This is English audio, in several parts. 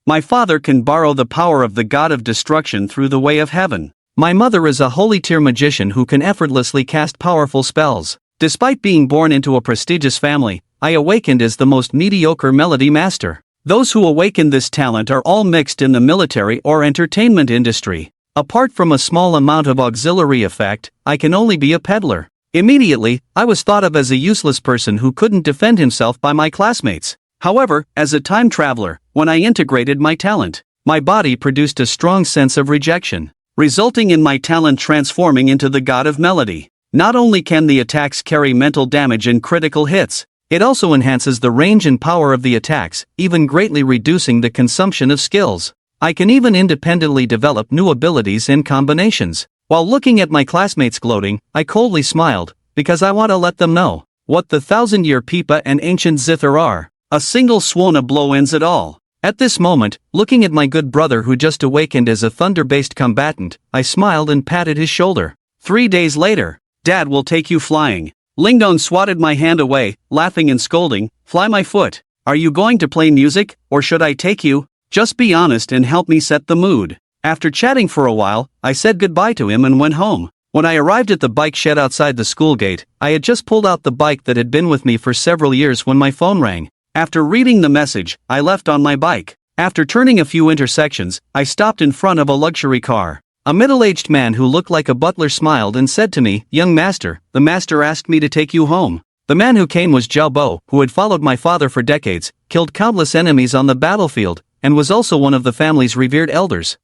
My father can borrow the power of the god of destruction through the way of heaven. My mother is a holy tier magician who can effortlessly cast powerful spells. Despite being born into a prestigious family, I awakened as the most mediocre melody master. Those who awaken this talent are all mixed in the military or entertainment industry. Apart from a small amount of auxiliary effect, I can only be a peddler. Immediately, I was thought of as a useless person who couldn't defend himself by my classmates. However, as a time traveler, when I integrated my talent, my body produced a strong sense of rejection, resulting in my talent transforming into the god of melody. Not only can the attacks carry mental damage and critical hits, it also enhances the range and power of the attacks, even greatly reducing the consumption of skills. I can even independently develop new abilities and combinations. While looking at my classmates gloating, I coldly smiled, because I want to let them know what the 1000-year Pipa and ancient Zither are. A single Swona blow ends it all. At this moment, looking at my good brother who just awakened as a thunder-based combatant, I smiled and patted his shoulder. 3 days later, Dad will take you flying. Lingdong swatted my hand away, laughing and scolding, "Fly my foot. Are you going to play music, or should I take you? Just be honest and help me set the mood." After chatting for a while, I said goodbye to him and went home. When I arrived at the bike shed outside the school gate, I had just pulled out the bike that had been with me for several years when my phone rang. After reading the message, I left on my bike. After turning a few intersections, I stopped in front of a luxury car. A middle-aged man who looked like a butler smiled and said to me, "Young master, the master asked me to take you home." The man who came was Zhao Bo, who had followed my father for decades, killed countless enemies on the battlefield, and was also one of the family's revered elders.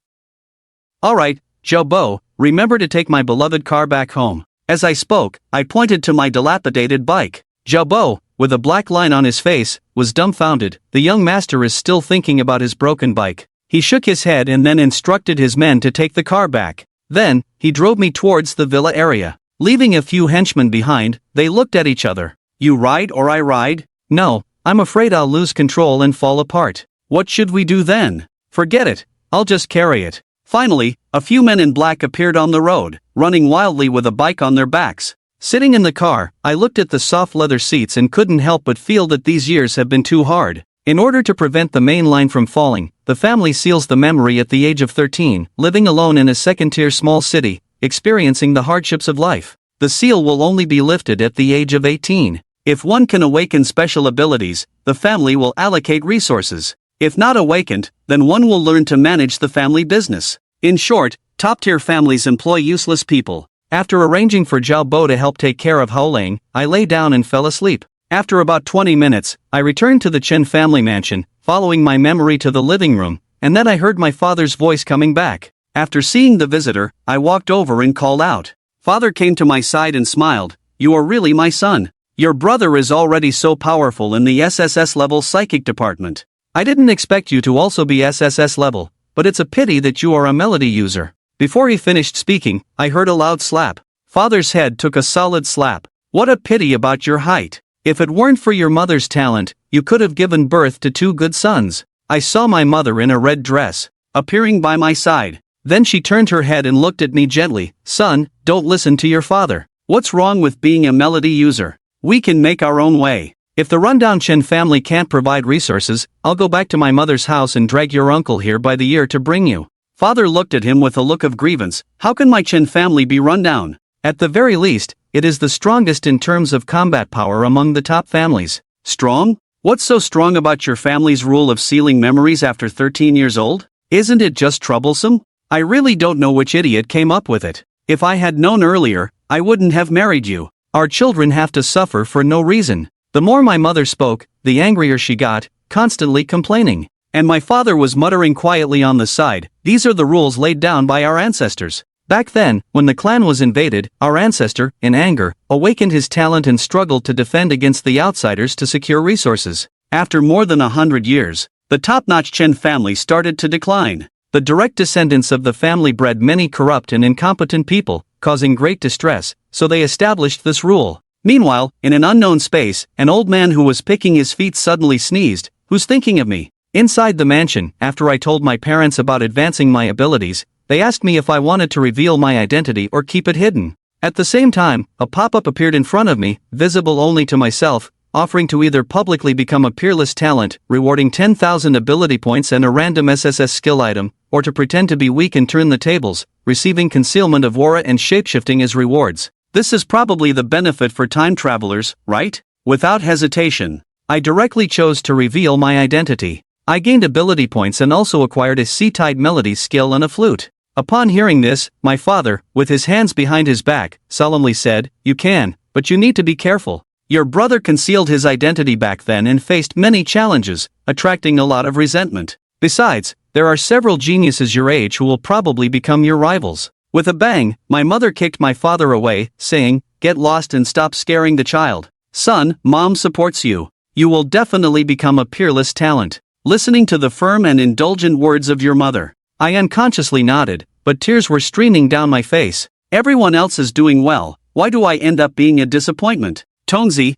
"Alright, Zhao Bo, remember to take my beloved car back home." As I spoke, I pointed to my dilapidated bike. Zhao Bo, with a black line on his face, was dumbfounded. The young master is still thinking about his broken bike. He shook his head and then instructed his men to take the car back. Then, he drove me towards the villa area. Leaving a few henchmen behind, they looked at each other. "You ride or I ride?" "No, I'm afraid I'll lose control and fall apart." "What should we do then?" "Forget it, I'll just carry it." Finally, a few men in black appeared on the road, running wildly with a bike on their backs. Sitting in the car, I looked at the soft leather seats and couldn't help but feel that these years have been too hard. In order to prevent the main line from falling, the family seals the memory at the age of 13, living alone in a second-tier small city, experiencing the hardships of life. The seal will only be lifted at the age of 18. If one can awaken special abilities, the family will allocate resources. If not awakened, then one will learn to manage the family business. In short, top-tier families employ useless people. After arranging for Zhao Bo to help take care of Haolang, I lay down and fell asleep. After about 20 minutes, I returned to the Chen family mansion, following my memory to the living room, and then I heard my father's voice coming back. After seeing the visitor, I walked over and called out. Father came to my side and smiled. "You are really my son. Your brother is already so powerful in the SSS-Level psychic department. I didn't expect you to also be SSS-Level, but it's a pity that you are a melody user." Before he finished speaking, I heard a loud slap. Father's head took a solid slap. "What a pity about your height. If it weren't for your mother's talent, you could have given birth to 2 good sons." I saw my mother in a red dress, appearing by my side. Then she turned her head and looked at me gently. "Son, don't listen to your father. What's wrong with being a melody user? We can make our own way. If the rundown Chen family can't provide resources, I'll go back to my mother's house and drag your uncle here by the ear to bring you." Father looked at him with a look of grievance. "How can my Chen family be run down? At the very least, it is the strongest in terms of combat power among the top families." "Strong? What's so strong about your family's rule of sealing memories after 13 years old? Isn't it just troublesome? I really don't know which idiot came up with it. If I had known earlier, I wouldn't have married you. Our children have to suffer for no reason." The more my mother spoke, the angrier she got, constantly complaining. And my father was muttering quietly on the side, "These are the rules laid down by our ancestors." Back then, when the clan was invaded, our ancestor, in anger, awakened his talent and struggled to defend against the outsiders to secure resources. After more than 100 years, the top-notch Chen family started to decline. The direct descendants of the family bred many corrupt and incompetent people, causing great distress, so they established this rule. Meanwhile, in an unknown space, an old man who was picking his feet suddenly sneezed. "Who's thinking of me?" Inside the mansion, after I told my parents about advancing my abilities, they asked me if I wanted to reveal my identity or keep it hidden. At the same time, a pop-up appeared in front of me, visible only to myself. offering to either publicly become a peerless talent, rewarding 10,000 ability points and a random SSS skill item, or to pretend to be weak and turn the tables, receiving concealment of aura and shapeshifting as rewards. This is probably the benefit for time travelers, right? Without hesitation, I directly chose to reveal my identity. I gained ability points and also acquired a C-type melody skill and a flute. Upon hearing this, my father, with his hands behind his back, solemnly said, "You can, but you need to be careful. Your brother concealed his identity back then and faced many challenges, attracting a lot of resentment. Besides, there are several geniuses your age who will probably become your rivals." With a bang, my mother kicked my father away, saying, "Get lost and stop scaring the child. Son, mom supports you. You will definitely become a peerless talent." Listening to the firm and indulgent words of your mother, I unconsciously nodded, but tears were streaming down my face. Everyone else is doing well, why do I end up being a disappointment? Tonzi,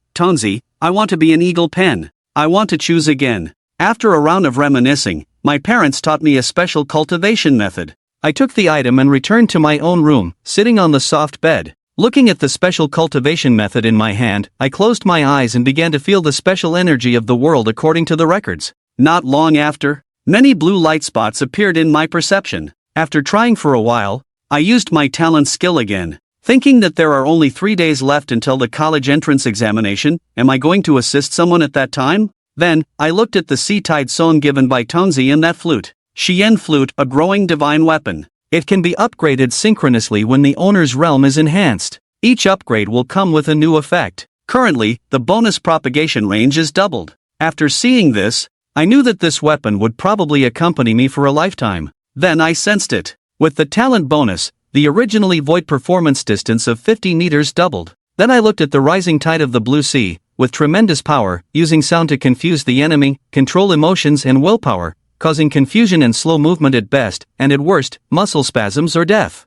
I want to be an eagle pen. I want to choose again. After a round of reminiscing, my parents taught me a special cultivation method. I took the item and returned to my own room, sitting on the soft bed. Looking at the special cultivation method in my hand, I closed my eyes and began to feel the special energy of the world according to the records. Not long after, many blue light spots appeared in my perception. After trying for a while, I used my talent skill again. Thinking that there are only 3 days left until the college entrance examination, am I going to assist someone at that time? Then, I looked at the C-type song given by Tonzi and that flute. Shien flute, a growing divine weapon. It can be upgraded synchronously when the owner's realm is enhanced. Each upgrade will come with a new effect. Currently, the bonus propagation range is doubled. After seeing this, I knew that this weapon would probably accompany me for a lifetime. Then I sensed it. With the talent bonus, the originally void performance distance of 50 meters doubled. Then I looked at the rising tide of the blue sea, with tremendous power, using sound to confuse the enemy, control emotions and willpower, causing confusion and slow movement at best, and at worst, muscle spasms or death.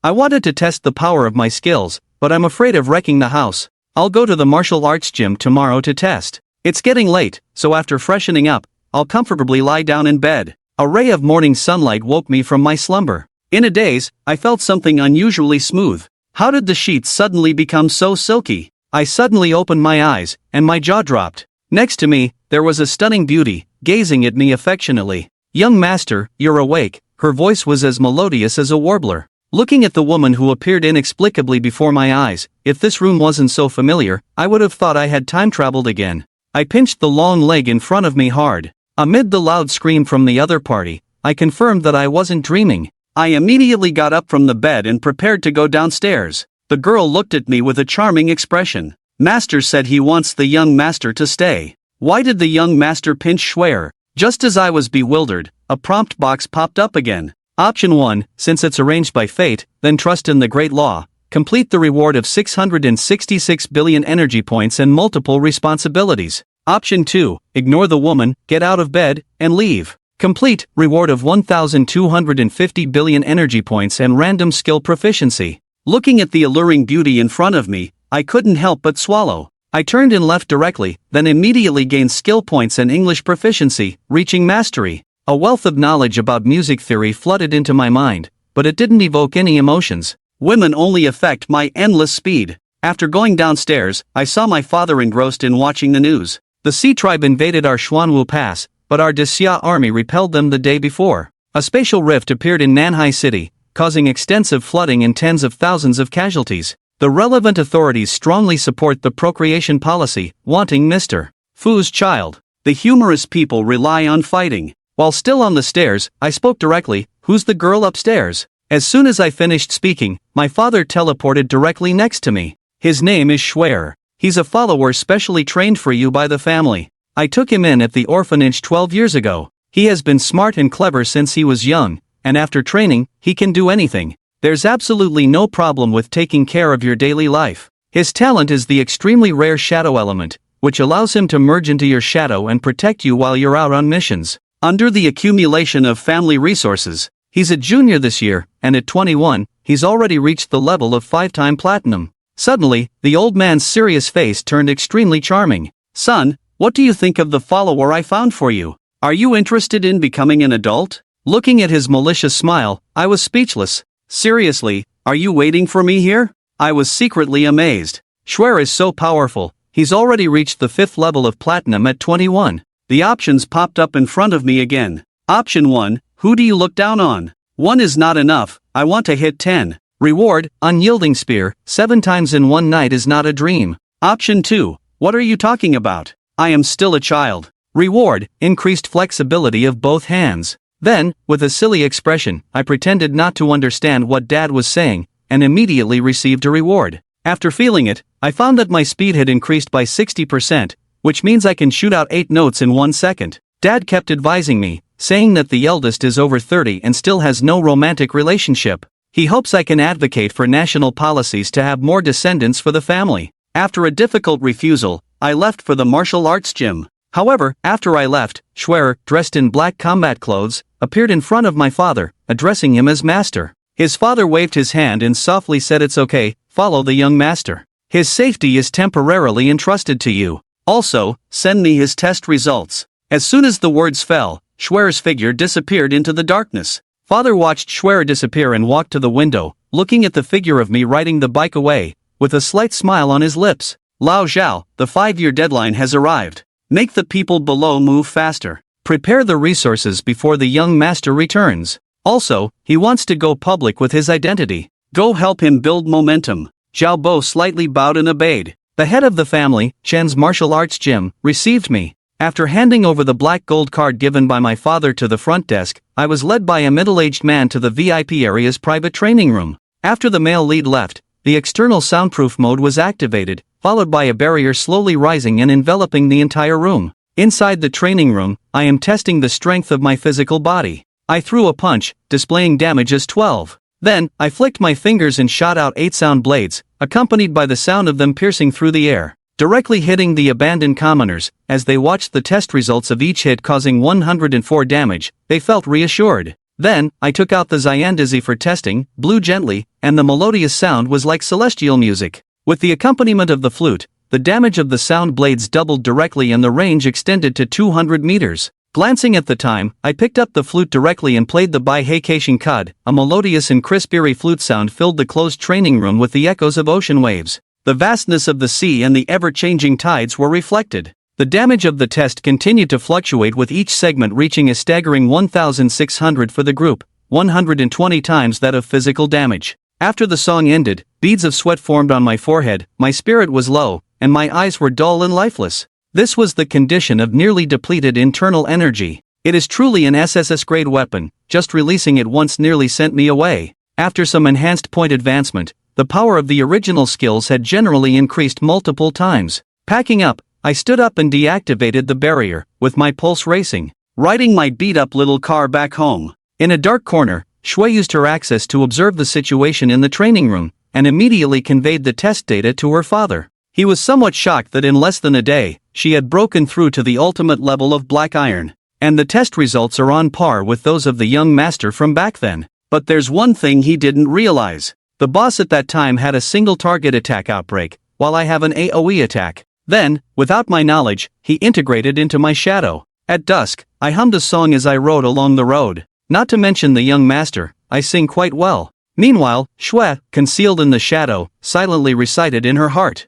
I wanted to test the power of my skills, but I'm afraid of wrecking the house. I'll go to the martial arts gym tomorrow to test. It's getting late, so after freshening up, I'll comfortably lie down in bed. A ray of morning sunlight woke me from my slumber. In a daze, I felt something unusually smooth. How did the sheets suddenly become so silky? I suddenly opened my eyes, and my jaw dropped. Next to me, there was a stunning beauty, gazing at me affectionately. "Young master, you're awake." Her voice was as melodious as a warbler. Looking at the woman who appeared inexplicably before my eyes, if this room wasn't so familiar, I would have thought I had time traveled again. I pinched the long leg in front of me hard. Amid the loud scream from the other party, I confirmed that I wasn't dreaming. I immediately got up from the bed and prepared to go downstairs. The girl looked at me with a charming expression. "Master said he wants the young master to stay." Why did the young master pinch Schwer? Just as I was bewildered, a prompt box popped up again. Option 1, since it's arranged by fate, then trust in the great law. Complete the reward of 666 billion energy points and multiple responsibilities. Option 2, ignore the woman, get out of bed, and leave. Complete, reward of 1,250 billion energy points and random skill proficiency. Looking at the alluring beauty in front of me, I couldn't help but swallow. I turned and left directly, then immediately gained skill points and English proficiency, reaching mastery. A wealth of knowledge about music theory flooded into my mind, but it didn't evoke any emotions. Women only affect my endless speed. After going downstairs, I saw my father engrossed in watching the news. The Sea tribe invaded our Xuanwu Pass, but our Xia army repelled them the day before. A spatial rift appeared in Nanhai City, causing extensive flooding and tens of thousands of casualties. The relevant authorities strongly support the procreation policy, wanting Mr. Fu's child. The humorous people rely on fighting. While still on the stairs, I spoke directly, "Who's the girl upstairs?" As soon as I finished speaking, my father teleported directly next to me. "His name is Schwer. He's a follower specially trained for you by the family. I took him in at the orphanage 12 years ago. He has been smart and clever since he was young, and after training, he can do anything. There's absolutely no problem with taking care of your daily life. His talent is the extremely rare shadow element, which allows him to merge into your shadow and protect you while you're out on missions. Under the accumulation of family resources, he's a junior this year, and at 21, he's already reached the level of 5-time platinum." Suddenly, the old man's serious face turned extremely charming. "Son, what do you think of the follower I found for you? Are you interested in becoming an adult?" Looking at his malicious smile, I was speechless. "Seriously, are you waiting for me here?" I was secretly amazed. Schwer is so powerful, he's already reached the 5th level of platinum at 21. The options popped up in front of me again. Option 1, who do you look down on? 1 is not enough, I want to hit 10. Reward, unyielding spear, 7 times in one night is not a dream. Option 2, what are you talking about? I am still a child. Reward, increased flexibility of both hands. Then, with a silly expression, I pretended not to understand what Dad was saying, and immediately received a reward. After feeling it, I found that my speed had increased by 60%, which means I can shoot out 8 notes in 1 second. Dad kept advising me, saying that the eldest is over 30 and still has no romantic relationship. He hopes I can advocate for national policies to have more descendants for the family. After a difficult refusal, I left for the martial arts gym. However, after I left, Schwer, dressed in black combat clothes, appeared in front of my father, addressing him as master. His father waved his hand and softly said, "It's okay, follow the young master. His safety is temporarily entrusted to you. Also, send me his test results." As soon as the words fell, Schwer's figure disappeared into the darkness. Father watched Schwer disappear and walked to the window, looking at the figure of me riding the bike away, with a slight smile on his lips. "Lao Zhao, the 5-year deadline has arrived. Make the people below move faster. Prepare the resources before the young master returns. Also, he wants to go public with his identity. Go help him build momentum." Zhao Bo slightly bowed and obeyed. The head of the family, Chen's martial arts gym, received me. After handing over the black gold card given by my father to the front desk, I was led by a middle-aged man to the VIP area's private training room. After the male lead left, the external soundproof mode was activated, followed by a barrier slowly rising and enveloping the entire room. Inside the training room, I am testing the strength of my physical body. I threw a punch, displaying damage as 12. Then, I flicked my fingers and shot out 8 sound blades, accompanied by the sound of them piercing through the air, directly hitting the abandoned commoners. As they watched the test results of each hit causing 104 damage, they felt reassured. Then, I took out the Xiandizi for testing, blew gently, and the melodious sound was like celestial music. With the accompaniment of the flute, the damage of the sound blades doubled directly and the range extended to 200 meters. Glancing at the time, I picked up the flute directly and played the Bai Hei Keishin Kad. A melodious and crisp eerie flute sound filled the closed training room with the echoes of ocean waves. The vastness of the sea and the ever-changing tides were reflected. The damage of the test continued to fluctuate, with each segment reaching a staggering 1,600 for the group, 120 times that of physical damage. After the song ended, beads of sweat formed on my forehead, my spirit was low, and my eyes were dull and lifeless. This was the condition of nearly depleted internal energy. It is truly an SSS-grade weapon, just releasing it once nearly sent me away. After some enhanced point advancement, the power of the original skills had generally increased multiple times. Packing up, I stood up and deactivated the barrier, with my pulse racing, riding my beat-up little car back home. In a dark corner, Shui used her access to observe the situation in the training room, and immediately conveyed the test data to her father. He was somewhat shocked that in less than a day, she had broken through to the ultimate level of black iron, and the test results are on par with those of the young master from back then. But there's one thing he didn't realize. The boss at that time had a single target attack outbreak, while I have an AoE attack. Then, without my knowledge, he integrated into my shadow. At dusk, I hummed a song as I rode along the road. Not to mention the young master, I sing quite well. Meanwhile, Shui, concealed in the shadow, silently recited in her heart.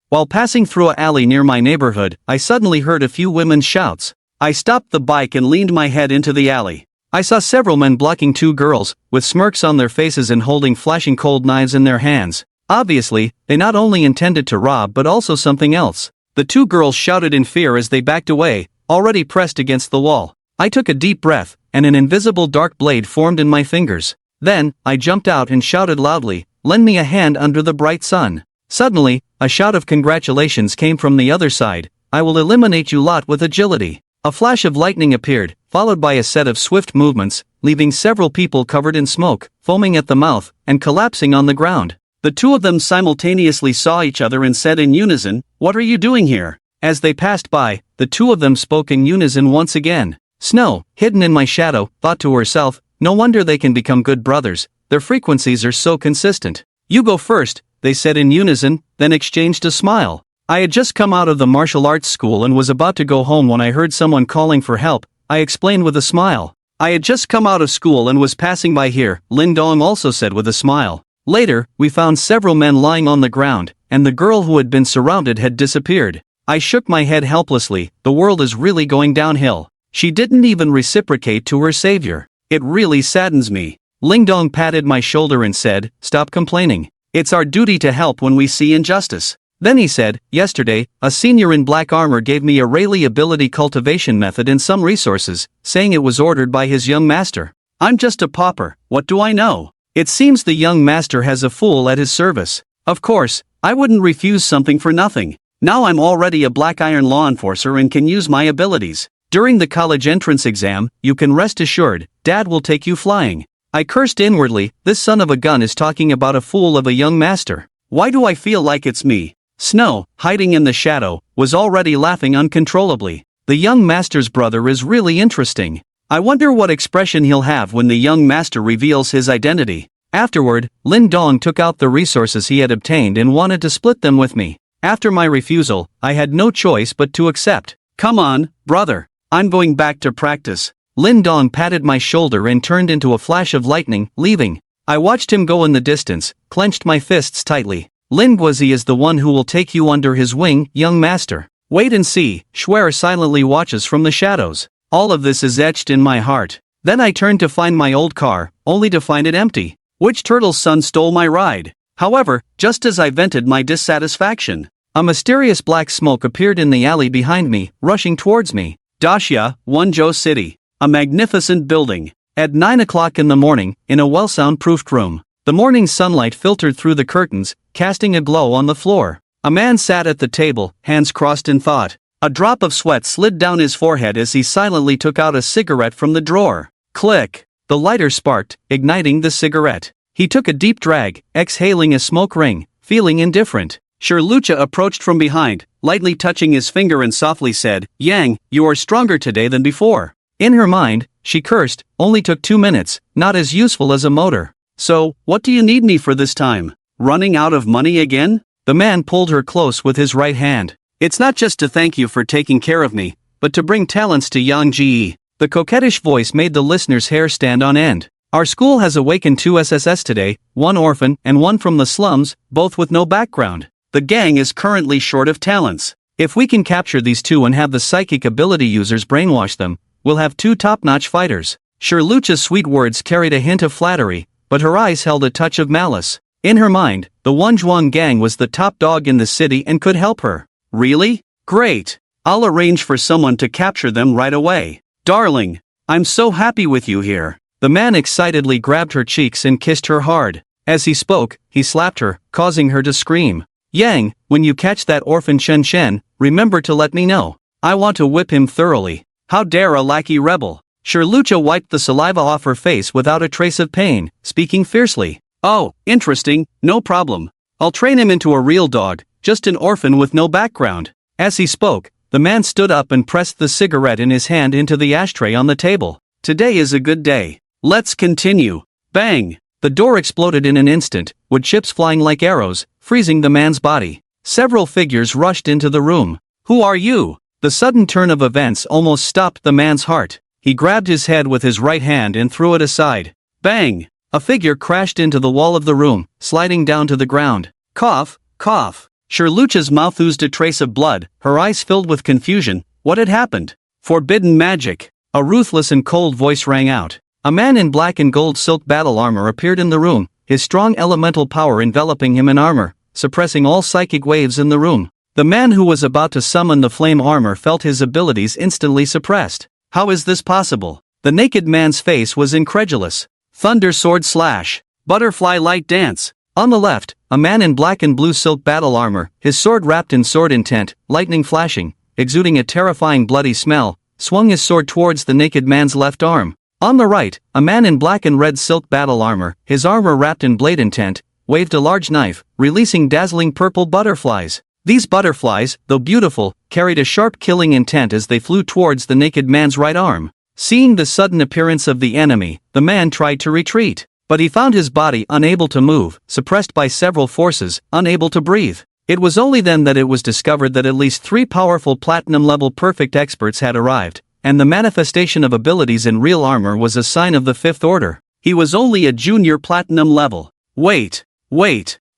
While passing through an alley near my neighborhood, I suddenly heard a few women's shouts. I stopped the bike and leaned my head into the alley. I saw several men blocking 2 girls, with smirks on their faces and holding flashing cold knives in their hands. Obviously, they not only intended to rob but also something else. The 2 girls shouted in fear as they backed away, already pressed against the wall. I took a deep breath, and an invisible dark blade formed in my fingers. Then, I jumped out and shouted loudly, "Lend me a hand under the bright sun." Suddenly, a shout of congratulations came from the other side. "I will eliminate you lot with agility." A flash of lightning appeared, followed by a set of swift movements, leaving several people covered in smoke, foaming at the mouth, and collapsing on the ground. The 2 of them simultaneously saw each other and said in unison, "What are you doing here?" As they passed by, the 2 of them spoke in unison once again. Snow, hidden in my shadow, thought to herself, "No wonder they can become good brothers, their frequencies are so consistent." "You go first," they said in unison, then exchanged a smile. I had just come out of the martial arts school and was about to go home when I heard someone calling for help. I explained with a smile. "I had just come out of school and was passing by here," Lin Dong also said with a smile. Later, we found several men lying on the ground, and the girl who had been surrounded had disappeared. I shook my head helplessly. The world is really going downhill. She didn't even reciprocate to her savior. It really saddens me. Ling Dong patted my shoulder and said, "Stop complaining. It's our duty to help when we see injustice." Then he said, "Yesterday, a senior in black armor gave me a Rayleigh ability cultivation method and some resources, saying it was ordered by his young master. I'm just a pauper, what do I know? It seems the young master has a fool at his service. Of course, I wouldn't refuse something for nothing. Now I'm already a black iron law enforcer and can use my abilities. During the college entrance exam, you can rest assured, Dad will take you flying." I cursed inwardly. This son of a gun is talking about a fool of a young master. Why do I feel like it's me? Snow, hiding in the shadow, was already laughing uncontrollably. The young master's brother is really interesting. I wonder what expression he'll have when the young master reveals his identity. Afterward, Lin Dong took out the resources he had obtained and wanted to split them with me. After my refusal, I had no choice but to accept. "Come on, brother. I'm going back to practice." Lin Dong patted my shoulder and turned into a flash of lightning, leaving. I watched him go in the distance, clenched my fists tightly. "Lin Guozi is the one who will take you under his wing, young master. Wait and see." Schwer silently watches from the shadows. All of this is etched in my heart. Then I turned to find my old car, only to find it empty. Which turtle's son stole my ride? However, just as I vented my dissatisfaction, a mysterious black smoke appeared in the alley behind me, rushing towards me. Daxia, Wenzhou City. A magnificent building. At 9 o'clock in the morning, in a well-soundproofed room, the morning sunlight filtered through the curtains, casting a glow on the floor. A man sat at the table, hands crossed in thought. A drop of sweat slid down his forehead as he silently took out a cigarette from the drawer. Click! The lighter sparked, igniting the cigarette. He took a deep drag, exhaling a smoke ring, feeling indifferent. Lucha approached from behind, lightly touching his finger and softly said, "Yang, you are stronger today than before." In her mind, she cursed, "Only took 2 minutes, not as useful as a motor. So, what do you need me for this time? Running out of money again?" The man pulled her close with his right hand. "It's not just to thank you for taking care of me, but to bring talents to Yang Ji." The coquettish voice made the listener's hair stand on end. "Our school has awakened 2 SSS today, 1 orphan and 1 from the slums, both with no background. The gang is currently short of talents. If we can capture these 2 and have the psychic ability users brainwash them, we'll have 2 top-notch fighters." Lucha's sweet words carried a hint of flattery, but her eyes held a touch of malice. In her mind, the Wenzhou gang was the top dog in the city and could help her. "Really? Great. I'll arrange for someone to capture them right away. Darling, I'm so happy with you here." The man excitedly grabbed her cheeks and kissed her hard. As he spoke, he slapped her, causing her to scream. "Yang, when you catch that orphan Shen Shen, remember to let me know. I want to whip him thoroughly." How dare a lackey rebel? Lucha wiped the saliva off her face without a trace of pain, speaking fiercely. "Oh, interesting, no problem. I'll train him into a real dog, just an orphan with no background." As he spoke, the man stood up and pressed the cigarette in his hand into the ashtray on the table. "Today is a good day. Let's continue." Bang! The door exploded in an instant, wood chips flying like arrows, freezing the man's body. Several figures rushed into the room. "Who are you?" The sudden turn of events almost stopped the man's heart. He grabbed his head with his right hand and threw it aside. Bang! A figure crashed into the wall of the room, sliding down to the ground. Cough, cough. Lucha's mouth oozed a trace of blood, her eyes filled with confusion. What had happened? Forbidden magic. A ruthless and cold voice rang out. A man in black and gold silk battle armor appeared in the room, his strong elemental power enveloping him in armor, suppressing all psychic waves in the room. The man who was about to summon the flame armor felt his abilities instantly suppressed. How is this possible? The naked man's face was incredulous. Thunder sword slash. Butterfly light dance. On the left, a man in black and blue silk battle armor, his sword wrapped in sword intent, lightning flashing, exuding a terrifying bloody smell, swung his sword towards the naked man's left arm. On the right, a man in black and red silk battle armor, his armor wrapped in blade intent, waved a large knife, releasing dazzling purple butterflies. These butterflies, though beautiful, carried a sharp killing intent as they flew towards the naked man's right arm. Seeing the sudden appearance of the enemy, the man tried to retreat, but he found his body unable to move, suppressed by several forces, unable to breathe. It was only then that it was discovered that at least 3 powerful platinum-level perfect experts had arrived, and the manifestation of abilities in real armor was a sign of the 5th order. He was only a junior platinum level. Wait,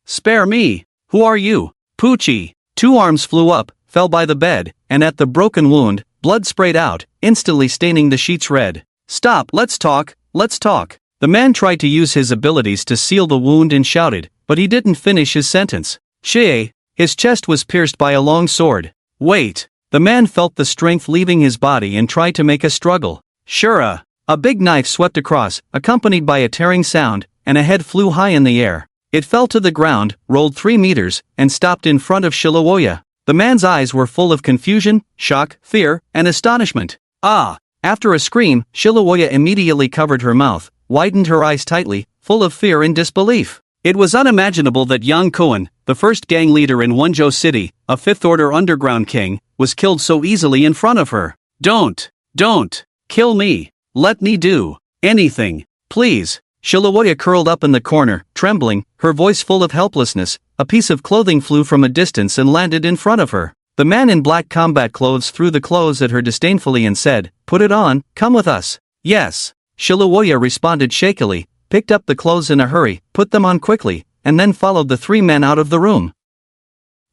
spare me. Who are you? Poochie. 2 arms flew up, fell by the bed, and at the broken wound, blood sprayed out, instantly staining the sheets red. Stop, let's talk, let's talk. The man tried to use his abilities to seal the wound and shouted, but he didn't finish his sentence. Shie. His chest was pierced by a long sword. Wait. The man felt the strength leaving his body and tried to make a struggle. Shura. A big knife swept across, accompanied by a tearing sound, and a head flew high in the air. It fell to the ground, rolled 3 meters, and stopped in front of Shilowoya. The man's eyes were full of confusion, shock, fear, and astonishment. Ah! After a scream, Shilowoya immediately covered her mouth, widened her eyes tightly, full of fear and disbelief. It was unimaginable that Yang Koan, the first gang leader in Wonjo City, a fifth-order underground king, was killed so easily in front of her. Don't kill me. Let me do anything, please. Shilowoya curled up in the corner, trembling, her voice full of helplessness. A piece of clothing flew from a distance and landed in front of her. The man in black combat clothes threw the clothes at her disdainfully and said, "Put it on, come with us." Yes. Shilowoya responded shakily, picked up the clothes in a hurry, put them on quickly, and then followed the 3 men out of the room.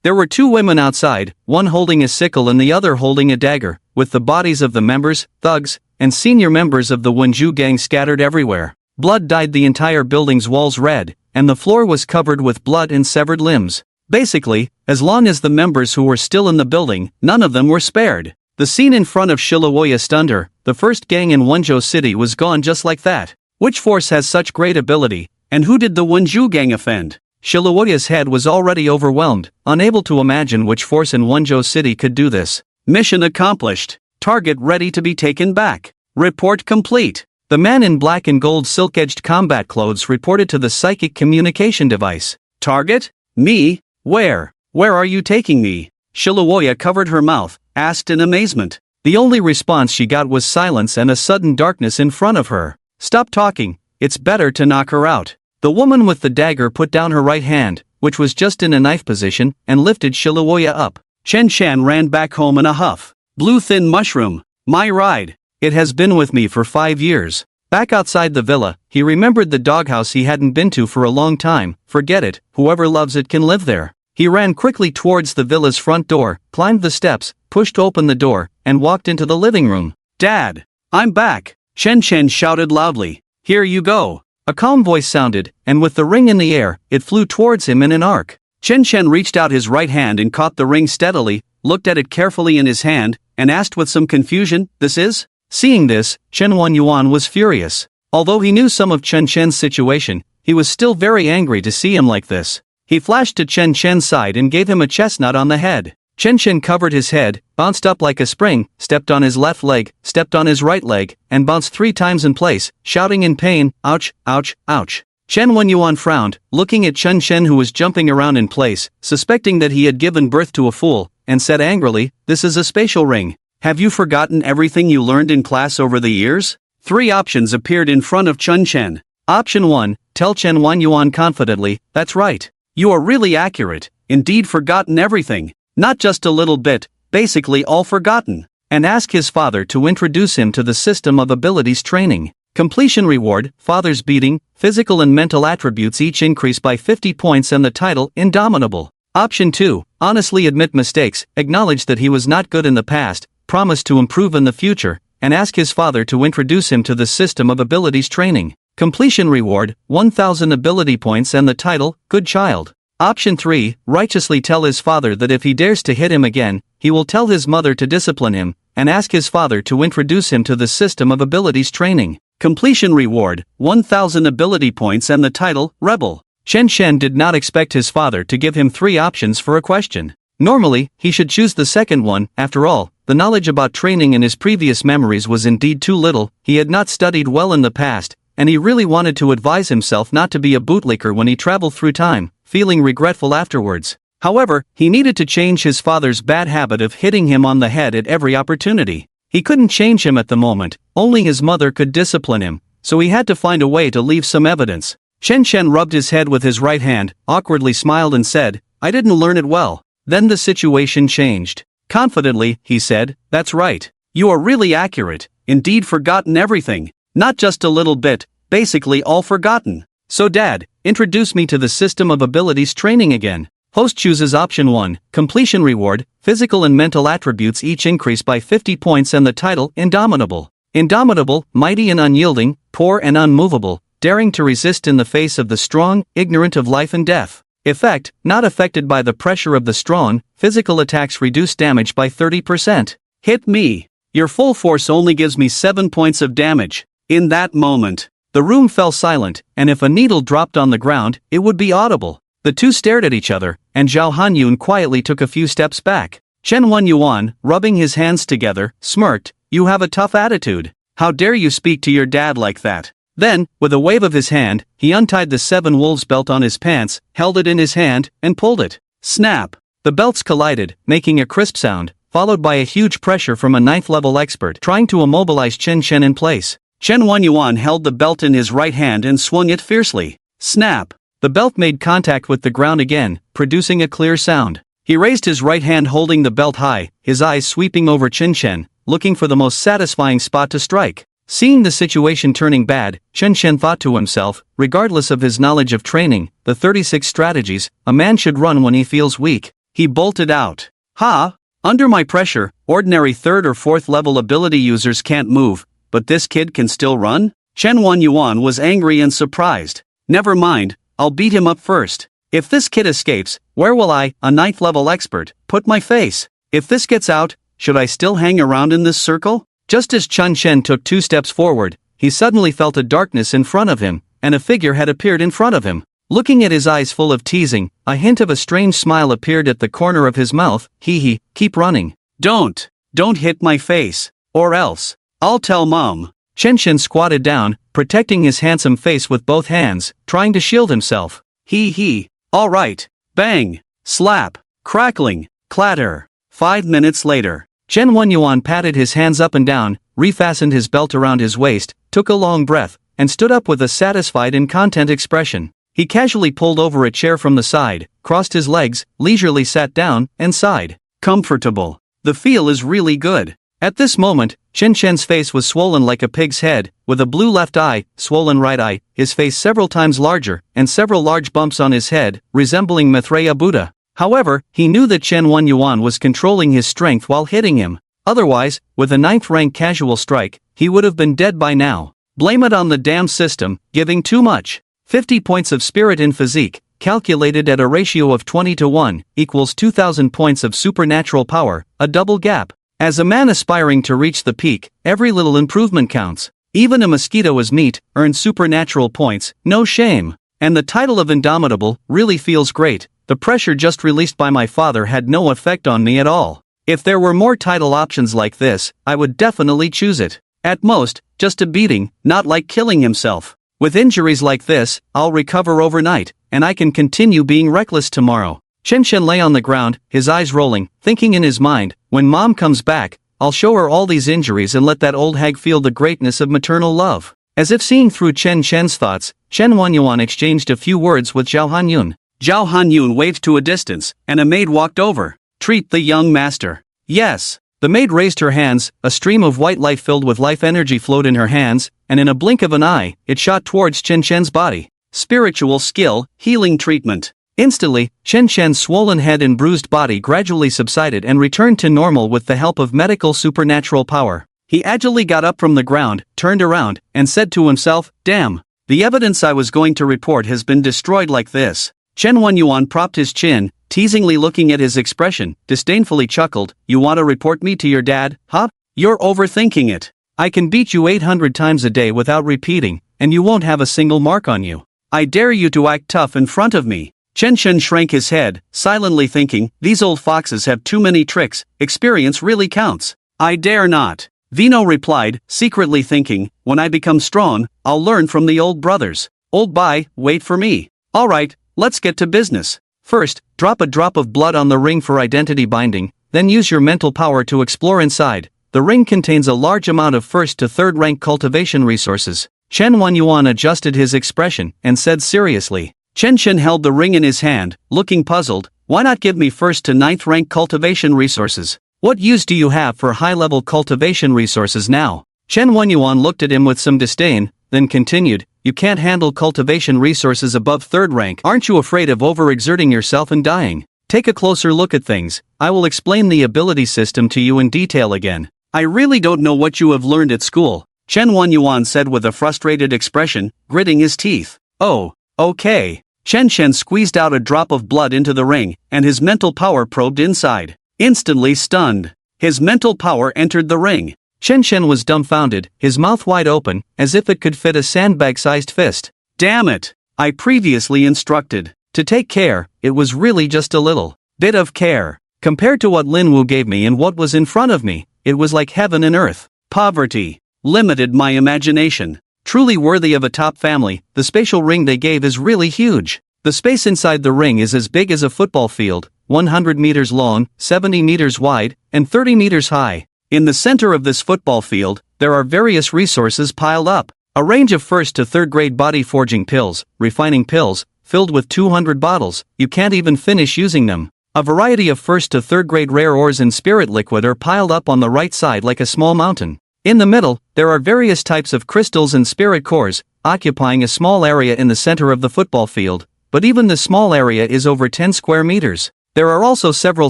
There were 2 women outside, one holding a sickle and the other holding a dagger, with the bodies of the members, thugs, and senior members of the Wonju gang scattered everywhere. Blood dyed the entire building's walls red, and the floor was covered with blood and severed limbs. Basically, as long as the members who were still in the building, none of them were spared. The scene in front of Shilowoya stunned her. The first gang in Wonjo City was gone just like that. Which force has such great ability, and who did the Wonju gang offend? Shilowoya's head was already overwhelmed, unable to imagine which force in Wonjo City could do this. Mission accomplished. Target ready to be taken back. Report complete. The man in black and gold silk-edged combat clothes reported to the psychic communication device. Target? Me? Where? Where are you taking me? Shilowoya covered her mouth, asked in amazement. The only response she got was silence and a sudden darkness in front of her. Stop talking, it's better to knock her out. The woman with the dagger put down her right hand, which was just in a knife position, and lifted Shilowoya up. Chen Shan ran back home in a huff. Blue thin mushroom. My ride. It has been with me for 5 years. Back outside the villa, he remembered the doghouse he hadn't been to for a long time. Forget it, whoever loves it can live there. He ran quickly towards the villa's front door, climbed the steps, pushed open the door, and walked into the living room. Dad! I'm back! Chen Chen shouted loudly. Here you go. A calm voice sounded, and with the ring in the air, it flew towards him in an arc. Chen Chen reached out his right hand and caught the ring steadily, looked at it carefully in his hand, and asked with some confusion, "This is?" Seeing this, Chen Yuan was furious. Although he knew some of Chen Chen's situation, he was still very angry to see him like this. He flashed to Chen Chen's side and gave him a chestnut on the head. Chen Chen covered his head, bounced up like a spring, stepped on his left leg, stepped on his right leg, and bounced 3 times in place, shouting in pain, "Ouch, ouch, ouch." Chen Yuan frowned, looking at Chen Chen who was jumping around in place, suspecting that he had given birth to a fool, and said angrily, "This is a spatial ring. Have you forgotten everything you learned in class over the years?" 3 options appeared in front of Chen Chen. Option 1, tell Chen Yuan confidently, "That's right. You are really accurate, indeed forgotten everything. Not just a little bit, basically all forgotten." And ask his father to introduce him to the system of abilities training. Completion reward, father's beating, physical and mental attributes each increase by 50 points and the title, Indomitable. Option 2, honestly admit mistakes, acknowledge that he was not good in the past, promise to improve in the future, and ask his father to introduce him to the system of abilities training. Completion reward, 1000 ability points and the title, Good Child. Option 3, righteously tell his father that if he dares to hit him again, he will tell his mother to discipline him, and ask his father to introduce him to the system of abilities training. Completion reward, 1000 ability points and the title, Rebel. Chen Shen did not expect his father to give him 3 options for a question. Normally, he should choose the second one. After all, the knowledge about training in his previous memories was indeed too little. He had not studied well in the past, and he really wanted to advise himself not to be a bootlicker when he traveled through time, feeling regretful afterwards. However, he needed to change his father's bad habit of hitting him on the head at every opportunity. He couldn't change him at the moment, only his mother could discipline him, so he had to find a way to leave some evidence. Chen Shen rubbed his head with his right hand, awkwardly smiled and said, "I didn't learn it well." Then the situation changed. Confidently, he said, "That's right. You are really accurate, indeed forgotten everything. Not just a little bit, basically all forgotten. So Dad, introduce me to the system of abilities training again." Host chooses option 1, completion reward, physical and mental attributes each increase by 50 points and the title, Indomitable. Indomitable, mighty and unyielding, poor and unmovable, daring to resist in the face of the strong, ignorant of life and death. Effect, not affected by the pressure of the strong, physical attacks reduce damage by 30%. Hit me. Your full force only gives me 7 points of damage. In that moment, the room fell silent, and if a needle dropped on the ground, it would be audible. The two stared at each other, and Zhao Hanyun quietly took a few steps back. Chen Wenyuan, rubbing his hands together, smirked, "You have a tough attitude. How dare you speak to your dad like that?" Then, with a wave of his hand, he untied the 7 wolves belt on his pants, held it in his hand, and pulled it. Snap! The belts collided, making a crisp sound, followed by a huge pressure from a 9th level expert trying to immobilize Chen Chen in place. Chen Wenyuan held the belt in his right hand and swung it fiercely. Snap! The belt made contact with the ground again, producing a clear sound. He raised his right hand holding the belt high, his eyes sweeping over Chen Chen, looking for the most satisfying spot to strike. Seeing the situation turning bad, Chen Chen thought to himself, regardless of his knowledge of training, the 36 strategies, a man should run when he feels weak. He bolted out. Ha! Under my pressure, ordinary 3rd or 4th level ability users can't move, but this kid can still run? Chen Wenyuan was angry and surprised. Never mind, I'll beat him up first. If this kid escapes, where will I, a 9th level expert, put my face? If this gets out, should I still hang around in this circle? Just as Chen Chen took 2 steps forward, he suddenly felt a darkness in front of him, and a figure had appeared in front of him. Looking at his eyes full of teasing, a hint of a strange smile appeared at the corner of his mouth. Hee, keep running. Don't hit my face, or else, I'll tell Mom. Chen Chen squatted down, protecting his handsome face with both hands, trying to shield himself. Hee, all right. Bang, slap, crackling, clatter. 5 minutes later. Chen Wenyuan patted his hands up and down, refastened his belt around his waist, took a long breath, and stood up with a satisfied and content expression. He casually pulled over a chair from the side, crossed his legs, leisurely sat down, and sighed. Comfortable. The feel is really good. At this moment, Chen Chen's face was swollen like a pig's head, with a blue left eye, swollen right eye, his face several times larger, and several large bumps on his head, resembling Maitreya Buddha. However, he knew that Chen Wenyuan was controlling his strength while hitting him. Otherwise, with a 9th rank casual strike, he would have been dead by now. Blame it on the damn system, giving too much. 50 points of spirit in physique, calculated at a ratio of 20:1, equals 2,000 points of supernatural power, a double gap. As a man aspiring to reach the peak, every little improvement counts. Even a mosquito as meat, earns supernatural points, no shame. And the title of Indomitable really feels great. The pressure just released by my father had no effect on me at all. If there were more title options like this, I would definitely choose it. At most, just a beating, not like killing himself. With injuries like this, I'll recover overnight, and I can continue being reckless tomorrow. Chen Chen lay on the ground, his eyes rolling, thinking in his mind, when Mom comes back, I'll show her all these injuries and let that old hag feel the greatness of maternal love. As if seeing through Chen Chen's thoughts, Chen Wenyuan exchanged a few words with Zhao Hanyun. Zhao Hanyun waved to a distance, and a maid walked over. Treat the young master. Yes. The maid raised her hands, a stream of white light filled with life energy flowed in her hands, and in a blink of an eye, it shot towards Chen Chen's body. Spiritual skill, healing treatment. Instantly, Chen Chen's swollen head and bruised body gradually subsided and returned to normal with the help of medical supernatural power. He agilely got up from the ground, turned around, and said to himself, damn, the evidence I was going to report has been destroyed like this. Chen Wenyuan propped his chin, teasingly looking at his expression, disdainfully chuckled, you want to report me to your dad, huh? You're overthinking it. I can beat you 800 times a day without repeating, and you won't have a single mark on you. I dare you to act tough in front of me. Chen Chen shrank his head, silently thinking, these old foxes have too many tricks, experience really counts. I dare not. Vino replied, secretly thinking, when I become strong, I'll learn from the old brothers. Old bye, wait for me. Alright, let's get to business. First, drop a drop of blood on the ring for identity binding, then use your mental power to explore inside. The ring contains a large amount of 1st to 3rd rank cultivation resources. Chen Wenyuan adjusted his expression and said seriously. Chen Chen held the ring in his hand, looking puzzled. Why not give me 1st to 9th rank cultivation resources? What use do you have for high-level cultivation resources now? Chen Wenyuan looked at him with some disdain, then continued, you can't handle cultivation resources above 3rd rank. Aren't you afraid of overexerting yourself and dying? Take a closer look at things. I will explain the ability system to you in detail again. I really don't know what you have learned at school, Chen Yuan said with a frustrated expression, gritting his teeth. Oh, okay. Chen squeezed out a drop of blood into the ring, and his mental power probed inside. Instantly stunned, his mental power entered the ring. Chen was dumbfounded, his mouth wide open, as if it could fit a sandbag-sized fist. Damn it! I previously instructed to take care. It was really just a little bit of care. Compared to what Lin Wu gave me and what was in front of me, it was like heaven and earth. Poverty limited my imagination. Truly worthy of a top family, the spatial ring they gave is really huge. The space inside the ring is as big as a football field, 100 meters long, 70 meters wide, and 30 meters high. In the center of this football field, there are various resources piled up. A range of 1st to 3rd grade body forging pills, refining pills, filled with 200 bottles, you can't even finish using them. A variety of 1st to 3rd grade rare ores and spirit liquid are piled up on the right side like a small mountain. In the middle, there are various types of crystals and spirit cores, occupying a small area in the center of the football field, but even the small area is over 10 square meters. There are also several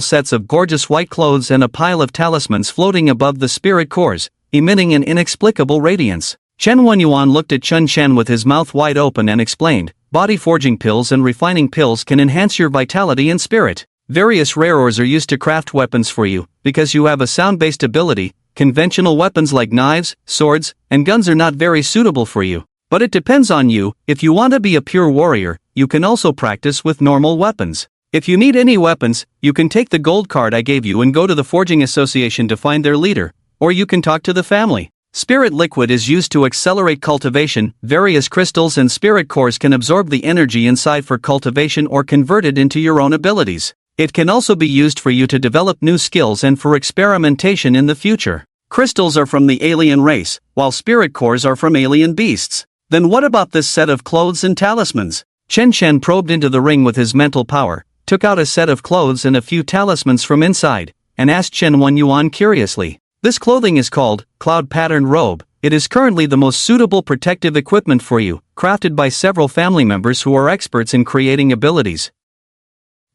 sets of gorgeous white clothes and a pile of talismans floating above the spirit cores, emitting an inexplicable radiance. Chen Yuan looked at Chun Chen with his mouth wide open and explained, body forging pills and refining pills can enhance your vitality and spirit. Various rare ores are used to craft weapons for you, because you have a sound-based ability. Conventional weapons like knives, swords, and guns are not very suitable for you. But it depends on you. If you want to be a pure warrior, you can also practice with normal weapons. If you need any weapons, you can take the gold card I gave you and go to the Forging Association to find their leader, or you can talk to the family. Spirit liquid is used to accelerate cultivation. Various crystals and spirit cores can absorb the energy inside for cultivation or convert it into your own abilities. It can also be used for you to develop new skills and for experimentation in the future. Crystals are from the alien race, while spirit cores are from alien beasts. Then what about this set of clothes and talismans? Chen probed into the ring with his mental power, took out a set of clothes and a few talismans from inside, and asked Chen Yuan curiously. This clothing is called Cloud Pattern Robe. It is currently the most suitable protective equipment for you, crafted by several family members who are experts in creating abilities.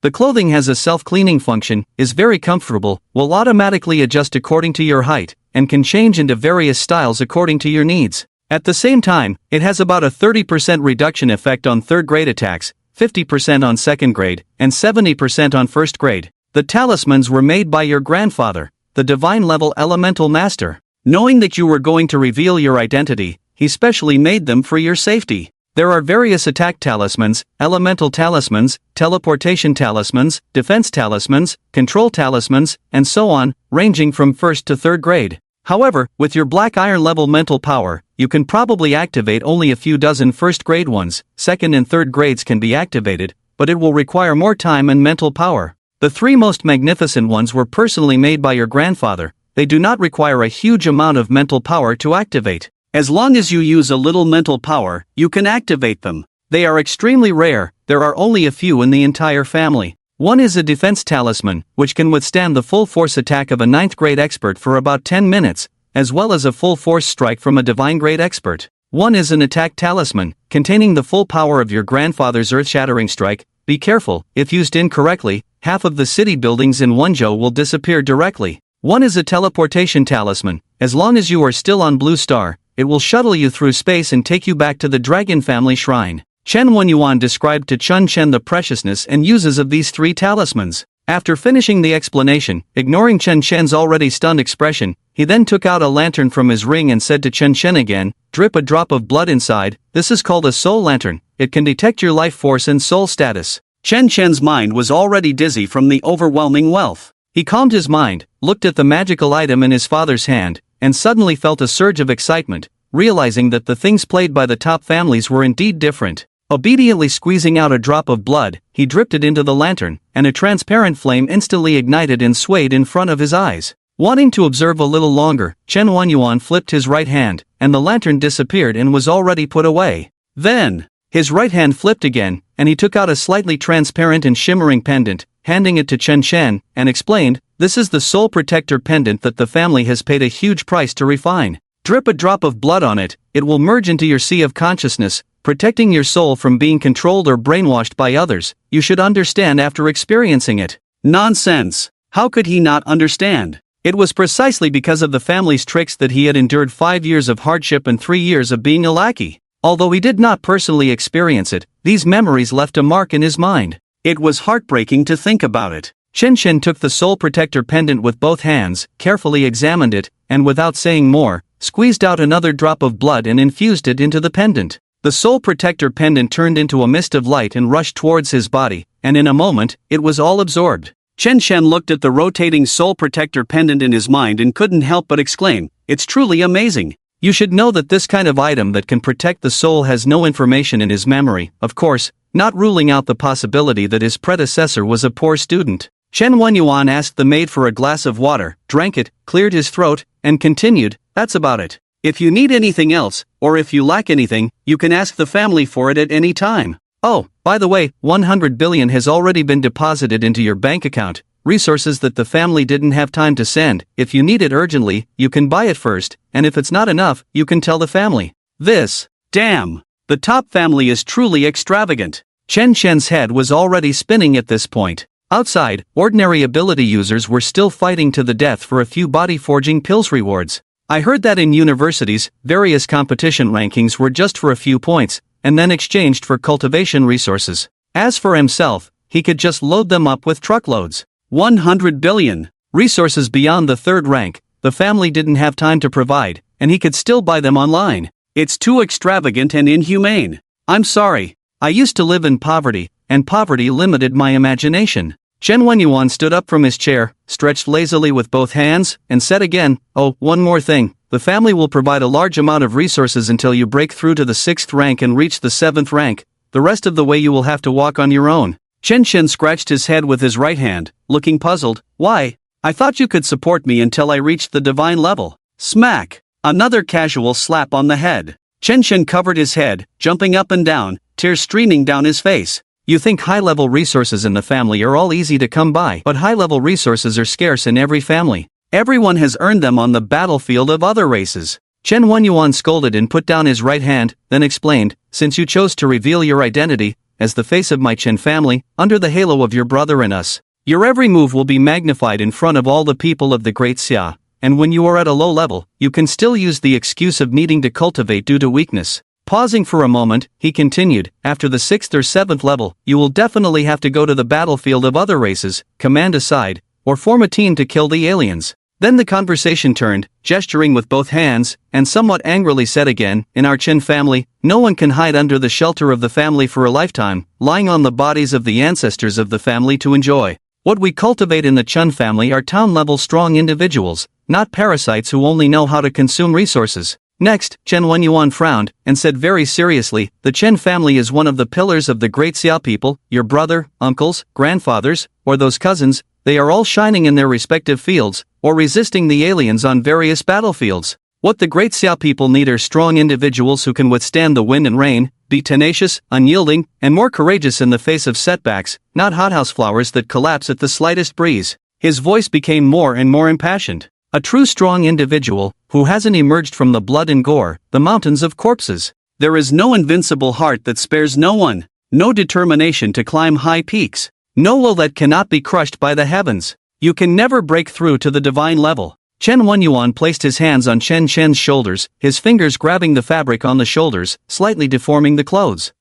The clothing has a self-cleaning function, is very comfortable, will automatically adjust according to your height, and can change into various styles according to your needs. At the same time, it has about a 30% reduction effect on 3rd grade attacks, 50% on 2nd grade, and 70% on 1st grade. The talismans were made by your grandfather, the divine level elemental master. Knowing that you were going to reveal your identity, he specially made them for your safety. There are various attack talismans, elemental talismans, teleportation talismans, defense talismans, control talismans, and so on, ranging from 1st to 3rd grade. However, with your black iron level mental power, you can probably activate only a few dozen 1st grade ones. 2nd and 3rd grades can be activated, but it will require more time and mental power. The 3 most magnificent ones were personally made by your grandfather. They do not require a huge amount of mental power to activate. As long as you use a little mental power, you can activate them. They are extremely rare. There are only a few in the entire family. One is a defense talisman, which can withstand the full force attack of a 9th grade expert for about 10 minutes, as well as a full force strike from a divine grade expert. One is an attack talisman, containing the full power of your grandfather's earth-shattering strike. Be careful, if used incorrectly, half of the city buildings in Wenzhou will disappear directly. One is a teleportation talisman. As long as you are still on Blue Star, it will shuttle you through space and take you back to the Dragon Family Shrine. Chen Yuan described to Chun Chen the preciousness and uses of these 3 talismans. After finishing the explanation, ignoring Chen Chen's already stunned expression, he then took out a lantern from his ring and said to Chen Chen again, drip a drop of blood inside. This is called a soul lantern. It can detect your life force and soul status. Chen Chen's mind was already dizzy from the overwhelming wealth. He calmed his mind, looked at the magical item in his father's hand, and suddenly felt a surge of excitement, realizing that the things played by the top families were indeed different. Obediently squeezing out a drop of blood, he dripped it into the lantern, and a transparent flame instantly ignited and swayed in front of his eyes. Wanting to observe a little longer, Chen Yuan flipped his right hand, and the lantern disappeared and was already put away. Then, his right hand flipped again, and he took out a slightly transparent and shimmering pendant, handing it to Chen Chen, and explained, this is the soul protector pendant that the family has paid a huge price to refine. Drip a drop of blood on it, it will merge into your sea of consciousness, protecting your soul from being controlled or brainwashed by others. You should understand after experiencing it. Nonsense! How could he not understand? It was precisely because of the family's tricks that he had endured 5 years of hardship and 3 years of being a lackey. Although he did not personally experience it, these memories left a mark in his mind. It was heartbreaking to think about it. Chen Chen took the soul protector pendant with both hands, carefully examined it, and without saying more, squeezed out another drop of blood and infused it into the pendant. The soul protector pendant turned into a mist of light and rushed towards his body, and in a moment, it was all absorbed. Chen Chen looked at the rotating soul protector pendant in his mind and couldn't help but exclaim, "It's truly amazing." You should know that this kind of item that can protect the soul has no information in his memory, of course, not ruling out the possibility that his predecessor was a poor student. Chen Wenyuan asked the maid for a glass of water, drank it, cleared his throat, and continued, "That's about it. If you need anything else, or if you lack anything, you can ask the family for it at any time. Oh, by the way, 100 billion has already been deposited into your bank account, resources that the family didn't have time to send. If you need it urgently, you can buy it first, and if it's not enough, you can tell the family." Damn! The top family is truly extravagant. Chen Chen's head was already spinning at this point. Outside, ordinary ability users were still fighting to the death for a few body-forging pills rewards. I heard that in universities, various competition rankings were just for a few points, and then exchanged for cultivation resources. As for himself, he could just load them up with truckloads. 100 billion. Resources beyond the third rank, the family didn't have time to provide, and he could still buy them online. It's too extravagant and inhumane. I'm sorry. I used to live in poverty, and poverty limited my imagination. Chen Wenyuan stood up from his chair, stretched lazily with both hands, and said again, "Oh, one more thing. The family will provide a large amount of resources until you break through to the 6th rank and reach the 7th rank. The rest of the way you will have to walk on your own." Chen Chen scratched his head with his right hand, looking puzzled. "Why? I thought you could support me until I reached the divine level." Smack! Another casual slap on the head. Chen Chen covered his head, jumping up and down, tears streaming down his face. You think high-level resources in the family are all easy to come by, but high-level resources are scarce in every family. Everyone has earned them on the battlefield of other races. Chen Wenyuan scolded and put down his right hand, then explained, "Since you chose to reveal your identity, as the face of my Chen family, under the halo of your brother and us, your every move will be magnified in front of all the people of the Great Xia, and when you are at a low level, you can still use the excuse of needing to cultivate due to weakness." Pausing for a moment, he continued, "After the 6th or 7th level, you will definitely have to go to the battlefield of other races, command a side, or form a team to kill the aliens." Then the conversation turned, gesturing with both hands, and somewhat angrily said again, "In our Chen family, no one can hide under the shelter of the family for a lifetime, lying on the bodies of the ancestors of the family to enjoy. What we cultivate in the Chen family are town-level strong individuals, not parasites who only know how to consume resources." Next, Chen Wenyuan frowned, and said very seriously, "The Chen family is one of the pillars of the Great Xia people. Your brother, uncles, grandfathers, or those cousins, they are all shining in their respective fields, or resisting the aliens on various battlefields. What the Great Xia people need are strong individuals who can withstand the wind and rain, be tenacious, unyielding, and more courageous in the face of setbacks, not hothouse flowers that collapse at the slightest breeze." His voice became more and more impassioned. "A true strong individual, who hasn't emerged from the blood and gore, the mountains of corpses. There is no invincible heart that spares no one, no determination to climb high peaks, no will that cannot be crushed by the heavens. You can never break through to the divine level." Chen Wenyuan placed his hands on Chen Chen's shoulders, his fingers grabbing the fabric on the shoulders, slightly deforming the clothes.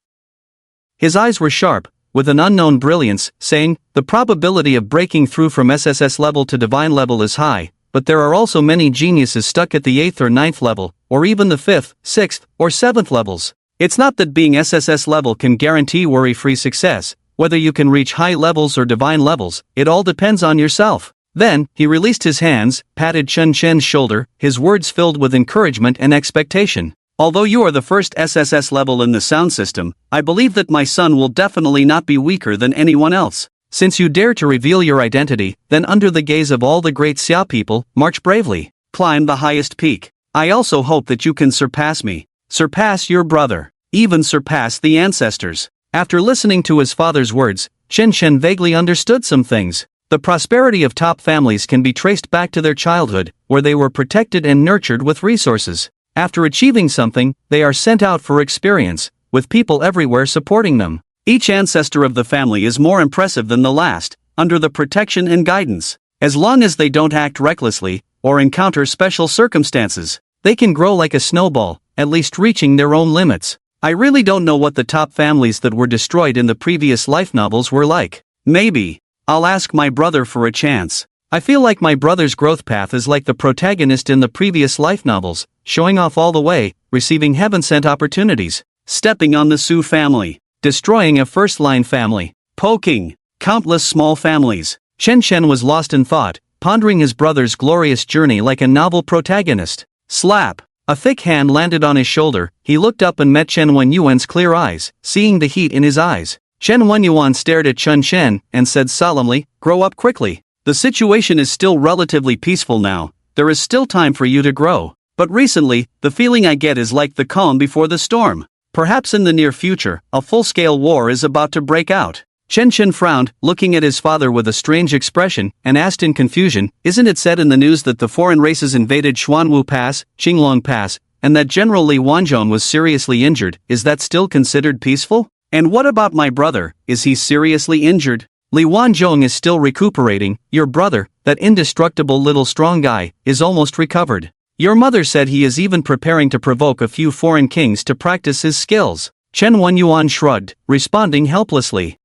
His eyes were sharp, with an unknown brilliance, saying, "The probability of breaking through from SSS level to divine level is high, but there are also many geniuses stuck at the 8th or 9th level, or even the 5th, 6th, or 7th levels. It's not that being SSS level can guarantee worry-free success. Whether you can reach high levels or divine levels, it all depends on yourself." Then, he released his hands, patted Chen Chen's shoulder, his words filled with encouragement and expectation. "Although you are the first SSS level in the sound system, I believe that my son will definitely not be weaker than anyone else. Since you dare to reveal your identity, then under the gaze of all the Great Xia people, march bravely. Climb the highest peak. I also hope that you can surpass me, surpass your brother, even surpass the ancestors." After listening to his father's words, Chen Chen vaguely understood some things. The prosperity of top families can be traced back to their childhood, where they were protected and nurtured with resources. After achieving something, they are sent out for experience, with people everywhere supporting them. Each ancestor of the family is more impressive than the last, under the protection and guidance. As long as they don't act recklessly, or encounter special circumstances, they can grow like a snowball, at least reaching their own limits. I really don't know what the top families that were destroyed in the previous life novels were like. Maybe I'll ask my brother for a chance. I feel like my brother's growth path is like the protagonist in the previous life novels, showing off all the way, receiving heaven-sent opportunities, stepping on the Su family, destroying a first-line family, poking countless small families. Chen Chen was lost in thought, pondering his brother's glorious journey like a novel protagonist. Slap! A thick hand landed on his shoulder. He looked up and met Chen Wenyuan's clear eyes, seeing the heat in his eyes. Chen Wenyuan stared at Chen Chen and said solemnly, "Grow up quickly. The situation is still relatively peaceful now. There is still time for you to grow. But recently, the feeling I get is like the calm before the storm. Perhaps in the near future, a full-scale war is about to break out." Chen Chen frowned, looking at his father with a strange expression, and asked in confusion, "Isn't it said in the news that the foreign races invaded Xuanwu Pass, Qinglong Pass, and that General Li Wanzhong was seriously injured? Is that still considered peaceful? And what about my brother, is he seriously injured?" "Li Wanzhong is still recuperating. Your brother, that indestructible little strong guy, is almost recovered. Your mother said he is even preparing to provoke a few foreign kings to practice his skills." Chen Wenyuan shrugged, responding helplessly.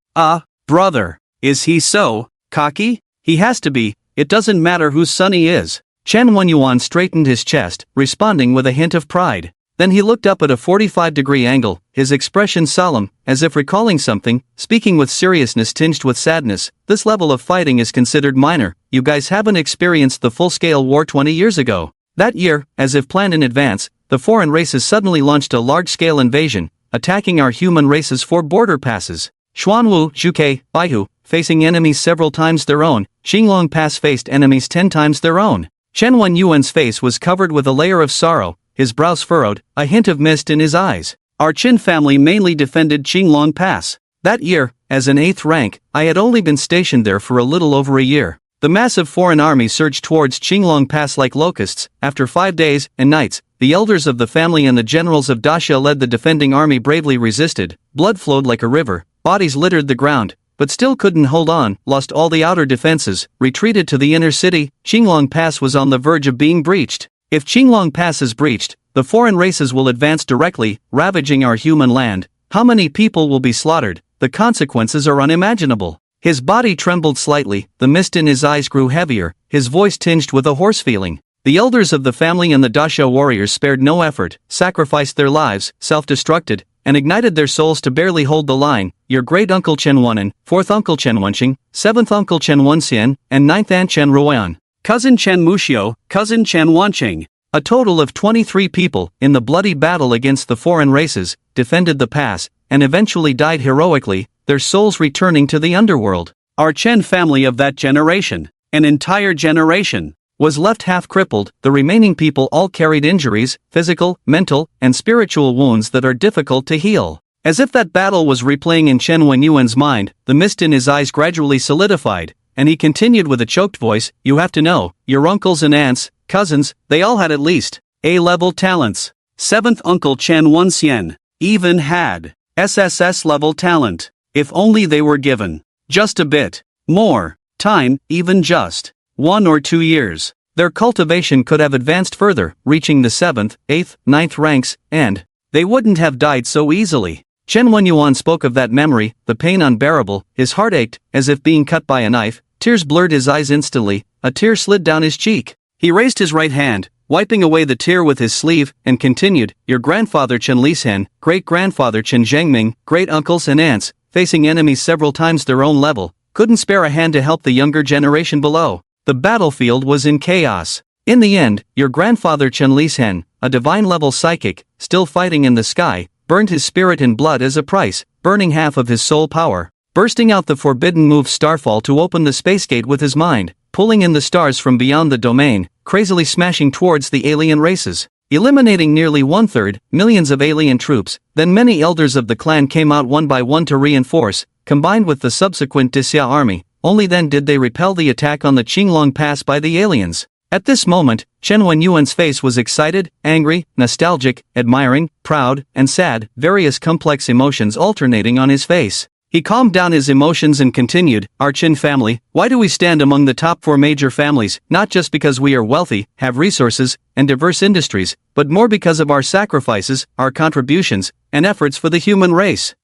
Brother. Is he so cocky? He has to be. It doesn't matter whose son he is. Chen Wenyuan straightened his chest, responding with a hint of pride. Then he looked up at a 45-degree angle, his expression solemn, as if recalling something, speaking with seriousness tinged with sadness. "This level of fighting is considered minor. You guys haven't experienced the full-scale war 20 years ago. That year, as if planned in advance, the foreign races suddenly launched a large-scale invasion, attacking our human race's 4 border passes. Xuanwu, Zhuke, Baihu, facing enemies several times their own. Qinglong Pass faced enemies 10 times their own." Chen Wenyuan's face was covered with a layer of sorrow, his brows furrowed, a hint of mist in his eyes. "Our Qin family mainly defended Qinglong Pass. That year, as an 8th rank, I had only been stationed there for a little over a year. The massive foreign army surged towards Qinglong Pass like locusts. After 5 days and nights, the elders of the family and the generals of Daxia led the defending army bravely resisted. Blood flowed like a river. Bodies littered the ground, but still couldn't hold on, lost all the outer defenses, retreated to the inner city. Qinglong Pass was on the verge of being breached. If Qinglong Pass is breached, the foreign races will advance directly, ravaging our human land. How many people will be slaughtered? The consequences are unimaginable." His body trembled slightly, the mist in his eyes grew heavier, his voice tinged with a hoarse feeling. The elders of the family and the Daxia warriors spared no effort, sacrificed their lives, self-destructed, and ignited their souls to barely hold the line. Your great-uncle Chen Wanan, 4th uncle Chen Wenqing, 7th uncle Chen Wenxian, and 9th aunt Chen Ruoyan, cousin Chen Muxiu, cousin Chen Wanqing. A total of 23 people, in the bloody battle against the foreign races, defended the pass, and eventually died heroically, their souls returning to the underworld. Our Chen family of that generation, an entire generation, was left half-crippled. The remaining people all carried injuries, physical, mental, and spiritual wounds that are difficult to heal. As if that battle was replaying in Chen Wenyuan's mind, the mist in his eyes gradually solidified, and he continued with a choked voice, "You have to know, your uncles and aunts, cousins, they all had at least A-level talents. 7th uncle Chen Wenxian even had SSS-level talent. If only they were given just a bit more time, even just 1 or 2 years, their cultivation could have advanced further, reaching the 7th, 8th, 9th ranks, and they wouldn't have died so easily." Chen Wenyuan spoke of that memory, the pain unbearable, his heart ached, as if being cut by a knife, tears blurred his eyes instantly, a tear slid down his cheek. He raised his right hand, wiping away the tear with his sleeve, and continued, "Your grandfather Chen Lishan, great-grandfather Chen Zhengming, great-uncles and aunts, facing enemies several times their own level, couldn't spare a hand to help the younger generation below. The battlefield was in chaos. In the end, your grandfather Chen Lishan, a divine-level psychic, still fighting in the sky, burned his spirit in blood as a price, burning half of his soul power, bursting out the forbidden move Starfall to open the space gate with his mind, pulling in the stars from beyond the domain, crazily smashing towards the alien races, eliminating nearly 1/3, millions of alien troops. Then many elders of the clan came out one by one to reinforce, combined with the subsequent Daxia army. Only then did they repel the attack on the Qinglong Pass by the aliens. At this moment, Chen Wenyuan's face was excited, angry, nostalgic, admiring, proud, and sad, various complex emotions alternating on his face. He calmed down his emotions and continued, "Our Qin family, why do we stand among the top 4 major families, not just because we are wealthy, have resources, and diverse industries, but more because of our sacrifices, our contributions, and efforts for the human race.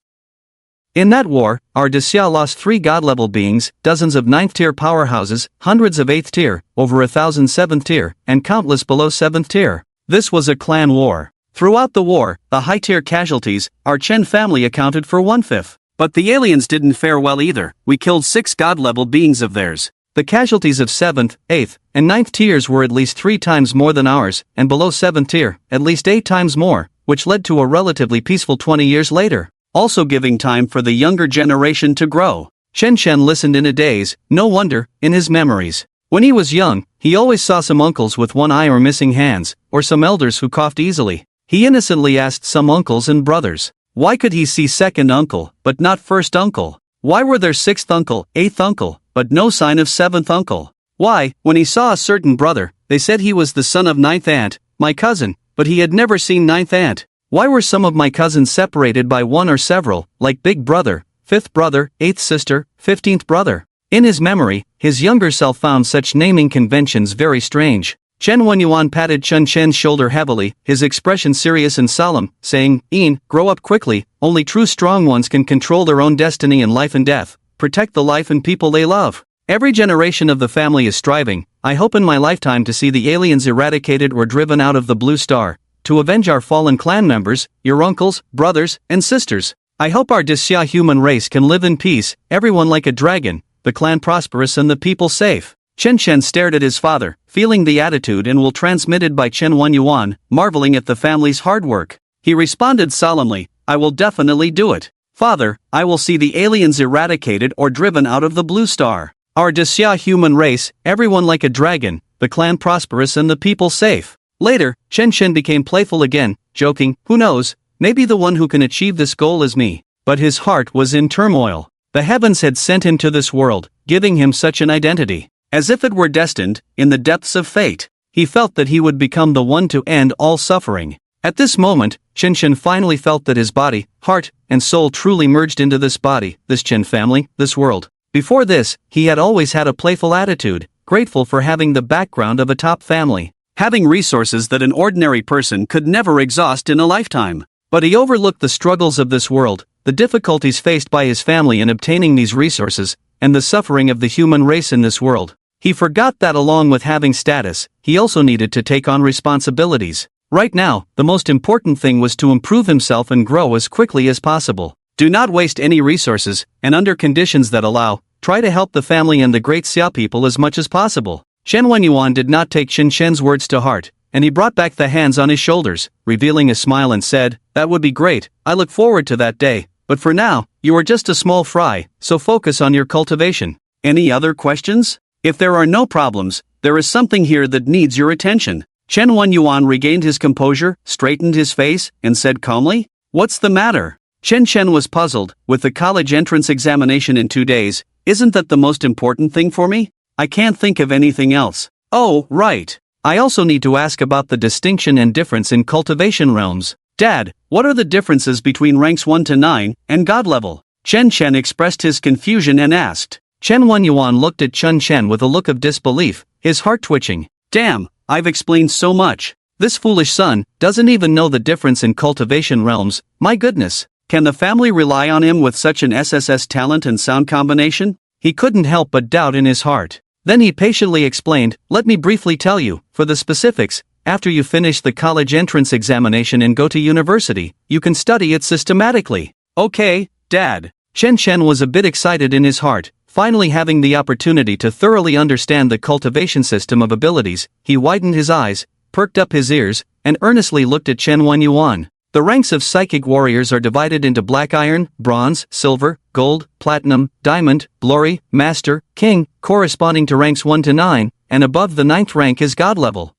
In that war, our Xia lost 3 god-level beings, dozens of 9th-tier powerhouses, hundreds of 8th tier, over 1,000 7th tier, and countless below 7th tier. This was a clan war. Throughout the war, the high-tier casualties, our Chen family accounted for 1/5. But the aliens didn't fare well either. We killed 6 god-level beings of theirs. The casualties of 7th, 8th, and 9th tiers were at least 3 times more than ours, and below 7th tier, at least 8 times more, which led to a relatively peaceful 20 years later, also giving time for the younger generation to grow. Chen listened in a daze, no wonder, in his memories. When he was young, he always saw some uncles with one eye or missing hands, or some elders who coughed easily. He innocently asked some uncles and brothers, why could he see second uncle, but not first uncle? Why were there 6th uncle, 8th uncle, but no sign of 7th uncle? Why, when he saw a certain brother, they said he was the son of 9th aunt, my cousin, but he had never seen 9th aunt. Why were some of my cousins separated by one or several, like big brother, 5th brother, 8th sister, 15th brother? In his memory, his younger self found such naming conventions very strange. Chen Wenyuan patted Chun Chen's shoulder heavily, his expression serious and solemn, saying, "Ian, grow up quickly, only true strong ones can control their own destiny in life and death, protect the life and people they love. Every generation of the family is striving, I hope in my lifetime to see the aliens eradicated or driven out of the blue star, to avenge our fallen clan members, your uncles, brothers, and sisters. I hope our Xia human race can live in peace, everyone like a dragon, the clan prosperous and the people safe." Chen stared at his father, feeling the attitude and will transmitted by Chen Wenyuan, marveling at the family's hard work. He responded solemnly, "I will definitely do it. Father, I will see the aliens eradicated or driven out of the blue star. Our Xia human race, everyone like a dragon, the clan prosperous and the people safe." Later, Chen became playful again, joking, "Who knows, maybe the one who can achieve this goal is me." But his heart was in turmoil. The heavens had sent him to this world, giving him such an identity. As if it were destined, in the depths of fate, he felt that he would become the one to end all suffering. At this moment, Chen finally felt that his body, heart, and soul truly merged into this body, this Chen family, this world. Before this, he had always had a playful attitude, grateful for having the background of a top family, having resources that an ordinary person could never exhaust in a lifetime. But he overlooked the struggles of this world, the difficulties faced by his family in obtaining these resources, and the suffering of the human race in this world. He forgot that along with having status, he also needed to take on responsibilities. Right now, the most important thing was to improve himself and grow as quickly as possible. Do not waste any resources, and under conditions that allow, try to help the family and the great Xia people as much as possible. Chen Wenyuan did not take Chen words to heart, and he brought back the hands on his shoulders, revealing a smile and said, "That would be great, I look forward to that day, but for now, you are just a small fry, so focus on your cultivation. Any other questions? If there are no problems, there is something here that needs your attention." Chen Wenyuan regained his composure, straightened his face, and said calmly, "What's the matter?" Chen was puzzled. With the college entrance examination in 2 days, isn't that the most important thing for me? I can't think of anything else. Oh, right. I also need to ask about the distinction and difference in cultivation realms. Dad, what are the differences between ranks 1 to 9 and God level? Chen expressed his confusion and asked. Chen Wenyuan looked at Chen with a look of disbelief, his heart twitching. Damn, I've explained so much. This foolish son doesn't even know the difference in cultivation realms. My goodness, can the family rely on him with such an SSS talent and sound combination? He couldn't help but doubt in his heart. Then he patiently explained, "Let me briefly tell you, for the specifics, after you finish the college entrance examination and go to university, you can study it systematically." Okay, Dad. Chen was a bit excited in his heart. Finally having the opportunity to thoroughly understand the cultivation system of abilities, he widened his eyes, perked up his ears, and earnestly looked at Chen Wenyuan. The ranks of psychic warriors are divided into black iron, bronze, silver, gold, platinum, diamond, glory, master, king, corresponding to ranks 1 to 9, and above the 9th rank is God level.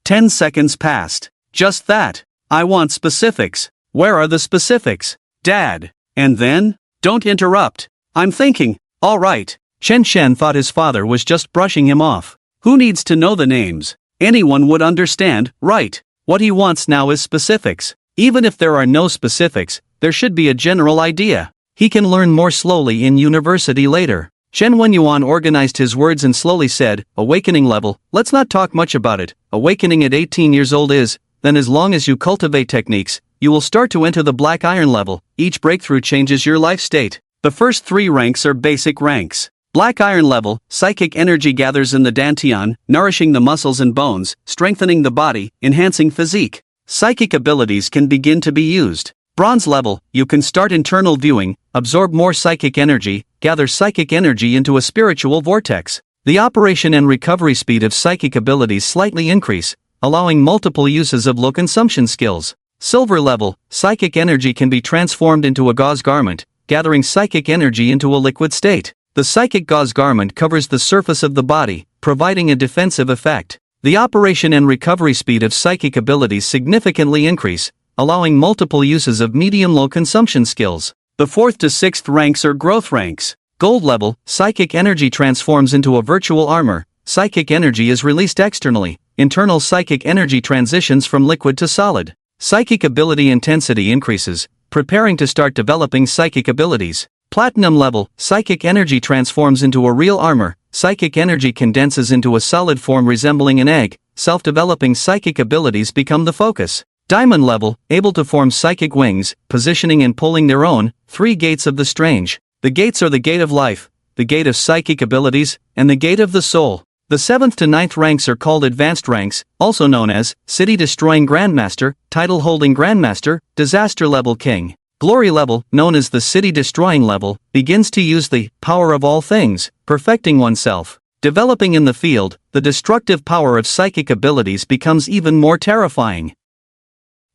10 seconds passed. Just that. I want specifics. Where are the specifics? Dad. And then? Don't interrupt. I'm thinking. All right. Chen thought his father was just brushing him off. Who needs to know the names? Anyone would understand, right? What he wants now is specifics. Even if there are no specifics, there should be a general idea. He can learn more slowly in university later. Chen Wenyuan organized his words and slowly said, awakening level, let's not talk much about it. Awakening at 18 years old is, then as long as you cultivate techniques, you will start to enter the black iron level. Each breakthrough changes your life state. The first 3 ranks are basic ranks. Black iron level, psychic energy gathers in the dantian, nourishing the muscles and bones, strengthening the body, enhancing physique. Psychic abilities can begin to be used. Bronze level, you can start internal viewing, absorb more psychic energy, gather psychic energy into a spiritual vortex. The operation and recovery speed of psychic abilities slightly increase, allowing multiple uses of low consumption skills. Silver level, psychic energy can be transformed into a gauze garment, gathering psychic energy into a liquid state. The psychic gauze garment covers the surface of the body, providing a defensive effect. The operation and recovery speed of psychic abilities significantly increase, allowing multiple uses of medium-low consumption skills. The 4th to 6th ranks are growth ranks. Gold level, psychic energy transforms into a virtual armor. Psychic energy is released externally. Internal psychic energy transitions from liquid to solid. Psychic ability intensity increases, preparing to start developing psychic abilities. Platinum level, psychic energy transforms into a real armor. Psychic energy condenses into a solid form resembling an egg. Self-developing psychic abilities become the focus. Diamond level, able to form psychic wings, positioning and pulling their own. 3 gates of the strange. The gates are the gate of life, the gate of psychic abilities, and the gate of the soul. The 7th to 9th ranks are called advanced ranks, also known as city-destroying grandmaster, title-holding grandmaster, disaster-level king. Glory level, known as the city-destroying level, begins to use the power of all things, perfecting oneself. Developing in the field, the destructive power of psychic abilities becomes even more terrifying.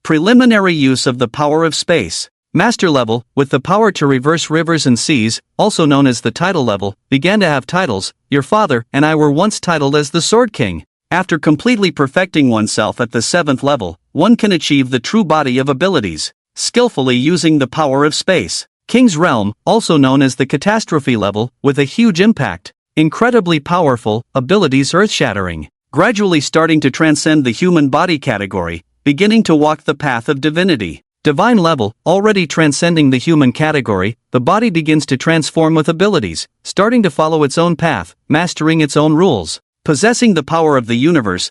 Preliminary use of the power of space. Master level, with the power to reverse rivers and seas, also known as the title level, began to have titles. Your father and I were once titled as the Sword King. After completely perfecting oneself at the 7th level, one can achieve the true body of abilities, skillfully using the power of space. King's Realm, also known as the catastrophe level, with a huge impact. Incredibly powerful, abilities earth-shattering. Gradually starting to transcend the human body category, beginning to walk the path of divinity. Divine level, already transcending the human category, the body begins to transform with abilities, starting to follow its own path, mastering its own rules. Possessing the power of the universe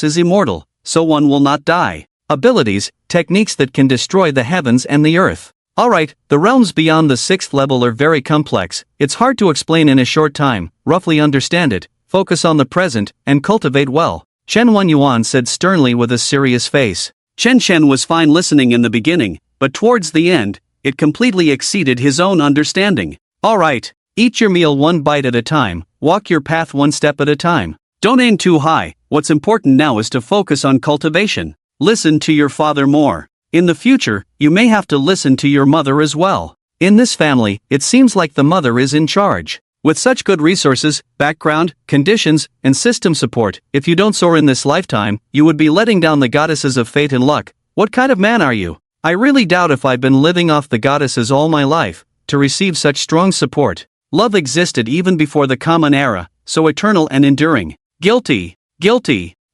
is immortal, so one will not die. Abilities, techniques that can destroy the heavens and the earth. Alright, the realms beyond the 6th level are very complex, it's hard to explain in a short time. Roughly understand it, focus on the present, and cultivate well. Chen Wenyuan said sternly with a serious face. Chen was fine listening in the beginning, but towards the end, it completely exceeded his own understanding. Alright, eat your meal one bite at a time, walk your path one step at a time. Don't aim too high, what's important now is to focus on cultivation. Listen to your father more. In the future, you may have to listen to your mother as well. In this family, it seems like the mother is in charge. With such good resources, background, conditions, and system support, if you don't soar in this lifetime, you would be letting down the goddesses of fate and luck. What kind of man are you? I really doubt if I've been living off the goddesses all my life, to receive such strong support. Love existed even before the common era, so eternal and enduring. Guilty.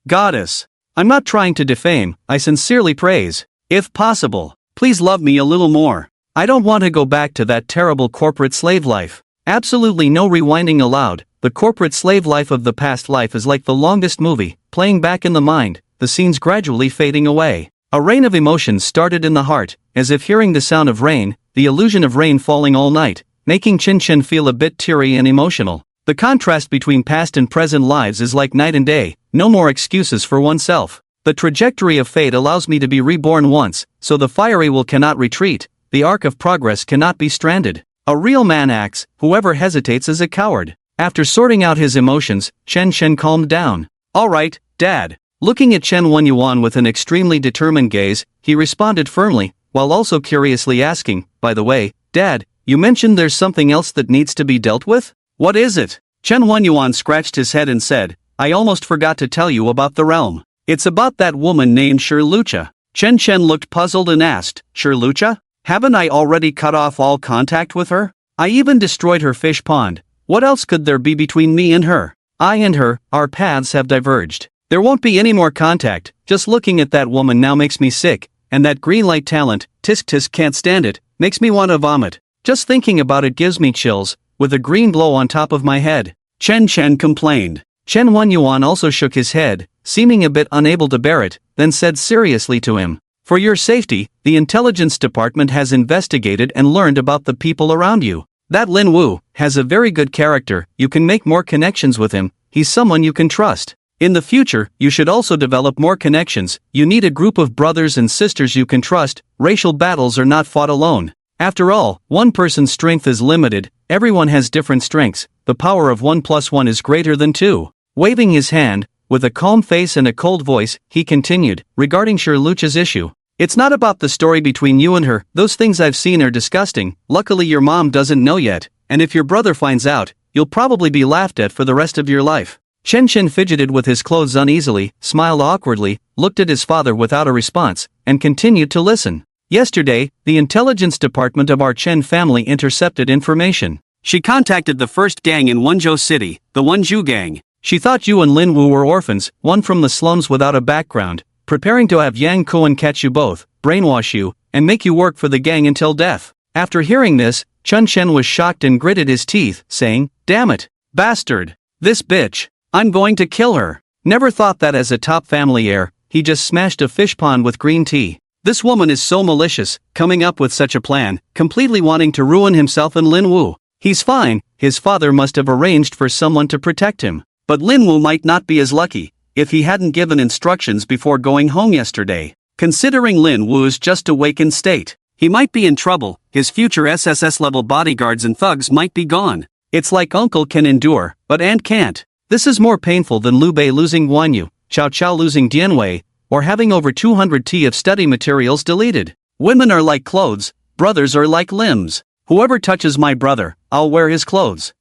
Goddess. I'm not trying to defame, I sincerely praise. If possible, please love me a little more. I don't want to go back to that terrible corporate slave life. Absolutely no rewinding allowed. The corporate slave life of the past life is like the longest movie, playing back in the mind, the scenes gradually fading away. A rain of emotions started in the heart, as if hearing the sound of rain, the illusion of rain falling all night, making Chen feel a bit teary and emotional. The contrast between past and present lives is like night and day, no more excuses for oneself. The trajectory of fate allows me to be reborn once, so the fiery will cannot retreat, the arc of progress cannot be stranded. A real man acts, whoever hesitates is a coward. After sorting out his emotions, Chen calmed down. Alright, Dad. Looking at Chen Wenyuan with an extremely determined gaze, he responded firmly, while also curiously asking, by the way, Dad, you mentioned there's something else that needs to be dealt with? What is it? Chen Wenyuan scratched his head and said, I almost forgot to tell you about the realm. It's about that woman named Shirlucha. Chen looked puzzled and asked, Shirlucha? Haven't I already cut off all contact with her? I even destroyed her fish pond. What else could there be between me and her? I and her, our paths have diverged. There won't be any more contact, just looking at that woman now makes me sick, and that green light talent, tisk tisk can't stand it, makes me want to vomit. Just thinking about it gives me chills, with a green glow on top of my head. Chen Chen complained. Chen Wenyuan also shook his head, seeming a bit unable to bear it, then said seriously to him, "For your safety, the intelligence department has investigated and learned about the people around you. That Lin Wu has a very good character, you can make more connections with him, he's someone you can trust. In the future, you should also develop more connections, you need a group of brothers and sisters you can trust, racial battles are not fought alone. After all, one person's strength is limited, everyone has different strengths, the power of 1 plus 1 is greater than 2. Waving his hand, with a calm face and a cold voice, he continued, regarding Shirlucha's issue. It's not about the story between you and her, those things I've seen are disgusting, luckily your mom doesn't know yet, and if your brother finds out, you'll probably be laughed at for the rest of your life. Chen Chen fidgeted with his clothes uneasily, smiled awkwardly, looked at his father without a response, and continued to listen. Yesterday, the intelligence department of our Chen family intercepted information. She contacted the first gang in Wenzhou City, the Wenzhou gang. She thought you and Lin Wu were orphans, one from the slums without a background, preparing to have Yang Kuan catch you both, brainwash you, and make you work for the gang until death. After hearing this, Chen Chen was shocked and gritted his teeth, saying, "Damn it, bastard. This bitch. I'm going to kill her." Never thought that as a top family heir, he just smashed a fish pond with green tea. This woman is so malicious, coming up with such a plan, completely wanting to ruin himself and Lin Wu. He's fine, his father must have arranged for someone to protect him. But Lin Wu might not be as lucky, if he hadn't given instructions before going home yesterday. Considering Lin Wu's just awakened state, he might be in trouble, his future SSS-level bodyguards and thugs might be gone. It's like uncle can endure, but aunt can't. This is more painful than Liu Bei losing Guanyu, Cao Cao losing Dianwei, or having over 200 T of study materials deleted. Women are like clothes, brothers are like limbs. Whoever touches my brother, I'll wear his clothes.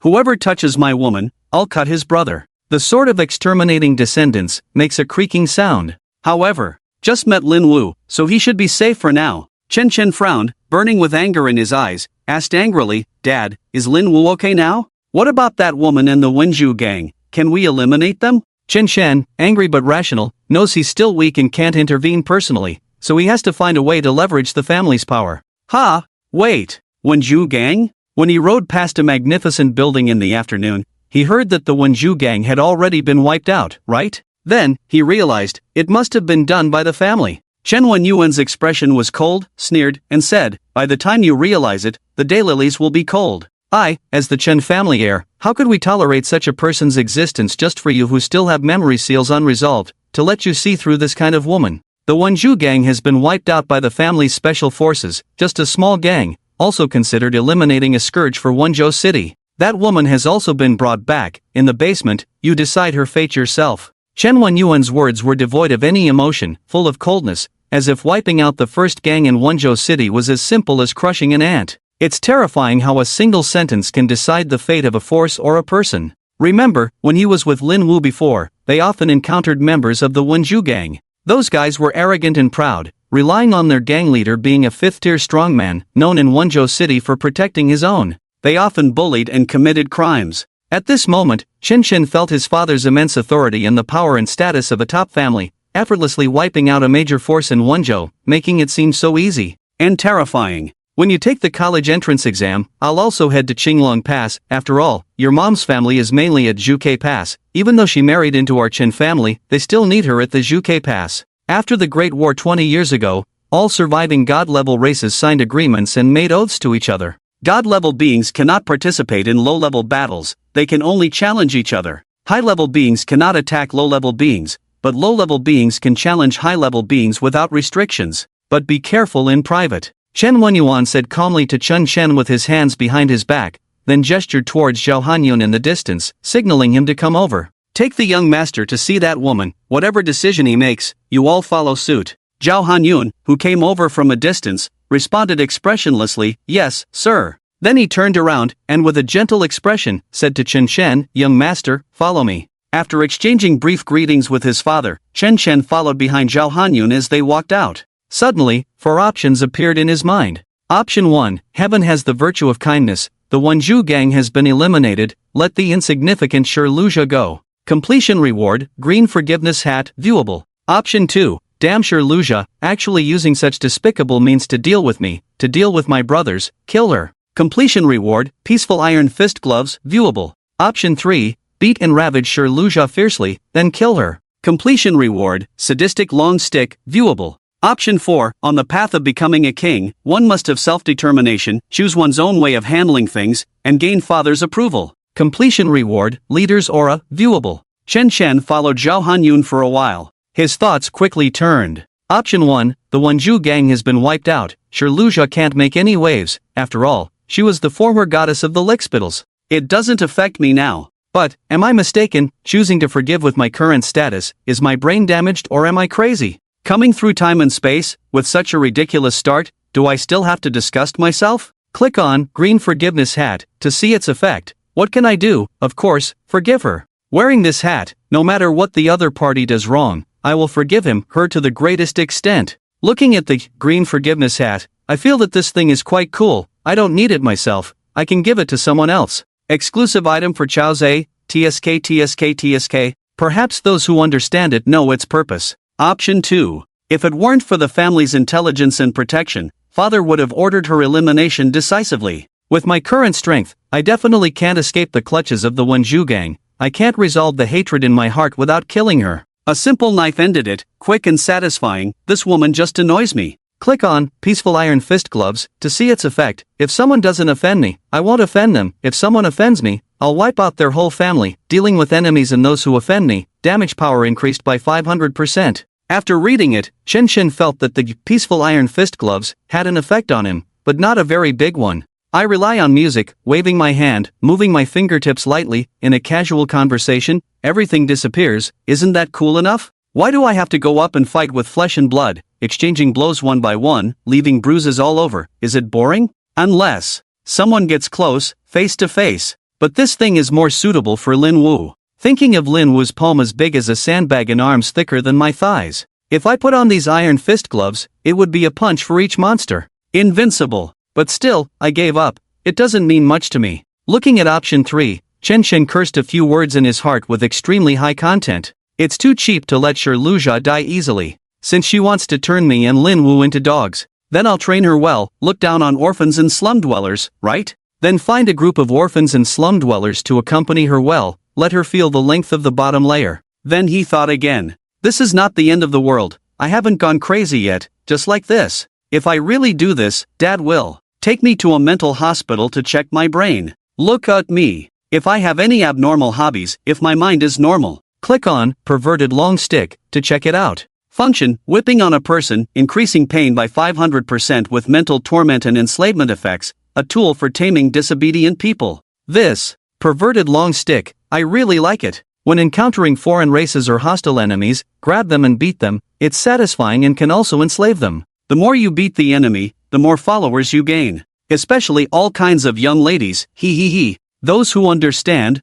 Whoever touches my woman, I'll cut his brother. The sword of exterminating descendants makes a creaking sound. However, just met Lin Wu, so he should be safe for now. Chen Chen frowned, burning with anger in his eyes, asked angrily, "Dad, is Lin Wu okay now? What about that woman and the Wenzhou gang, can we eliminate them?" Chen Chen, angry but rational, knows he's still weak and can't intervene personally, so he has to find a way to leverage the family's power. Ha! Wait, Wenzhou gang? When he rode past a magnificent building in the afternoon, he heard that the Wenzhou gang had already been wiped out, right? Then, he realized, it must have been done by the family. Chen Wenyuan's expression was cold, sneered, and said, "By the time you realize it, the daylilies will be cold. I, as the Chen family heir, how could we tolerate such a person's existence just for you who still have memory seals unresolved, to let you see through this kind of woman? The Wenzhou gang has been wiped out by the family's special forces, just a small gang, also considered eliminating a scourge for Wenzhou City. That woman has also been brought back, in the basement, you decide her fate yourself." Chen Wenyuan's words were devoid of any emotion, full of coldness, as if wiping out the first gang in Wenzhou City was as simple as crushing an ant. It's terrifying how a single sentence can decide the fate of a force or a person. Remember, when he was with Lin Wu before, they often encountered members of the Wenzhou gang. Those guys were arrogant and proud, relying on their gang leader being a fifth-tier strongman, known in Wenzhou City for protecting his own. They often bullied and committed crimes. At this moment, Chen Chen felt his father's immense authority and the power and status of a top family, effortlessly wiping out a major force in Wenzhou, making it seem so easy and terrifying. When you take the college entrance exam, I'll also head to Qinglong Pass. After all, your mom's family is mainly at Zhuke Pass. Even though she married into our Chen family, they still need her at the Zhuke Pass. After the Great War 20 years ago, all surviving God-level races signed agreements and made oaths to each other. God-level beings cannot participate in low-level battles, they can only challenge each other. High-level beings cannot attack low-level beings, but low-level beings can challenge high-level beings without restrictions. But be careful in private. Chen Wenyuan said calmly to Chen Chen with his hands behind his back, then gestured towards Zhao Hanyun in the distance, signaling him to come over. Take the young master to see that woman, whatever decision he makes, you all follow suit. Zhao Hanyun, who came over from a distance, responded expressionlessly, "Yes, sir." Then he turned around, and with a gentle expression, said to Chen Chen, "Young master, follow me." After exchanging brief greetings with his father, Chen Chen followed behind Zhao Hanyun as they walked out. Suddenly, 4 options appeared in his mind. Option 1, heaven has the virtue of kindness, the Wenzhou gang has been eliminated, let the insignificant Shirluja go. Completion reward, green forgiveness hat, viewable. Option 2, damn sure Luja, actually using such despicable means to deal with me, to deal with my brothers, kill her. Completion reward, peaceful iron fist gloves, viewable. Option 3, beat and ravage Sure Luja fiercely, then kill her. Completion reward, sadistic long stick, viewable. Option 4, on the path of becoming a king, one must have self-determination, choose one's own way of handling things, and gain father's approval. Completion reward, leader's aura, viewable. Chen Chen followed Zhao Hanyun for a while. His thoughts quickly turned. Option 1, the Wonju gang has been wiped out, sure Luja can't make any waves, after all, she was the former goddess of the lickspittles. It doesn't affect me now. But, am I mistaken, choosing to forgive with my current status, is my brain damaged or am I crazy? Coming through time and space, with such a ridiculous start, do I still have to disgust myself? Click on green forgiveness hat to see its effect. What can I do? Of course, forgive her. Wearing this hat, no matter what the other party does wrong, I will forgive him, her to the greatest extent. Looking at the green forgiveness hat, I feel that this thing is quite cool. I don't need it myself, I can give it to someone else. Exclusive item for Chao Zhe, TSK. Perhaps those who understand it know its purpose. Option 2. If it weren't for the family's intelligence and protection, father would have ordered her elimination decisively. With my current strength, I definitely can't escape the clutches of the Wonju gang. I can't resolve the hatred in my heart without killing her. A simple knife ended it, quick and satisfying. This woman just annoys me. Click on Peaceful Iron Fist Gloves to see its effect. If someone doesn't offend me, I won't offend them. If someone offends me, I'll wipe out their whole family. Dealing with enemies and those who offend me, damage power increased by 500%. After reading it, Chen Chen felt that the Peaceful Iron Fist Gloves had an effect on him, but not a very big one. I rely on music, waving my hand, moving my fingertips lightly, in a casual conversation, everything disappears. Isn't that cool enough? Why do I have to go up and fight with flesh and blood, exchanging blows one by one, leaving bruises all over? Is it boring? Unless someone gets close, face to face. But this thing is more suitable for Lin Wu. Thinking of Lin Wu's palm as big as a sandbag and arms thicker than my thighs. If I put on these iron fist gloves, it would be a punch for each monster. Invincible. But still, I gave up. It doesn't mean much to me. Looking at option 3, Chen Chen cursed a few words in his heart with extremely high content. It's too cheap to let Sure Luja die easily. Since she wants to turn me and Lin Wu into dogs, then I'll train her well, look down on orphans and slum dwellers, right? Then find a group of orphans and slum dwellers to accompany her well, let her feel the length of the bottom layer. Then he thought again. This is not the end of the world. I haven't gone crazy yet, just like this. If I really do this, Dad will take me to a mental hospital to check my brain. Look at me. If I have any abnormal hobbies, if my mind is normal. Click on Perverted Long Stick to check it out. Function, whipping on a person, increasing pain by 500% with mental torment and enslavement effects, a tool for taming disobedient people. This perverted long stick, I really like it. When encountering foreign races or hostile enemies, grab them and beat them. It's satisfying and can also enslave them. The more you beat the enemy, the more followers you gain. Especially all kinds of young ladies, he. Those who understand.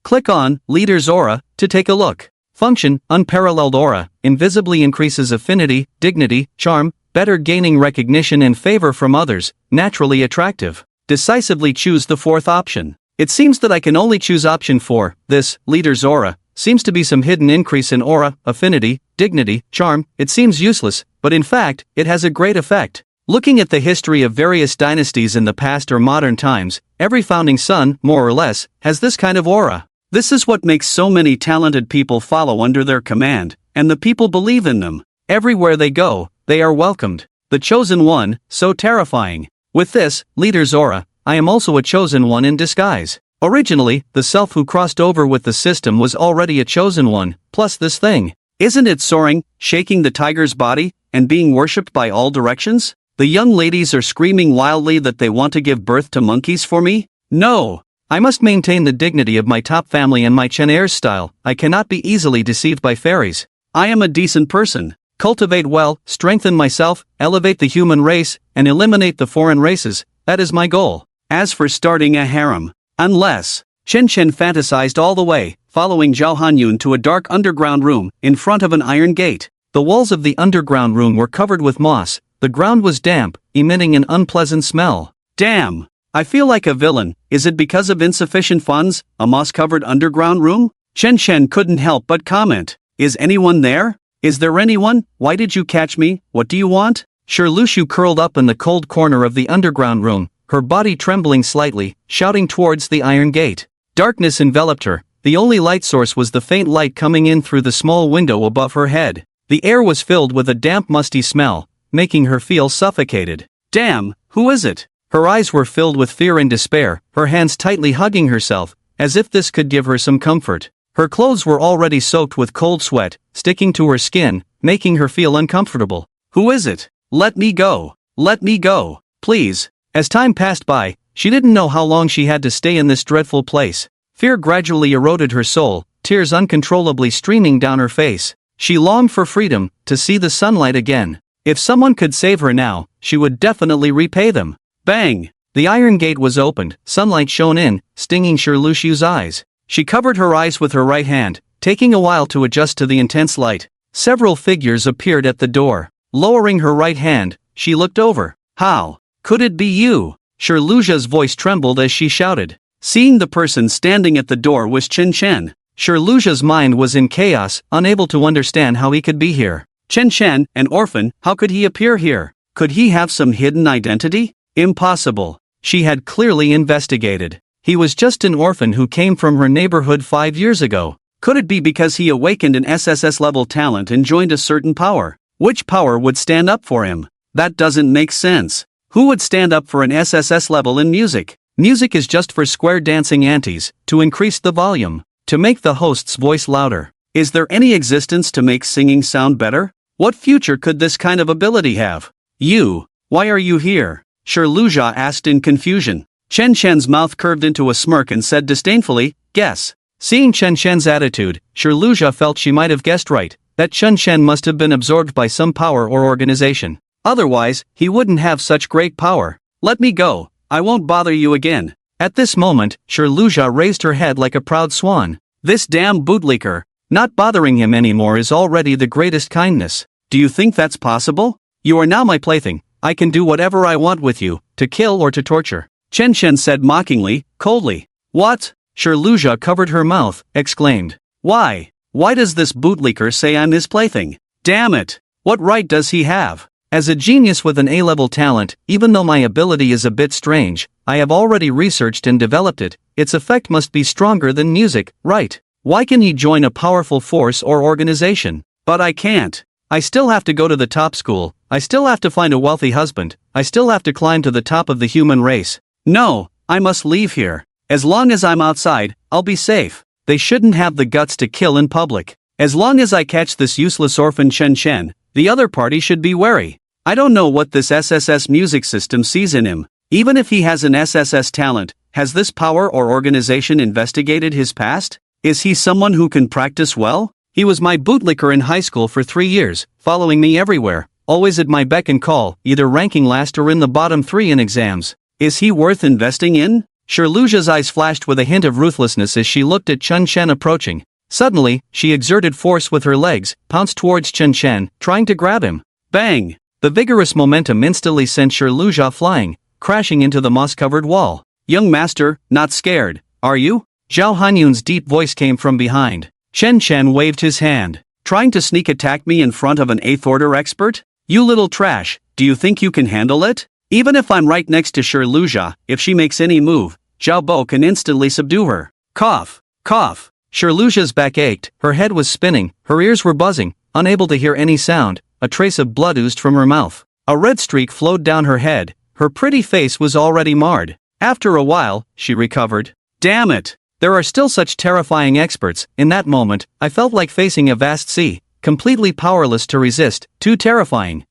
Click on Leader's Aura to take a look. Function, unparalleled aura, invisibly increases affinity, dignity, charm, better gaining recognition and favor from others, naturally attractive. Decisively choose the fourth option. It seems that I can only choose option 4, this, Leader's Aura, seems to be some hidden increase in aura, affinity, dignity, charm. It seems useless, but in fact, it has a great effect. Looking at the history of various dynasties in the past or modern times, every founding son, more or less, has this kind of aura. This is what makes so many talented people follow under their command, and the people believe in them. Everywhere they go, they are welcomed. The chosen one, so terrifying. With this, Leader's Aura, I am also a chosen one in disguise. Originally, the self who crossed over with the system was already a chosen one, plus this thing. Isn't it soaring, shaking the tiger's body, and being worshipped by all directions? The young ladies are screaming wildly that they want to give birth to monkeys for me? No! I must maintain the dignity of my top family and my Chen heir's style. I cannot be easily deceived by fairies. I am a decent person. Cultivate well, strengthen myself, elevate the human race, and eliminate the foreign races. That is my goal. As for starting a harem, unless Chen Chen fantasized all the way, following Zhao Hanyun to a dark underground room in front of an iron gate. The walls of the underground room were covered with moss. The ground was damp, emitting an unpleasant smell. Damn! I feel like a villain. Is it because of insufficient funds? A moss-covered underground room? Chen Chen couldn't help but comment. Is anyone there? Is there anyone? Why did you catch me? What do you want? Shirlushu curled up in the cold corner of the underground room, her body trembling slightly, shouting towards the iron gate. Darkness enveloped her. The only light source was the faint light coming in through the small window above her head. The air was filled with a damp, musty smell, making her feel suffocated. Damn, who is it? Her eyes were filled with fear and despair, her hands tightly hugging herself, as if this could give her some comfort. Her clothes were already soaked with cold sweat, sticking to her skin, making her feel uncomfortable. Who is it? Let me go. Let me go. Please. As time passed by, she didn't know how long she had to stay in this dreadful place. Fear gradually eroded her soul, tears uncontrollably streaming down her face. She longed for freedom, to see the sunlight again. If someone could save her now, she would definitely repay them. Bang! The iron gate was opened, sunlight shone in, stinging Shirlushu's eyes. She covered her eyes with her right hand, taking a while to adjust to the intense light. Several figures appeared at the door. Lowering her right hand, she looked over. How could it be you? Shirlushu's voice trembled as she shouted. Seeing the person standing at the door was Chen Chen. Shirlushu's mind was in chaos, unable to understand how he could be here. Chen Chen, an orphan, how could he appear here? Could he have some hidden identity? Impossible. She had clearly investigated. He was just an orphan who came from her neighborhood 5 years ago. Could it be because he awakened an SSS-level talent and joined a certain power? Which power would stand up for him? That doesn't make sense. Who would stand up for an SSS level in music? Music is just for square dancing aunties, to increase the volume, to make the host's voice louder. Is there any existence to make singing sound better? What future could this kind of ability have? You, why are you here? Shirlushu asked in confusion. Chen Chen's mouth curved into a smirk and said disdainfully, guess. Seeing Chen Chen's attitude, Shirlushu felt she might have guessed right, that Chen Chen must have been absorbed by some power or organization. Otherwise, he wouldn't have such great power. Let me go, I won't bother you again. At this moment, Shirlushu raised her head like a proud swan. This damn bootlicker. Not bothering him anymore is already the greatest kindness. Do you think that's possible? You are now my plaything. I can do whatever I want with you, to kill or to torture. Chen Chen said mockingly, coldly. What? Shirlushu covered her mouth, exclaimed. Why? Why does this bootlicker say I'm his plaything? Damn it! What right does he have? As a genius with an A-level talent, even though my ability is a bit strange, I have already researched and developed it. Its effect must be stronger than music, right? Why can he join a powerful force or organization? But I can't. I still have to go to the top school, I still have to find a wealthy husband, I still have to climb to the top of the human race. No, I must leave here. As long as I'm outside, I'll be safe. They shouldn't have the guts to kill in public. As long as I catch this useless orphan Chen Chen, the other party should be wary. I don't know what this SSS music system sees in him. Even if he has an SSS talent, has this power or organization investigated his past? Is he someone who can practice well? He was my bootlicker in high school for 3 years, following me everywhere, always at my beck and call, either ranking last or in the bottom 3 in exams. Is he worth investing in? Shirlushu's eyes flashed with a hint of ruthlessness as she looked at Chen Chen approaching. Suddenly, she exerted force with her legs, pounced towards Chen Chen, trying to grab him. Bang! The vigorous momentum instantly sent Shirlushu flying, crashing into the moss-covered wall. Young master, not scared, are you? Zhao Hanyun's deep voice came from behind. Chen Chen waved his hand. Trying to sneak attack me in front of an 8th order expert? You little trash, do you think you can handle it? Even if I'm right next to Shirlushu, if she makes any move, Zhao Bo can instantly subdue her. Cough, cough. Shirlushu's back ached, her head was spinning, her ears were buzzing, unable to hear any sound. A trace of blood oozed from her mouth. A red streak flowed down her head, her pretty face was already marred. After a while, she recovered. Damn it! There are still such terrifying experts. In that moment, I felt like facing a vast sea, completely powerless to resist, too terrifying.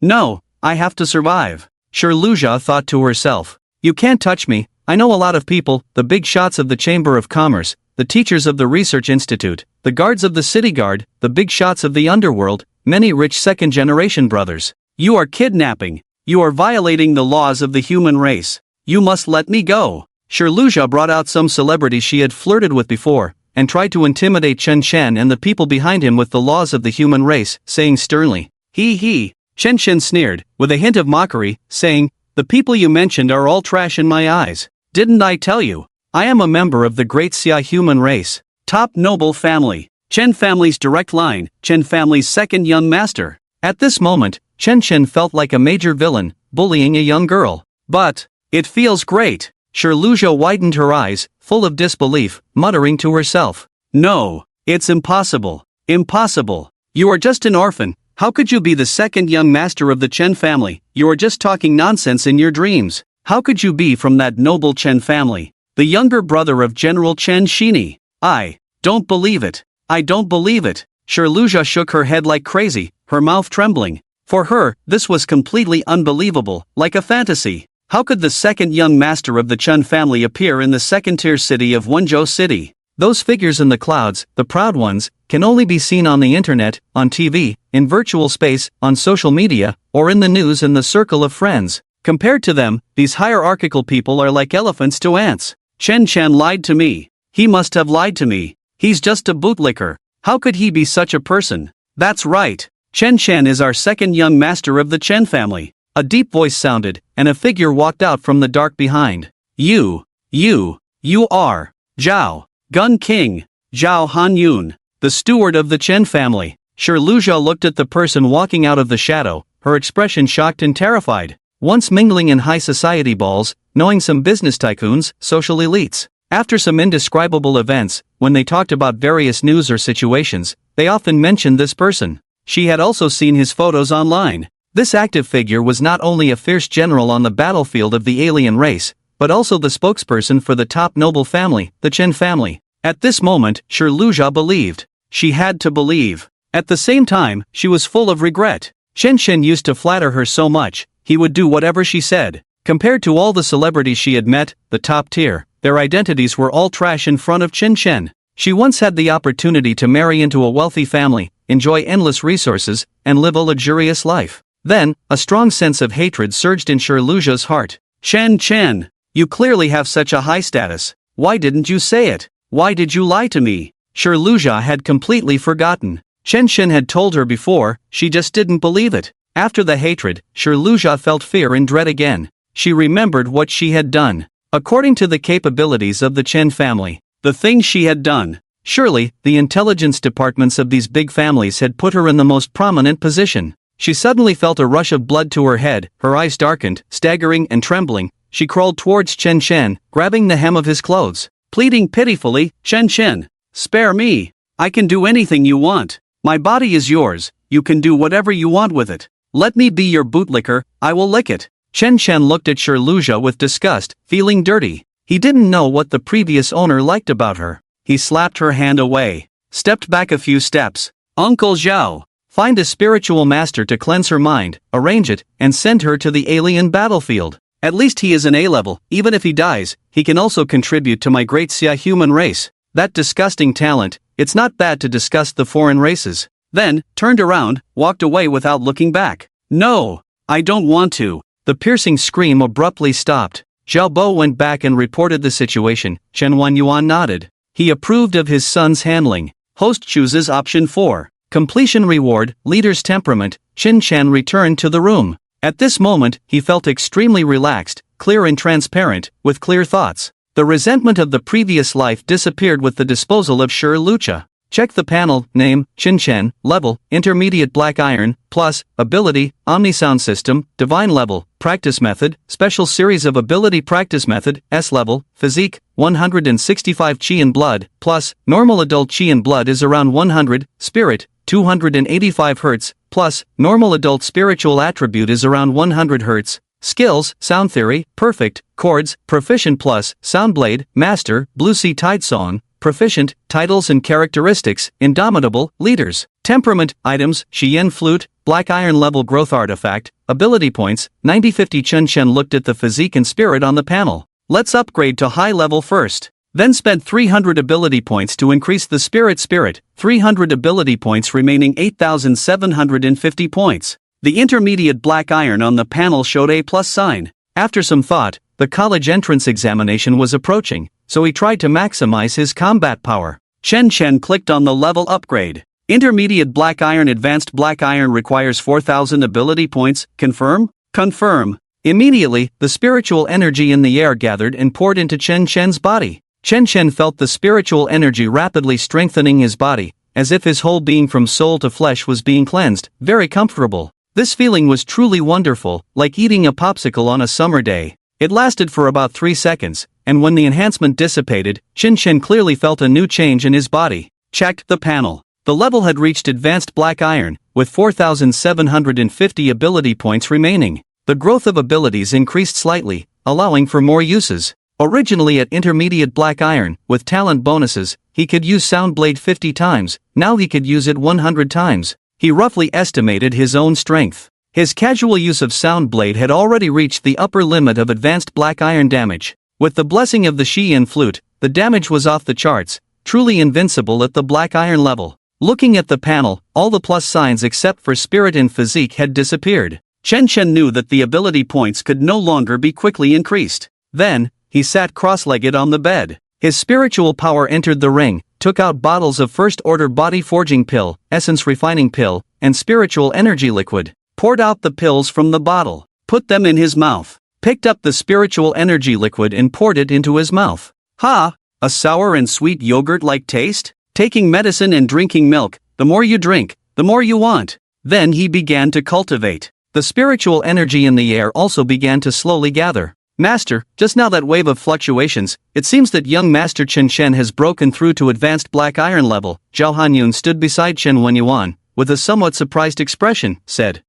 No, I have to survive. Shirlushu thought to herself. You can't touch me, I know a lot of people, the big shots of the Chamber of Commerce, the teachers of the Research Institute, the guards of the City Guard, the big shots of the underworld, many rich second-generation brothers. You are kidnapping. You are violating the laws of the human race. You must let me go. Shirlushu brought out some celebrities she had flirted with before, and tried to intimidate Chen Chen and the people behind him with the laws of the human race, saying sternly, he. Chen Chen sneered, with a hint of mockery, saying, the people you mentioned are all trash in my eyes. Didn't I tell you? I am a member of the great Xia human race. Top noble family. Chen family's direct line, Chen family's second young master. At this moment, Chen felt like a major villain, bullying a young girl. But, it feels great. Shirluja widened her eyes, full of disbelief, muttering to herself. No, it's impossible. Impossible. You are just an orphan. How could you be the second young master of the Chen family? You are just talking nonsense in your dreams. How could you be from that noble Chen family? The younger brother of General Chen Shini. I don't believe it. I don't believe it. Shirluja shook her head like crazy, her mouth trembling. For her, this was completely unbelievable, like a fantasy. How could the second young master of the Chen family appear in the second-tier city of Wenzhou City? Those figures in the clouds, the proud ones, can only be seen on the internet, on TV, in virtual space, on social media, or in the news in the circle of friends. Compared to them, these hierarchical people are like elephants to ants. Chen lied to me. He must have lied to me. He's just a bootlicker. How could he be such a person? That's right. Chen is our second young master of the Chen family. A deep voice sounded, and a figure walked out from the dark behind. You are Zhao Gun King, Zhao Hanyun, the steward of the Chen family. Shirluja looked at the person walking out of the shadow, her expression shocked and terrified. Once mingling in high society balls, knowing some business tycoons, social elites. After some indescribable events, when they talked about various news or situations, they often mentioned this person. She had also seen his photos online. This active figure was not only a fierce general on the battlefield of the alien race, but also the spokesperson for the top noble family, the Chen family. At this moment, Shirluja believed. She had to believe. At the same time, she was full of regret. Chen used to flatter her so much, he would do whatever she said. Compared to all the celebrities she had met, the top tier, their identities were all trash in front of Chen. She once had the opportunity to marry into a wealthy family, enjoy endless resources, and live a luxurious life. Then, a strong sense of hatred surged in Shirluja's heart. Chen, you clearly have such a high status. Why didn't you say it? Why did you lie to me? Shirluja had completely forgotten. Chen had told her before, she just didn't believe it. After the hatred, Shirluja felt fear and dread again. She remembered what she had done. According to the capabilities of the Chen family, the things she had done. Surely, the intelligence departments of these big families had put her in the most prominent position. She suddenly felt a rush of blood to her head, her eyes darkened, staggering and trembling. She crawled towards Chen, grabbing the hem of his clothes, pleading pitifully, Chen, spare me. I can do anything you want. My body is yours, you can do whatever you want with it. Let me be your bootlicker, I will lick it. Chen looked at Shirluja with disgust, feeling dirty. He didn't know what the previous owner liked about her. He slapped her hand away, stepped back a few steps. Uncle Zhao, find a spiritual master to cleanse her mind, arrange it, and send her to the alien battlefield. At least he is an A-level, even if he dies, he can also contribute to my great Xia human race. That disgusting talent, it's not bad to disgust the foreign races. Then, turned around, walked away without looking back. No, I don't want to. The piercing scream abruptly stopped. Zhao Bo went back and reported the situation. Chen Yuan nodded. He approved of his son's handling. Host chooses option 4. Completion reward, leader's temperament. Chen returned to the room. At this moment, he felt extremely relaxed, clear and transparent, with clear thoughts. The resentment of the previous life disappeared with the disposal of Shirluja. Check the panel, name, Chen, level, intermediate black iron, plus, ability, omnisound system, divine level, practice method, special series of ability practice method, S-level, physique, 165 chi and blood, plus, normal adult chi and blood is around 100, spirit, 285 Hz, plus, normal adult spiritual attribute is around 100 Hz, skills, sound theory, perfect, chords, proficient plus, soundblade, master, blue sea tide song, proficient, titles and characteristics, indomitable, leaders, temperament, items, Xian flute, black iron level growth artifact, ability points, 9050 Chen looked at the physique and spirit on the panel. Let's upgrade to high level first. Then spent 300 ability points to increase the spirit, 300 ability points remaining 8,750 points. The intermediate black iron on the panel showed A+ sign. After some thought, the college entrance examination was approaching, so he tried to maximize his combat power. Chen clicked on the level upgrade. Intermediate black iron, advanced black iron requires 4,000 ability points. Confirm? Confirm. Immediately, the spiritual energy in the air gathered and poured into Chen's body. Chen felt the spiritual energy rapidly strengthening his body, as if his whole being from soul to flesh was being cleansed, very comfortable. This feeling was truly wonderful, like eating a popsicle on a summer day. It lasted for about 3 seconds, and when the enhancement dissipated, Chen Chen clearly felt a new change in his body. Checked the panel. The level had reached Advanced Black Iron, with 4,750 ability points remaining. The growth of abilities increased slightly, allowing for more uses. Originally at Intermediate Black Iron, with talent bonuses, he could use Sound Blade 50 times, now he could use it 100 times. He roughly estimated his own strength. His casual use of Sound Blade had already reached the upper limit of Advanced Black Iron damage. With the blessing of the Xian flute, the damage was off the charts, truly invincible at the Black Iron level. Looking at the panel, all the plus signs except for spirit and physique had disappeared. Chen Chen knew that the ability points could no longer be quickly increased. Then, he sat cross-legged on the bed. His spiritual power entered the ring, took out bottles of first-order body forging pill, essence refining pill, and spiritual energy liquid, poured out the pills from the bottle, put them in his mouth, picked up the spiritual energy liquid and poured it into his mouth. Ha! A sour and sweet yogurt-like taste? Taking medicine and drinking milk, the more you drink, the more you want. Then he began to cultivate. The spiritual energy in the air also began to slowly gather. Master, just now that wave of fluctuations, it seems that young Master Chen Chen has broken through to Advanced Black Iron level. Zhao Hanyun stood beside Chen Wenyuan, with a somewhat surprised expression, said,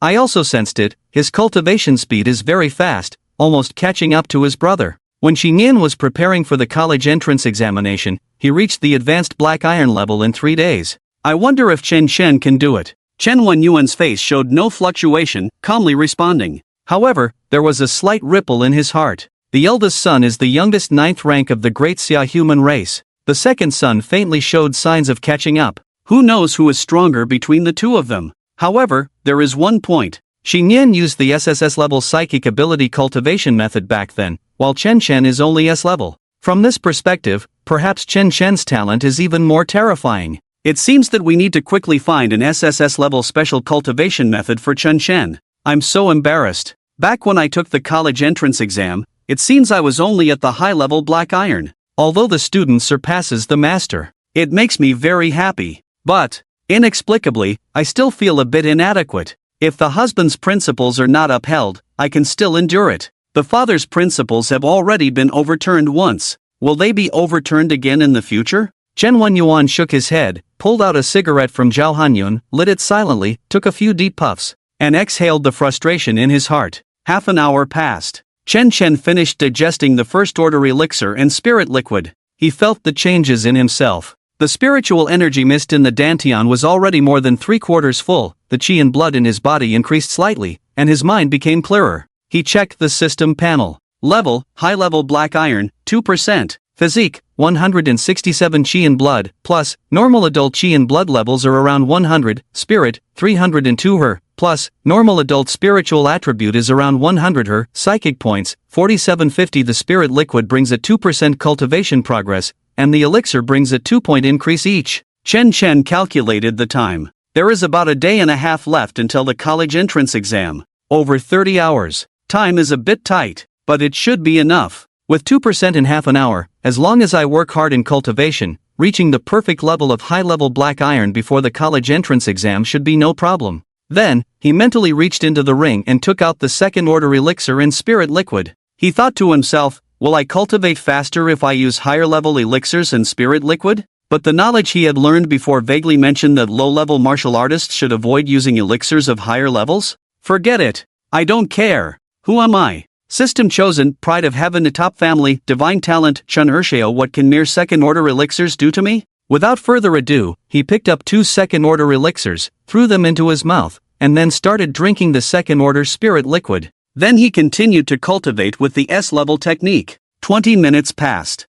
I also sensed it, his cultivation speed is very fast, almost catching up to his brother. When Xingyan was preparing for the college entrance examination, he reached the Advanced Black Iron level in 3 days. I wonder if Chen Chen can do it. Chen Wenyuan's face showed no fluctuation, calmly responding. However, there was a slight ripple in his heart. The eldest son is the youngest 9th rank of the great Xia human race. The second son faintly showed signs of catching up. Who knows who is stronger between the two of them? However, there is one point. Xingyan used the SSS-Level psychic ability cultivation method back then, while Chen Chen is only S-level. From this perspective, perhaps Chen Chen's talent is even more terrifying. It seems that we need to quickly find an SSS-Level special cultivation method for Chen Chen. I'm so embarrassed. Back when I took the college entrance exam, it seems I was only at the high-level Black Iron. Although the student surpasses the master, it makes me very happy. But, inexplicably, I still feel a bit inadequate. If the husband's principles are not upheld, I can still endure it. The father's principles have already been overturned once. Will they be overturned again in the future? Chen Wenyuan shook his head, pulled out a cigarette from Zhao Hanyun, lit it silently, took a few deep puffs, and exhaled the frustration in his heart. Half an hour passed. Chen Chen finished digesting the first-order elixir and spirit liquid. He felt the changes in himself. The spiritual energy mist in the dantian was already more than 3/4 full, the qi and blood in his body increased slightly, and his mind became clearer. He checked the system panel. Level, high-level Black Iron, 2%. Physique, 167 qi and blood, plus, normal adult qi and blood levels are around 100, spirit, 302 her, plus, normal adult spiritual attribute is around 100 her, psychic points, 4750. The spirit liquid brings a 2% cultivation progress, and the elixir brings a 2-point increase each. Chen Chen calculated the time. There is about a day and a half left until the college entrance exam. Over 30 hours. Time is a bit tight, but it should be enough. With 2% in half an hour, as long as I work hard in cultivation, reaching the perfect level of high-level Black Iron before the college entrance exam should be no problem. Then, he mentally reached into the ring and took out the second-order elixir and spirit liquid. He thought to himself, will I cultivate faster if I use higher-level elixirs and spirit liquid? But the knowledge he had learned before vaguely mentioned that low-level martial artists should avoid using elixirs of higher levels? Forget it. I don't care. Who am I? System chosen, pride of heaven, a top family, divine talent, Chun Ursheo. What can mere second-order elixirs do to me? Without further ado, he picked up 2 second-order elixirs, threw them into his mouth, and then started drinking the second-order spirit liquid. Then he continued to cultivate with the S-level technique. 20 minutes passed.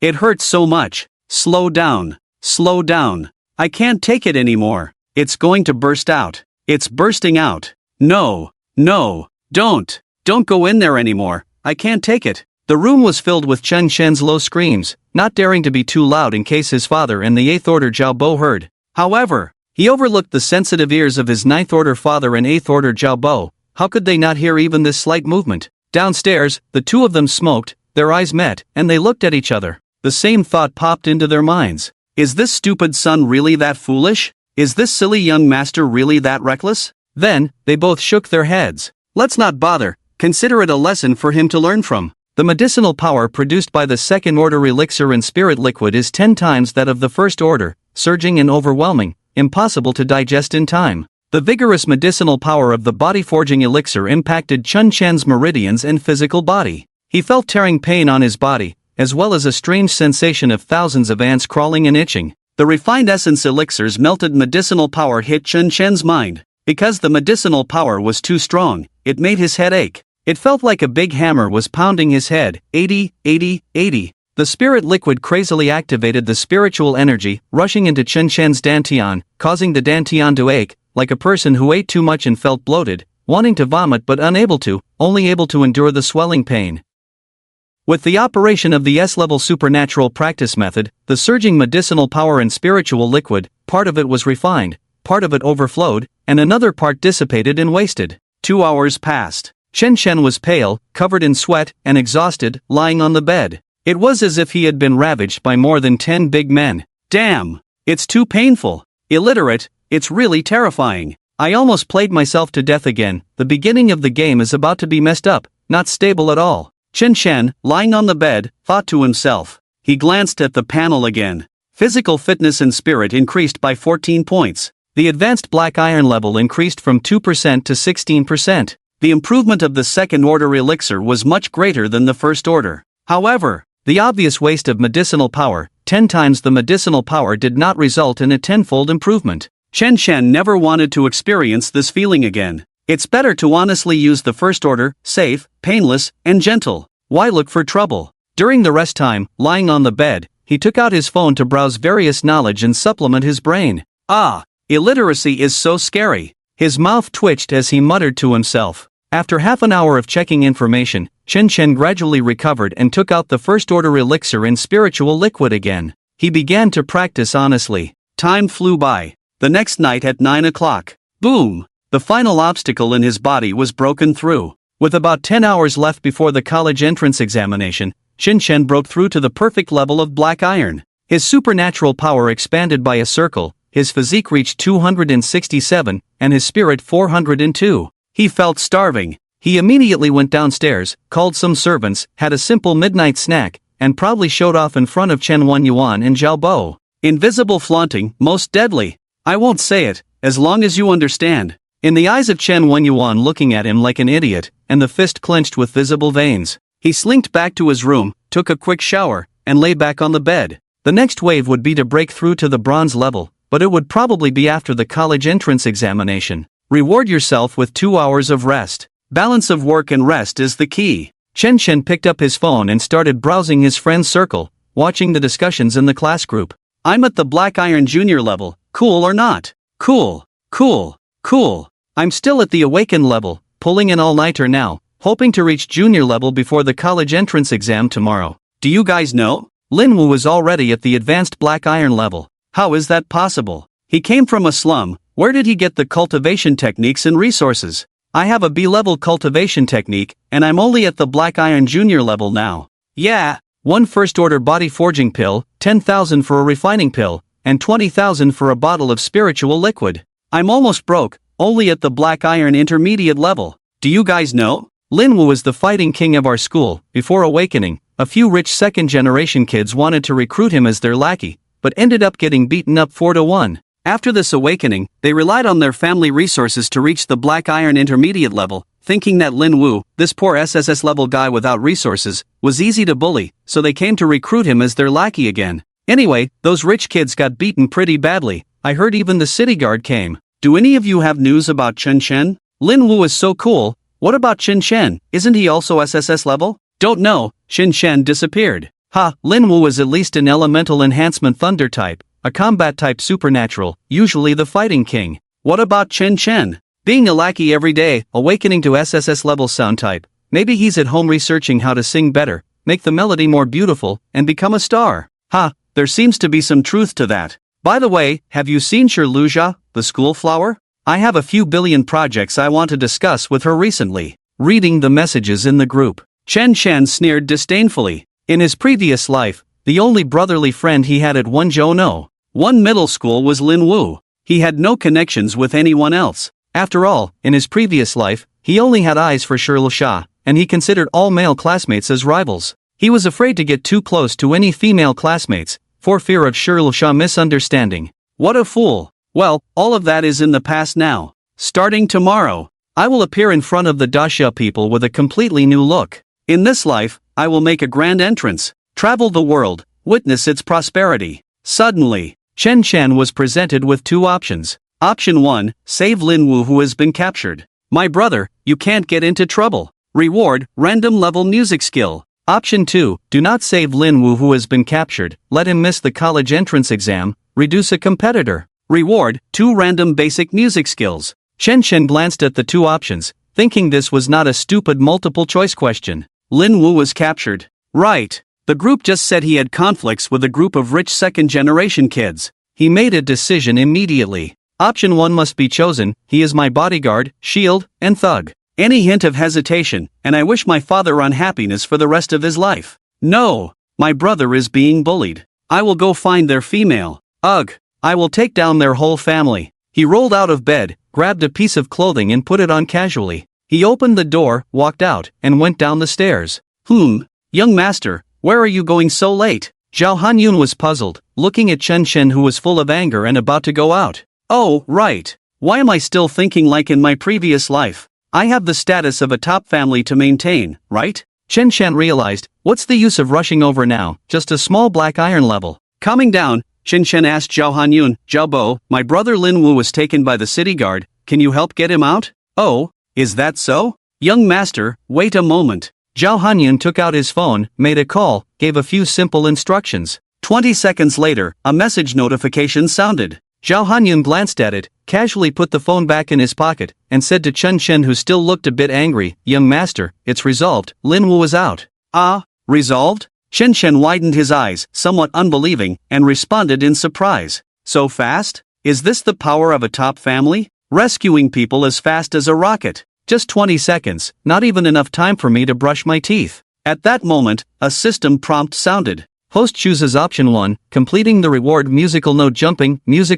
It hurts so much. Slow down. Slow down. I can't take it anymore. It's going to burst out. It's bursting out. No. No. Don't go in there anymore. I can't take it. The room was filled with Chen Chen's low screams, not daring to be too loud in case his father and the 8th order Zhao Bo heard. However, he overlooked the sensitive ears of his 9th order father and 8th order Zhao Bo. How could they not hear even this slight movement? Downstairs, the two of them smoked, their eyes met, and they looked at each other. The same thought popped into their minds. Is this stupid son really that foolish? Is this silly young master really that reckless? Then, they both shook their heads. Let's not bother, consider it a lesson for him to learn from. The medicinal power produced by the second-order elixir and spirit liquid is 10 times that of the first order, surging and overwhelming, impossible to digest in time. The vigorous medicinal power of the body-forging elixir impacted Chun Chen's meridians and physical body. He felt tearing pain on his body, as well as a strange sensation of thousands of ants crawling and itching. The refined essence elixir's melted medicinal power hit Chun Chen's mind. Because the medicinal power was too strong, it made his head ache. It felt like a big hammer was pounding his head. 80, 80, 80. The spirit liquid crazily activated the spiritual energy, rushing into Chun Chen's dantian, causing the dantian to ache, like a person who ate too much and felt bloated, wanting to vomit but unable to, only able to endure the swelling pain. With the operation of the S-level supernatural practice method, the surging medicinal power and spiritual liquid, part of it was refined, part of it overflowed, and another part dissipated and wasted. 2 hours passed. Chen Chen was pale, covered in sweat, and exhausted, lying on the bed. It was as if he had been ravaged by more than 10 big men. Damn! It's too painful. Illiterate, it's really terrifying. I almost played myself to death again. The beginning of the game is about to be messed up, not stable at all. Chen Chen, lying on the bed, thought to himself. He glanced at the panel again. Physical fitness and spirit increased by 14 points. The advanced black iron level increased from 2% to 16%. The improvement of the second-order elixir was much greater than the first order. However, the obvious waste of medicinal power, 10 times the medicinal power, did not result in a tenfold improvement. Chen Chen never wanted to experience this feeling again. It's better to honestly use the first order, safe, painless, and gentle. Why look for trouble? During the rest time, lying on the bed, he took out his phone to browse various knowledge and supplement his brain. Ah, illiteracy is so scary. His mouth twitched as he muttered to himself. After half an hour of checking information, Chen Chen gradually recovered and took out the first-order elixir and spiritual liquid again. He began to practice honestly. Time flew by. The next night at 9 o'clock. Boom! The final obstacle in his body was broken through. With about 10 hours left before the college entrance examination, Chen Chen broke through to the perfect level of black iron. His supernatural power expanded by a circle, his physique reached 267, and his spirit 402. He felt starving. He immediately went downstairs, called some servants, had a simple midnight snack, and proudly showed off in front of Chen Wenyuan and Zhao Bo. Invisible flaunting, most deadly. I won't say it, as long as you understand. In the eyes of Chen Wenyuan looking at him like an idiot, and the fist clenched with visible veins, he slinked back to his room, took a quick shower, and lay back on the bed. The next wave would be to break through to the bronze level, but it would probably be after the college entrance examination. Reward yourself with 2 hours of rest. Balance of work and rest is the key. Chen Chen picked up his phone and started browsing his friend's circle, watching the discussions in the class group. I'm at the Black Iron Junior level, cool or not? Cool, cool, cool. I'm still at the Awakened level, pulling an all-nighter now, hoping to reach junior level before the college entrance exam tomorrow. Do you guys know? Lin Wu is already at the Advanced Black Iron level. How is that possible? He came from a slum. Where did he get the cultivation techniques and resources? I have a B-level cultivation technique, and I'm only at the Black Iron Junior level now. Yeah, 1 first-order body forging pill, 10,000 for a refining pill, and 20,000 for a bottle of spiritual liquid. I'm almost broke, only at the Black Iron Intermediate level. Do you guys know? Lin Wu is the fighting king of our school. Before awakening, a few rich second-generation kids wanted to recruit him as their lackey, but ended up getting beaten up 4-1. After this awakening, they relied on their family resources to reach the Black Iron Intermediate level, thinking that Lin Wu, this poor SSS-level guy without resources, was easy to bully, so they came to recruit him as their lackey again. Anyway, those rich kids got beaten pretty badly. I heard even the city guard came. Do any of you have news about Chen Chen? Lin Wu is so cool. What about Chen Chen? Isn't he also SSS level? Don't know. Chen Chen disappeared. Ha, Lin Wu is at least an elemental enhancement thunder type, a combat type supernatural, usually the fighting king. What about Chen Chen? Being a lackey every day, awakening to SSS level sound type. Maybe he's at home researching how to sing better, make the melody more beautiful, and become a star. Ha, there seems to be some truth to that. By the way, have you seen Shirluja, the school flower? I have a few billion projects I want to discuss with her recently. Reading the messages in the group, Chen Chen sneered disdainfully. In his previous life, The only brotherly friend he had at Wonjo One middle school was Lin Wu. He had no connections with anyone else. After all, in his previous life, he only had eyes for Sha, and he considered all male classmates as rivals. He was afraid to get too close to any female classmates, for fear of Sha misunderstanding. What a fool! Well, all of that is in the past now. Starting tomorrow, I will appear in front of the Dasha people with a completely new look. In this life, I will make a grand entrance, travel the world, witness its prosperity. Suddenly, Chen Shan was presented with two options. Option 1, save Lin Wu who has been captured. My brother, you can't get into trouble. Reward, random level music skill. Option 2, do not save Lin Wu who has been captured, let him miss the college entrance exam, reduce a competitor. Reward, 2 random basic music skills. Chen Shen glanced at the two options, thinking this was not a stupid multiple choice question. Lin Wu was captured. Right. The group just said he had conflicts with a group of rich second-generation kids. He made a decision immediately. Option 1 must be chosen, he is my bodyguard, shield, and thug. Any hint of hesitation, and I wish my father unhappiness for the rest of his life. No, my brother is being bullied. I will go find their female. Ugh, I will take down their whole family. He rolled out of bed, grabbed a piece of clothing and put it on casually. He opened the door, walked out, and went down the stairs. Young master, where are you going so late? Zhao Hanyun was puzzled, looking at Chen Shen who was full of anger and about to go out. Oh, right. Why am I still thinking like in my previous life? I have the status of a top family to maintain, right? Chen Shan realized, what's the use of rushing over now, just a small black iron level. Calming down, Chen Shen asked Zhao Hanyun, Zhao Bo, my brother Lin Wu was taken by the city guard, can you help get him out? Oh, is that so? Young master, wait a moment. Zhao Hanyun took out his phone, made a call, gave a few simple instructions. 20 seconds later, a message notification sounded. Zhao Hanyun glanced at it, casually put the phone back in his pocket, and said to Chen Shen who still looked a bit angry, young master, it's resolved, Lin Wu is out. Ah, resolved? Chen Shen widened his eyes, somewhat unbelieving, and responded in surprise. So fast? Is this the power of a top family? Rescuing people as fast as a rocket. Just 20 seconds, not even enough time for me to brush my teeth. At that moment, a system prompt sounded. Host chooses option 1, completing the reward musical note jumping, use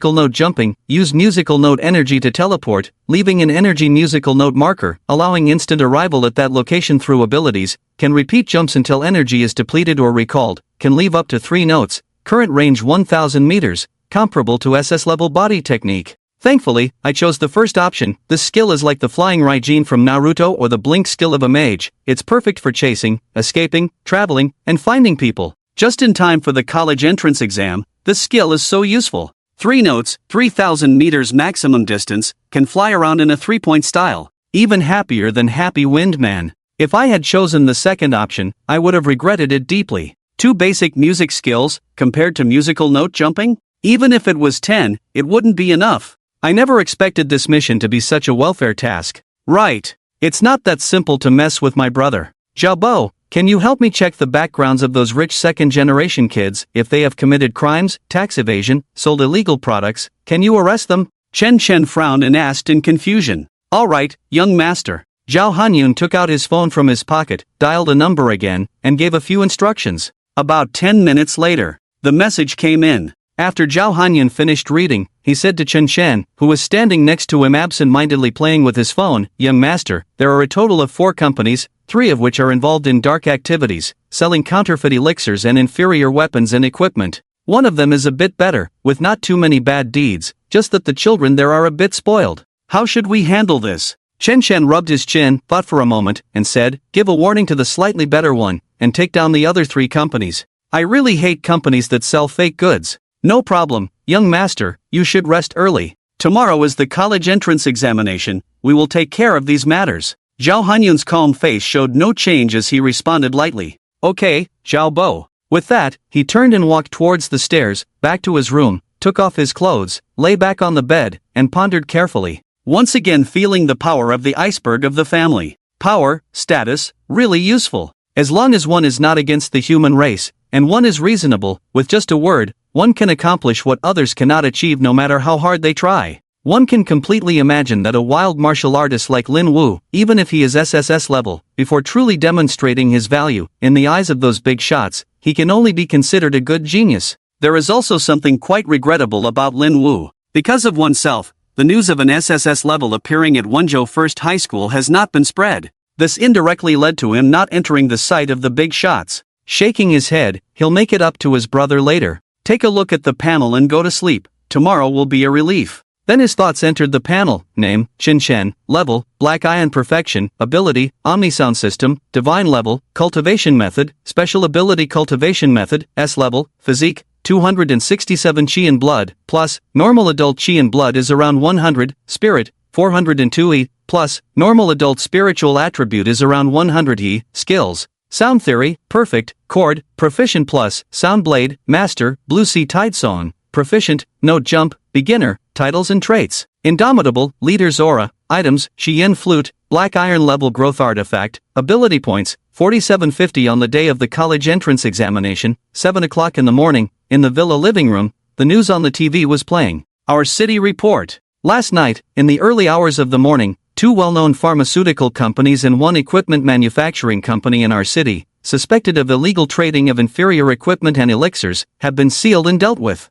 musical note energy to teleport, leaving an energy musical note marker, allowing instant arrival at that location through abilities, can repeat jumps until energy is depleted or recalled, can leave up to 3 notes, current range 1000 meters, comparable to SS-level body technique. Thankfully, I chose the first option. This skill is like the flying Raijin from Naruto or the blink skill of a mage. It's perfect for chasing, escaping, traveling, and finding people. Just in time for the college entrance exam, this skill is so useful. 3 notes, 3000 meters maximum distance, can fly around in a 3-point style. Even happier than Happy Wind Man. If I had chosen the second option, I would have regretted it deeply. 2 basic music skills, compared to musical note jumping? Even if it was 10, it wouldn't be enough. I never expected this mission to be such a welfare task. Right. It's not that simple to mess with my brother. Zhao Bo, can you help me check the backgrounds of those rich second-generation kids? If they have committed crimes, tax evasion, sold illegal products, can you arrest them? Chen Chen frowned and asked in confusion. All right, young master. Zhao Hanyun took out his phone from his pocket, dialed a number again, and gave a few instructions. About 10 minutes later, the message came in. After Zhao Hanyun finished reading, he said to Chen Shan, who was standing next to him absent-mindedly playing with his phone, young master, there are a total of 4 companies, 3 of which are involved in dark activities, selling counterfeit elixirs and inferior weapons and equipment. One of them is a bit better, with not too many bad deeds, just that the children there are a bit spoiled. How should we handle this? Chen Shan rubbed his chin, thought for a moment, and said, give a warning to the slightly better one, and take down the other 3 companies. I really hate companies that sell fake goods. No problem, young master, you should rest early. Tomorrow is the college entrance examination, we will take care of these matters. Zhao Hanyun's calm face showed no change as he responded lightly. Okay, Zhao Bo. With that, he turned and walked towards the stairs, back to his room, took off his clothes, lay back on the bed, and pondered carefully. Once again feeling the power of the iceberg of the family. Power, status, really useful. As long as one is not against the human race, and one is reasonable, with just a word, one can accomplish what others cannot achieve no matter how hard they try. One can completely imagine that a wild martial artist like Lin Wu, even if he is SSS level, before truly demonstrating his value, in the eyes of those big shots, he can only be considered a good genius. There is also something quite regrettable about Lin Wu. Because of oneself, the news of an SSS level appearing at Wenzhou First High School has not been spread. This indirectly led to him not entering the sight of the big shots. Shaking his head, he'll make it up to his brother later. Take a look at the panel and go to sleep. Tomorrow will be a relief. Then his thoughts entered the panel: name, Qinshen, level, Black Iron perfection, ability, Omnisound system, divine level, cultivation method, special ability cultivation method, S level, physique, 267 Qi in blood, plus, normal adult Qi in blood is around 100, spirit, 402 E, plus, normal adult spiritual attribute is around 100 E, skills, sound theory, perfect, chord, proficient plus, sound blade, master, blue sea tide song, proficient, note jump, beginner, titles and traits, indomitable, leader's aura, items, Xian flute, black iron level growth artifact, ability points, 4750 on the day of the college entrance examination, 7 o'clock in the morning, in the villa living room, the news on the TV was playing. Our city report. Last night, in the early hours of the morning, 2 well-known pharmaceutical companies and 1 equipment manufacturing company in our city, suspected of illegal trading of inferior equipment and elixirs, have been sealed and dealt with.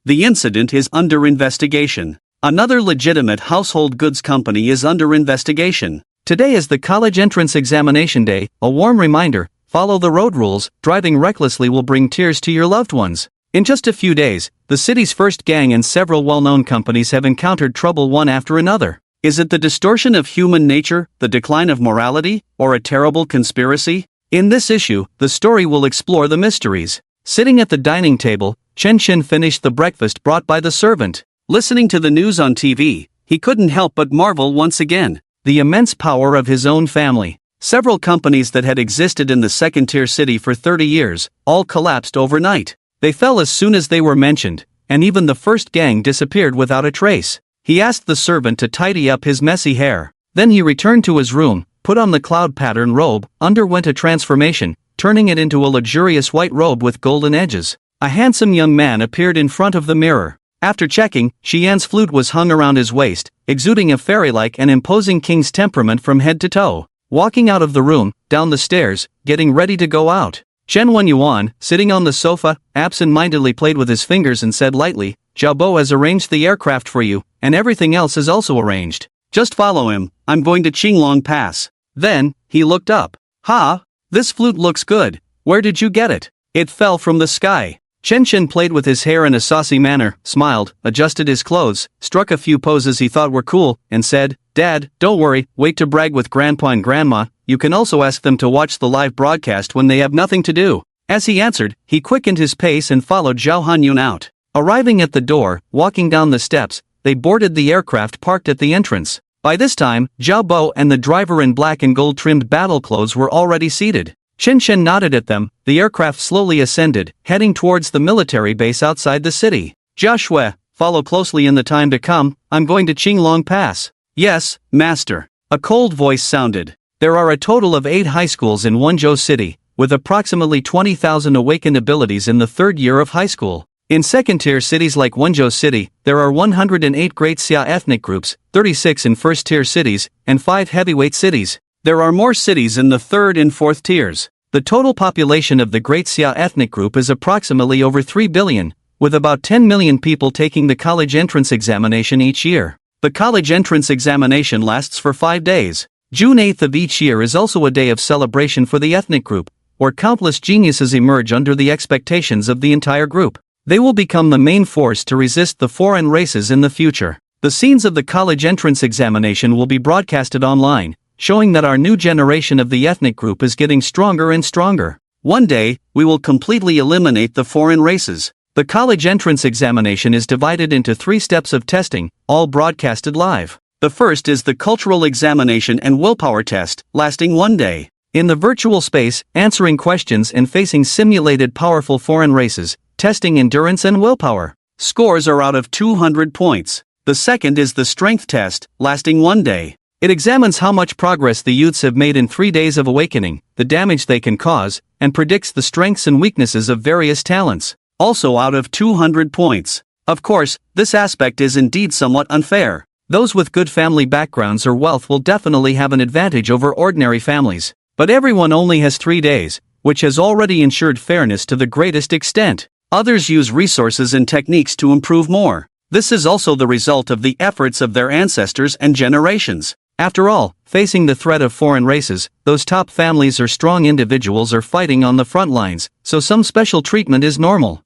The incident is under investigation. Another legitimate household goods company is under investigation. Today is the college entrance examination day, a warm reminder: follow the road rules, driving recklessly will bring tears to your loved ones. In just a few days, the city's first gang and several well-known companies have encountered trouble one after another. Is it the distortion of human nature, the decline of morality, or a terrible conspiracy? In this issue, the story will explore the mysteries. Sitting at the dining table, Chen Shen finished the breakfast brought by the servant. Listening to the news on TV, he couldn't help but marvel once again. The immense power of his own family. Several companies that had existed in the second-tier city for 30 years, all collapsed overnight. They fell as soon as they were mentioned, and even the first gang disappeared without a trace. He asked the servant to tidy up his messy hair. Then he returned to his room, put on the cloud pattern robe, underwent a transformation, turning it into a luxurious white robe with golden edges. A handsome young man appeared in front of the mirror. After checking, Xian's flute was hung around his waist, exuding a fairy-like and imposing king's temperament from head to toe. Walking out of the room, down the stairs, getting ready to go out. Chen Wenyuan, sitting on the sofa, absent-mindedly played with his fingers and said lightly, "Jiaobo has arranged the aircraft for you, and everything else is also arranged. Just follow him, I'm going to Qinglong Pass." Then, he looked up. "Ha! This flute looks good. Where did you get it?" "It fell from the sky." Chen Shen played with his hair in a saucy manner, smiled, adjusted his clothes, struck a few poses he thought were cool, and said, "Dad, don't worry, wait to brag with Grandpa and Grandma. You can also ask them to watch the live broadcast when they have nothing to do." As he answered, he quickened his pace and followed Zhao Hanyun out. Arriving at the door, walking down the steps, they boarded the aircraft parked at the entrance. By this time, Zhao Bo and the driver in black and gold-trimmed battle clothes were already seated. Chen Shen nodded at them. The aircraft slowly ascended, heading towards the military base outside the city. "Jia Shui, follow closely in the time to come, I'm going to Qinglong Pass." "Yes, master." A cold voice sounded. There are a total of 8 high schools in Wenzhou City, with approximately 20,000 awakened abilities in the 3rd year of high school. In second-tier cities like Wenzhou City, there are 108 Great Xia ethnic groups, 36 in first-tier cities, and 5 heavyweight cities. There are more cities in the 3rd and 4th tiers. The total population of the Great Xia ethnic group is approximately over 3 billion, with about 10 million people taking the college entrance examination each year. The college entrance examination lasts for 5 days. June 8th of each year is also a day of celebration for the ethnic group, where countless geniuses emerge under the expectations of the entire group. They will become the main force to resist the foreign races in the future. The scenes of the college entrance examination will be broadcasted online, showing that our new generation of the ethnic group is getting stronger and stronger. One day, we will completely eliminate the foreign races. The college entrance examination is divided into 3 steps of testing, all broadcasted live. The first is the cultural examination and willpower test, lasting 1 day. In the virtual space, answering questions and facing simulated powerful foreign races, testing endurance and willpower. Scores are out of 200 points. The second is the strength test, lasting 1 day. It examines how much progress the youths have made in 3 days of awakening, the damage they can cause, and predicts the strengths and weaknesses of various talents. Also out of 200 points. Of course, this aspect is indeed somewhat unfair. Those with good family backgrounds or wealth will definitely have an advantage over ordinary families. But everyone only has 3 days, which has already ensured fairness to the greatest extent. Others use resources and techniques to improve more. This is also the result of the efforts of their ancestors and generations. After all, facing the threat of foreign races, those top families or strong individuals are fighting on the front lines, so some special treatment is normal.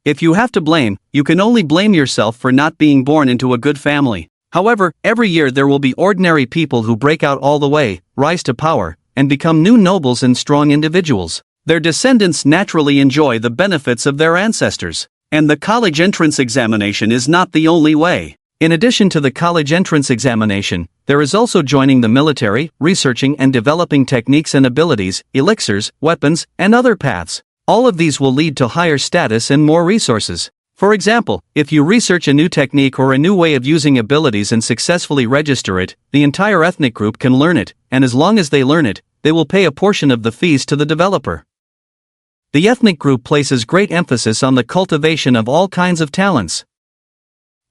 If you have to blame, you can only blame yourself for not being born into a good family. However, every year there will be ordinary people who break out all the way, rise to power, and become new nobles and strong individuals. Their descendants naturally enjoy the benefits of their ancestors. And the college entrance examination is not the only way. In addition to the college entrance examination, there is also joining the military, researching and developing techniques and abilities, elixirs, weapons, and other paths. All of these will lead to higher status and more resources. For example, if you research a new technique or a new way of using abilities and successfully register it, the entire ethnic group can learn it, and as long as they learn it, they will pay a portion of the fees to the developer. The ethnic group places great emphasis on the cultivation of all kinds of talents.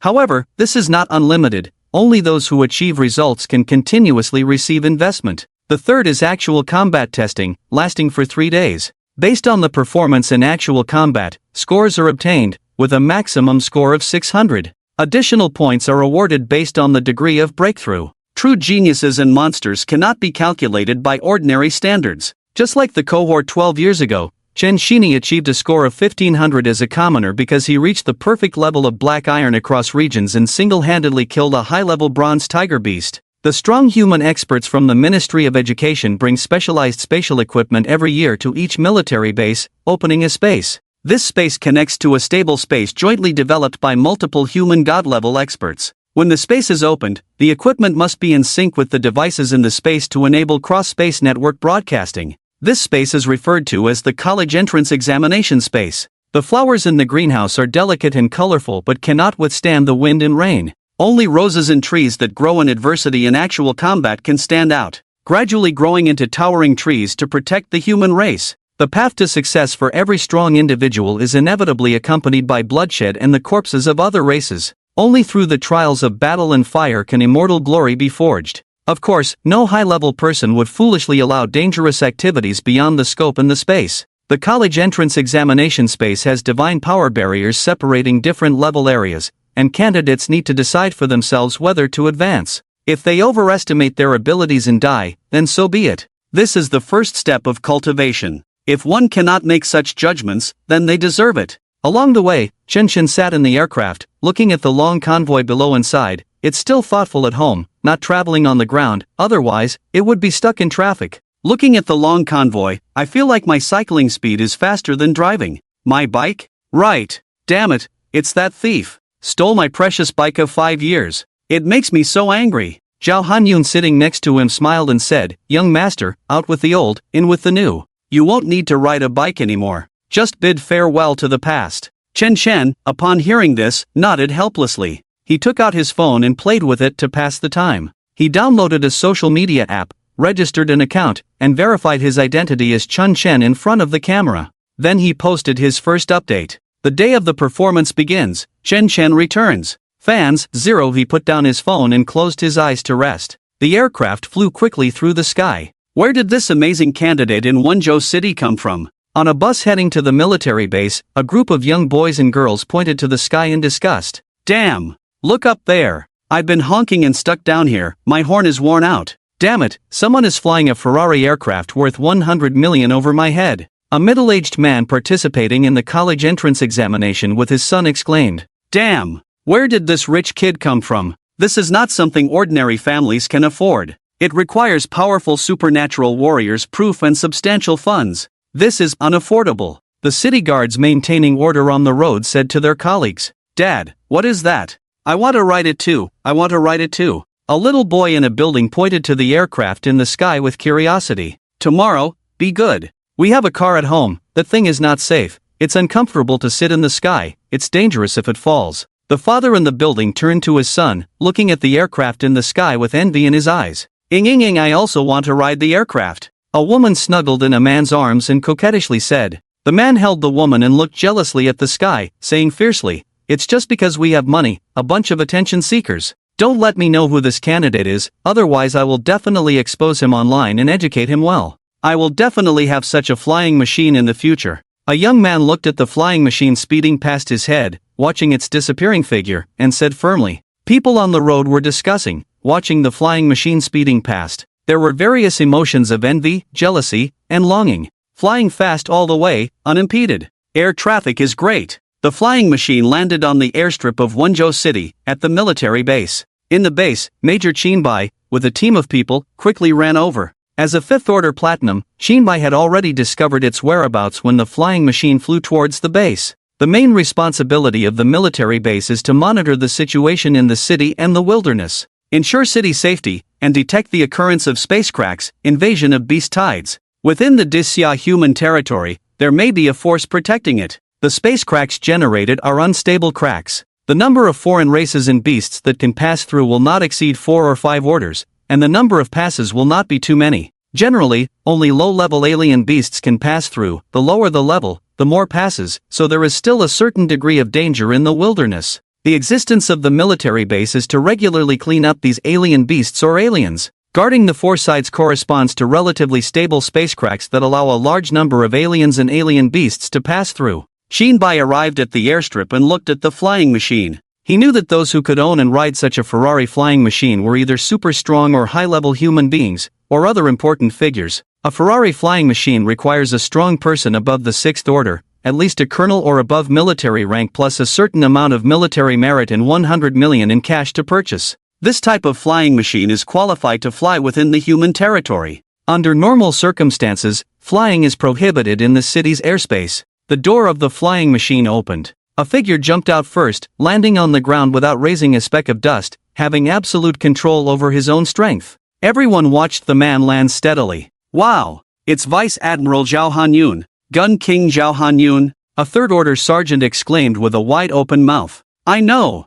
However, this is not unlimited, only those who achieve results can continuously receive investment. The third is actual combat testing, lasting for 3 days. Based on the performance in actual combat, scores are obtained, with a maximum score of 600. Additional points are awarded based on the degree of breakthrough. True geniuses and monsters cannot be calculated by ordinary standards. Just like the cohort 12 years ago, Chen Shini achieved a score of 1500 as a commoner because he reached the perfect level of black iron across regions and single-handedly killed a high-level bronze tiger beast. The strong human experts from the Ministry of Education bring specialized spatial equipment every year to each military base, opening a space. This space connects to a stable space jointly developed by multiple human god-level experts. When the space is opened, the equipment must be in sync with the devices in the space to enable cross-space network broadcasting. This space is referred to as the college entrance examination space. The flowers in the greenhouse are delicate and colorful but cannot withstand the wind and rain. Only roses and trees that grow in adversity in actual combat can stand out, gradually growing into towering trees to protect the human race. The path to success for every strong individual is inevitably accompanied by bloodshed and the corpses of other races. Only through the trials of battle and fire can immortal glory be forged. Of course, no high-level person would foolishly allow dangerous activities beyond the scope and the space. The college entrance examination space has divine power barriers separating different level areas, and candidates need to decide for themselves whether to advance. If they overestimate their abilities and die, then so be it. This is the first step of cultivation. If one cannot make such judgments, then they deserve it. Along the way, Chen Chen sat in the aircraft, looking at the long convoy below inside. It's still thoughtful at home, not traveling on the ground, otherwise, it would be stuck in traffic. Looking at the long convoy, I feel like my cycling speed is faster than driving. My bike? Right. Damn it, it's that thief. Stole my precious bike of 5 years. It makes me so angry. Zhao Hanyun sitting next to him smiled and said, "Young master, out with the old, in with the new. You won't need to ride a bike anymore. Just bid farewell to the past." Chen Chen, upon hearing this, nodded helplessly. He took out his phone and played with it to pass the time. He downloaded a social media app, registered an account, and verified his identity as Chen Chen in front of the camera. Then he posted his first update. The day of the performance begins. Chen Chen returns. Fans, 0. He put down his phone and closed his eyes to rest. The aircraft flew quickly through the sky. Where did this amazing candidate in Wenzhou City come from? On a bus heading to the military base, a group of young boys and girls pointed to the sky in disgust. Damn! Look up there. I've been honking and stuck down here, my horn is worn out. Damn it, someone is flying a Ferrari aircraft worth 100 million over my head. A middle-aged man participating in the college entrance examination with his son exclaimed. Damn! Where did this rich kid come from? This is not something ordinary families can afford. It requires powerful supernatural warriors, proof and substantial funds. This is unaffordable. The city guards maintaining order on the road said to their colleagues. Dad, what is that? I want to ride it too, I want to ride it too. A little boy in a building pointed to the aircraft in the sky with curiosity. Tomorrow, be good. We have a car at home, that thing is not safe, it's uncomfortable to sit in the sky, it's dangerous if it falls. The father in the building turned to his son, looking at the aircraft in the sky with envy in his eyes. Ing, I also want to ride the aircraft. A woman snuggled in a man's arms and coquettishly said. The man held the woman and looked jealously at the sky, saying fiercely, It's just because we have money, a bunch of attention seekers. Don't let me know who this candidate is, otherwise I will definitely expose him online and educate him well. I will definitely have such a flying machine in the future. A young man looked at the flying machine speeding past his head, watching its disappearing figure, and said firmly. People on the road were discussing, watching the flying machine speeding past. There were various emotions of envy, jealousy, and longing. Flying fast all the way, unimpeded. Air traffic is great. The flying machine landed on the airstrip of Wonjo City, at the military base. In the base, Major Chinbai, with a team of people, quickly ran over. As a fifth-order platinum, Chinbai had already discovered its whereabouts when the flying machine flew towards the base. The main responsibility of the military base is to monitor the situation in the city and the wilderness, ensure city safety, and detect the occurrence of space cracks, invasion of beast tides. Within the Disya human territory, there may be a force protecting it. The space cracks generated are unstable cracks. The number of foreign races and beasts that can pass through will not exceed 4 or 5 orders, and the number of passes will not be too many. Generally, only low-level alien beasts can pass through. The lower the level, the more passes, so there is still a certain degree of danger in the wilderness. The existence of the military base is to regularly clean up these alien beasts or aliens. Guarding the 4 sides corresponds to relatively stable space cracks that allow a large number of aliens and alien beasts to pass through. Shinbai arrived at the airstrip and looked at the flying machine. He knew that those who could own and ride such a Ferrari flying machine were either super strong or high-level human beings, or other important figures. A Ferrari flying machine requires a strong person above the 6th order, at least a colonel or above military rank plus a certain amount of military merit and 100 million in cash to purchase. This type of flying machine is qualified to fly within the human territory. Under normal circumstances, flying is prohibited in the city's airspace. The door of the flying machine opened. A figure jumped out first, landing on the ground without raising a speck of dust, having absolute control over his own strength. Everyone watched the man land steadily. Wow! It's Vice Admiral Zhao Hanyun, Gun King Zhao Hanyun, a third-order sergeant exclaimed with a wide-open mouth. I know!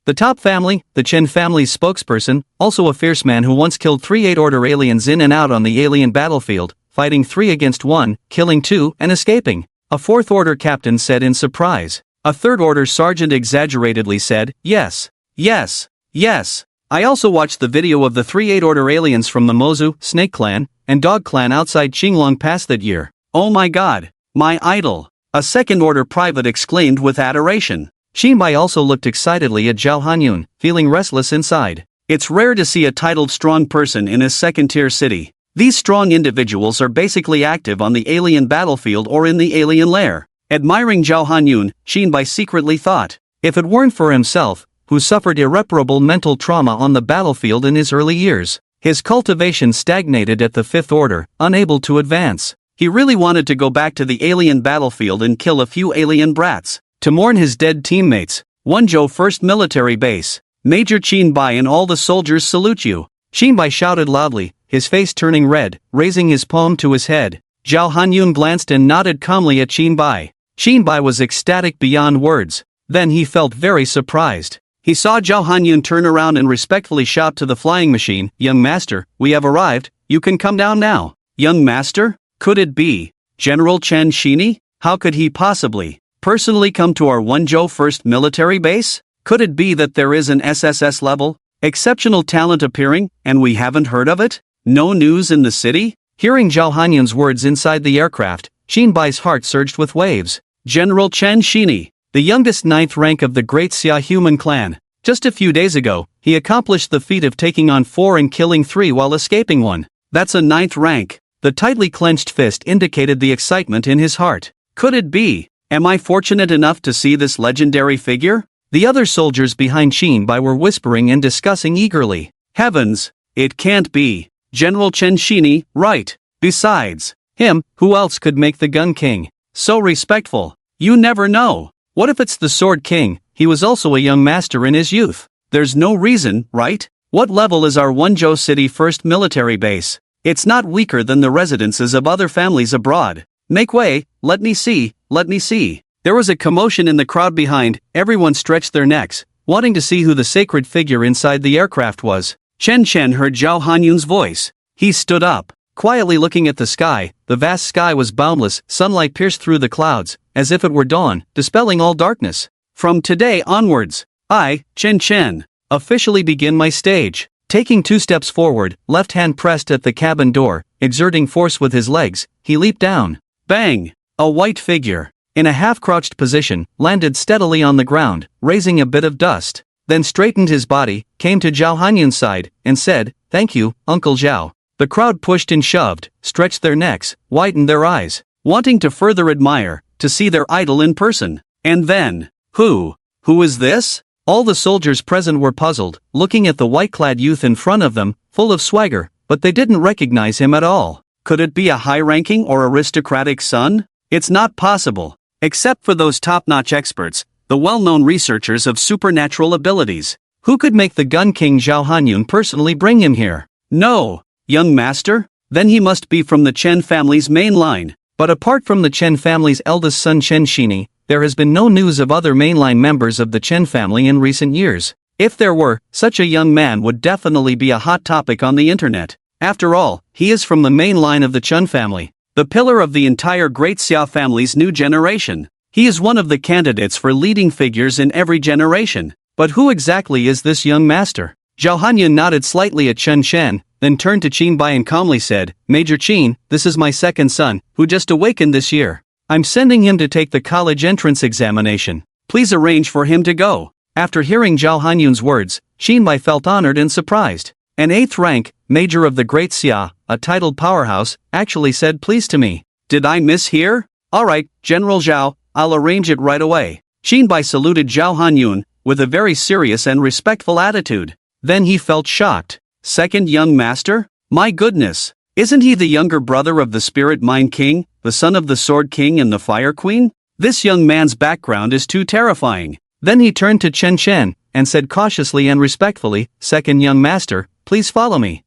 The top family, the Chen family's spokesperson, also a fierce man who once killed 3 8-order aliens in and out on the alien battlefield, fighting 3 against 1, killing 2, and escaping. A 4th-order captain said in surprise. A 3rd-order sergeant exaggeratedly said, yes. I also watched the video of the 3 8-order aliens from the Mozu, Snake Clan, and Dog Clan outside Qinglong Pass that year. Oh my god, my idol! A 2nd-order private exclaimed with adoration. Shinbai also looked excitedly at Zhao Hanyun, feeling restless inside. It's rare to see a titled strong person in a second-tier city. These strong individuals are basically active on the alien battlefield or in the alien lair. Admiring Zhao Hanyun, Shinbai secretly thought, if it weren't for himself, who suffered irreparable mental trauma on the battlefield in his early years, his cultivation stagnated at the 5th order, unable to advance. He really wanted to go back to the alien battlefield and kill a few alien brats, to mourn his dead teammates. Wonjo 1st Military Base. Major Chinbai and all the soldiers salute you. Shinbai shouted loudly, his face turning red, raising his palm to his head. Zhao Hanyun glanced and nodded calmly at Shinbai. Shinbai was ecstatic beyond words. Then he felt very surprised. He saw Zhao Hanyun turn around and respectfully shout to the flying machine, Young master, we have arrived, you can come down now. Young master? Could it be General Chen Shini? How could he possibly personally come to our Wonjo 1st Military Base? Could it be that there is an SSS-Level exceptional talent appearing, and we haven't heard of it? No news in the city? Hearing Zhao Hanyun's words inside the aircraft, Shinbai's heart surged with waves. General Chen Shini, the youngest 9th rank of the great Xia human clan. Just a few days ago, he accomplished the feat of taking on 4 and killing 3 while escaping 1. That's a 9th rank. The tightly clenched fist indicated the excitement in his heart. Could it be? Am I fortunate enough to see this legendary figure? The other soldiers behind Shinbai were whispering and discussing eagerly. Heavens! It can't be. General Chen Shini, right. Besides him, who else could make the Gun King so respectful? You never know. What if it's the Sword King? He was also a young master in his youth. There's no reason, right? What level is our Wonjo City 1st Military Base? It's not weaker than the residences of other families abroad. Make way, let me see. There was a commotion in the crowd behind. Everyone stretched their necks, wanting to see who the sacred figure inside the aircraft was. Chen heard Zhao Hanyun's voice. He stood up, quietly looking at the sky. The vast sky was boundless, sunlight pierced through the clouds, as if it were dawn, dispelling all darkness. From today onwards, I, Chen Chen, officially begin my stage. Taking 2 steps forward, left hand pressed at the cabin door, exerting force with his legs, he leaped down. Bang! A white figure, in a half-crouched position, landed steadily on the ground, raising a bit of dust. Then straightened his body, came to Zhao Hanyun's side, and said, "Thank you, Uncle Zhao." The crowd pushed and shoved, stretched their necks, widened their eyes, wanting to further admire, to see their idol in person. And then, who is this? All the soldiers present were puzzled, looking at the white-clad youth in front of them, full of swagger, but they didn't recognize him at all. Could it be a high-ranking or aristocratic son? It's not possible. Except for those top-notch experts, the well-known researchers of supernatural abilities. Who could make the Gun King Zhao Hanyun personally bring him here? No, young master? Then he must be from the Chen family's main line. But apart from the Chen family's eldest son Chen Shini, there has been no news of other mainline members of the Chen family in recent years. If there were, such a young man would definitely be a hot topic on the internet. After all, he is from the main line of the Chen family, the pillar of the entire Great Xia family's new generation. He is one of the candidates for leading figures in every generation. But who exactly is this young master? Zhao Hanyun nodded slightly at Chen Shen, then turned to Qin Bai and calmly said, "Major Qin, this is my second son, who just awakened this year. I'm sending him to take the college entrance examination. Please arrange for him to go." After hearing Zhao Hanyun's words, Qin Bai felt honored and surprised. An 8th rank, Major of the Great Xia, a titled powerhouse, actually said please to me. Did I mishear? Alright, General Zhao, I'll arrange it right away. Qin Bai saluted Zhao Hanyun, with a very serious and respectful attitude. Then he felt shocked. Second young master? My goodness! Isn't he the younger brother of the Spirit Mind King, the son of the Sword King and the Fire Queen? This young man's background is too terrifying. Then he turned to Chen Chen, and said cautiously and respectfully, "Second young master, please follow me."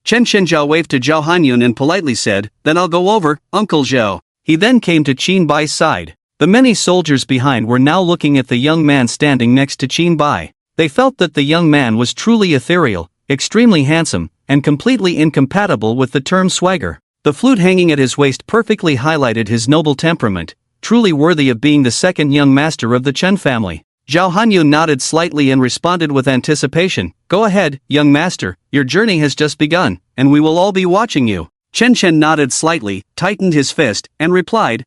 Chen Zhao waved to Zhao Hanyun and politely said, "Then I'll go over, Uncle Zhao." He then came to Qin Bai's side. The many soldiers behind were now looking at the young man standing next to Qin Bai. They felt that the young man was truly ethereal, extremely handsome, and completely incompatible with the term swagger. The flute hanging at his waist perfectly highlighted his noble temperament, truly worthy of being the second young master of the Chen family. Zhao Hanyun nodded slightly and responded with anticipation, "Go ahead, young master, your journey has just begun, and we will all be watching you." Chen nodded slightly, tightened his fist, and replied,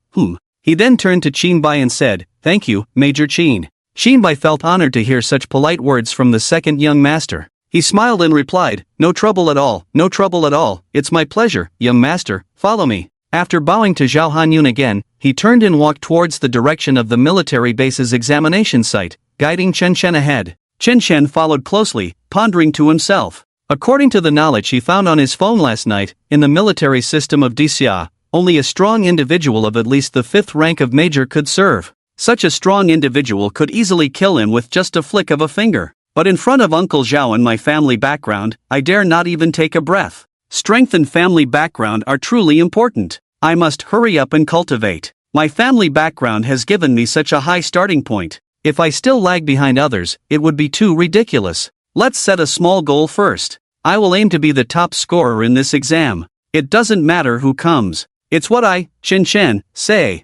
He then turned to Qin Bai and said, "Thank you, Major Qin." Qin Bai felt honored to hear such polite words from the second young master. He smiled and replied, "No trouble at all, no trouble at all, it's my pleasure, young master, follow me." After bowing to Zhao Hanyun again, he turned and walked towards the direction of the military base's examination site, guiding Chen ahead. Chen followed closely, pondering to himself. According to the knowledge he found on his phone last night, in the military system of Xia, only a strong individual of at least the 5th rank of major could serve. Such a strong individual could easily kill him with just a flick of a finger. But in front of Uncle Zhao and my family background, I dare not even take a breath. Strength and family background are truly important. I must hurry up and cultivate. My family background has given me such a high starting point. If I still lag behind others, it would be too ridiculous. Let's set a small goal first. I will aim to be the top scorer in this exam. It doesn't matter who comes. It's what I, Chen, say.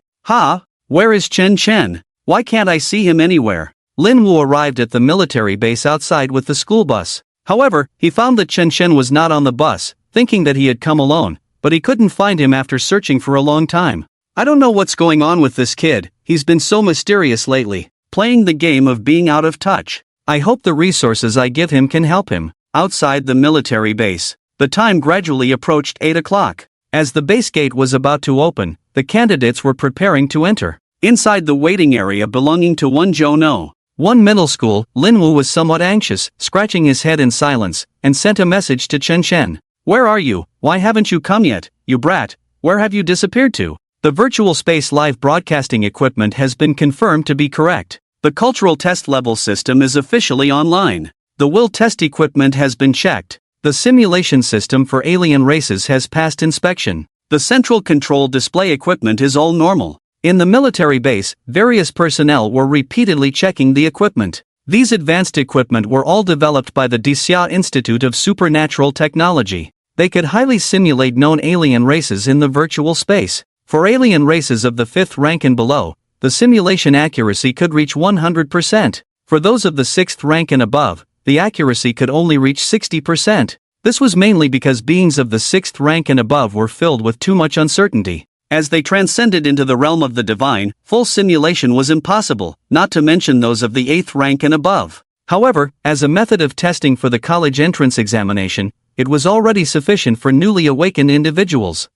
Where is Chen? Why can't I see him anywhere? Lin Wu arrived at the military base outside with the school bus. However, he found that Chen was not on the bus, thinking that he had come alone, but he couldn't find him after searching for a long time. I don't know what's going on with this kid, he's been so mysterious lately, playing the game of being out of touch. I hope the resources I give him can help him. Outside the military base, the time gradually approached 8 o'clock. As the base gate was about to open, the candidates were preparing to enter. Inside the waiting area belonging to one middle school, Lin Wu was somewhat anxious, scratching his head in silence, and sent a message to Chen. "Where are you? Why haven't you come yet, you brat? Where have you disappeared to?" The virtual space live broadcasting equipment has been confirmed to be correct. The cultural test level system is officially online. The will test equipment has been checked. The simulation system for alien races has passed inspection. The central control display equipment is all normal. In the military base, various personnel were repeatedly checking the equipment. These advanced equipment were all developed by the Xia Institute of Supernatural Technology. They could highly simulate known alien races in the virtual space. For alien races of the 5th rank and below, the simulation accuracy could reach 100%. For those of the 6th rank and above, the accuracy could only reach 60%. This was mainly because beings of the 6th rank and above were filled with too much uncertainty. As they transcended into the realm of the divine, full simulation was impossible, not to mention those of the 8th rank and above. However, as a method of testing for the college entrance examination, it was already sufficient for newly awakened individuals.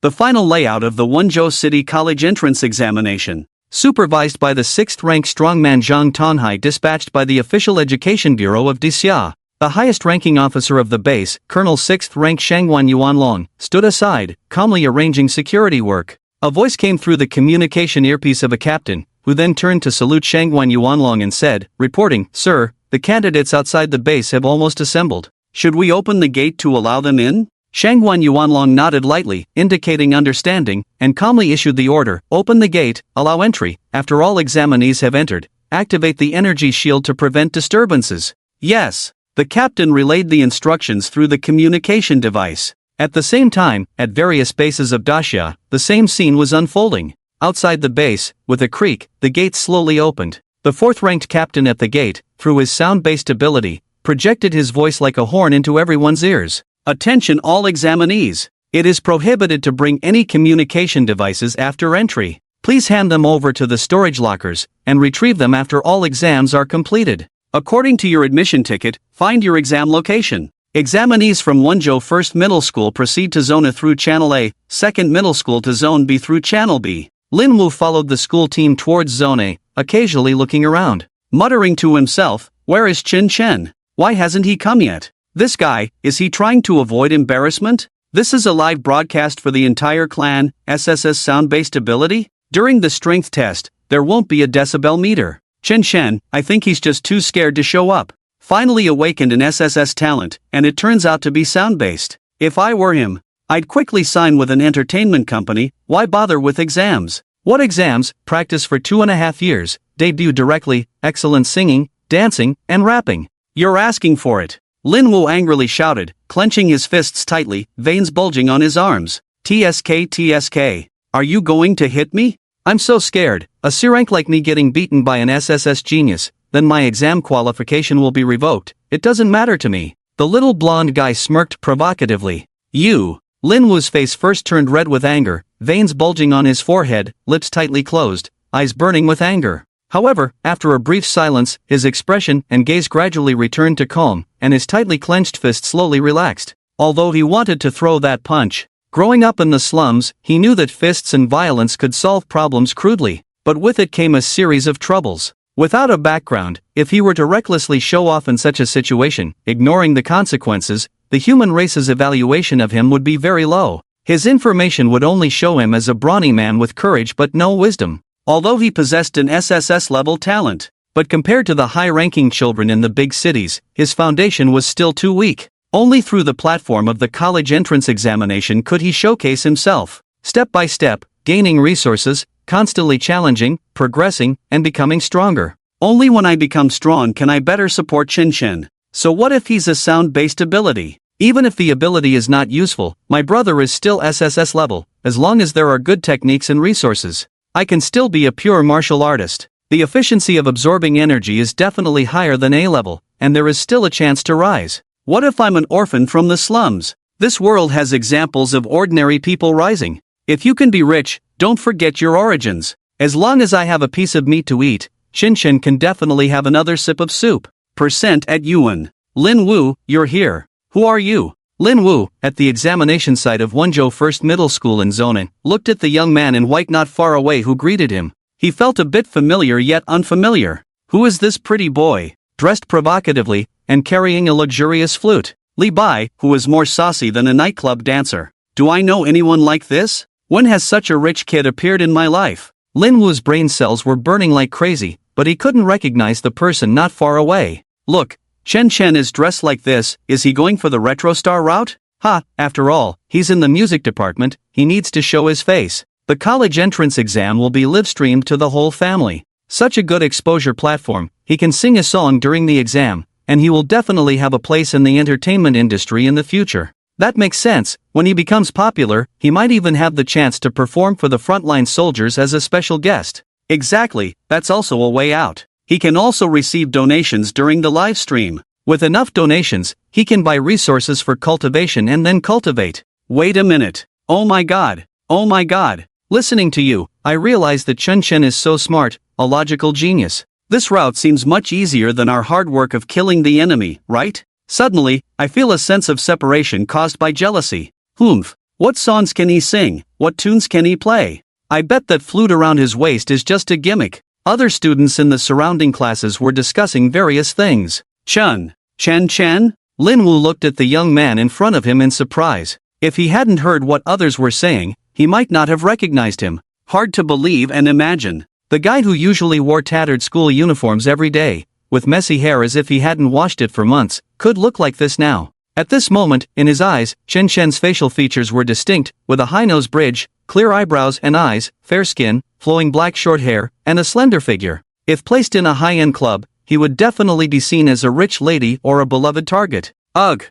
The final layout of the Wonzhou City College entrance examination. Supervised by the 6th rank strongman Zhang Tonhai, dispatched by the Official Education Bureau of Dixia. The highest-ranking officer of the base, Colonel 6th rank Shangwan Yuanlong, stood aside, calmly arranging security work. A voice came through the communication earpiece of a captain, who then turned to salute Shangwan Yuanlong and said, reporting, "Sir, the candidates outside the base have almost assembled. Should we open the gate to allow them in?" Shangwan Yuanlong nodded lightly, indicating understanding, and calmly issued the order, "Open the gate, allow entry. After all examinees have entered, activate the energy shield to prevent disturbances." "Yes." The captain relayed the instructions through the communication device. At the same time, at various bases of Daxia, the same scene was unfolding. Outside the base, with a creak, the gate slowly opened. The 4th-ranked captain at the gate, through his sound-based ability, projected his voice like a horn into everyone's ears. "Attention all examinees! It is prohibited to bring any communication devices after entry. Please hand them over to the storage lockers, and retrieve them after all exams are completed. According to your admission ticket, find your exam location. Examinees from Wonzhou First Middle School proceed to Zone A through Channel A, Second Middle School to Zone B through Channel B." Lin Wu followed the school team towards Zone A, occasionally looking around. Muttering to himself, "Where is Qin Chen? Why hasn't he come yet? This guy, is he trying to avoid embarrassment? This is a live broadcast for the entire clan, SSS sound-based ability? During the strength test, there won't be a decibel meter. Chen Shen, I think he's just too scared to show up. Finally awakened an SSS talent, and it turns out to be sound-based. If I were him, I'd quickly sign with an entertainment company. Why bother with exams? What exams? Practice for 2.5 years, debut directly, excellent singing, dancing, and rapping. You're asking for it." Lin Wu angrily shouted, clenching his fists tightly, veins bulging on his arms. "TSK, TSK. Are you going to hit me? I'm so scared. A C-rank like me getting beaten by an SSS genius, then my exam qualification will be revoked. It doesn't matter to me." The little blonde guy smirked provocatively. "You." Lin Wu's face first turned red with anger, veins bulging on his forehead, lips tightly closed, eyes burning with anger. However, after a brief silence, his expression and gaze gradually returned to calm, and his tightly clenched fist slowly relaxed. Although he wanted to throw that punch. Growing up in the slums, he knew that fists and violence could solve problems crudely, but with it came a series of troubles. Without a background, if he were to recklessly show off in such a situation, ignoring the consequences, the human race's evaluation of him would be very low. His information would only show him as a brawny man with courage but no wisdom. Although he possessed an SSS-level talent, but compared to the high-ranking children in the big cities, his foundation was still too weak. Only through the platform of the college entrance examination could he showcase himself, step by step, gaining resources, constantly challenging, progressing, and becoming stronger. Only when I become strong can I better support Qin Shen. So what if he's a sound-based ability? Even if the ability is not useful, my brother is still SSS level. As long as there are good techniques and resources, I can still be a pure martial artist. The efficiency of absorbing energy is definitely higher than A level, and there is still a chance to rise. What if I'm an orphan from the slums? This world has examples of ordinary people rising. If you can be rich, don't forget your origins. As long as I have a piece of meat to eat, Qin Shen can definitely have another sip of soup. Percent at Yuan. Lin Wu, you're here. Who are you? Lin Wu, at the examination site of Wonzhou First Middle School in Zonin, looked at the young man in white not far away who greeted him. He felt a bit familiar yet unfamiliar. Who is this pretty boy, dressed provocatively, and carrying a luxurious flute? Li Bai, who was more saucy than a nightclub dancer. Do I know anyone like this? When has such a rich kid appeared in my life? Lin Wu's brain cells were burning like crazy, but he couldn't recognize the person not far away. Look, Chen Chen is dressed like this. Is he going for the retro star route? After all, he's in the music department, he needs to show his face. The college entrance exam will be live-streamed to the whole family. Such a good exposure platform, he can sing a song during the exam, and he will definitely have a place in the entertainment industry in the future. That makes sense. When he becomes popular, he might even have the chance to perform for the frontline soldiers as a special guest. Exactly, that's also a way out. He can also receive donations during the live stream. With enough donations, he can buy resources for cultivation and then cultivate. Wait a minute. Oh my god. Oh my god. Listening to you, I realize that Chen Chen is so smart, a logical genius. This route seems much easier than our hard work of killing the enemy, right? Suddenly, I feel a sense of separation caused by jealousy. What songs can he sing? What tunes can he play? I bet that flute around his waist is just a gimmick. Other students in the surrounding classes were discussing various things. Chen Chen? Lin Wu looked at the young man in front of him in surprise. If he hadn't heard what others were saying, he might not have recognized him. Hard to believe and imagine. The guy who usually wore tattered school uniforms every day, with messy hair as if he hadn't washed it for months, could look like this now. At this moment, in his eyes, Chen Chen's facial features were distinct, with a high nose bridge, clear eyebrows and eyes, fair skin, flowing black short hair, and a slender figure. If placed in a high-end club, he would definitely be seen as a rich lady or a beloved target. Ugh.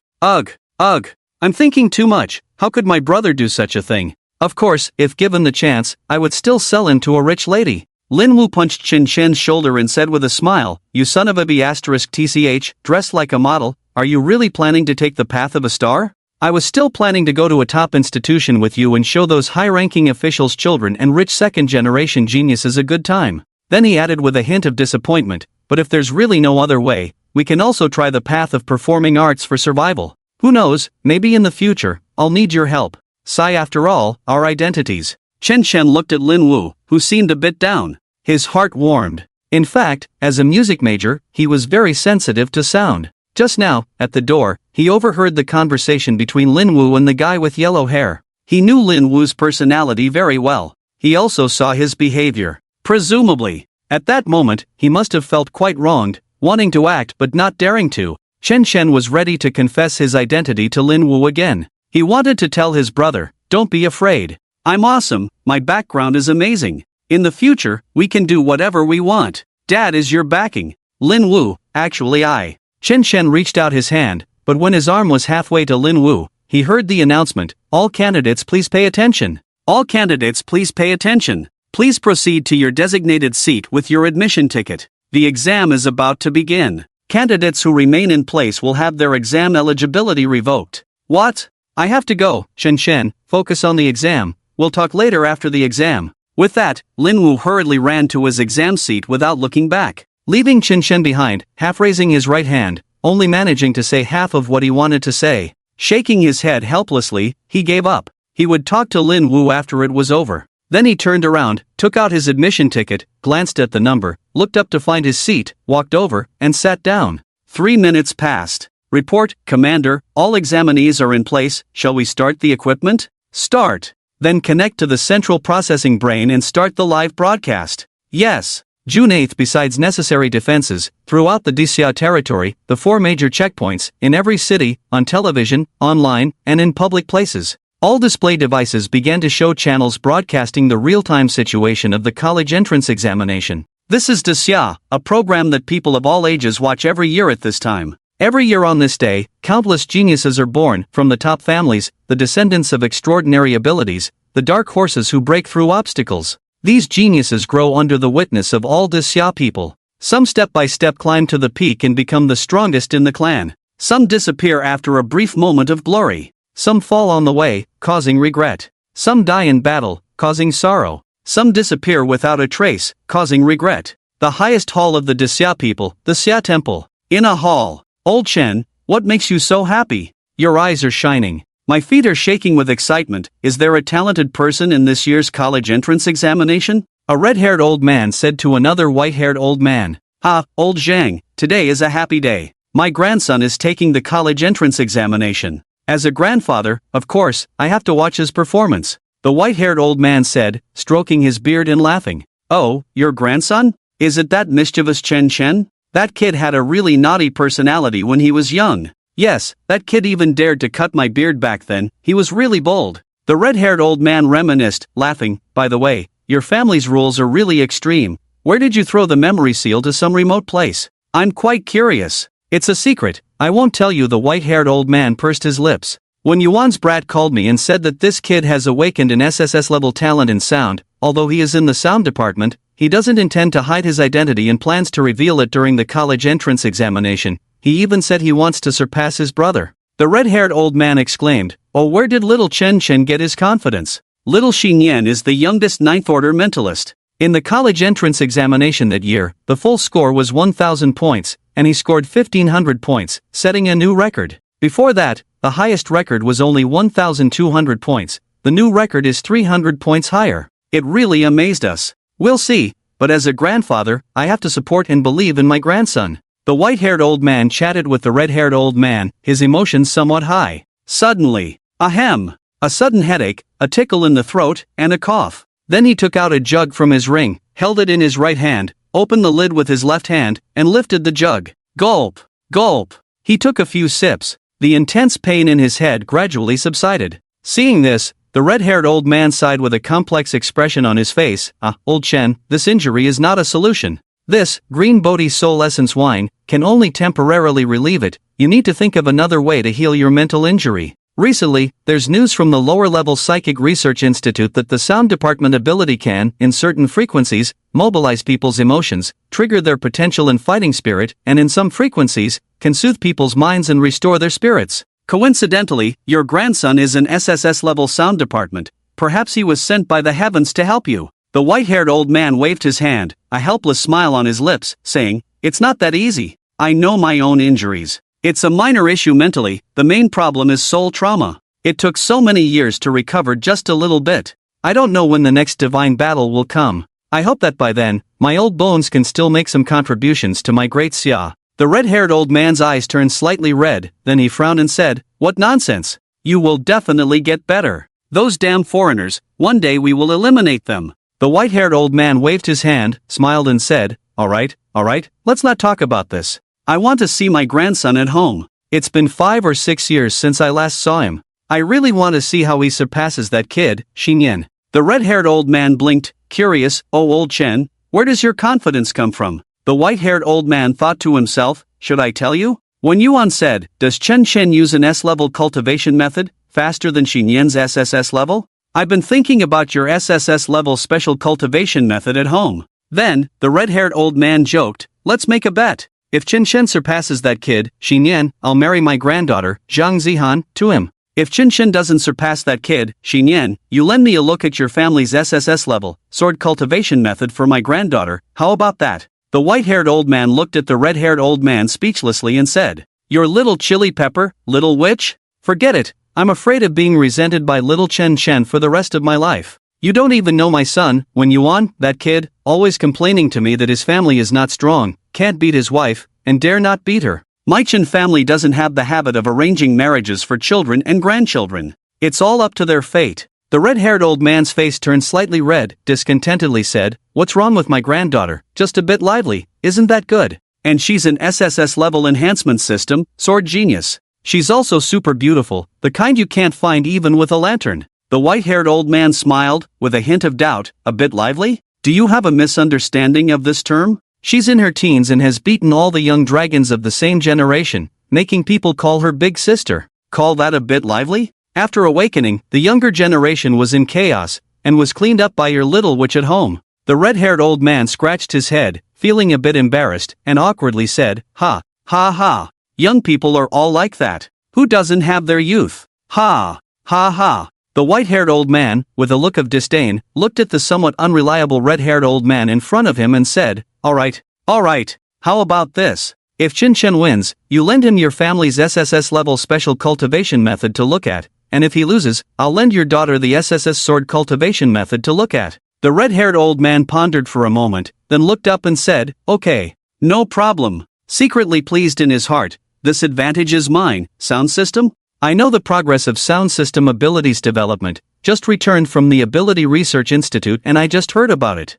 I'm thinking too much. How could my brother do such a thing? Of course, if given the chance, I would still sell him to a rich lady. Lin Wu punched Chen Chen's shoulder and said with a smile, "You son of a b***tch, dressed like a model, are you really planning to take the path of a star? I was still planning to go to a top institution with you and show those high-ranking officials' children and rich second-generation geniuses a good time." Then he added with a hint of disappointment, "But if there's really no other way, we can also try the path of performing arts for survival. Who knows, maybe in the future, I'll need your help. Sigh, after all, our identities." Chen Chen looked at Lin Wu, who seemed a bit down. His heart warmed. In fact, as a music major, he was very sensitive to sound. Just now, at the door, he overheard the conversation between Lin Wu and the guy with yellow hair. He knew Lin Wu's personality very well. He also saw his behavior. Presumably, at that moment, he must have felt quite wronged, wanting to act but not daring to. Chen Chen was ready to confess his identity to Lin Wu again. He wanted to tell his brother, "Don't be afraid. I'm awesome, my background is amazing. In the future, we can do whatever we want. Dad is your backing." Lin Wu, actually I. Chen Chen reached out his hand, but when his arm was halfway to Lin Wu, he heard the announcement, "All candidates please pay attention. All candidates please pay attention. Please proceed to your designated seat with your admission ticket. The exam is about to begin. Candidates who remain in place will have their exam eligibility revoked." What? I have to go. Chen Chen, focus on the exam. We'll talk later after the exam. With that, Lin Wu hurriedly ran to his exam seat without looking back, leaving Chen Chen behind, half raising his right hand, only managing to say half of what he wanted to say. Shaking his head helplessly, he gave up. He would talk to Lin Wu after it was over. Then he turned around, took out his admission ticket, glanced at the number, looked up to find his seat, walked over, and sat down. 3 minutes passed. "Report, Commander, all examinees are in place, shall we start the equipment?" "Start. Then connect to the central processing brain and start the live broadcast." "Yes." June 8th. Besides necessary defenses, throughout the Dixia territory, the 4 major checkpoints, in every city, on television, online, and in public places, all display devices began to show channels broadcasting the real-time situation of the college entrance examination. This is Dixia, a program that people of all ages watch every year at this time. Every year on this day, countless geniuses are born, from the top families, the descendants of extraordinary abilities, the dark horses who break through obstacles. These geniuses grow under the witness of all Dixia people. Some step by step climb to the peak and become the strongest in the clan. Some disappear after a brief moment of glory. Some fall on the way, causing regret. Some die in battle, causing sorrow. Some disappear without a trace, causing regret. The highest hall of the Dixia people, the Xia Temple. In a hall. "Old Chen, what makes you so happy? Your eyes are shining." "My feet are shaking with excitement. Is there a talented person in this year's college entrance examination?" a red-haired old man said to another white-haired old man. "Ah, old Zhang, today is a happy day. My grandson is taking the college entrance examination. As a grandfather, of course, I have to watch his performance," the white-haired old man said, stroking his beard and laughing. "Oh, your grandson? Is it that mischievous Chen Chen? That kid had a really naughty personality when he was young. Yes, that kid even dared to cut my beard back then, he was really bold." The red-haired old man reminisced, laughing. "By the way, your family's rules are really extreme. Where did you throw the memory seal to some remote place? I'm quite curious." "It's a secret, I won't tell you." The white-haired old man pursed his lips. When Yuan's brat called me and said that this kid has awakened an SSS-level talent in sound, although he is in the sound department, he doesn't intend to hide his identity and plans to reveal it during the college entrance examination. He even said he wants to surpass his brother. The red-haired old man exclaimed, "Oh, where did little Chen Chen get his confidence?" Little Xinyan is the youngest ninth-order mentalist. In the college entrance examination that year, the full score was 1,000 points, and he scored 1,500 points, setting a new record. Before that, the highest record was only 1,200 points. The new record is 300 points higher. It really amazed us. We'll see, but as a grandfather, I have to support and believe in my grandson. The white-haired old man chatted with the red-haired old man, his emotions somewhat high. Suddenly, ahem! A sudden headache, a tickle in the throat, and a cough. Then he took out a jug from his ring, held it in his right hand, opened the lid with his left hand, and lifted the jug. Gulp! Gulp! He took a few sips. The intense pain in his head gradually subsided. Seeing this, the red-haired old man sighed with a complex expression on his face. Old Chen, this injury is not a solution. This, green Bodhi Soul Essence wine, can only temporarily relieve it. You need to think of another way to heal your mental injury. Recently, there's news from the lower-level Psychic Research Institute that the sound department ability can, in certain frequencies, mobilize people's emotions, trigger their potential and fighting spirit, and in some frequencies, can soothe people's minds and restore their spirits. Coincidentally, your grandson is an SSS-level sound department. Perhaps he was sent by the heavens to help you. The white-haired old man waved his hand, a helpless smile on his lips, saying, "It's not that easy. I know my own injuries. It's a minor issue mentally, the main problem is soul trauma. It took so many years to recover just a little bit. I don't know when the next divine battle will come. I hope that by then, my old bones can still make some contributions to my great Xia." The red-haired old man's eyes turned slightly red, then he frowned and said, "What nonsense. You will definitely get better. Those damn foreigners, one day we will eliminate them." The white-haired old man waved his hand, smiled and said, all right, let's not talk about this. I want to see my grandson at home. It's been 5 or 6 years since I last saw him. I really want to see how he surpasses that kid, Xinyan." The red-haired old man blinked, curious. "Oh, old Chen, where does your confidence come from?" The white-haired old man thought to himself, "Should I tell you?" When Yuan said, "Does Chen Chen use an S-level cultivation method, faster than Xinyan's SSS level? I've been thinking about your SSS-level special cultivation method at home." Then, the red-haired old man joked, "Let's make a bet. If Chen Chen surpasses that kid, Xinyan, I'll marry my granddaughter, Zhang Zihan, to him. If Chen Chen doesn't surpass that kid, Xinyan, you lend me a look at your family's SSS-level sword cultivation method for my granddaughter. How about that?" The white-haired old man looked at the red-haired old man speechlessly and said, "Your little chili pepper, little witch? Forget it. I'm afraid of being resented by little Chen Chen for the rest of my life. You don't even know my son, when Yuan, that kid, always complaining to me that his family is not strong, can't beat his wife, and dare not beat her. My Chen family doesn't have the habit of arranging marriages for children and grandchildren. It's all up to their fate." The red-haired old man's face turned slightly red, discontentedly said, "What's wrong with my granddaughter? Just a bit lively, isn't that good? And she's an SSS-level enhancement system, sword genius. She's also super beautiful, the kind you can't find even with a lantern." The white-haired old man smiled, with a hint of doubt. "A bit lively? Do you have a misunderstanding of this term? She's in her teens and has beaten all the young dragons of the same generation, making people call her big sister. Call that a bit lively? After awakening, the younger generation was in chaos, and was cleaned up by your little witch at home." The red-haired old man scratched his head, feeling a bit embarrassed, and awkwardly said, "Ha, ha ha. Young people are all like that. Who doesn't have their youth? Ha, ha ha." The white-haired old man, with a look of disdain, looked at the somewhat unreliable red-haired old man in front of him and said, all right, how about this? If Chen Chen wins, you lend him your family's SSS-level special cultivation method to look at, and if he loses, I'll lend your daughter the SSS sword cultivation method to look at." The red-haired old man pondered for a moment, then looked up and said, "Okay, no problem." Secretly pleased in his heart, "This advantage is mine, sound system? I know the progress of sound system abilities development, just returned from the Ability Research Institute and I just heard about it.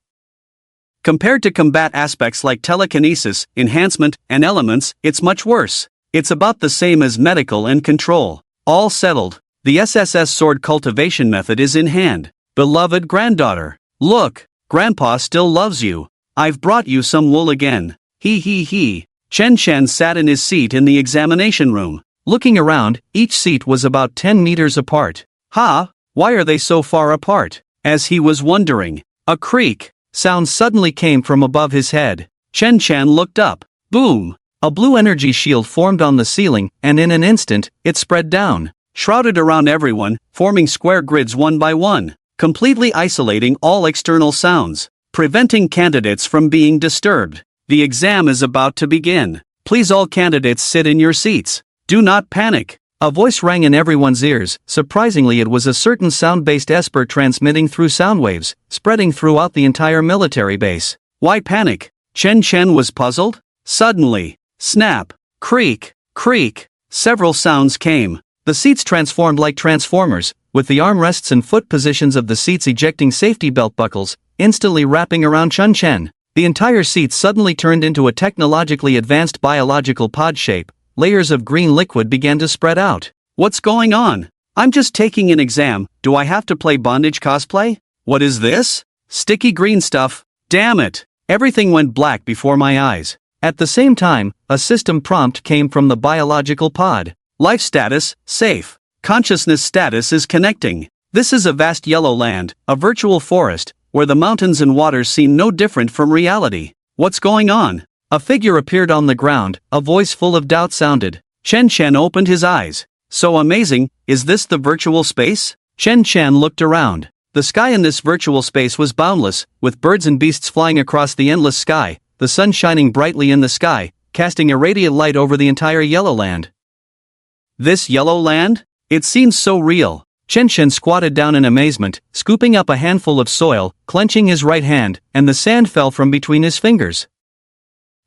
Compared to combat aspects like telekinesis, enhancement, and elements, it's much worse. It's about the same as medical and control. All settled. The SSS sword cultivation method is in hand. Beloved granddaughter. Look, Grandpa still loves you. I've brought you some wool again. He. Chen Chen sat in his seat in the examination room. Looking around, each seat was about 10 meters apart. Ha! Why are they so far apart? As he was wondering, a creak sound suddenly came from above his head. Chen Chen looked up. Boom! A blue energy shield formed on the ceiling, and in an instant, it spread down, shrouded around everyone, forming square grids one by one, completely isolating all external sounds, preventing candidates from being disturbed. The exam is about to begin. Please all candidates sit in your seats. Do not panic. A voice rang in everyone's ears. Surprisingly, it was a certain sound-based esper transmitting through sound waves, spreading throughout the entire military base. Why panic? Chen Chen was puzzled. Suddenly, snap, creak, creak, several sounds came. The seats transformed like transformers, with the armrests and foot positions of the seats ejecting safety belt buckles, instantly wrapping around Chen Chen. The entire seat suddenly turned into a technologically advanced biological pod shape. Layers of green liquid began to spread out. What's going on? I'm just taking an exam. Do I have to play bondage cosplay? What is this? Sticky green stuff. Damn it. Everything went black before my eyes. At the same time, a system prompt came from the biological pod. Life status, safe. Consciousness status is connecting. This is a vast yellow land, a virtual forest, where the mountains and waters seem no different from reality. What's going on? A figure appeared on the ground, a voice full of doubt sounded. Chen Chen opened his eyes. So amazing, is this the virtual space? Chen Chen looked around. The sky in this virtual space was boundless, with birds and beasts flying across the endless sky, the sun shining brightly in the sky, casting a radiant light over the entire yellow land. This yellow land? It seems so real. Chen Chen squatted down in amazement, scooping up a handful of soil, clenching his right hand, and the sand fell from between his fingers.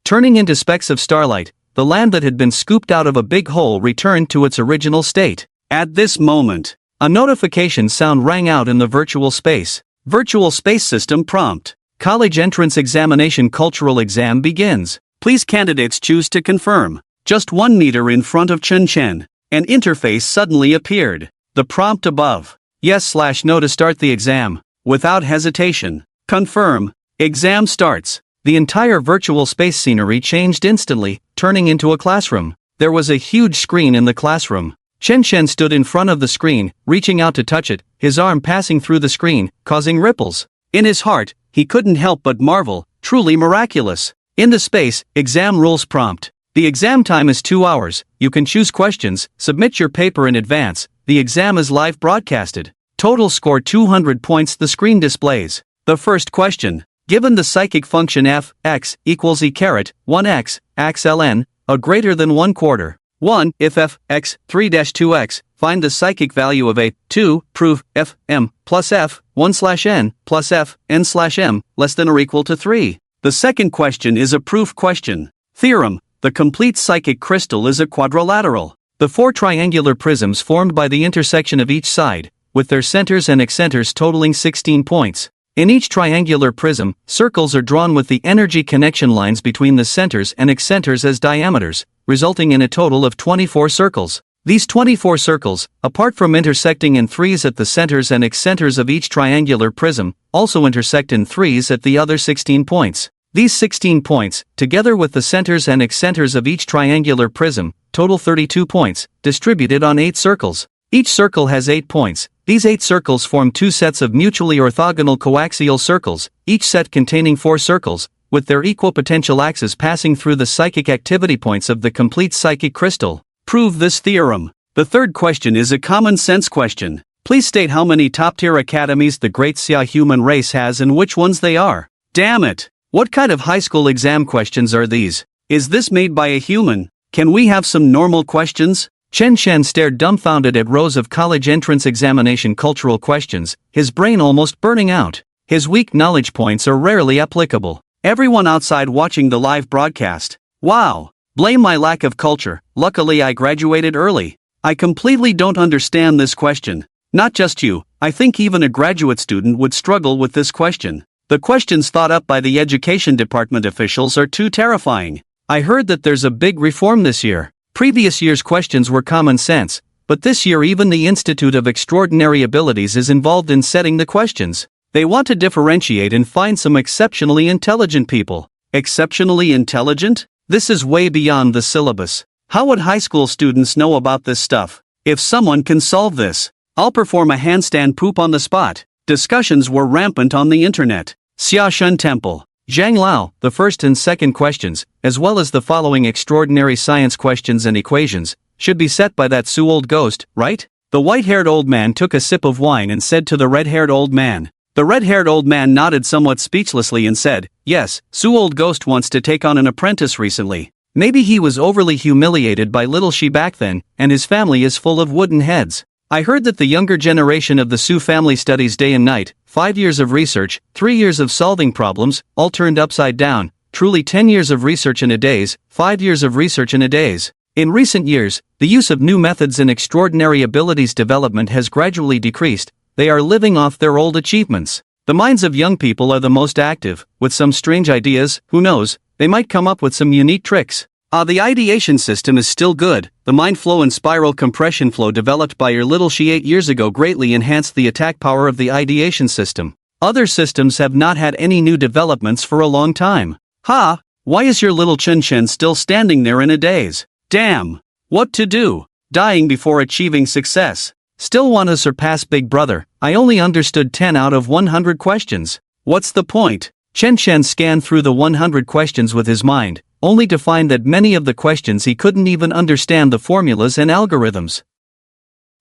Turning into specks of starlight, the land that had been scooped out of a big hole returned to its original state. At this moment, a notification sound rang out in the virtual space. Virtual space system prompt. College entrance examination cultural exam begins. Please candidates choose to confirm. Just 1 meter in front of Chen Chen, an interface suddenly appeared. The prompt above. Yes/no to start the exam. Without hesitation. Confirm. Exam starts. The entire virtual space scenery changed instantly, turning into a classroom. There was a huge screen in the classroom. Chen Chen stood in front of the screen, reaching out to touch it, his arm passing through the screen, causing ripples. In his heart, he couldn't help but marvel, truly miraculous. In the space, exam rules prompt. The exam time is 2 hours, you can choose questions, submit your paper in advance, the exam is live broadcasted. Total score 200 points the screen displays. The first question. Given the psychic function f, x, equals e caret, 1x, x ln, a greater than 1/4. 1. If f, x, 3-2x, find the psychic value of a. 2. Prove f, m, plus f, 1/n, plus f, n/m, less than or equal to 3. The second question is a proof question. Theorem. The complete psychic crystal is a quadrilateral. The 4 triangular prisms formed by the intersection of each side, with their centers and excenters totaling 16 points. In each triangular prism, circles are drawn with the energy connection lines between the centers and excenters as diameters, resulting in a total of 24 circles. These 24 circles, apart from intersecting in threes at the centers and excenters of each triangular prism, also intersect in threes at the other 16 points. These 16 points, together with the centers and excenters of each triangular prism, total 32 points, distributed on 8 circles. Each circle has 8 points. These 8 circles form 2 sets of mutually orthogonal coaxial circles, each set containing 4 circles, with their equipotential axes passing through the psychic activity points of the complete psychic crystal. Prove this theorem. The third question is a common sense question. Please state how many top-tier academies the great Xia human race has and which ones they are. Damn it! What kind of high school exam questions are these? Is this made by a human? Can we have some normal questions? Chen Chen stared dumbfounded at rows of college entrance examination cultural questions, his brain almost burning out. His weak knowledge points are rarely applicable. Everyone outside watching the live broadcast. Wow! Blame my lack of culture, luckily I graduated early. I completely don't understand this question. Not just you, I think even a graduate student would struggle with this question. The questions thought up by the education department officials are too terrifying. I heard that there's a big reform this year. Previous year's questions were common sense, but this year even the Institute of Extraordinary Abilities is involved in setting the questions. They want to differentiate and find some exceptionally intelligent people. Exceptionally intelligent? This is way beyond the syllabus. How would high school students know about this stuff? If someone can solve this, I'll perform a handstand poop on the spot. Discussions were rampant on the internet. Xiaoshen Temple. Zhang Lao, the first and second questions, as well as the following extraordinary science questions and equations, should be set by that Su old ghost, right? The white-haired old man took a sip of wine and said to the red-haired old man. The red-haired old man nodded somewhat speechlessly and said, yes, Su old ghost wants to take on an apprentice recently. Maybe he was overly humiliated by little she back then, and his family is full of wooden heads. I heard that the younger generation of the Su family studies day and night, 5 years of research, 3 years of solving problems, all turned upside down, truly 10 years of research in a days, 5 years of research in a days. In recent years, the use of new methods in extraordinary abilities development has gradually decreased. They are living off their old achievements. The minds of young people are the most active, with some strange ideas, who knows, they might come up with some unique tricks. The ideation system is still good. The mind flow and spiral compression flow developed by your little she 8 years ago greatly enhanced the attack power of the ideation system. Other systems have not had any new developments for a long time. Why is your little Chen Chen still standing there in a daze? Damn! What to do? Dying before achieving success. Still want to surpass Big Brother. I only understood 10 out of 100 questions. What's the point? Chen Chen scanned through the 100 questions with his mind, only to find that many of the questions he couldn't even understand the formulas and algorithms.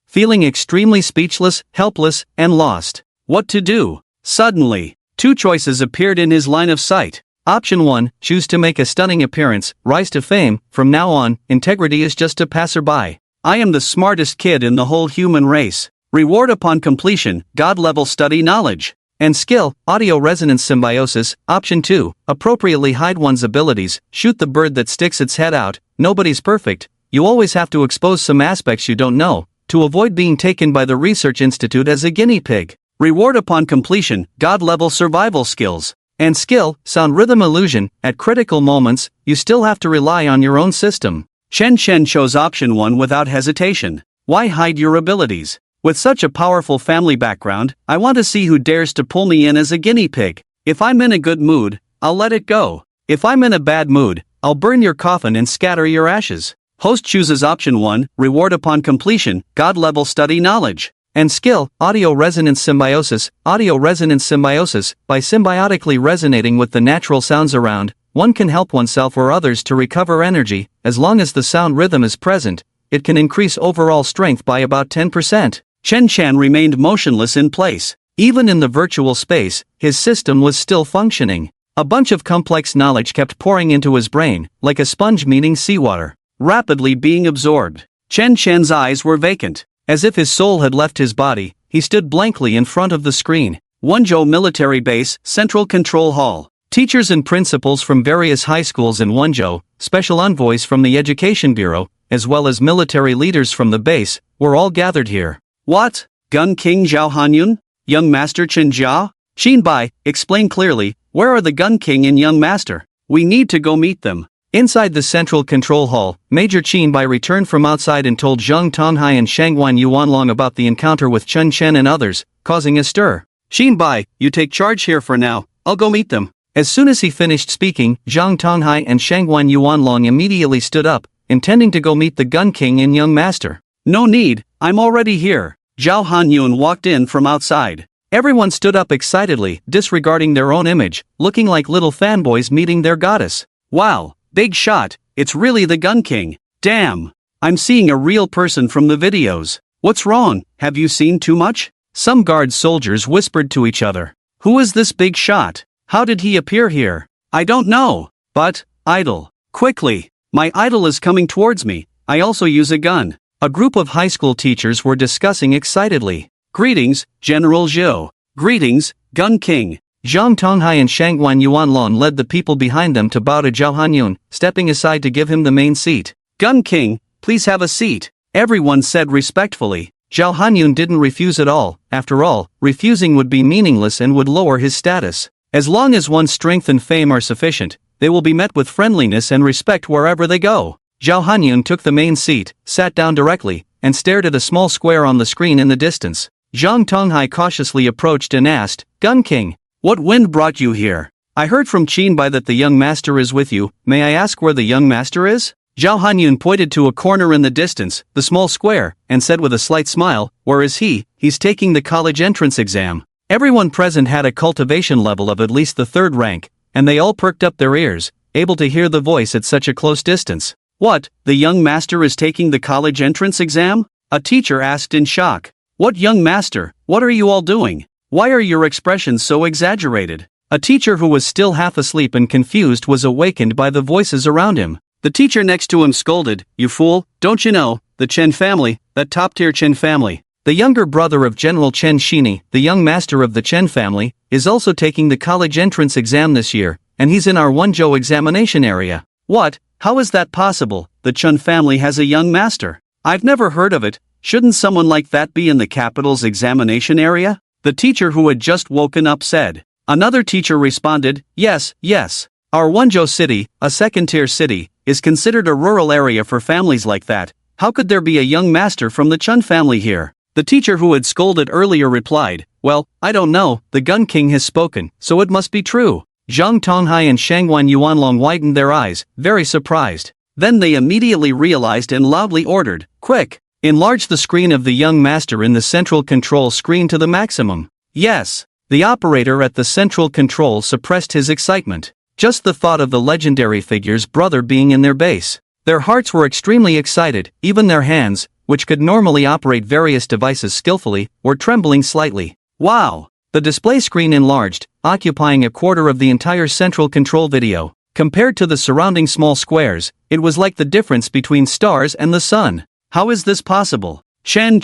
Feeling extremely speechless, helpless, and lost. What to do? Suddenly, 2 choices appeared in his line of sight. Option 1, choose to make a stunning appearance, rise to fame. From now on, integrity is just a passerby. I am the smartest kid in the whole human race. Reward upon completion, God-level study knowledge and skill, audio resonance symbiosis. Option 2, appropriately hide one's abilities, shoot the bird that sticks its head out. Nobody's perfect, you always have to expose some aspects you don't know, to avoid being taken by the research institute as a guinea pig. Reward upon completion, God-level survival skills and skill, sound rhythm illusion. At critical moments, you still have to rely on your own system. Chen Chen chose option 1 without hesitation. Why hide your abilities? With such a powerful family background, I want to see who dares to pull me in as a guinea pig. If I'm in a good mood, I'll let it go. If I'm in a bad mood, I'll burn your coffin and scatter your ashes. Host chooses option 1, reward upon completion, God-level study knowledge and skill, audio resonance symbiosis. Audio resonance symbiosis. By symbiotically resonating with the natural sounds around, one can help oneself or others to recover energy. As long as the sound rhythm is present, it can increase overall strength by about 10%. Chen Chen remained motionless in place. Even in the virtual space, his system was still functioning. A bunch of complex knowledge kept pouring into his brain, like a sponge meeting seawater, rapidly being absorbed. Chen Chen's eyes were vacant. As if his soul had left his body, he stood blankly in front of the screen. Wenzhou Military Base, Central Control Hall. Teachers and principals from various high schools in Wenzhou, special envoys from the Education Bureau, as well as military leaders from the base, were all gathered here. What? Gun King Zhao Hanyun? Young Master Chen Jia? Qin Bai, explain clearly, where are the Gun King and Young Master? We need to go meet them. Inside the central control hall, Major Qin Bai returned from outside and told Zhang Tonghai and Shangguan Yuanlong about the encounter with Chen Chen and others, causing a stir. Qin Bai, you take charge here for now, I'll go meet them. As soon as he finished speaking, Zhang Tonghai and Shangguan Yuanlong immediately stood up, intending to go meet the Gun King and Young Master. No need, I'm already here. Zhao Hanyun walked in from outside. Everyone stood up excitedly, disregarding their own image, looking like little fanboys meeting their goddess. Wow, big shot, it's really the Gun King. Damn, I'm seeing a real person from the videos. What's wrong, have you seen too much? Some guard soldiers whispered to each other. Who is this big shot? How did he appear here? I don't know. But, idol. Quickly, my idol is coming towards me. I also use a gun. A group of high school teachers were discussing excitedly. Greetings, General Zhou. Greetings, Gun King. Zhang Tonghai and Shangguan Yuanlong led the people behind them to bow to Zhao Hanyun, stepping aside to give him the main seat. Gun King, please have a seat. Everyone said respectfully. Zhao Hanyun didn't refuse at all. After all, refusing would be meaningless and would lower his status. As long as one's strength and fame are sufficient, they will be met with friendliness and respect wherever they go. Zhao Hanyun took the main seat, sat down directly, and stared at a small square on the screen in the distance. Zhang Tonghai cautiously approached and asked, Gun King, what wind brought you here? I heard from Qin Bai that the young master is with you. May I ask where the young master is? Zhao Hanyun pointed to a corner in the distance, the small square, and said with a slight smile, "Where is he? He's taking the college entrance exam." Everyone present had a cultivation level of at least the third rank, and they all perked up their ears, able to hear the voice at such a close distance. "What, the young master is taking the college entrance exam?" a teacher asked in shock. "What young master? What are you all doing? Why are your expressions so exaggerated?" A teacher who was still half asleep and confused was awakened by the voices around him. The teacher next to him scolded, "You fool, don't you know, the Chen family, that top-tier Chen family, the younger brother of General Chen Shini, the young master of the Chen family, is also taking the college entrance exam this year, and he's in our Wenzhou examination area." "What? How is that possible? The Chen family has a young master? I've never heard of it. Shouldn't someone like that be in the capital's examination area?" the teacher who had just woken up said. Another teacher responded, "Yes, yes. Our Wenzhou city, a second-tier city, is considered a rural area for families like that. How could there be a young master from the Chun family here?" The teacher who had scolded earlier replied, "Well, I don't know, the Gun King has spoken, so it must be true." Zhang Tonghai and Shangwan Yuanlong widened their eyes, very surprised. Then they immediately realized and loudly ordered, "Quick! Enlarge the screen of the young master in the central control screen to the maximum." "Yes." The operator at the central control suppressed his excitement. Just the thought of the legendary figure's brother being in their base. Their hearts were extremely excited, even their hands, which could normally operate various devices skillfully, were trembling slightly. Wow! The display screen enlarged, occupying a quarter of the entire central control video. Compared to the surrounding small squares, it was like the difference between stars and the sun. How is this possible? Chen!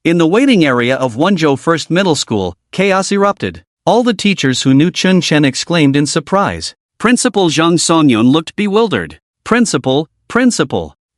In the waiting area of Wenzhou First Middle School, chaos erupted. All the teachers who knew Chun Chen exclaimed in surprise. Principal Zhang Songyun looked bewildered. Principal,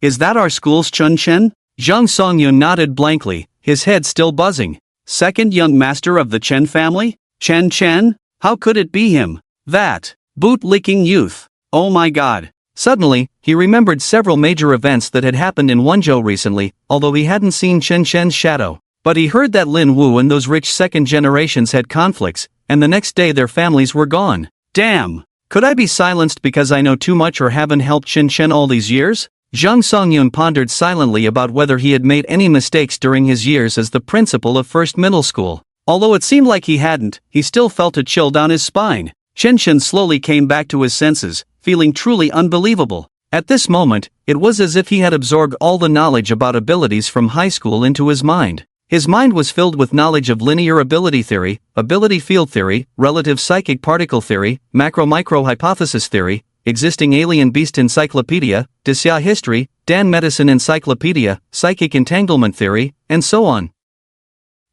is that our school's Chun Chen?" Zhang Songyun nodded blankly, his head still buzzing. "Second young master of the Chen family? Chen? How could it be him? That boot-licking youth. Oh my god." Suddenly, he remembered several major events that had happened in Wenzhou recently, although he hadn't seen Chen Chen's shadow. But he heard that Lin Wu and those rich second generations had conflicts, and the next day their families were gone. Damn! Could I be silenced because I know too much or haven't helped Chen Chen all these years? Zhang Songyun pondered silently about whether he had made any mistakes during his years as the principal of First Middle School. Although it seemed like he hadn't, he still felt a chill down his spine. Chen Chen slowly came back to his senses, feeling truly unbelievable. At this moment, it was as if he had absorbed all the knowledge about abilities from high school into his mind. His mind was filled with knowledge of linear ability theory, ability field theory, relative psychic particle theory, macro-micro hypothesis theory, existing alien beast encyclopedia, Dixia history, Dan medicine encyclopedia, psychic entanglement theory, and so on.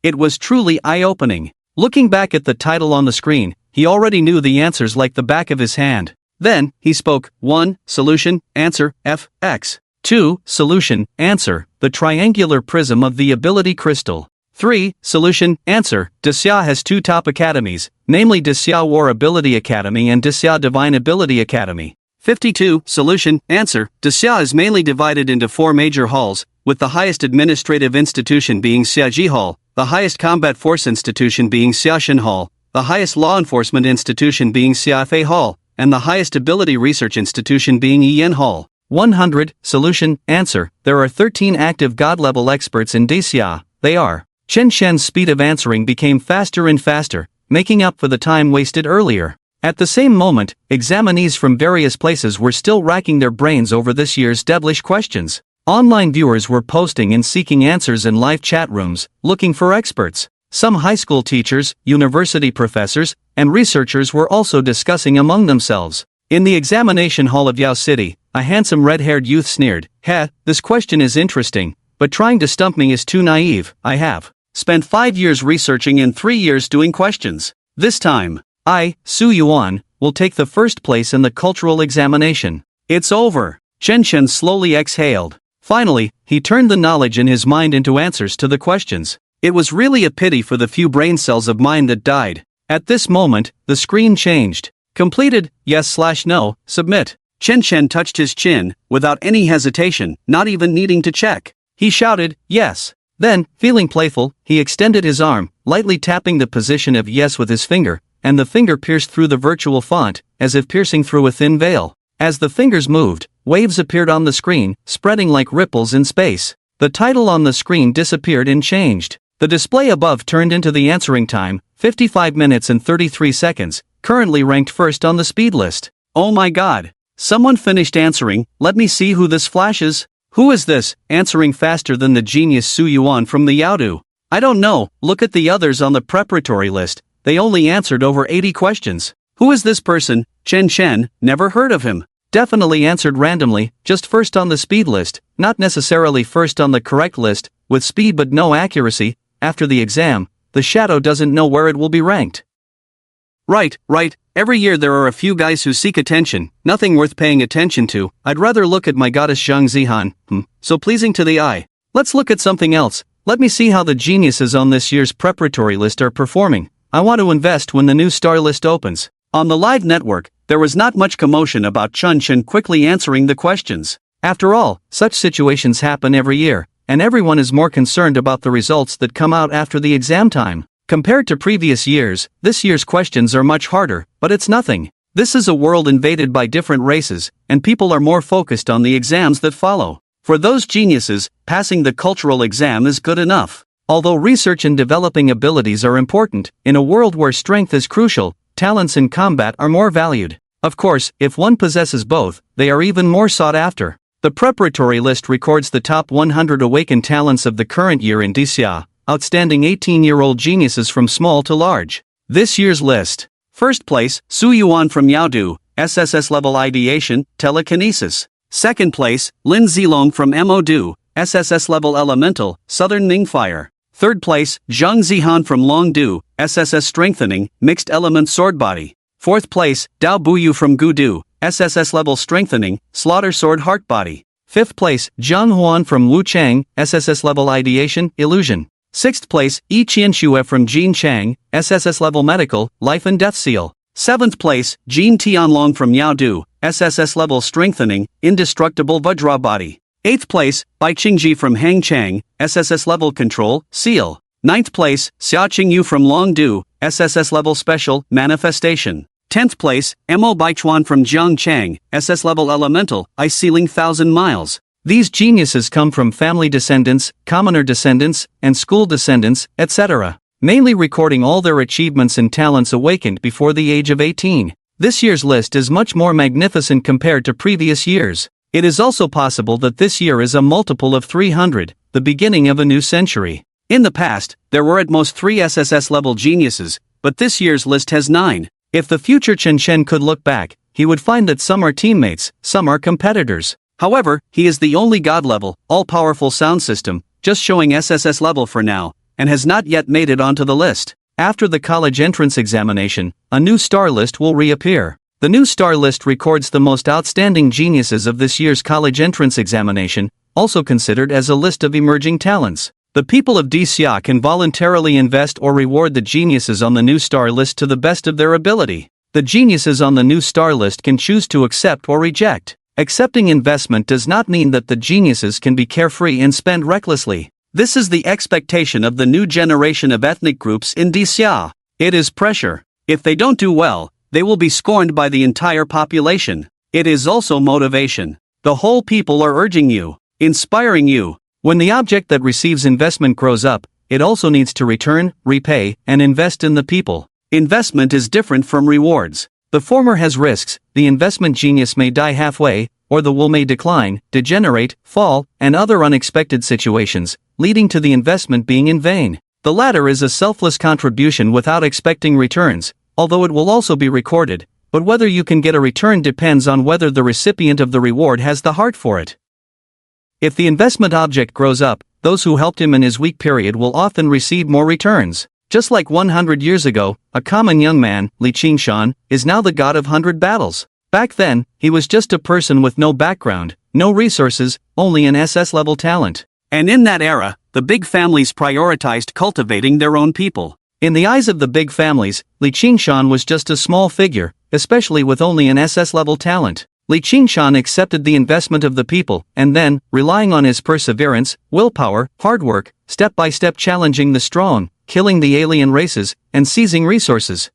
It was truly eye-opening. Looking back at the title on the screen, he already knew the answers like the back of his hand. Then, he spoke. 1. Solution, answer, F, X. 2. Solution, answer, the triangular prism of the ability crystal. 3. Solution, answer, Dixia has two top academies, namely Dixia War Ability Academy and Dixia Divine Ability Academy. 52. Solution, answer, Dixia is mainly divided into 4 major halls, with the highest administrative institution being Xiaji Hall, the highest combat force institution being Xiaxin Hall, the highest law enforcement institution being Xiafei Hall, and the highest ability research institution being Yiyan Hall. 100. Solution, answer, there are 13 active god-level experts in Dixia. They are. Chen Shen's speed of answering became faster and faster, making up for the time wasted earlier. At the same moment, examinees from various places were still racking their brains over this year's devilish questions. Online viewers were posting and seeking answers in live chat rooms, looking for experts. Some high school teachers, university professors, and researchers were also discussing among themselves. In the examination hall of Yao City, a handsome red-haired youth sneered, "Heh, this question is interesting, but trying to stump me is too naive. I have spent 5 years researching and 3 years doing questions. This time, I, Su Yuan, will take the first place in the cultural examination. It's over." Chen Chen slowly exhaled. Finally, he turned the knowledge in his mind into answers to the questions. It was really a pity for the few brain cells of mine that died. At this moment, the screen changed. Completed, yes/no, submit. Chen Chen touched his chin, without any hesitation, not even needing to check. He shouted, "Yes." Then, feeling playful, he extended his arm, lightly tapping the position of yes with his finger, and the finger pierced through the virtual font, as if piercing through a thin veil. As the fingers moved, waves appeared on the screen, spreading like ripples in space. The title on the screen disappeared and changed. The display above turned into the answering time, 55 minutes and 33 seconds, currently ranked first on the speed list. Oh my god. Someone finished answering, let me see who this flashes. Who is this, answering faster than the genius Su Yuan from the Yaodu? I don't know, look at the others on the preparatory list, they only answered over 80 questions. Who is this person? Chen Chen, never heard of him. Definitely answered randomly, just first on the speed list, not necessarily first on the correct list, with speed but no accuracy. After the exam, the shadow doesn't know where it will be ranked. Right, every year there are a few guys who seek attention, nothing worth paying attention to. I'd rather look at my goddess Zhang Zihan, so pleasing to the eye. Let's look at something else. Let me see how the geniuses on this year's preparatory list are performing. I want to invest when the new star list opens. On the live network, there was not much commotion about Chun Chen quickly answering the questions. After all, such situations happen every year, and everyone is more concerned about the results that come out after the exam time. Compared to previous years, this year's questions are much harder, but it's nothing. This is a world invaded by different races, and people are more focused on the exams that follow. For those geniuses, passing the cultural exam is good enough. Although research and developing abilities are important, in a world where strength is crucial, talents in combat are more valued. Of course, if one possesses both, they are even more sought after. The preparatory list records the top 100 awakened talents of the current year in DCA, outstanding 18-year-old geniuses from small to large. This year's list. First place, Su Yuan from Yaodu, SSS-Level Ideation, Telekinesis. Second place, Lin Zilong from MODU, SSS-Level Elemental, Southern Ningfire. Third place, Zhang Zihan from Longdu, SSS Strengthening, Mixed Element Sword Body. Fourth place, Dao Buyu from Gudu, SSS-Level Strengthening, Slaughter Sword Heart Body. Fifth place, Zhang Huan from Wuchang, SSS-Level Ideation, Illusion. Sixth place, Yi Qianxue from Jin Chang, SSS-Level Medical, Life and Death Seal. Seventh place, Jin Tianlong from Yaodu, SSS-Level Strengthening, Indestructible Vajra Body. Eighth place, Bai Qingji from Hangchang, SSS-Level Control, Seal. Ninth place, Xia Qingyu from Longdu, SSS-Level Special, Manifestation. 10th place, Mo Baichuan from Jiangchang, SS-Level Elemental, Ice Sealing 1,000 Miles. These geniuses come from family descendants, commoner descendants, and school descendants, etc., mainly recording all their achievements and talents awakened before the age of 18. This year's list is much more magnificent compared to previous years. It is also possible that this year is a multiple of 300, the beginning of a new century. In the past, there were at most 3 SSS-level geniuses, but this year's list has 9. If the future Chen Chen could look back, he would find that some are teammates, some are competitors. However, he is the only god-level, all-powerful sound system, just showing SSS level for now, and has not yet made it onto the list. After the college entrance examination, a new star list will reappear. The new star list records the most outstanding geniuses of this year's college entrance examination, also considered as a list of emerging talents. The people of DCA can voluntarily invest or reward the geniuses on the new star list to the best of their ability. The geniuses on the new star list can choose to accept or reject. Accepting investment does not mean that the geniuses can be carefree and spend recklessly. This is the expectation of the new generation of ethnic groups in DCA. It is pressure. If they don't do well, they will be scorned by the entire population. It is also motivation. The whole people are urging you, inspiring you. When the object that receives investment grows up, it also needs to return, repay, and invest in the people. Investment is different from rewards. The former has risks, the investment genius may die halfway, or the wool may decline, degenerate, fall, and other unexpected situations, leading to the investment being in vain. The latter is a selfless contribution without expecting returns, although it will also be recorded, but whether you can get a return depends on whether the recipient of the reward has the heart for it. If the investment object grows up, those who helped him in his weak period will often receive more returns. Just like 100 years ago, a common young man, Li Qingshan, is now the god of 100 battles. Back then, he was just a person with no background, no resources, only an SS-level talent. And in that era, the big families prioritized cultivating their own people. In the eyes of the big families, Li Qingshan was just a small figure, especially with only an SS-level talent. Li Qingshan accepted the investment of the people, and then, relying on his perseverance, willpower, hard work, step-by-step challenging the strong, killing the alien races, and seizing resources.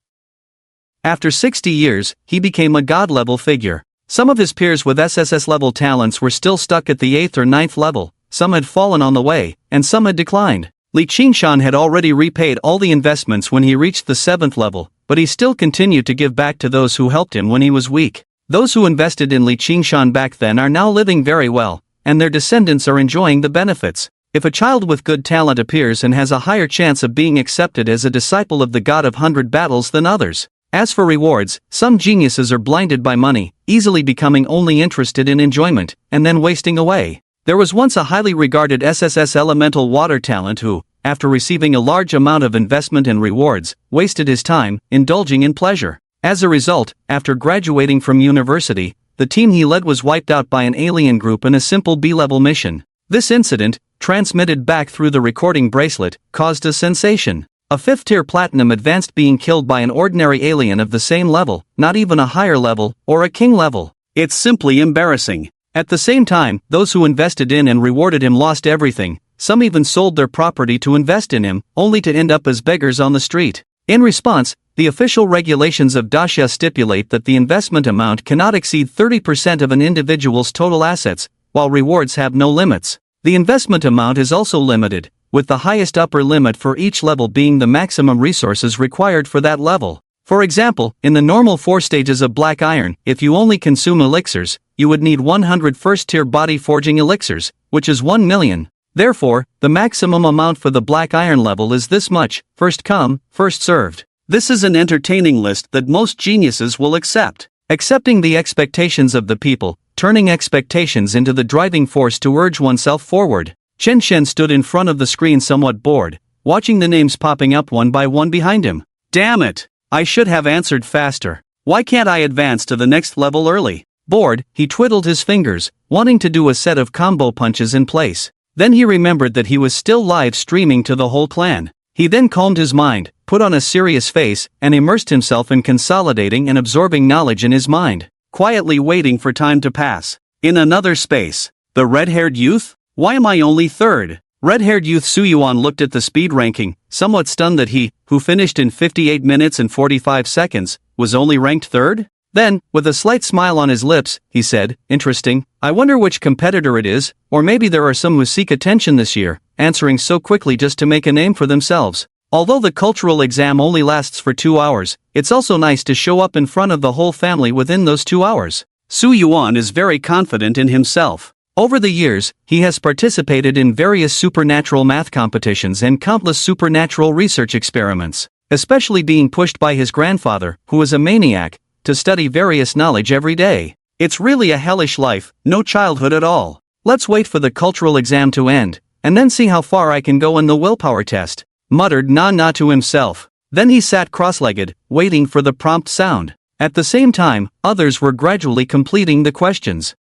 After 60 years, he became a god-level figure. Some of his peers with SSS-level talents were still stuck at the 8th or 9th level, some had fallen on the way, and some had declined. Li Qingshan had already repaid all the investments when he reached the 7th level, but he still continued to give back to those who helped him when he was weak. Those who invested in Li Qingshan back then are now living very well, and their descendants are enjoying the benefits. If a child with good talent appears and has a higher chance of being accepted as a disciple of the God of 100 Battles than others. As for rewards, some geniuses are blinded by money, easily becoming only interested in enjoyment, and then wasting away. There was once a highly regarded SSS elemental water talent who, after receiving a large amount of investment and rewards, wasted his time, indulging in pleasure. As a result, after graduating from university, the team he led was wiped out by an alien group in a simple B-level mission. This incident, transmitted back through the recording bracelet, caused a sensation. A 5th-tier platinum advanced being killed by an ordinary alien of the same level, not even a higher level, or a king level. It's simply embarrassing. At the same time, those who invested in and rewarded him lost everything. Some even sold their property to invest in him, only to end up as beggars on the street. In response, the official regulations of Daxia stipulate that the investment amount cannot exceed 30% of an individual's total assets, while rewards have no limits. The investment amount is also limited, with the highest upper limit for each level being the maximum resources required for that level. For example, in the normal 4 stages of black iron, if you only consume elixirs, you would need 100 first-tier body forging elixirs, which is 1 million. Therefore, the maximum amount for the black iron level is this much: first come, first served. This is an entertaining list that most geniuses will accept. Accepting the expectations of the people, turning expectations into the driving force to urge oneself forward. Chen Shen stood in front of the screen somewhat bored, watching the names popping up one by one behind him. Damn it! I should have answered faster. Why can't I advance to the next level early? Bored, he twiddled his fingers, wanting to do a set of combo punches in place. Then he remembered that he was still live streaming to the whole clan. He then calmed his mind, put on a serious face, and immersed himself in consolidating and absorbing knowledge in his mind, quietly waiting for time to pass. In another space, the red-haired youth? Why am I only 3rd? Red-haired youth Su Yuan looked at the speed ranking, somewhat stunned that he, who finished in 58 minutes and 45 seconds, was only ranked 3rd? Then, with a slight smile on his lips, he said, "Interesting, I wonder which competitor it is, or maybe there are some who seek attention this year, answering so quickly just to make a name for themselves." Although the cultural exam only lasts for 2 hours, it's also nice to show up in front of the whole family within those 2 hours. Su Yuan is very confident in himself. Over the years, he has participated in various supernatural math competitions and countless supernatural research experiments, especially being pushed by his grandfather, who was a maniac, to study various knowledge every day. It's really a hellish life, no childhood at all. Let's wait for the cultural exam to end, and then see how far I can go in the willpower test, muttered Na to himself. Then he sat cross-legged, waiting for the prompt sound. At the same time, others were gradually completing the questions.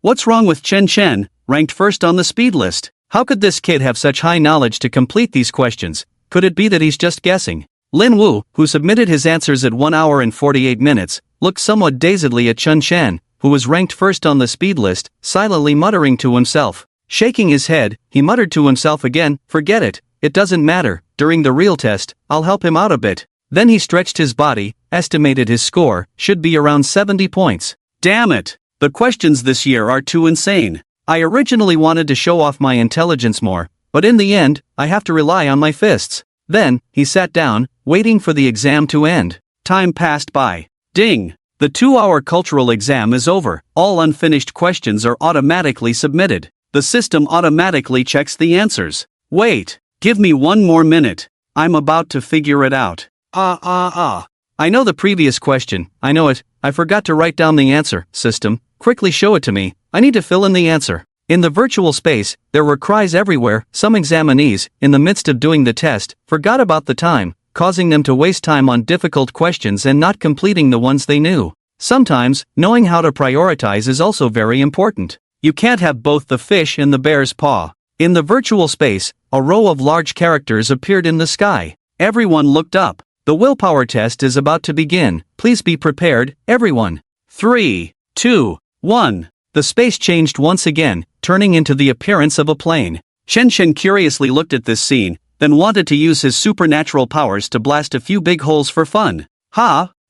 What's wrong with Chen Chen, ranked 1st on the speed list? How could this kid have such high knowledge to complete these questions? Could it be that he's just guessing? Lin Wu, who submitted his answers at 1 hour and 48 minutes, looked somewhat dazedly at Chen Chen, who was ranked 1st on the speed list, silently muttering to himself. Shaking his head, he muttered to himself again, "Forget it, it doesn't matter, during the real test, I'll help him out a bit." Then he stretched his body, estimated his score, should be around 70 points. Damn it! The questions this year are too insane. I originally wanted to show off my intelligence more, but in the end, I have to rely on my fists. Then, he sat down, waiting for the exam to end. Time passed by. Ding! The 2-hour cultural exam is over. All unfinished questions are automatically submitted. The system automatically checks the answers. Wait, give me 1 more minute. I'm about to figure it out. I know the previous question, I know it. I forgot to write down the answer. System, quickly show it to me. I need to fill in the answer. In the virtual space, there were cries everywhere. Some examinees, in the midst of doing the test, forgot about the time, causing them to waste time on difficult questions and not completing the ones they knew. Sometimes, knowing how to prioritize is also very important. You can't have both the fish and the bear's paw. In the virtual space, a row of large characters appeared in the sky. Everyone looked up. The willpower test is about to begin. Please be prepared, everyone. 3, 2, 1. The space changed once again, turning into the appearance of a plane. Chen Shen curiously looked at this scene, then wanted to use his supernatural powers to blast a few big holes for fun.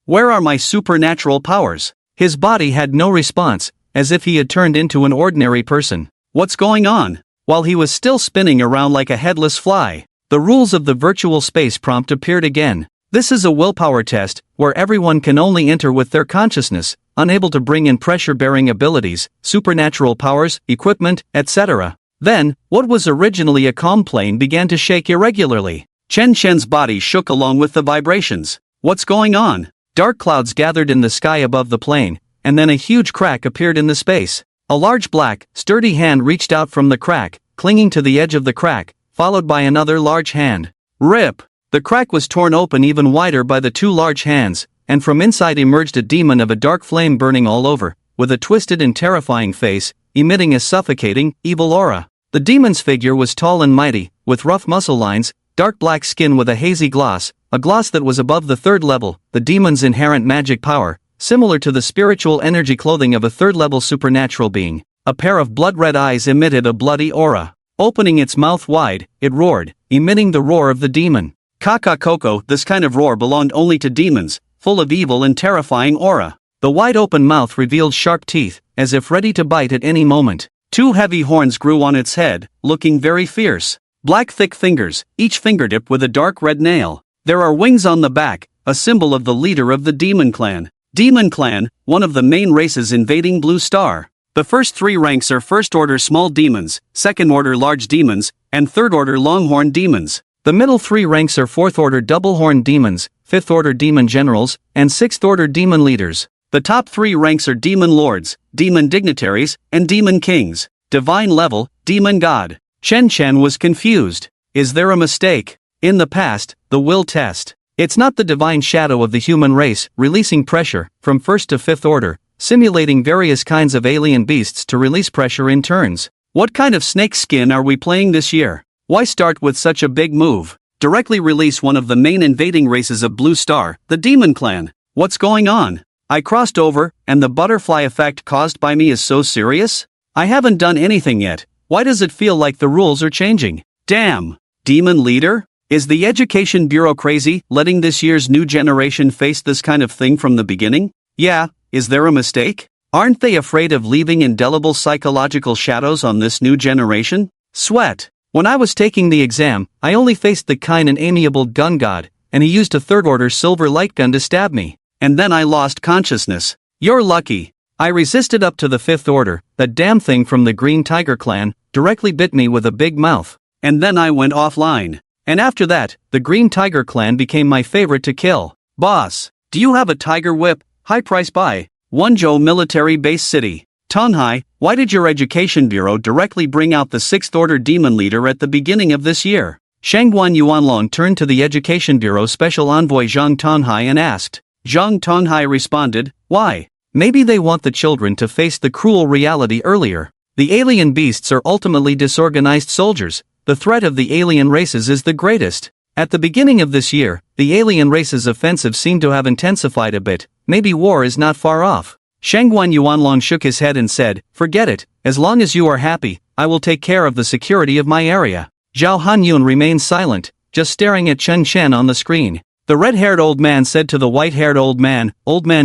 Where are my supernatural powers? His body had no response, as if he had turned into an ordinary person. What's going on? While he was still spinning around like a headless fly, the rules of the virtual space prompt appeared again. This is a willpower test, where everyone can only enter with their consciousness, unable to bring in pressure-bearing abilities, supernatural powers, equipment, etc. Then, what was originally a calm plane began to shake irregularly. Chen Chen's body shook along with the vibrations. What's going on? Dark clouds gathered in the sky above the plane, and then a huge crack appeared in the space. A large black, sturdy hand reached out from the crack, clinging to the edge of the crack, followed by another large hand. Rip! The crack was torn open even wider by the two large hands, and from inside emerged a demon of a dark flame burning all over, with a twisted and terrifying face, emitting a suffocating, evil aura. The demon's figure was tall and mighty, with rough muscle lines, dark black skin with a hazy gloss, a gloss that was above the third level, the demon's inherent magic power, similar to the spiritual energy clothing of a third-level supernatural being. A pair of blood-red eyes emitted a bloody aura. Opening its mouth wide, it roared, emitting the roar of the demon. Kaka Koko, this kind of roar belonged only to demons, full of evil and terrifying aura. The wide-open mouth revealed sharp teeth, as if ready to bite at any moment. Two heavy horns grew on its head, looking very fierce. Black thick fingers, each fingertip with a dark red nail. There are wings on the back, a symbol of the leader of the Demon Clan. Demon Clan, one of the main races invading Blue Star. The first three ranks are first-order small demons, second-order large demons, and third-order longhorn demons. The middle three ranks are fourth-order double-horn demons, fifth-order demon generals, and sixth-order demon leaders. The top three ranks are demon lords, demon dignitaries, and demon kings. Divine level, demon god. Chen Chen was confused. Is there a mistake? In the past, the will test. It's not the divine shadow of the human race, releasing pressure, from first to fifth order, simulating various kinds of alien beasts to release pressure in turns. What kind of snake skin are we playing this year? Why start with such a big move? Directly release one of the main invading races of Blue Star, the Demon Clan. What's going on? I crossed over, and the butterfly effect caused by me is so serious? I haven't done anything yet. Why does it feel like the rules are changing? Damn! Demon leader? Is the Education Bureau crazy, letting this year's new generation face this kind of thing from the beginning? Yeah, is there a mistake? Aren't they afraid of leaving indelible psychological shadows on this new generation? Sweat. When I was taking the exam, I only faced the kind and amiable gun god, and he used a third-order silver light gun to stab me. And then I lost consciousness. You're lucky. I resisted up to the fifth order. That damn thing from the Green Tiger clan directly bit me with a big mouth. And then I went offline. And after that, the Green Tiger clan became my favorite to kill. Boss, do you have a tiger whip? High price buy. Wonzhou Military Base City. Tonghai, why did your Education Bureau directly bring out the sixth order demon leader at the beginning of this year? Shangguan Yuanlong turned to the Education Bureau Special Envoy Zhang Tonghai and asked. Zhang Tonghai responded, why? Maybe they want the children to face the cruel reality earlier. The alien beasts are ultimately disorganized soldiers. The threat of the alien races is the greatest. At the beginning of this year, the alien race's offensive seemed to have intensified a bit. Maybe war is not far off. Shangguan Yuanlong shook his head and said, forget it, as long as you are happy, I will take care of the security of my area. Zhao Hanyun remained silent, just staring at Chen Chen on the screen. The red-haired old man said to the white-haired old man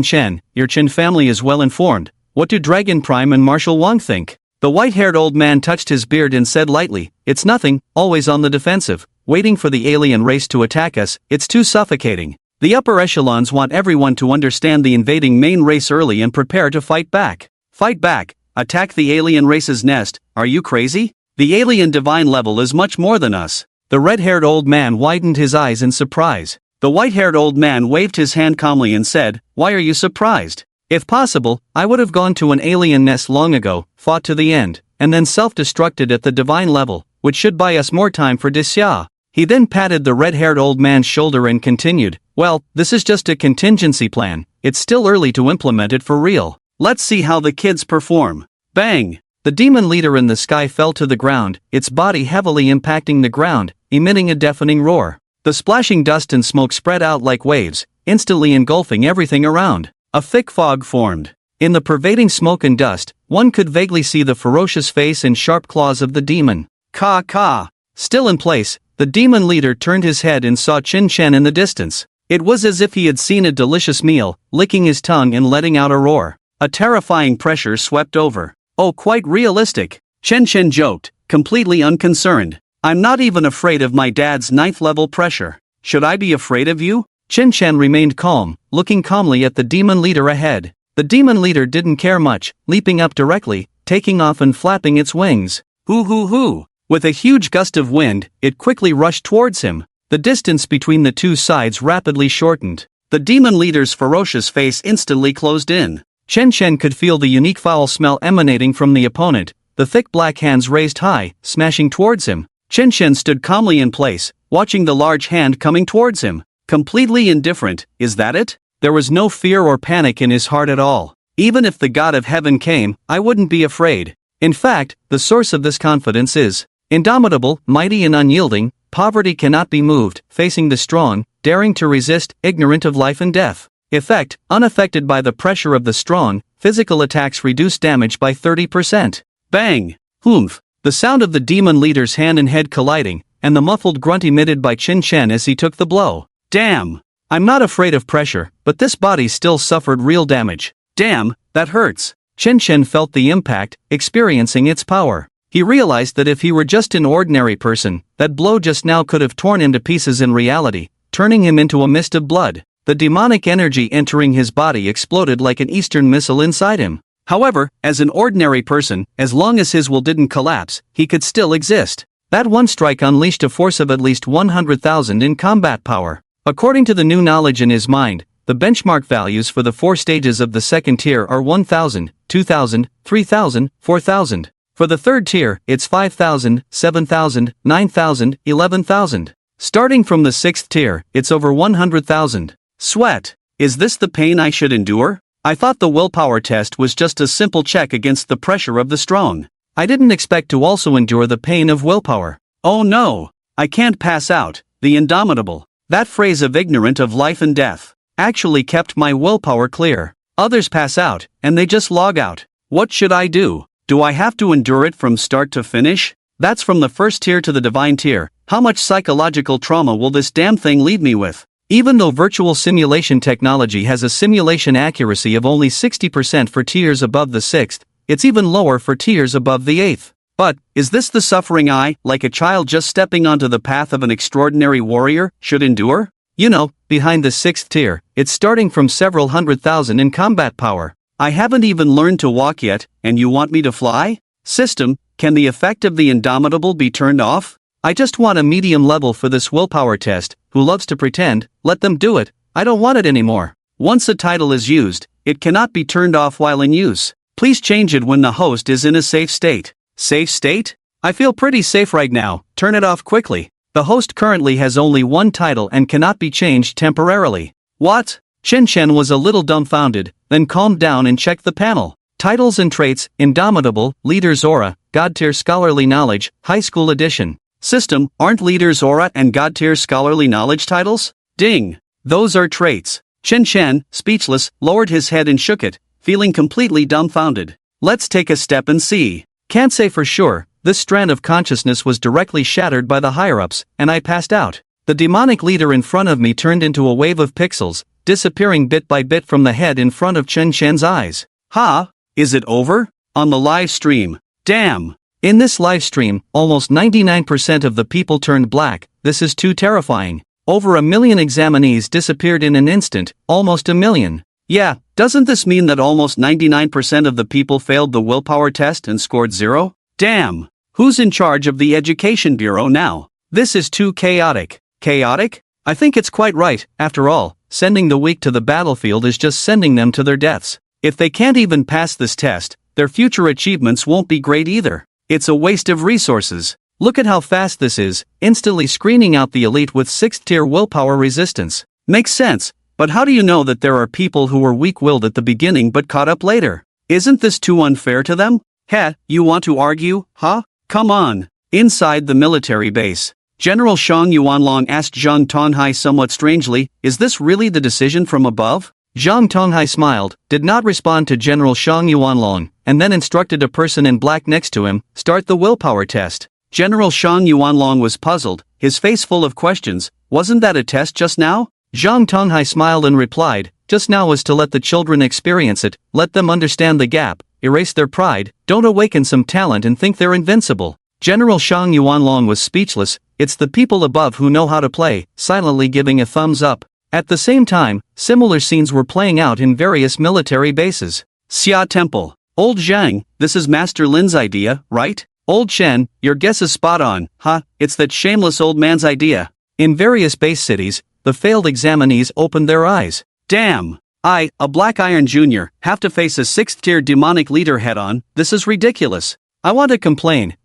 Chen, your Chen family is well informed. What do Dragon Prime and Marshal Wang think? The white-haired old man touched his beard and said lightly, it's nothing, always on the defensive, waiting for the alien race to attack us, it's too suffocating. The upper echelons want everyone to understand the invading main race early and prepare to fight back. Fight back? Attack the alien race's nest? Are you crazy? The alien divine level is much more than us. The red-haired old man widened his eyes in surprise. The white-haired old man waved his hand calmly and said, why are you surprised? If possible, I would have gone to an alien nest long ago, fought to the end, and then self-destructed at the divine level, which should buy us more time for Disya. He then patted the red-haired old man's shoulder and continued, well, this is just a contingency plan, it's still early to implement it for real. Let's see how the kids perform. Bang! The demon leader in the sky fell to the ground, its body heavily impacting the ground, emitting a deafening roar. The splashing dust and smoke spread out like waves, instantly engulfing everything around. A thick fog formed. In the pervading smoke and dust, one could vaguely see the ferocious face and sharp claws of the demon. Ka. Still in place, the demon leader turned his head and saw Qin Chen in the distance. It was as if he had seen a delicious meal, licking his tongue and letting out a roar. A terrifying pressure swept over. Oh, quite realistic. Chen Chen joked, completely unconcerned. I'm not even afraid of my dad's 9th level pressure. Should I be afraid of you? Chen Chen remained calm, looking calmly at the demon leader ahead. The demon leader didn't care much, leaping up directly, taking off and flapping its wings. Hoo hoo hoo! With a huge gust of wind, it quickly rushed towards him. The distance between the two sides rapidly shortened. The demon leader's ferocious face instantly closed in. Chen Chen could feel the unique foul smell emanating from the opponent, the thick black hands raised high, smashing towards him. Chen Chen stood calmly in place, watching the large hand coming towards him. Completely indifferent, is that it? There was no fear or panic in his heart at all. Even if the god of heaven came, I wouldn't be afraid. In fact, the source of this confidence is indomitable, mighty and unyielding. Poverty cannot be moved, facing the strong, daring to resist, ignorant of life and death. Effect, unaffected by the pressure of the strong, physical attacks reduce damage by 30%. Bang! Humph! The sound of the demon leader's hand and head colliding, and the muffled grunt emitted by Chen Chen as he took the blow. Damn! I'm not afraid of pressure, but this body still suffered real damage. Damn, that hurts. Chen Chen felt the impact, experiencing its power. He realized that if he were just an ordinary person, that blow just now could have torn him to pieces in reality, turning him into a mist of blood. The demonic energy entering his body exploded like an Eastern missile inside him. However, as an ordinary person, as long as his will didn't collapse, he could still exist. That one strike unleashed a force of at least 100,000 in combat power. According to the new knowledge in his mind, the benchmark values for the 4 stages of the second tier are 1,000, 2,000, 3,000, 4,000. For the third tier, it's 5,000, 7,000, 9,000, 11,000. Starting from the 6th tier, it's over 100,000. Sweat. Is this the pain I should endure? I thought the willpower test was just a simple check against the pressure of the strong. I didn't expect to also endure the pain of willpower. Oh no! I can't pass out. The indomitable. That phrase of ignorant of life and death actually kept my willpower clear. Others pass out, and they just log out. What should I do? Do I have to endure it from start to finish? That's from the 1st tier to the divine tier. How much psychological trauma will this damn thing leave me with? Even though virtual simulation technology has a simulation accuracy of only 60% for tiers above the 6th, it's even lower for tiers above the 8th. But, is this the suffering I, like a child just stepping onto the path of an extraordinary warrior, should endure? You know, behind the 6th tier, it's starting from several 100,000 in combat power. I haven't even learned to walk yet, and you want me to fly? System, can the effect of the indomitable be turned off? I just want a medium level for this willpower test. Who loves to pretend? Let them do it. I don't want it anymore. Once a title is used, it cannot be turned off while in use. Please change it when the host is in a safe state. Safe state? I feel pretty safe right now. Turn it off quickly. The host currently has only one title and cannot be changed temporarily. What? Chen Chen was a little dumbfounded, then calmed down and checked the panel. Titles and traits, Indomitable, Leader's Aura, God Tier Scholarly Knowledge, High School Edition. System, aren't Leader's Aura and God Tier Scholarly Knowledge titles? Ding! Those are traits. Chen Chen, speechless, lowered his head and shook it, feeling completely dumbfounded. Let's take a step and see. Can't say for sure, this strand of consciousness was directly shattered by the higher-ups, and I passed out. The demonic leader in front of me turned into a wave of pixels, disappearing bit by bit from the head in front of Chen Chen's eyes. Ha! Is it over? On the live stream. Damn! In this live stream, almost 99% of the people turned black. This is too terrifying. Over 1 million examinees disappeared in an instant, almost 1 million. Yeah, doesn't this mean that almost 99% of the people failed the willpower test and scored 0? Damn! Who's in charge of the Education Bureau now? This is too chaotic. Chaotic? I think it's quite right. After all, sending the weak to the battlefield is just sending them to their deaths. If they can't even pass this test, their future achievements won't be great either. It's a waste of resources. Look at how fast this is, instantly screening out the elite with 6th tier willpower resistance. Makes sense, but how do you know that there are people who were weak-willed at the beginning but caught up later? Isn't this too unfair to them? Heh, you want to argue, huh? Come on. Inside the military base, General Shang Yuanlong asked Zhang Tonghai somewhat strangely, is this really the decision from above? Zhang Tonghai smiled, did not respond to General Shang Yuanlong, and then instructed a person in black next to him, start the willpower test. General Shang Yuanlong was puzzled, his face full of questions. Wasn't that a test just now? Zhang Tonghai smiled and replied, just now was to let the children experience it, let them understand the gap, erase their pride, don't awaken some talent and think they're invincible. General Shang Yuanlong was speechless. It's the people above who know how to play, silently giving a thumbs up. At the same time, similar scenes were playing out in various military bases. Xia Temple. Old Zhang, this is Master Lin's idea, right? Old Chen, your guess is spot on, huh? It's that shameless old man's idea. In various base cities, the failed examinees opened their eyes. Damn! I, a Black Iron Junior, have to face a 6th-tier demonic leader head-on. This is ridiculous. I want to complain,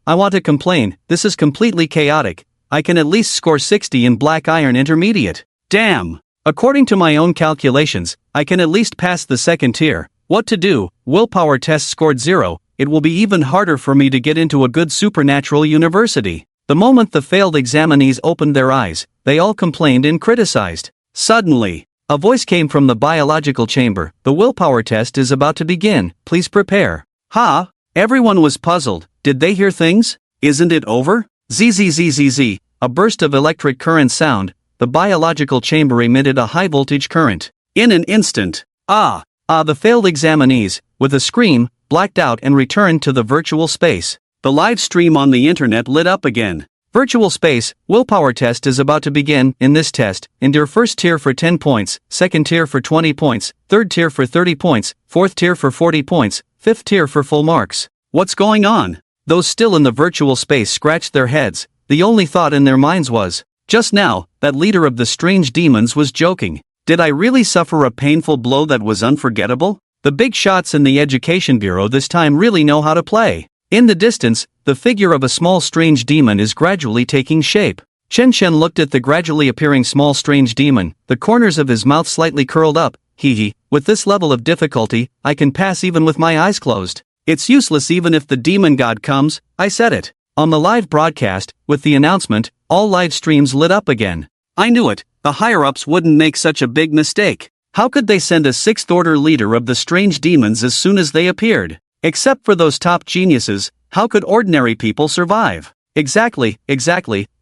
this is completely chaotic. I can at least score 60 in Black Iron Intermediate. Damn! According to my own calculations, I can at least pass the 2nd tier. What to do? Willpower test scored 0, it will be even harder for me to get into a good supernatural university. The moment the failed examinees opened their eyes, they all complained and criticized. Suddenly, a voice came from the biological chamber. The willpower test is about to begin, please prepare. Ha! Everyone was puzzled. Did they hear things? Isn't it over? Zzzzz, a burst of electric current sound. The biological chamber emitted a high voltage current. In an instant, the failed examinees, with a scream, blacked out and returned to the virtual space. The live stream on the internet lit up again. Virtual space, willpower test is about to begin. In this test, endure 1st tier for 10 points, 2nd tier for 20 points, 3rd tier for 30 points, 4th tier for 40 points, 5th tier for full marks. What's going on? Those still in the virtual space scratched their heads. The only thought in their minds was, just now, that leader of the strange demons was joking. Did I really suffer a painful blow that was unforgettable? The big shots in the Education Bureau this time really know how to play. In the distance, the figure of a small strange demon is gradually taking shape. Chen Shen looked at the gradually appearing small strange demon, the corners of his mouth slightly curled up. Hee, with this level of difficulty, I can pass even with my eyes closed. It's useless even if the demon god comes, I said it. On the live broadcast, with the announcement, all live streams lit up again. I knew it, the higher-ups wouldn't make such a big mistake. How could they send a 6th-order leader of the strange demons as soon as they appeared? Except for those top geniuses, how could ordinary people survive? Exactly,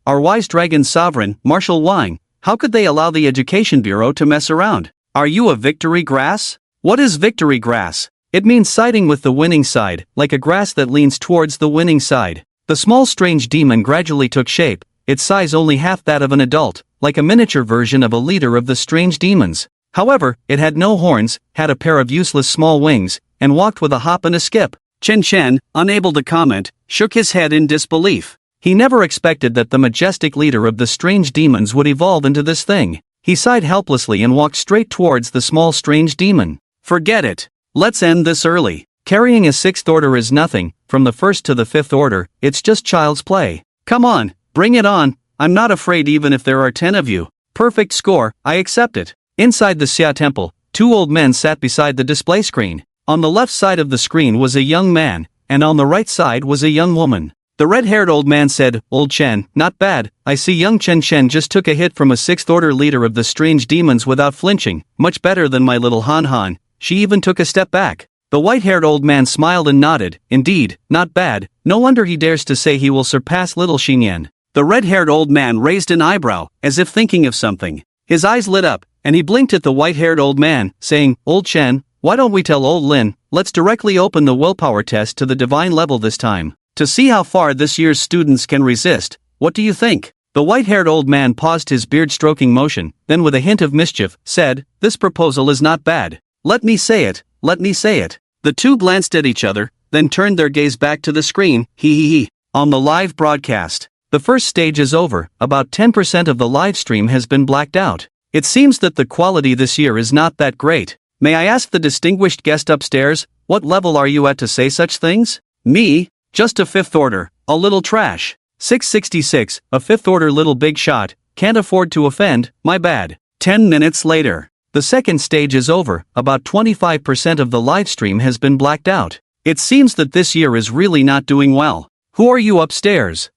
our wise dragon sovereign, Marshal Wang, how could they allow the Education Bureau to mess around? Are you a victory grass? What is victory grass? It means siding with the winning side, like a grass that leans towards the winning side. The small strange demon gradually took shape, its size only half that of an adult, like a miniature version of a leader of the strange demons. However, it had no horns, had a pair of useless small wings, and walked with a hop and a skip. Chen Chen, unable to comment, shook his head in disbelief. He never expected that the majestic leader of the strange demons would evolve into this thing. He sighed helplessly and walked straight towards the small strange demon. Forget it. Let's end this early. Carrying a 6th order is nothing, from the 1st to the 5th order, it's just child's play. Come on, bring it on, I'm not afraid even if there are 10 of you. Perfect score, I accept it. Inside the Xia Temple, 2 old men sat beside the display screen. On the left side of the screen was a young man, and on the right side was a young woman. The red-haired old man said, Old Chen, not bad, I see young Chen Chen just took a hit from a 6th order leader of the strange demons without flinching, much better than my little Han Han. She even took a step back. The white-haired old man smiled and nodded. Indeed, not bad, no wonder he dares to say he will surpass little Xingyan. The red-haired old man raised an eyebrow, as if thinking of something. His eyes lit up, and he blinked at the white-haired old man, saying, Old Chen, why don't we tell old Lin, let's directly open the willpower test to the divine level this time, to see how far this year's students can resist. What do you think? The white-haired old man paused his beard-stroking motion, then with a hint of mischief, said, This proposal is not bad. Let me say it. The two glanced at each other, then turned their gaze back to the screen. On the live broadcast. The first stage is over, about 10% of the live stream has been blacked out. It seems that the quality this year is not that great. May I ask the distinguished guest upstairs, what level are you at to say such things? Me? Just a 5th order, a little trash. 666, a 5th order little big shot, can't afford to offend, my bad. 10 minutes later. The second stage is over, about 25% of the live stream has been blacked out. It seems that this year is really not doing well. Who are you upstairs?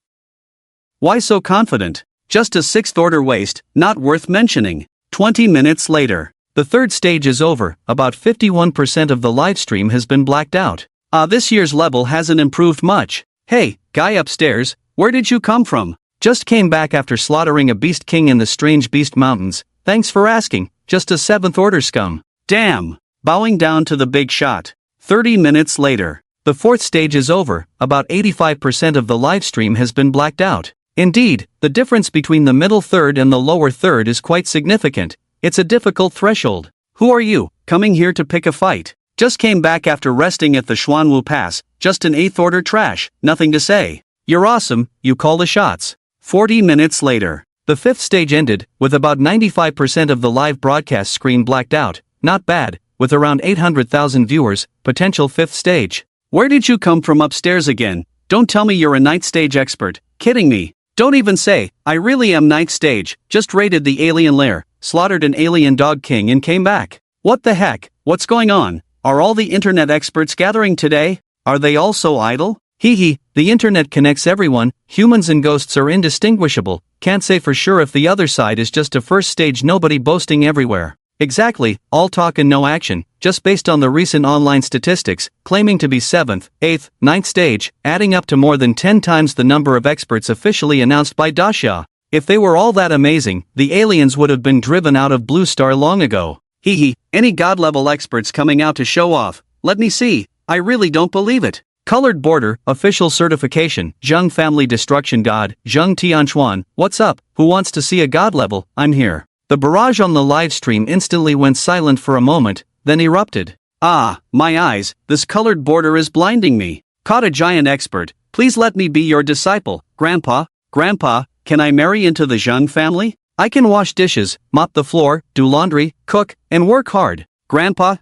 Why so confident? Just a 6th order waste, not worth mentioning. 20 minutes later. The third stage is over, about 51% of the live stream has been blacked out. This year's level hasn't improved much. Hey, guy upstairs, where did you come from? Just came back after slaughtering a beast king in the strange beast mountains, thanks for asking, just a 7th order scum. Damn! Bowing down to the big shot. 30 minutes later. The fourth stage is over, about 85% of the live stream has been blacked out. Indeed, the difference between the middle third and the lower third is quite significant. It's a difficult threshold. Who are you, coming here to pick a fight? Just came back after resting at the Xuanwu Pass, just an 8th order trash, nothing to say. You're awesome, you call the shots. 40 minutes later. The fifth stage ended, with about 95% of the live broadcast screen blacked out. Not bad, with around 800,000 viewers, potential fifth stage. Where did you come from upstairs again? Don't tell me you're a ninth stage expert, kidding me. Don't even say, I really am ninth stage, just raided the alien lair, slaughtered an alien dog king and came back. What the heck, what's going on? Are all the internet experts gathering today? Are they all so idle? Hee, the internet connects everyone, humans and ghosts are indistinguishable, can't say for sure if the other side is just a first stage nobody boasting everywhere. Exactly, all talk and no action, just based on the recent online statistics, claiming to be 7th, 8th, 9th stage, adding up to more than 10 times the number of experts officially announced by Dasha. If they were all that amazing, the aliens would have been driven out of Blue Star long ago. Hee, any god-level experts coming out to show off? Let me see, I really don't believe it. Colored border, official certification, Zheng family destruction god, Zheng Tianchuan, what's up, who wants to see a god level, I'm here. The barrage on the live stream instantly went silent for a moment, then erupted. Ah, my eyes, this colored border is blinding me. Caught a giant expert, please let me be your disciple. Grandpa, can I marry into the Zheng family? I can wash dishes, mop the floor, do laundry, cook, and work hard. Grandpa,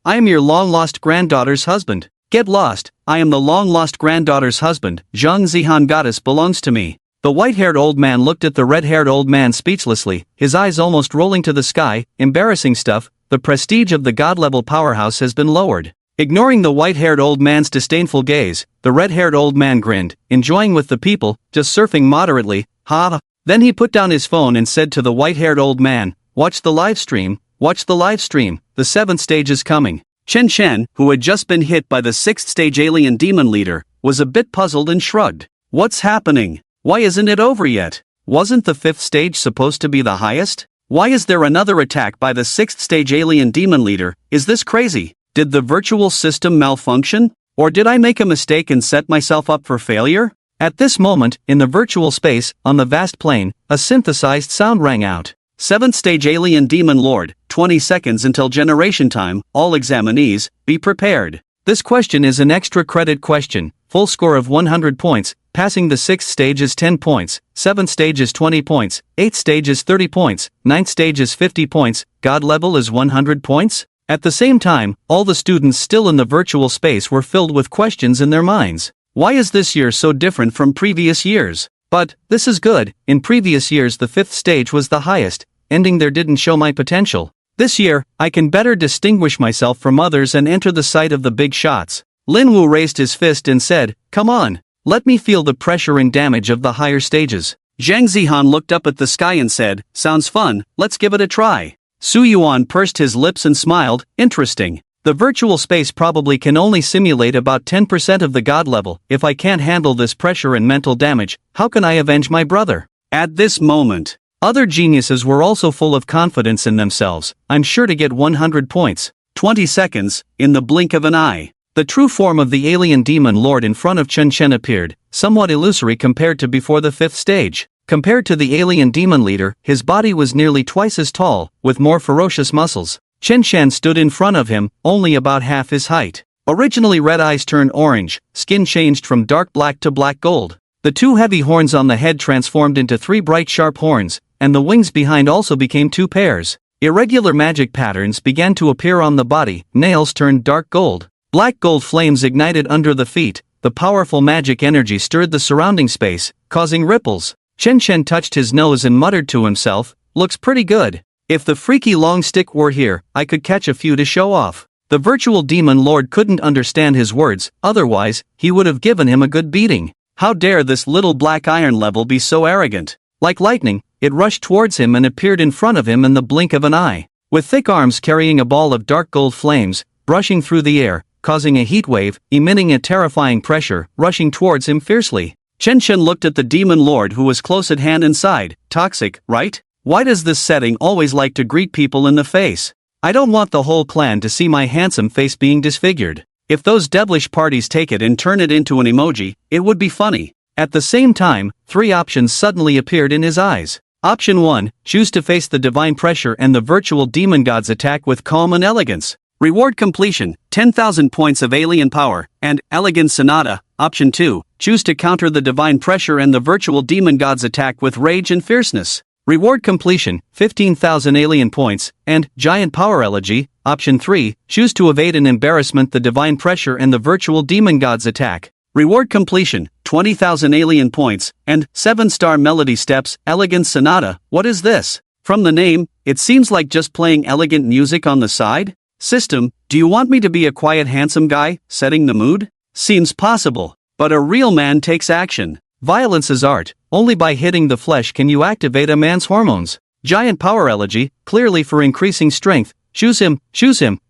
I am your long-lost granddaughter's husband. Get lost, I am the long-lost granddaughter's husband, Zheng Zihan goddess belongs to me. The white-haired old man looked at the red-haired old man speechlessly, his eyes almost rolling to the sky. Embarrassing stuff, the prestige of the god-level powerhouse has been lowered. Ignoring the white-haired old man's disdainful gaze, the red-haired old man grinned, enjoying with the people, just surfing moderately, ha. Then he put down his phone and said to the white-haired old man, watch the live stream, the 7th stage is coming. Chen Chen, who had just been hit by the 6th stage alien demon leader, was a bit puzzled and shrugged. What's happening? Why isn't it over yet? Wasn't the 5th stage supposed to be the highest? Why is there another attack by the 6th stage alien demon leader? Is this crazy? Did the virtual system malfunction? Or did I make a mistake and set myself up for failure? At this moment, in the virtual space, on the vast plane, a synthesized sound rang out. 7th stage alien demon lord, 20 seconds until generation time, all examinees, be prepared. This question is an extra credit question, full score of 100 points, passing the 6th stage is 10 points, 7th stage is 20 points, 8th stage is 30 points, 9th stage is 50 points, god level is 100 points? At the same time, all the students still in the virtual space were filled with questions in their minds. Why is this year so different from previous years? But, this is good, in previous years the 5th stage was the highest, ending there didn't show my potential. This year, I can better distinguish myself from others and enter the sight of the big shots. Lin Wu raised his fist and said, come on, let me feel the pressure and damage of the higher stages. Zhang Zihan looked up at the sky and said, sounds fun, let's give it a try. Su Yuan pursed his lips and smiled, interesting. The virtual space probably can only simulate about 10% of the god level. If I can't handle this pressure and mental damage, how can I avenge my brother? At this moment, other geniuses were also full of confidence in themselves. I'm sure to get 100 points. 20 seconds, in the blink of an eye. The true form of the alien demon lord in front of Chen Chen appeared, somewhat illusory compared to before the 5th stage. Compared to the alien demon leader, his body was nearly twice as tall, with more ferocious muscles. Chen Chen stood in front of him, only about half his height. Originally red eyes turned orange, skin changed from dark black to black gold. The 2 heavy horns on the head transformed into 3 bright sharp horns, and the wings behind also became 2 pairs. Irregular magic patterns began to appear on the body, nails turned dark gold. Black gold flames ignited under the feet, the powerful magic energy stirred the surrounding space, causing ripples. Chen Chen touched his nose and muttered to himself, looks pretty good. If the freaky long stick were here, I could catch a few to show off. The virtual demon lord couldn't understand his words, otherwise, he would have given him a good beating. How dare this little black iron level be so arrogant? Like lightning, it rushed towards him and appeared in front of him in the blink of an eye. With thick arms carrying a ball of dark gold flames, brushing through the air, causing a heat wave, emitting a terrifying pressure, rushing towards him fiercely. Chen Chen looked at the demon lord who was close at hand and sighed, toxic, right? Why does this setting always like to greet people in the face? I don't want the whole clan to see my handsome face being disfigured. If those devilish parties take it and turn it into an emoji, it would be funny. At the same time, 3 options suddenly appeared in his eyes. Option 1, choose to face the divine pressure and the virtual demon god's attack with calm and elegance. Reward completion, 10,000 points of alien power, and elegance sonata. Option 2, choose to counter the divine pressure and the virtual demon god's attack with rage and fierceness. Reward completion, 15,000 alien points, and giant power elegy. Option 3, choose to evade and embarrassment the divine pressure and the virtual demon god's attack. Reward completion, 20,000 alien points, and 7-star melody steps, elegance sonata. What is this? From the name, it seems like just playing elegant music on the side? System, do you want me to be a quiet handsome guy, setting the mood? Seems possible, but a real man takes action. Violence is art, only by hitting the flesh can you activate a man's hormones. Giant power elegy, clearly for increasing strength. Choose him,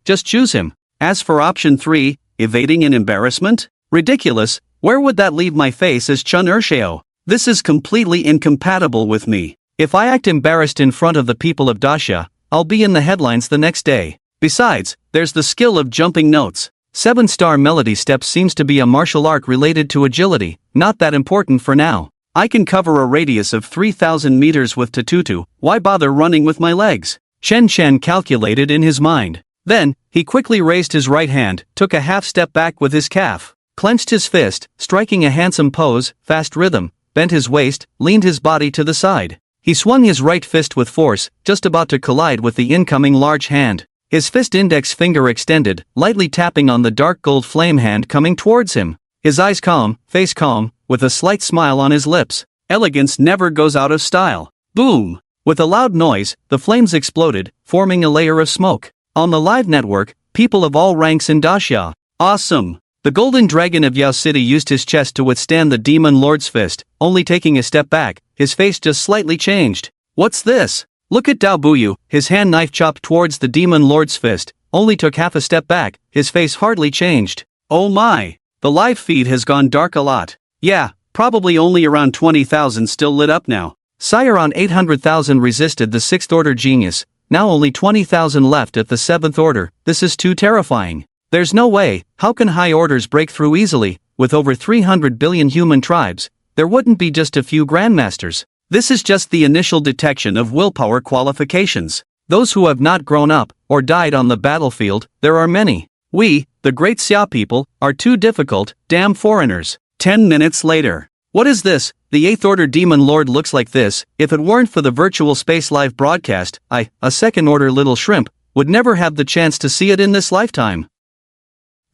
just choose him. As for option 3, evading and embarrassment? Ridiculous, where would that leave my face as Chun Ursheo? This is completely incompatible with me. If I act embarrassed in front of the people of Dacia, I'll be in the headlines the next day. Besides, there's the skill of jumping notes. 7-star melody steps seems to be a martial art related to agility, not that important for now. I can cover a radius of 3,000 meters with Tututu, why bother running with my legs? Chen Chen calculated in his mind. Then, he quickly raised his right hand, took a half step back with his calf, clenched his fist, striking a handsome pose, fast rhythm, bent his waist, leaned his body to the side. He swung his right fist with force, just about to collide with the incoming large hand. His fist index finger extended, lightly tapping on the dark gold flame hand coming towards him. His eyes calm, face calm, with a slight smile on his lips. Elegance never goes out of style. Boom! With a loud noise, the flames exploded, forming a layer of smoke. On the live network, people of all ranks in Dacia. Awesome! The golden dragon of Yao City used his chest to withstand the demon lord's fist, only taking a step back, his face just slightly changed. What's this? Look at Dao Buyu, his hand knife chopped towards the demon lord's fist, only took half a step back, his face hardly changed. Oh my! The live feed has gone dark a lot. Yeah, probably only around 20,000 still lit up now. Sciron 800,000 resisted the 6th order genius, now only 20,000 left at the 7th order, this is too terrifying. There's no way, how can high orders break through easily? With over 300 billion human tribes, there wouldn't be just a few grandmasters. This is just the initial detection of willpower qualifications. Those who have not grown up, or died on the battlefield, there are many. We, the great Xia people, are too difficult, damn foreigners. 10 minutes later. What is this? The 8th order demon lord looks like this. If it weren't for the virtual space live broadcast, I, a 2nd order little shrimp, would never have the chance to see it in this lifetime.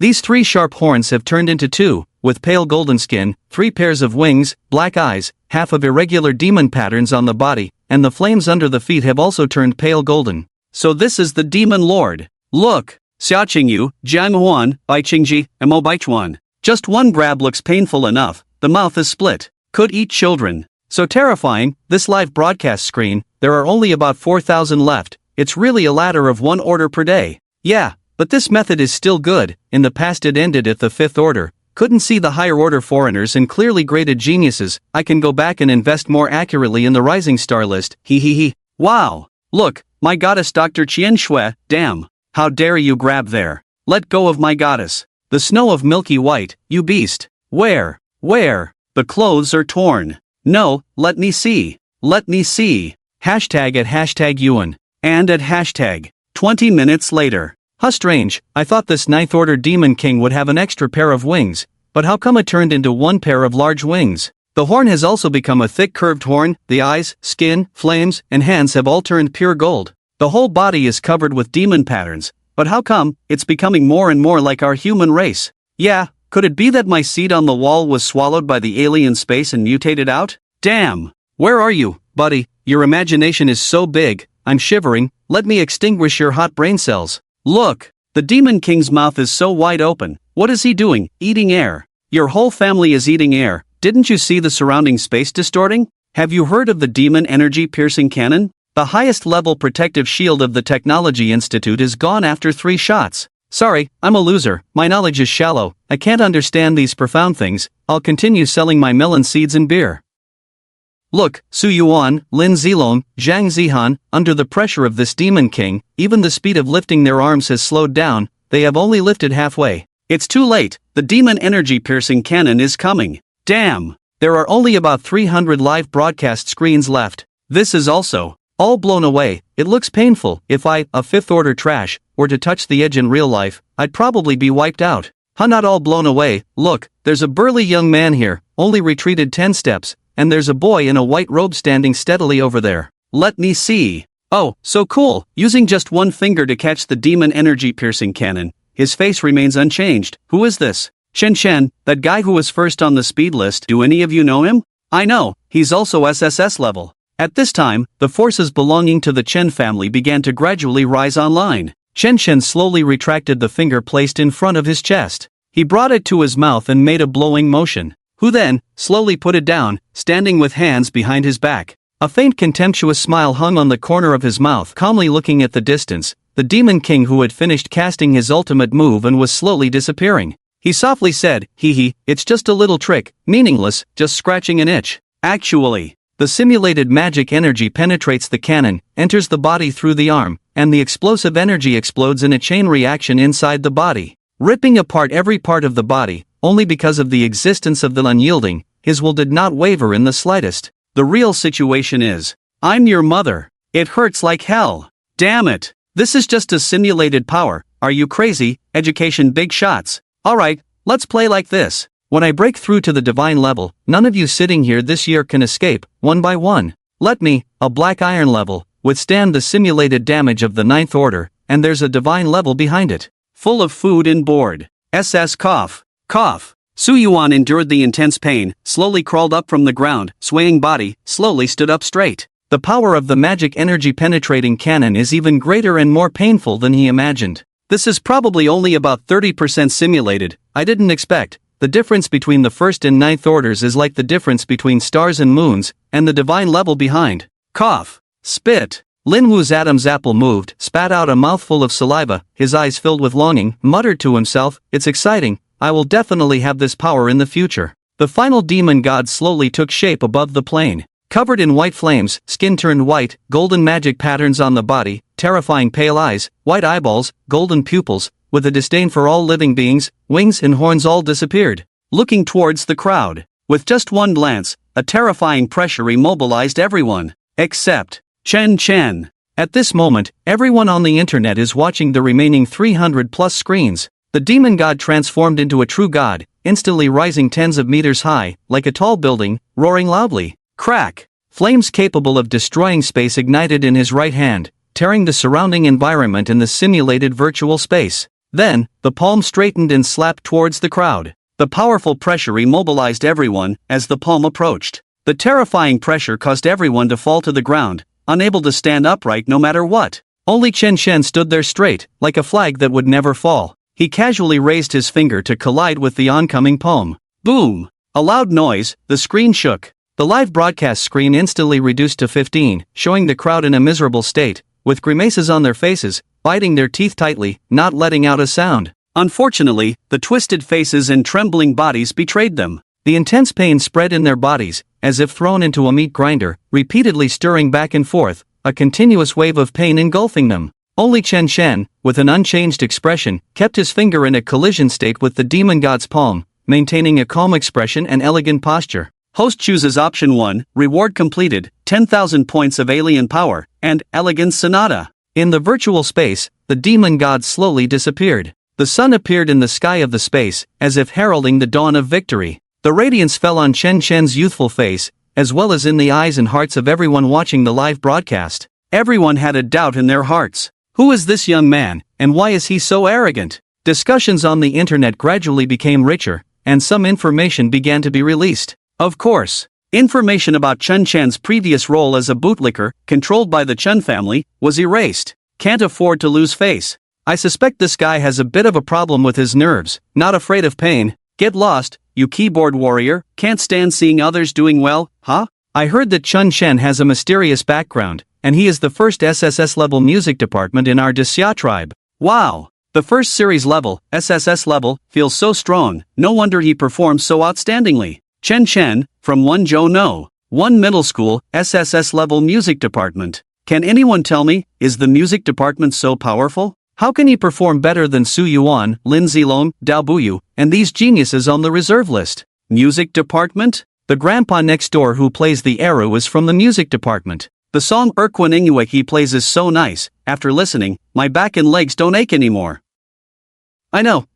These 3 sharp horns have turned into 2, with pale golden skin, 3 pairs of wings, black eyes, half of irregular demon patterns on the body, and the flames under the feet have also turned pale golden. So this is the demon lord. Look! Xiaoqingyu, Jianghuan, Baiqingji, Mo Baichuan. Just one grab looks painful enough, the mouth is split. Could eat children. So terrifying, this live broadcast screen, there are only about 4,000 left, it's really a ladder of 1 order per day. Yeah, but this method is still good, in the past it ended at the 5th order. Couldn't see the higher order foreigners and clearly graded geniuses, I can go back and invest more accurately in the rising star list, he. Wow! Look, my goddess Dr. Qian Shui, damn. How dare you grab there? Let go of my goddess. The snow of milky white, you beast. Where? The clothes are torn. No, let me see. Hashtag at hashtag Yuan. And at hashtag. 20 minutes later. How strange, I thought this 9th order demon king would have an extra pair of wings, but how come it turned into 1 pair of large wings? The horn has also become a thick curved horn, the eyes, skin, flames, and hands have all turned pure gold. The whole body is covered with demon patterns, but how come, it's becoming more and more like our human race? Yeah, could it be that my seat on the wall was swallowed by the alien space and mutated out? Damn! Where are you, buddy? Your imagination is so big, I'm shivering, let me extinguish your hot brain cells. Look! The Demon King's mouth is so wide open, what is he doing? Eating air. Your whole family is eating air, didn't you see the surrounding space distorting? Have you heard of the Demon Energy Piercing Cannon? The highest level protective shield of the Technology Institute is gone after 3 shots. Sorry, I'm a loser, my knowledge is shallow, I can't understand these profound things, I'll continue selling my melon seeds and beer. Look, Su Yuan, Lin Zilong, Zhang Zihan, under the pressure of this demon king, even the speed of lifting their arms has slowed down, they have only lifted halfway. It's too late, the demon energy piercing cannon is coming. Damn! There are only about 300 live broadcast screens left. This is also all blown away. It looks painful. If I, a fifth order trash, were to touch the edge in real life, I'd probably be wiped out. Not all blown away. Look, there's a burly young man here, only retreated 10 steps. And there's a boy in a white robe standing steadily over there. Let me see. Oh, so cool. Using just one finger to catch the demon energy piercing cannon, his face remains unchanged. Who is this? Chen, that guy who was first on the speed list. Do any of you know him? I know, he's also SSS level. At this time, the forces belonging to the Chen family began to gradually rise online. Chen slowly retracted the finger placed in front of his chest. He brought it to his mouth and made a blowing motion. Who then slowly put it down, standing with hands behind his back. A faint contemptuous smile hung on the corner of his mouth, calmly looking at the distance, the demon king who had finished casting his ultimate move and was slowly disappearing. He softly said, "Hee, it's just a little trick, meaningless, just scratching an itch." Actually, the simulated magic energy penetrates the cannon, enters the body through the arm, and the explosive energy explodes in a chain reaction inside the body, ripping apart every part of the body. Only because of the existence of the unyielding, his will did not waver in the slightest. The real situation is, I'm your mother. It hurts like hell. Damn it. This is just a simulated power. Are you crazy? Education big shots. Alright, let's play like this. When I break through to the divine level, none of you sitting here this year can escape, one by one. Let me, a black iron level, withstand the simulated damage of the ninth order, and there's a divine level behind it. Full of food and board. SS cough. Cough. Su Yuan endured the intense pain, slowly crawled up from the ground, swaying body, slowly stood up straight. The power of the magic energy penetrating cannon is even greater and more painful than he imagined. This is probably only about 30% simulated. I didn't expect. The difference between the first and ninth orders is like the difference between stars and moons, and the divine level behind. Cough. Spit. Lin Wu's Adam's apple moved, spat out a mouthful of saliva, his eyes filled with longing, muttered to himself, "It's exciting. I will definitely have this power in the future." The final demon god slowly took shape above the plane. Covered in white flames, skin turned white, golden magic patterns on the body, terrifying pale eyes, white eyeballs, golden pupils, with a disdain for all living beings, wings and horns all disappeared. Looking towards the crowd, with just one glance, a terrifying pressure immobilized everyone, except Chen. At this moment, everyone on the internet is watching the remaining 300 plus screens. The demon god transformed into a true god, instantly rising tens of meters high, like a tall building, roaring loudly. Crack! Flames capable of destroying space ignited in his right hand, tearing the surrounding environment in the simulated virtual space. Then, the palm straightened and slapped towards the crowd. The powerful pressure immobilized everyone as the palm approached. The terrifying pressure caused everyone to fall to the ground, unable to stand upright no matter what. Only Chen stood there straight, like a flag that would never fall. He casually raised his finger to collide with the oncoming palm. Boom! A loud noise, the screen shook. The live broadcast screen instantly reduced to 15, showing the crowd in a miserable state, with grimaces on their faces, biting their teeth tightly, not letting out a sound. Unfortunately, the twisted faces and trembling bodies betrayed them. The intense pain spread in their bodies, as if thrown into a meat grinder, repeatedly stirring back and forth, a continuous wave of pain engulfing them. Only Chen, with an unchanged expression, kept his finger in a collision state with the demon god's palm, maintaining a calm expression and elegant posture. Host chooses option 1, reward completed, 10,000 points of alien power, and elegance sonata. In the virtual space, the demon god slowly disappeared. The sun appeared in the sky of the space, as if heralding the dawn of victory. The radiance fell on Chen's youthful face, as well as in the eyes and hearts of everyone watching the live broadcast. Everyone had a doubt in their hearts. Who is this young man, and why is he so arrogant? Discussions on the internet gradually became richer, and some information began to be released. Of course, information about Chen's previous role as a bootlicker, controlled by the Chen family, was erased. Can't afford to lose face. I suspect this guy has a bit of a problem with his nerves, not afraid of pain. Get lost, you keyboard warrior, can't stand seeing others doing well, huh? I heard that Chen has a mysterious background, and he is the first SSS-level music department in our Xia tribe. Wow! The first series level, SSS-level, feels so strong, no wonder he performs so outstandingly. Chen, from Wenzhou no. 1 Middle School, SSS-Level Music Department. Can anyone tell me, is the music department so powerful? How can he perform better than Su Yuan, Lin Zilong, Dao Buyu, and these geniuses on the reserve list? Music department? The grandpa next door who plays the Eru is from the music department. The song Erquin Ingue he plays is so nice, after listening, my back and legs don't ache anymore. I know,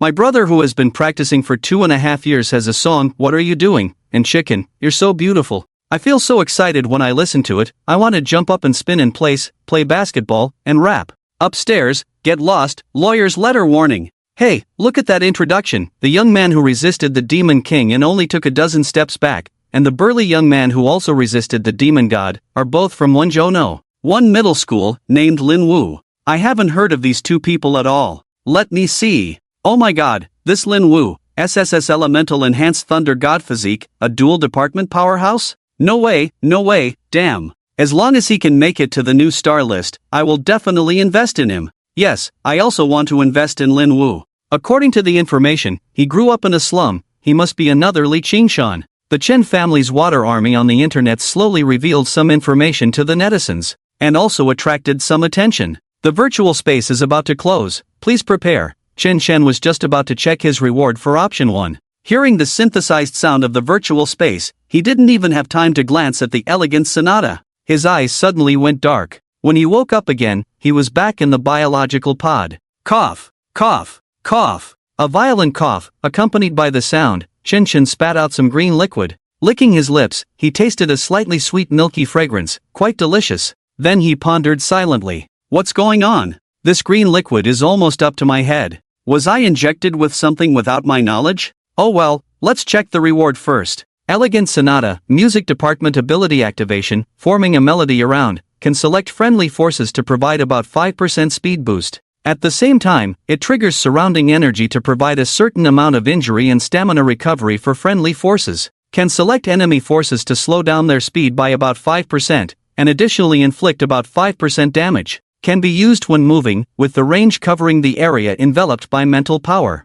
my brother who has been practicing for 2.5 years has a song, What Are You Doing? And Chicken, You're So Beautiful. I feel so excited when I listen to it, I want to jump up and spin in place, play basketball, and rap. Upstairs, get lost, lawyer's letter warning. Hey, look at that introduction, the young man who resisted the demon king and only took a dozen steps back, and the burly young man who also resisted the demon god, are both from Wenzhou. 1 Middle School, named Lin Wu. I haven't heard of these two people at all. Let me see. Oh my god, this Lin Wu, SSS Elemental Enhanced Thunder God Physique, a dual department powerhouse? No way, damn. As long as he can make it to the new star list, I will definitely invest in him. Yes, I also want to invest in Lin Wu. According to the information, he grew up in a slum, he must be another Li Qingshan. The Chen family's water army on the internet slowly revealed some information to the netizens, and also attracted some attention. The virtual space is about to close, please prepare. Chen Shen was just about to check his reward for option 1. Hearing the synthesized sound of the virtual space, he didn't even have time to glance at the elegant sonata. His eyes suddenly went dark. When he woke up again, he was back in the biological pod. Cough, cough, cough. A violent cough, accompanied by the sound, Chen Shen spat out some green liquid. Licking his lips, he tasted a slightly sweet milky fragrance, quite delicious. Then he pondered silently. What's going on? This green liquid is almost up to my head. Was I injected with something without my knowledge? Oh well, let's check the reward first. Elegant Sonata, Music Department Ability Activation, forming a melody around, can select friendly forces to provide about 5% speed boost. At the same time, it triggers surrounding energy to provide a certain amount of injury and stamina recovery for friendly forces. Can select enemy forces to slow down their speed by about 5%, and additionally inflict about 5% damage. Can be used when moving, with the range covering the area enveloped by mental power.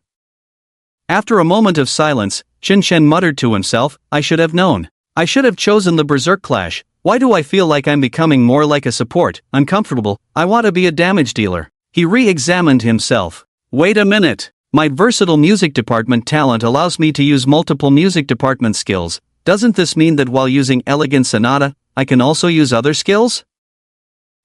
After a moment of silence, Chen Shen muttered to himself, I should have known. I should have chosen the Berserk Clash. Why do I feel like I'm becoming more like a support, uncomfortable? I want to be a damage dealer. He re-examined himself. Wait a minute. My versatile music department talent allows me to use multiple music department skills. Doesn't this mean that while using Elegant Sonata, I can also use other skills?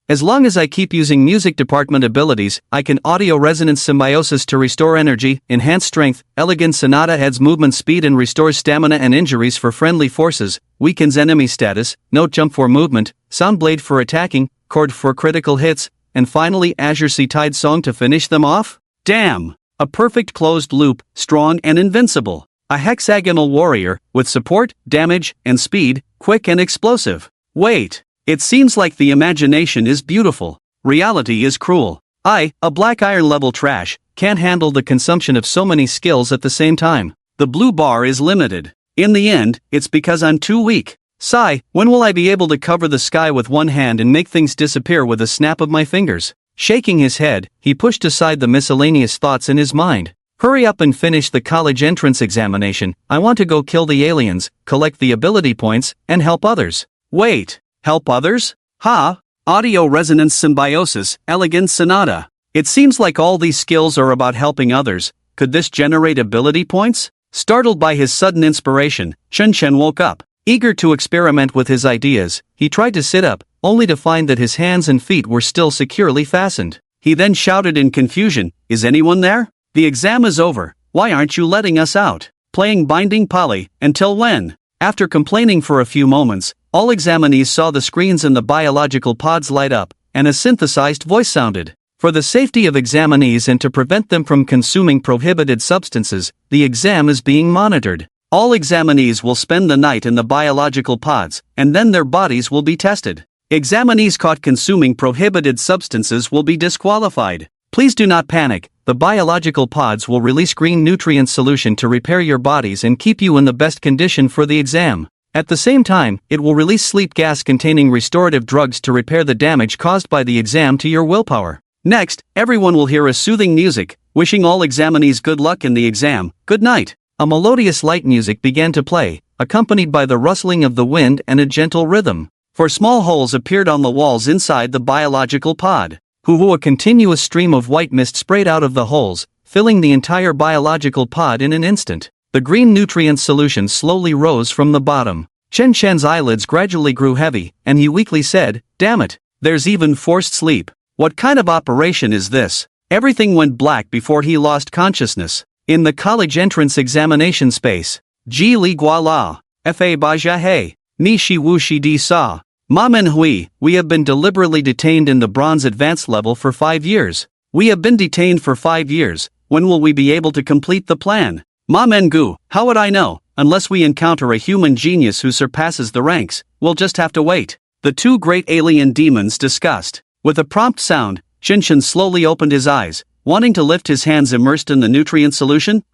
As long as I keep using music department abilities, I can audio resonance symbiosis to restore energy, enhance strength, elegant sonata adds movement speed and restores stamina and injuries for friendly forces, weakens enemy status, note jump for movement, sound blade for attacking, chord for critical hits, and finally Azure Sea Tide Song to finish them off? Damn! A perfect closed loop, strong and invincible. A hexagonal warrior, with support, damage, and speed, quick and explosive. Wait! It seems like the imagination is beautiful. Reality is cruel. I, a black iron level trash, can't handle the consumption of so many skills at the same time. The blue bar is limited. In the end, it's because I'm too weak. Sigh, when will I be able to cover the sky with one hand and make things disappear with a snap of my fingers? Shaking his head, he pushed aside the miscellaneous thoughts in his mind. Hurry up and finish the college entrance examination. I want to go kill the aliens, collect the ability points, and help others. Wait. Help others? Ha! Audio Resonance Symbiosis, Elegant Sonata. It seems like all these skills are about helping others. Could this generate ability points? Startled by his sudden inspiration, Chen Shen woke up. Eager to experiment with his ideas, he tried to sit up, only to find that his hands and feet were still securely fastened. He then shouted in confusion, Is anyone there? The exam is over, why aren't you letting us out? Playing Binding Poly, until when? After complaining for a few moments, all examinees saw the screens in the biological pods light up, and a synthesized voice sounded. For the safety of examinees and to prevent them from consuming prohibited substances, the exam is being monitored. All examinees will spend the night in the biological pods, and then their bodies will be tested. Examinees caught consuming prohibited substances will be disqualified. Please do not panic, the biological pods will release green nutrient solution to repair your bodies and keep you in the best condition for the exam. At the same time, it will release sleep gas containing restorative drugs to repair the damage caused by the exam to your willpower. Next, everyone will hear a soothing music, wishing all examinees good luck in the exam. Good night. A melodious light music began to play, accompanied by the rustling of the wind and a gentle rhythm. For small holes appeared on the walls inside the biological pod. A continuous stream of white mist sprayed out of the holes, filling the entire biological pod in an instant. The green nutrient solution slowly rose from the bottom. Chen Chen's eyelids gradually grew heavy, and he weakly said, "Damn it, there's even forced sleep. What kind of operation is this?" Everything went black before he lost consciousness. In the college entrance examination space, Ji Li Gua La, Fa Ba Jia He, Ni Shi Wu Shi Di Sa, Ma Men Hui, we have been deliberately detained in the bronze advanced level for 5 years. We have been detained for 5 years, when will we be able to complete the plan? Ma Men Gu, how would I know? Unless we encounter a human genius who surpasses the ranks, we'll just have to wait. The two great alien demons discussed. With a prompt sound, Shinshin slowly opened his eyes, wanting to lift his hands immersed in the nutrient solution.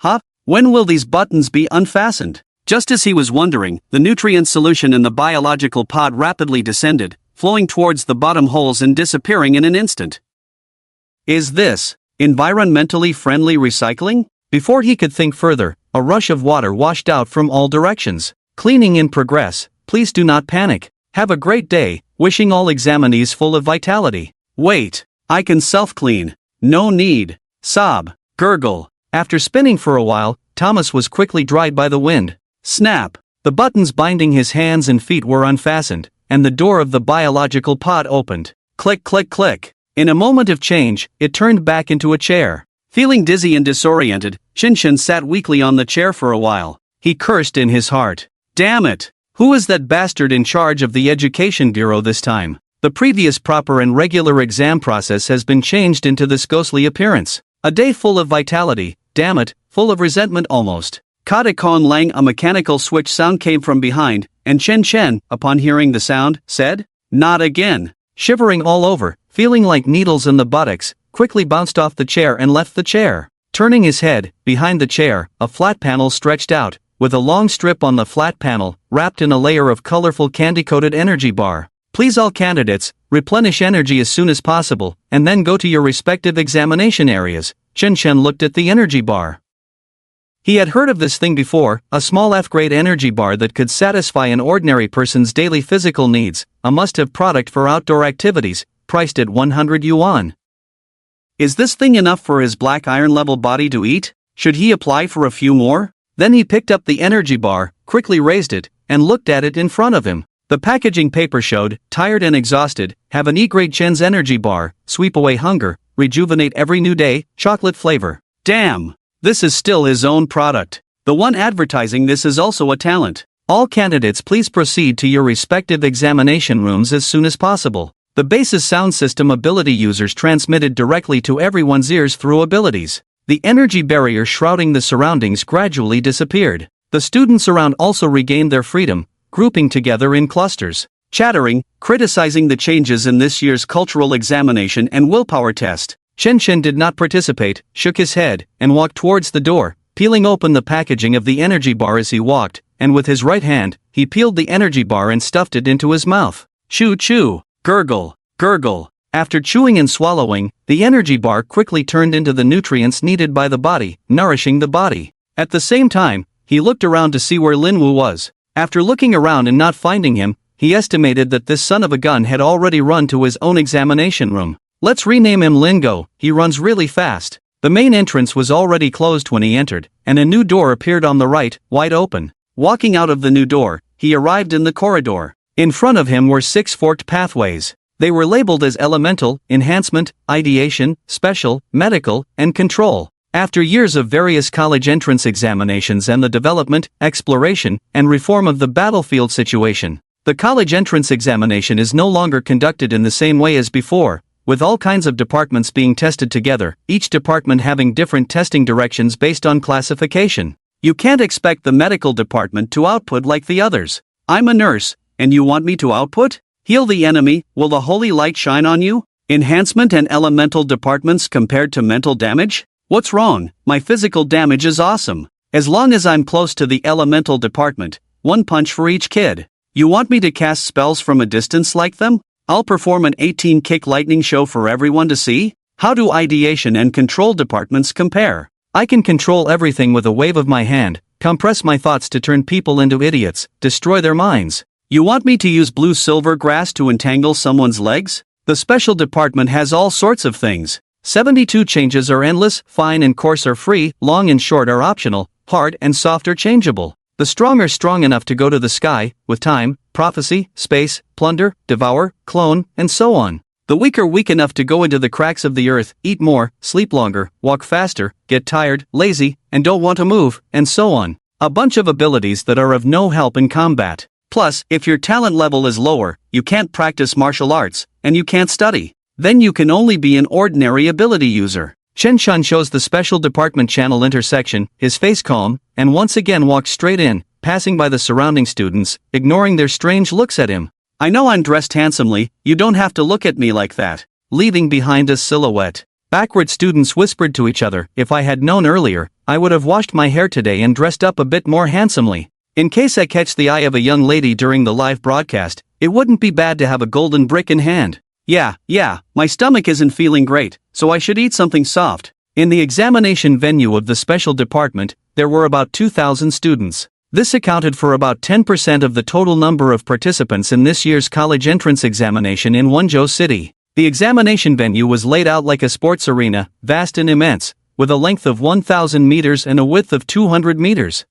When will these buttons be unfastened? Just as he was wondering, the nutrient solution in the biological pod rapidly descended, flowing towards the bottom holes and disappearing in an instant. Is this environmentally friendly recycling? Before he could think further, a rush of water washed out from all directions. Cleaning in progress, please do not panic. Have a great day, wishing all examinees full of vitality. Wait, I can self-clean. No need. Sob. Gurgle. After spinning for a while, Thomas was quickly dried by the wind. Snap. The buttons binding his hands and feet were unfastened, and the door of the biological pod opened. Click, click, click. In a moment of change, it turned back into a chair. Feeling dizzy and disoriented, Shinshin sat weakly on the chair for a while. He cursed in his heart. Damn it! Who is that bastard in charge of the Education Bureau this time? The previous proper and regular exam process has been changed into this ghostly appearance. A day full of vitality, damn it, full of resentment almost. Kade Kon Lang, a mechanical switch sound came from behind, and Chen Chen, upon hearing the sound, said, "Not again." Shivering all over, feeling like needles in the buttocks, quickly bounced off the chair and left the chair. Turning his head, behind the chair, a flat panel stretched out, with a long strip on the flat panel, wrapped in a layer of colorful candy-coated energy bar. Please all candidates, replenish energy as soon as possible, and then go to your respective examination areas. Chen Chen looked at the energy bar. He had heard of this thing before, a small F-grade energy bar that could satisfy an ordinary person's daily physical needs, a must-have product for outdoor activities, priced at 100 yuan. Is this thing enough for his black iron-level body to eat? Should he apply for a few more? Then he picked up the energy bar, quickly raised it, and looked at it in front of him. The packaging paper showed, tired and exhausted, have an E-grade Chen's energy bar, sweep away hunger, rejuvenate every new day, chocolate flavor. Damn! This is still his own product. The one advertising this is also a talent. All candidates please proceed to your respective examination rooms as soon as possible. The base's sound system ability users transmitted directly to everyone's ears through abilities. The energy barrier shrouding the surroundings gradually disappeared. The students around also regained their freedom, grouping together in clusters, chattering, criticizing the changes in this year's cultural examination and willpower test. Chen Chen did not participate, shook his head, and walked towards the door, peeling open the packaging of the energy bar as he walked, and with his right hand, he peeled the energy bar and stuffed it into his mouth. Chew chew, gurgle, gurgle. After chewing and swallowing, the energy bar quickly turned into the nutrients needed by the body, nourishing the body. At the same time, he looked around to see where Lin Wu was. After looking around and not finding him, he estimated that this son of a gun had already run to his own examination room. Let's rename him Lingo, he runs really fast. The main entrance was already closed when he entered, and a new door appeared on the right, wide open. Walking out of the new door, he arrived in the corridor. In front of him were 6 forked pathways. They were labeled as Elemental, Enhancement, Ideation, Special, Medical, and Control. After years of various college entrance examinations and the development, exploration, and reform of the battlefield situation, the college entrance examination is no longer conducted in the same way as before, with all kinds of departments being tested together, each department having different testing directions based on classification. You can't expect the medical department to output like the others. I'm a nurse, and you want me to output? Heal the enemy, will the holy light shine on you? Enhancement and elemental departments compared to mental damage? What's wrong? My physical damage is awesome. As long as I'm close to the elemental department, 1 punch for each kid. You want me to cast spells from a distance like them? I'll perform an 18-kick lightning show for everyone to see? How do ideation and control departments compare? I can control everything with a wave of my hand, compress my thoughts to turn people into idiots, destroy their minds. You want me to use blue silver grass to entangle someone's legs? The special department has all sorts of things. 72 changes are endless, fine and coarse are free, long and short are optional, hard and soft are changeable. The strong are strong enough to go to the sky, with time, prophecy, space, plunder, devour, clone, and so on. The weak are weak enough to go into the cracks of the earth, eat more, sleep longer, walk faster, get tired, lazy, and don't want to move, and so on. A bunch of abilities that are of no help in combat. Plus, if your talent level is lower, you can't practice martial arts, and you can't study. Then you can only be an ordinary ability user. Chen Shun shows the special department channel intersection, his face calm, and once again walks straight in, passing by the surrounding students, ignoring their strange looks at him. I know I'm dressed handsomely, you don't have to look at me like that. Leaving behind a silhouette. Backward students whispered to each other, if I had known earlier, I would have washed my hair today and dressed up a bit more handsomely. In case I catch the eye of a young lady during the live broadcast, it wouldn't be bad to have a golden brick in hand. Yeah, my stomach isn't feeling great, so I should eat something soft. In the examination venue of the special department, there were about 2,000 students. This accounted for about 10% of the total number of participants in this year's college entrance examination in Wonzhou City. The examination venue was laid out like a sports arena, vast and immense, with a length of 1,000 meters and a width of 200 meters.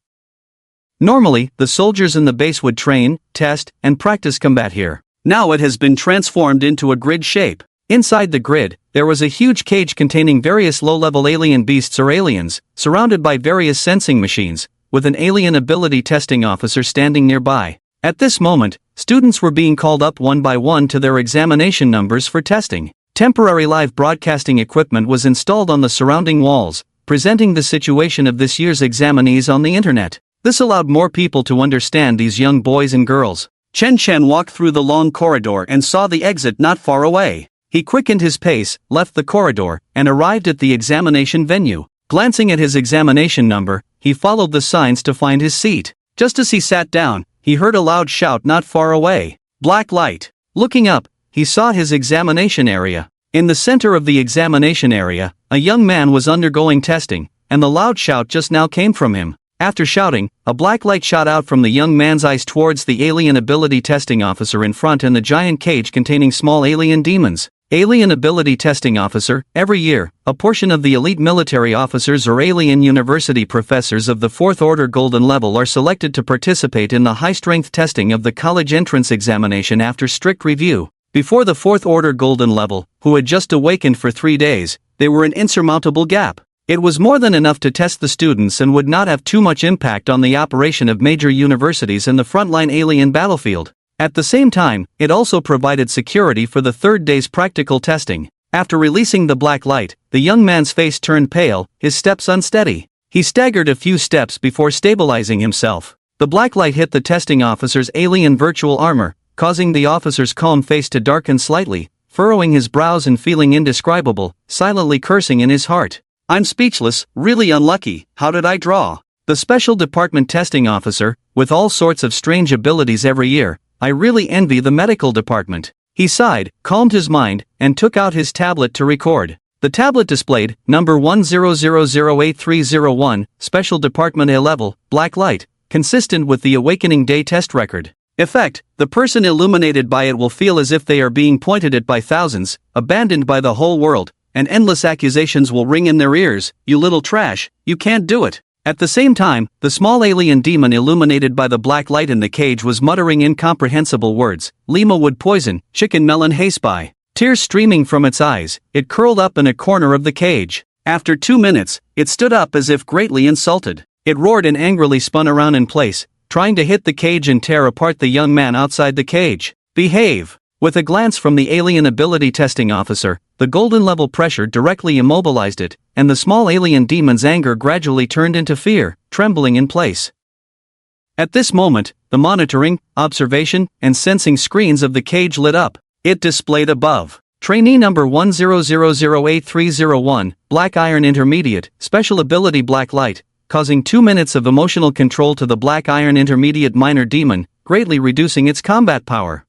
Normally, the soldiers in the base would train, test, and practice combat here. Now it has been transformed into a grid shape. Inside the grid, there was a huge cage containing various low-level alien beasts or aliens, surrounded by various sensing machines, with an alien ability testing officer standing nearby. At this moment, students were being called up one by one to their examination numbers for testing. Temporary live broadcasting equipment was installed on the surrounding walls, presenting the situation of this year's examinees on the internet. This allowed more people to understand these young boys and girls. Chen Chen walked through the long corridor and saw the exit not far away. He quickened his pace, left the corridor, and arrived at the examination venue. Glancing at his examination number, he followed the signs to find his seat. Just as he sat down, he heard a loud shout not far away. Black light. Looking up, he saw his examination area. In the center of the examination area, a young man was undergoing testing, and the loud shout just now came from him. After shouting, a black light shot out from the young man's eyes towards the alien ability testing officer in front and the giant cage containing small alien demons. Alien Ability Testing Officer. Every year, a portion of the elite military officers or alien university professors of the 4th Order Golden Level are selected to participate in the high-strength testing of the college entrance examination after strict review. Before the 4th Order Golden Level, who had just awakened for 3 days, they were an insurmountable gap. It was more than enough to test the students and would not have too much impact on the operation of major universities and the frontline alien battlefield. At the same time, it also provided security for the 3rd day's practical testing. After releasing the black light, the young man's face turned pale, his steps unsteady. He staggered a few steps before stabilizing himself. The black light hit the testing officer's alien virtual armor, causing the officer's calm face to darken slightly, furrowing his brows and feeling indescribable, silently cursing in his heart. I'm speechless, really unlucky, how did I draw? The special department testing officer, with all sorts of strange abilities every year, I really envy the medical department. He sighed, calmed his mind, and took out his tablet to record. The tablet displayed, number 100083001, Special Department A-Level, black light, consistent with the Awakening Day test record. Effect, the person illuminated by it will feel as if they are being pointed at by thousands, abandoned by the whole world, and endless accusations will ring in their ears, you little trash, you can't do it. At the same time, the small alien demon illuminated by the black light in the cage was muttering incomprehensible words, Lima would poison, chicken melon haspy. Tears streaming from its eyes, it curled up in a corner of the cage. After 2 minutes, it stood up as if greatly insulted. It roared and angrily spun around in place, trying to hit the cage and tear apart the young man outside the cage. Behave! With a glance from the alien ability testing officer, the golden level pressure directly immobilized it, and the small alien demon's anger gradually turned into fear, trembling in place. At this moment, the monitoring, observation, and sensing screens of the cage lit up. It displayed above. Trainee number 100083001, Black Iron Intermediate, Special Ability Black Light, causing 2 minutes of emotional control to the Black Iron Intermediate Minor Demon, greatly reducing its combat power.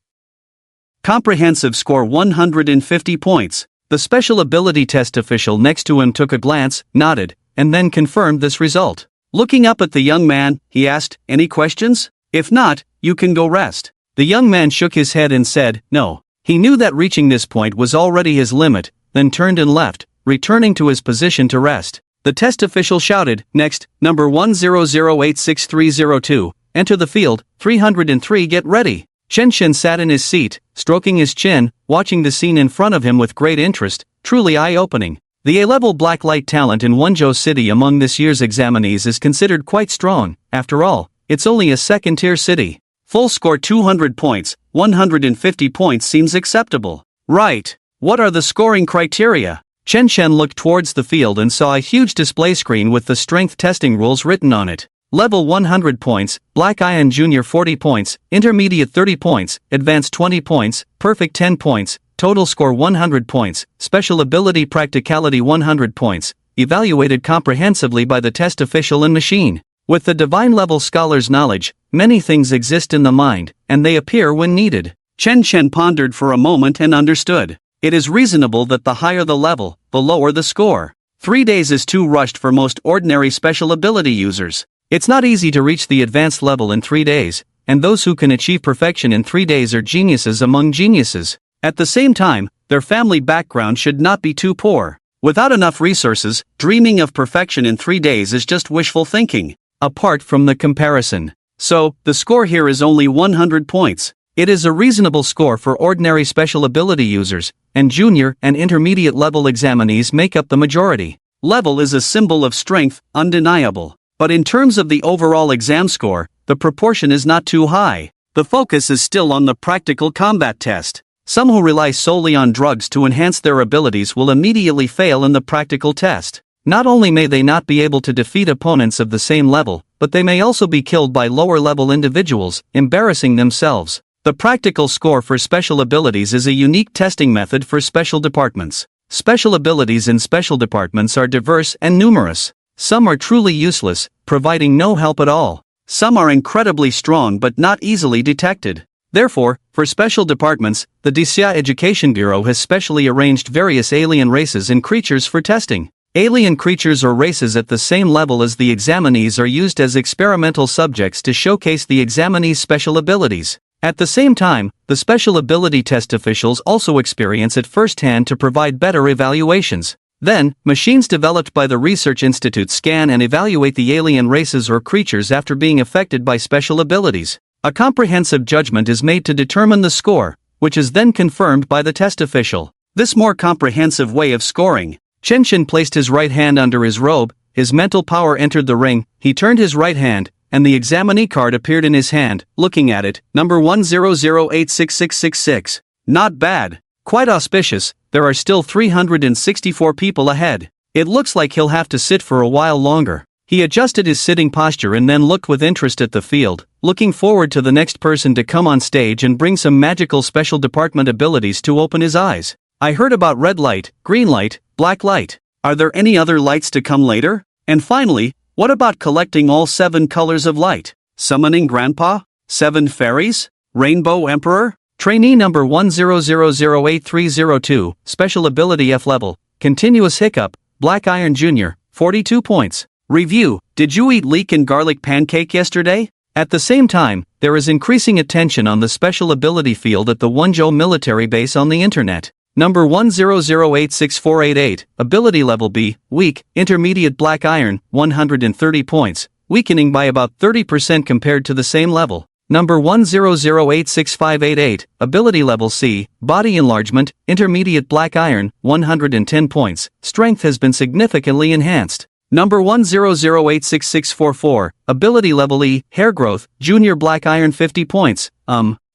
Comprehensive score 150 points. The special ability test official next to him took a glance, nodded, and then confirmed this result. Looking up at the young man, he asked, "Any questions? If not, you can go rest." The young man shook his head and said, "No." He knew that reaching this point was already his limit, then turned and left, returning to his position to rest. The test official shouted, "Next, number 100866302, enter the field, 303 get ready." Chen Shen sat in his seat, stroking his chin, watching the scene in front of him with great interest, truly eye-opening. The A-level black light talent in Wenzhou City among this year's examinees is considered quite strong. After all, it's only a second-tier city. Full score 200 points, 150 points seems acceptable. Right. What are the scoring criteria? Chen Shen looked towards the field and saw a huge display screen with the strength testing rules written on it. Level 100 points, Black Iron Junior 40 points, Intermediate 30 points, Advanced 20 points, Perfect 10 points, Total score 100 points, Special Ability Practicality 100 points, evaluated comprehensively by the test official and machine. With the divine level scholar's knowledge, many things exist in the mind, and they appear when needed. Chen Shen pondered for a moment and understood. It is reasonable that the higher the level, the lower the score. 3 days is too rushed for most ordinary special ability users. It's not easy to reach the advanced level in 3 days, and those who can achieve perfection in 3 days are geniuses among geniuses. At the same time, their family background should not be too poor. Without enough resources, dreaming of perfection in 3 days is just wishful thinking, apart from the comparison. So, the score here is only 100 points. It is a reasonable score for ordinary special ability users, and junior and intermediate level examinees make up the majority. Level is a symbol of strength, undeniable. But in terms of the overall exam score, the proportion is not too high. The focus is still on the practical combat test. Some who rely solely on drugs to enhance their abilities will immediately fail in the practical test. Not only may they not be able to defeat opponents of the same level, but they may also be killed by lower-level individuals, embarrassing themselves. The practical score for special abilities is a unique testing method for special departments. Special abilities in special departments are diverse and numerous. Some are truly useless, providing no help at all. Some are incredibly strong but not easily detected. Therefore, for special departments, the Dixia Education Bureau has specially arranged various alien races and creatures for testing. Alien creatures or races at the same level as the examinees are used as experimental subjects to showcase the examinees' special abilities. At the same time, the special ability test officials also experience it firsthand to provide better evaluations. Then, machines developed by the Research Institute scan and evaluate the alien races or creatures after being affected by special abilities. A comprehensive judgment is made to determine the score, which is then confirmed by the test official. This more comprehensive way of scoring. Chen Shen placed his right hand under his robe, his mental power entered the ring, he turned his right hand, and the examinee card appeared in his hand. Looking at it, number 100866666. Not bad. Quite auspicious. There are still 364 people ahead. It looks like he'll have to sit for a while longer. He adjusted his sitting posture and then looked with interest at the field, looking forward to the next person to come on stage and bring some magical special department abilities to open his eyes. I heard about red light, green light, black light. Are there any other lights to come later? And finally, what about collecting all 7 colors of light? Summoning Grandpa? 7 fairies? Rainbow Emperor? Trainee number 100083302, Special Ability F level, Continuous Hiccup, Black Iron Junior, 42 points. Review: did you eat leek and garlic pancake yesterday? At the same time, there is increasing attention on the special ability field at the Wenzhou military base on the internet. Number 100864888, Ability Level B, Weak, Intermediate Black Iron, 130 points, weakening by about 30% compared to the same level. Number 100865588, Ability Level C, Body Enlargement, Intermediate Black Iron, 110 points, strength has been significantly enhanced. Number 100866644, Ability Level E, Hair Growth, Junior Black Iron 50 points,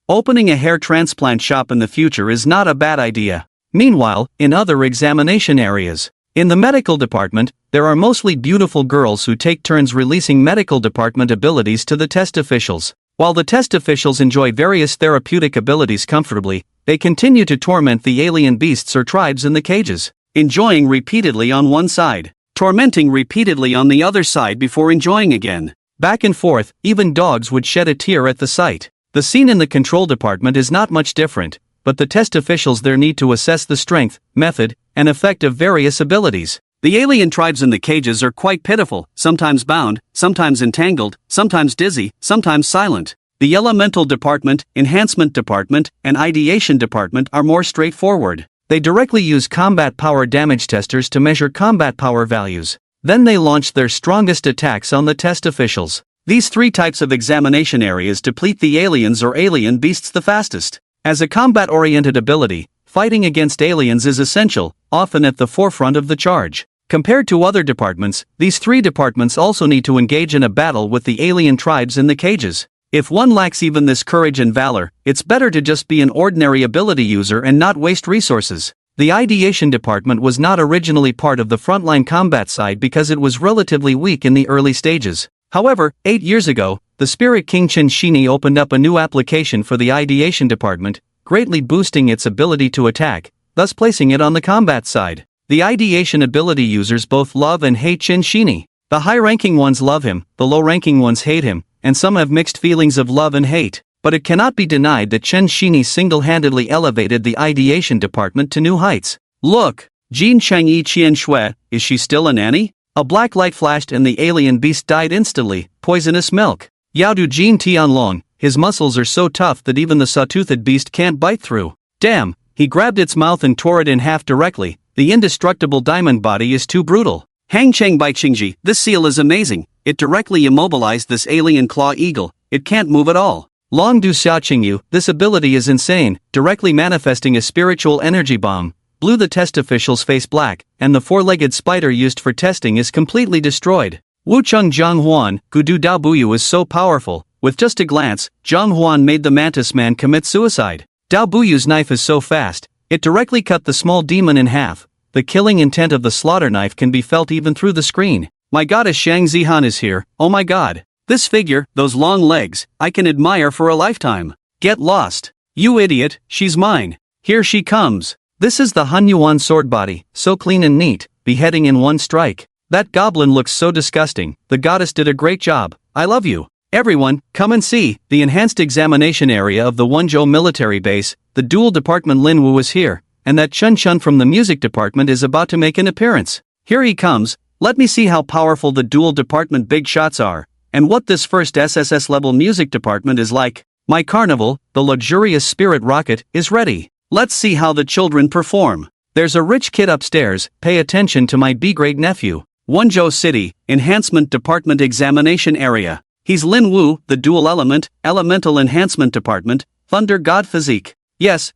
Opening a hair transplant shop in the future is not a bad idea. Meanwhile, in other examination areas, in the medical department, there are mostly beautiful girls who take turns releasing medical department abilities to the test officials. While the test officials enjoy various therapeutic abilities comfortably, they continue to torment the alien beasts or tribes in the cages, enjoying repeatedly on one side, tormenting repeatedly on the other side before enjoying again. Back and forth, even dogs would shed a tear at the sight. The scene in the control department is not much different, but the test officials there need to assess the strength, method, and effect of various abilities. The alien tribes in the cages are quite pitiful, sometimes bound, sometimes entangled, sometimes dizzy, sometimes silent. The Elemental Department, Enhancement Department, and Ideation Department are more straightforward. They directly use combat power damage testers to measure combat power values. Then they launch their strongest attacks on the test officials. These three types of examination areas deplete the aliens or alien beasts the fastest. As a combat-oriented ability, fighting against aliens is essential, often at the forefront of the charge. Compared to other departments, these three departments also need to engage in a battle with the alien tribes in the cages. If one lacks even this courage and valor, it's better to just be an ordinary ability user and not waste resources. The Ideation Department was not originally part of the frontline combat side because it was relatively weak in the early stages. However, 8 years ago, the Spirit King Chen Shini opened up a new application for the Ideation Department, greatly boosting its ability to attack, thus placing it on the combat side. The Ideation ability users both love and hate Chen Shini. The high-ranking ones love him, the low-ranking ones hate him, and some have mixed feelings of love and hate. But it cannot be denied that Chen Shini single-handedly elevated the Ideation Department to new heights. Look! Jin Changyi Qian Shui, is she still a nanny? A black light flashed and the alien beast died instantly, poisonous milk. Yaodu Jin Tianlong, his muscles are so tough that even the saw-toothed beast can't bite through. Damn, he grabbed its mouth and tore it in half directly. The indestructible diamond body is too brutal. Hang Cheng Bai Qingji, this seal is amazing. It directly immobilized this alien claw eagle. It can't move at all. Long Du Xia Qingyu, this ability is insane, directly manifesting a spiritual energy bomb. Blew the test official's face black, and the four-legged spider used for testing is completely destroyed. Wu Cheng Zhang Huan, Gudu Dao Buyu is so powerful, with just a glance, Zhang Huan made the mantis man commit suicide. Dao Buyu's knife is so fast, it directly cut the small demon in half. The killing intent of the slaughter knife can be felt even through the screen. My goddess Shang Zihan is here, oh my god. This figure, those long legs, I can admire for a lifetime. Get lost. You idiot, she's mine. Here she comes. This is the Han Yuan sword body, so clean and neat, beheading in one strike. That goblin looks so disgusting, the goddess did a great job, I love you. Everyone, come and see, the enhanced examination area of the Wenzhou military base, the dual department Lin Wu is here, and that Chun Chun from the music department is about to make an appearance. Here he comes, let me see how powerful the dual department big shots are, and what this first SSS-level music department is like. My carnival, the luxurious spirit rocket, is ready. Let's see how the children perform. There's a rich kid upstairs, pay attention to my B-grade nephew. Wenzhou City, Enhancement Department Examination Area. He's Lin Wu, the Dual Element, Elemental Enhancement Department, Thunder God Physique. Yes,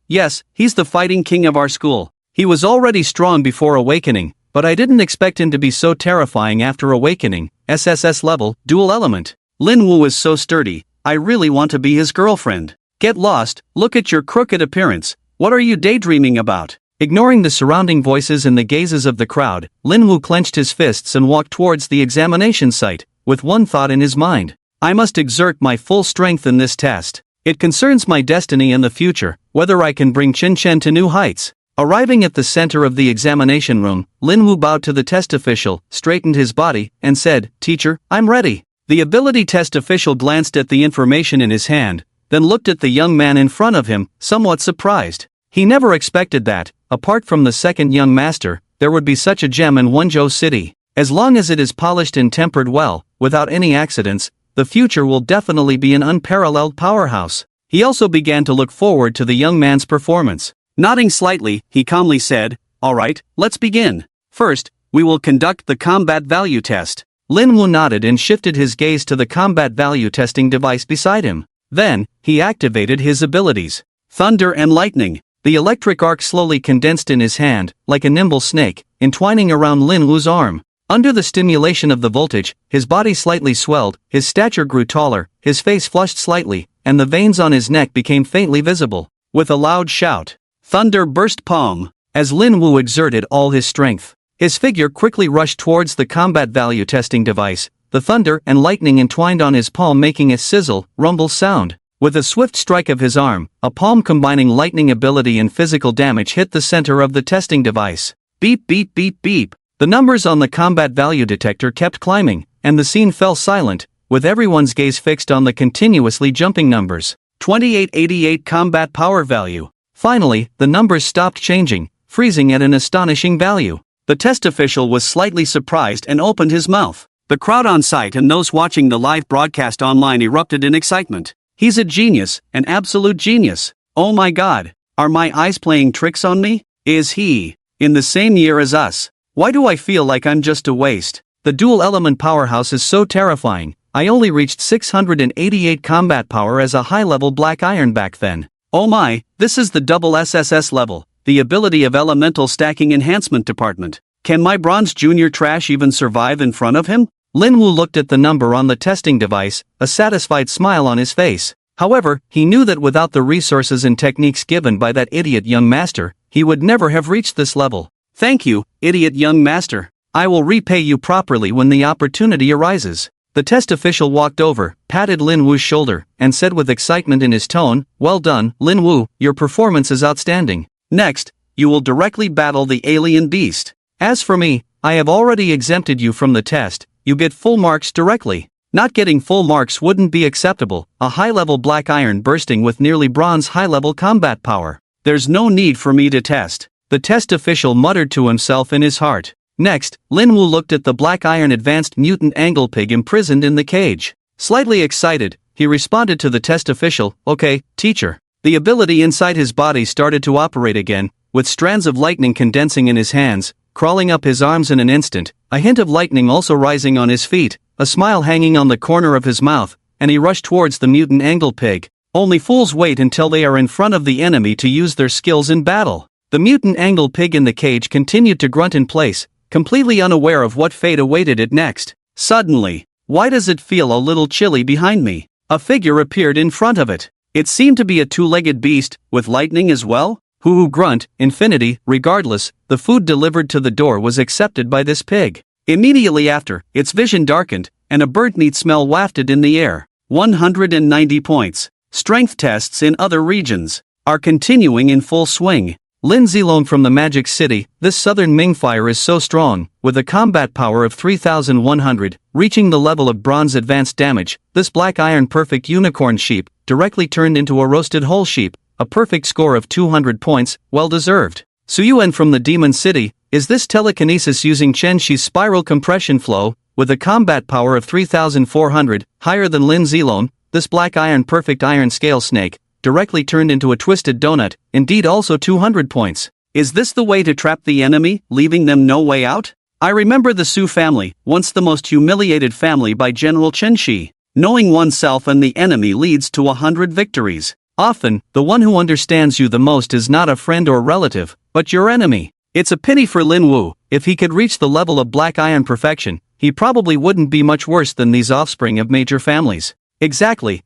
he's the fighting king of our school. He was already strong before awakening, but I didn't expect him to be so terrifying after awakening. SSS-level, Dual Element. Lin Wu is so sturdy, I really want to be his girlfriend. Get lost, look at your crooked appearance. What are you daydreaming about? Ignoring the surrounding voices and the gazes of the crowd, Lin Wu clenched his fists and walked towards the examination site, with one thought in his mind. I must exert my full strength in this test. It concerns my destiny and the future, whether I can bring Qin Chen to new heights. Arriving at the center of the examination room, Lin Wu bowed to the test official, straightened his body, and said, "Teacher, I'm ready." The ability test official glanced at the information in his hand, then looked at the young man in front of him, somewhat surprised. He never expected that, apart from the second young master, there would be such a gem in Wenzhou City. As long as it is polished and tempered well, without any accidents, the future will definitely be an unparalleled powerhouse. He also began to look forward to the young man's performance. Nodding slightly, he calmly said, "All right, let's begin. First, we will conduct the combat value test." Lin Wu nodded and shifted his gaze to the combat value testing device beside him. Then, he activated his abilities. Thunder and Lightning. The electric arc slowly condensed in his hand, like a nimble snake, entwining around Lin Wu's arm. Under the stimulation of the voltage, his body slightly swelled, his stature grew taller, his face flushed slightly, and the veins on his neck became faintly visible. With a loud shout, thunder burst palm. As Lin Wu exerted all his strength, his figure quickly rushed towards the combat value testing device, the thunder and lightning entwined on his palm making a sizzle, rumble sound. With a swift strike of his arm, a palm combining lightning ability and physical damage hit the center of the testing device. Beep beep beep beep. The numbers on the combat value detector kept climbing, and the scene fell silent, with everyone's gaze fixed on the continuously jumping numbers. 2888 combat power value. Finally, the numbers stopped changing, freezing at an astonishing value. The test official was slightly surprised and opened his mouth. The crowd on site and those watching the live broadcast online erupted in excitement. He's a genius, an absolute genius. Oh my god, are my eyes playing tricks on me? Is he in the same year as us? Why do I feel like I'm just a waste? The dual element powerhouse is so terrifying. I only reached 688 combat power as a high-level black iron back then. Oh my, this is the double SSS level, the ability of elemental stacking enhancement department. Can my bronze junior trash even survive in front of him? Lin Wu looked at the number on the testing device, a satisfied smile on his face. However, he knew that without the resources and techniques given by that idiot young master, he would never have reached this level. Thank you, idiot young master. I will repay you properly when the opportunity arises. The test official walked over, patted Lin Wu's shoulder, and said with excitement in his tone, "Well done, Lin Wu, your performance is outstanding. Next, you will directly battle the alien beast. As for me, I have already exempted you from the test, you get full marks directly." Not getting full marks wouldn't be acceptable, a high-level black iron bursting with nearly bronze high-level combat power. There's no need for me to test, the test official muttered to himself in his heart. Next, Lin Wu looked at the black iron advanced mutant angle pig imprisoned in the cage. Slightly excited, he responded to the test official, "Okay, teacher." The ability inside his body started to operate again, with strands of lightning condensing in his hands, crawling up his arms in an instant, a hint of lightning also rising on his feet, a smile hanging on the corner of his mouth, and he rushed towards the mutant angle pig. Only fools wait until they are in front of the enemy to use their skills in battle. The mutant angle pig in the cage continued to grunt in place, completely unaware of what fate awaited it next. Suddenly, why does it feel a little chilly behind me? A figure appeared in front of it. It seemed to be a two-legged beast, with lightning as well? Hoo-hoo grunt, infinity, regardless, the food delivered to the door was accepted by this pig. Immediately after, its vision darkened, and a burnt meat smell wafted in the air. 190 points. Strength tests in other regions are continuing in full swing. Lin Zilong from the Magic City, this southern Ming fire is so strong, with a combat power of 3,100, reaching the level of bronze advanced damage, this black iron perfect unicorn sheep, directly turned into a roasted whole sheep, a perfect score of 200 points, well deserved. Suyuan from the Demon City, is this telekinesis using Chen Shi's spiral compression flow, with a combat power of 3,400, higher than Lin Zilong, this black iron perfect iron scale snake, directly turned into a twisted donut, indeed also 200 points. Is this the way to trap the enemy, leaving them no way out? I remember the Su family, once the most humiliated family by General Chen Shi. Knowing oneself and the enemy leads to 100 victories. Often, the one who understands you the most is not a friend or relative, but your enemy. It's a pity for Lin Wu. If he could reach the level of black iron perfection, he probably wouldn't be much worse than these offspring of major families. Exactly,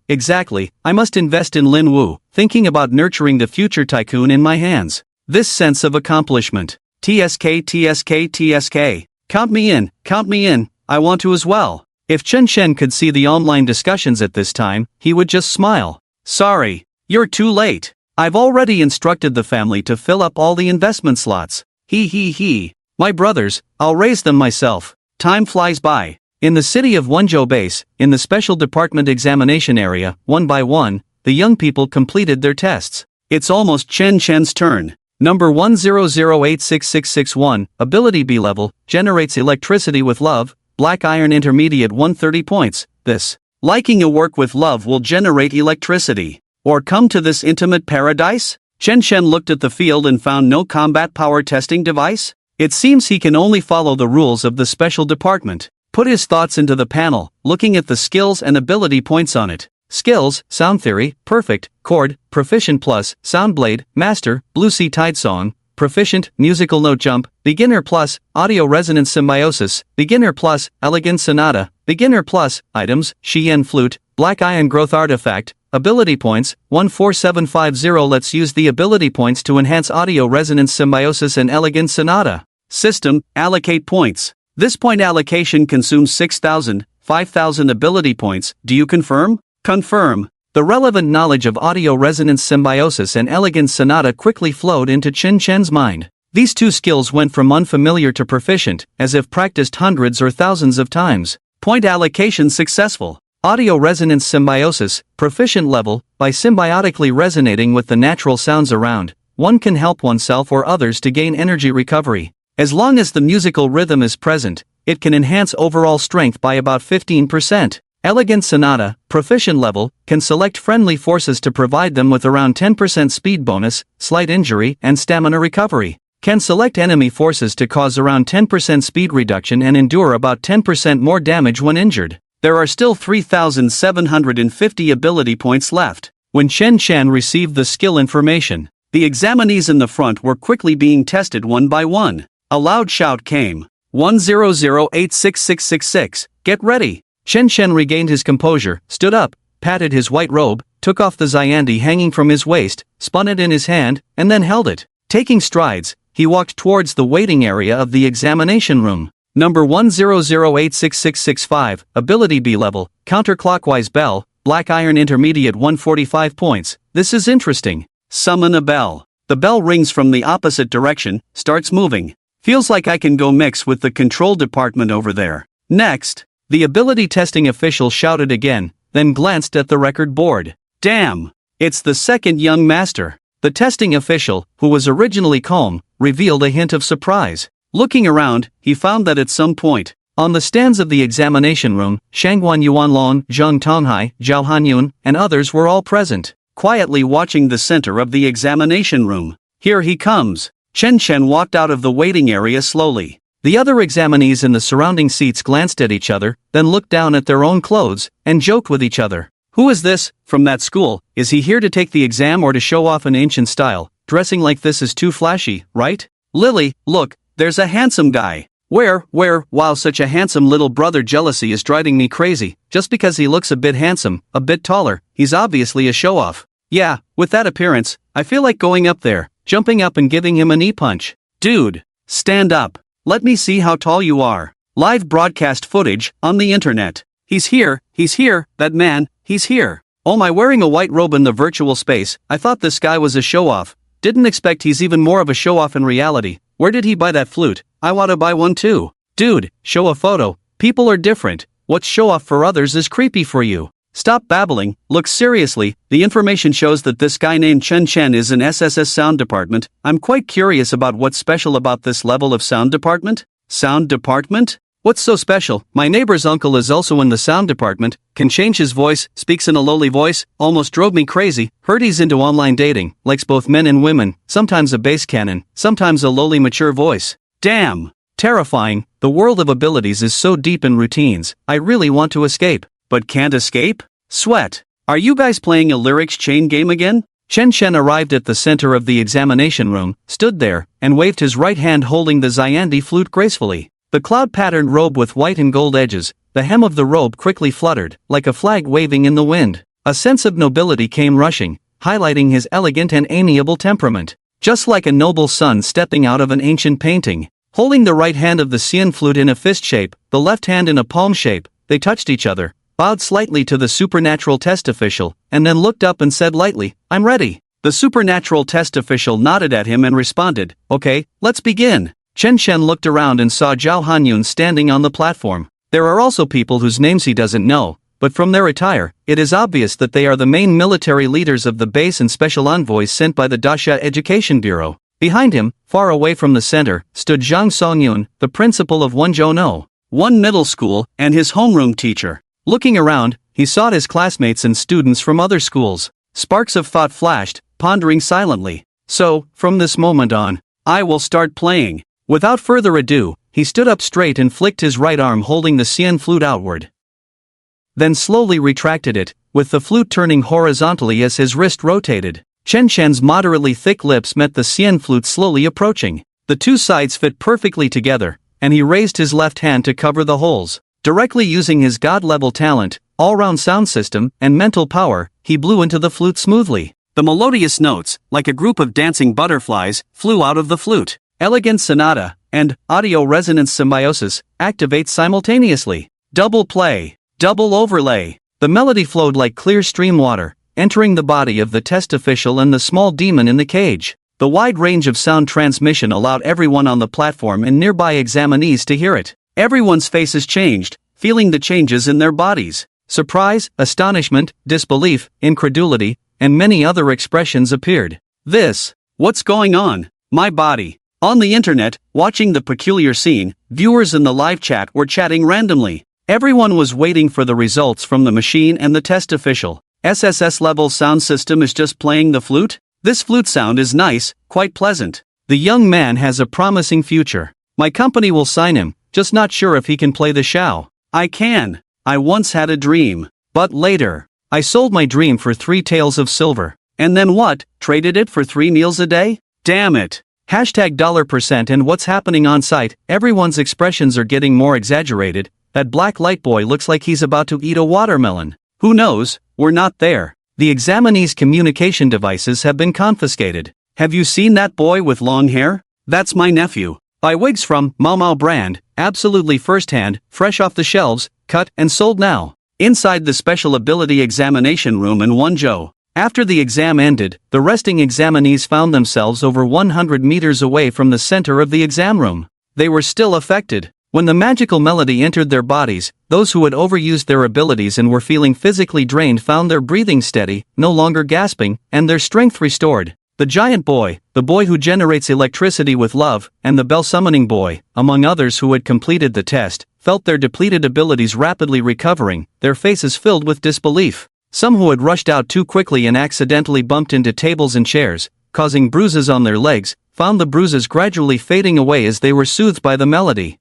I must invest in Lin Wu, thinking about nurturing the future tycoon in my hands. This sense of accomplishment. TSK. Count me in, I want to as well. If Chen Shen could see the online discussions at this time, he would just smile. Sorry, you're too late. I've already instructed the family to fill up all the investment slots. He. My brothers, I'll raise them myself. Time flies by. In the city of Wenzhou Base, in the special department examination area, one by one, the young people completed their tests. It's almost Chen Chen's turn. Number 100866661, ability B level, generates electricity with love, black iron intermediate 130 points. This, liking a work with love will generate electricity. Or come to this intimate paradise? Chen Shen looked at the field and found no combat power testing device. It seems he can only follow the rules of the special department. Put his thoughts into the panel, looking at the skills and ability points on it. Skills, Sound Theory, Perfect, Chord, Proficient Plus, Sound Blade, Master, Blue Sea Tide Song, Proficient, Musical Note Jump, Beginner Plus, Audio Resonance Symbiosis, Beginner Plus, Elegant Sonata, Beginner Plus, Items, Xian Flute, Black Iron Growth Artifact, Ability Points, 14750. Let's use the ability points to enhance Audio Resonance Symbiosis and Elegant Sonata. System, allocate points. This point allocation consumes 6,000, 5,000 ability points. Do you confirm? Confirm. The relevant knowledge of Audio Resonance Symbiosis and Elegant Sonata quickly flowed into Chen Chen's mind. These two skills went from unfamiliar to proficient, as if practiced hundreds or thousands of times. Point allocation successful. Audio Resonance Symbiosis, proficient level. By symbiotically resonating with the natural sounds around, one can help oneself or others to gain energy recovery. As long as the musical rhythm is present, it can enhance overall strength by about 15%. Elegant Sonata, proficient level, can select friendly forces to provide them with around 10% speed bonus, slight injury, and stamina recovery. Can select enemy forces to cause around 10% speed reduction and endure about 10% more damage when injured. There are still 3,750 ability points left. When Chen Chen received the skill information, the examinees in the front were quickly being tested one by one. A loud shout came. 100866666, get ready! Chen Chen regained his composure, stood up, patted his white robe, took off the Xiandi hanging from his waist, spun it in his hand, and then held it. Taking strides, he walked towards the waiting area of the examination room. Number 100866665, Ability B level, counterclockwise bell, black iron intermediate 145 points. This is interesting. Summon a bell. The bell rings from the opposite direction, starts moving. Feels like I can go mix with the control department over there. Next, the ability testing official shouted again, then glanced at the record board. Damn! It's the second young master. The testing official, who was originally calm, revealed a hint of surprise. Looking around, he found that at some point, on the stands of the examination room, Shangguan Yuanlong, Zheng Tonghai, Zhao Hanyun, and others were all present, quietly watching the center of the examination room. Here he comes. Chen Chen walked out of the waiting area slowly. The other examinees in the surrounding seats glanced at each other, then looked down at their own clothes, and joked with each other. Who is this, from that school? Is he here to take the exam or to show off an ancient style? Dressing like this is too flashy, right? Lily, look, there's a handsome guy. Where, wow, such a handsome little brother, jealousy is driving me crazy. Just because he looks a bit handsome, a bit taller, he's obviously a show-off. Yeah, with that appearance, I feel like going up there, jumping up and giving him a knee punch. Dude, stand up. Let me see how tall you are. Live broadcast footage, on the internet. He's here, that man, he's here. Oh my, wearing a white robe in the virtual space, I thought this guy was a show-off. Didn't expect he's even more of a show-off in reality. Where did he buy that flute? I want to buy one too. Dude, show a photo. People are different. What's show-off for others is creepy for you. Stop babbling, look seriously. The information shows that this guy named Chen Chen is in SSS sound department. I'm quite curious about what's special about this level of sound department. Sound department? What's so special? My neighbor's uncle is also in the sound department, can change his voice, speaks in a lowly voice, almost drove me crazy. Heard he's into online dating, likes both men and women, sometimes a bass cannon, sometimes a lowly mature voice. Damn! Terrifying. The world of abilities is so deep in routines. I really want to escape. But can't escape? Sweat. Are you guys playing a lyrics chain game again? Chen Chen arrived at the center of the examination room, stood there, and waved his right hand holding the Xiandi flute gracefully. The cloud-patterned robe with white and gold edges, the hem of the robe quickly fluttered, like a flag waving in the wind. A sense of nobility came rushing, highlighting his elegant and amiable temperament. Just like a noble son stepping out of an ancient painting. Holding the right hand of the Xian flute in a fist shape, the left hand in a palm shape, they touched each other, bowed slightly to the supernatural test official, and then looked up and said lightly, "I'm ready." The supernatural test official nodded at him and responded, "Okay, let's begin." Chen Chen looked around and saw Zhao Hanyun standing on the platform. There are also people whose names he doesn't know, but from their attire, it is obvious that they are the main military leaders of the base and special envoys sent by the Dasha Education Bureau. Behind him, far away from the center, stood Zhang Songyun, the principal of Wenzhou One middle school, and his homeroom teacher. Looking around, he sought his classmates and students from other schools. Sparks of thought flashed, pondering silently. So, from this moment on, I will start playing. Without further ado, he stood up straight and flicked his right arm holding the Xian flute outward. Then slowly retracted it, with the flute turning horizontally as his wrist rotated. Chen Chen's moderately thick lips met the Xian flute slowly approaching. The two sides fit perfectly together, and he raised his left hand to cover the holes. Directly using his god-level talent, all-round sound system, and mental power, he blew into the flute smoothly. The melodious notes, like a group of dancing butterflies, flew out of the flute. Elegant Sonata and Audio Resonance Symbiosis activate simultaneously. Double play, double overlay. The melody flowed like clear stream water, entering the body of the test official and the small demon in the cage. The wide range of sound transmission allowed everyone on the platform and nearby examinees to hear it. Everyone's faces changed, feeling the changes in their bodies. Surprise, astonishment, disbelief, incredulity, and many other expressions appeared. What's going on? My body. On the internet, watching the peculiar scene, viewers in the live chat were chatting randomly. Everyone was waiting for the results from the machine and the test official. SSS-Level sound system is just playing the flute? This flute sound is nice, quite pleasant. The young man has a promising future. My company will sign him, just not sure if he can play the shao. I can. I once had a dream. But later, I sold my dream for 3 taels of silver. And then what? Traded it for 3 meals a day? Damn it. Hashtag $% and what's happening on site, everyone's expressions are getting more exaggerated. That black light boy looks like he's about to eat a watermelon. Who knows? We're not there. The examinees' communication devices have been confiscated. Have you seen that boy with long hair? That's my nephew. Buy wigs from Mau brand, absolutely first-hand, fresh off the shelves, cut and sold now. Inside the special ability examination room in Wonzhou. After the exam ended, the resting examinees found themselves over 100 meters away from the center of the exam room. They were still affected. When the magical melody entered their bodies, those who had overused their abilities and were feeling physically drained found their breathing steady, no longer gasping, and their strength restored. The giant boy, the boy who generates electricity with love, and the bell-summoning boy, among others who had completed the test, felt their depleted abilities rapidly recovering, their faces filled with disbelief. Some who had rushed out too quickly and accidentally bumped into tables and chairs, causing bruises on their legs, found the bruises gradually fading away as they were soothed by the melody.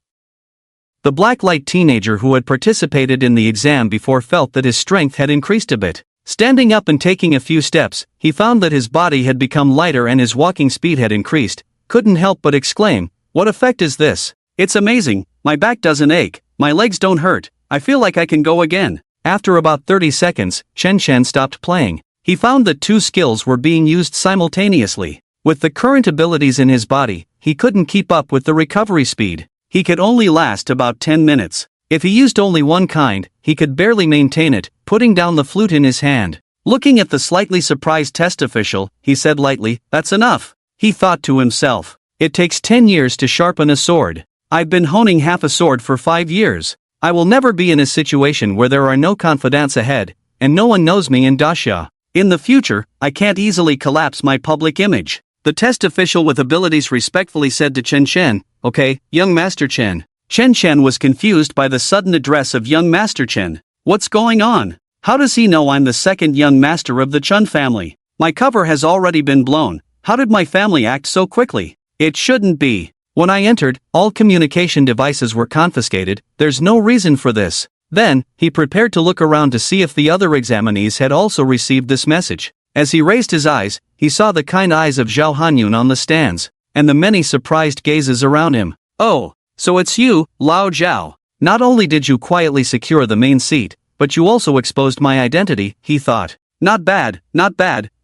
The black-light teenager who had participated in the exam before felt that his strength had increased a bit. Standing up and taking a few steps, he found that his body had become lighter and his walking speed had increased. Couldn't help but exclaim, "What effect is this? It's amazing, my back doesn't ache, my legs don't hurt, I feel like I can go again." After about 30 seconds, Chen stopped playing. He found that 2 skills were being used simultaneously. With the current abilities in his body, he couldn't keep up with the recovery speed. He could only last about 10 minutes. If he used only one kind, he could barely maintain it, putting down the flute in his hand. Looking at the slightly surprised test official, he said lightly, "That's enough." He thought to himself, "It takes 10 years to sharpen a sword. I've been honing half a sword for 5 years. I will never be in a situation where there are no confidants ahead, and no one knows me in Daxia. In the future, I can't easily collapse my public image." The test official with abilities respectfully said to Chen, "Okay, young Master Chen." Chen was confused by the sudden address of young Master Chen. What's going on? How does he know I'm the second young master of the Chun family? My cover has already been blown. How did my family act so quickly? It shouldn't be. When I entered, all communication devices were confiscated. There's no reason for this. Then, he prepared to look around to see if the other examinees had also received this message. As he raised his eyes, he saw the kind eyes of Zhao Hanyun on the stands, and the many surprised gazes around him. "Oh, so it's you, Lao Zhao. Not only did you quietly secure the main seat, but you also exposed my identity," he thought. Not bad,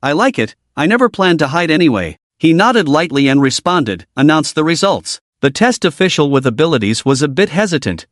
I like it, I never planned to hide anyway." He nodded lightly and responded, "Announce the results." The test official with abilities was a bit hesitant.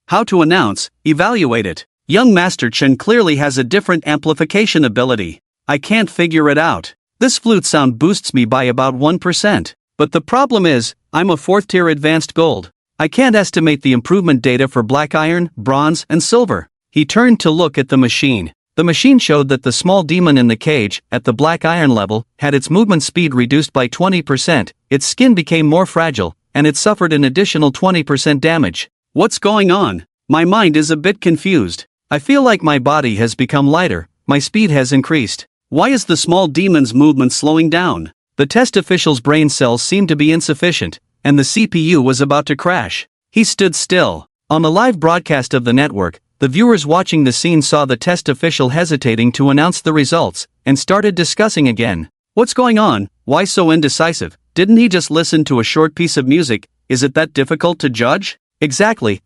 How to announce, evaluate it. Young Master Chen clearly has a different amplification ability. I can't figure it out. This flute sound boosts me by about 1%. But the problem is, I'm a 4th tier advanced gold. I can't estimate the improvement data for black iron, bronze, and silver. He turned to look at the machine. The machine showed that the small demon in the cage, at the black iron level, had its movement speed reduced by 20%, its skin became more fragile, and it suffered an additional 20% damage. What's going on? My mind is a bit confused. I feel like my body has become lighter, my speed has increased. Why is the small demon's movement slowing down? The test official's brain cells seemed to be insufficient, and the CPU was about to crash. He stood still. On the live broadcast of the network, the viewers watching the scene saw the test official hesitating to announce the results, and started discussing again. What's going on? Why so indecisive? Didn't he just listen to a short piece of music? Is it that difficult to judge? Exactly.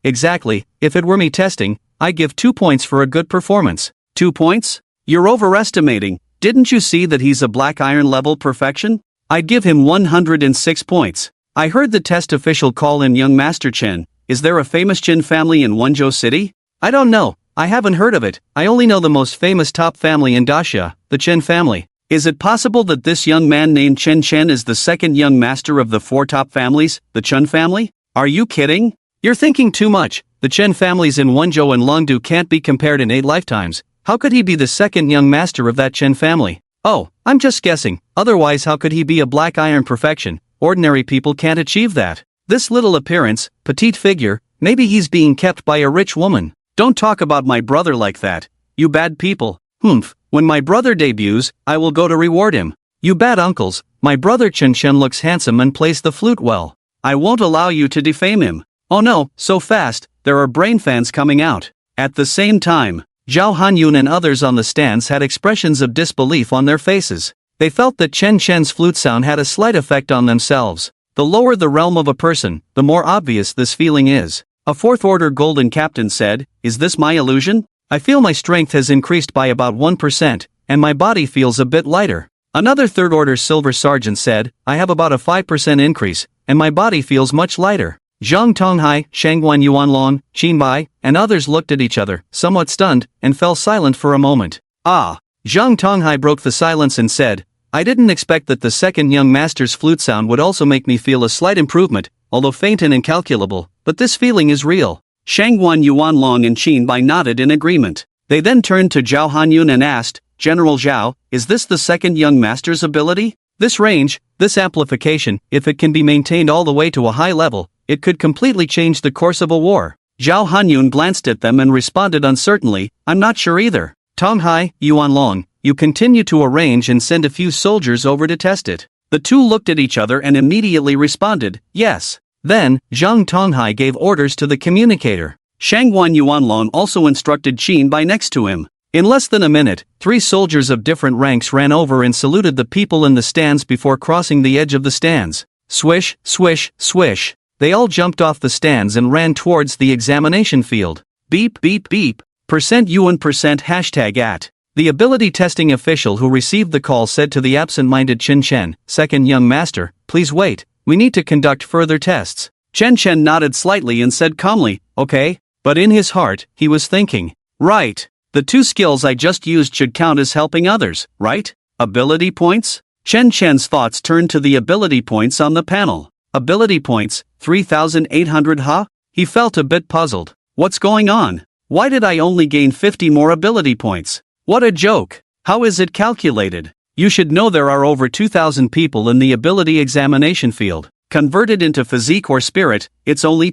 If it were me testing, I'd give 2 points for a good performance. 2 points? You're overestimating. Didn't you see that he's a black iron level perfection? I'd give him 106 points. I heard the test official call in young Master Chen. Is there a famous Qin family in Wenzhou City? I don't know. I haven't heard of it. I only know the most famous top family in Daxia, the Chen family. Is it possible that this young man named Chen is the second young master of the 4 top families, the Chun family? Are you kidding? You're thinking too much. The Chen families in Wenzhou and Longdu can't be compared in 8 lifetimes. How could he be the second young master of that Chen family? Oh, I'm just guessing. Otherwise, how could he be a black iron perfection? ordinary people can't achieve that. This little appearance, petite figure, maybe he's being kept by a rich woman. Don't talk about my brother like that, you bad people. Humph, when my brother debuts, I will go to reward him. You bad uncles, my brother Chen Chen looks handsome and plays the flute well. I won't allow you to defame him. Oh no, so fast, there are brain fans coming out. At the same time, Zhao Hanyun and others on the stands had expressions of disbelief on their faces. They felt that Chen Chen's flute sound had a slight effect on themselves. The lower the realm of a person, the more obvious this feeling is. A fourth-order golden captain said, "Is this my illusion? I feel my strength has increased by about 1%, and my body feels a bit lighter." Another third-order silver sergeant said, "I have about a 5% increase, and my body feels much lighter." Zhang Tonghai, Shangguan Yuanlong, Qinbai, and others looked at each other, somewhat stunned, and fell silent for a moment. Zhang Tonghai broke the silence and said, "I didn't expect that the second young master's flute sound would also make me feel a slight improvement, although faint and incalculable, but this feeling is real." Shangguan Yuanlong and Qinbai nodded in agreement. They then turned to Zhao Hanyun and asked, "General Zhao, is this the second young master's ability? This range, this amplification, if it can be maintained all the way to a high level, it could completely change the course of a war." Zhao Hanyun glanced at them and responded uncertainly, "I'm not sure either." Tonghai, Yuanlong, you continue to arrange and send a few soldiers over to test it. The two looked at each other and immediately responded, "Yes." Then, Zhang Tonghai gave orders to the communicator. Shangguan Yuanlong also instructed Qinbai next to him. In less than a minute, 3 soldiers of different ranks ran over and saluted the people in the stands before crossing the edge of the stands. Swish, swish, swish. They all jumped off the stands and ran towards the examination field. Beep beep beep. %UN #at. The ability testing official who received the call said to the absent-minded Chen Chen, "Second young master, please wait, we need to conduct further tests." Chen Chen nodded slightly and said calmly, "Okay," but in his heart, he was thinking, "Right. The 2 skills I just used should count as helping others, right? Ability points?" Chen Chen's thoughts turned to the ability points on the panel. Ability points, 3,800 ha? He felt a bit puzzled. What's going on? Why did I only gain 50 more ability points? What a joke. How is it calculated? You should know there are over 2,000 people in the ability examination field. Converted into physique or spirit, it's only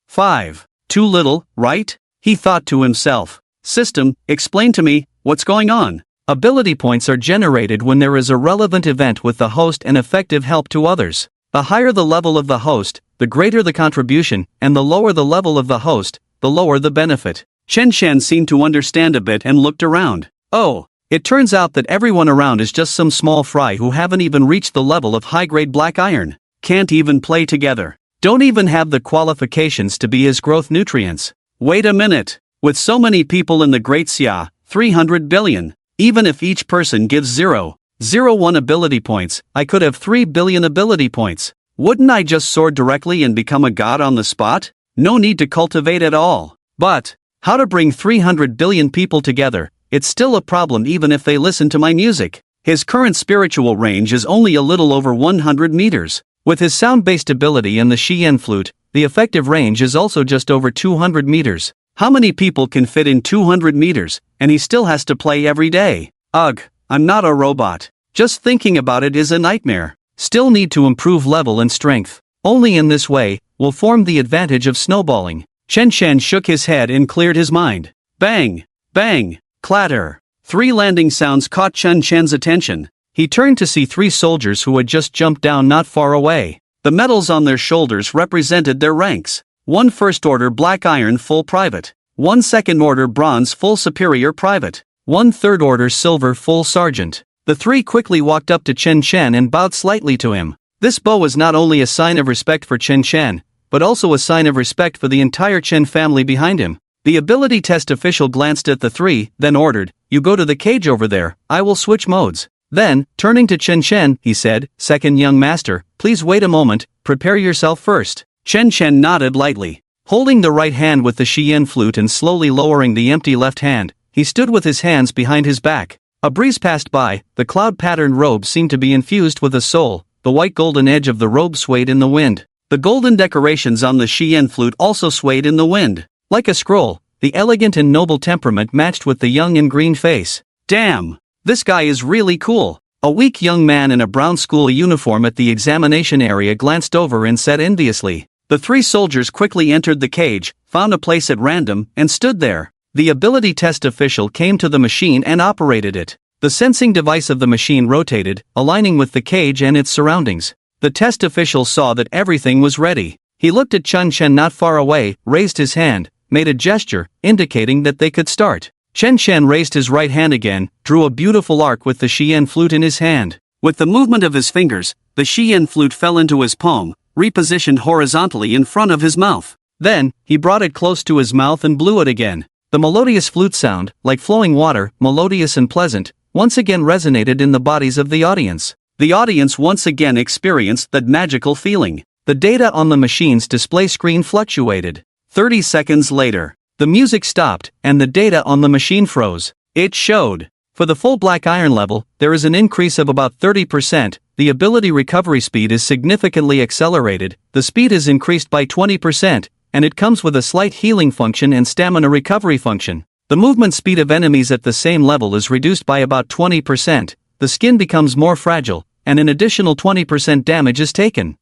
5. Too little, right? He thought to himself. System, explain to me, what's going on? Ability points are generated when there is a relevant event with the host and effective help to others. The higher the level of the host, the greater the contribution, and the lower the level of the host, the lower the benefit. Chen Chen seemed to understand a bit and looked around. Oh, it turns out that everyone around is just some small fry who haven't even reached the level of high-grade black iron. Can't even play together. Don't even have the qualifications to be his growth nutrients. Wait a minute. With so many people in the Great Xia, 300 billion, even if each person gives 0.01 ability points, I could have 3 billion ability points. Wouldn't I just soar directly and become a god on the spot? No need to cultivate at all. But how to bring 300 billion people together? It's still a problem even if they listen to my music. His current spiritual range is only a little over 100 meters. With his sound-based ability and the Xian flute, the effective range is also just over 200 meters. How many people can fit in 200 meters, and he still has to play every day? Ugh, I'm not a robot. Just thinking about it is a nightmare. Still need to improve level and strength. Only in this way will form the advantage of snowballing. Chen Chen shook his head and cleared his mind. Bang! Bang! Clatter! 3 landing sounds caught Chen Chen's attention. He turned to see 3 soldiers who had just jumped down not far away. The medals on their shoulders represented their ranks. 1 first-order black iron full private, 1 second-order bronze full superior private, 1 third-order silver full sergeant. The 3 quickly walked up to Chen Chen and bowed slightly to him. This bow was not only a sign of respect for Chen Chen, but also a sign of respect for the entire Chen family behind him. The ability test official glanced at the 3, then ordered, "You go to the cage over there, I will switch modes." Then, turning to Chen Chen, he said, "Second young master, please wait a moment, prepare yourself first." Chen Chen nodded lightly. Holding the right hand with the Xian flute and slowly lowering the empty left hand, he stood with his hands behind his back. A breeze passed by, the cloud-patterned robe seemed to be infused with a soul, the white golden edge of the robe swayed in the wind. The golden decorations on the Xian flute also swayed in the wind. Like a scroll, the elegant and noble temperament matched with the young and green face. Damn! This guy is really cool. A weak young man in a brown school uniform at the examination area glanced over and said enviously. The 3 soldiers quickly entered the cage, found a place at random, and stood there. The ability test official came to the machine and operated it. The sensing device of the machine rotated, aligning with the cage and its surroundings. The test official saw that everything was ready. He looked at Chen Chen not far away, raised his hand, made a gesture, indicating that they could start. Chen Chen raised his right hand again, drew a beautiful arc with the Xian flute in his hand. With the movement of his fingers, the Xian flute fell into his palm, repositioned horizontally in front of his mouth. Then, he brought it close to his mouth and blew it again. The melodious flute sound, like flowing water, melodious and pleasant, once again resonated in the bodies of the audience. The audience once again experienced that magical feeling. The data on the machine's display screen fluctuated. 30 seconds later, the music stopped, and the data on the machine froze. It showed. For the full black iron level, there is an increase of about 30%, the ability recovery speed is significantly accelerated, the speed is increased by 20%, and it comes with a slight healing function and stamina recovery function. The movement speed of enemies at the same level is reduced by about 20%, the skin becomes more fragile, and an additional 20% damage is taken.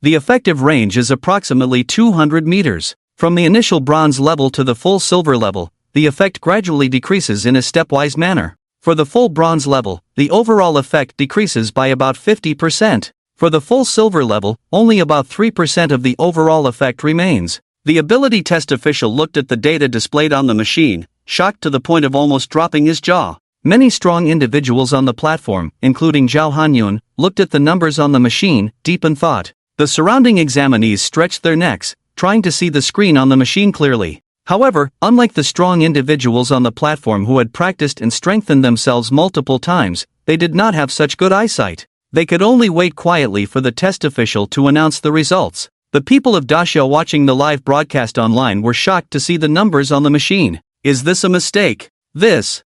The effective range is approximately 200 meters. From the initial bronze level to the full silver level, the effect gradually decreases in a stepwise manner. For the full bronze level, the overall effect decreases by about 50%. For the full silver level, only about 3% of the overall effect remains. The ability test official looked at the data displayed on the machine, shocked to the point of almost dropping his jaw. Many strong individuals on the platform, including Zhao Hanyun, looked at the numbers on the machine, deep in thought. The surrounding examinees stretched their necks, trying to see the screen on the machine clearly. However, unlike the strong individuals on the platform who had practiced and strengthened themselves multiple times, they did not have such good eyesight. They could only wait quietly for the test official to announce the results. The people of Daxia watching the live broadcast online were shocked to see the numbers on the machine. Is this a mistake? This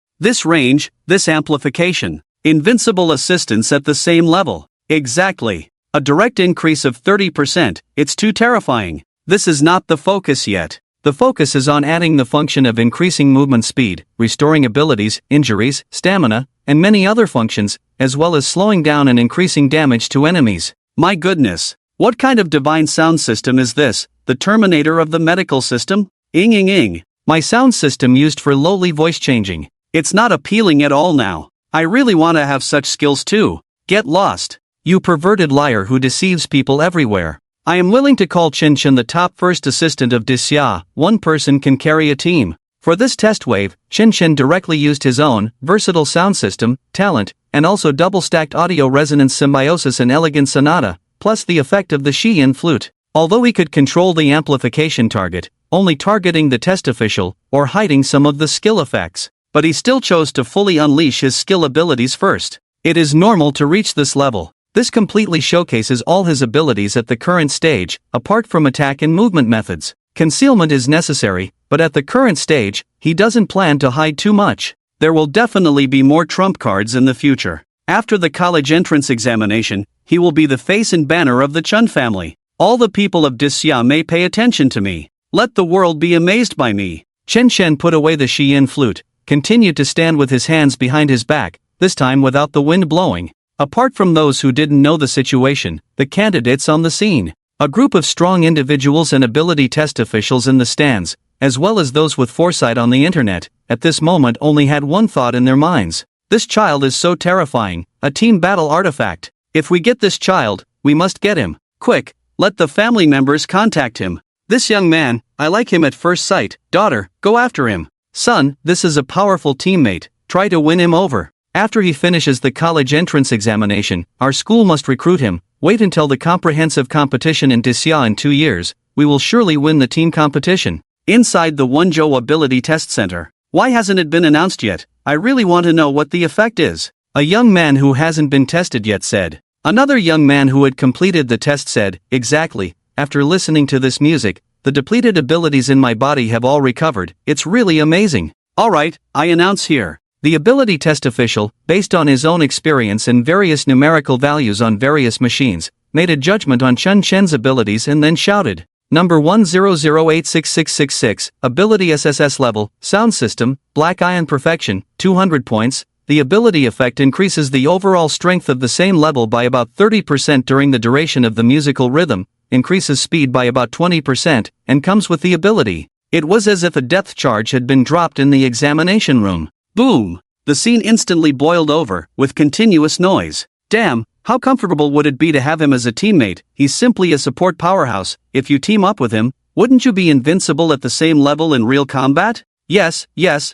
range, this amplification, invincible assistance at the same level. Exactly. A direct increase of 30%, it's too terrifying. This is not the focus yet. The focus is on adding the function of increasing movement speed, restoring abilities, injuries, stamina, and many other functions, as well as slowing down and increasing damage to enemies. My goodness! What kind of divine sound system is this, the Terminator of the medical system? Ing. My sound system used for lowly voice changing. It's not appealing at all now. I really want to have such skills too. Get lost. You perverted liar who deceives people everywhere. I am willing to call Chen Chen the top first assistant of Daxia. One person can carry a team. For this test wave, Chen Chen directly used his own versatile sound system, talent, and also double-stacked audio resonance symbiosis and elegant sonata, plus the effect of the Xian flute. Although he could control the amplification target, only targeting the test official, or hiding some of the skill effects, but he still chose to fully unleash his skill abilities first. It is normal to reach this level. This completely showcases all his abilities at the current stage, apart from attack and movement methods. Concealment is necessary, but at the current stage, he doesn't plan to hide too much. There will definitely be more trump cards in the future. After the college entrance examination, he will be the face and banner of the Chun family. All the people of Daxia may pay attention to me. Let the world be amazed by me. Chen Chen put away the Xian flute, continued to stand with his hands behind his back, this time without the wind blowing. Apart from those who didn't know the situation, the candidates on the scene, a group of strong individuals and ability test officials in the stands, as well as those with foresight on the internet, at this moment only had one thought in their minds. This child is so terrifying, a team battle artifact. If we get this child, we must get him. Quick, let the family members contact him. This young man, I like him at first sight. Daughter, go after him. Son, this is a powerful teammate, try to win him over. After he finishes the college entrance examination, our school must recruit him. Wait until the comprehensive competition in Daxia in 2 years, we will surely win the team competition. Inside the Wenzhou Ability Test Center. Why hasn't it been announced yet? I really want to know what the effect is. A young man who hasn't been tested yet said. Another young man who had completed the test said, exactly, after listening to this music, the depleted abilities in my body have all recovered, it's really amazing. Alright, I announce here. The ability test official, based on his own experience and various numerical values on various machines, made a judgment on Chen Chen's abilities and then shouted, Number 100866666, Ability SSS Level, Sound System, Black Iron Perfection, 200 points, the ability effect increases the overall strength of the same level by about 30% during the duration of the musical rhythm, increases speed by about 20%, and comes with the ability. It was as if a depth charge had been dropped in the examination room. Boom! The scene instantly boiled over, with continuous noise. Damn, how comfortable would it be to have him as a teammate? He's simply a support powerhouse. If you team up with him, wouldn't you be invincible at the same level in real combat? Yes,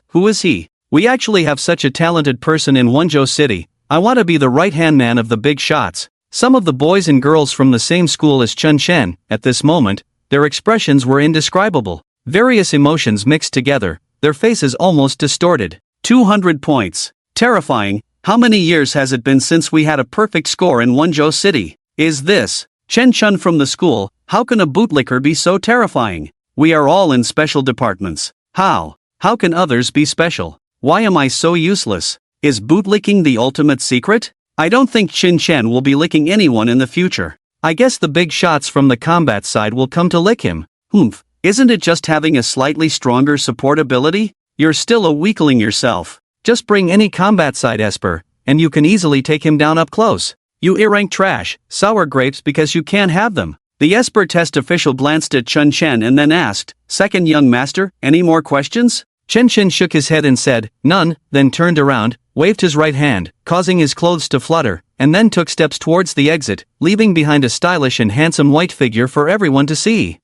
who is he? We actually have such a talented person in Wonjo City. I want to be the right-hand man of the big shots. Some of the boys and girls from the same school as Chun Shen, at this moment, their expressions were indescribable. Various emotions mixed together, their faces almost distorted. 200 points. Terrifying. How many years has it been since we had a perfect score in Wonjo City? Is this Chen Chun from the school? How can a bootlicker be so terrifying? We are all in special departments. How? How can others be special? Why am I so useless? Is bootlicking the ultimate secret? I don't think Chin Chen will be licking anyone in the future. I guess the big shots from the combat side will come to lick him. Humph, isn't it just having a slightly stronger support ability? You're still a weakling yourself. Just bring any combat side Esper, and you can easily take him down up close. You E-rank trash, sour grapes because you can't have them. The Esper test official glanced at Chun Chen and then asked, "Second young master, any more questions?" Chen Chen shook his head and said, "None," then turned around, waved his right hand, causing his clothes to flutter, and then took steps towards the exit, leaving behind a stylish and handsome white figure for everyone to see.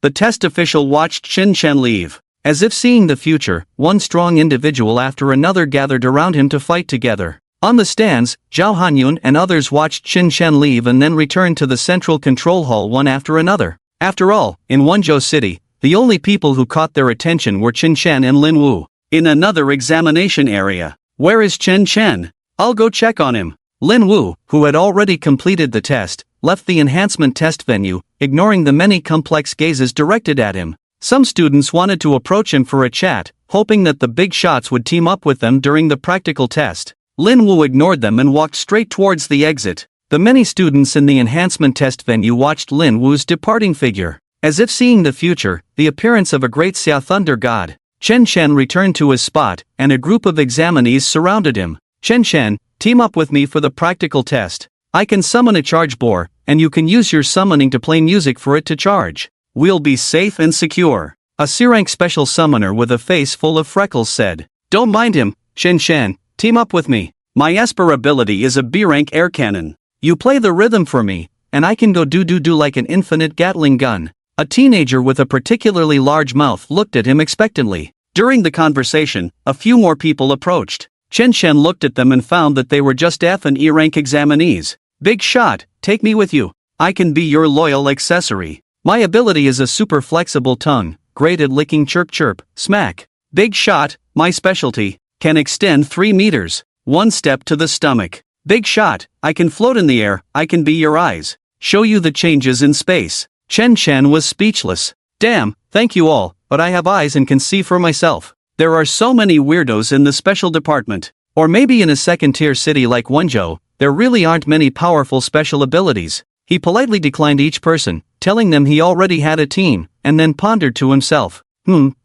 The test official watched Chen Chen leave. As if seeing the future, one strong individual after another gathered around him to fight together. On the stands, Zhao Hanyun and others watched Chen Chen leave and then return to the central control hall one after another. After all, in Wonjo City, the only people who caught their attention were Chen Chen and Lin Wu. In another examination area. Where is Chen Chen? I'll go check on him. Lin Wu, who had already completed the test, left the enhancement test venue, ignoring the many complex gazes directed at him. Some students wanted to approach him for a chat, hoping that the big shots would team up with them during the practical test. Lin Wu ignored them and walked straight towards the exit. The many students in the enhancement test venue watched Lin Wu's departing figure. As if seeing the future, the appearance of a great Xia Thunder god, Chen Chen returned to his spot, and a group of examinees surrounded him. Chen Chen, team up with me for the practical test. I can summon a charge bore, and you can use your summoning to play music for it to charge. We'll be safe and secure. A C-rank special summoner with a face full of freckles said. Don't mind him, Chen Chen, team up with me. My Esper ability is a B-rank air cannon. You play the rhythm for me, and I can go do like an infinite Gatling gun. A teenager with a particularly large mouth looked at him expectantly. During the conversation, a few more people approached. Chen Chen looked at them and found that they were just F and E-rank examinees. Big shot, take me with you. I can be your loyal accessory. My ability is a super flexible tongue, great at licking chirp chirp, smack. Big shot, my specialty, can extend 3 meters, 1 step to the stomach. Big shot, I can float in the air, I can be your eyes, show you the changes in space. Chen Chen was speechless. Damn, thank you all, but I have eyes and can see for myself. There are so many weirdos in the special department. Or maybe in a second-tier city like Wonjo, there really aren't many powerful special abilities. He politely declined each person, telling them he already had a team, and then pondered to himself.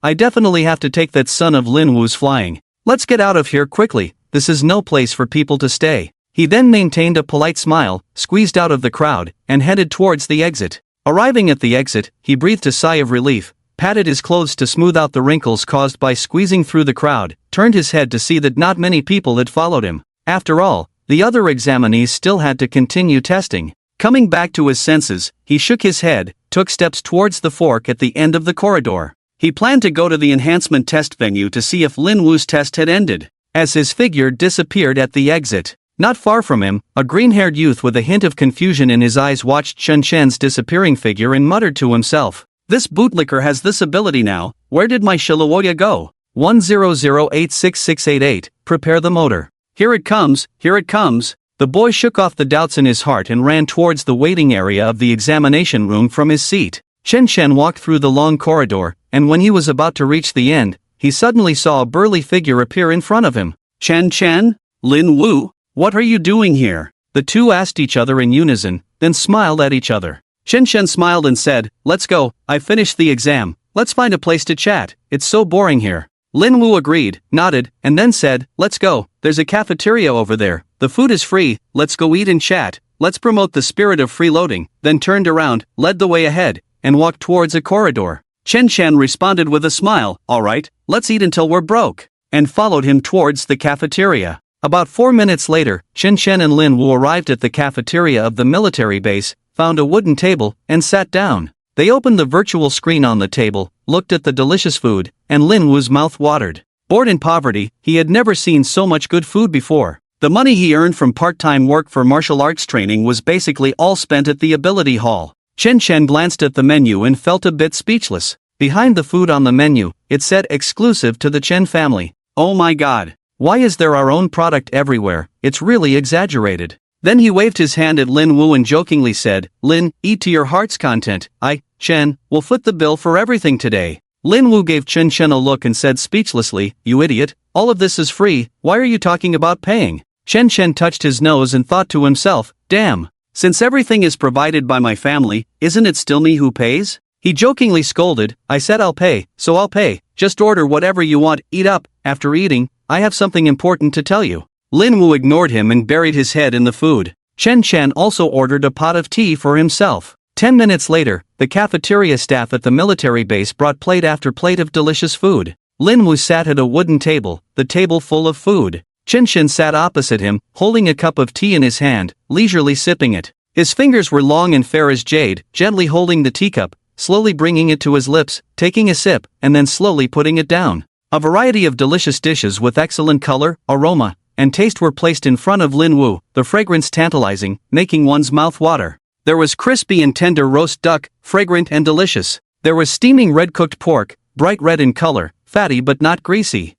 I definitely have to take that son of Lin Wu's flying. Let's get out of here quickly, this is no place for people to stay. He then maintained a polite smile, squeezed out of the crowd, and headed towards the exit. Arriving at the exit, he breathed a sigh of relief, patted his clothes to smooth out the wrinkles caused by squeezing through the crowd, turned his head to see that not many people had followed him. After all, the other examinees still had to continue testing. Coming back to his senses, he shook his head, took steps towards the fork at the end of the corridor. He planned to go to the enhancement test venue to see if Lin Wu's test had ended. As his figure disappeared at the exit, not far from him, a green-haired youth with a hint of confusion in his eyes watched Chen Chen's disappearing figure and muttered to himself. This bootlicker has this ability now, where did my Shilawoya go? 100866688, prepare the motor. Here it comes, here it comes. The boy shook off the doubts in his heart and ran towards the waiting area of the examination room from his seat. Chen Chen walked through the long corridor, and when he was about to reach the end, he suddenly saw a burly figure appear in front of him. Chen Chen? Lin Wu? What are you doing here? The two asked each other in unison, then smiled at each other. Chen Chen smiled and said, Let's go, I finished the exam, let's find a place to chat, it's so boring here. Lin Wu agreed, nodded, and then said, let's go, there's a cafeteria over there, the food is free, let's go eat and chat, let's promote the spirit of freeloading, then turned around, led the way ahead, and walked towards a corridor. Chen Shan responded with a smile, alright, let's eat until we're broke, and followed him towards the cafeteria. About 4 minutes later, Chen Shan and Lin Wu arrived at the cafeteria of the military base, found a wooden table, and sat down. They opened the virtual screen on the table, looked at the delicious food, and Lin Wu's mouth watered. Born in poverty, he had never seen so much good food before. The money he earned from part-time work for martial arts training was basically all spent at the ability hall. Chen Shan glanced at the menu and felt a bit speechless. Behind the food on the menu, it said exclusive to the Chen family. Oh my god. Why is there our own product everywhere? It's really exaggerated. Then he waved his hand at Lin Wu and jokingly said, Lin, eat to your heart's content. Chen, will foot the bill for everything today. Lin Wu gave Chen Shan a look and said speechlessly, you idiot, all of this is free, why are you talking about paying? Chen Shan touched his nose and thought to himself, damn, since everything is provided by my family, isn't it still me who pays? He jokingly scolded, I said I'll pay, so I'll pay, just order whatever you want, eat up. After eating, I have something important to tell you. Lin Wu ignored him and buried his head in the food. Chen Shan also ordered a pot of tea for himself. 10 minutes later, the cafeteria staff at the military base brought plate after plate of delicious food. Lin Wu sat at a wooden table, the table full of food. Chen Shan sat opposite him, holding a cup of tea in his hand, leisurely sipping it. His fingers were long and fair as jade, gently holding the teacup, slowly bringing it to his lips, taking a sip, and then slowly putting it down. A variety of delicious dishes with excellent color, aroma, and taste were placed in front of Lin Wu, the fragrance tantalizing, making one's mouth water. There was crispy and tender roast duck, fragrant and delicious. There was steaming red-cooked pork, bright red in color, fatty but not greasy.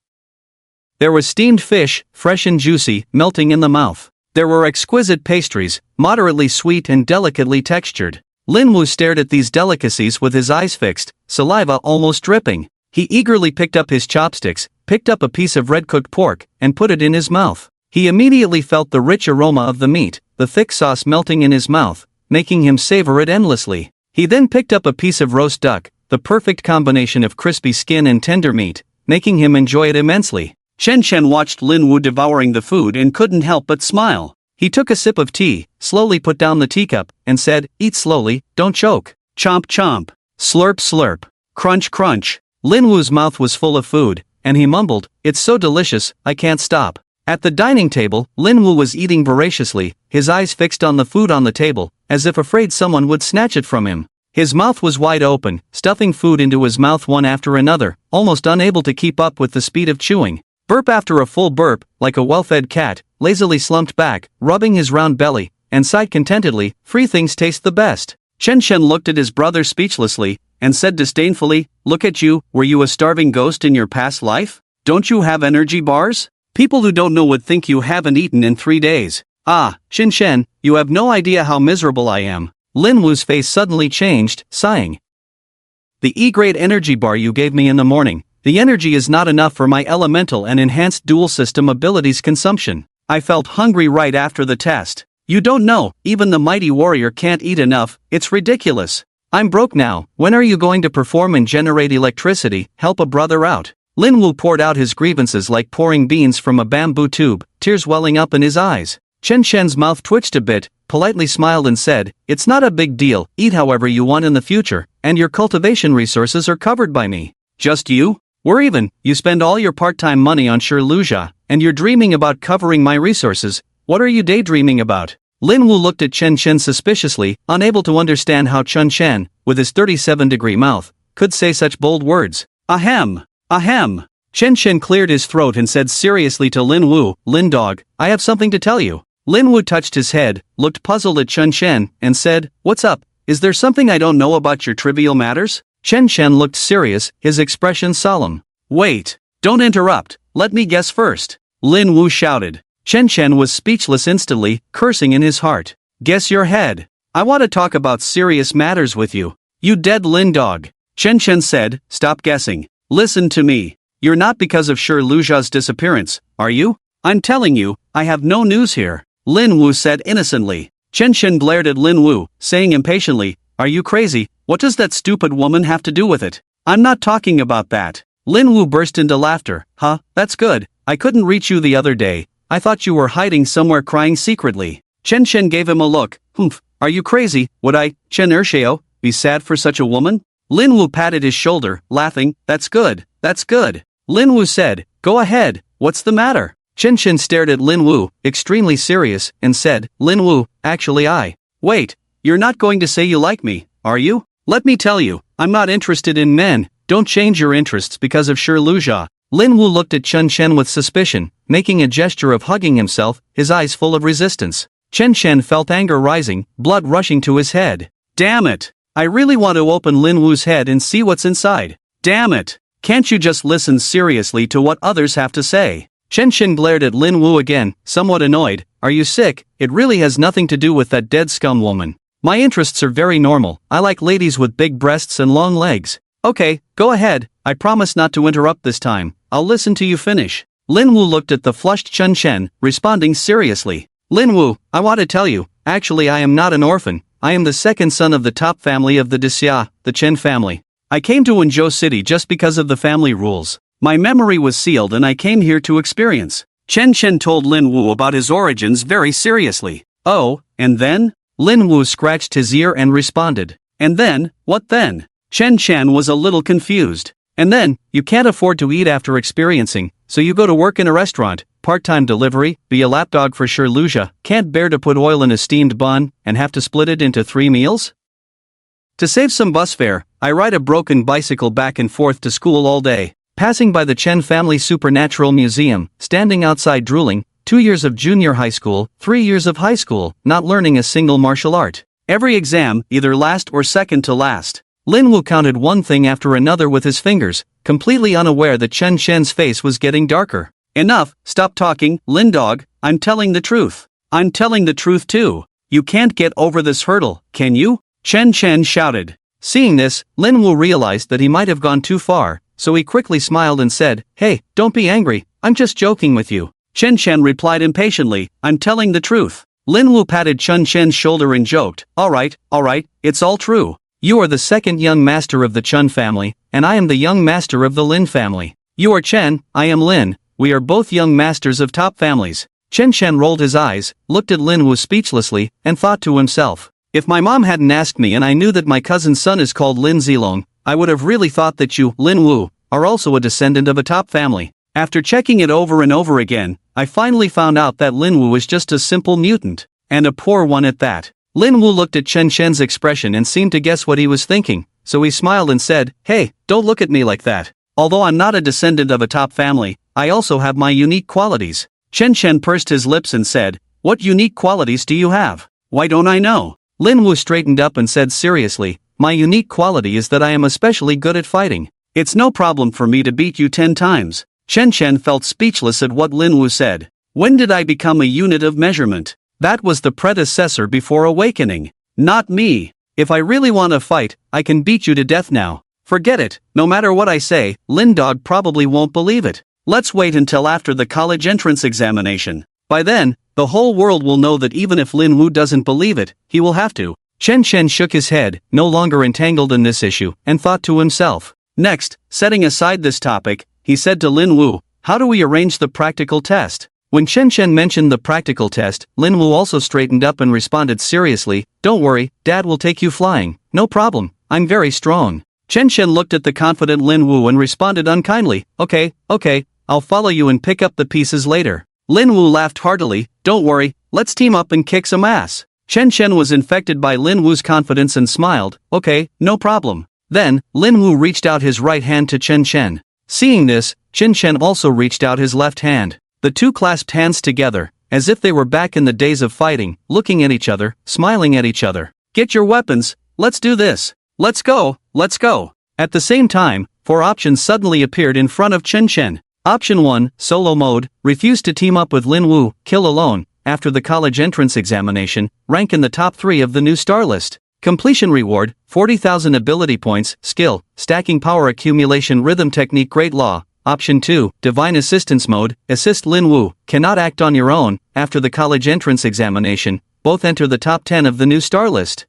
There was steamed fish, fresh and juicy, melting in the mouth. There were exquisite pastries, moderately sweet and delicately textured. Lin Wu stared at these delicacies with his eyes fixed, saliva almost dripping. He eagerly picked up his chopsticks, picked up a piece of red-cooked pork, and put it in his mouth. He immediately felt the rich aroma of the meat, the thick sauce melting in his mouth, making him savor it endlessly. He then picked up a piece of roast duck, the perfect combination of crispy skin and tender meat, making him enjoy it immensely. Chen Shan watched Lin Wu devouring the food and couldn't help but smile. He took a sip of tea, slowly put down the teacup, and said, eat slowly, don't choke. Chomp chomp. Slurp slurp. Crunch crunch. Lin Wu's mouth was full of food, and he mumbled, it's so delicious, I can't stop. At the dining table, Lin Wu was eating voraciously, his eyes fixed on the food on the table, as if afraid someone would snatch it from him. His mouth was wide open, stuffing food into his mouth one after another, almost unable to keep up with the speed of chewing. Burp after a full burp, like a well-fed cat, lazily slumped back, rubbing his round belly, and sighed contentedly, free things taste the best. Chen Shen looked at his brother speechlessly, and said disdainfully, look at you, were you a starving ghost in your past life? Don't you have energy bars? People who don't know would think you haven't eaten in 3 days. Ah, Chen Shen, you have no idea how miserable I am. Lin Wu's face suddenly changed, sighing. The E-grade energy bar you gave me in the morning, the energy is not enough for my elemental and enhanced dual system abilities consumption. I felt hungry right after the test. You don't know, even the mighty warrior can't eat enough, it's ridiculous. I'm broke now, when are you going to perform and generate electricity, help a brother out? Lin Wu poured out his grievances like pouring beans from a bamboo tube, tears welling up in his eyes. Chen Shen's mouth twitched a bit, politely smiled and said, it's not a big deal, eat however you want in the future, and your cultivation resources are covered by me. Just you? We're even, you spend all your part-time money on Shirluja, and you're dreaming about covering my resources, what are you daydreaming about? Lin Wu looked at Chen Shen suspiciously, unable to understand how Chen Shen, with his 37-degree mouth, could say such bold words. Ahem! Ahem! Chen Shen cleared his throat and said seriously to Lin Wu, Lin Dog, I have something to tell you. Lin Wu touched his head, looked puzzled at Chen Shen, and said, what's up? Is there something I don't know about your trivial matters? Chen Shen looked serious, his expression solemn. Wait! Don't interrupt, let me guess first. Lin Wu shouted. Chen Shen was speechless instantly, cursing in his heart. Guess your head. I want to talk about serious matters with you. You dead Lin Dog. Chen Shen said, stop guessing. Listen to me. You're not because of Shirluja's disappearance, are you? I'm telling you, I have no news here. Lin Wu said innocently. Chen Shen glared at Lin Wu, saying impatiently, are you crazy? What does that stupid woman have to do with it? I'm not talking about that. Lin Wu burst into laughter. Huh, that's good. I couldn't reach you the other day. I thought you were hiding somewhere crying secretly. Chen Chen gave him a look. Humph, are you crazy? Would I, Chen Ershio, be sad for such a woman? Lin Wu patted his shoulder, laughing. That's good, that's good. Lin Wu said, go ahead, what's the matter? Chen Chen stared at Lin Wu, extremely serious, and said, Lin Wu, actually Wait, you're not going to say you like me, are you? Let me tell you, I'm not interested in men. Don't change your interests because of Shi Luzha. Lin Wu looked at Chen Chen with suspicion, making a gesture of hugging himself, his eyes full of resistance. Chen Chen felt anger rising, blood rushing to his head. Damn it! I really want to open Lin Wu's head and see what's inside. Damn it! Can't you just listen seriously to what others have to say? Chen Chen glared at Lin Wu again, somewhat annoyed. Are you sick? It really has nothing to do with that dead scum woman. My interests are very normal. I like ladies with big breasts and long legs. Okay, go ahead. I promise not to interrupt this time. I'll listen to you finish. Lin Wu looked at the flushed Chen Chen, responding seriously. Lin Wu, I want to tell you, actually I am not an orphan. I am the second son of the top family of the Xia, the Chen family. I came to Wenzhou City just because of the family rules. My memory was sealed and I came here to experience. Chen Chen told Lin Wu about his origins very seriously. Oh, and then? Lin Wu scratched his ear and responded. And then, what then? Chen Chen was a little confused. And then, you can't afford to eat after experiencing, so you go to work in a restaurant, part-time delivery, be a lapdog for Shi Luzha, can't bear to put oil in a steamed bun, and have to split it into 3 meals? To save some bus fare, I ride a broken bicycle back and forth to school all day, passing by the Chen Family Supernatural Museum, standing outside drooling, 2 years of junior high school, 3 years of high school, not learning a single martial art. Every exam, either last or second to last. Lin Wu counted one thing after another with his fingers, completely unaware that Chen Chen's face was getting darker. Enough, stop talking, Lin Dog, I'm telling the truth. I'm telling the truth too. You can't get over this hurdle, can you? Chen Chen shouted. Seeing this, Lin Wu realized that he might have gone too far, so he quickly smiled and said, Hey, don't be angry, I'm just joking with you. Chen Chen replied impatiently, I'm telling the truth. Lin Wu patted Chen Chen's shoulder and joked, Alright, it's all true. You are the second young master of the Chen family, and I am the young master of the Lin family. You are Chen, I am Lin, we are both young masters of top families. Chen Chen rolled his eyes, looked at Lin Wu speechlessly, and thought to himself, if my mom hadn't asked me and I knew that my cousin's son is called Lin Zilong, I would have really thought that you, Lin Wu, are also a descendant of a top family. After checking it over and over again, I finally found out that Lin Wu is just a simple mutant, and a poor one at that. Lin Wu looked at Chen Chen's expression and seemed to guess what he was thinking, so he smiled and said, Hey, don't look at me like that. Although I'm not a descendant of a top family, I also have my unique qualities. Chen Chen pursed his lips and said, What unique qualities do you have? Why don't I know? Lin Wu straightened up and said seriously, My unique quality is that I am especially good at fighting. It's no problem for me to beat you 10 times. Chen Chen felt speechless at what Lin Wu said. When did I become a unit of measurement? That was the predecessor before awakening. Not me. If I really want to fight, I can beat you to death now. Forget it, no matter what I say, Lin Dog probably won't believe it. Let's wait until after the college entrance examination. By then, the whole world will know that even if Lin Wu doesn't believe it, he will have to. Chen Chen shook his head, no longer entangled in this issue, and thought to himself. Next, setting aside this topic, he said to Lin Wu, How do we arrange the practical test? When Chen Chen mentioned the practical test, Lin Wu also straightened up and responded seriously, Don't worry, Dad will take you flying. No problem, I'm very strong. Chen Chen looked at the confident Lin Wu and responded unkindly, Okay, I'll follow you and pick up the pieces later. Lin Wu laughed heartily, Don't worry, let's team up and kick some ass. Chen Chen was infected by Lin Wu's confidence and smiled, Okay, no problem. Then, Lin Wu reached out his right hand to Chen Chen. Seeing this, Chen Chen also reached out his left hand. The two clasped hands together, as if they were back in the days of fighting, looking at each other, smiling at each other. Get your weapons, let's do this. Let's go. At the same time, 4 options suddenly appeared in front of Chen Chen. Option 1, Solo Mode, refuse to team up with Lin Wu, kill alone, after the college entrance examination, rank in the top 3 of the new star list. Completion reward, 40,000 ability points, skill, stacking power accumulation rhythm technique great law. Option 2, Divine Assistance Mode, assist Lin Wu, cannot act on your own, after the college entrance examination, both enter the top 10 of the new star list.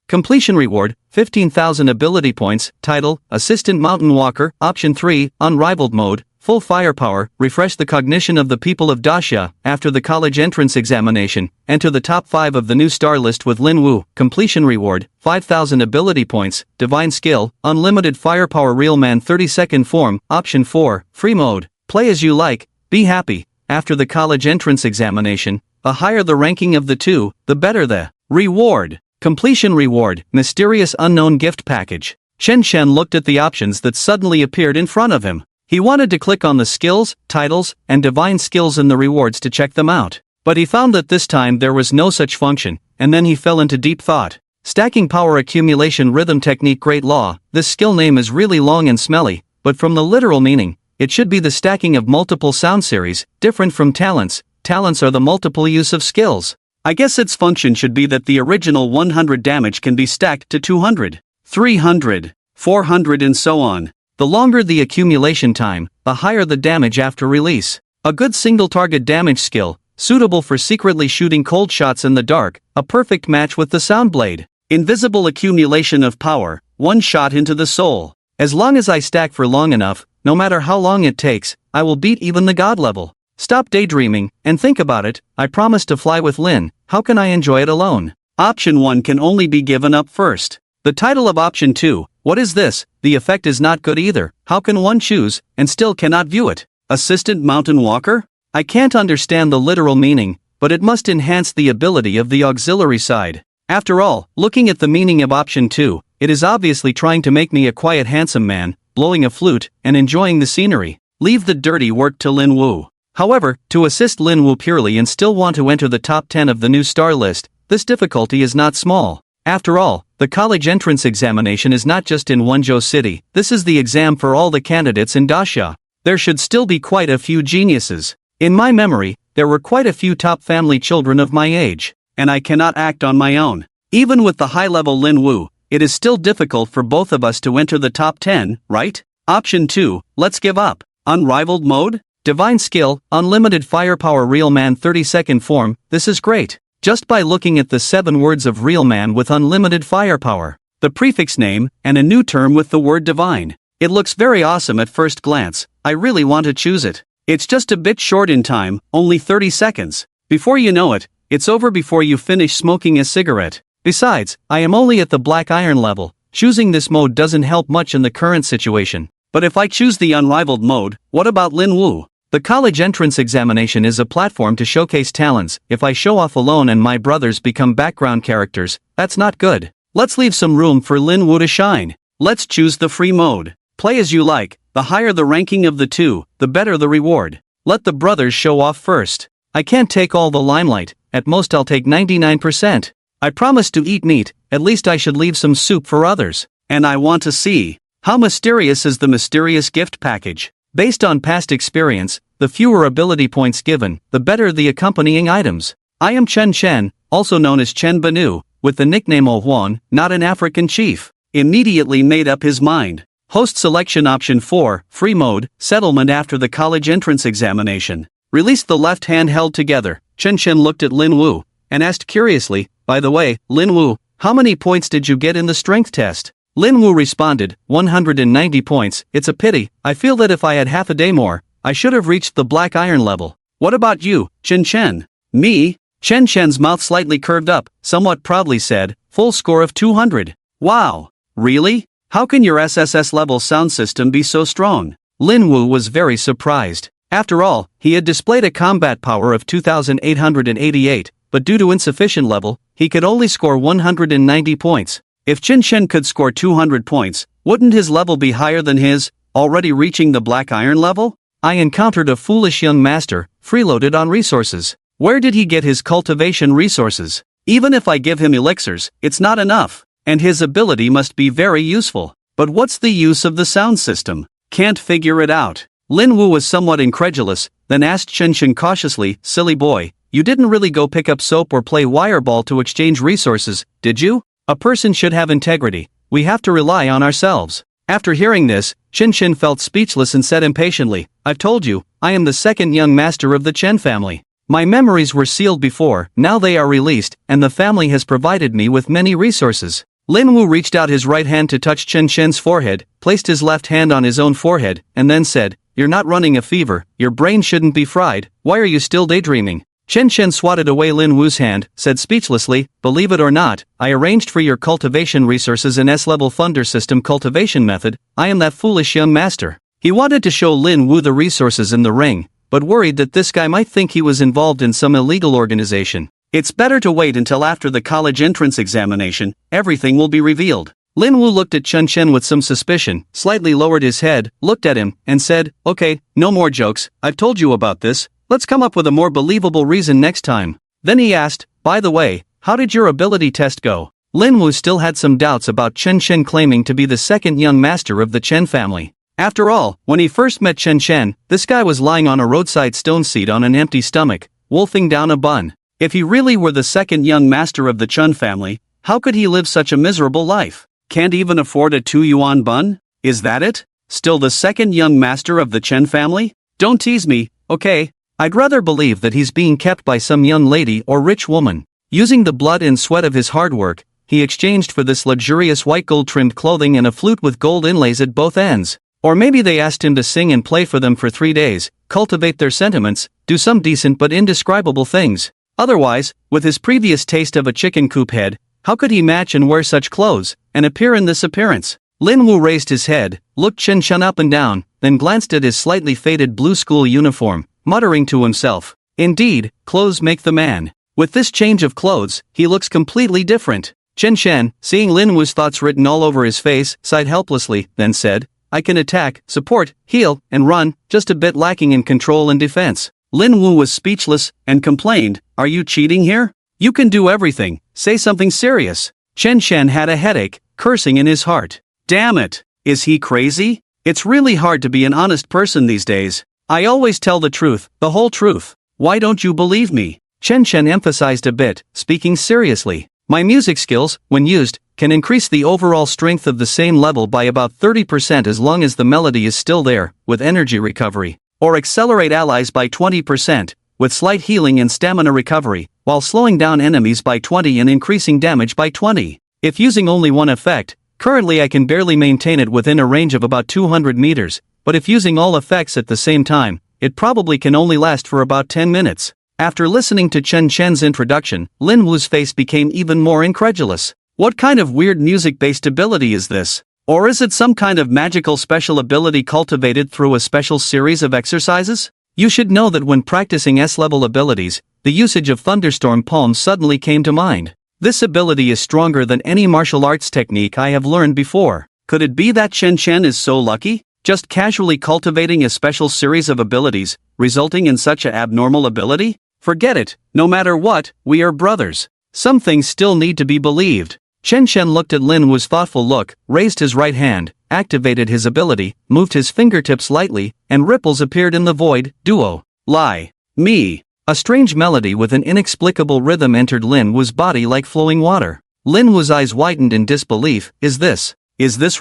Completion reward, 15,000 ability points. Title, Assistant Mountain Walker. Option 3, Unrivaled mode, full firepower. Refresh the cognition of the people of Daxia. After the college entrance examination, enter the top 5 of the new star list with Lin Wu. Completion reward, 5,000 ability points. Divine skill, unlimited firepower. Real man 30-second form. Option 4, free mode, play as you like, be happy. After the college entrance examination, the higher the ranking of the two, the better the reward. Completion reward, mysterious unknown gift package. Chen Shen looked at the options that suddenly appeared in front of him. He wanted to click on the skills, titles, and divine skills in the rewards to check them out. But he found that this time there was no such function, and then he fell into deep thought. Stacking power accumulation rhythm technique. Great law. This skill name is really long and smelly, but from the literal meaning, it should be the stacking of multiple sound series, different from talents. Talents are the multiple use of skills. I guess its function should be that the original 100 damage can be stacked to 200, 300, 400 and so on. The longer the accumulation time, the higher the damage after release. A good single target damage skill, suitable for secretly shooting cold shots in the dark, a perfect match with the sound blade. Invisible accumulation of power, one shot into the soul. As long as I stack for long enough, no matter how long it takes, I will beat even the god level. Stop daydreaming, and think about it. I promised to fly with Lin, how can I enjoy it alone? Option 1 can only be given up first. The title of option 2, what is this? The effect is not good either. How can one choose, and still cannot view it? Assistant Mountain Walker? I can't understand the literal meaning, but it must enhance the ability of the auxiliary side. After all, looking at the meaning of option 2, it is obviously trying to make me a quiet handsome man, blowing a flute, and enjoying the scenery. Leave the dirty work to Lin Wu. However, to assist Lin Wu purely and still want to enter the top 10 of the new star list, this difficulty is not small. After all, the college entrance examination is not just in Wenzhou City, this is the exam for all the candidates in Daxia. There should still be quite a few geniuses. In my memory, there were quite a few top family children of my age, and I cannot act on my own. Even with the high-level Lin Wu, it is still difficult for both of us to enter the top 10, right? Option 2, let's give up. Unrivaled mode? Divine skill, unlimited firepower. Real man 30-second form, this is great. Just by looking at the 7 words of real man with unlimited firepower, the prefix name, and a new term with the word divine, it looks very awesome at first glance. I really want to choose it. It's just a bit short in time, only 30 seconds. Before you know it, it's over before you finish smoking a cigarette. Besides, I am only at the black iron level. Choosing this mode doesn't help much in the current situation. But if I choose the unrivaled mode, what about Lin Wu? The college entrance examination is a platform to showcase talents. If I show off alone and my brothers become background characters, that's not good. Let's leave some room for Lin Wu to shine. Let's choose the free mode. Play as you like. The higher the ranking of the two, the better the reward. Let the brothers show off first. I can't take all the limelight, at most I'll take 99%. I promise to eat meat, at least I should leave some soup for others. And I want to see, how mysterious is the mysterious gift package? Based on past experience, the fewer ability points given, the better the accompanying items. I am Chen Chen, also known as Chen Banu, with the nickname Ohuan, not an African chief. Immediately made up his mind. Host selection option 4, free mode, settlement after the college entrance examination. Released the left hand held together. Chen Chen looked at Lin Wu, and asked curiously, by the way, Lin Wu, how many points did you get in the strength test? Lin Wu responded, 190 points, it's a pity, I feel that if I had half a day more, I should have reached the black iron level. What about you, Chen Chen? Me? Chen Chen's mouth slightly curved up, somewhat proudly said, full score of 200. Wow. Really? How can your SSS-level sound system be so strong? Lin Wu was very surprised. After all, he had displayed a combat power of 2,888, but due to insufficient level, he could only score 190 points. If Chen Chen could score 200 points, wouldn't his level be higher than his, already reaching the black iron level? I encountered a foolish young master, freeloaded on resources. Where did he get his cultivation resources? Even if I give him elixirs, it's not enough, and his ability must be very useful. But what's the use of the sound system? Can't figure it out. Lin Wu was somewhat incredulous, then asked Chen Chen cautiously, silly boy, you didn't really go pick up soap or play wireball to exchange resources, did you? A person should have integrity. We have to rely on ourselves. After hearing this, Chen Chen felt speechless and said impatiently, I've told you, I am the second young master of the Chen family. My memories were sealed before, now they are released, and the family has provided me with many resources. Lin Wu reached out his right hand to touch Chen Shen's forehead, placed his left hand on his own forehead, and then said, "You're not running a fever, your brain shouldn't be fried, why are you still daydreaming?" Chen Shen swatted away Lin Wu's hand, said speechlessly, "Believe it or not, I arranged for your cultivation resources in S-Level Thunder System cultivation method, I am that foolish young master." He wanted to show Lin Wu the resources in the ring, but worried that this guy might think he was involved in some illegal organization. It's better to wait until after the college entrance examination, everything will be revealed. Lin Wu looked at Chen Shen with some suspicion, slightly lowered his head, looked at him, and said, "Okay, no more jokes, I've told you about this, let's come up with a more believable reason next time." Then he asked, "By the way, how did your ability test go?" Lin Wu still had some doubts about Chen Shen claiming to be the second young master of the Chen family. After all, when he first met Chen Shen, this guy was lying on a roadside stone seat on an empty stomach, wolfing down a bun. If he really were the second young master of the Chen family, how could he live such a miserable life? Can't even afford a 2 yuan bun? Is that it? Still the second young master of the Chen family? Don't tease me, okay? I'd rather believe that he's being kept by some young lady or rich woman. Using the blood and sweat of his hard work, he exchanged for this luxurious white gold-trimmed clothing and a flute with gold inlays at both ends. Or maybe they asked him to sing and play for them for 3 days, cultivate their sentiments, do some decent but indescribable things. Otherwise, with his previous taste of a chicken coop head, how could he match and wear such clothes, and appear in this appearance? Lin Wu raised his head, looked Chen Shen up and down, then glanced at his slightly faded blue school uniform, muttering to himself, "Indeed, clothes make the man. With this change of clothes, he looks completely different." Chen Shen, seeing Lin Wu's thoughts written all over his face, sighed helplessly, then said, "I can attack, support, heal, and run, just a bit lacking in control and defense." Lin Wu was speechless, and complained, "Are you cheating here? You can do everything, say something serious." Chen Shen had a headache, cursing in his heart. Damn it, is he crazy? It's really hard to be an honest person these days. I always tell the truth, the whole truth. Why don't you believe me? Chen Shen emphasized a bit, speaking seriously. My music skills, when used, can increase the overall strength of the same level by about 30% as long as the melody is still there, with energy recovery. Or accelerate allies by 20%, with slight healing and stamina recovery, while slowing down enemies by 20 and increasing damage by 20. If using only one effect, currently I can barely maintain it within a range of about 200 meters, but if using all effects at the same time, it probably can only last for about 10 minutes. After listening to Chen Shen's introduction, Lin Wu's face became even more incredulous. What kind of weird music-based ability is this? Or is it some kind of magical special ability cultivated through a special series of exercises? You should know that when practicing S-level abilities, the usage of thunderstorm palms suddenly came to mind. This ability is stronger than any martial arts technique I have learned before. Could it be that Chen Shen is so lucky, just casually cultivating a special series of abilities, resulting in such an abnormal ability? Forget it, no matter what, we are brothers. Some things still need to be believed. Chen Shen looked at Lin Wu's thoughtful look, raised his right hand, activated his ability, moved his fingertips lightly, and ripples appeared in the void. Duo. Lie. Me. A strange melody with an inexplicable rhythm entered Lin Wu's body like flowing water. Lin Wu's eyes widened in disbelief. Is this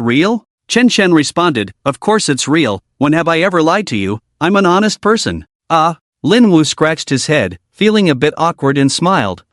real? Chen Shen responded, "Of course it's real, when have I ever lied to you? I'm an honest person." Lin Wu scratched his head, feeling a bit awkward and smiled.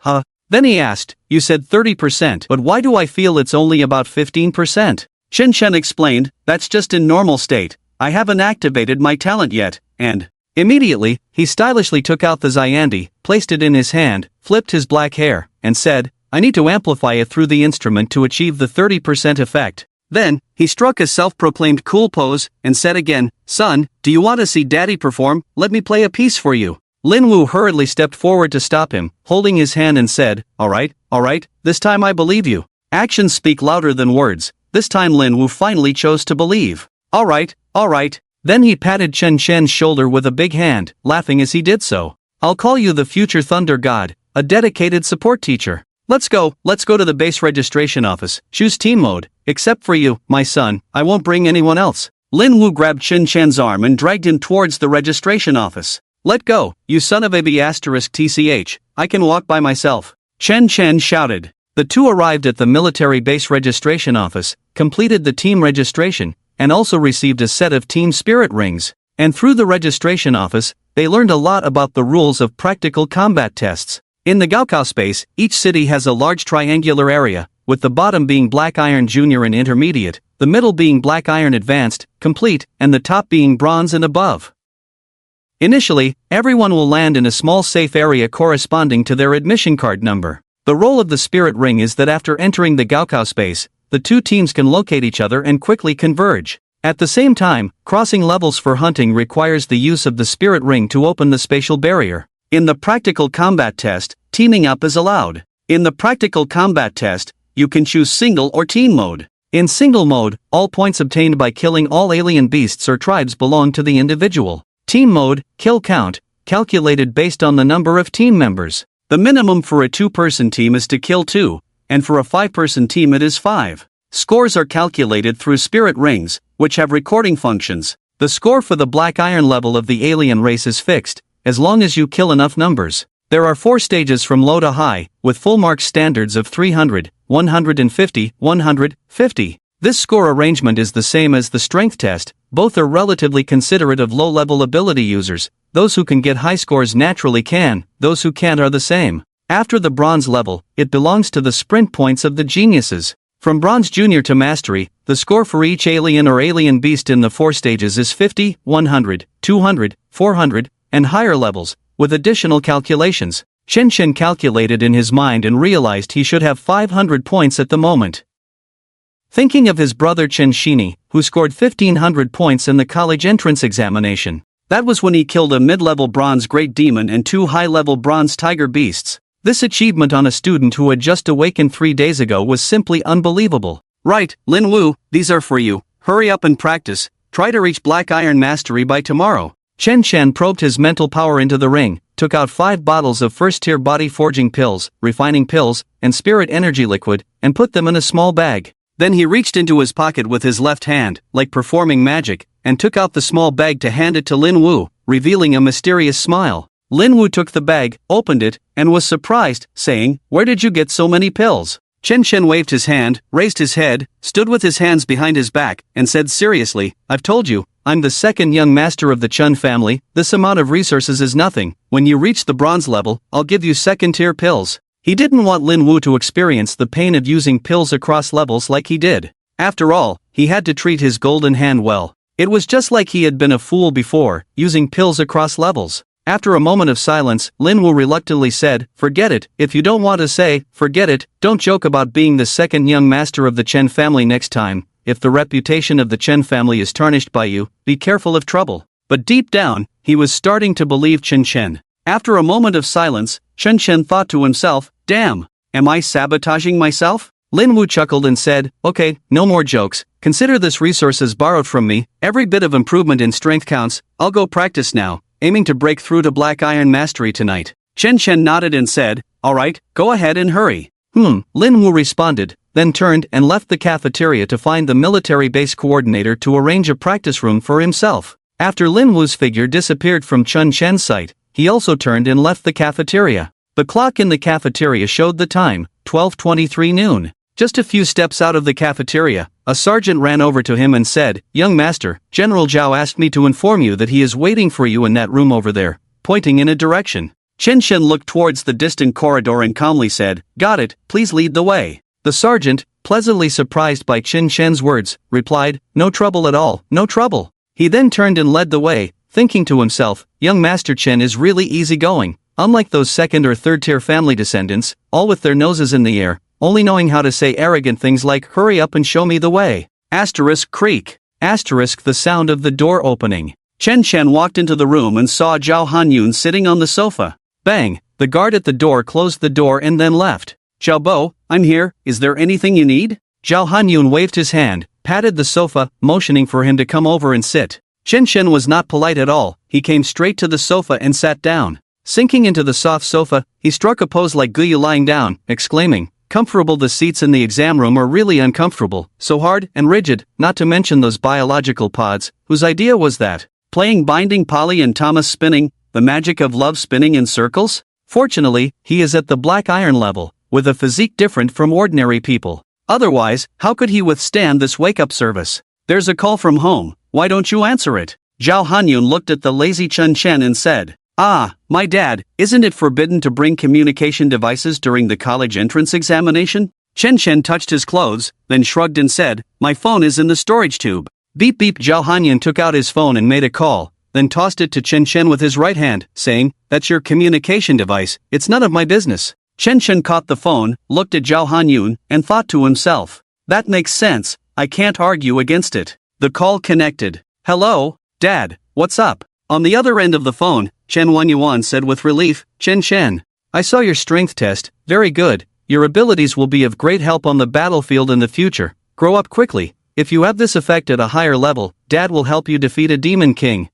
Then he asked, "You said 30%, but why do I feel it's only about 15%? Chen Shen explained, "That's just in normal state, I haven't activated my talent yet," and immediately, he stylishly took out the Zyandi, placed it in his hand, flipped his black hair, and said, "I need to amplify it through the instrument to achieve the 30% effect." Then, he struck a self-proclaimed cool pose, and said again, "Son, do you want to see Daddy perform? Let me play a piece for you." Lin Wu hurriedly stepped forward to stop him, holding his hand and said, all right, this time I believe you. Actions speak louder than words. This time Lin Wu finally chose to believe. All right. Then he patted Chen Shen's shoulder with a big hand, laughing as he did so. "I'll call you the future Thunder God, a dedicated support teacher. Let's go to the base registration office, choose team mode, except for you, my son, I won't bring anyone else." Lin Wu grabbed Chen Shen's arm and dragged him towards the registration office. "Let go, you son of a b***tch, I can walk by myself," Chen Shen shouted. The two arrived at the military base registration office, completed the team registration, and also received a set of team spirit rings. And through the registration office, they learned a lot about the rules of practical combat tests. In the Gaokao space, each city has a large triangular area, with the bottom being Black Iron Junior and Intermediate, the middle being Black Iron Advanced, Complete, and the top being Bronze and above. Initially, everyone will land in a small safe area corresponding to their admission card number. The role of the spirit ring is that after entering the Gaokao space, the two teams can locate each other and quickly converge. At the same time, crossing levels for hunting requires the use of the spirit ring to open the spatial barrier. In the practical combat test, teaming up is allowed. In the practical combat test, you can choose single or team mode. In single mode, all points obtained by killing all alien beasts or tribes belong to the individual. Team mode, kill count, calculated based on the number of team members. The minimum for a 2-person team is to kill 2, and for a 5-person team it is 5. Scores are calculated through spirit rings, which have recording functions. The score for the Black Iron level of the alien race is fixed, as long as you kill enough numbers. There are 4 stages from low to high, with full mark standards of 300, 150, 150. This score arrangement is the same as the strength test. Both are relatively considerate of low-level ability users. Those who can get high scores naturally can, those who can't are the same. After the bronze level, it belongs to the sprint points of the geniuses. From bronze junior to mastery, the score for each alien or alien beast in the 4 stages is 50, 100, 200, 400, and higher levels, with additional calculations. Chen Chen calculated in his mind and realized he should have 500 points at the moment. Thinking of his brother Chen Shini, who scored 1500 points in the college entrance examination. That was when he killed a mid-level bronze great demon and 2 high-level bronze tiger beasts. This achievement on a student who had just awakened 3 days ago was simply unbelievable. Right, Lin Wu, these are for you. Hurry up and practice. Try to reach Black Iron Mastery by tomorrow. Chen Chen probed his mental power into the ring, took out 5 bottles of first-tier body-forging pills, refining pills, and spirit energy liquid, and put them in a small bag. Then he reached into his pocket with his left hand, like performing magic, and took out the small bag to hand it to Lin Wu, revealing a mysterious smile. Lin Wu took the bag, opened it, and was surprised, saying, "Where did you get so many pills?" Chen Chen waved his hand, raised his head, stood with his hands behind his back, and said seriously, "I've told you, I'm the second young master of the Chun family. This amount of resources is nothing. When you reach the bronze level, I'll give you second-tier pills." He didn't want Lin Wu to experience the pain of using pills across levels like he did. After all, he had to treat his golden hand well. It was just like he had been a fool before, using pills across levels. After a moment of silence, Lin Wu reluctantly said, "Forget it. If you don't want to say, forget it, don't joke about being the second young master of the Chen family next time. If the reputation of the Chen family is tarnished by you, be careful of trouble." But deep down, he was starting to believe Chen Chen. After a moment of silence, Chen Chen thought to himself, "Damn, am I sabotaging myself?" Lin Wu chuckled and said, "Okay, no more jokes. Consider this resources borrowed from me. Every bit of improvement in strength counts. I'll go practice now, aiming to break through to Black Iron Mastery tonight." Chen Chen nodded and said, "All right, go ahead and hurry." Lin Wu responded, then turned and left the cafeteria to find the military base coordinator to arrange a practice room for himself. After Lin Wu's figure disappeared from Chen Chen's sight, he also turned and left the cafeteria. The clock in the cafeteria showed the time, 12:23 noon. Just a few steps out of the cafeteria, a sergeant ran over to him and said, "Young master, General Zhao asked me to inform you that he is waiting for you in that room over there," pointing in a direction. Chen Chen looked towards the distant corridor and calmly said, "Got it, please lead the way." The sergeant, pleasantly surprised by Chen Chen's words, replied, "No trouble at all, no trouble." He then turned and led the way, thinking to himself, "Young Master Chen is really easygoing, unlike those second or third tier family descendants, all with their noses in the air, only knowing how to say arrogant things like hurry up and show me the way." Asterisk creak. Asterisk the sound of the door opening. Chen Chen walked into the room and saw Zhao Hanyun sitting on the sofa. Bang! The guard at the door closed the door and then left. "Zhao Bo, I'm here, is there anything you need?" Zhao Hanyun waved his hand, patted the sofa, motioning for him to come over and sit. Chen Chen was not polite at all. He came straight to the sofa and sat down. Sinking into the soft sofa, he struck a pose like Guyu lying down, exclaiming, "Comfortable. The seats in the exam room are really uncomfortable, so hard and rigid, not to mention those biological pods, whose idea was that? Playing binding Polly and Thomas spinning, the magic of love spinning in circles? Fortunately, he is at the Black Iron level, with a physique different from ordinary people. Otherwise, how could he withstand this wake-up service? There's a call from home, why don't you answer it?" Zhao Hanyun looked at the lazy Chen Chen and said, "Ah, my dad, isn't it forbidden to bring communication devices during the college entrance examination?" Chen Chen touched his clothes, then shrugged and said, "My phone is in the storage tube." Beep beep. Zhao Hanyan took out his phone and made a call, then tossed it to Chen Chen with his right hand, saying, "That's your communication device, it's none of my business." Chen Chen caught the phone, looked at Zhao Hanyun, and thought to himself, "That makes sense, I can't argue against it." The call connected. "Hello, Dad, what's up?" On the other end of the phone, Chen Wenyuan said with relief, "Chen Chen, I saw your strength test, very good, your abilities will be of great help on the battlefield in the future, grow up quickly, if you have this effect at a higher level, Dad will help you defeat a demon king."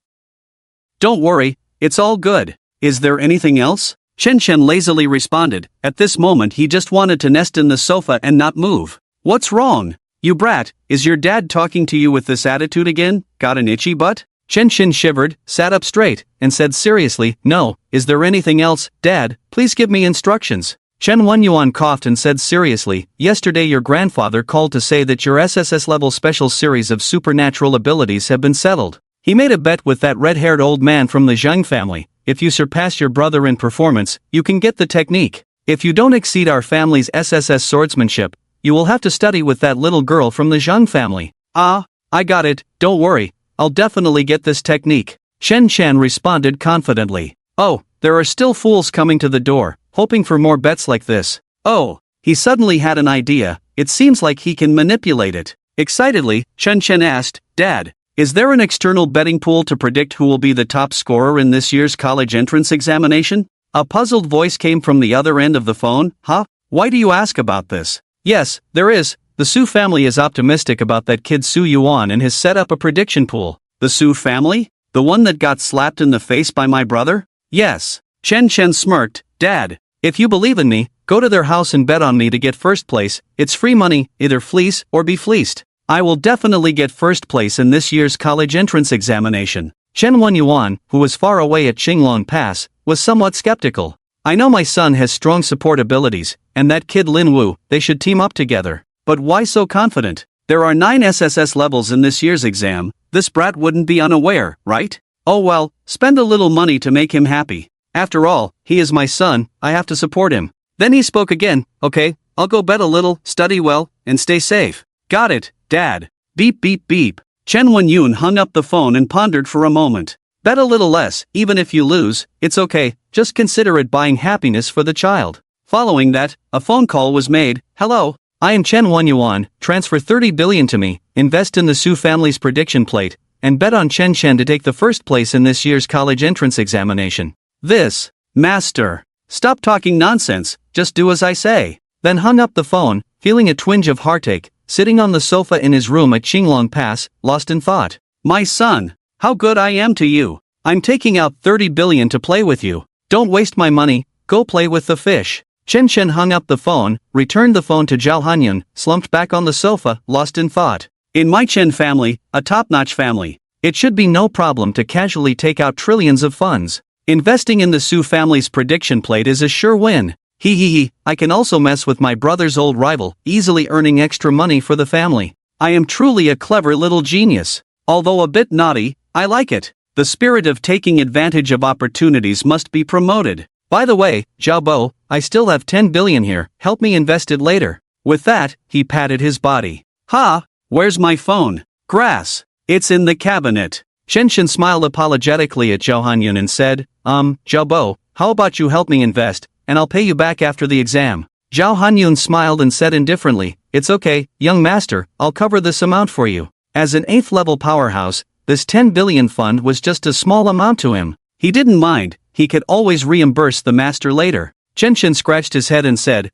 "Don't worry, it's all good. Is there anything else?" Chen Chen lazily responded. At this moment he just wanted to nest in the sofa and not move. "What's wrong? You brat, is your dad talking to you with this attitude again? Got an itchy butt?" Chen Chen shivered, sat up straight, and said seriously, "No, is there anything else, Dad? Please give me instructions." Chen Wenyuan coughed and said seriously, "Yesterday your grandfather called to say that your SSS-Level special series of supernatural abilities have been settled. He made a bet with that red-haired old man from the Zhang family. If you surpass your brother in performance, you can get the technique. If you don't exceed our family's SSS swordsmanship, you will have to study with that little girl from the Zhang family." "Ah, I got it, don't worry, I'll definitely get this technique," Chen Chen responded confidently. "Oh, there are still fools coming to the door, hoping for more bets like this. Oh," he suddenly had an idea, "it seems like he can manipulate it." Excitedly, Chen Chen asked, "Dad, is there an external betting pool to predict who will be the top scorer in this year's college entrance examination?" A puzzled voice came from the other end of the phone. "Huh? Why do you ask about this?" "Yes, there is. The Su family is optimistic about that kid Su Yuan and has set up a prediction pool." "The Su family? The one that got slapped in the face by my brother?" "Yes." Chen Chen smirked. "Dad, if you believe in me, go to their house and bet on me to get first place. It's free money, either fleece or be fleeced. I will definitely get first place in this year's college entrance examination." Chen Wenyuan, who was far away at Qinglong Pass, was somewhat skeptical. "I know my son has strong support abilities, and that kid Lin Wu, they should team up together. But why so confident? There are 9 SSS levels in this year's exam, this brat wouldn't be unaware, right? Oh well, spend a little money to make him happy. After all, he is my son, I have to support him." Then he spoke again, "Okay, I'll go bet a little, study well, and stay safe." "Got it, Dad." Beep beep beep. Chen Wenyun hung up the phone and pondered for a moment. "Bet a little less, even if you lose, it's okay, just consider it buying happiness for the child." Following that, a phone call was made. "Hello, I am Chen Wenyuan, transfer 30 billion to me, invest in the Su family's prediction plate, and bet on Chen Chen to take the first place in this year's college entrance examination." "This, master, stop talking nonsense, just do as I say." Then hung up the phone, feeling a twinge of heartache, sitting on the sofa in his room at Qinglong Pass, lost in thought. "My son, how good I am to you. I'm taking out 30 billion to play with you. Don't waste my money, go play with the fish." Chen Chen hung up the phone, returned the phone to Zhao Hanyan, slumped back on the sofa, lost in thought. "In my Chen family, a top-notch family, it should be no problem to casually take out trillions of funds. Investing in the Su family's prediction plate is a sure win. I can also mess with my brother's old rival, easily earning extra money for the family. I am truly a clever little genius. Although a bit naughty, I like it. The spirit of taking advantage of opportunities must be promoted. By the way, Zhao Bo, I still have 10 billion here, help me invest it later." With that, he patted his body. "Ha, where's my phone? Grass. It's in the cabinet." Chen Chen smiled apologetically at Zhao Hanyan and said, Zhao Bo, how about you help me invest, and I'll pay you back after the exam." Zhao Hanyan smiled and said indifferently, "It's okay, young master, I'll cover this amount for you." As an 8th level powerhouse, this 10 billion fund was just a small amount to him. He didn't mind, he could always reimburse the master later. Chen Chen scratched his head and said,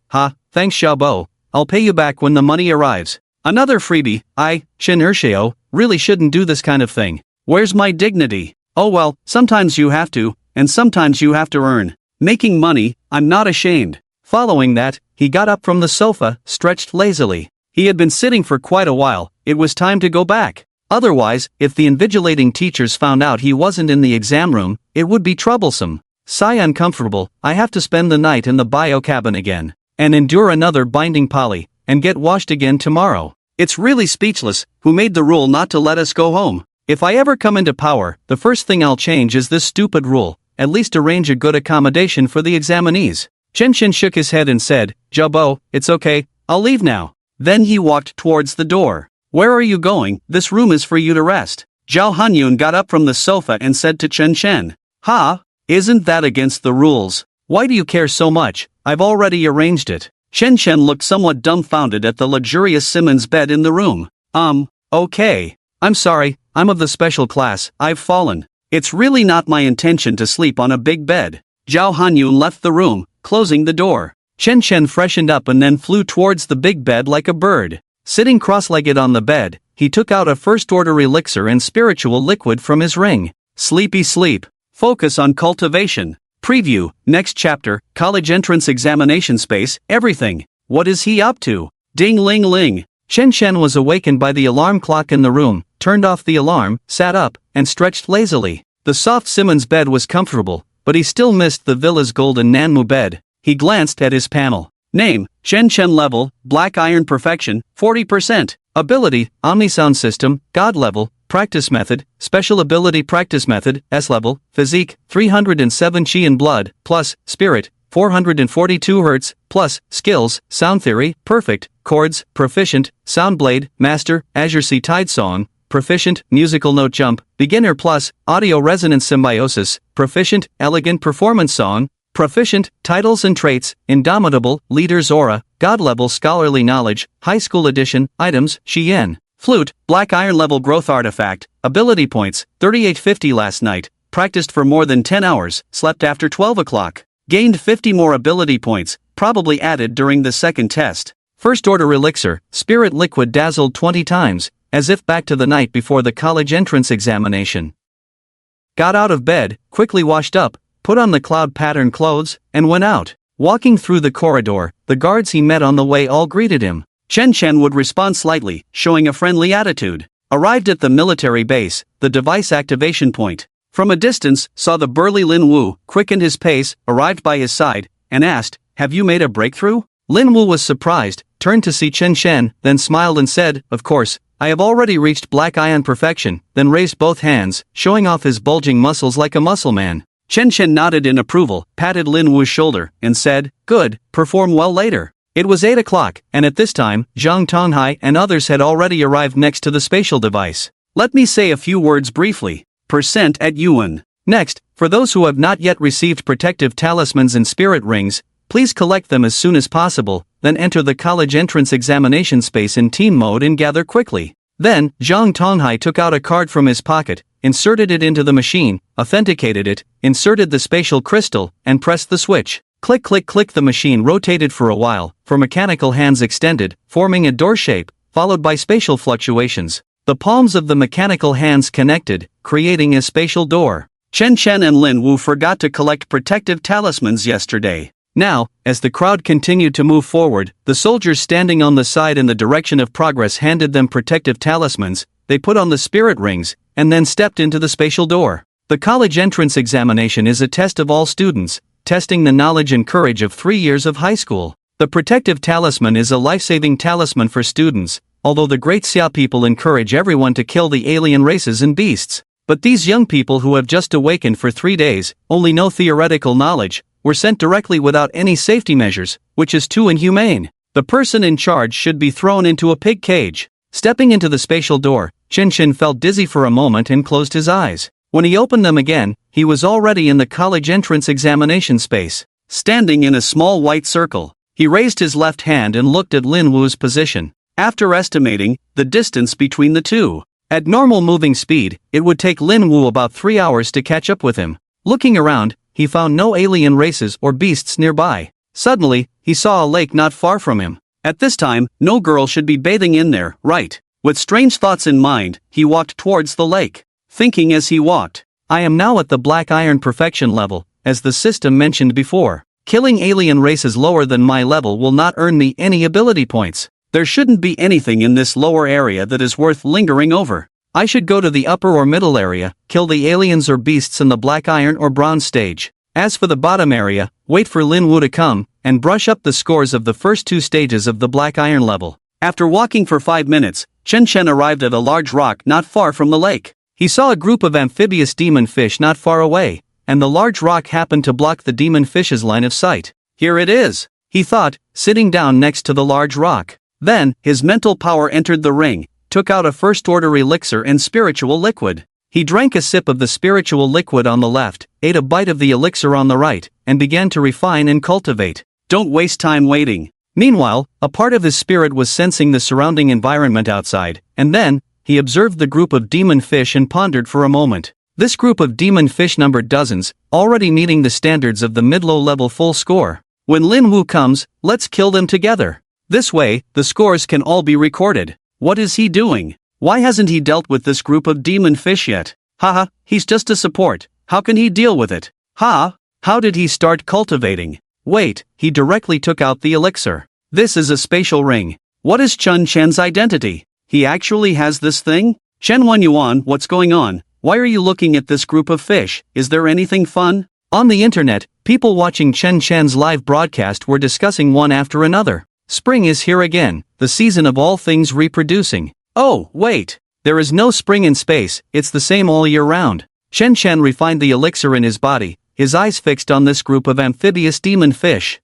Thanks Zhao Bo, I'll pay you back when the money arrives." Another freebie. I, Chen Ershio, really shouldn't do this kind of thing. Where's my dignity? Oh well, sometimes you have to, and sometimes you have to earn. Making money, I'm not ashamed. Following that, he got up from the sofa, stretched lazily. He had been sitting for quite a while, it was time to go back. Otherwise, if the invigilating teachers found out he wasn't in the exam room, it would be troublesome. Sigh uncomfortable, I have to spend the night in the bio cabin again, and endure another binding poly, and get washed again tomorrow. It's really speechless, who made the rule not to let us go home? If I ever come into power, the first thing I'll change is this stupid rule, at least arrange a good accommodation for the examinees. Chen Chen shook his head and said, Zhao Bo, it's okay, I'll leave now. Then he walked towards the door. Where are you going? This room is for you to rest. Zhao Hanyun got up from the sofa and said to Chen Shen. Ha? Isn't that against the rules? Why do you care so much? I've already arranged it. Chen Shen looked somewhat dumbfounded at the luxurious Simmons bed in the room. Okay. I'm sorry, I'm of the special class, I've fallen. It's really not my intention to sleep on a big bed. Zhao Hanyun left the room, closing the door. Chen Shen freshened up and then flew towards the big bed like a bird. Sitting cross-legged on the bed, he took out a first-order elixir and spiritual liquid from his ring. Sleepy sleep. Focus on cultivation. Preview, next chapter, college entrance examination space, everything. What is he up to? Ding-ling-ling. Chen Shen was awakened by the alarm clock in the room, turned off the alarm, sat up, and stretched lazily. The soft Simmons bed was comfortable, but he still missed the villa's golden Nanmu bed. He glanced at his panel. Name, Chen Level, Black Iron Perfection, 40%. Ability, Omnisound System, God Level, Practice Method, Special Ability Practice Method, S-Level, Physique, 307 Qi in Blood, plus, Spirit, 442 Hz, plus, Skills, Sound Theory, Perfect, Chords, Proficient, Sound Blade, Master, Azure Sea Tide Song, Proficient, Musical Note Jump, Beginner plus, Audio Resonance Symbiosis, Proficient, Elegant Performance Song, Proficient, Titles and Traits, Indomitable, Leader's Aura, God Level Scholarly Knowledge, High School Edition, Items, Xian, Flute, Black Iron Level Growth Artifact, Ability Points, 3850 last night, practiced for more than 10 hours, slept after 12 o'clock, gained 50 more ability points, probably added during the second test. First Order Elixir, Spirit Liquid dazzled 20 times, as if back to the night before the college entrance examination. Got out of bed, quickly washed up, put on the cloud pattern clothes, and went out. Walking through the corridor, the guards he met on the way all greeted him. Chen Shen would respond slightly, showing a friendly attitude. Arrived at the military base, the device activation point. From a distance, saw the burly Lin Wu, quickened his pace, arrived by his side, and asked, "Have you made a breakthrough?" Lin Wu was surprised, turned to see Chen Shen, then smiled and said, "Of course, I have already reached Black Iron Perfection," then raised both hands, showing off his bulging muscles like a muscle man. Chen Shen nodded in approval, patted Lin Wu's shoulder, and said, "Good, perform well later." It was 8 o'clock, and at this time, Zhang Tonghai and others had already arrived next to the spatial device. Let me say a few words briefly. Percent at Yuan. Next, for those who have not yet received protective talismans and spirit rings, please collect them as soon as possible, then enter the college entrance examination space in team mode and gather quickly. Then, Zhang Tonghai took out a card from his pocket, inserted it into the machine, authenticated it, inserted the spatial crystal, and pressed the switch. Click click click. The machine rotated for a while, for mechanical hands extended, forming a door shape, followed by spatial fluctuations. The palms of the mechanical hands connected, creating a spatial door. Chen Shen and Lin Wu forgot to collect protective talismans yesterday. Now, as the crowd continued to move forward, the soldiers standing on the side in the direction of progress handed them protective talismans, they put on the spirit rings, and then stepped into the spatial door. The college entrance examination is a test of all students, testing the knowledge and courage of 3 years of high school. The protective talisman is a life-saving talisman for students, although the great Xia people encourage everyone to kill the alien races and beasts. But these young people who have just awakened for 3 days, only know theoretical knowledge, were sent directly without any safety measures, which is too inhumane. The person in charge should be thrown into a pig cage. Stepping into the spatial door, Chen Shen felt dizzy for a moment and closed his eyes. When he opened them again, he was already in the college entrance examination space. Standing in a small white circle, he raised his left hand and looked at Lin Wu's position. After estimating the distance between the two, at normal moving speed, it would take Lin Wu about 3 hours to catch up with him. Looking around, he found no alien races or beasts nearby. Suddenly, he saw a lake not far from him. At this time, no girl should be bathing in there, right? With strange thoughts in mind, he walked towards the lake. Thinking as he walked, I am now at the Black Iron Perfection level, as the system mentioned before. Killing alien races lower than my level will not earn me any ability points. There shouldn't be anything in this lower area that is worth lingering over. I should go to the upper or middle area, kill the aliens or beasts in the Black Iron or Bronze stage. As for the bottom area, wait for Lin Wu to come, and brush up the scores of the first 2 stages of the Black Iron level. After walking for 5 minutes, Chen Shen arrived at a large rock not far from the lake. He saw a group of amphibious demon fish not far away, and the large rock happened to block the demon fish's line of sight. Here it is. he thought, sitting down next to the large rock. Then, his mental power entered the ring, took out a first-order elixir and spiritual liquid. He drank a sip of the spiritual liquid on the left, ate a bite of the elixir on the right, and began to refine and cultivate. Don't waste time waiting. Meanwhile, a part of his spirit was sensing the surrounding environment outside, and then, he observed the group of demon fish and pondered for a moment. This group of demon fish numbered dozens, already meeting the standards of the mid-low level full score. When Lin Wu comes, let's kill them together. This way, the scores can all be recorded. What is he doing? Why hasn't he dealt with this group of demon fish yet? Haha, he's just a support. How can he deal with it? Ha! How did he start cultivating? Wait, he directly took out the elixir. This is a spatial ring. What is Chun Chen's identity? He actually has this thing? Chen Yuan, what's going on? Why are you looking at this group of fish? Is there anything fun? On the internet, people watching Chen Chen's live broadcast were discussing one after another. Spring is here again, the season of all things reproducing. Oh, wait. There is no spring in space, it's the same all year round. Chen Chen refined the elixir in his body, his eyes fixed on this group of amphibious demon fish.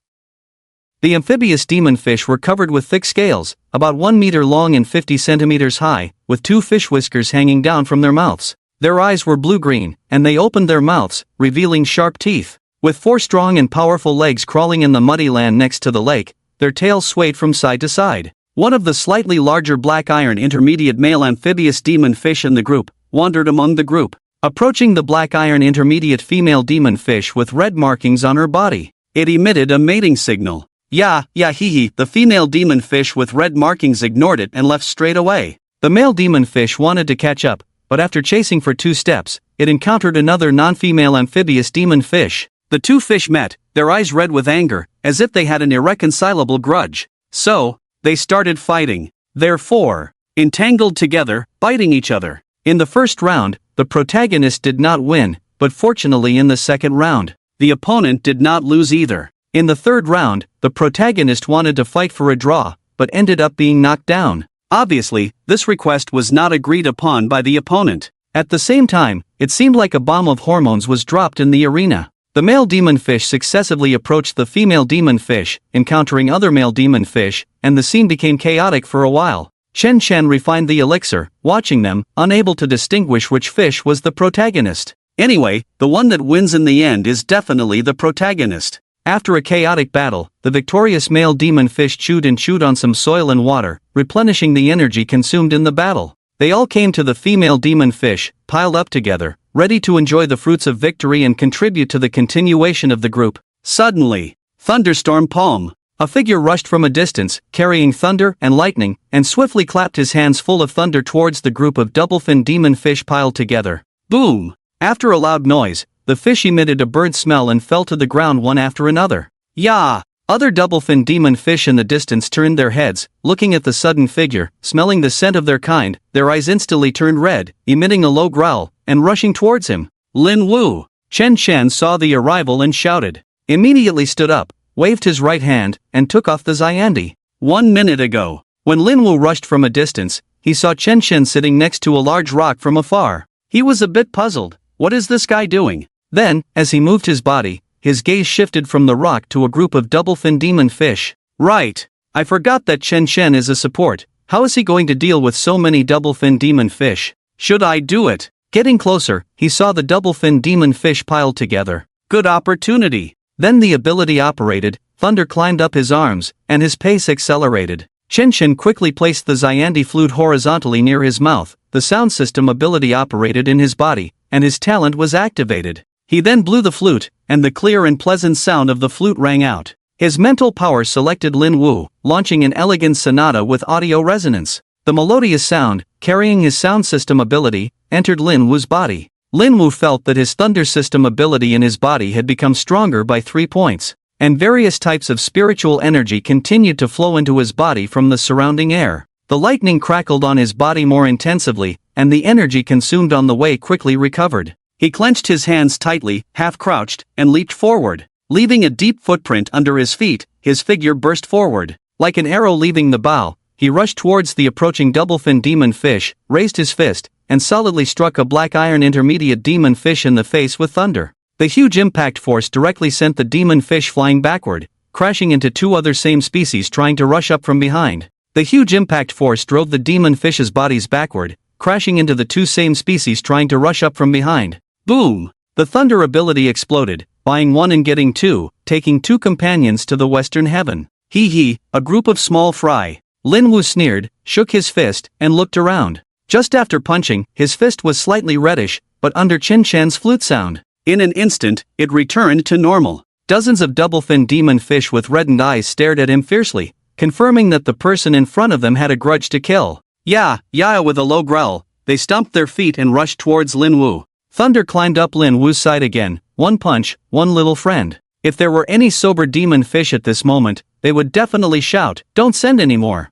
The amphibious demon fish were covered with thick scales, about 1 meter long and 50 centimeters high, with 2 fish whiskers hanging down from their mouths. Their eyes were blue-green, and they opened their mouths, revealing sharp teeth. With 4 strong and powerful legs crawling in the muddy land next to the lake, their tails swayed from side to side. One of the slightly larger black iron intermediate male amphibious demon fish in the group wandered among the group, approaching the black iron intermediate female demon fish with red markings on her body. It emitted a mating signal. Yeah, the female demon fish with red markings ignored it and left straight away. The male demon fish wanted to catch up, but after chasing for 2 steps, it encountered another non-female amphibious demon fish. The 2 fish met, their eyes red with anger, as if they had an irreconcilable grudge. So, they started fighting. Therefore, entangled together, biting each other. In the first round, the protagonist did not win, but fortunately in the second round, the opponent did not lose either. In the third round, the protagonist wanted to fight for a draw, but ended up being knocked down. Obviously, this request was not agreed upon by the opponent. At the same time, it seemed like a bomb of hormones was dropped in the arena. The male demon fish successively approached the female demon fish, encountering other male demon fish, and the scene became chaotic for a while. Chen Chen refined the elixir, watching them, unable to distinguish which fish was the protagonist. Anyway, the one that wins in the end is definitely the protagonist. After a chaotic battle, the victorious male demon fish chewed on some soil and water, replenishing the energy consumed in the battle. They all came to the female demon fish, piled up together, ready to enjoy the fruits of victory and contribute to the continuation of the group. Suddenly, thunderstorm palm. A figure rushed from a distance, carrying thunder and lightning, and swiftly clapped his hands full of thunder towards the group of double-fin demon fish piled together. Boom! After a loud noise, the fish emitted a burnt smell and fell to the ground one after another. Yah! Other double-fin demon fish in the distance turned their heads, looking at the sudden figure, smelling the scent of their kind, their eyes instantly turned red, emitting a low growl, and rushing towards him. Lin Wu! Chen Chen saw the arrival and shouted. Immediately stood up, waved his right hand, and took off the Xiandi. 1 minute ago, when Lin Wu rushed from a distance, he saw Chen Chen sitting next to a large rock from afar. He was a bit puzzled. What is this guy doing? Then, as he moved his body, his gaze shifted from the rock to a group of double-fin demon fish. Right. I forgot that Chen Chen is a support. How is he going to deal with so many double-fin demon fish? Should I do it? Getting closer, he saw the double-fin demon fish piled together. Good opportunity. Then the ability operated, thunder climbed up his arms, and his pace accelerated. Chen Chen quickly placed the Xiandi flute horizontally near his mouth, the sound system ability operated in his body, and his talent was activated. He then blew the flute, and the clear and pleasant sound of the flute rang out. His mental power selected Lin Wu, launching an elegant sonata with audio resonance. The melodious sound, carrying his sound system ability, entered Lin Wu's body. Lin Wu felt that his thunder system ability in his body had become stronger by 3 points, and various types of spiritual energy continued to flow into his body from the surrounding air. The lightning crackled on his body more intensively, and the energy consumed on the way quickly recovered. He clenched his hands tightly, half-crouched, and leaped forward. Leaving a deep footprint under his feet, his figure burst forward. Like an arrow leaving the bow, he rushed towards the approaching double-fin demon fish, raised his fist, and solidly struck a black iron intermediate demon fish in the face with thunder. The huge impact force directly sent the demon fish flying backward, crashing into two other same species trying to rush up from behind. The huge impact force drove the demon fish's bodies backward, crashing into the two same species trying to rush up from behind. Boom! The thunder ability exploded, buying one and getting two, taking two companions to the western heaven. Hee hee, a group of small fry. Lin Wu sneered, shook his fist, and looked around. Just after punching, his fist was slightly reddish, but under Chen Chen's flute sound. In an instant, it returned to normal. Dozens of double-fin demon fish with reddened eyes stared at him fiercely, confirming that the person in front of them had a grudge to kill. Yeah, with a low growl, they stomped their feet and rushed towards Lin Wu. Thunder climbed up Lin Wu's side again, one punch, one little friend. If there were any sober demon fish at this moment, they would definitely shout, "Don't send any more."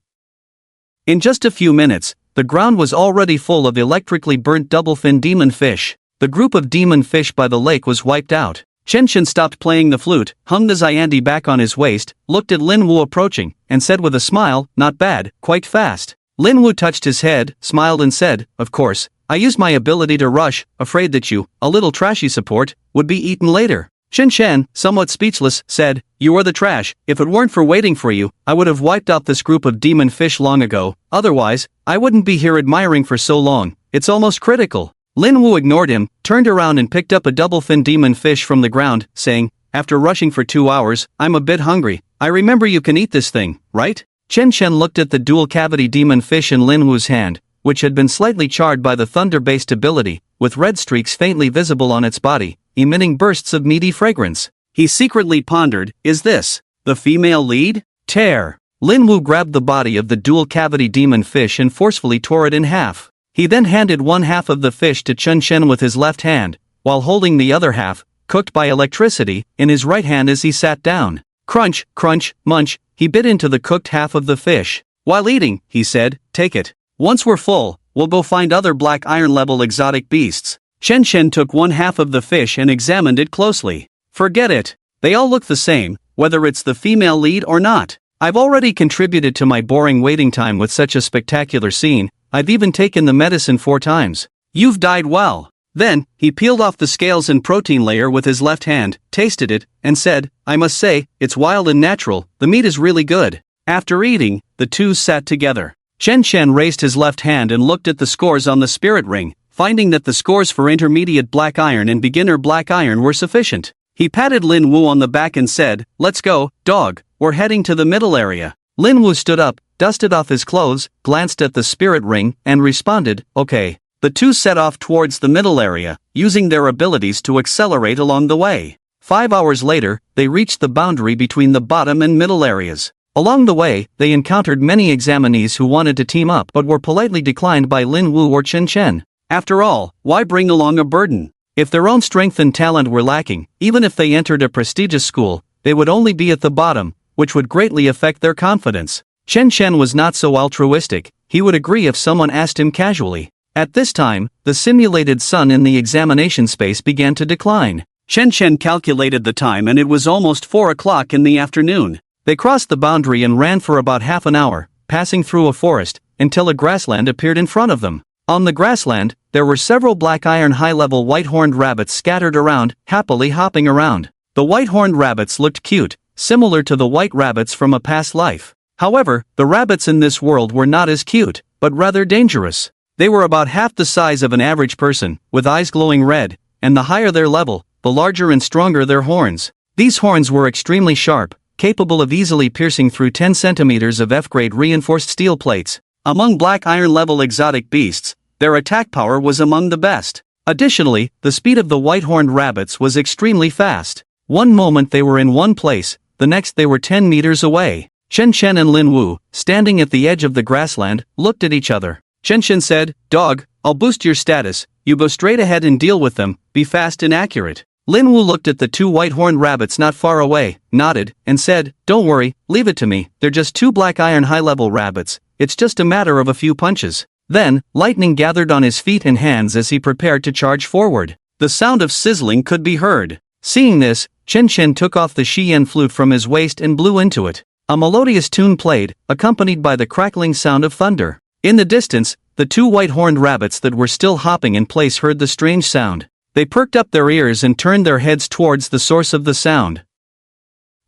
In just a few minutes, the ground was already full of electrically burnt double-fin demon fish. The group of demon fish by the lake was wiped out. Chen Chen stopped playing the flute, hung the Xiandi back on his waist, looked at Lin Wu approaching, and said with a smile, "Not bad, quite fast." Lin Wu touched his head, smiled and said, "Of course, I used my ability to rush, afraid that you, a little trashy support, would be eaten later." Chen Chen, somewhat speechless, said, "You are the trash. If it weren't for waiting for you, I would have wiped out this group of demon fish long ago. Otherwise, I wouldn't be here admiring for so long. It's almost critical." Lin Wu ignored him, turned around and picked up a double-fin demon fish from the ground, saying, "After rushing for 2 hours, I'm a bit hungry. I remember you can eat this thing, right?" Chen Chen looked at the dual-cavity demon fish in Lin Wu's hand, which had been slightly charred by the thunder-based ability, with red streaks faintly visible on its body, emitting bursts of meaty fragrance. He secretly pondered, "Is this the female lead?" Tear! Lin Wu grabbed the body of the dual-cavity demon fish and forcefully tore it in half. He then handed one half of the fish to Chen Chen with his left hand, while holding the other half, cooked by electricity, in his right hand as he sat down. Crunch, crunch, munch, he bit into the cooked half of the fish. While eating, he said, "Take it. Once we're full, we'll go find other black iron-level exotic beasts." Chen Chen took one half of the fish and examined it closely. "Forget it. They all look the same, whether it's the female lead or not. I've already contributed to my boring waiting time with such a spectacular scene. I've even taken the medicine 4 times. You've died well." Then, he peeled off the scales and protein layer with his left hand, tasted it, and said, "I must say, it's wild and natural, the meat is really good." After eating, the two sat together. Chen Chen raised his left hand and looked at the scores on the spirit ring, finding that the scores for intermediate black iron and beginner black iron were sufficient. He patted Lin Wu on the back and said, "Let's go, dog, we're heading to the middle area." Lin Wu stood up, dusted off his clothes, glanced at the spirit ring, and responded, "Okay." The two set off towards the middle area, using their abilities to accelerate along the way. 5 hours later, they reached the boundary between the bottom and middle areas. Along the way, they encountered many examinees who wanted to team up but were politely declined by Lin Wu or Chen Chen. After all, why bring along a burden? If their own strength and talent were lacking, even if they entered a prestigious school, they would only be at the bottom, which would greatly affect their confidence. Chen Chen was not so altruistic, he would agree if someone asked him casually. At this time, the simulated sun in the examination space began to decline. Chen Chen calculated the time and it was almost 4 o'clock in the afternoon. They crossed the boundary and ran for about half an hour, passing through a forest, until a grassland appeared in front of them. On the grassland, there were several black iron high-level white-horned rabbits scattered around, happily hopping around. The white-horned rabbits looked cute, similar to the white rabbits from a past life. However, the rabbits in this world were not as cute, but rather dangerous. They were about half the size of an average person, with eyes glowing red, and the higher their level, the larger and stronger their horns. These horns were extremely sharp, capable of easily piercing through 10 centimeters of F-grade reinforced steel plates. Among black iron-level exotic beasts, their attack power was among the best. Additionally, the speed of the white-horned rabbits was extremely fast. One moment they were in one place, the next they were 10 meters away. Chen Chen and Lin Wu, standing at the edge of the grassland, looked at each other. Chen Chen said, "Dog, I'll boost your status, you go straight ahead and deal with them, be fast and accurate." Lin Wu looked at the 2 white-horned rabbits not far away, nodded, and said, "Don't worry, leave it to me, they're just 2 black iron high-level rabbits, it's just a matter of a few punches." Then, lightning gathered on his feet and hands as he prepared to charge forward. The sound of sizzling could be heard. Seeing this, Chen Chen took off the Xian flute from his waist and blew into it. A melodious tune played, accompanied by the crackling sound of thunder. In the distance, the 2 white-horned rabbits that were still hopping in place heard the strange sound. They perked up their ears and turned their heads towards the source of the sound.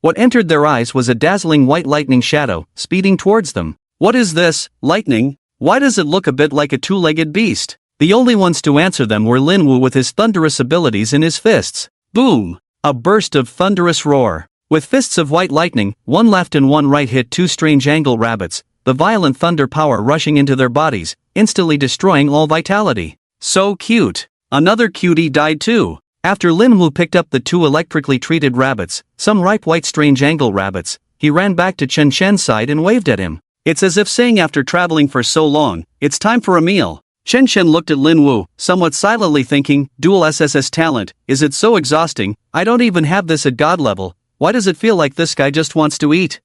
What entered their eyes was a dazzling white lightning shadow, speeding towards them. What is this, lightning? Why does it look a bit like a two-legged beast? The only ones to answer them were Linwoo with his thunderous abilities in his fists. Boom! A burst of thunderous roar. With fists of white lightning, one left and one right hit two strange angle rabbits, the violent thunder power rushing into their bodies, instantly destroying all vitality. So cute. Another cutie died too. After Linwoo picked up the two electrically treated rabbits, some ripe white strange angle rabbits, he ran back to Chen Shen's side and waved at him. It's as if saying after traveling for so long, it's time for a meal. Chen Shen looked at Linwoo, somewhat silently thinking, dual SSS talent, is it so exhausting? I don't even have this at god level, why does it feel like this guy just wants to eat?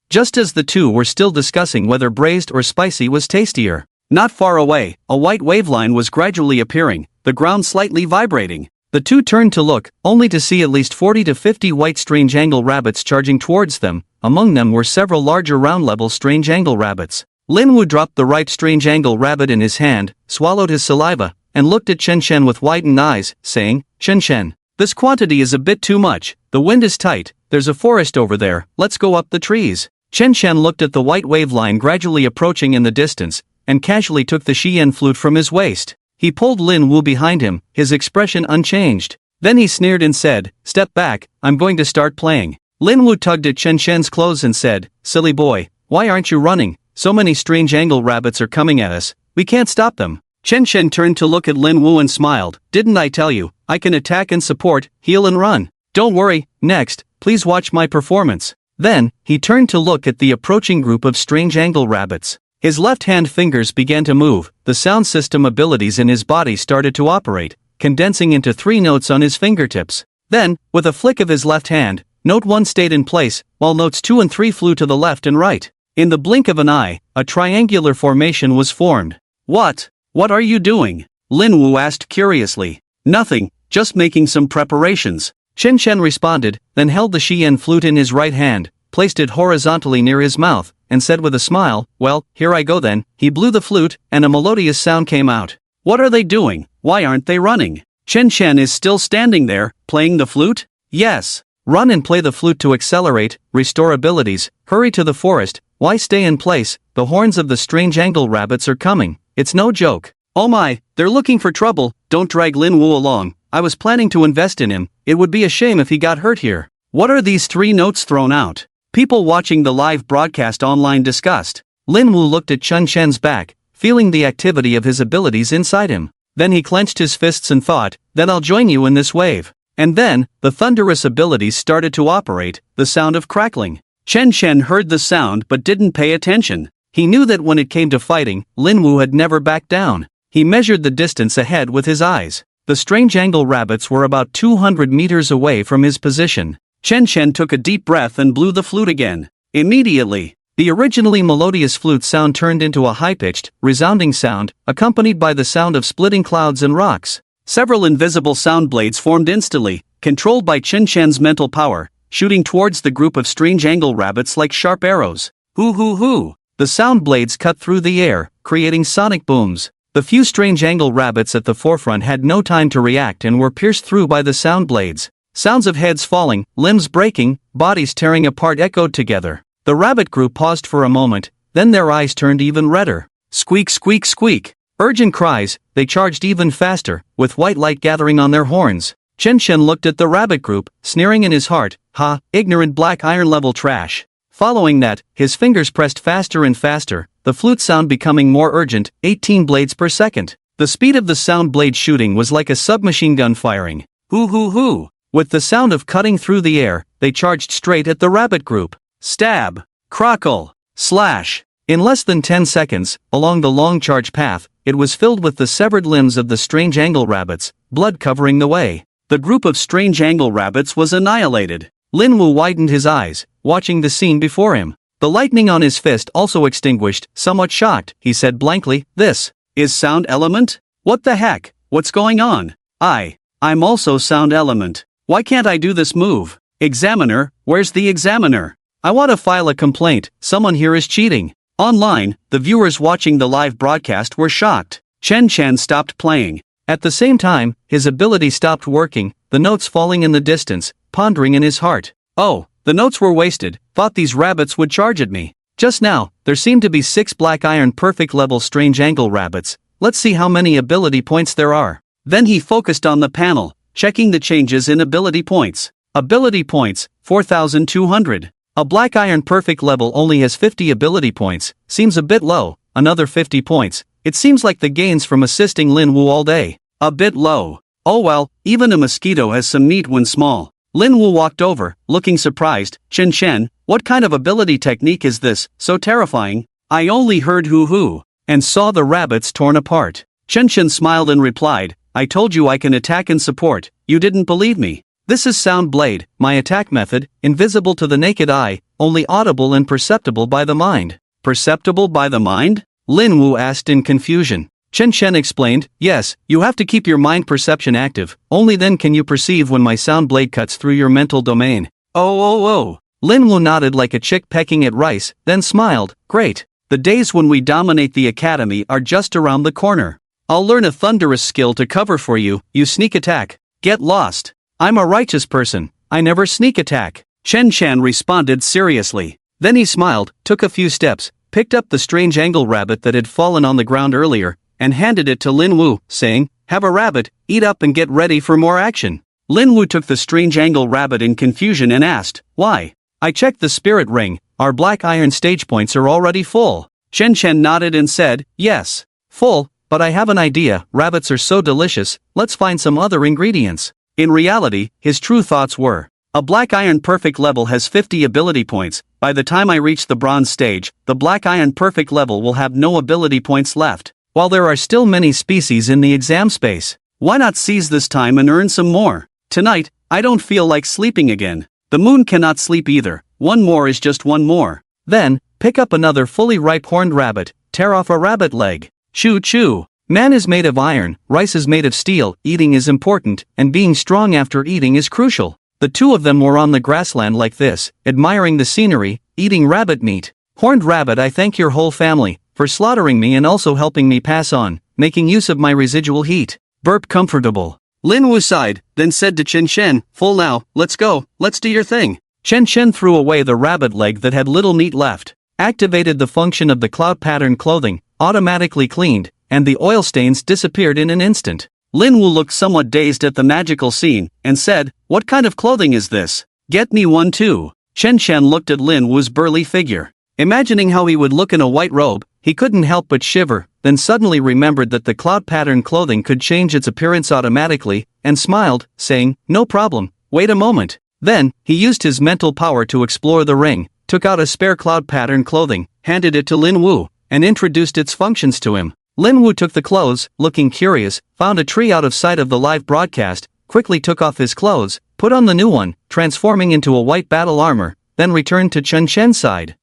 Just as the two were still discussing whether braised or spicy was tastier, not far away, a white waveline was gradually appearing, the ground slightly vibrating. The two turned to look, only to see at least 40 to 50 white strange angle rabbits charging towards them. Among them were several larger round-level strange angle rabbits. Linwoo dropped the ripe strange angle rabbit in his hand, swallowed his saliva, and looked at Chen Shen with widened eyes, saying, Chen Shen, this quantity is a bit too much, the wind is tight, there's a forest over there, let's go up the trees. Chen Shen looked at the white wave line gradually approaching in the distance, and casually took the Xian flute from his waist. He pulled Linwoo behind him, his expression unchanged. Then he sneered and said, step back, I'm going to start playing. Linwoo tugged at Chen Shen's clothes and said, silly boy, why aren't you running? So many strange angle rabbits are coming at us, we can't stop them. Chen Shen turned to look at Linwoo and smiled, didn't I tell you, I can attack and support, heal and run. Don't worry, next, please watch my performance. Then, he turned to look at the approaching group of strange angle rabbits. His left-hand fingers began to move, the sound system abilities in his body started to operate, condensing into 3 notes on his fingertips. Then, with a flick of his left hand, note 1 stayed in place, while notes 2 and 3 flew to the left and right. In the blink of an eye, a triangular formation was formed. What are you doing? Linwoo asked curiously. Nothing, just making some preparations. Chen Shen responded, then held the Xian flute in his right hand, placed it horizontally near his mouth, and said with a smile, well, here I go then. He blew the flute, and a melodious sound came out. What are they doing? Why aren't they running? Chen Shen is still standing there, playing the flute? Yes. Run and play the flute to accelerate, restore abilities, hurry to the forest, why stay in place, the horns of the strange angle rabbits are coming, it's no joke. Oh my, they're looking for trouble, don't drag Linwoo along, I was planning to invest in him, it would be a shame if he got hurt here. What are these 3 notes thrown out? People watching the live broadcast online discussed. Linwoo looked at Chen Shen's back, feeling the activity of his abilities inside him. Then he clenched his fists and thought, then I'll join you in this wave. And then, the thunderous abilities started to operate, the sound of crackling. Chen Shen heard the sound but didn't pay attention. He knew that when it came to fighting, Linwoo had never backed down. He measured the distance ahead with his eyes. The strange angle rabbits were about 200 meters away from his position. Chen Shen took a deep breath and blew the flute again. Immediately, the originally melodious flute sound turned into a high-pitched, resounding sound, accompanied by the sound of splitting clouds and rocks. Several invisible sound blades formed instantly, controlled by Chen Shen's mental power, shooting towards the group of strange angle rabbits like sharp arrows. Hoo hoo hoo! The sound blades cut through the air, creating sonic booms. The few strange angle rabbits at the forefront had no time to react and were pierced through by the sound blades. Sounds of heads falling, limbs breaking, bodies tearing apart echoed together. The rabbit group paused for a moment, then their eyes turned even redder. Squeak squeak squeak! Urgent cries, they charged even faster, with white light gathering on their horns. Chen Shen looked at the rabbit group, sneering in his heart, ha, ignorant black iron-level trash. Following that, his fingers pressed faster and faster, the flute sound becoming more urgent, 18 blades per second. The speed of the sound blade shooting was like a submachine gun firing. Hoo hoo hoo! With the sound of cutting through the air, they charged straight at the rabbit group. Stab! Crackle! Slash! In less than 10 seconds, along the long charge path, it was filled with the severed limbs of the strange angle rabbits, blood covering the way. The group of strange angle rabbits was annihilated. Linwoo widened his eyes, watching the scene before him. The lightning on his fist also extinguished, somewhat shocked, he said blankly, this is sound element? What the heck? What's going on? I'm also sound element. Why can't I do this move? Examiner, where's the examiner? I want to file a complaint, someone here is cheating. Online, the viewers watching the live broadcast were shocked. Chen Shen stopped playing. At the same time, his ability stopped working, the notes falling in the distance, pondering in his heart. Oh, The notes were wasted, thought these rabbits would charge at me. Just now, there seemed to be 6 black iron perfect level strange angle rabbits. Let's see how many ability points there are. Then he focused on the panel, checking the changes in ability points. Ability points, 4,200. A black iron perfect level only has 50 ability points, seems a bit low. Another 50 points. It seems like the gains from assisting Lin Wu all day. A bit low. Oh well, even a mosquito has some meat when small. Lin Wu walked over, looking surprised. Chen Chen, what kind of ability technique is this, so terrifying? I only heard hoo-hoo, and saw the rabbits torn apart. Chen Chen smiled and replied, I told you I can attack and support, you didn't believe me. This is Sound Blade, my attack method, invisible to the naked eye, only audible and perceptible by the mind. Perceptible by the mind? Lin Wu asked in confusion. Chen Chen explained, yes, you have to keep your mind perception active, only then can you perceive when my sound blade cuts through your mental domain. Oh. Lin Wu nodded like a chick pecking at rice, then smiled, great. The days when we dominate the academy are just around the corner. I'll learn a thunderous skill to cover for you, you sneak attack. Get lost. I'm a righteous person, I never sneak attack. Chen Chen responded seriously. Then he smiled, took a few steps, picked up the strange angle rabbit that had fallen on the ground earlier, and handed it to Lin Wu, saying, have a rabbit, eat up and get ready for more action. Lin Wu took the strange angle rabbit in confusion and asked, why? I checked the spirit ring, our black iron stage points are already full. Chen Chen nodded and said, yes, full, but I have an idea, rabbits are so delicious, let's find some other ingredients. In reality, his true thoughts were, a black iron perfect level has 50 ability points, by the time I reach the bronze stage, the black iron perfect level will have no ability points left. While there are still many species in the exam space, why not seize this time and earn some more? Tonight, I don't feel like sleeping again. The moon cannot sleep either, one more is just one more. Then, pick up another fully ripe horned rabbit, tear off a rabbit leg. Choo choo. Man is made of iron, rice is made of steel, eating is important, and being strong after eating is crucial. The two of them were on the grassland like this, admiring the scenery, eating rabbit meat. Horned rabbit, I thank your whole family for slaughtering me and also helping me pass on, making use of my residual heat. Burp comfortable. Lin Wu sighed, then said to Chen Chen, full now, let's go, let's do your thing. Chen Chen threw away the rabbit leg that had little meat left, activated the function of the cloud pattern clothing, automatically cleaned, and the oil stains disappeared in an instant. Lin Wu looked somewhat dazed at the magical scene, and said, what kind of clothing is this? Get me one too. Chen Chen looked at Lin Wu's burly figure. Imagining how he would look in a white robe, he couldn't help but shiver, then suddenly remembered that the cloud pattern clothing could change its appearance automatically, and smiled, saying, no problem, wait a moment. Then, he used his mental power to explore the ring, took out a spare cloud pattern clothing, handed it to Lin Wu, and introduced its functions to him. Lin Wu took the clothes, looking curious, found a tree out of sight of the live broadcast, quickly took off his clothes, put on the new one, transforming into a white battle armor, then returned to Chen Chen's side.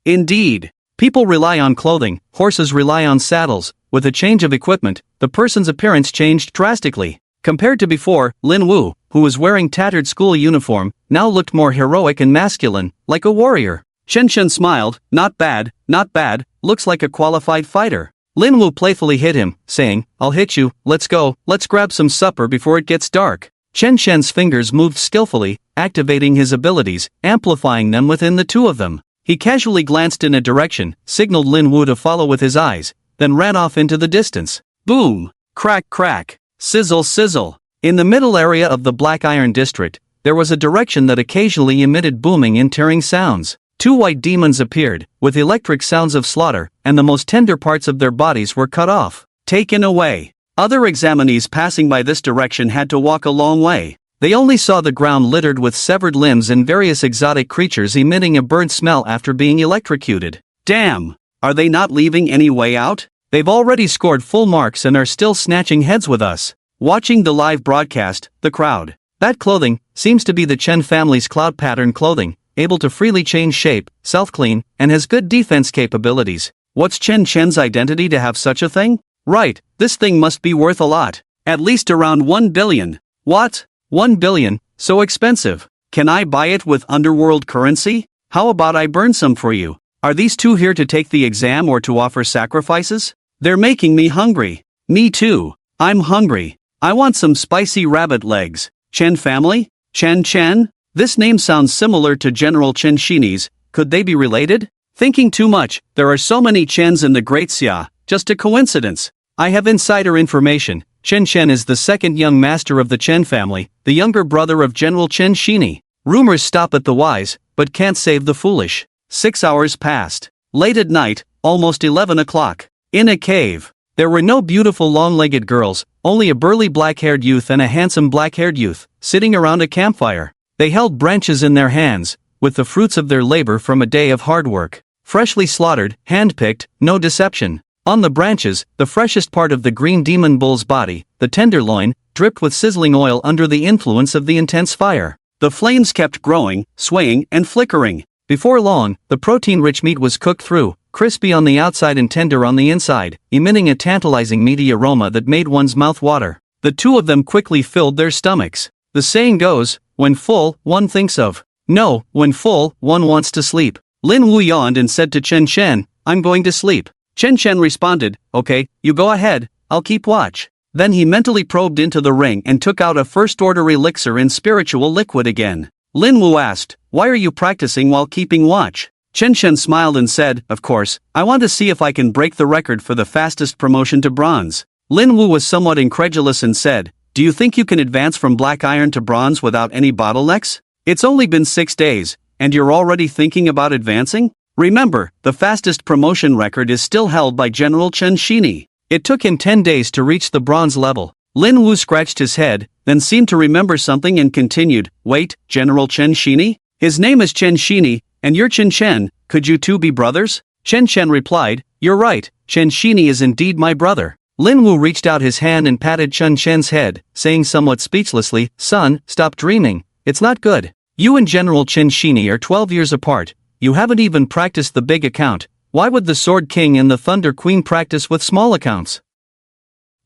Indeed. People rely on clothing, horses rely on saddles. With a change of equipment, the person's appearance changed drastically. Compared to before, Lin Wu, who was wearing tattered school uniform, now looked more heroic and masculine, like a warrior. Chen Chen smiled, not bad, looks like a qualified fighter. Lin Wu playfully hit him, saying, I'll hit you, let's go, let's grab some supper before it gets dark. Chen Chen's fingers moved skillfully, activating his abilities, amplifying them within the two of them. He casually glanced in a direction, signaled Lin Wu to follow with his eyes, then ran off into the distance. Boom! Crack crack! Sizzle sizzle! In the middle area of the Black Iron District, there was a direction that occasionally emitted booming and tearing sounds. Two white demons appeared, with electric sounds of slaughter, and the most tender parts of their bodies were cut off, taken away. Other examinees passing by this direction had to walk a long way. They only saw the ground littered with severed limbs and various exotic creatures emitting a burnt smell after being electrocuted. Damn! Are they not leaving any way out? They've already scored full marks and are still snatching heads with us. Watching the live broadcast, the crowd. That clothing seems to be the Chen family's cloud pattern clothing, able to freely change shape, self-clean, and has good defense capabilities. What's Chen Chen's identity to have such a thing? Right, this thing must be worth a lot. At least around 1 billion. What? 1 billion? So expensive. Can I buy it with underworld currency? How about I burn some for you? Are these two here to take the exam or to offer sacrifices? They're making me hungry. Me too. I'm hungry. I want some spicy rabbit legs. Chen family? Chen Chen? This name sounds similar to General Chen Shini's. Could they be related? Thinking too much, there are so many Chens in the Great Xia, just a coincidence. I have insider information. Chen Chen is the second young master of the Chen family, the younger brother of General Chen Shini. Rumors stop at the wise, but can't save the foolish. 6 hours passed. Late at night, almost 11 o'clock. In a cave. There were no beautiful long-legged girls, only a burly black-haired youth and a handsome black-haired youth, sitting around a campfire. They held branches in their hands, with the fruits of their labor from a day of hard work. Freshly slaughtered, hand-picked, no deception. On the branches, the freshest part of the green demon bull's body, the tenderloin, dripped with sizzling oil under the influence of the intense fire. The flames kept growing, swaying, and flickering. Before long, the protein-rich meat was cooked through, crispy on the outside and tender on the inside, emitting a tantalizing meaty aroma that made one's mouth water. The two of them quickly filled their stomachs. The saying goes, when full, one thinks of. No, when full, one wants to sleep. Lin Wu yawned and said to Chen Chen, I'm going to sleep. Chen Chen responded, okay, you go ahead, I'll keep watch. Then he mentally probed into the ring and took out a first-order elixir in spiritual liquid again. Lin Wu asked, why are you practicing while keeping watch? Chen Chen smiled and said, of course, I want to see if I can break the record for the fastest promotion to bronze. Lin Wu was somewhat incredulous and said, do you think you can advance from black iron to bronze without any bottlenecks? It's only been 6 days, and you're already thinking about advancing? Remember, the fastest promotion record is still held by General Chen Shini. It took him 10 days to reach the bronze level. Lin Wu scratched his head, then seemed to remember something and continued, wait, General Chen Shini? His name is Chen Shini, and you're Chen Chen, could you two be brothers? Chen Chen replied, you're right, Chen Shini is indeed my brother. Lin Wu reached out his hand and patted Chen Chen's head, saying somewhat speechlessly, son, stop dreaming, it's not good. You and General Chen Shini are 12 years apart, you haven't even practiced the big account, why would the Sword King and the Thunder Queen practice with small accounts?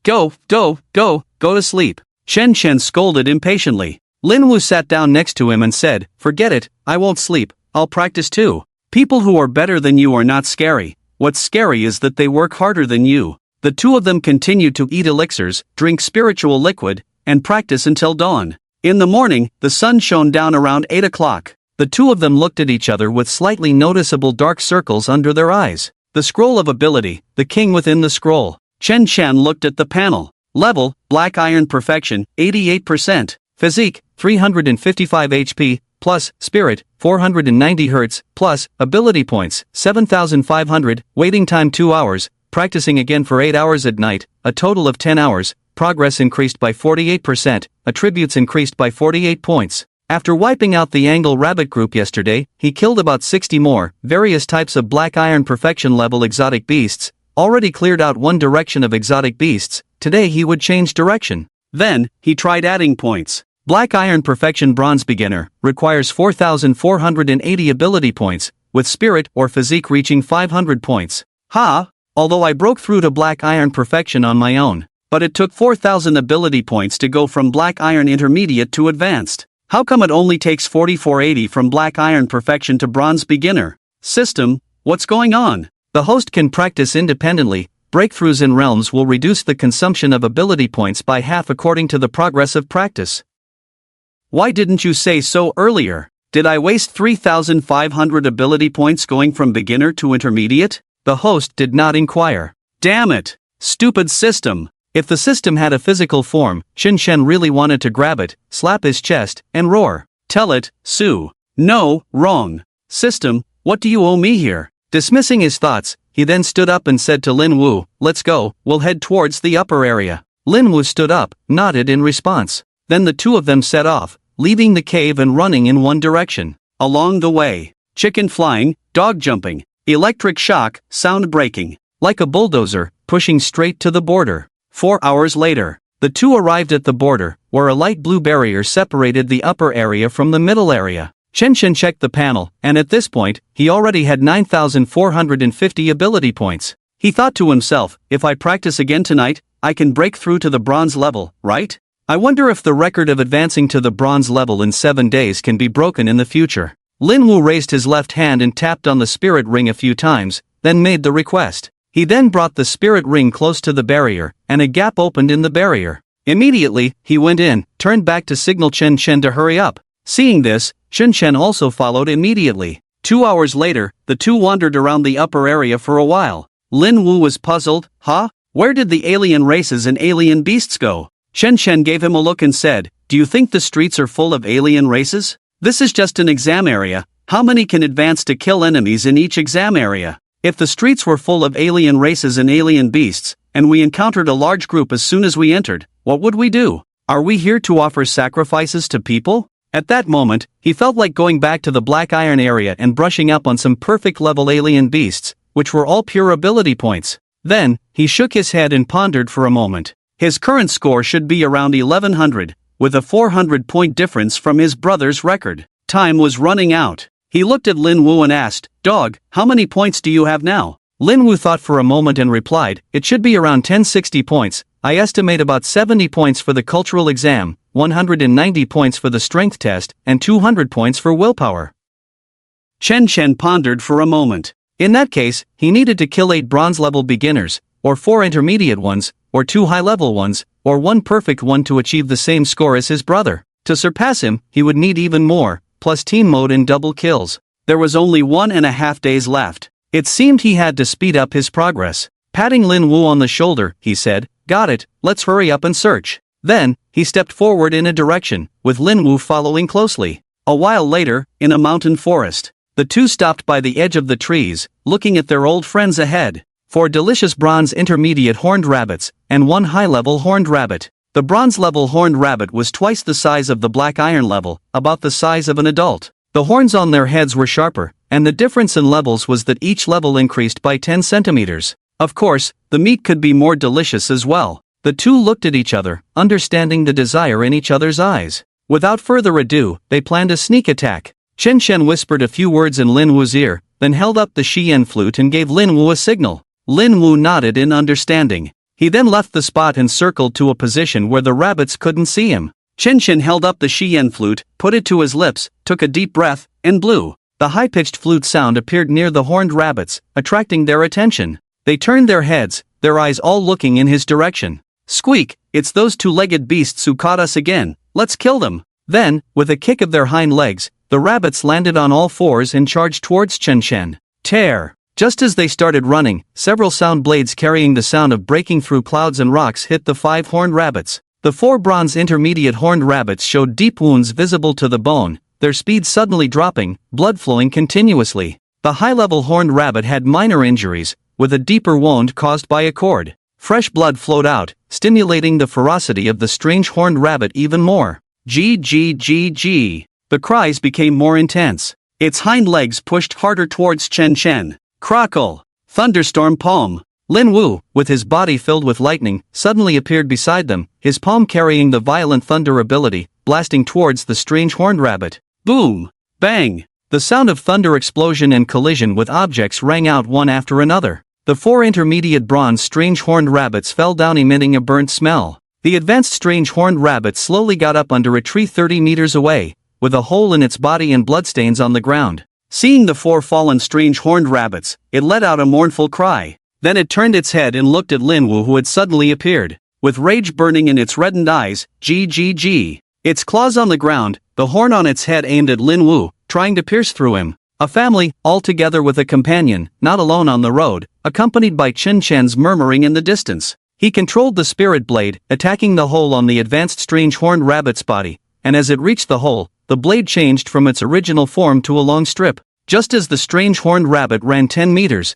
Go to sleep. Chen Chen scolded impatiently. Lin Wu sat down next to him and said, forget it, I won't sleep, I'll practice too. People who are better than you are not scary, what's scary is that they work harder than you. The two of them continued to eat elixirs, drink spiritual liquid, and practice until dawn. In the morning, the sun shone down around 8 o'clock. The two of them looked at each other with slightly noticeable dark circles under their eyes. The scroll of ability, the king within the scroll. Chen Chen looked at the panel. Level, black iron perfection, 88%. Physique, 355 HP, plus, spirit, 490 Hz, plus, ability points, 7,500, waiting time 2 hours, practicing again for 8 hours at night, a total of 10 hours, progress increased by 48%, attributes increased by 48 points. After wiping out the Angle Rabbit group yesterday, he killed about 60 more, various types of black iron perfection level exotic beasts, already cleared out one direction of exotic beasts, today he would change direction. Then, he tried adding points. Black iron perfection bronze beginner, requires 4,480 ability points, with spirit or physique reaching 500 points. Although I broke through to black iron perfection on my own, but it took 4,000 ability points to go from black iron intermediate to advanced. How come it only takes 4,480 from black iron perfection to bronze beginner? System, what's going on? The host can practice independently. Breakthroughs in realms will reduce the consumption of ability points by half according to the progress of practice. Why didn't you say so earlier? Did I waste 3,500 ability points going from beginner to intermediate? The host did not inquire. Damn it! Stupid system! If the system had a physical form, Chen Chen really wanted to grab it, slap his chest, and roar. Tell it, Sue. No, wrong. System, what do you owe me here? Dismissing his thoughts, he then stood up and said to Lin Wu, let's go, we'll head towards the upper area. Lin Wu stood up, nodded in response. Then the two of them set off, leaving the cave and running in one direction. Along the way, chicken flying, dog jumping, electric shock, sound breaking. Like a bulldozer, pushing straight to the border. 4 hours later, the two arrived at the border, where a light blue barrier separated the upper area from the middle area. Chen Chen checked the panel, and at this point, he already had 9,450 ability points. He thought to himself, if I practice again tonight, I can break through to the bronze level, right? I wonder if the record of advancing to the bronze level in 7 days can be broken in the future. Lin Wu raised his left hand and tapped on the spirit ring a few times, then made the request. He then brought the spirit ring close to the barrier, and a gap opened in the barrier. Immediately, he went in, turned back to signal Chen Chen to hurry up. Seeing this, Chen Chen also followed immediately. 2 hours later, the two wandered around the upper area for a while. Lin Wu was puzzled. Huh? Where did the alien races and alien beasts go? Chen Chen gave him a look and said, do you think the streets are full of alien races? This is just an exam area. How many can advance to kill enemies in each exam area? If the streets were full of alien races and alien beasts, and we encountered a large group as soon as we entered, what would we do? Are we here to offer sacrifices to people? At that moment, he felt like going back to the Black Iron area and brushing up on some perfect level alien beasts, which were all pure ability points. Then, he shook his head and pondered for a moment. His current score should be around 1100, with a 400-point difference from his brother's record. Time was running out. He looked at Lin Wu and asked, Dog, how many points do you have now? Lin Wu thought for a moment and replied, it should be around 1060 points. I estimate about 70 points for the cultural exam, 190 points for the strength test, and 200 points for willpower. Chen Chen pondered for a moment. In that case, he needed to kill 8 bronze-level beginners, or 4 intermediate ones, or 2 high-level ones, or 1 perfect one to achieve the same score as his brother. To surpass him, he would need even more, plus team mode and double kills. There was only 1.5 days left. It seemed he had to speed up his progress. Patting Lin Wu on the shoulder, he said, Got it, let's hurry up and search. Then, he stepped forward in a direction, with Lin Wu following closely. A while later, in a mountain forest, the two stopped by the edge of the trees, looking at their old friends ahead. 4 delicious bronze intermediate horned rabbits, and 1 high-level horned rabbit. The bronze-level horned rabbit was twice the size of the black iron level, about the size of an adult. The horns on their heads were sharper, and the difference in levels was that each level increased by 10 centimeters. Of course, the meat could be more delicious as well. The two looked at each other, understanding the desire in each other's eyes. Without further ado, they planned a sneak attack. Chen Chen whispered a few words in Lin Wu's ear, then held up the Xian flute and gave Lin Wu a signal. Lin Wu nodded in understanding. He then left the spot and circled to a position where the rabbits couldn't see him. Chen Chen held up the Xian flute, put it to his lips, took a deep breath, and blew. The high-pitched flute sound appeared near the horned rabbits, attracting their attention. They turned their heads, their eyes all looking in his direction. Squeak, it's those two-legged beasts who caught us again, let's kill them. Then, with a kick of their hind legs, the rabbits landed on all fours and charged towards Chen Chen. Tear! Just as they started running, several sound blades carrying the sound of breaking through clouds and rocks hit the 5 horned rabbits. The 4 bronze intermediate horned rabbits showed deep wounds visible to the bone, their speed suddenly dropping, blood flowing continuously. The high-level horned rabbit had minor injuries, with a deeper wound caused by a cord. Fresh blood flowed out, stimulating the ferocity of the strange horned rabbit even more. G. The cries became more intense. Its hind legs pushed harder towards Chen Chen. Crackle! Thunderstorm palm. Lin Wu, with his body filled with lightning, suddenly appeared beside them, his palm carrying the violent thunder ability, blasting towards the strange horned rabbit. Boom! Bang! The sound of thunder explosion and collision with objects rang out one after another. The 4 intermediate bronze strange horned rabbits fell down emitting a burnt smell. The advanced strange horned rabbit slowly got up under a tree 30 meters away, with a hole in its body and bloodstains on the ground. Seeing the 4 fallen strange horned rabbits, it let out a mournful cry. Then it turned its head and looked at Lin Wu, who had suddenly appeared. With rage burning in its reddened eyes, its claws on the ground, the horn on its head aimed at Lin Wu, trying to pierce through him. A family, all together with a companion, not alone on the road, accompanied by Chen Chen's murmuring in the distance. He controlled the spirit blade, attacking the hole on the advanced strange horned rabbit's body, and as it reached the hole, the blade changed from its original form to a long strip. Just as the strange horned rabbit ran 10 meters,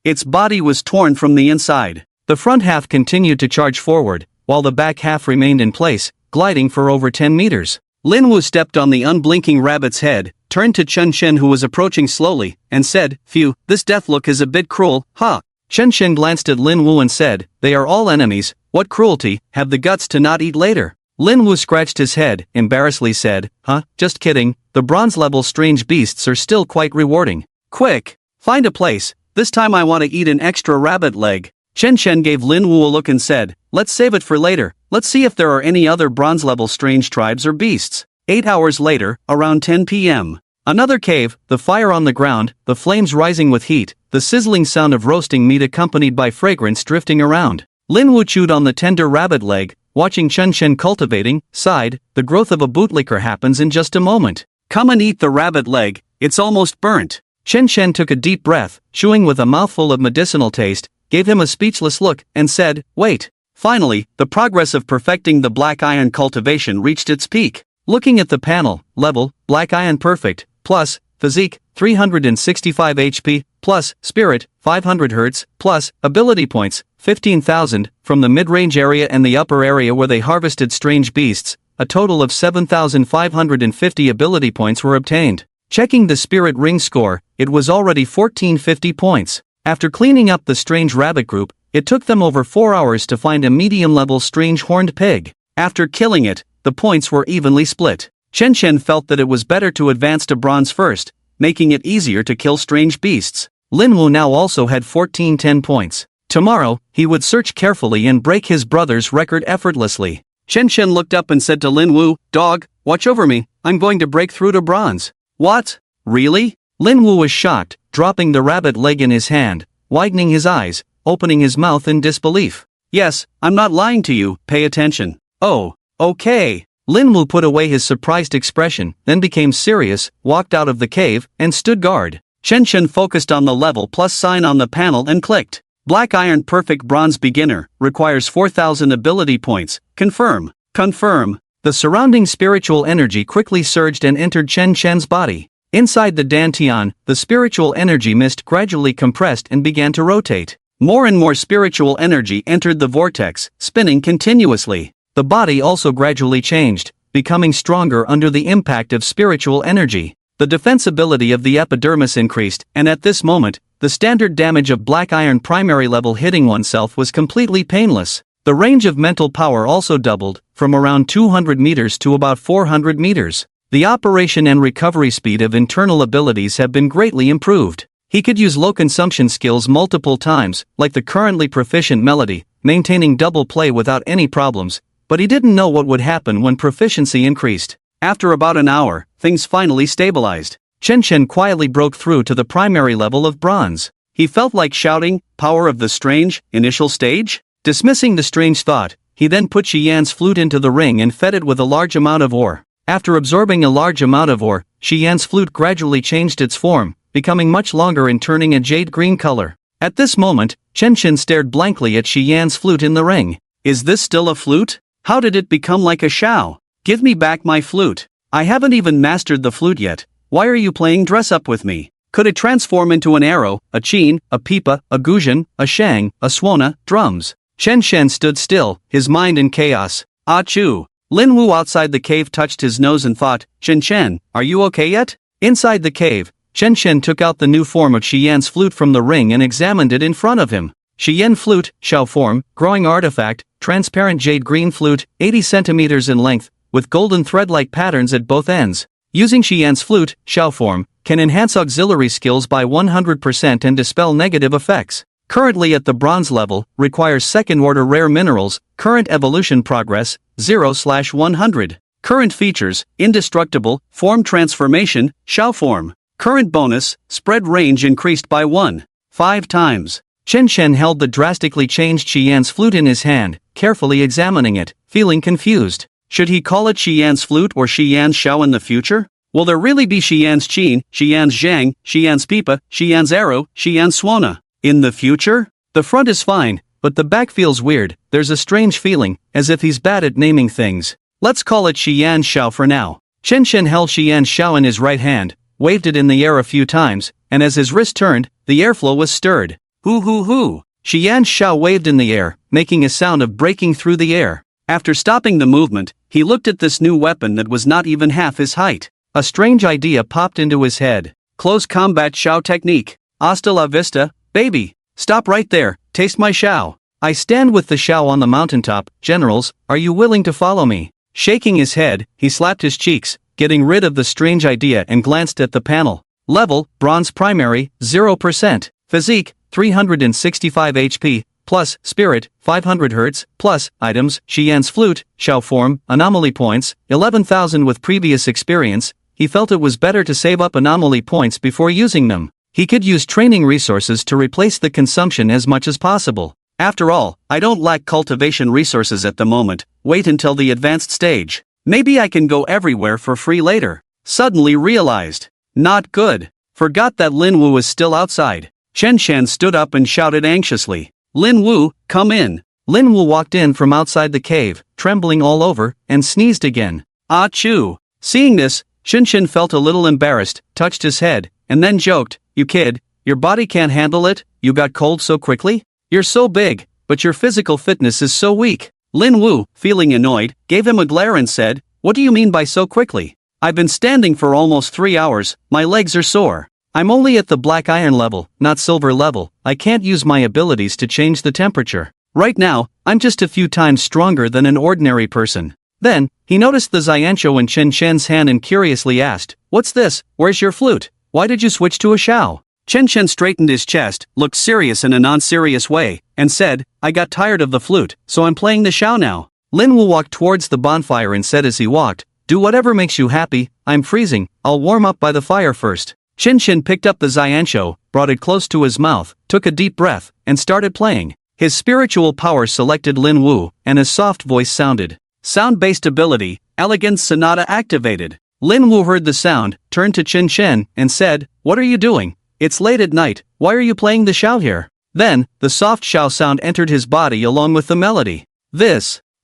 its body was torn from the inside. The front half continued to charge forward, while the back half remained in place, gliding for over 10 meters. Lin Wu stepped on the unblinking rabbit's head, turned to Chen Chen, who was approaching slowly, and said, Phew, this death look is a bit cruel, huh? Chen Chen glanced at Lin Wu and said, They are all enemies, what cruelty, have the guts to not eat later. Lin Wu scratched his head, embarrassedly said, Huh, just kidding, the bronze-level strange beasts are still quite rewarding. Quick, find a place, this time I want to eat an extra rabbit leg. Chen Chen gave Lin Wu a look and said, Let's save it for later, let's see if there are any other bronze-level strange tribes or beasts. 8 hours later, around 10 p.m. Another cave, the fire on the ground, the flames rising with heat, the sizzling sound of roasting meat accompanied by fragrance drifting around. Lin Wu chewed on the tender rabbit leg, watching Chen Shen cultivating, sighed, the growth of a bootlicker happens in just a moment. Come and eat the rabbit leg, it's almost burnt. Chen Shen took a deep breath, chewing with a mouthful of medicinal taste, gave him a speechless look, and said, wait. Finally, the progress of perfecting the black iron cultivation reached its peak. Looking at the panel, level, black iron perfect, plus, physique, 365 HP, plus, spirit, 500 Hz, plus, ability points, 15,000, from the mid-range area and the upper area where they harvested strange beasts, a total of 7,550 ability points were obtained. Checking the spirit ring score, it was already 1450 points. After cleaning up the strange rabbit group, it took them over 4 hours to find a medium-level strange horned pig. After killing it, the points were evenly split. Chen Shen felt that it was better to advance to bronze first, making it easier to kill strange beasts. Lin Wu now also had 1410 points. Tomorrow, he would search carefully and break his brother's record effortlessly. Chen Shen looked up and said to Lin Wu, "Dog, watch over me, I'm going to break through to bronze." "What? Really?" Lin Wu was shocked, dropping the rabbit leg in his hand, widening his eyes, opening his mouth in disbelief. "Yes, I'm not lying to you, pay attention." "Oh, okay." Lin Wu put away his surprised expression, then became serious, walked out of the cave, and stood guard. Chen Shen focused on the level plus sign on the panel and clicked. Black Iron Perfect Bronze Beginner, requires 4,000 ability points, confirm. Confirm. The surrounding spiritual energy quickly surged and entered Chen Shen's body. Inside the dantian, the spiritual energy mist gradually compressed and began to rotate. More and more spiritual energy entered the vortex, spinning continuously. The body also gradually changed, becoming stronger under the impact of spiritual energy. The defensibility of the epidermis increased, and at this moment, the standard damage of black iron primary level hitting oneself was completely painless. The range of mental power also doubled, from around 200 meters to about 400 meters. The operation and recovery speed of internal abilities have been greatly improved. He could use low consumption skills multiple times, like the currently proficient Melody, maintaining double play without any problems, but he didn't know what would happen when proficiency increased. After about an hour, things finally stabilized. Chen Shen quietly broke through to the primary level of bronze. He felt like shouting, "Power of the strange, initial stage?" Dismissing the strange thought, he then put Shi Yan's flute into the ring and fed it with a large amount of ore. After absorbing a large amount of ore, Shi Yan's flute gradually changed its form, becoming much longer and turning a jade green color. At this moment, Chen Shen stared blankly at Shi Yan's flute in the ring. "Is this still a flute? How did it become like a shao? Give me back my flute. I haven't even mastered the flute yet. Why are you playing dress up with me? Could it transform into an arrow, a chin, a pipa, a guzheng, a shang, a swana, drums?" Chen Shen stood still, his mind in chaos. "Achoo!" Lin Wu outside the cave touched his nose and thought, "Chen Shen, are you okay yet?" Inside the cave, Chen Shen took out the new form of Shi Yan's flute from the ring and examined it in front of him. Shi Yan flute, Shao form, growing artifact, transparent jade green flute, 80 centimeters in length, with golden thread-like patterns at both ends. Using Shi Yan's flute, Shao form, can enhance auxiliary skills by 100% and dispel negative effects. Currently at the bronze level, requires second-order rare minerals, current evolution progress, 0/100. Current features, indestructible, form transformation, Shao form. Current bonus, spread range increased by 1.5 times. Chen Shen held the drastically changed Shi Yan's flute in his hand, carefully examining it, feeling confused. Should he call it Shi Yan's flute or Shi Yan's Shao in the future? Will there really be Shi Yan's chin, Shi Yan's zhang, Shi Yan's pipa, Shi Yan's arrow, Shi Yan's swana? In the future? The front is fine, but the back feels weird. There's a strange feeling, as if he's bad at naming things. Let's call it Shi Yan's Shao for now. Chen Shen held Shi Yan's Shao in his right hand, waved it in the air a few times, and as his wrist turned, the airflow was stirred. Hoo hoo hoo! Shi Yan's Shao waved in the air, making a sound of breaking through the air. After stopping the movement, he looked at this new weapon that was not even half his height. A strange idea popped into his head. Close combat Shao technique. Hasta la vista, baby. Stop right there, taste my Shao. I stand with the Shao on the mountaintop. Generals, are you willing to follow me? Shaking his head, he slapped his cheeks, getting rid of the strange idea and glanced at the panel. Level, bronze primary, 0%. Physique, 365 HP, plus, spirit, 500 Hz, plus, items, Shi Yan's flute, Shao form, anomaly points, 11,000 with previous experience. He felt it was better to save up anomaly points before using them. He could use training resources to replace the consumption as much as possible. After all, I don't lack cultivation resources at the moment, wait until the advanced stage. Maybe I can go everywhere for free later. Suddenly realized. Not good. Forgot that Lin Wu was still outside. Chen Shen stood up and shouted anxiously. Lin Wu, come in. Lin Wu walked in from outside the cave, trembling all over, and sneezed again. Achoo! Seeing this, Chen Shen felt a little embarrassed, touched his head, and then joked, You kid, your body can't handle it, you got cold so quickly? You're so big, but your physical fitness is so weak. Lin Wu, feeling annoyed, gave him a glare and said, What do you mean by so quickly? I've been standing for almost 3 hours, my legs are sore. I'm only at the black iron level, not silver level, I can't use my abilities to change the temperature. Right now, I'm just a few times stronger than an ordinary person. Then, he noticed the Xianqiu in Chen Shen's hand and curiously asked, What's this, where's your flute? Why did you switch to a xiao? Chen Shen straightened his chest, looked serious in a non-serious way, and said, I got tired of the flute, so I'm playing the xiao now. Lin Wu walked towards the bonfire and said as he walked, Do whatever makes you happy, I'm freezing, I'll warm up by the fire first. Chen Shen picked up the Xianqiu, brought it close to his mouth, took a deep breath, and started playing. His spiritual power selected Lin Wu, and his soft voice sounded. Sound-based ability, Elegance Sonata activated. Lin Wu heard the sound, turned to Chen Shen, and said, What are you doing? It's late at night, why are you playing the xiao here? Then, the soft xiao sound entered his body along with the melody.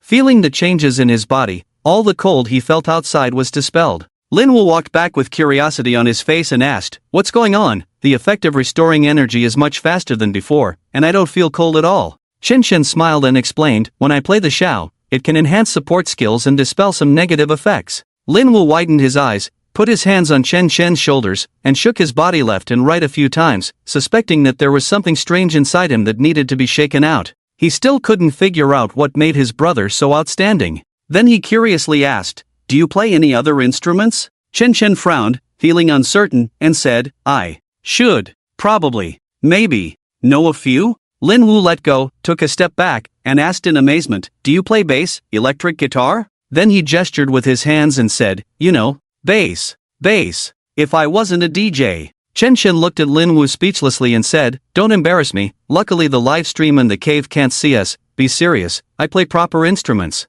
Feeling the changes in his body, all the cold he felt outside was dispelled. Lin Wu walked back with curiosity on his face and asked, What's going on? The effect of restoring energy is much faster than before, and I don't feel cold at all. Chen Shen smiled and explained, When I play the xiao, it can enhance support skills and dispel some negative effects. Lin Wu widened his eyes, put his hands on Chen Shen's shoulders, and shook his body left and right a few times, suspecting that there was something strange inside him that needed to be shaken out. He still couldn't figure out what made his brother so outstanding. Then he curiously asked, Do you play any other instruments? Chen Shen frowned, feeling uncertain, and said, I should, probably, maybe, know a few? Lin Wu let go, took a step back, and asked in amazement, Do you play bass, electric guitar? Then he gestured with his hands and said, You know, bass. If I wasn't a DJ. Chen Shen looked at Lin Wu speechlessly and said, Don't embarrass me, luckily the live stream and the cave can't see us, be serious, I play proper instruments.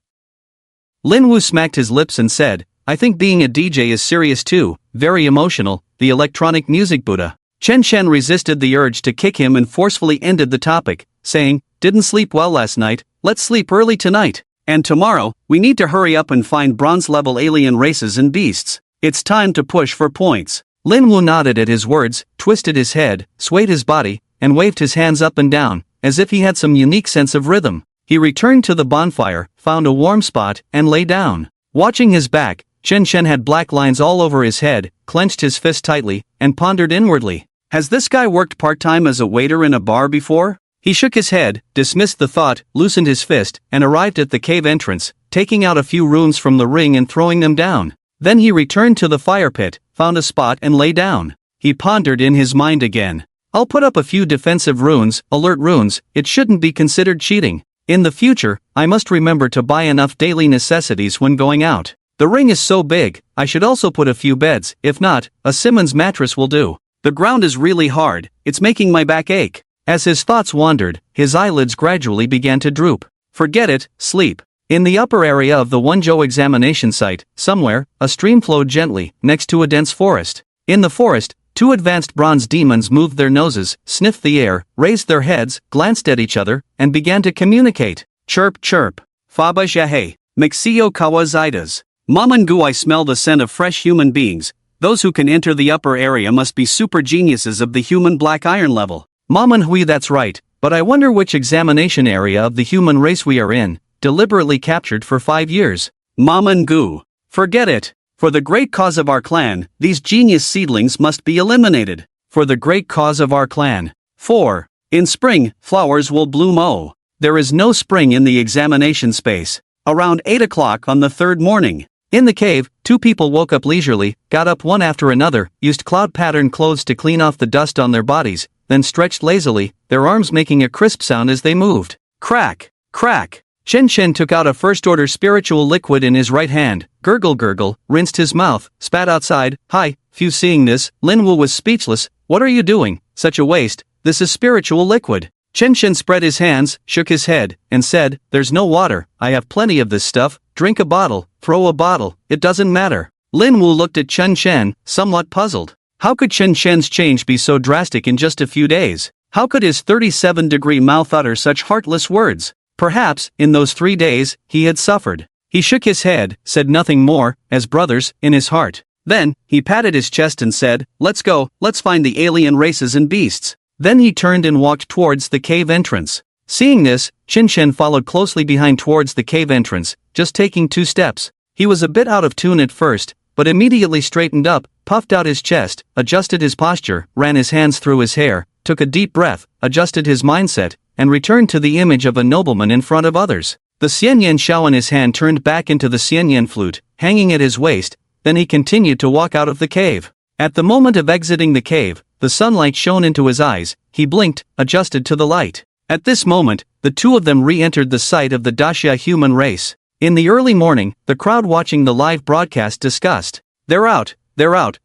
Lin Wu smacked his lips and said, I think being a DJ is serious too, very emotional, the electronic music Buddha. Chen Shen resisted the urge to kick him and forcefully ended the topic, saying, Didn't sleep well last night, let's sleep early tonight. And tomorrow, we need to hurry up and find bronze-level alien races and beasts. It's time to push for points. Lin Wu nodded at his words, twisted his head, swayed his body, and waved his hands up and down, as if he had some unique sense of rhythm. He returned to the bonfire, found a warm spot, and lay down. Watching his back, Chen Shen had black lines all over his head, clenched his fist tightly, and pondered inwardly. Has this guy worked part-time as a waiter in a bar before? He shook his head, dismissed the thought, loosened his fist, and arrived at the cave entrance, taking out a few runes from the ring and throwing them down. Then he returned to the fire pit, found a spot and lay down. He pondered in his mind again. I'll put up a few defensive runes, alert runes, it shouldn't be considered cheating. In the future, I must remember to buy enough daily necessities when going out. The ring is so big, I should also put a few beds, if not, a Simmons mattress will do. The ground is really hard, it's making my back ache. As his thoughts wandered, his eyelids gradually began to droop. Forget it, sleep. In the upper area of the Wenzhou examination site, somewhere, a stream flowed gently, next to a dense forest. In the forest, two advanced bronze demons moved their noses, sniffed the air, raised their heads, glanced at each other, and began to communicate. Chirp chirp. Faba jahe. Mixio kawazaidas. Mamangu, I smell the scent of fresh human beings. Those who can enter the upper area must be super geniuses of the human black iron level. Mamanhui, that's right, but I wonder which examination area of the human race we are in, deliberately captured for 5 years. Mamangu. Forget it. For the great cause of our clan, these genius seedlings must be eliminated. For the great cause of our clan. 4. In spring, flowers will bloom. Oh. There is no spring in the examination space. Around 8 o'clock on the third morning. In the cave, two people woke up leisurely, got up one after another, used cloud-patterned clothes to clean off the dust on their bodies, then stretched lazily, their arms making a crisp sound as they moved. Crack! Crack! Chen Shen took out a first-order spiritual liquid in his right hand, gurgle, rinsed his mouth, spat outside. Hi, few seeing this, Lin Wu was speechless. What are you doing? Such a waste, this is spiritual liquid. Chen Shen spread his hands, shook his head, and said, "There's no water, I have plenty of this stuff, drink a bottle, throw a bottle, it doesn't matter." Lin Wu looked at Chen Shen, somewhat puzzled. How could Chen Shen's change be so drastic in just a few days? How could his 37-degree mouth utter such heartless words? Perhaps, in those 3 days, he had suffered. He shook his head, said nothing more, as brothers, in his heart. Then, he patted his chest and said, "Let's go, let's find the alien races and beasts." Then he turned and walked towards the cave entrance. Seeing this, Chen Shen followed closely behind towards the cave entrance, just taking 2 steps. He was a bit out of tune at first, but immediately straightened up, puffed out his chest, adjusted his posture, ran his hands through his hair, took a deep breath, adjusted his mindset, and returned to the image of a nobleman in front of others. The Xianyan Shao in his hand turned back into the Xianyan flute, hanging at his waist, then he continued to walk out of the cave. At the moment of exiting the cave, the sunlight shone into his eyes, he blinked, adjusted to the light. At this moment, the two of them re-entered the site of the Daxia human race. In the early morning, the crowd watching the live broadcast discussed. They're out,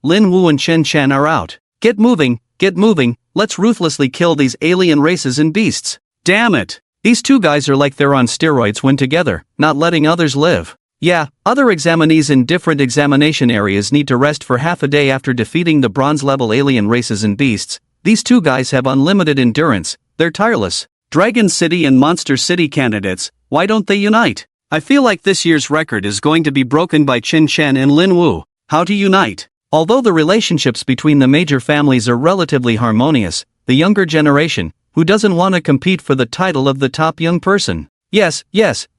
Lin Wu and Chen Shan are out. Get moving, let's ruthlessly kill these alien races and beasts. Damn it! These two guys are like they're on steroids when together, not letting others live. Yeah, other examinees in different examination areas need to rest for half a day after defeating the bronze-level alien races and beasts. These two guys have unlimited endurance, they're tireless. Dragon City and Monster City candidates, why don't they unite? I feel like this year's record is going to be broken by Chen Shan and Lin Wu. How to unite? Although the relationships between the major families are relatively harmonious, the younger generation, who doesn't want to compete for the title of the top young person? Yes,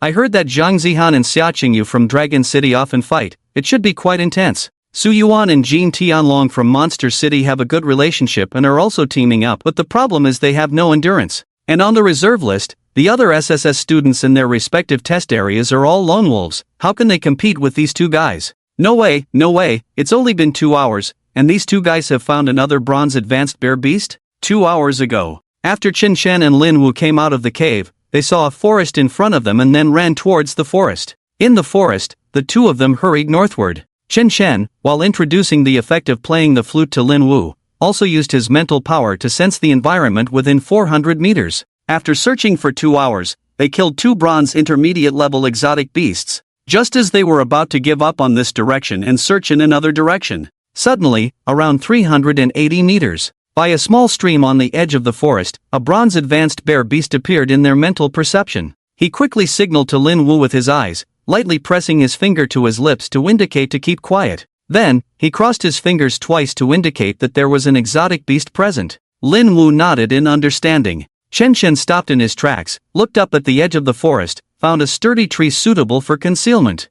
I heard that Zhang Zihan and Xia Qingyu from Dragon City often fight. It should be quite intense. Su Yuan and Jin Tianlong from Monster City have a good relationship and are also teaming up, but the problem is they have no endurance. And on the reserve list, the other SSS students in their respective test areas are all lone wolves. How can they compete with these two guys? No way, it's only been 2 hours, and these two guys have found another bronze advanced bear beast? 2 hours ago. After Chen Shan and Lin Wu came out of the cave, they saw a forest in front of them and then ran towards the forest. In the forest, the two of them hurried northward. Chen Shan, while introducing the effect of playing the flute to Lin Wu, also used his mental power to sense the environment within 400 meters. After searching for 2 hours, they killed 2 bronze intermediate-level exotic beasts. Just as they were about to give up on this direction and search in another direction, suddenly, around 380 meters, by a small stream on the edge of the forest, a bronze advanced bear beast appeared in their mental perception. He quickly signaled to Lin Wu with his eyes, lightly pressing his finger to his lips to indicate to keep quiet. Then, he crossed his fingers twice to indicate that there was an exotic beast present. Lin Wu nodded in understanding. Chen Shen stopped in his tracks, looked up at the edge of the forest, found a sturdy tree suitable for concealment.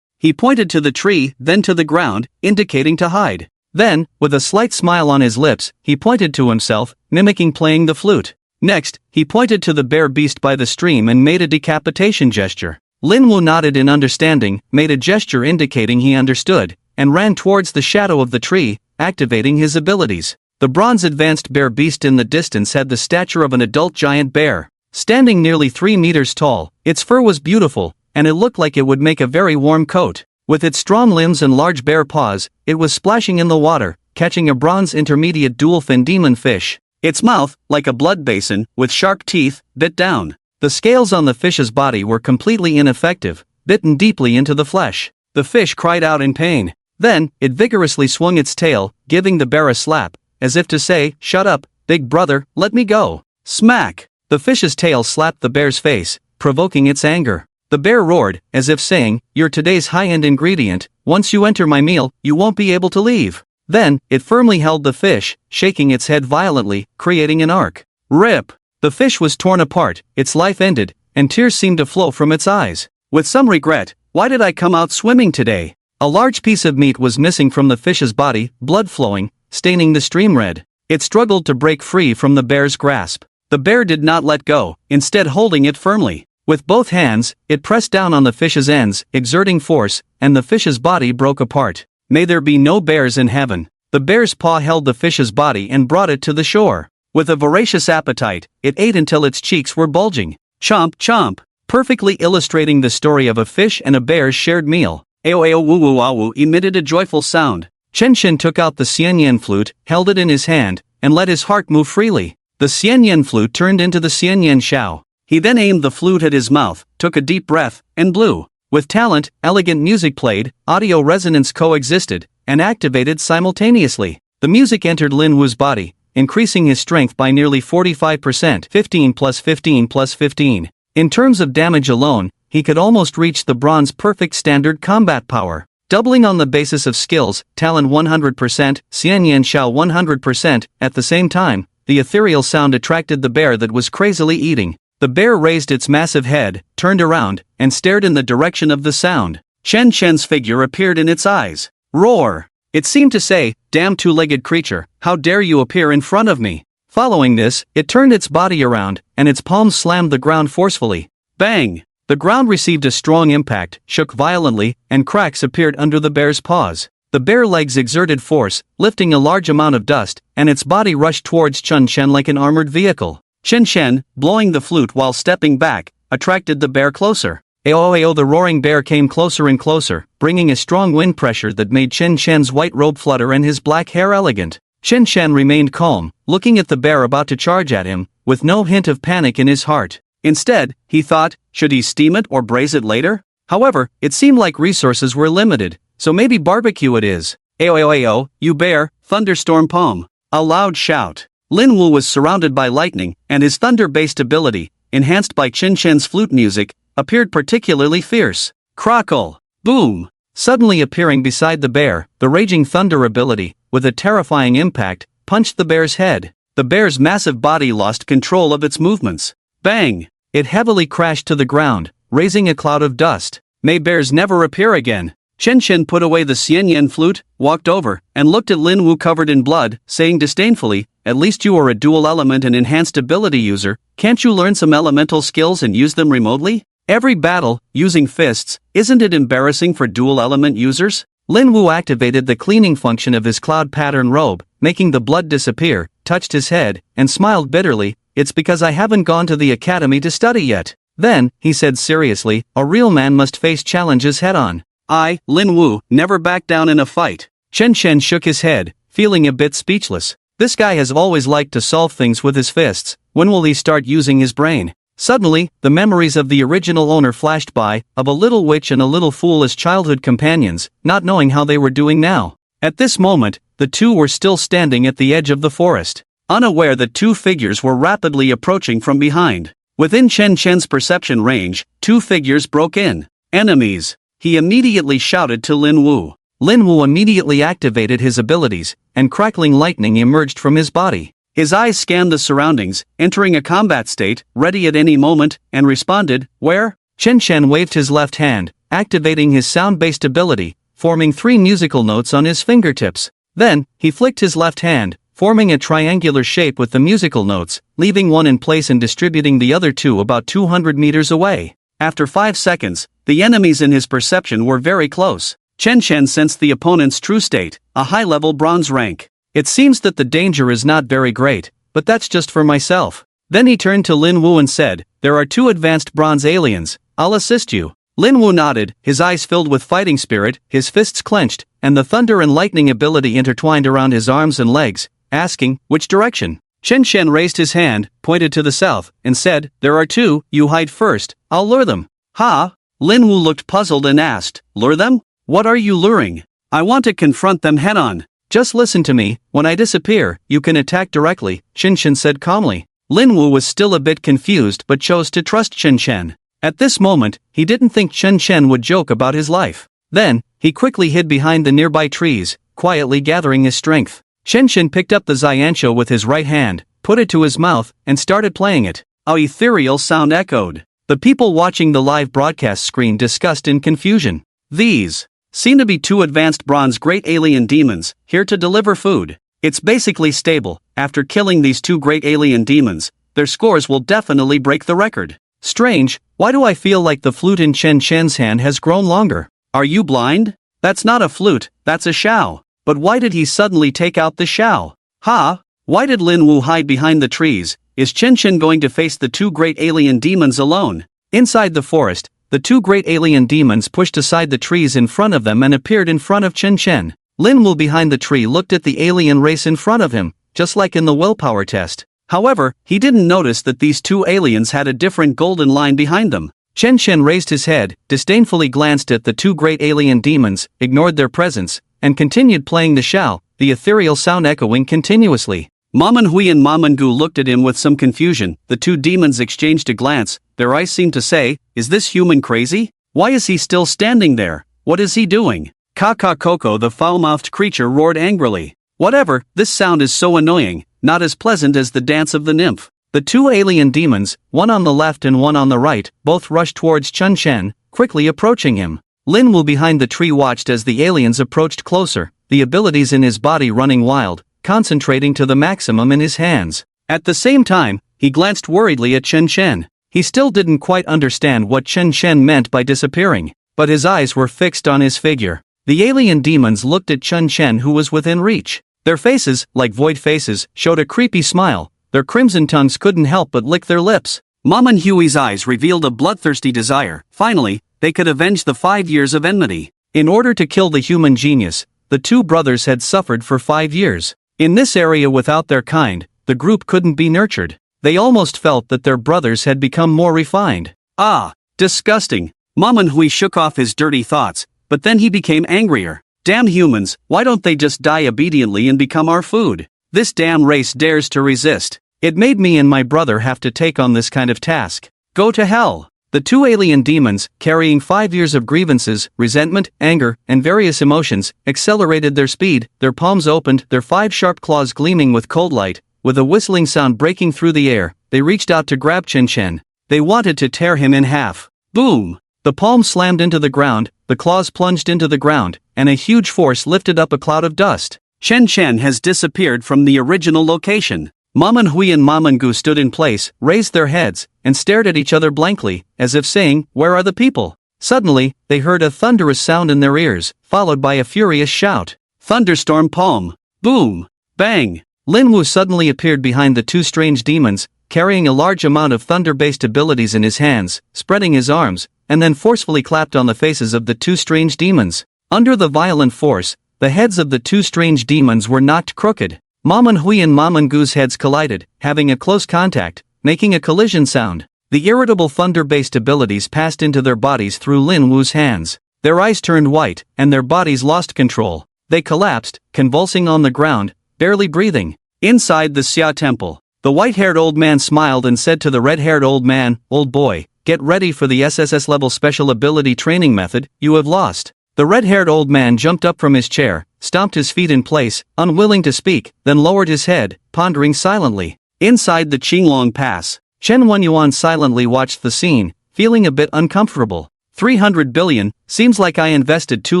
He pointed to the tree, then to the ground, indicating to hide. Then, with a slight smile on his lips, he pointed to himself, mimicking playing the flute. Next, he pointed to the bear beast by the stream and made a decapitation gesture. Lin Wu nodded in understanding, made a gesture indicating he understood, and ran towards the shadow of the tree, activating his abilities. The bronze advanced bear beast in the distance had the stature of an adult giant bear. Standing nearly 3 meters tall, its fur was beautiful, and it looked like it would make a very warm coat. With its strong limbs and large bare paws, it was splashing in the water, catching a bronze intermediate dual-fin demon fish. Its mouth, like a blood basin, with sharp teeth, bit down. The scales on the fish's body were completely ineffective, bitten deeply into the flesh. The fish cried out in pain. Then, it vigorously swung its tail, giving the bear a slap, as if to say, "Shut up, big brother, let me go." Smack! The fish's tail slapped the bear's face, provoking its anger. The bear roared, as if saying, "You're today's high-end ingredient, once you enter my meal, you won't be able to leave." Then, it firmly held the fish, shaking its head violently, creating an arc. Rip! The fish was torn apart, its life ended, and tears seemed to flow from its eyes. With some regret, why did I come out swimming today? A large piece of meat was missing from the fish's body, blood flowing, staining the stream red. It struggled to break free from the bear's grasp. The bear did not let go, instead holding it firmly. With both hands, it pressed down on the fish's ends, exerting force, and the fish's body broke apart. May there be no bears in heaven. The bear's paw held the fish's body and brought it to the shore. With a voracious appetite, it ate until its cheeks were bulging. Chomp, chomp! Perfectly illustrating the story of a fish and a bear's shared meal. Ao woo woo ah woo emitted a joyful sound. Chen Shen took out the Xianyan flute, held it in his hand, and let his heart move freely. The Xianyan flute turned into the Xianyan Xiao. He then aimed the flute at his mouth, took a deep breath, and blew. With talent, elegant music played, audio resonance coexisted, and activated simultaneously. The music entered Lin Wu's body, increasing his strength by nearly 45%, 15 plus 15 plus 15. In terms of damage alone, he could almost reach the bronze perfect standard combat power. Doubling on the basis of skills, talent 100%, Xianyan Xiao 100%, at the same time, the ethereal sound attracted the bear that was crazily eating. The bear raised its massive head, turned around, and stared in the direction of the sound. Chen Chen's figure appeared in its eyes. Roar! It seemed to say, "Damn two-legged creature, how dare you appear in front of me?" Following this, it turned its body around, and its palms slammed the ground forcefully. Bang! The ground received a strong impact, shook violently, and cracks appeared under the bear's paws. The bare legs exerted force, lifting a large amount of dust, and its body rushed towards Chen Chen like an armored vehicle. Chen Chen, blowing the flute while stepping back, attracted the bear closer. Ayo, the roaring bear came closer and closer, bringing a strong wind pressure that made Chen Chen's white robe flutter and his black hair elegant. Chen Chen remained calm, looking at the bear about to charge at him, with no hint of panic in his heart. Instead, he thought, should he steam it or braise it later? However, it seemed like resources were limited, so maybe barbecue it is. Ayo, you bear, thunderstorm palm. A loud shout. Lin Wu was surrounded by lightning, and his thunder-based ability, enhanced by Chen Chen's flute music, appeared particularly fierce. Crackle! Boom! Suddenly appearing beside the bear, the raging thunder ability, with a terrifying impact, punched the bear's head. The bear's massive body lost control of its movements. Bang! It heavily crashed to the ground, raising a cloud of dust. May bears never appear again. Chen Chen put away the Xianyan flute, walked over, and looked at Lin Wu covered in blood, saying disdainfully, "At least you are a dual element and enhanced ability user, can't you learn some elemental skills and use them remotely? Every battle, using fists, isn't it embarrassing for dual element users?" Lin Wu activated the cleaning function of his cloud pattern robe, making the blood disappear, touched his head, and smiled bitterly. "It's because I haven't gone to the academy to study yet." Then, he said seriously, "A real man must face challenges head-on. I, Lin Wu, never back down in a fight." Chen Chen shook his head, feeling a bit speechless. This guy has always liked to solve things with his fists. When will he start using his brain? Suddenly, the memories of the original owner flashed by, of a little witch and a little fool as childhood companions, not knowing how they were doing now. At this moment, the two were still standing at the edge of the forest, unaware that two figures were rapidly approaching from behind. Within Chen Chen's perception range, two figures broke in. Enemies! He immediately shouted to Lin Wu. Lin Wu immediately activated his abilities, and crackling lightning emerged from his body. His eyes scanned the surroundings, entering a combat state, ready at any moment, and responded, "Where?" Chen Chen waved his left hand, activating his sound-based ability, forming 3 musical notes on his fingertips. Then, he flicked his left hand, forming a triangular shape with the musical notes, leaving one in place and distributing the other 2 about 200 meters away. After 5 seconds, the enemies in his perception were very close. Chen Chen sensed the opponent's true state, a high-level bronze rank. It seems that the danger is not very great, but that's just for myself. Then he turned to Lin Wu and said, "There are 2 advanced bronze aliens, I'll assist you." Lin Wu nodded, his eyes filled with fighting spirit, his fists clenched, and the thunder and lightning ability intertwined around his arms and legs, asking, "Which direction?" Chen Chen raised his hand, pointed to the south, and said, "There are 2, you hide first, I'll lure them." "Ha?" Lin Wu looked puzzled and asked, "Lure them? What are you luring? I want to confront them head-on." "Just listen to me, when I disappear, you can attack directly," Chen Chen said calmly. Lin Wu was still a bit confused but chose to trust Chen Chen. At this moment, he didn't think Chen Chen would joke about his life. Then, he quickly hid behind the nearby trees, quietly gathering his strength. Chen Chen picked up the Xianqiu with his right hand, put it to his mouth, and started playing it. A ethereal sound echoed. The people watching the live broadcast screen discussed in confusion. These seem to be 2 advanced bronze great alien demons, here to deliver food. It's basically stable. After killing these 2 great alien demons, their scores will definitely break the record. Strange, why do I feel like the flute in Chen Chen's hand has grown longer? Are you blind? That's not a flute, that's a xiao. But why did he suddenly take out the xiao? Ha? Why did Lin Wu hide behind the trees? Is Chen Chen going to face the 2 great alien demons alone? Inside the forest, the 2 great alien demons pushed aside the trees in front of them and appeared in front of Chen Chen. Lin Wu behind the tree looked at the alien race in front of him, just like in the willpower test. However, he didn't notice that these two aliens had a different golden line behind them. Chen Chen raised his head, disdainfully glanced at the two great alien demons, ignored their presence, and continued playing the xiao, the ethereal sound echoing continuously. Ma Manhui and Ma Mangu looked at him with some confusion. The two demons exchanged a glance. Their eyes seemed to say, "Is this human crazy? Why is he still standing there? What is he doing?" Kaka Koko, the foul-mouthed creature, roared angrily. "Whatever, this sound is so annoying, not as pleasant as the dance of the nymph." The two alien demons, one on the left and one on the right, both rushed towards Chen Chen, quickly approaching him. Lin Wu behind the tree watched as the aliens approached closer, the abilities in his body running wild, concentrating to the maximum in his hands. At the same time, he glanced worriedly at Chen Chen. He still didn't quite understand what Chen Chen meant by disappearing, but his eyes were fixed on his figure. The alien demons looked at Chen Chen, who was within reach. Their faces, like void faces, showed a creepy smile. Their crimson tongues couldn't help but lick their lips. Ma Manhui's eyes revealed a bloodthirsty desire. Finally, they could avenge the 5 years of enmity. In order to kill the human genius, the two brothers had suffered for 5 years. In this area without their kind, the group couldn't be nurtured. They almost felt that their brothers had become more refined. Ah, disgusting. Ma Manhui shook off his dirty thoughts, but then he became angrier. Damn humans, why don't they just die obediently and become our food? This damn race dares to resist. It made me and my brother have to take on this kind of task. Go to hell. The two alien demons, carrying 5 years of grievances, resentment, anger, and various emotions, accelerated their speed, their palms opened, their 5 sharp claws gleaming with cold light. With a whistling sound breaking through the air, they reached out to grab Chen Chen. They wanted to tear him in half. Boom! The palm slammed into the ground, the claws plunged into the ground, and a huge force lifted up a cloud of dust. Chen Chen has disappeared from the original location. Ma Manhui and Ma Mangu stood in place, raised their heads, and stared at each other blankly, as if saying, "Where are the people?" Suddenly, they heard a thunderous sound in their ears, followed by a furious shout. Thunderstorm palm. Boom! Bang! Lin Wu suddenly appeared behind the two strange demons, carrying a large amount of thunder-based abilities in his hands, spreading his arms, and then forcefully clapped on the faces of the two strange demons. Under the violent force, the heads of the two strange demons were knocked crooked. Ma Manhui and Ma Mangu's heads collided, having a close contact, making a collision sound. The irritable thunder-based abilities passed into their bodies through Lin Wu's hands. Their eyes turned white, and their bodies lost control. They collapsed, convulsing on the ground, barely breathing. Inside the Xia temple, the white-haired old man smiled and said to the red-haired old man, "Old boy, get ready for the SSS-Level special ability training method. You have lost." The red-haired old man jumped up from his chair, stomped his feet in place, unwilling to speak, then lowered his head, pondering silently. Inside the Qinglong Pass, Chen Wenyuan silently watched the scene, feeling a bit uncomfortable. 300 billion, seems like I invested too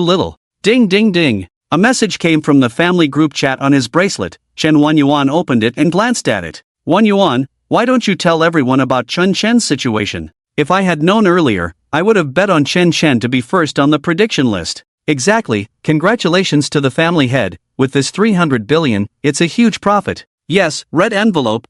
little. Ding ding ding. A message came from the family group chat on his bracelet. Chen Wenyuan opened it and glanced at it. "Wenyuan, why don't you tell everyone about Chen Chen's situation? If I had known earlier, I would have bet on Chen Chen to be first on the prediction list." Exactly, congratulations to the family head. With this 300 billion, it's a huge profit. Yes, red envelope,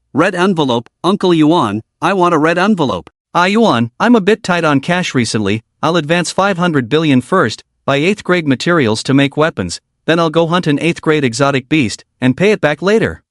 Uncle Yuan, I want a red envelope. Yuan, I'm a bit tight on cash recently. I'll advance 500 billion first, buy 8th grade materials to make weapons, then I'll go hunt an 8th grade exotic beast, and pay it back later.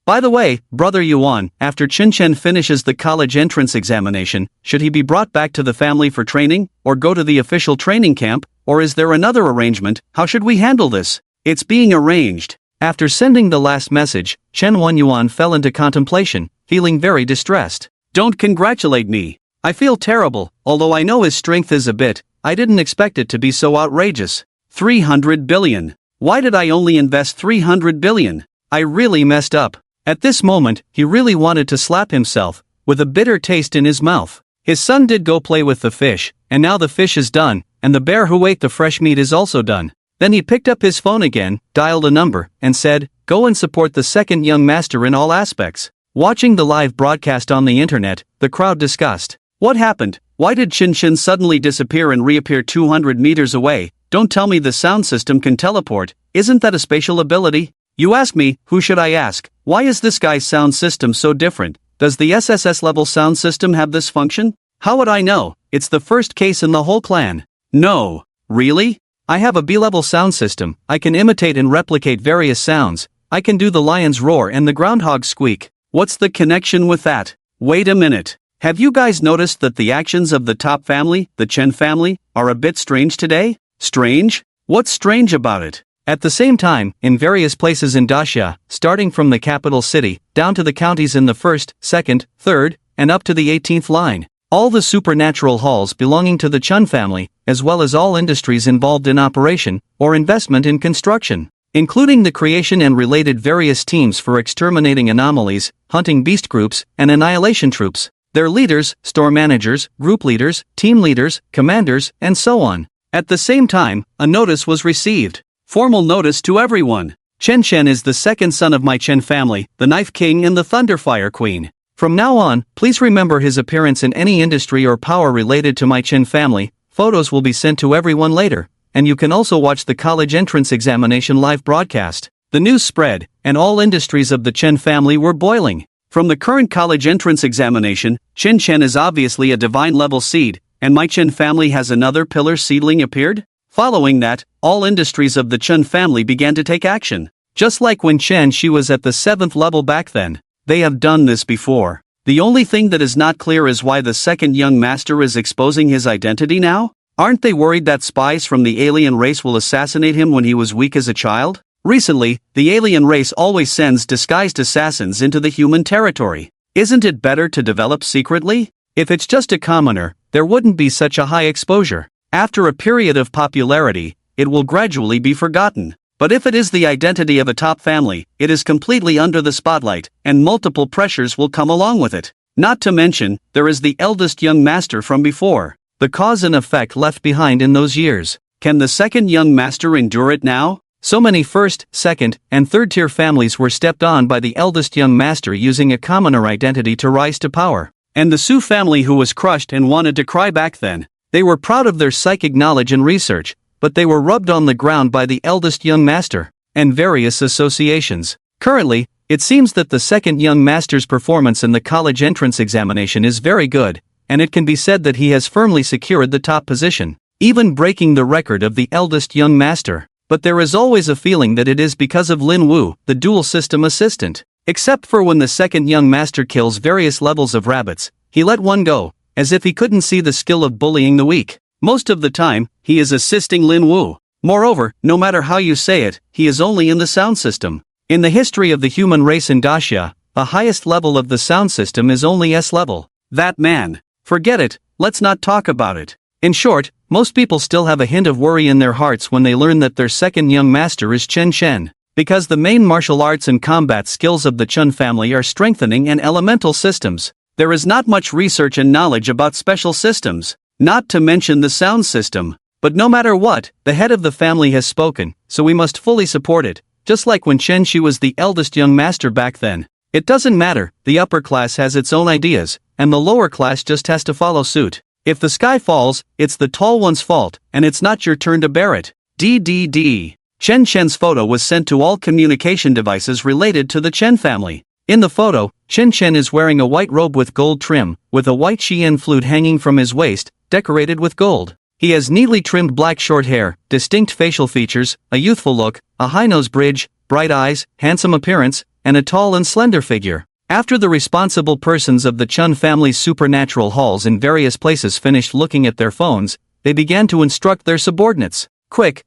By the way, Brother Yuan, after Chen Chen finishes the college entrance examination, should he be brought back to the family for training, or go to the official training camp, or is there another arrangement? How should we handle this? It's being arranged. After sending the last message, Chen Wenyuan fell into contemplation, feeling very distressed. Don't congratulate me. I feel terrible, although I know his strength is a bit, I didn't expect it to be so outrageous. 300 billion. Why did I only invest 300 billion? I really messed up. At this moment, he really wanted to slap himself, with a bitter taste in his mouth. His son did go play with the fish, and now the fish is done, and the bear who ate the fresh meat is also done. Then he picked up his phone again, dialed a number, and said, "Go and support the second young master in all aspects." Watching the live broadcast on the internet, the crowd discussed. What happened? Why did Chin Chin suddenly disappear and reappear 200 meters away? Don't tell me the sound system can teleport. Isn't that a spatial ability? You ask me, who should I ask? Why is this guy's sound system so different? Does the SSS-level sound system have this function? How would I know? It's the first case in the whole clan. No. Really? I have a B-level sound system. I can imitate and replicate various sounds. I can do the lion's roar and the groundhog squeak. What's the connection with that? Wait a minute. Have you guys noticed that the actions of the top family, the Chen family, are a bit strange today? Strange? What's strange about it? At the same time, in various places in Daxia, starting from the capital city, down to the counties in the 1st, 2nd, 3rd, and up to the 18th line, all the supernatural halls belonging to the Chen family, as well as all industries involved in operation, or investment in construction, including the creation and related various teams for exterminating anomalies, hunting beast groups, and annihilation troops, their leaders, store managers, group leaders, team leaders, commanders, and so on. At the same time, a notice was received. Formal notice to everyone. Chen Chen is the second son of my Chen family, the Knife King and the Thunderfire Queen. From now on, please remember his appearance in any industry or power related to my Chen family. Photos will be sent to everyone later, and you can also watch the college entrance examination live broadcast. The news spread, and all industries of the Chen family were boiling. From the current college entrance examination, Chen Chen is obviously a divine level seed, and my Chen family has another pillar seedling appeared? Following that, all industries of the Chen family began to take action. Just like when Chen Shi was at the 7th level back then. They have done this before. The only thing that is not clear is why the second young master is exposing his identity now? Aren't they worried that spies from the alien race will assassinate him when he was weak as a child? Recently, the alien race always sends disguised assassins into the human territory. Isn't it better to develop secretly? If it's just a commoner, there wouldn't be such a high exposure. After a period of popularity, it will gradually be forgotten. But if it is the identity of a top family, it is completely under the spotlight, and multiple pressures will come along with it. Not to mention, there is the eldest young master from before. The cause and effect left behind in those years. Can the second young master endure it now? So many first, second, and third tier families were stepped on by the eldest young master using a commoner identity to rise to power. And the Su family who was crushed and wanted to cry back then. They were proud of their psychic knowledge and research, but they were rubbed on the ground by the eldest young master, and various associations. Currently, it seems that the second young master's performance in the college entrance examination is very good, and it can be said that he has firmly secured the top position, even breaking the record of the eldest young master. But there is always a feeling that it is because of Lin Wu, the dual system assistant. Except for when the second young master kills various levels of rabbits, he let one go, as if he couldn't see the skill of bullying the weak. Most of the time, he is assisting Lin Wu. Moreover, no matter how you say it, he is only in the sound system. In the history of the human race in Daxia, the highest level of the sound system is only S level. That man. Forget it, let's not talk about it. In short, most people still have a hint of worry in their hearts when they learn that their second young master is Chen Chen. Because the main martial arts and combat skills of the Chen family are strengthening and elemental systems. There is not much research and knowledge about special systems. Not to mention the sound system. But no matter what, the head of the family has spoken, so we must fully support it, just like when Chen Shi was the eldest young master back then. It doesn't matter, the upper class has its own ideas, and the lower class just has to follow suit. If the sky falls, it's the tall one's fault, and it's not your turn to bear it. DDD. Chen Chen's photo was sent to all communication devices related to the Chen family. In the photo, Chen Chen is wearing a white robe with gold trim, with a white Xian flute hanging from his waist, decorated with gold. He has neatly trimmed black short hair, distinct facial features, a youthful look, a high nose bridge, bright eyes, handsome appearance, and a tall and slender figure. After the responsible persons of the Chen family's supernatural halls in various places finished looking at their phones, they began to instruct their subordinates. Quick,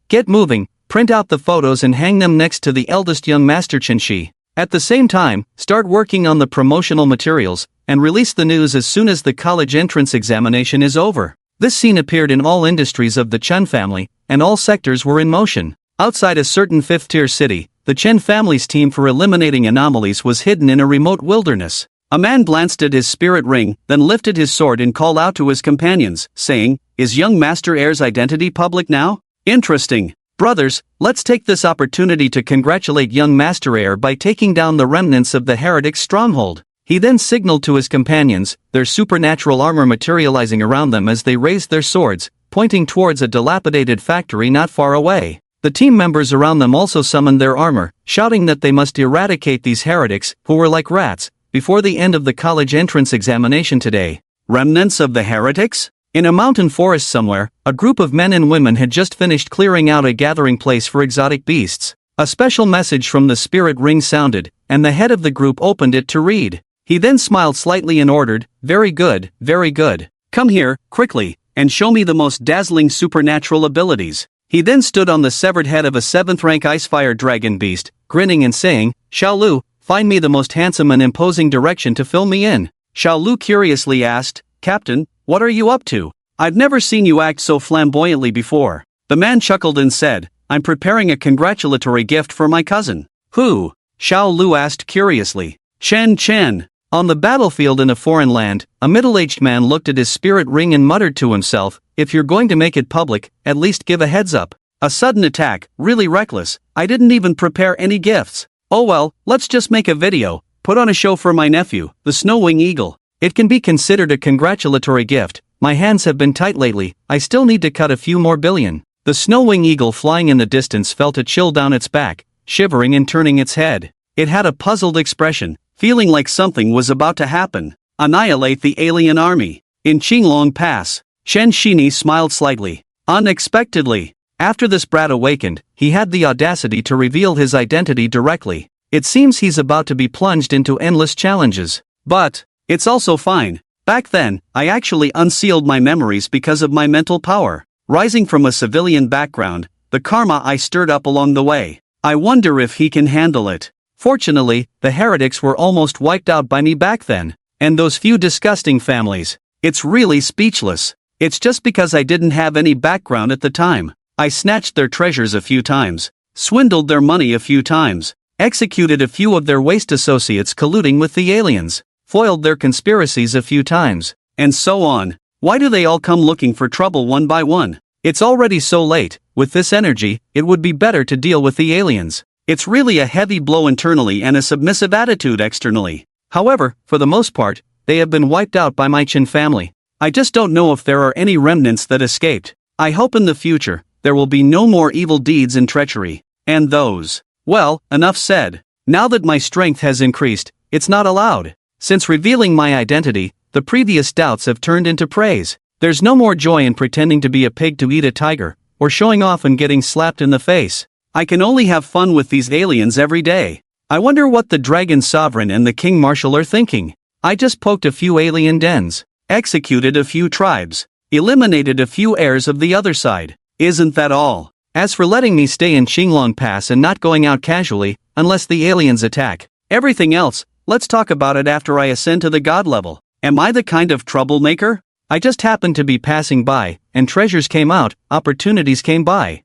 get moving, print out the photos and hang them next to the eldest young master Chen Shi. At the same time, start working on the promotional materials, and release the news as soon as the college entrance examination is over. This scene appeared in all industries of the Chen family, and all sectors were in motion. Outside a certain 5th-tier city, the Chen family's team for eliminating anomalies was hidden in a remote wilderness. A man glanced at his spirit ring, then lifted his sword and called out to his companions, saying, "Is young Master Heir's identity public now? Interesting. Brothers, let's take this opportunity to congratulate young Master Heir by taking down the remnants of the heretic's stronghold." He then signaled to his companions, their supernatural armor materializing around them as they raised their swords, pointing towards a dilapidated factory not far away. The team members around them also summoned their armor, shouting that they must eradicate these heretics, who were like rats, before the end of the college entrance examination today. Remnants of the heretics? In a mountain forest somewhere, a group of men and women had just finished clearing out a gathering place for exotic beasts. A special message from the spirit ring sounded, and the head of the group opened it to read. He then smiled slightly and ordered, "Very good, very good. Come here, quickly, and show me the most dazzling supernatural abilities." He then stood on the severed head of a 7th-rank Icefire dragon beast, grinning and saying, "Xiao Lu, find me the most handsome and imposing direction to fill me in." Xiao Lu curiously asked, "Captain, what are you up to? I've never seen you act so flamboyantly before." The man chuckled and said, "I'm preparing a congratulatory gift for my cousin." "Who?" Xiao Lu asked curiously. "Chen Chen." On the battlefield in a foreign land, a middle-aged man looked at his spirit ring and muttered to himself, "If you're going to make it public, at least give a heads up. A sudden attack, really reckless. I didn't even prepare any gifts. Oh well, let's just make a video, put on a show for my nephew, the Snow-Wing Eagle. It can be considered a congratulatory gift. My hands have been tight lately, I still need to cut a few more billion." The Snow-Wing Eagle flying in the distance felt a chill down its back, shivering and turning its head. It had a puzzled expression, feeling like something was about to happen. Annihilate the alien army. In Qinglong Pass, Chen Shini smiled slightly. Unexpectedly, after this brat awakened, he had the audacity to reveal his identity directly. It seems he's about to be plunged into endless challenges. But it's also fine. Back then, I actually unsealed my memories because of my mental power. Rising from a civilian background, the karma I stirred up along the way. I wonder if he can handle it. Fortunately, the heretics were almost wiped out by me back then. And those few disgusting families. It's really speechless. It's just because I didn't have any background at the time. I snatched their treasures a few times, swindled their money a few times, executed a few of their waste associates colluding with the aliens, foiled their conspiracies a few times, and so on. Why do they all come looking for trouble one by one? It's already so late. With this energy, it would be better to deal with the aliens. It's really a heavy blow internally and a submissive attitude externally. However, for the most part, they have been wiped out by my Qin family. I just don't know if there are any remnants that escaped. I hope in the future, there will be no more evil deeds and treachery. And those. Well, enough said. Now that my strength has increased, it's not allowed. Since revealing my identity, the previous doubts have turned into praise. There's no more joy in pretending to be a pig to eat a tiger, or showing off and getting slapped in the face. I can only have fun with these aliens every day. I wonder what the Dragon Sovereign and the King Marshal are thinking. I just poked a few alien dens, executed a few tribes, eliminated a few heirs of the other side. Isn't that all? As for letting me stay in Qinglong Pass and not going out casually, unless the aliens attack, everything else, let's talk about it after I ascend to the god level. Am I the kind of troublemaker? I just happened to be passing by, and treasures came out, opportunities came by.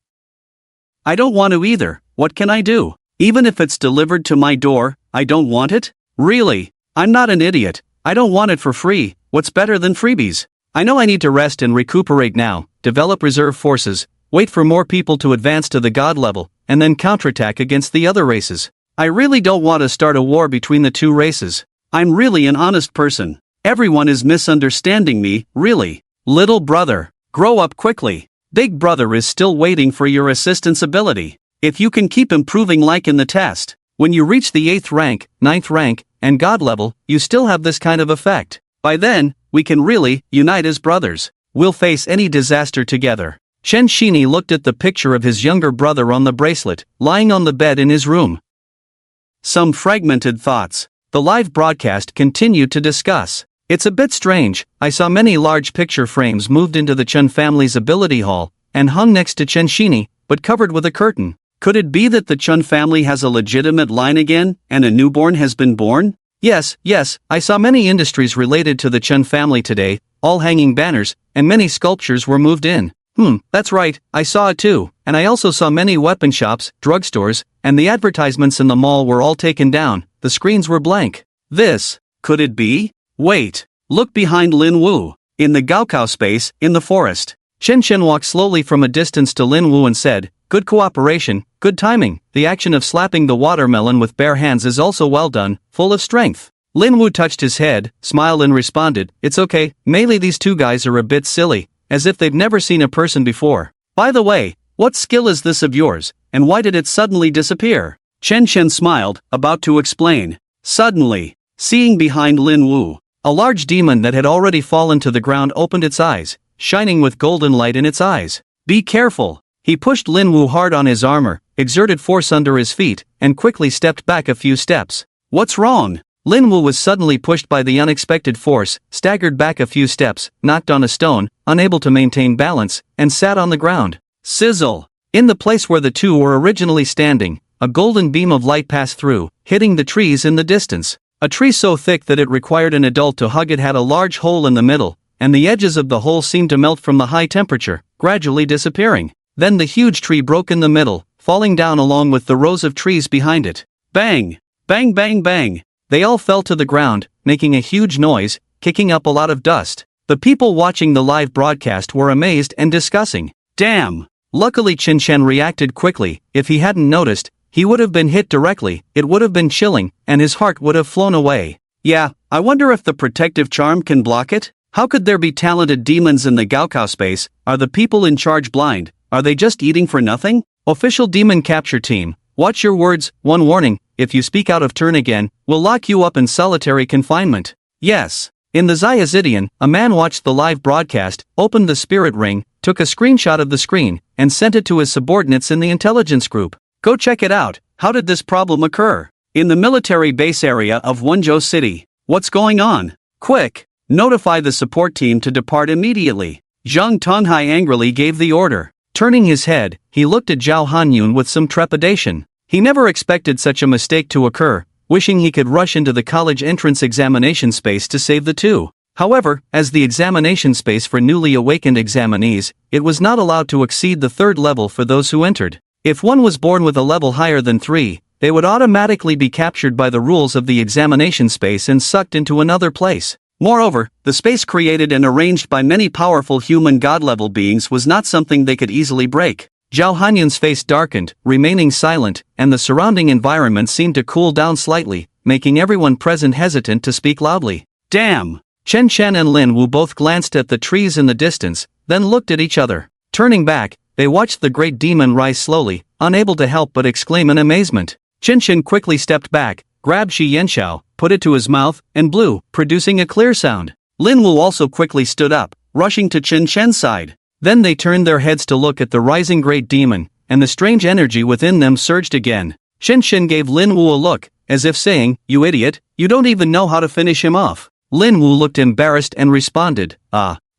I don't want to either. What can I do? Even if it's delivered to my door, I don't want it? Really? I'm not an idiot. I don't want it for free. What's better than freebies? I know I need to rest and recuperate now, develop reserve forces, wait for more people to advance to the god level, and then counterattack against the other races. I really don't want to start a war between the two races. I'm really an honest person. Everyone is misunderstanding me, really. Little brother, grow up quickly. Big brother is still waiting for your assistance ability. If you can keep improving like in the test, when you reach the 8th rank, 9th rank, and god level, you still have this kind of effect. By then, we can really unite as brothers. We'll face any disaster together. Chen Shini looked at the picture of his younger brother on the bracelet, lying on the bed in his room. Some fragmented thoughts. The live broadcast continued to discuss. It's a bit strange. I saw many large picture frames moved into the Chen family's ability hall, and hung next to Chen Shini, but covered with a curtain. Could it be that the Chen family has a legitimate line again, and a newborn has been born? Yes, I saw many industries related to the Chen family today, all hanging banners, and many sculptures were moved in. That's right, I saw it too, and I also saw many weapon shops, drugstores, and the advertisements in the mall were all taken down, the screens were blank. Could it be? Wait, look behind Lin Wu. In the Gaokao space, in the forest. Chen Chen walked slowly from a distance to Lin Wu and said, "Good cooperation, good timing. The action of slapping the watermelon with bare hands is also well done, full of strength." Lin Wu touched his head, smiled and responded, "It's okay, mainly these two guys are a bit silly, as if they've never seen a person before. By the way, what skill is this of yours, and why did it suddenly disappear?" Chen Chen smiled, about to explain. Suddenly, seeing behind Lin Wu, a large demon that had already fallen to the ground opened its eyes, shining with golden light in its eyes. "Be careful." He pushed Lin Wu hard on his armor, exerted force under his feet, and quickly stepped back a few steps. What's wrong? Linwoo was suddenly pushed by the unexpected force, staggered back a few steps, knocked on a stone, unable to maintain balance, and sat on the ground. Sizzle! In the place where the two were originally standing, a golden beam of light passed through, hitting the trees in the distance. A tree so thick that it required an adult to hug it had a large hole in the middle, and the edges of the hole seemed to melt from the high temperature, gradually disappearing. Then the huge tree broke in the middle, falling down along with the rows of trees behind it. Bang! Bang bang bang! They all fell to the ground, making a huge noise, kicking up a lot of dust. The people watching the live broadcast were amazed and discussing. Damn! Luckily Chen Chen reacted quickly. If he hadn't noticed, he would have been hit directly, it would have been chilling, and his heart would have flown away. Yeah, I wonder if the protective charm can block it? How could there be talented demons in the Gaokao space? Are the people in charge blind? Are they just eating for nothing? Official Demon Capture Team, watch your words. One warning, if you speak out of turn again, we'll lock you up in solitary confinement. Yes. In the Xiazidian, a man watched the live broadcast, opened the spirit ring, took a screenshot of the screen, and sent it to his subordinates in the intelligence group. Go check it out. How did this problem occur? In the military base area of Wenzhou City. What's going on? Quick! Notify the support team to depart immediately. Zhang Tonghai angrily gave the order. Turning his head, he looked at Zhao Hanyun with some trepidation. He never expected such a mistake to occur, wishing he could rush into the college entrance examination space to save the two. However, as the examination space for newly awakened examinees, it was not allowed to exceed the third level for those who entered. If one was born with a level higher than 3, they would automatically be captured by the rules of the examination space and sucked into another place. Moreover, the space created and arranged by many powerful human god-level beings was not something they could easily break. Zhao Hanyun's face darkened, remaining silent, and the surrounding environment seemed to cool down slightly, making everyone present hesitant to speak loudly. Damn! Chen Chen and Lin Wu both glanced at the trees in the distance, then looked at each other. Turning back, they watched the great demon rise slowly, unable to help but exclaim in amazement. Chen Chen quickly stepped back, grabbed Shi Yanxiao, put it to his mouth, and blew, producing a clear sound. Lin Wu also quickly stood up, rushing to Chen Chen's side. Then they turned their heads to look at the rising great demon, and the strange energy within them surged again. Chen Chen gave Lin Wu a look, as if saying, "You idiot, you don't even know how to finish him off." Lin Wu looked embarrassed and responded,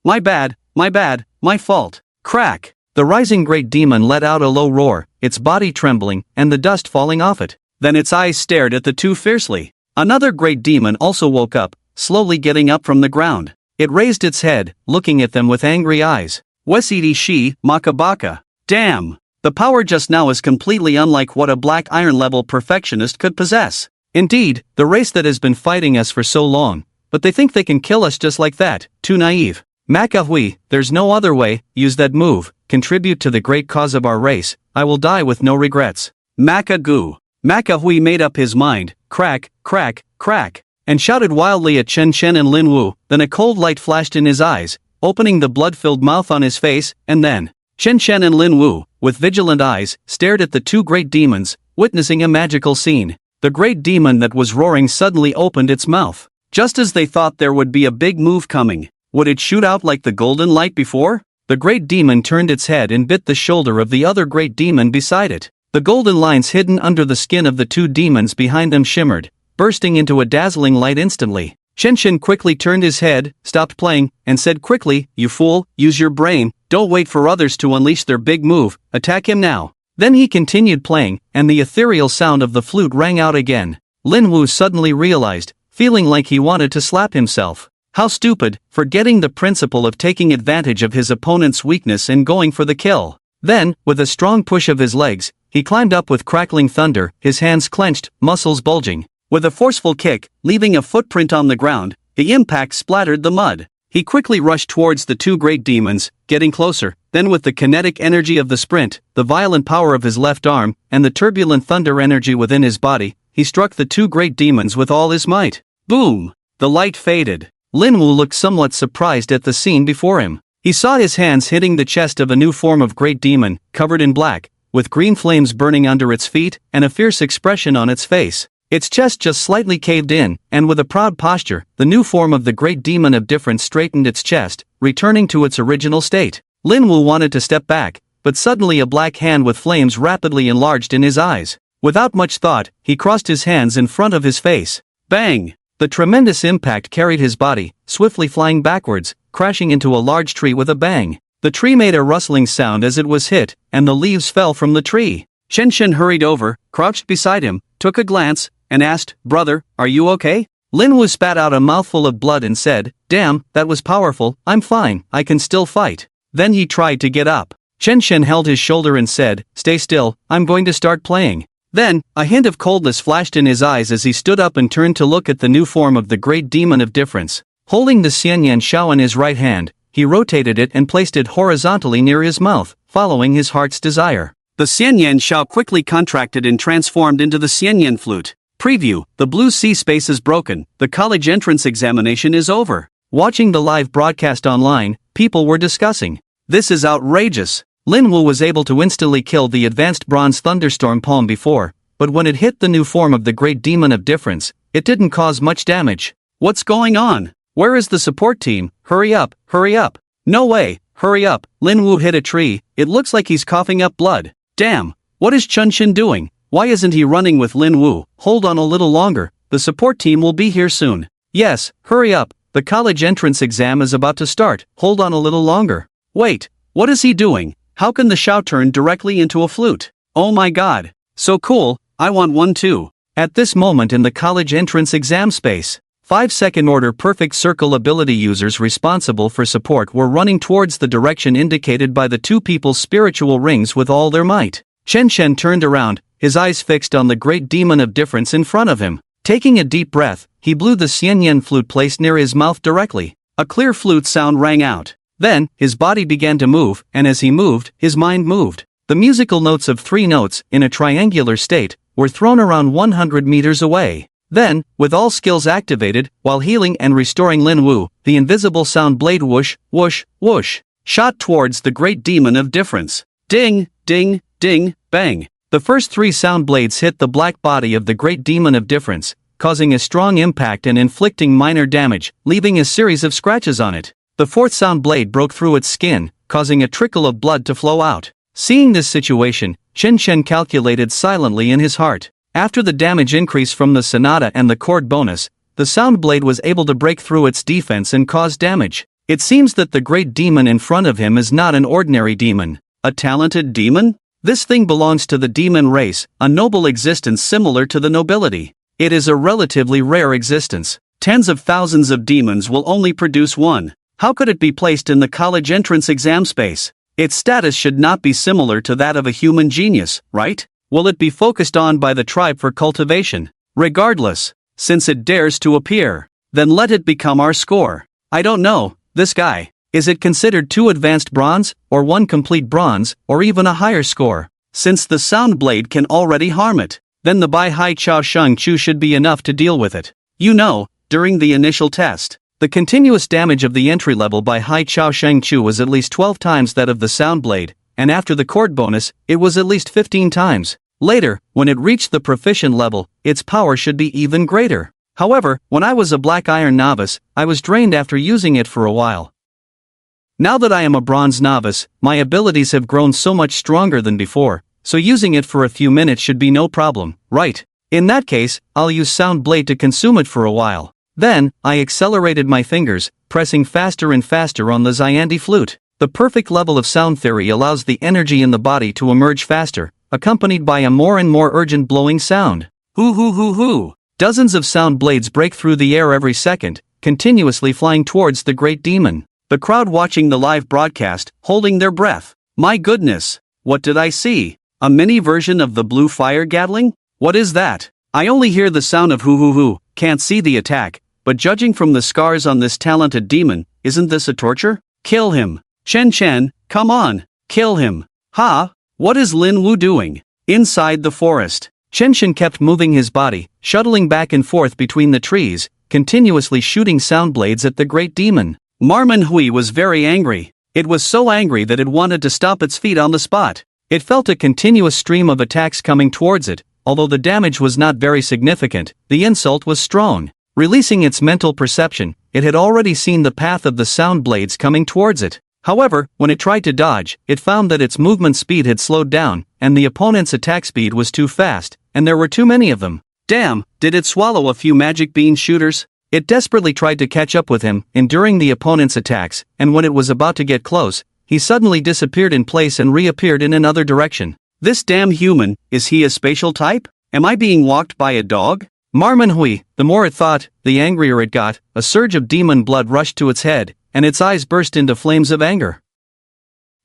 my bad, my fault." Crack! The rising great demon let out a low roar, its body trembling, and the dust falling off it. Then its eyes stared at the two fiercely. Another great demon also woke up, slowly getting up from the ground. It raised its head, looking at them with angry eyes. Wesidi Shi, Makabaka. Damn! The power just now is completely unlike what a black iron level perfectionist could possess. Indeed, the race that has been fighting us for so long, but they think they can kill us just like that, too naive. Makahui, there's no other way, use that move, contribute to the great cause of our race, I will die with no regrets. Makagu. Makahui made up his mind, crack, crack, crack, and shouted wildly at Chen Chen and Lin Wu, then a cold light flashed in his eyes, opening the blood-filled mouth on his face, and then, Chen Chen and Lin Wu, with vigilant eyes, stared at the two great demons, witnessing a magical scene. The great demon that was roaring suddenly opened its mouth. Just as they thought there would be a big move coming. Would it shoot out like the golden light before? The great demon turned its head and bit the shoulder of the other great demon beside it. The golden lines hidden under the skin of the two demons behind them shimmered, bursting into a dazzling light instantly. Chen Chen quickly turned his head, stopped playing, and said quickly, "You fool, use your brain, don't wait for others to unleash their big move, attack him now." Then he continued playing, and the ethereal sound of the flute rang out again. Lin Wu suddenly realized, feeling like he wanted to slap himself. How stupid, forgetting the principle of taking advantage of his opponent's weakness and going for the kill. Then, with a strong push of his legs, he climbed up with crackling thunder, his hands clenched, muscles bulging. With a forceful kick, leaving a footprint on the ground, the impact splattered the mud. He quickly rushed towards the two great demons, getting closer. Then with the kinetic energy of the sprint, the violent power of his left arm, and the turbulent thunder energy within his body, he struck the two great demons with all his might. Boom! The light faded. Lin Wu looked somewhat surprised at the scene before him. He saw his hands hitting the chest of a new form of great demon, covered in black, with green flames burning under its feet, and a fierce expression on its face. Its chest just slightly caved in, and with a proud posture, the new form of the great demon of difference straightened its chest, returning to its original state. Lin Wu wanted to step back, but suddenly a black hand with flames rapidly enlarged in his eyes. Without much thought, he crossed his hands in front of his face. Bang! The tremendous impact carried his body, swiftly flying backwards, crashing into a large tree with a bang. The tree made a rustling sound as it was hit, and the leaves fell from the tree. Chen Shen hurried over, crouched beside him, took a glance, and asked, "Brother, are you okay?" Lin Wu spat out a mouthful of blood and said, "Damn, that was powerful, I'm fine, I can still fight." Then he tried to get up. Chen Shen held his shoulder and said, "Stay still, I'm going to start playing." Then, a hint of coldness flashed in his eyes as he stood up and turned to look at the new form of the great demon of difference. Holding the Xianyan Shao in his right hand, he rotated it and placed it horizontally near his mouth, following his heart's desire. The Xianyan Shao quickly contracted and transformed into the Xianyan flute. Preview: the blue sea space is broken, the college entrance examination is over. Watching the live broadcast online, people were discussing, "This is outrageous." Lin Wu was able to instantly kill the advanced bronze thunderstorm palm before, but when it hit the new form of the great demon of difference, it didn't cause much damage. What's going on? Where is the support team? Hurry up, hurry up. No way, hurry up. Lin Wu hit a tree, it looks like he's coughing up blood. Damn, what is Chun Shin doing? Why isn't he running with Lin Wu? Hold on a little longer, the support team will be here soon. Yes, hurry up, the college entrance exam is about to start, hold on a little longer. Wait, what is he doing? How can the Shao turn directly into a flute? Oh my god, so cool, I want one too. At this moment in the college entrance exam space, 5-second order perfect circle ability users responsible for support were running towards the direction indicated by the two people's spiritual rings with all their might. Chen Shen turned around, his eyes fixed on the great demon of difference in front of him. Taking a deep breath, he blew the Xianyan flute placed near his mouth directly. A clear flute sound rang out. Then, his body began to move, and as he moved, his mind moved. The musical notes of 3 notes, in a triangular state, were thrown around 100 meters away. Then, with all skills activated, while healing and restoring Lin Wu, the invisible sound blade whoosh, whoosh, whoosh, shot towards the great demon of difference. Ding, ding, ding, bang. The first 3 sound blades hit the black body of the great demon of difference, causing a strong impact and inflicting minor damage, leaving a series of scratches on it. The 4th sound blade broke through its skin, causing a trickle of blood to flow out. Seeing this situation, Chen Shen calculated silently in his heart. After the damage increase from the sonata and the chord bonus, the sound blade was able to break through its defense and cause damage. It seems that the great demon in front of him is not an ordinary demon. A talented demon? This thing belongs to the demon race, a noble existence similar to the nobility. It is a relatively rare existence. Tens of thousands of demons will only produce one. How could it be placed in the college entrance exam space? Its status should not be similar to that of a human genius, right? Will it be focused on by the tribe for cultivation? Regardless, since it dares to appear, then let it become our score. I don't know, this guy. Is it considered 2 advanced bronze, or 1 complete bronze, or even a higher score? Since the sound blade can already harm it, then the Bai Hai Chao Sheng Chu should be enough to deal with it. You know, during the initial test, the continuous damage of the entry level by Hai Chao Sheng Chu was at least 12 times that of the sound blade, and after the chord bonus, it was at least 15 times. Later, when it reached the proficient level, its power should be even greater. However, when I was a black iron novice, I was drained after using it for a while. Now that I am a bronze novice, my abilities have grown so much stronger than before, so using it for a few minutes should be no problem, right? In that case, I'll use sound blade to consume it for a while. Then, I accelerated my fingers, pressing faster and faster on the Xiandi flute. The perfect level of sound theory allows the energy in the body to emerge faster, accompanied by a more and more urgent blowing sound. Hoo hoo hoo hoo. Dozens of sound blades break through the air every second, continuously flying towards the great demon. The crowd watching the live broadcast, holding their breath. My goodness, what did I see? A mini version of the blue fire gatling? What is that? I only hear the sound of hoo hoo hoo, can't see the attack. But judging from the scars on this talented demon, isn't this a torture? Kill him. Chen Chen, come on, kill him. Ha, what is Lin Wu doing? Inside the forest, Chen Shen kept moving his body, shuttling back and forth between the trees, continuously shooting sound blades at the great demon. Marmon Hui was very angry. It was so angry that it wanted to stop its feet on the spot. It felt a continuous stream of attacks coming towards it. Although the damage was not very significant, the insult was strong. Releasing its mental perception, it had already seen the path of the sound blades coming towards it. However, when it tried to dodge, it found that its movement speed had slowed down, and the opponent's attack speed was too fast, and there were too many of them. Damn, did it swallow a few magic bean shooters? It desperately tried to catch up with him, enduring the opponent's attacks, and when it was about to get close, he suddenly disappeared in place and reappeared in another direction. This damn human, is he a spatial type? Am I being walked by a dog? Manhwa, the more it thought, the angrier it got. A surge of demon blood rushed to its head, and its eyes burst into flames of anger.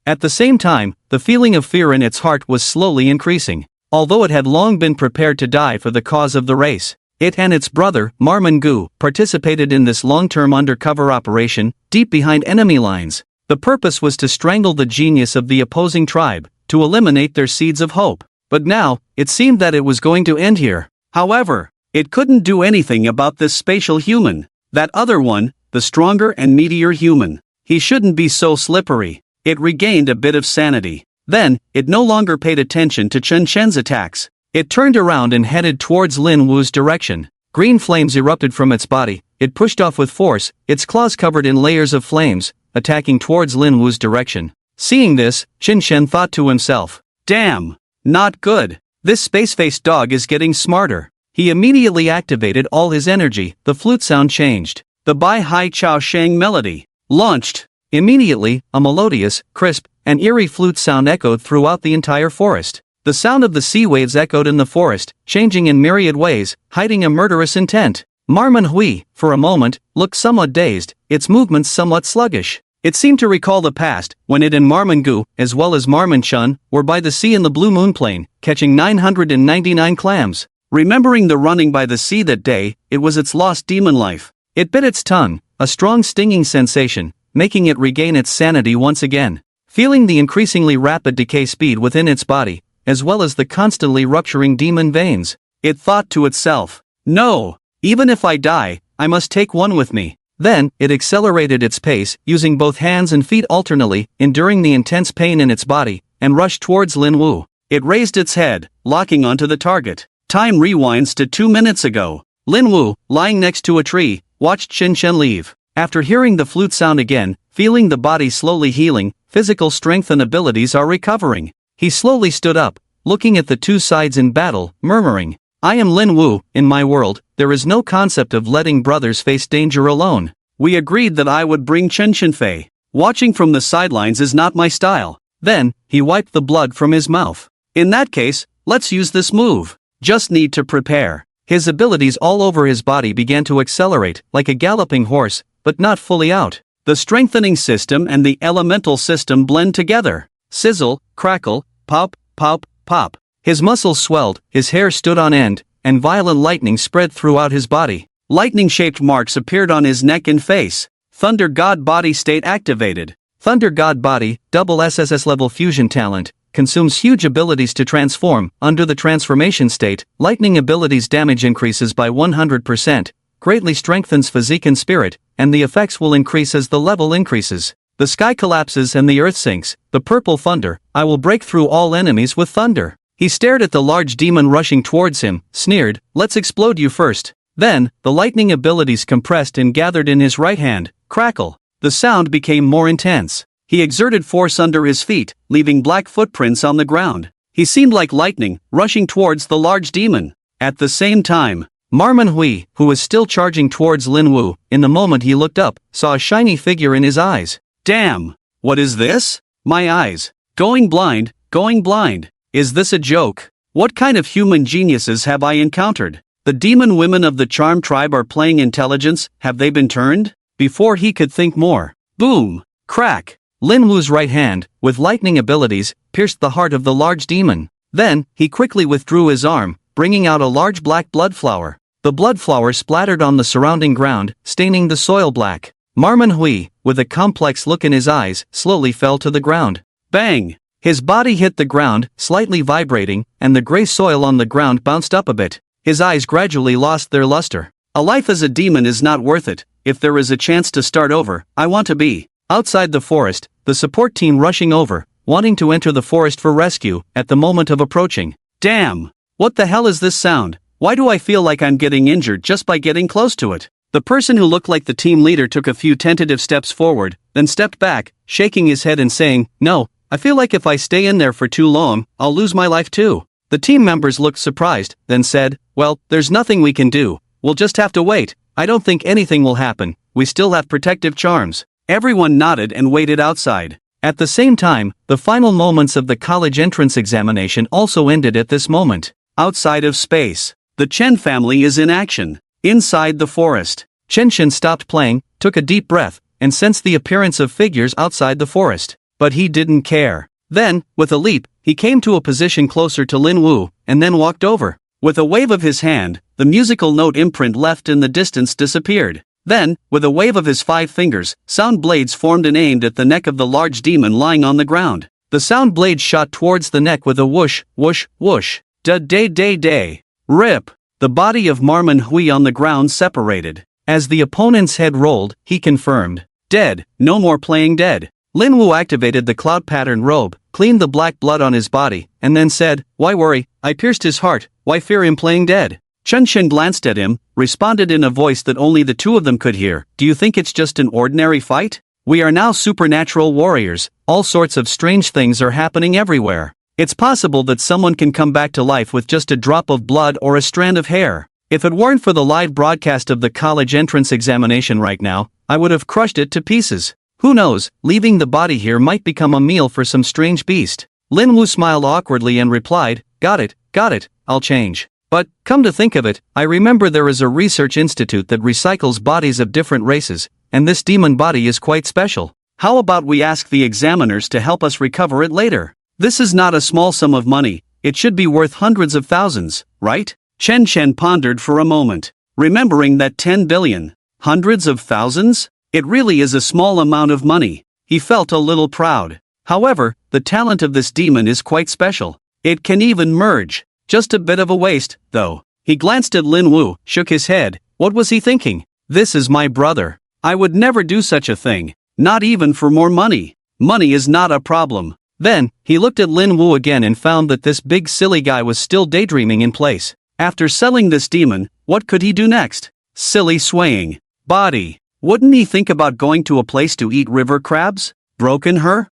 At the same time, the feeling of fear in its heart was slowly increasing. Although it had long been prepared to die for the cause of the race, it and its brother, Manhwa, participated in this long-term undercover operation, deep behind enemy lines. The purpose was to strangle the genius of the opposing tribe, to eliminate their seeds of hope. But now, it seemed that it was going to end here. However, it couldn't do anything about this spatial human. That other one, the stronger and meatier human. He shouldn't be so slippery. It regained a bit of sanity. Then, it no longer paid attention to Chen Shen's attacks. It turned around and headed towards Lin Wu's direction. Green flames erupted from its body. It pushed off with force, its claws covered in layers of flames, attacking towards Lin Wu's direction. Seeing this, Chen Shen thought to himself, "Damn, not good. This space-faced dog is getting smarter." He immediately activated all his energy. The flute sound changed. The Bai Hai Chao Shang melody launched. Immediately, a melodious, crisp, and eerie flute sound echoed throughout the entire forest. The sound of the sea waves echoed in the forest, changing in myriad ways, hiding a murderous intent. Manhwa, for a moment, looked somewhat dazed, its movements somewhat sluggish. It seemed to recall the past, when it and Manhwa, as well as Chun, were by the sea in the Blue Moon Plain, catching 999 clams. Remembering the running by the sea that day, it was its lost demon life. It bit its tongue, a strong stinging sensation, making it regain its sanity once again. Feeling the increasingly rapid decay speed within its body, as well as the constantly rupturing demon veins, it thought to itself, "No, even if I die, I must take one with me." Then, it accelerated its pace, using both hands and feet alternately, enduring the intense pain in its body, and rushed towards Lin Wu. It raised its head, locking onto the target. Time rewinds to 2 minutes ago. Lin Wu, lying next to a tree, watched Chen Shen leave. After hearing the flute sound again, feeling the body slowly healing, physical strength and abilities are recovering. He slowly stood up, looking at the two sides in battle, murmuring, "I am Lin Wu. In my world, there is no concept of letting brothers face danger alone. We agreed that I would bring Chen Shenfei. Watching from the sidelines is not my style." Then, he wiped the blood from his mouth. "In that case, let's use this move. Just need to prepare." His abilities all over his body began to accelerate, like a galloping horse, but not fully out. The strengthening system and the elemental system blend together. Sizzle, crackle, pop, pop, pop. His muscles swelled, his hair stood on end, and violent lightning spread throughout his body. Lightning-shaped marks appeared on his neck and face. Thunder God Body state activated. Thunder God Body, double SSS-level fusion talent, consumes huge abilities to transform. Under the transformation state, lightning abilities damage increases by 100%, greatly strengthens physique and spirit, and the effects will increase as the level increases. The sky collapses and the earth sinks. The purple thunder, I will break through all enemies with thunder. He stared at the large demon rushing towards him, sneered, "Let's explode you first." Then, the lightning abilities compressed and gathered in his right hand. Crackle. The sound became more intense. He exerted force under his feet, leaving black footprints on the ground. He seemed like lightning, rushing towards the large demon. At the same time, Manhwa, who was still charging towards Lin Wu, in the moment he looked up, saw a shiny figure in his eyes. "Damn! What is this? My eyes. Going blind, going blind. Is this a joke? What kind of human geniuses have I encountered? The demon women of the Charm tribe are playing intelligence, have they been turned?" Before he could think more, boom! Crack! Lin Wu's right hand, with lightning abilities, pierced the heart of the large demon. Then, he quickly withdrew his arm, bringing out a large black blood flower. The blood flower splattered on the surrounding ground, staining the soil black. Manhwa, with a complex look in his eyes, slowly fell to the ground. Bang! His body hit the ground, slightly vibrating, and the gray soil on the ground bounced up a bit. His eyes gradually lost their luster. A life as a demon is not worth it. If there is a chance to start over, I want to be. Outside the forest, the support team rushing over, wanting to enter the forest for rescue, at the moment of approaching. Damn! What the hell is this sound? Why do I feel like I'm getting injured just by getting close to it? The person who looked like the team leader took a few tentative steps forward, then stepped back, shaking his head and saying, "No, I feel like if I stay in there for too long, I'll lose my life too." The team members looked surprised, then said, "Well, there's nothing we can do. We'll just have to wait. I don't think anything will happen. We still have protective charms." Everyone nodded and waited outside. At the same time, the final moments of the college entrance examination also ended at this moment. Outside of space, the Chen family is in action. Inside the forest, Chen Shen stopped playing, took a deep breath, and sensed the appearance of figures outside the forest. But he didn't care. Then, with a leap, he came to a position closer to Lin Wu, and then walked over. With a wave of his hand, the musical note imprint left in the distance disappeared. Then, with a wave of his 5 fingers, sound blades formed and aimed at the neck of the large demon lying on the ground. The sound blades shot towards the neck with a whoosh, whoosh, whoosh. Da-day-day-day. Rip. The body of Marmon Hui on the ground separated. As the opponent's head rolled, he confirmed, "Dead, no more playing dead." Lin Wu activated the cloud pattern robe, cleaned the black blood on his body, and then said, "Why worry? I pierced his heart, why fear him playing dead?" Chen Shen glanced at him, responded in a voice that only the two of them could hear, "Do you think it's just an ordinary fight? We are now supernatural warriors, all sorts of strange things are happening everywhere. It's possible that someone can come back to life with just a drop of blood or a strand of hair. If it weren't for the live broadcast of the college entrance examination right now, I would have crushed it to pieces. Who knows, leaving the body here might become a meal for some strange beast." Lin Wu smiled awkwardly and replied, got it, I'll change. But, come to think of it, I remember there is a research institute that recycles bodies of different races, and this demon body is quite special. How about we ask the examiners to help us recover it later? This is not a small sum of money, it should be worth hundreds of thousands, right? Chen Shen pondered for a moment, remembering that 10 billion, hundreds of thousands? It really is a small amount of money. He felt a little proud. However, the talent of this demon is quite special. It can even merge. Just a bit of a waste, though. He glanced at Lin Wu, shook his head. What was he thinking? This is my brother. I would never do such a thing. Not even for more money. Money is not a problem. Then, he looked at Lin Wu again and found that this big silly guy was still daydreaming in place. After selling this demon, what could he do next? Silly swaying body. Wouldn't he think about going to a place to eat river crabs? Broken her?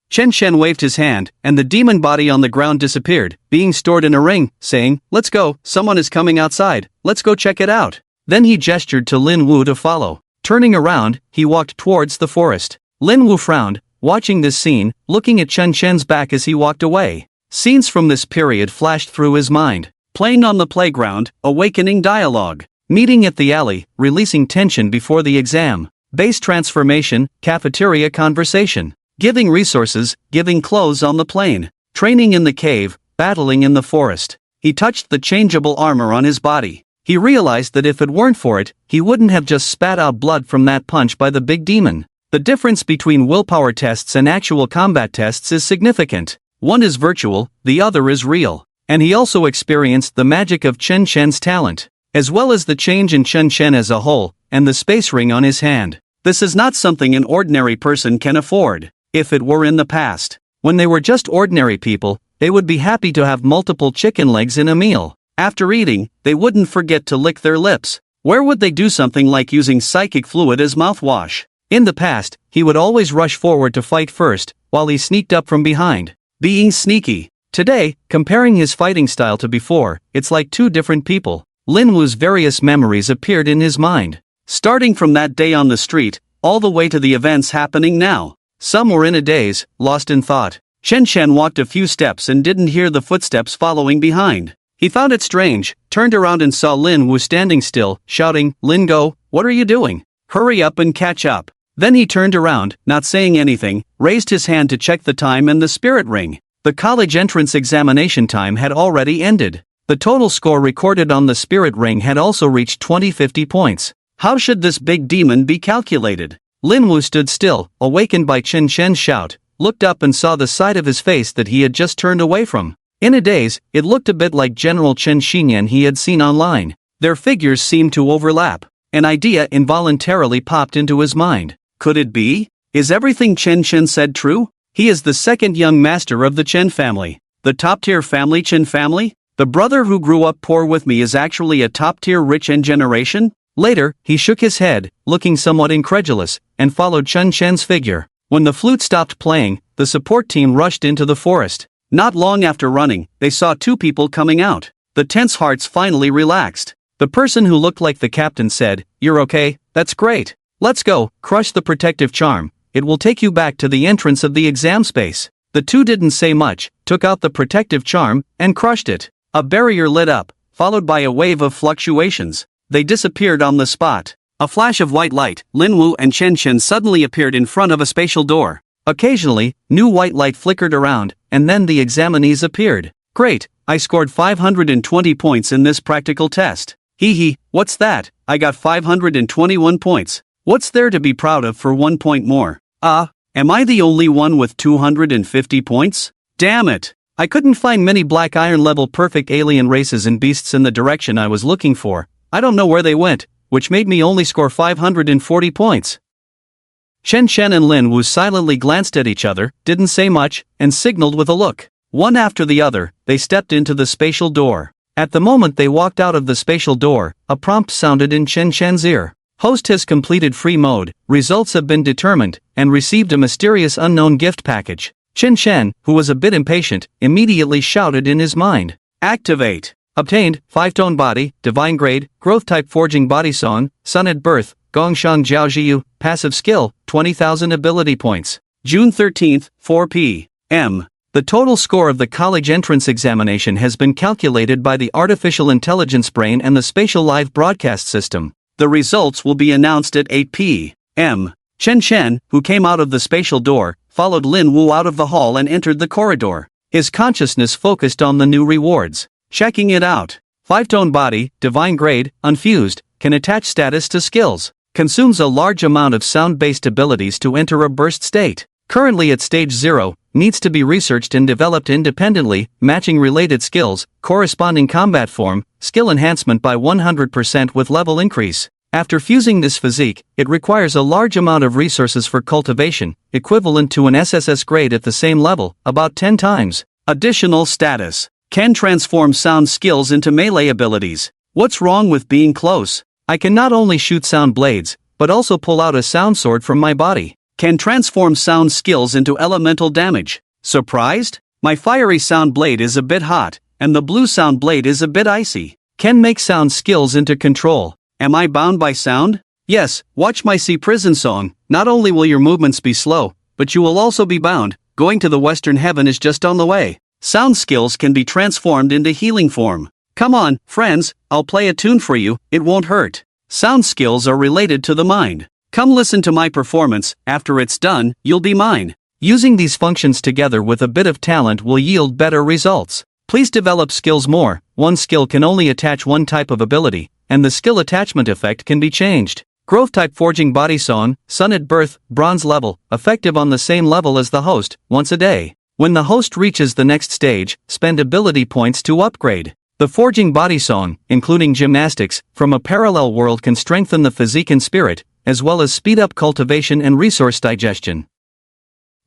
Chen Shen waved his hand, and the demon body on the ground disappeared, being stored in a ring, saying, "Let's go, someone is coming outside, let's go check it out." Then he gestured to Lin Wu to follow. Turning around, he walked towards the forest. Lin Wu frowned, watching this scene, looking at Chen Shen's back as he walked away. Scenes from this period flashed through his mind. Playing on the playground, awakening dialogue. Meeting at the alley, releasing tension before the exam. Base transformation, cafeteria conversation. Giving resources, giving clothes on the plane. Training in the cave, battling in the forest. He touched the changeable armor on his body. He realized that if it weren't for it, he wouldn't have just spat out blood from that punch by the big demon. The difference between willpower tests and actual combat tests is significant. One is virtual, the other is real. And he also experienced the magic of Chen Shen's talent, as well as the change in Chen Shen as a whole, and the space ring on his hand. This is not something an ordinary person can afford. If it were in the past, when they were just ordinary people, they would be happy to have multiple chicken legs in a meal. After eating, they wouldn't forget to lick their lips. Where would they do something like using psychic fluid as mouthwash? In the past, he would always rush forward to fight first, while he sneaked up from behind. Being sneaky. Today, comparing his fighting style to before, it's like two different people. Lin Wu's various memories appeared in his mind. Starting from that day on the street, all the way to the events happening now. Some were in a daze, lost in thought. Chen Shen walked a few steps and didn't hear the footsteps following behind. He found it strange, turned around and saw Lin Wu standing still, shouting, "Lin Go, what are you doing? Hurry up and catch up." Then he turned around, not saying anything, raised his hand to check the time and the spirit ring. The college entrance examination time had already ended. The total score recorded on the spirit ring had also reached 2050 points. How should this big demon be calculated? Lin Wu stood still, awakened by Chen Shen's shout, looked up and saw the side of his face that he had just turned away from. In a daze, it looked a bit like General Chen Xinyan he had seen online. Their figures seemed to overlap. An idea involuntarily popped into his mind. Could it be? Is everything Chen Shen said true? He is the second young master of the Chen family. The top-tier family Chen family? The brother who grew up poor with me is actually a top-tier rich generation? Later, he shook his head, looking somewhat incredulous, and followed Chen Chen's figure. When the flute stopped playing, the support team rushed into the forest. Not long after running, they saw two people coming out. The tense hearts finally relaxed. The person who looked like the captain said, "You're okay? That's great. Let's go, crush the protective charm. It will take you back to the entrance of the exam space." The two didn't say much, took out the protective charm, and crushed it. A barrier lit up, followed by a wave of fluctuations. They disappeared on the spot. A flash of white light, Lin Wu and Chen Chen suddenly appeared in front of a spatial door. Occasionally, new white light flickered around, and then the examinees appeared. "Great, I scored 520 points in this practical test. Hee hee, what's that? I got 521 points. What's there to be proud of for 1 point more? Am I the only one with 250 points? Damn it! I couldn't find many black iron level perfect alien races and beasts in the direction I was looking for. I don't know where they went, which made me only score 540 points." Chen Chen and Lin Wu silently glanced at each other, didn't say much, and signaled with a look. One after the other, they stepped into the spatial door. At the moment they walked out of the spatial door, a prompt sounded in Chen Chen's ear. "Host has completed free mode, results have been determined, and received a mysterious unknown gift package." Chen Chen, who was a bit impatient, immediately shouted in his mind, "Activate! Obtained, 5-tone body, divine grade, growth type forging body song, sun at birth, Gongshang Jiaojiu, passive skill, 20,000 ability points. June 13th, 4 p.m. The total score of the college entrance examination has been calculated by the artificial intelligence brain and the spatial live broadcast system. The results will be announced at 8 p.m. Chen Chen, who came out of the spatial door, followed Lin Wu out of the hall and entered the corridor. His consciousness focused on the new rewards. Checking it out. 5-tone body, divine grade, unfused, can attach status to skills. Consumes a large amount of sound-based abilities to enter a burst state. Currently at stage 0, needs to be researched and developed independently, matching related skills, corresponding combat form, skill enhancement by 100% with level increase. After fusing this physique, it requires a large amount of resources for cultivation, equivalent to an SSS grade at the same level, about 10 times. Additional status. Can transform sound skills into melee abilities. What's wrong with being close? I can not only shoot sound blades, but also pull out a sound sword from my body. Can transform sound skills into elemental damage. Surprised? My fiery sound blade is a bit hot, and the blue sound blade is a bit icy. Can make sound skills into control. Am I bound by sound? Yes, watch my Sea Prison song. Not only will your movements be slow, but you will also be bound. Going to the Western Heaven is just on the way. Sound skills can be transformed into healing form. Come on, friends, I'll play a tune for you, it won't hurt. Sound skills are related to the mind. Come listen to my performance, after it's done, you'll be mine. Using these functions together with a bit of talent will yield better results. Please develop skills more. One skill can only attach one type of ability, and the skill attachment effect can be changed. Growth type forging body song, sun at birth, bronze level, effective on the same level as the host, once a day. When the host reaches the next stage, spend ability points to upgrade. The forging body song, including gymnastics, from a parallel world can strengthen the physique and spirit, as well as speed up cultivation and resource digestion.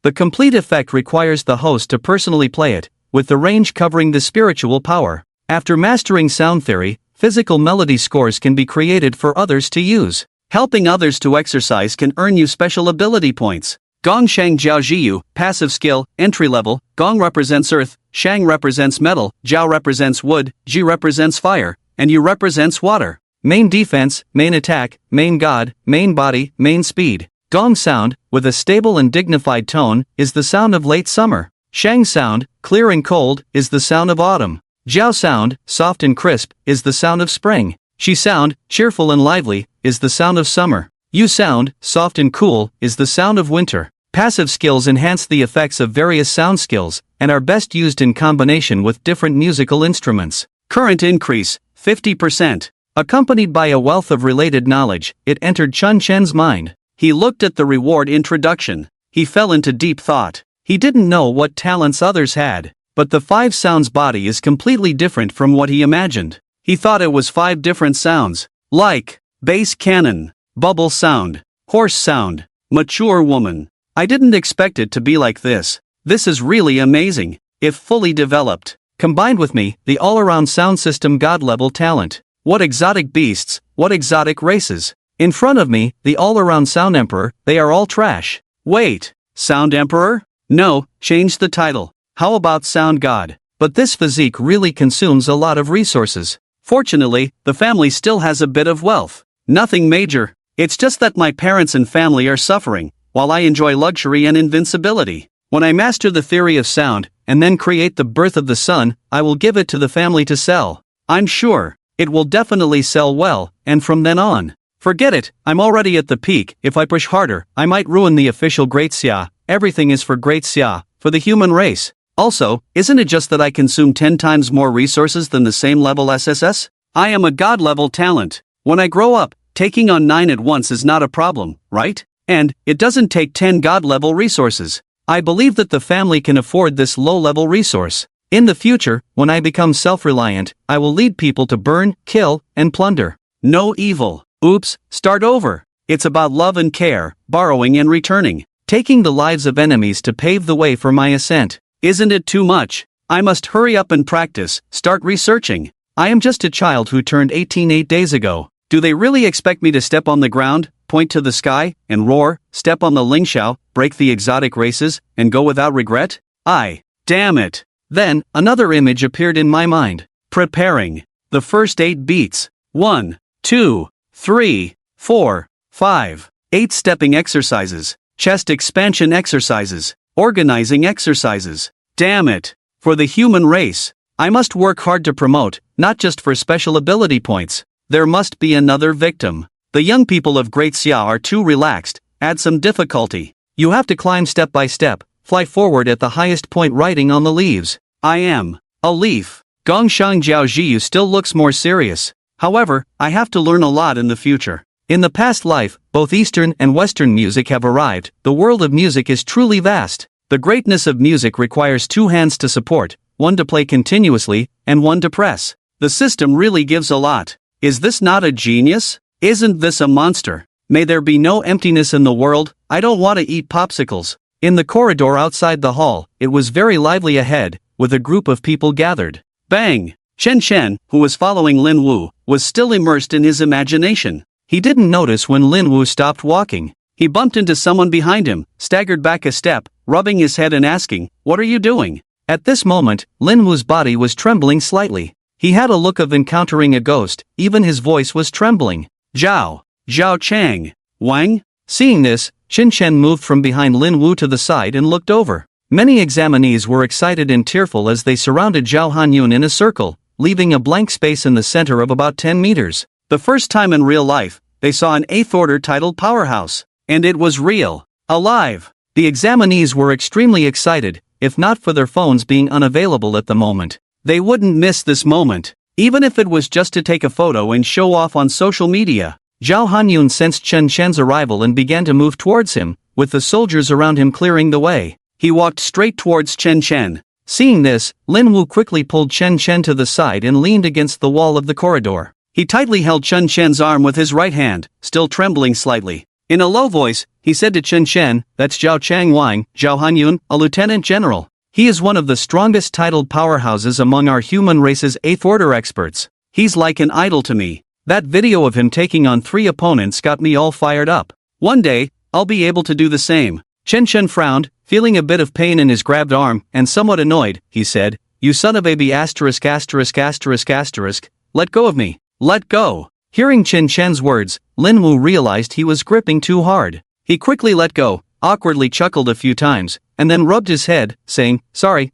The complete effect requires the host to personally play it, with the range covering the spiritual power. After mastering sound theory, physical melody scores can be created for others to use. Helping others to exercise can earn you special ability points. Gong Shang Jiao Jiu, passive skill, entry level. Gong represents earth, Shang represents metal, Jiao represents wood, Ji represents fire, and Yu represents water. Main defense, main attack, main god, main body, main speed. Gong sound, with a stable and dignified tone, is the sound of late summer. Shang sound, clear and cold, is the sound of autumn. Jiao sound, soft and crisp, is the sound of spring. Shi sound, cheerful and lively, is the sound of summer. Yu sound, soft and cool, is the sound of winter. Passive skills enhance the effects of various sound skills, and are best used in combination with different musical instruments. Current increase, 50%. Accompanied by a wealth of related knowledge, it entered Chen Chen's mind. He looked at the reward introduction. He fell into deep thought. He didn't know what talents others had, but the 5 sounds body is completely different from what he imagined. He thought it was 5 different sounds, like bass cannon, bubble sound, horse sound, mature woman. I didn't expect it to be like this. This is really amazing, if fully developed. Combined with me, the all-around sound system god-level talent. What exotic beasts, what exotic races. In front of me, the all-around Sound Emperor, they are all trash. Wait, Sound Emperor? No, change the title. How about Sound God? But this physique really consumes a lot of resources. Fortunately, the family still has a bit of wealth. Nothing major. It's just that my parents and family are suffering, while I enjoy luxury and invincibility. When I master the theory of sound, and then create the birth of the sun, I will give it to the family to sell. I'm sure. It will definitely sell well, and from then on. Forget it, I'm already at the peak. If I push harder, I might ruin the official Great Xia. Everything is for Great Xia, for the human race. Also, isn't it just that I consume 10 times more resources than the same level SSS? I am a god-level talent. When I grow up, taking on 9 at once is not a problem, right? And, it doesn't take 10 god-level resources. I believe that the family can afford this low-level resource. In the future, when I become self-reliant, I will lead people to burn, kill, and plunder. No evil. Oops, start over. It's about love and care, borrowing and returning. Taking the lives of enemies to pave the way for my ascent. Isn't it too much? I must hurry up and practice, start researching. I am just a child who turned 18 8 days ago. Do they really expect me to step on the ground, point to the sky, and roar, step on the lingxiao, break the exotic races, and go without regret? Damn it. Then, another image appeared in my mind. Preparing. The first 8 beats. 1, 2, 3, 4, 5. 8 stepping exercises. Chest expansion exercises. Organizing exercises. Damn it. For the human race. I must work hard to promote, not just for special ability points. There must be another victim. The young people of Great Xia are too relaxed. Add some difficulty. You have to climb step by step, fly forward at the highest point writing on the leaves. I am a leaf. Gongshang Jiao Jiu still looks more serious. However, I have to learn a lot in the future. In the past life, both Eastern and Western music have arrived. The world of music is truly vast. The greatness of music requires 2 hands to support, one to play continuously, and one to press. The system really gives a lot. Is this not a genius? Isn't this a monster? May there be no emptiness in the world. I don't want to eat popsicles. In the corridor outside the hall, it was very lively ahead, with a group of people gathered. Bang! Chen Chen, who was following Lin Wu, was still immersed in his imagination. He didn't notice when Lin Wu stopped walking. He bumped into someone behind him, staggered back a step, rubbing his head and asking, "What are you doing?" At this moment, Lin Wu's body was trembling slightly. He had a look of encountering a ghost, even his voice was trembling. Zhao Chang, Wang? Seeing this, Chen Chen moved from behind Lin Wu to the side and looked over. Many examinees were excited and tearful as they surrounded Zhao Hanyun in a circle, leaving a blank space in the center of about 10 meters. The first time in real life, they saw an 8th order titled powerhouse. And it was real. Alive. The examinees were extremely excited, if not for their phones being unavailable at the moment. They wouldn't miss this moment, even if it was just to take a photo and show off on social media. Zhao Hanyun sensed Chen Chen's arrival and began to move towards him, with the soldiers around him clearing the way. He walked straight towards Chen Chen. Seeing this, Lin Wu quickly pulled Chen Chen to the side and leaned against the wall of the corridor. He tightly held Chen Chen's arm with his right hand, still trembling slightly. In a low voice, he said to Chen Chen, "That's Zhao Chang Wang, Zhao Hanyun, a lieutenant general. He is one of the strongest titled powerhouses among our human race's 8th order experts. He's like an idol to me. That video of him taking on 3 opponents got me all fired up. One day, I'll be able to do the same." Chen Chen frowned, feeling a bit of pain in his grabbed arm, and somewhat annoyed, he said, "You son of a b**********, let go of me. Let go." Hearing Chen Chen's words, Lin Wu realized he was gripping too hard. He quickly let go, awkwardly chuckled a few times, and then rubbed his head, saying, Sorry,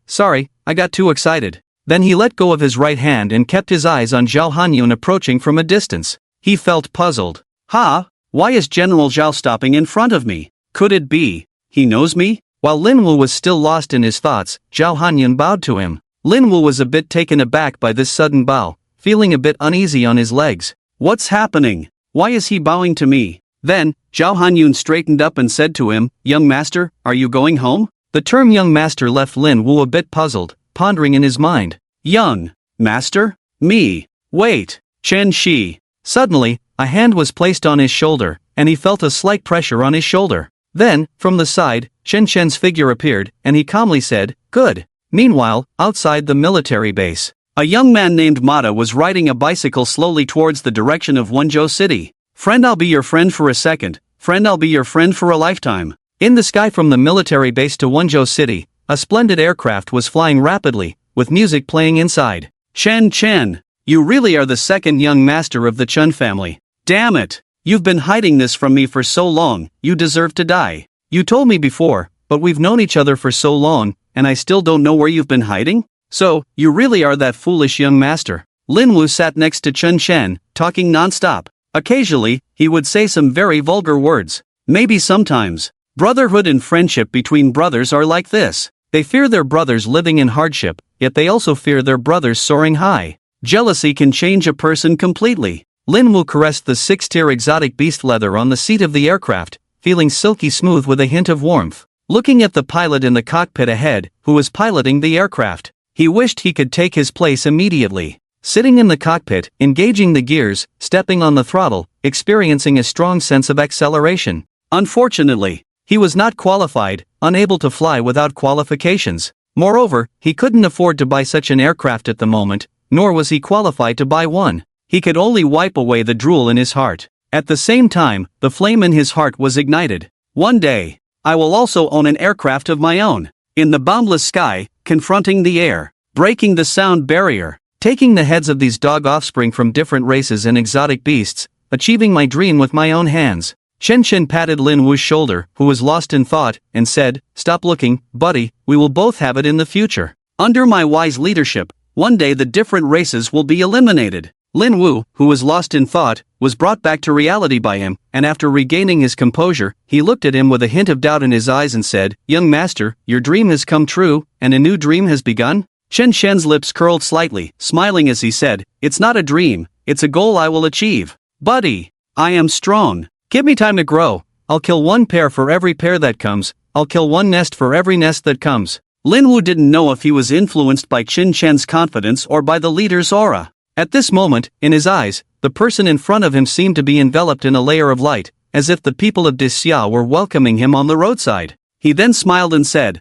I got too excited." Then he let go of his right hand and kept his eyes on Zhao Hanyun approaching from a distance. He felt puzzled. Why is General Zhao stopping in front of me? Could it be he knows me? While Lin Wu was still lost in his thoughts, Zhao Hanyun bowed to him. Lin Wu was a bit taken aback by this sudden bow, feeling a bit uneasy on his legs. What's happening? Why is he bowing to me? Then, Zhao Hanyun straightened up and said to him, "Young master, are you going home?" The term young master left Lin Wu a bit puzzled, pondering in his mind. Young master? Me? Wait, Chen Shi. Suddenly, a hand was placed on his shoulder, and he felt a slight pressure on his shoulder. Then, from the side, Chen Chen's figure appeared, and he calmly said, "Good." Meanwhile, outside the military base, A young man named Mata was riding a bicycle slowly towards the direction of Wonjo City. Friend, I'll be your friend for a second. Friend, I'll be your friend for a lifetime. In the sky from the military base to Wonjo City, a splendid aircraft was flying rapidly, with music playing inside. Chen, you really are the second young master of the Chun family. Damn it! You've been hiding this from me for so long, you deserve to die. You told me before, but we've known each other for so long, and I still don't know where you've been hiding? So, you really are that foolish young master. Lin Wu sat next to Chun Chen, talking non-stop. Occasionally, he would say some very vulgar words. Maybe sometimes. Brotherhood and friendship between brothers are like this. They fear their brothers living in hardship, yet they also fear their brothers soaring high. Jealousy can change a person completely. Lin Wu caressed the 6-tier exotic beast leather on the seat of the aircraft, feeling silky smooth with a hint of warmth. Looking at the pilot in the cockpit ahead, who was piloting the aircraft, he wished he could take his place immediately. Sitting in the cockpit, engaging the gears, stepping on the throttle, experiencing a strong sense of acceleration. Unfortunately, he was not qualified, unable to fly without qualifications. Moreover, he couldn't afford to buy such an aircraft at the moment, nor was he qualified to buy one. He could only wipe away the drool in his heart. At the same time, the flame in his heart was ignited. One day, I will also own an aircraft of my own. In the boundless sky, confronting the air, breaking the sound barrier, taking the heads of these dog offspring from different races and exotic beasts, achieving my dream with my own hands. Chen Chen patted Lin Wu's shoulder, who was lost in thought, and said, "Stop looking, buddy, we will both have it in the future. Under my wise leadership, one day the different races will be eliminated." Lin Wu, who was lost in thought, was brought back to reality by him, and after regaining his composure, he looked at him with a hint of doubt in his eyes and said, "Young master, your dream has come true, and a new dream has begun?" Chen Shen's lips curled slightly, smiling as he said, "It's not a dream, it's a goal I will achieve. Buddy, I am strong. Give me time to grow. I'll kill one pair for every pair that comes. I'll kill one nest for every nest that comes." Lin Wu didn't know if he was influenced by Chen Chen's confidence or by the leader's aura. At this moment, in his eyes, the person in front of him seemed to be enveloped in a layer of light, as if the people of Disya were welcoming him on the roadside. He then smiled and said,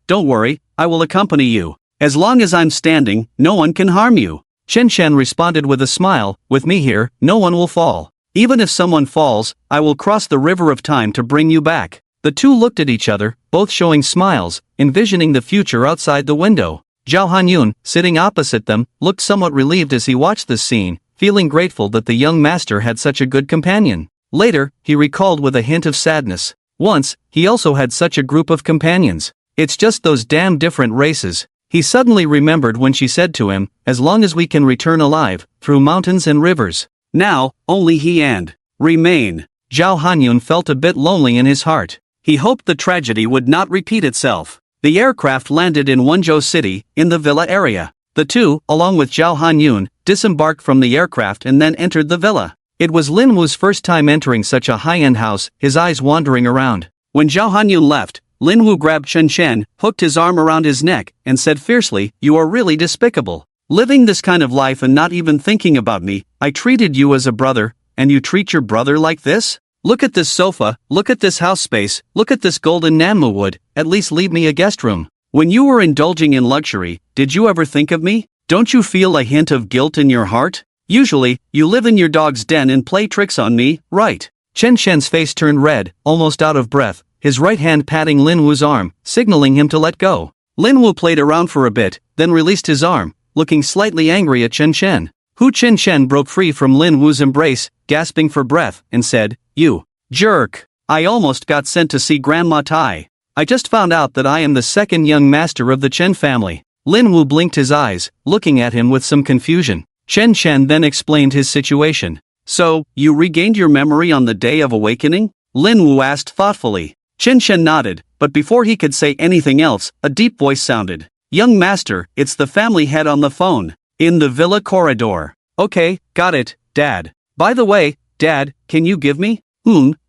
"Don't worry, I will accompany you. As long as I'm standing, no one can harm you." Chen Chen responded with a smile, "With me here, no one will fall. Even if someone falls, I will cross the river of time to bring you back." The two looked at each other, both showing smiles, envisioning the future outside the window. Zhao Hanyun, sitting opposite them, looked somewhat relieved as he watched this scene, feeling grateful that the young master had such a good companion. Later, he recalled with a hint of sadness. Once, he also had such a group of companions. It's just those damn different races. He suddenly remembered when she said to him, "As long as we can return alive, through mountains and rivers." Now, only he and remain. Zhao Hanyun felt a bit lonely in his heart. He hoped the tragedy would not repeat itself. The aircraft landed in Wonjo City, in the villa area. The two, along with Zhao Hanyun, disembarked from the aircraft and then entered the villa. It was Lin Wu's first time entering such a high-end house, his eyes wandering around. When Zhao Hanyun left, Lin Wu grabbed Chen Chen, hooked his arm around his neck, and said fiercely, "You are really despicable. Living this kind of life and not even thinking about me. I treated you as a brother, and you treat your brother like this? Look at this sofa, look at this house space, look at this golden Nanmu wood, at least leave me a guest room. When you were indulging in luxury, did you ever think of me? Don't you feel a hint of guilt in your heart? Usually, you live in your dog's den and play tricks on me, right?" Chen Shen's face turned red, almost out of breath, his right hand patting Lin Wu's arm, signaling him to let go. Lin Wu played around for a bit, then released his arm, looking slightly angry at Chen Chen. Chen Chen broke free from Lin Wu's embrace, gasping for breath, and said, "You jerk. I almost got sent to see Grandma Tai. I just found out that I am the second young master of the Chen family." Lin Wu blinked his eyes, looking at him with some confusion. Chen Chen then explained his situation. "So, you regained your memory on the day of awakening?" Lin Wu asked thoughtfully. Chen Chen nodded, but before he could say anything else, a deep voice sounded. "Young master, it's the family head on the phone. In the villa corridor." "Okay, got it, Dad. By the way, Dad, can you give me?"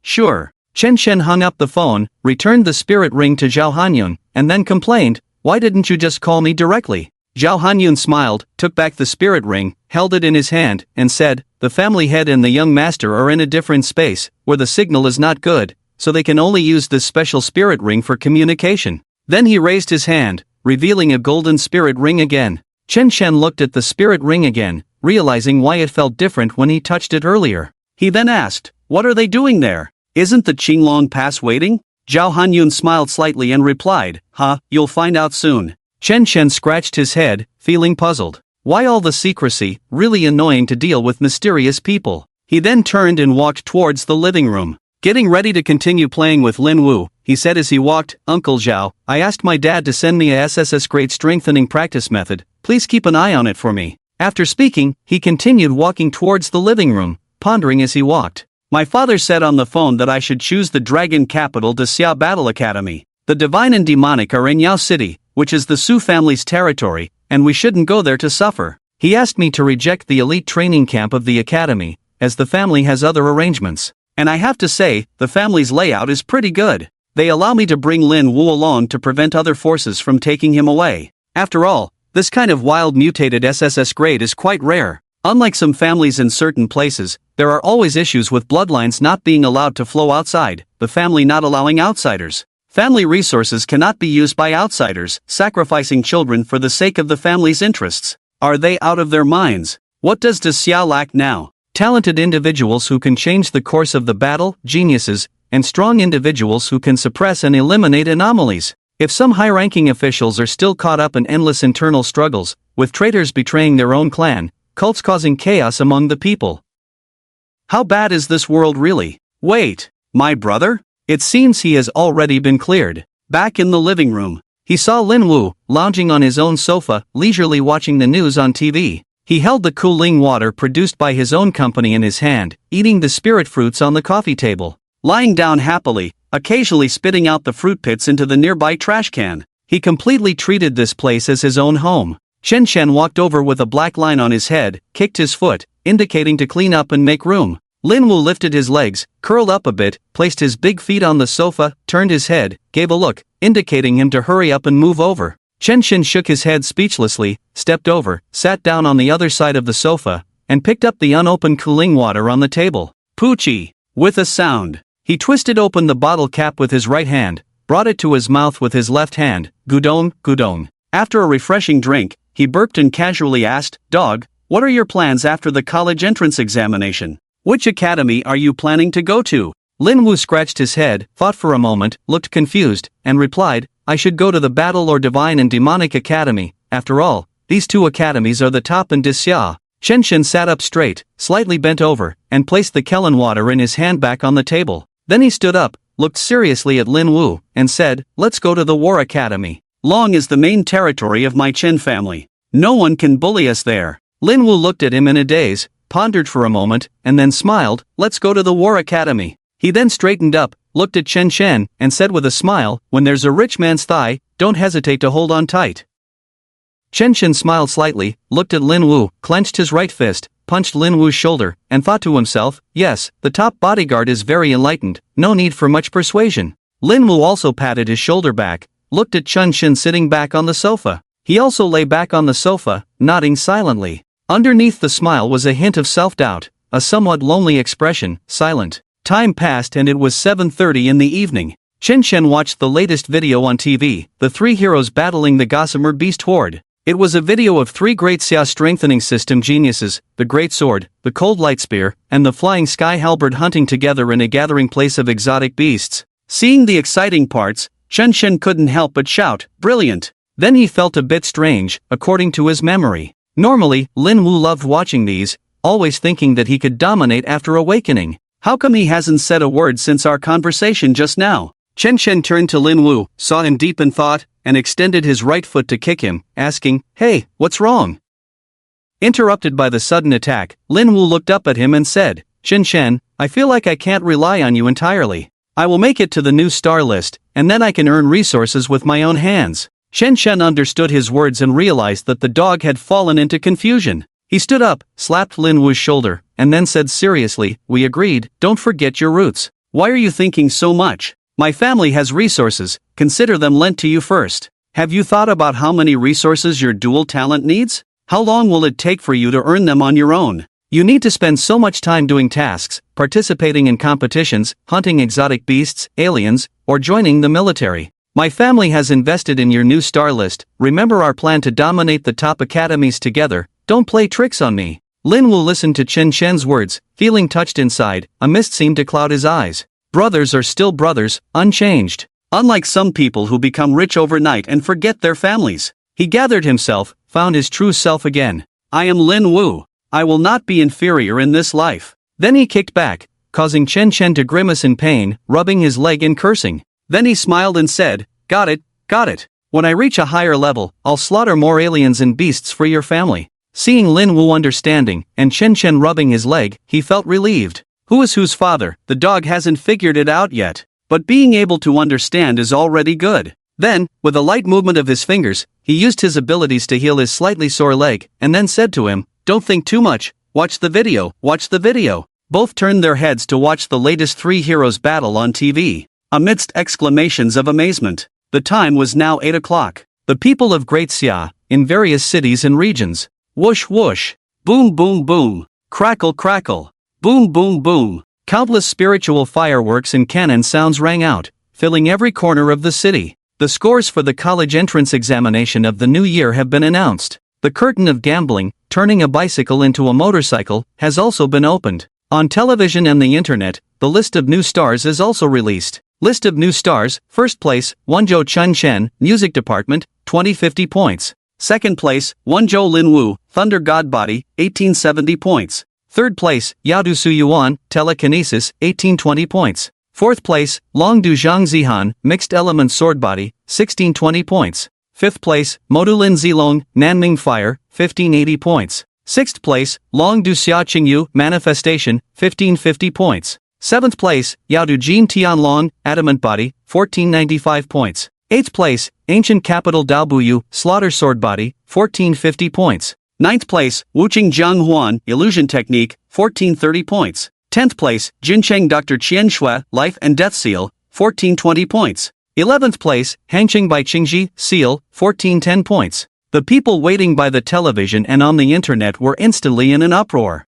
Sure." Chen Chen hung up the phone, returned the spirit ring to Zhao Hanyun, and then complained, "Why didn't you just call me directly?" Zhao Hanyun smiled, took back the spirit ring, held it in his hand, and said, "The family head and the young master are in a different space, where the signal is not good, so they can only use this special spirit ring for communication." Then he raised his hand, revealing a golden spirit ring again. Chen Shen looked at the spirit ring again, realizing why it felt different when he touched it earlier. He then asked, "What are they doing there? Isn't the Qinglong Pass waiting?" Zhao Hanyun smiled slightly and replied, "You'll find out soon." Chen Shen scratched his head, feeling puzzled. Why all the secrecy? Really annoying to deal with mysterious people. He then turned and walked towards the living room. Getting ready to continue playing with Lin Wu, he said as he walked, "Uncle Zhao, I asked my dad to send me a SSS grade strengthening practice method. Please keep an eye on it for me." After speaking, he continued walking towards the living room, pondering as he walked. "My father said on the phone that I should choose the Dragon Capital de Xia Battle Academy. The Divine and Demonic are in Yao City, which is the Su family's territory, and we shouldn't go there to suffer. He asked me to reject the elite training camp of the academy, as the family has other arrangements. And I have to say, the family's layout is pretty good. They allow me to bring Lin Wu along to prevent other forces from taking him away. After all, this kind of wild mutated SSS grade is quite rare. Unlike some families in certain places, there are always issues with bloodlines not being allowed to flow outside, the family not allowing outsiders. Family resources cannot be used by outsiders, sacrificing children for the sake of the family's interests. Are they out of their minds? What does De Xia lack now? Talented individuals who can change the course of the battle, geniuses, and strong individuals who can suppress and eliminate anomalies. If some high-ranking officials are still caught up in endless internal struggles, with traitors betraying their own clan, cults causing chaos among the people. How bad is this world really? Wait, my brother? It seems he has already been cleared. Back in the living room, he saw Lin Wu, lounging on his own sofa, leisurely watching the news on TV. He held the cooling water produced by his own company in his hand, eating the spirit fruits on the coffee table. Lying down happily, occasionally spitting out the fruit pits into the nearby trash can. He completely treated this place as his own home. Chen Shen walked over with a black line on his head, kicked his foot, indicating to clean up and make room. Lin Wu lifted his legs, curled up a bit, placed his big feet on the sofa, turned his head, gave a look, indicating him to hurry up and move over. Chen Shen shook his head speechlessly, stepped over, sat down on the other side of the sofa, and picked up the unopened cooling water on the table. Poochie! With a sound, he twisted open the bottle cap with his right hand, brought it to his mouth with his left hand. Gudong, gudong. After a refreshing drink, he burped and casually asked, "Dog, what are your plans after the college entrance examination? Which academy are you planning to go to?" Lin Wu scratched his head, thought for a moment, looked confused, and replied, "I should go to the Battle or Divine and Demonic Academy. After all, these two academies are the top in Xia." Chen Shen sat up straight, slightly bent over, and placed the Kellen water in his hand back on the table. Then he stood up, looked seriously at Lin Wu, and said, "Let's go to the War Academy. Long is the main territory of my Chen family. No one can bully us there." Lin Wu looked at him in a daze, pondered for a moment, and then smiled, "Let's go to the War Academy." He then straightened up, looked at Chen Shen, and said with a smile, "When there's a rich man's thigh, don't hesitate to hold on tight." Chen Shen smiled slightly, looked at Lin Wu, clenched his right fist, punched Lin Wu's shoulder, and thought to himself, "Yes, the top bodyguard is very enlightened, no need for much persuasion." Lin Wu also patted his shoulder back, looked at Chen Shen sitting back on the sofa. He also lay back on the sofa, nodding silently. Underneath the smile was a hint of self-doubt, a somewhat lonely expression, silent. Time passed and it was 7:30 in the evening. Chen Shen watched the latest video on TV, the three heroes battling the Gossamer Beast Horde. It was a video of three great Xia strengthening system geniuses, the Great Sword, the Cold Light Spear, and the Flying Sky Halberd hunting together in a gathering place of exotic beasts. Seeing the exciting parts, Chen Shen couldn't help but shout, "Brilliant!" Then he felt a bit strange, according to his memory. Normally, Lin Wu loved watching these, always thinking that he could dominate after awakening. How come he hasn't said a word since our conversation just now? Chen Shen turned to Lin Wu, saw him deep in thought, and extended his right foot to kick him, asking, "Hey, what's wrong?" Interrupted by the sudden attack, Lin Wu looked up at him and said, "Chen Shen, I feel like I can't rely on you entirely. I will make it to the new star list, and then I can earn resources with my own hands." Chen Shen understood his words and realized that the dog had fallen into confusion. He stood up, slapped Lin Wu's shoulder, and then said seriously, "We agreed, don't forget your roots. Why are you thinking so much? My family has resources, consider them lent to you first. Have you thought about how many resources your dual talent needs? How long will it take for you to earn them on your own? You need to spend so much time doing tasks, participating in competitions, hunting exotic beasts, aliens, or joining the military. My family has invested in your new star list. Remember our plan to dominate the top academies together. Don't play tricks on me. Lin Wu listened to Chen Shen's words, feeling touched inside. A mist seemed to cloud his eyes. Brothers are still brothers, unchanged. Unlike some people who become rich overnight and forget their families. He gathered himself, found his true self again. I am Lin Wu. I will not be inferior in this life. Then he kicked back, causing Chen Shen to grimace in pain, rubbing his leg and cursing. Then he smiled and said, got it, got it. When I reach a higher level, I'll slaughter more aliens and beasts for your family. Seeing Lin Wu understanding, and Chen Shen rubbing his leg, he felt relieved. Who is whose father? The dog hasn't figured it out yet. But being able to understand is already good. Then, with a light movement of his fingers, he used his abilities to heal his slightly sore leg, and then said to him, don't think too much, watch the video, watch the video. Both turned their heads to watch the latest three heroes battle on TV. Amidst exclamations of amazement. The time was now 8 o'clock. The people of Great Xia, in various cities and regions. Whoosh whoosh. Boom boom boom. Crackle crackle. Boom boom boom. Countless spiritual fireworks and cannon sounds rang out, filling every corner of the city. The scores for the college entrance examination of the new year have been announced. The curtain of gambling, turning a bicycle into a motorcycle, has also been opened. On television and the internet, the list of new stars is also released. List of new stars: first place, Wenzhou Chen Shen, Music Department, 2050 points. Second place, Wenzhou Lin Wu, Thunder God Body, 1870 points. Third place, Yaodu Su Yuan, Telekinesis, 1820 points. Fourth place, Longdu Zhang Zihan, Mixed Element Sword Body, 1620 points. Fifth place, Modulin Zilong, Nanming Fire, 1580 points. Sixth place, Longdu Xia Qingyu, Manifestation, 1550 points. Seventh place, Yaodu Jin Tianlong, Adamant Body, 1495 points. Eighth place, Ancient Capital Daobuyu, Slaughter Sword Body, 1450 points. Ninth place, Wuqing Jiang Huan, Illusion Technique, 1430 points. 10th place, Jincheng Dr. Qian Shui, Life and Death Seal, 1420 points. 11th place, Hangqing by Qingji, Seal, 1410 points. The people waiting by the television and on the internet were instantly in an uproar.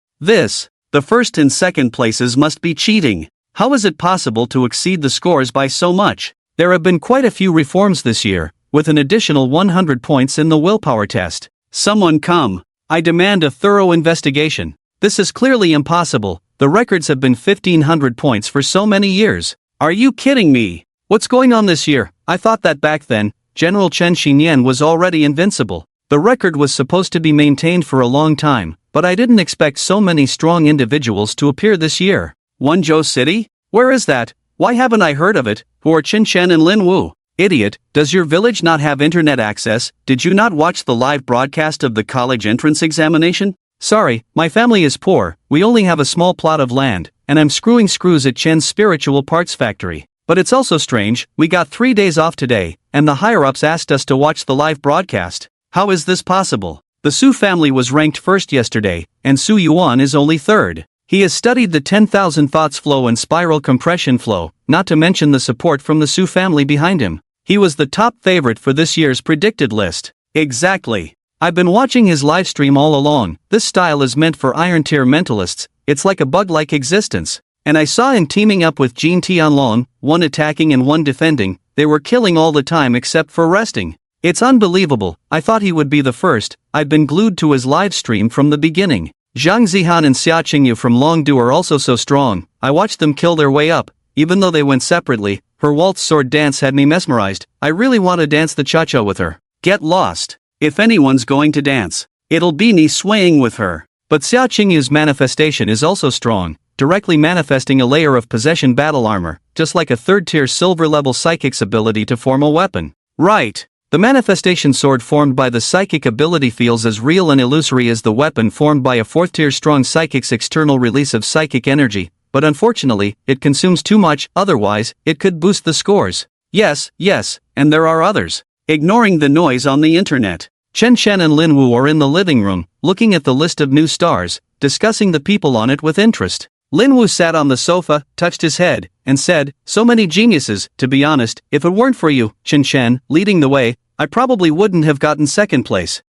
The first and second places must be cheating. How is it possible to exceed the scores by so much? There have been quite a few reforms this year, with an additional 100 points in the willpower test. Someone come. I demand a thorough investigation. This is clearly impossible. The records have been 1500 points for so many years. Are you kidding me? What's going on this year? I thought that back then, General Chen Xinyan was already invincible. The record was supposed to be maintained for a long time, but I didn't expect so many strong individuals to appear this year. Wenzhou City? Where is that? Why haven't I heard of it? Who are Chen Shen and Lin Wu? Idiot, does your village not have internet access? Did you not watch the live broadcast of the college entrance examination? Sorry, my family is poor, we only have a small plot of land, and I'm screwing screws at Chen's spiritual parts factory. But it's also strange, we got 3 days off today, and the higher-ups asked us to watch the live broadcast. How is this possible? The Su family was ranked first yesterday, and Su Yuan is only third. He has studied the 10,000 thoughts flow and spiral compression flow, not to mention the support from the Su family behind him. He was the top favorite for this year's predicted list. Exactly. I've been watching his livestream all along. This style is meant for iron-tier mentalists. It's like a bug-like existence. And I saw him teaming up with Jin Tianlong, one attacking and one defending. They were killing all the time except for resting. It's unbelievable. I thought he would be the first. I've been glued to his live stream from the beginning. Zhang Zihan and Xia Qingyu from Longdu are also so strong. I watched them kill their way up, even though they went separately. Her waltz sword dance had me mesmerized. I really want to dance the cha-cha with her. Get lost. If anyone's going to dance, it'll be me swaying with her. But Xia Qingyu's manifestation is also strong, directly manifesting a layer of possession battle armor, just like a third-tier silver-level psychic's ability to form a weapon. Right. The manifestation sword formed by the psychic ability feels as real and illusory as the weapon formed by a fourth-tier strong psychic's external release of psychic energy, but unfortunately, it consumes too much, otherwise, it could boost the scores. Yes, and there are others. Ignoring the noise on the internet, Chen Shen and Lin Wu are in the living room, looking at the list of new stars, discussing the people on it with interest. Lin Wu sat on the sofa, touched his head, and said, "So many geniuses, to be honest, if it weren't for you, Chen Shen, leading the way, I probably wouldn't have gotten second place.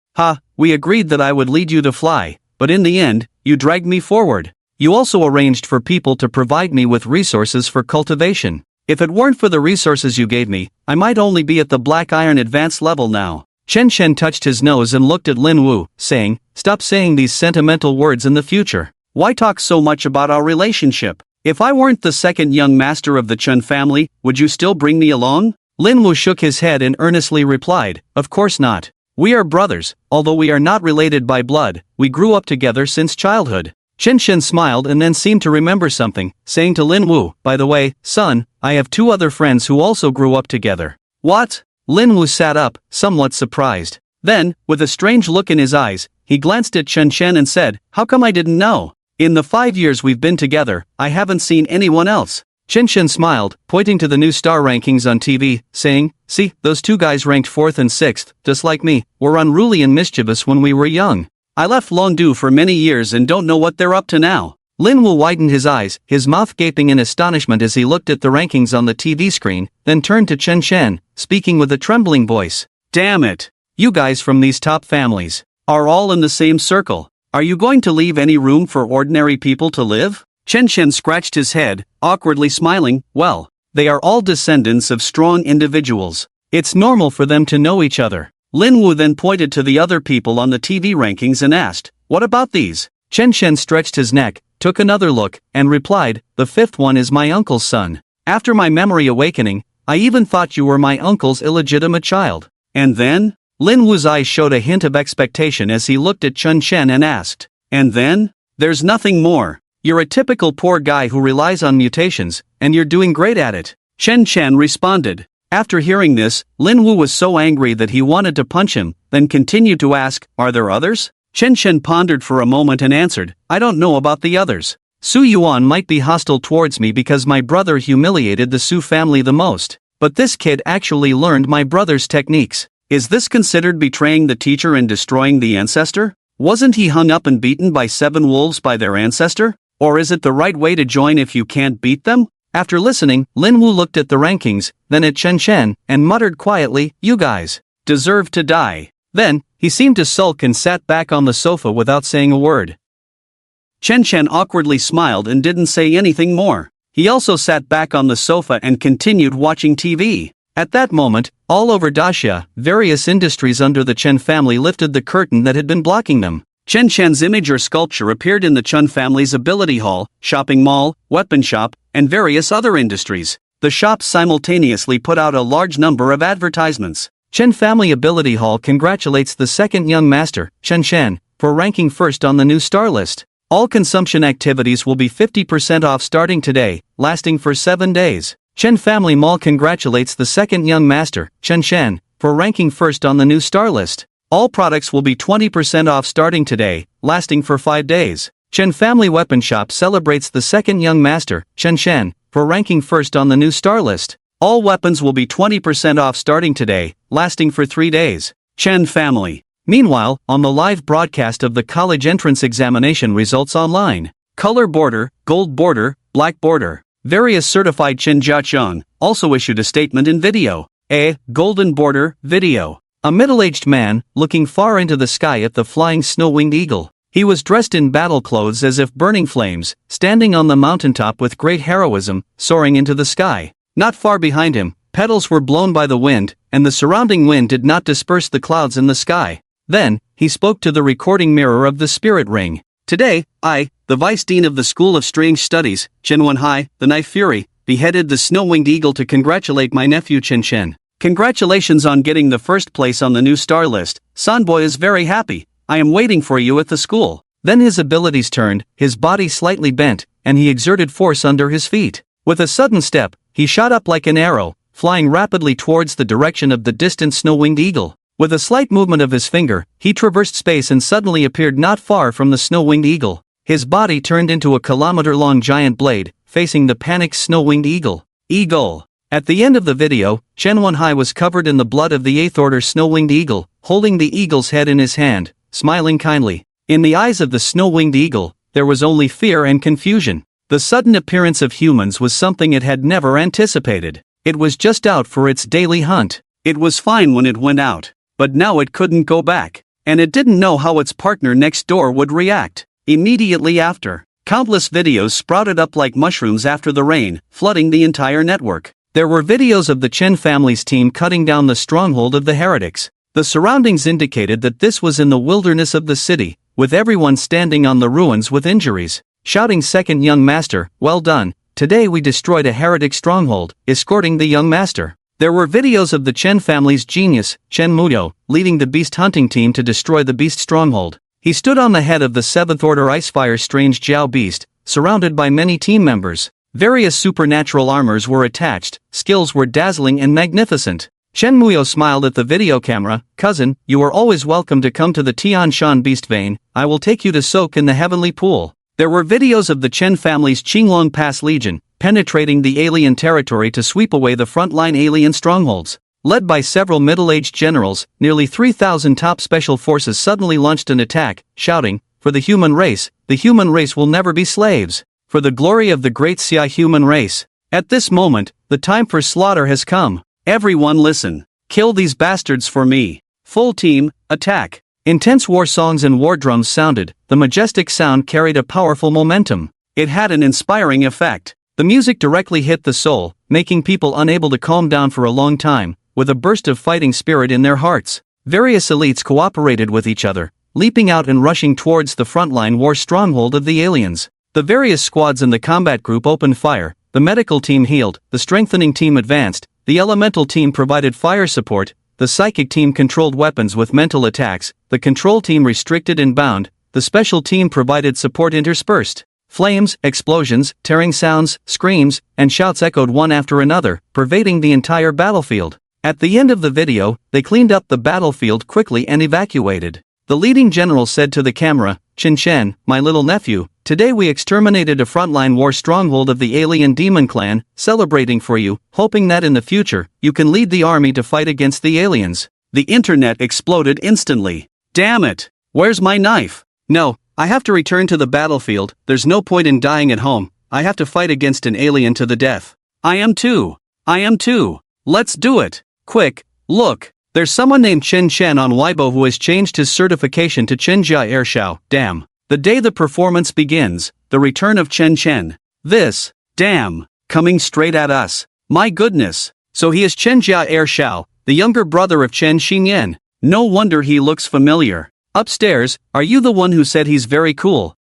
We agreed that I would lead you to fly, but in the end, you dragged me forward. You also arranged for people to provide me with resources for cultivation. If it weren't for the resources you gave me, I might only be at the Black Iron Advanced level now. Chen Shen touched his nose and looked at Lin Wu, saying, "Stop saying these sentimental words in the future. Why talk so much about our relationship? If I weren't the second young master of the Chen family, would you still bring me along?" Lin Wu shook his head and earnestly replied, "Of course not. We are brothers, although we are not related by blood, we grew up together since childhood." Chen Shen smiled and then seemed to remember something, saying to Lin Wu, "By the way, son, I have two other friends who also grew up together." "What?" Lin Wu sat up, somewhat surprised. Then, with a strange look in his eyes, he glanced at Chen Shen and said, "How come I didn't know? In the 5 years we've been together, I haven't seen anyone else." Chen Shen smiled, pointing to the new star rankings on TV, saying, "See, those two guys ranked 4th and 6th, just like me, were unruly and mischievous when we were young. I left Longdu for many years and don't know what they're up to now." Lin Wu widened his eyes, his mouth gaping in astonishment as he looked at the rankings on the TV screen, then turned to Chen Shen, speaking with a trembling voice. "Damn it! You guys from these top families are all in the same circle. Are you going to leave any room for ordinary people to live?" Chen Shen scratched his head, awkwardly smiling. "Well, they are all descendants of strong individuals. It's normal for them to know each other." Lin Wu then pointed to the other people on the TV rankings and asked, "What about these?" Chen Shen stretched his neck, took another look, and replied, "The 5th one is my uncle's son. After my memory awakening, I even thought you were my uncle's illegitimate child." "And then?" Lin Wu's eyes showed a hint of expectation as he looked at Chen Shen and asked, "And then?" "There's nothing more. You're a typical poor guy who relies on mutations, and you're doing great at it," Chen Shen responded. After hearing this, Lin Wu was so angry that he wanted to punch him, then continued to ask, "Are there others?" Chen Shen pondered for a moment and answered, "I don't know about the others. Su Yuan might be hostile towards me because my brother humiliated the Su family the most, but this kid actually learned my brother's techniques. Is this considered betraying the teacher and destroying the ancestor? Wasn't he hung up and beaten by 7 wolves by their ancestor? Or is it the right way to join if you can't beat them?" After listening, Lin Wu looked at the rankings, then at Chen Shen, and muttered quietly, "You guys deserve to die." Then, he seemed to sulk and sat back on the sofa without saying a word. Chen Shen awkwardly smiled and didn't say anything more. He also sat back on the sofa and continued watching TV. At that moment, all over Daxia, various industries under the Chen family lifted the curtain that had been blocking them. Chen Shen's image or sculpture appeared in the Chen family's ability hall, shopping mall, weapon shop, and various other industries. The shops simultaneously put out a large number of advertisements. Chen Family Ability Hall congratulates the second young master, Chen Shen, for ranking first on the new star list. All consumption activities will be 50% off starting today, lasting for 7 days. Chen Family Mall congratulates the second young master, Chen Shen, for ranking first on the new star list. All products will be 20% off starting today, lasting for 5 days. Chen Family Weapon Shop celebrates the second young master, Chen Shen, for ranking first on the new star list. All weapons will be 20% off starting today, lasting for 3 days. Chen Family. Meanwhile, on the live broadcast of the college entrance examination results online, color border, gold border, black border. Various certified Chen Jiacheng also issued a statement in video. A golden border video. A middle-aged man, looking far into the sky at the flying snow-winged eagle. He was dressed in battle clothes as if burning flames, standing on the mountaintop with great heroism, soaring into the sky. Not far behind him, petals were blown by the wind, and the surrounding wind did not disperse the clouds in the sky. Then, he spoke to the recording mirror of the spirit ring. "Today, I, the Vice Dean of the School of Strange Studies, Chen Wenhai, the Knife Fury, beheaded the snow-winged eagle to congratulate my nephew Chen Shen. Congratulations on getting the first place on the new star list. Sanboy is very happy. I am waiting for you at the school." Then his abilities turned, his body slightly bent, and he exerted force under his feet. With a sudden step, he shot up like an arrow, flying rapidly towards the direction of the distant snow-winged eagle. With a slight movement of his finger, he traversed space and suddenly appeared not far from the snow-winged eagle. His body turned into a kilometer-long giant blade, facing the panicked snow-winged eagle. Eagle. At the end of the video, Chen Wenhai was covered in the blood of the 8th Order snow-winged eagle, holding the eagle's head in his hand, smiling kindly. In the eyes of the snow-winged eagle, there was only fear and confusion. The sudden appearance of humans was something it had never anticipated. It was just out for its daily hunt. It was fine when it went out, but now it couldn't go back, and it didn't know how its partner next door would react. Immediately after, countless videos sprouted up like mushrooms after the rain, flooding the entire network. There were videos of the Chen family's team cutting down the stronghold of the heretics. The surroundings indicated that this was in the wilderness of the city, with everyone standing on the ruins with injuries, shouting, "Second young master, well done, today we destroyed a heretic stronghold," escorting the young master. There were videos of the Chen family's genius, Chen Muyo, leading the beast hunting team to destroy the beast stronghold. He stood on the head of the 7th Order Icefire strange Jiao beast, surrounded by many team members. Various supernatural armors were attached, skills were dazzling and magnificent. Chen Muyo smiled at the video camera. "Cousin, you are always welcome to come to the Tian Shan beast vein, I will take you to soak in the heavenly pool." There were videos of the Chen family's Qinglong Pass Legion, penetrating the alien territory to sweep away the frontline alien strongholds. Led by several middle-aged generals, nearly 3,000 top special forces suddenly launched an attack, shouting, "For the human race will never be slaves. For the glory of the great Xia human race." At this moment, the time for slaughter has come. Everyone listen. Kill these bastards for me. Full team, attack. Intense war songs and war drums sounded. The majestic sound carried a powerful momentum. It had an inspiring effect. The music directly hit the soul, making people unable to calm down for a long time, with a burst of fighting spirit in their hearts. Various elites cooperated with each other, leaping out and rushing towards the frontline war stronghold of the aliens. The various squads in the combat group opened fire, the medical team healed, the strengthening team advanced, the elemental team provided fire support, the psychic team controlled weapons with mental attacks, the control team restricted and bound, the special team provided support interspersed. Flames, explosions, tearing sounds, screams, and shouts echoed one after another, pervading the entire battlefield. At the end of the video, they cleaned up the battlefield quickly and evacuated. The leading general said to the camera, "Chen Chen, my little nephew, today we exterminated a frontline war stronghold of the alien demon clan, celebrating for you, hoping that in the future, you can lead the army to fight against the aliens." The internet exploded instantly. "Damn it! Where's my knife? No, I have to return to the battlefield, there's no point in dying at home, I have to fight against an alien to the death. I am too. Let's do it. Quick, look. There's someone named Chen Chen on Weibo who has changed his certification to Chenjia Airshao, damn. The day the performance begins, the return of Chen Chen. This, damn, coming straight at us. My goodness. So he is Chenjia Airshao, the younger brother of Chen Xinyan. No wonder he looks familiar. Upstairs, are you the one who said he's very cool?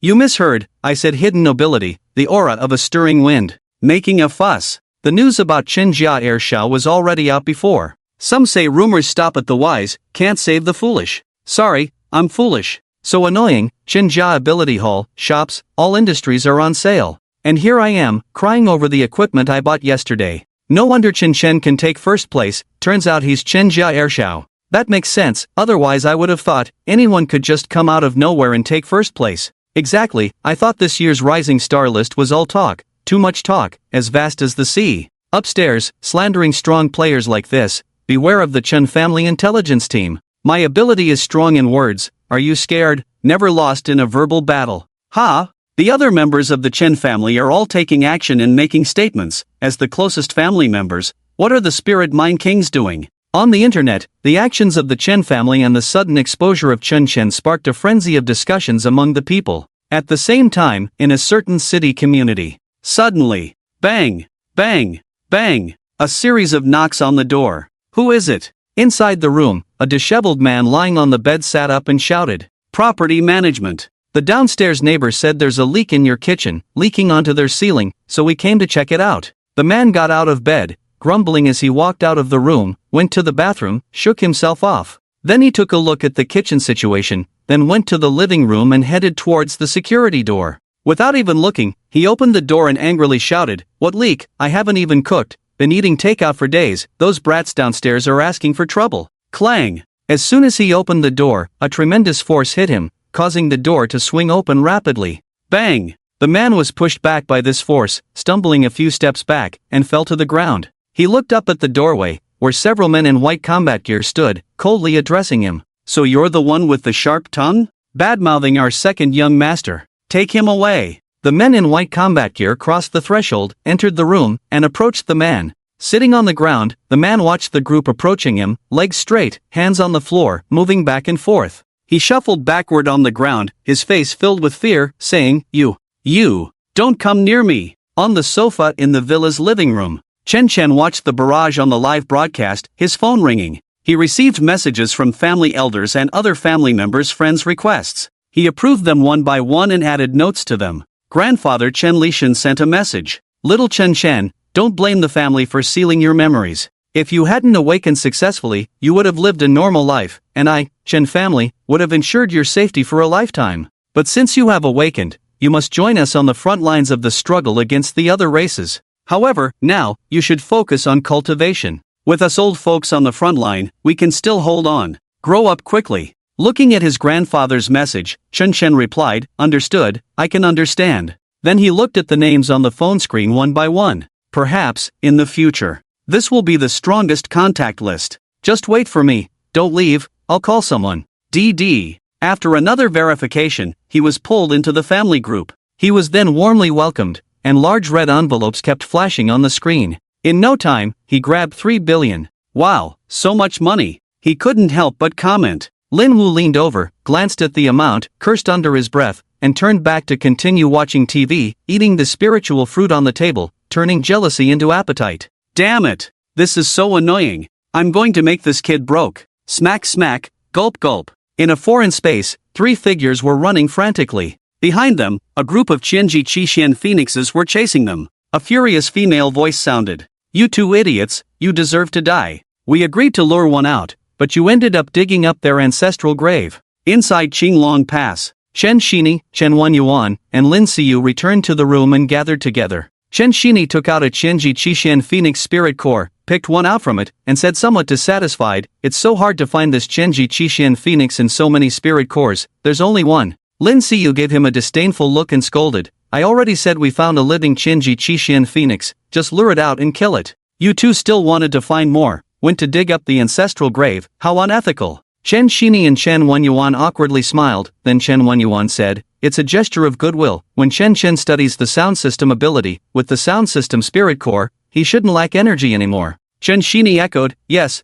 You misheard, I said hidden nobility, the aura of a stirring wind. Making a fuss. The news about Chenjia Airshao was already out before. Some say rumors stop at the wise, can't save the foolish. Sorry, I'm foolish. So annoying, Chenjia Ability Hall, shops, all industries are on sale. And here I am, crying over the equipment I bought yesterday. No wonder Chen Chen can take first place, turns out he's Chenjia Airshao. That makes sense, otherwise I would have thought, anyone could just come out of nowhere and take first place. Exactly, I thought this year's Rising Star list was all talk, too much talk, as vast as the sea. Upstairs, slandering strong players like this, beware of the Chen family intelligence team. My ability is strong in words, are you scared? Never lost in a verbal battle. Ha! The other members of the Chen family are all taking action and making statements. As the closest family members, what are the Spirit Mind Kings doing? On the internet, the actions of the Chen family and the sudden exposure of Chen Chen sparked a frenzy of discussions among the people. At the same time, in a certain city community, suddenly, bang, bang, bang, a series of knocks on the door. Who is it? Inside the room, a disheveled man lying on the bed sat up and shouted, "Property management." The downstairs neighbor said there's a leak in your kitchen, leaking onto their ceiling, so we came to check it out. The man got out of bed, grumbling as he walked out of the room, went to the bathroom, shook himself off. Then he took a look at the kitchen situation, then went to the living room and headed towards the security door. Without even looking, he opened the door and angrily shouted, "What leak? I haven't even cooked. Been eating takeout for days, those brats downstairs are asking for trouble." Clang! As soon as he opened the door, a tremendous force hit him, causing the door to swing open rapidly. Bang! The man was pushed back by this force, stumbling a few steps back, and fell to the ground. He looked up at the doorway, where several men in white combat gear stood, coldly addressing him. "So you're the one with the sharp tongue? Bad-mouthing our second young master. Take him away." The men in white combat gear crossed the threshold, entered the room, and approached the man. Sitting on the ground, the man watched the group approaching him, legs straight, hands on the floor, moving back and forth. He shuffled backward on the ground, his face filled with fear, saying, You, don't come near me." On the sofa in the villa's living room, Chen Chen watched the barrage on the live broadcast, his phone ringing. He received messages from family elders and other family members' friends' requests. He approved them one by one and added notes to them. Grandfather Chen Lishan sent a message. Little Chen Chen, don't blame the family for sealing your memories. If you hadn't awakened successfully, you would have lived a normal life, and I, Chen family, would have ensured your safety for a lifetime. But since you have awakened, you must join us on the front lines of the struggle against the other races. However, now, you should focus on cultivation. With us old folks on the front line, we can still hold on. Grow up quickly. Looking at his grandfather's message, Chen Chen replied, understood, I can understand. Then he looked at the names on the phone screen one by one. Perhaps, in the future, this will be the strongest contact list. Just wait for me, don't leave, I'll call someone. DD. After another verification, he was pulled into the family group. He was then warmly welcomed, and large red envelopes kept flashing on the screen. In no time, he grabbed 3 billion. Wow, so much money. He couldn't help but comment. Lin Wu leaned over, glanced at the amount, cursed under his breath, and turned back to continue watching TV, eating the spiritual fruit on the table, turning jealousy into appetite. Damn it! This is so annoying. I'm going to make this kid broke. Smack smack, gulp gulp. In a foreign space, 3 figures were running frantically. Behind them, a group of Qianji Qixuan phoenixes were chasing them. A furious female voice sounded. You 2 idiots, you deserve to die. We agreed to lure one out, but you ended up digging up their ancestral grave. Inside Qinglong Pass, Chen Shini, Chen Yuan, and Lin Xiu returned to the room and gathered together. Chen Shini took out a Qianji Qixuan phoenix spirit core, picked one out from it, and said somewhat dissatisfied, it's so hard to find this Qianji Qixuan phoenix in so many spirit cores, there's only one. Lin Xiu gave him a disdainful look and scolded, I already said we found a living Qianji Qixuan phoenix, just lure it out and kill it. You 2 still wanted to find more, went to dig up the ancestral grave, how unethical. Chen Shini and Chen Yuan awkwardly smiled, then Chen Yuan said, it's a gesture of goodwill. When Chen Chen studies the sound system ability, with the sound system spirit core, he shouldn't lack energy anymore. Chen Shini echoed, yes,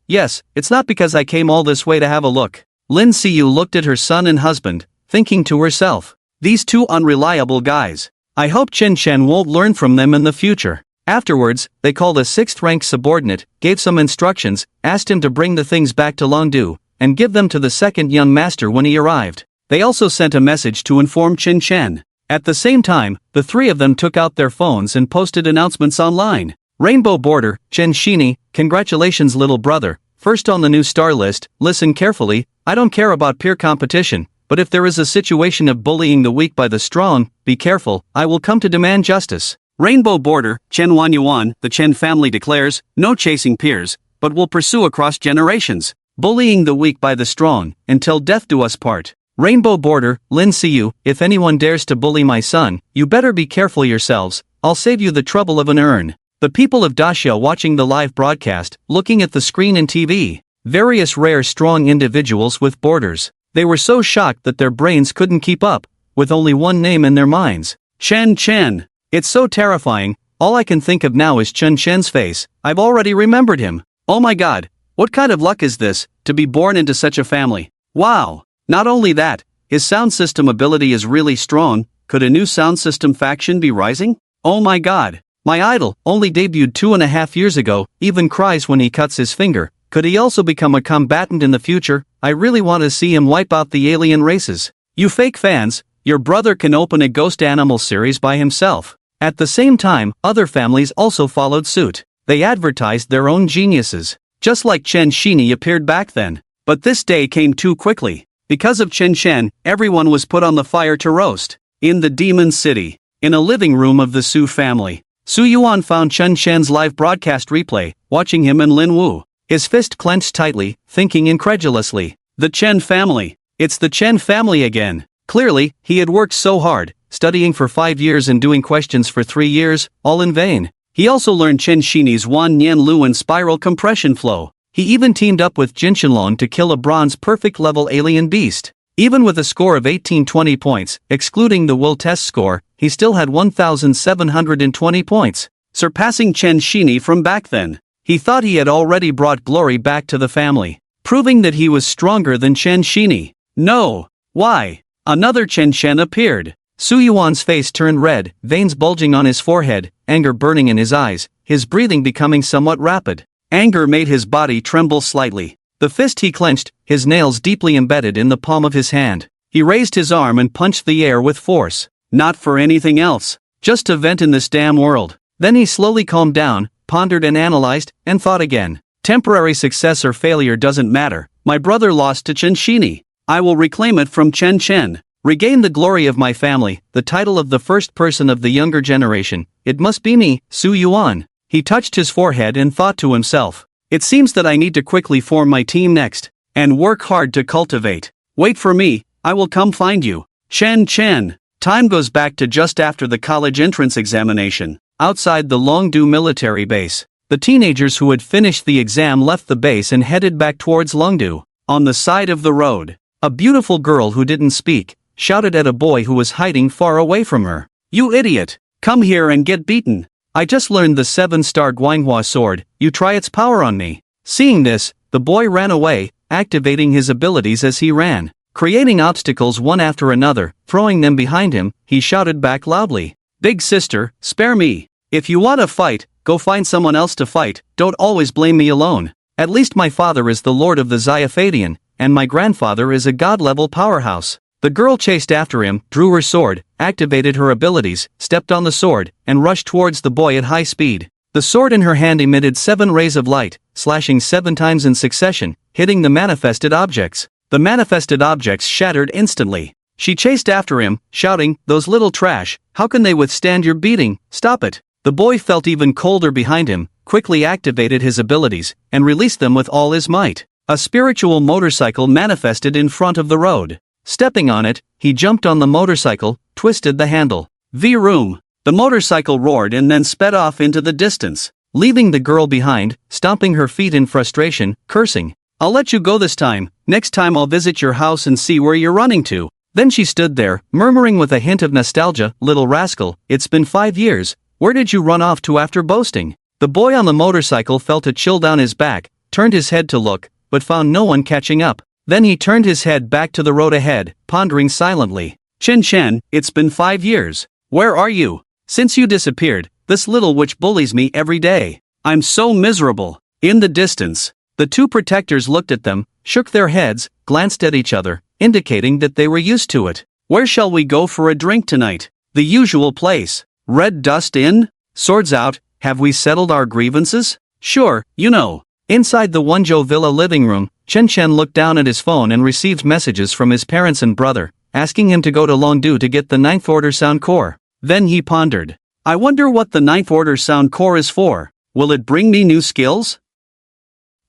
it's not because I came all this way to have a look. Lin Xiu looked at her son and husband, thinking to herself, these 2 unreliable guys. I hope Chen Chen won't learn from them in the future. Afterwards, they called a 6th-rank subordinate, gave some instructions, asked him to bring the things back to Longdu, and give them to the 2nd young master when he arrived. They also sent a message to inform Chen Chen. At the same time, the 3 of them took out their phones and posted announcements online. Rainbow Border, Chen Shini, congratulations little brother, first on the new star list, listen carefully, I don't care about peer competition, but if there is a situation of bullying the weak by the strong, be careful, I will come to demand justice. Rainbow Border, Chen Yuan, the Chen family declares, no chasing peers, but will pursue across generations, bullying the weak by the strong, until death do us part. Rainbow Border, Lin Xiu, if anyone dares to bully my son, you better be careful yourselves, I'll save you the trouble of an urn. The people of Daxia watching the live broadcast, looking at the screen and TV. Various rare strong individuals with borders. They were so shocked that their brains couldn't keep up, with only one name in their minds. Chen Chen. It's so terrifying, all I can think of now is Chen Chen's face, I've already remembered him. Oh my god, what kind of luck is this, to be born into such a family? Wow. Not only that, his sound system ability is really strong, could a new sound system faction be rising? Oh my god. My idol, only debuted 2.5 years ago, even cries when he cuts his finger. Could he also become a combatant in the future? I really want to see him wipe out the alien races. You fake fans, your brother can open a ghost animal series by himself. At the same time, other families also followed suit. They advertised their own geniuses. Just like Chen Shini appeared back then. But this day came too quickly. Because of Chen Chen, everyone was put on the fire to roast. In the Demon City. In a living room of the Su family. Su Yuan found Chen Chen's live broadcast replay, watching him and Lin Wu. His fist clenched tightly, thinking incredulously. The Chen family. It's the Chen family again. Clearly, he had worked so hard, studying for 5 years and doing questions for 3 years, all in vain. He also learned Chen Shini's Wan Nian Luan spiral compression flow. He even teamed up with Jinshinlong to kill a bronze perfect level alien beast. Even with a score of 1820 points, excluding the will test score, he still had 1,720 points, surpassing Chen Shini from back then. He thought he had already brought glory back to the family, proving that he was stronger than Chen Shini. No. Why? Another Chen Chen appeared. Su Yuan's face turned red, veins bulging on his forehead, anger burning in his eyes. his breathing becoming somewhat rapid. Anger made his body tremble slightly. The fist he clenched, his nails deeply embedded in the palm of his hand. He raised his arm and punched the air with force. Not for anything else. Just to vent in this damn world. Then he slowly calmed down, pondered and analyzed, and thought again. Temporary success or failure doesn't matter. My brother lost to Chen Shini. I will reclaim it from Chen Chen. Regain the glory of my family, the title of the first person of the younger generation. It must be me, Su Yuan. He touched his forehead and thought to himself. It seems that I need to quickly form my team next. And work hard to cultivate. Wait for me, I will come find you. Chen Chen. Time goes back to just after the college entrance examination. Outside the Longdu military base, the teenagers who had finished the exam left the base and headed back towards Longdu. On the side of the road, a beautiful girl who didn't speak shouted at a boy who was hiding far away from her. You idiot! Come here and get beaten! I just learned the 7-star Manhwa sword, you try its power on me. Seeing this, the boy ran away, activating his abilities as he ran. Creating obstacles one after another, throwing them behind him, he shouted back loudly. Big sister, spare me. If you want to fight, go find someone else to fight, don't always blame me alone. At least my father is the lord of the Xiaphadian, and my grandfather is a god-level powerhouse. The girl chased after him, drew her sword, activated her abilities, stepped on the sword, and rushed towards the boy at high speed. The sword in her hand emitted 7 rays of light, slashing 7 times in succession, hitting the manifested objects. The manifested objects shattered instantly. She chased after him, shouting, "Those little trash, how can they withstand your beating? Stop it!" The boy felt even colder behind him, quickly activated his abilities, and released them with all his might. A spiritual motorcycle manifested in front of the road. Stepping on it, he jumped on the motorcycle, twisted the handle. Vroom! The motorcycle roared and then sped off into the distance, leaving the girl behind, stomping her feet in frustration, cursing. I'll let you go this time, next time I'll visit your house and see where you're running to. Then she stood there, murmuring with a hint of nostalgia, little rascal, it's been 5 years, where did you run off to after boasting? The boy on the motorcycle felt a chill down his back, turned his head to look, but found no one catching up. Then he turned his head back to the road ahead, pondering silently. Chen Chen, it's been 5 years. Where are you? Since you disappeared, this little witch bullies me every day. I'm so miserable. In the distance, the two protectors looked at them, shook their heads, glanced at each other, indicating that they were used to it. Where shall we go for a drink tonight? The usual place. Red Dust Inn? Swords out, have we settled our grievances? Sure, you know. Inside the Wonzhou Villa living room, Chen Chen looked down at his phone and received messages from his parents and brother, asking him to go to Longdu to get the 9th Order Sound Core. Then he pondered. I wonder what the 9th Order Sound Core is for. Will it bring me new skills?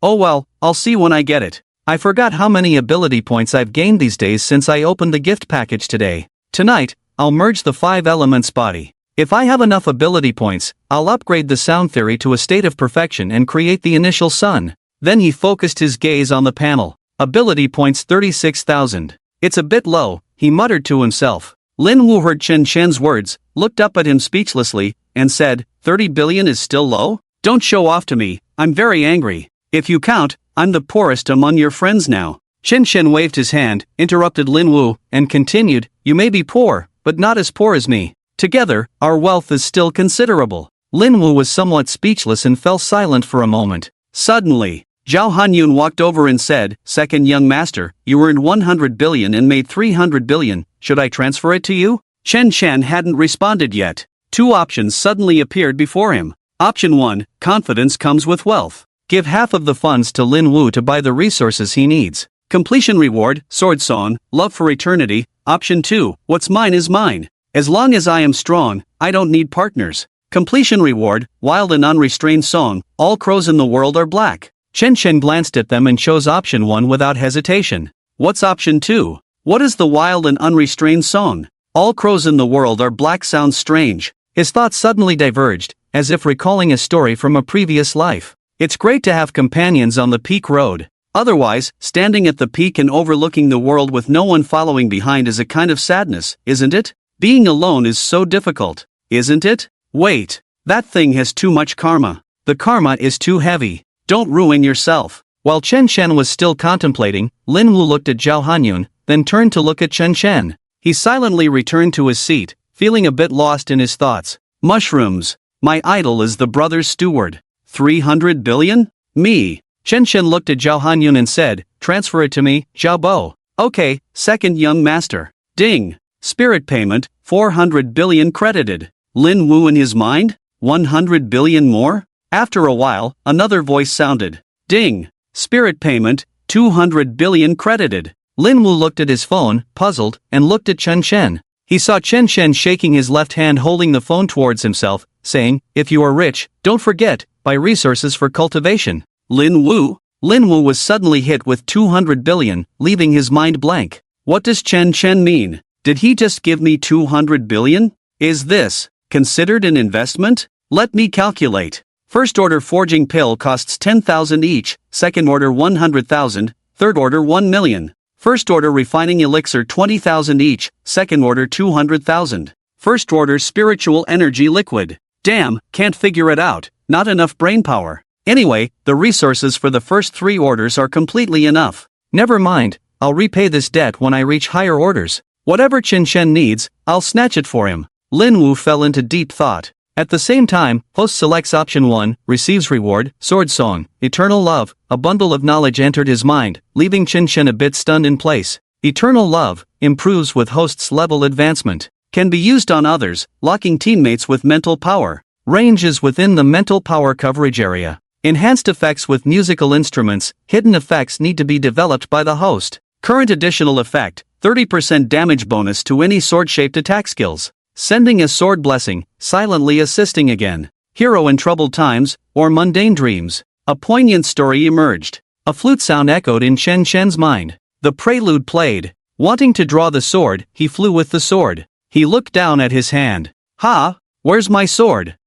Oh well, I'll see when I get it. I forgot how many ability points I've gained these days since I opened the gift package today. Tonight, I'll merge the 5 elements body. If I have enough ability points, I'll upgrade the sound theory to a state of perfection and create the initial sun. Then he focused his gaze on the panel. Ability points 36,000. It's a bit low, he muttered to himself. Lin Wu heard Chen Chen's words, looked up at him speechlessly, and said, 30 billion is still low? Don't show off to me, I'm very angry. If you count, I'm the poorest among your friends now. Chen Chen waved his hand, interrupted Lin Wu, and continued, you may be poor, but not as poor as me. Together, our wealth is still considerable. Lin Wu was somewhat speechless and fell silent for a moment. Suddenly, Zhao Hanyun walked over and said, Second young master, you earned 100 billion and made 300 billion, should I transfer it to you? Chen Chen hadn't responded yet. 2 options suddenly appeared before him. Option 1, confidence comes with wealth. Give half of the funds to Lin Wu to buy the resources he needs. Completion reward, sword song, love for eternity. Option 2, what's mine is mine. As long as I am strong, I don't need partners. Completion reward, wild and unrestrained song, all crows in the world are black. Chen Chen glanced at them and chose option 1 without hesitation. What's option 2? What is the wild and unrestrained song? All crows in the world are black sounds strange. His thoughts suddenly diverged, as if recalling a story from a previous life. It's great to have companions on the peak road. Otherwise, standing at the peak and overlooking the world with no one following behind is a kind of sadness, isn't it? Being alone is so difficult, isn't it? Wait, that thing has too much karma. The karma is too heavy. Don't ruin yourself. While Chen Chen was still contemplating, Lin Wu looked at Zhao Hanyun, then turned to look at Chen Chen. He silently returned to his seat, feeling a bit lost in his thoughts. Mushrooms. My idol is the brother's steward. 300 billion? Me. Chen Shen looked at Zhao Hanyun and said, transfer it to me, Zhao Bo. Okay, second young master. Ding. Spirit payment, 400 billion credited. Lin Wu in his mind? 100 billion more? After a while, another voice sounded. Ding. Spirit payment, 200 billion credited. Lin Wu looked at his phone, puzzled, and looked at Chen Shen. He saw Chen Shen shaking his left hand holding the phone towards himself, saying, if you are rich, don't forget, buy resources for cultivation. Lin Wu? Lin Wu was suddenly hit with 200 billion, leaving his mind blank. What does Chen Shen mean? Did he just give me 200 billion? Is this considered an investment? Let me calculate. First order forging pill costs 10,000 each, second order 100,000, third order 1 million. First order refining elixir 20,000 each, second order 200,000. First order spiritual energy liquid. Damn, can't figure it out, not enough brainpower. Anyway, the resources for the first 3 orders are completely enough. Never mind, I'll repay this debt when I reach higher orders. Whatever Chen Shen needs, I'll snatch it for him. Lin Wu fell into deep thought. At the same time, host selects option 1, receives reward, sword song, eternal love. A bundle of knowledge entered his mind, leaving Chen Shen a bit stunned in place. Eternal love, improves with host's level advancement. Can be used on others, locking teammates with mental power. Range is within the mental power coverage area. Enhanced effects with musical instruments, hidden effects need to be developed by the host. Current additional effect, 30% damage bonus to any sword-shaped attack skills. Sending a sword blessing, silently assisting again. Hero in troubled times, or mundane dreams. A poignant story emerged. A flute sound echoed in Chen Shen's mind. The prelude played. Wanting to draw the sword, he flew with the sword. He looked down at his hand. Ha! Where's my sword?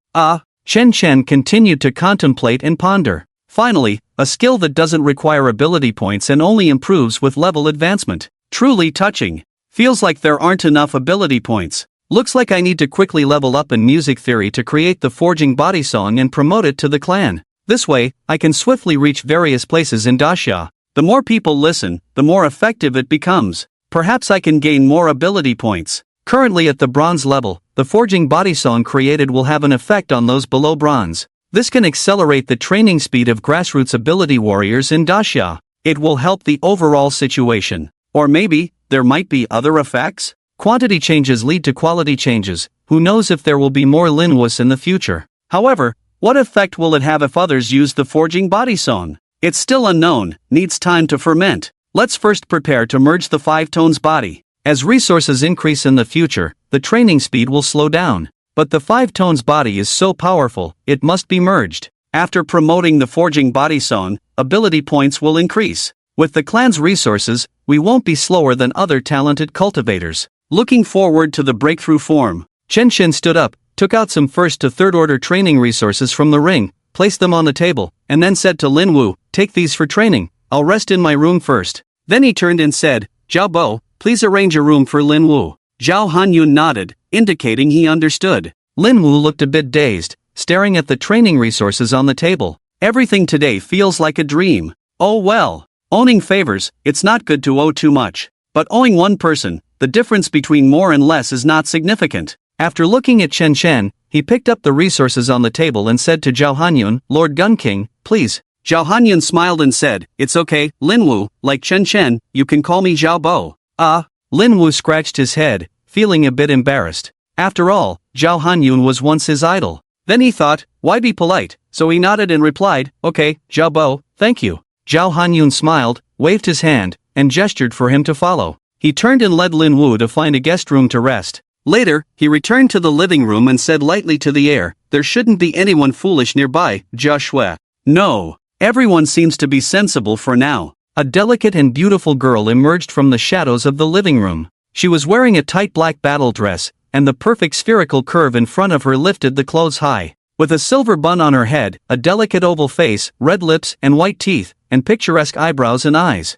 Chen Shen continued to contemplate and ponder. Finally, a skill that doesn't require ability points and only improves with level advancement. Truly touching. Feels like there aren't enough ability points. Looks like I need to quickly level up in music theory to create the forging body song and promote it to the clan. This way, I can swiftly reach various places in Daxia. The more people listen, the more effective it becomes. Perhaps I can gain more ability points. Currently at the bronze level, the forging body song created will have an effect on those below bronze. This can accelerate the training speed of grassroots ability warriors in Daxia. It will help the overall situation. Or maybe, there might be other effects? Quantity changes lead to quality changes. Who knows if there will be more Linwus in the future. However, what effect will it have if others use the forging body song? It's still unknown, needs time to ferment. Let's first prepare to merge the 5 tones body. As resources increase in the future, the training speed will slow down. But the 5 tones body is so powerful, it must be merged. After promoting the forging body song, ability points will increase. With the clan's resources, we won't be slower than other talented cultivators. Looking forward to the breakthrough form. Chen Shen stood up, took out some first to third order training resources from the ring, placed them on the table, and then said to Lin Wu, take these for training, I'll rest in my room first. Then he turned and said, Zhao Bo, please arrange a room for Lin Wu. Zhao Hanyun nodded, indicating he understood. Lin Wu looked a bit dazed, staring at the training resources on the table. Everything today feels like a dream. Oh well. Owning favors, it's not good to owe too much. But owing one person, the difference between more and less is not significant. After looking at Chen Shen, he picked up the resources on the table and said to Zhao Hanyun, Lord Gun King, please. Zhao Hanyun smiled and said, it's okay, Lin Wu, like Chen Shen, you can call me Zhao Bo. Lin Wu scratched his head, feeling a bit embarrassed. After all, Zhao Hanyun was once his idol. Then he thought, why be polite? So he nodded and replied, okay, Zhao Bo, thank you. Zhao Hanyun smiled, waved his hand, and gestured for him to follow. He turned and led Lin Wu to find a guest room to rest. Later, he returned to the living room and said lightly to the air, there shouldn't be anyone foolish nearby, Joshua. No. Everyone seems to be sensible for now. A delicate and beautiful girl emerged from the shadows of the living room. She was wearing a tight black battle dress, and the perfect spherical curve in front of her lifted the clothes high. With a silver bun on her head, a delicate oval face, red lips and white teeth, and picturesque eyebrows and eyes.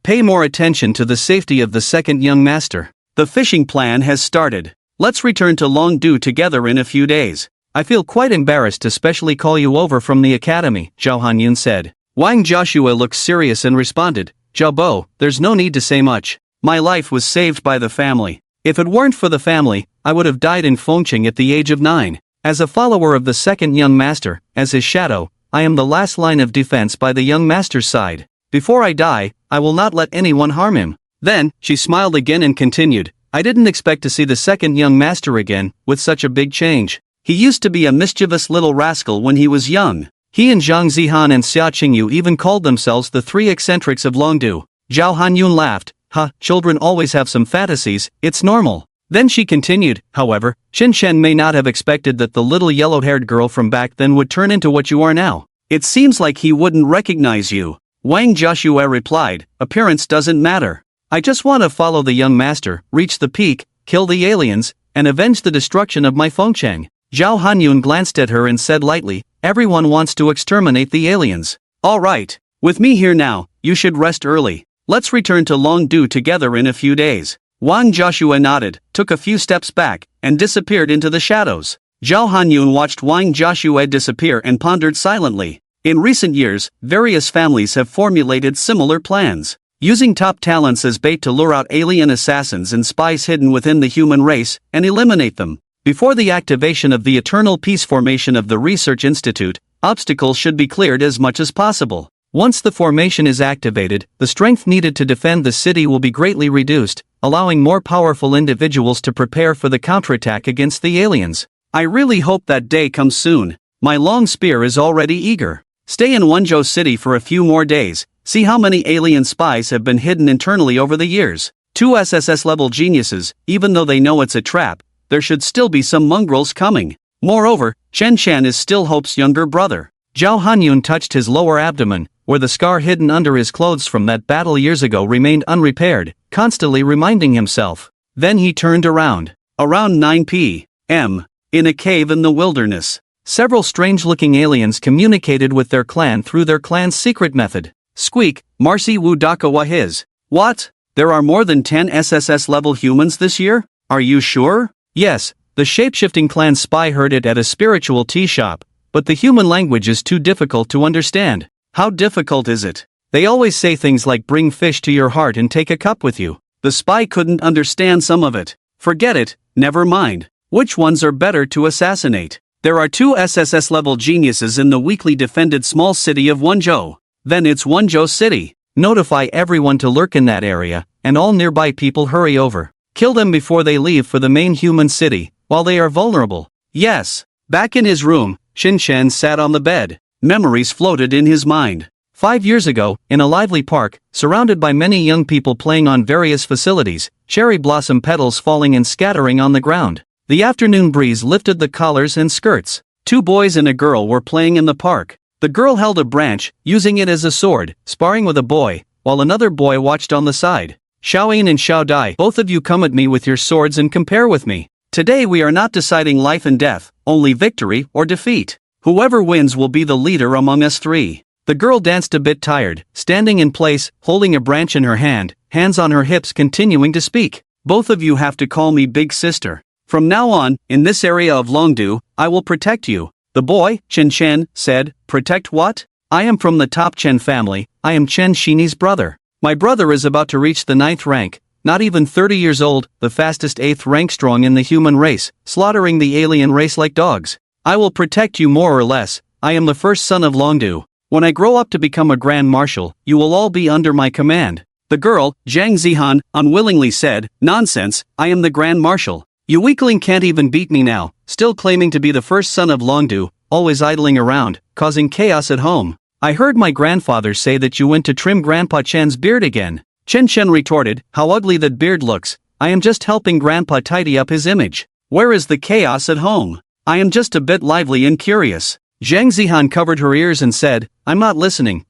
Pay more attention to the safety of the second young master. The fishing plan has started. Let's return to Longdu together in a few days. I feel quite embarrassed to specially call you over from the academy, Zhao Hanyun said. Wang Joshua looked serious and responded, Zhao Bo, there's no need to say much. My life was saved by the family. If it weren't for the family, I would have died in Fengqing at the age of 9. As a follower of the second young master, as his shadow, I am the last line of defense by the young master's side. Before I die, I will not let anyone harm him. Then, she smiled again and continued, I didn't expect to see the second young master again, with such a big change. He used to be a mischievous little rascal when he was young. He and Zhang Zihan and Xia Qingyu even called themselves the three eccentrics of Longdu. Zhao Hanyun laughed, children always have some fantasies, it's normal. Then she continued, however, Shen Shen may not have expected that the little yellow-haired girl from back then would turn into what you are now. It seems like he wouldn't recognize you. Wang Joshua replied, appearance doesn't matter. I just want to follow the young master, reach the peak, kill the aliens, and avenge the destruction of my Fengcheng. Zhao Hanyun glanced at her and said lightly, everyone wants to exterminate the aliens. All right. With me here now, you should rest early. Let's return to Longdu together in a few days. Wang Joshua nodded, took a few steps back, and disappeared into the shadows. Zhao Hanyun watched Wang Joshua disappear and pondered silently. In recent years, various families have formulated similar plans, using top talents as bait to lure out alien assassins and spies hidden within the human race, and eliminate them. Before the activation of the Eternal Peace Formation of the Research Institute, obstacles should be cleared as much as possible. Once the formation is activated, the strength needed to defend the city will be greatly reduced, allowing more powerful individuals to prepare for the counterattack against the aliens. I really hope that day comes soon. My long spear is already eager. Stay in Wenzhou City for a few more days, see how many alien spies have been hidden internally over the years. Two SSS-level geniuses, even though they know it's a trap, there should still be some mongrels coming. Moreover, Chen Shan is still Hope's younger brother. Zhao Hanyun touched his lower abdomen, where the scar hidden under his clothes from that battle years ago remained unrepaired, constantly reminding himself. Then he turned around. Around 9 p.m. In a cave in the wilderness, several strange-looking aliens communicated with their clan through their clan's secret method. Squeak, Marcy Wu Dakawa his. What? There are more than 10 SSS-level humans this year? Are you sure? Yes, the shape-shifting clan spy heard it at a spiritual tea shop, but the human language is too difficult to understand. How difficult is it? They always say things like bring fish to your heart and take a cup with you. The spy couldn't understand some of it. Forget it, never mind. Which ones are better to assassinate? There are two SSS-level geniuses in the weakly defended small city of Wenzhou. Then it's Wenzhou City. Notify everyone to lurk in that area, and all nearby people hurry over. Kill them before they leave for the main human city, while they are vulnerable. Yes. Back in his room, Shin Shen sat on the bed. Memories floated in his mind. 5 years ago, in a lively park, surrounded by many young people playing on various facilities, cherry blossom petals falling and scattering on the ground. The afternoon breeze lifted the collars and skirts. Two boys and a girl were playing in the park. The girl held a branch, using it as a sword, sparring with a boy, while another boy watched on the side. Xiaoyin and Xiao Dai, both of you come at me with your swords and compare with me. Today we are not deciding life and death, only victory or defeat. Whoever wins will be the leader among us three. The girl danced a bit tired, standing in place, holding a branch in her hand, hands on her hips continuing to speak. Both of you have to call me big sister. From now on, in this area of Longdu, I will protect you. The boy, Chen Chen, said, protect what? I am from the top Chen family, I am Chen Shini's brother. My brother is about to reach the 9th rank, not even 30 years old, the fastest 8th rank strong in the human race, slaughtering the alien race like dogs. I will protect you more or less, I am the first son of Longdu. When I grow up to become a grand marshal, you will all be under my command. The girl, Zhang Zihan, unwillingly said, nonsense, I am the grand marshal. You weakling can't even beat me now, still claiming to be the first son of Longdu, always idling around, causing chaos at home. I heard my grandfather say that you went to trim Grandpa Chen's beard again. Chen Chen retorted, how ugly that beard looks. I am just helping Grandpa tidy up his image. Where is the chaos at home? I am just a bit lively and curious. Zhang Zihan covered her ears and said, I'm not listening.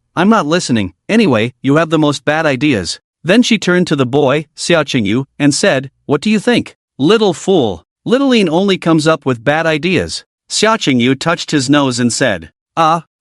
Anyway, you have the most bad ideas. Then she turned to the boy, Xia Qingyu, and said, what do you think? Little fool. Littleine only comes up with bad ideas. Xia Qingyu touched his nose and said,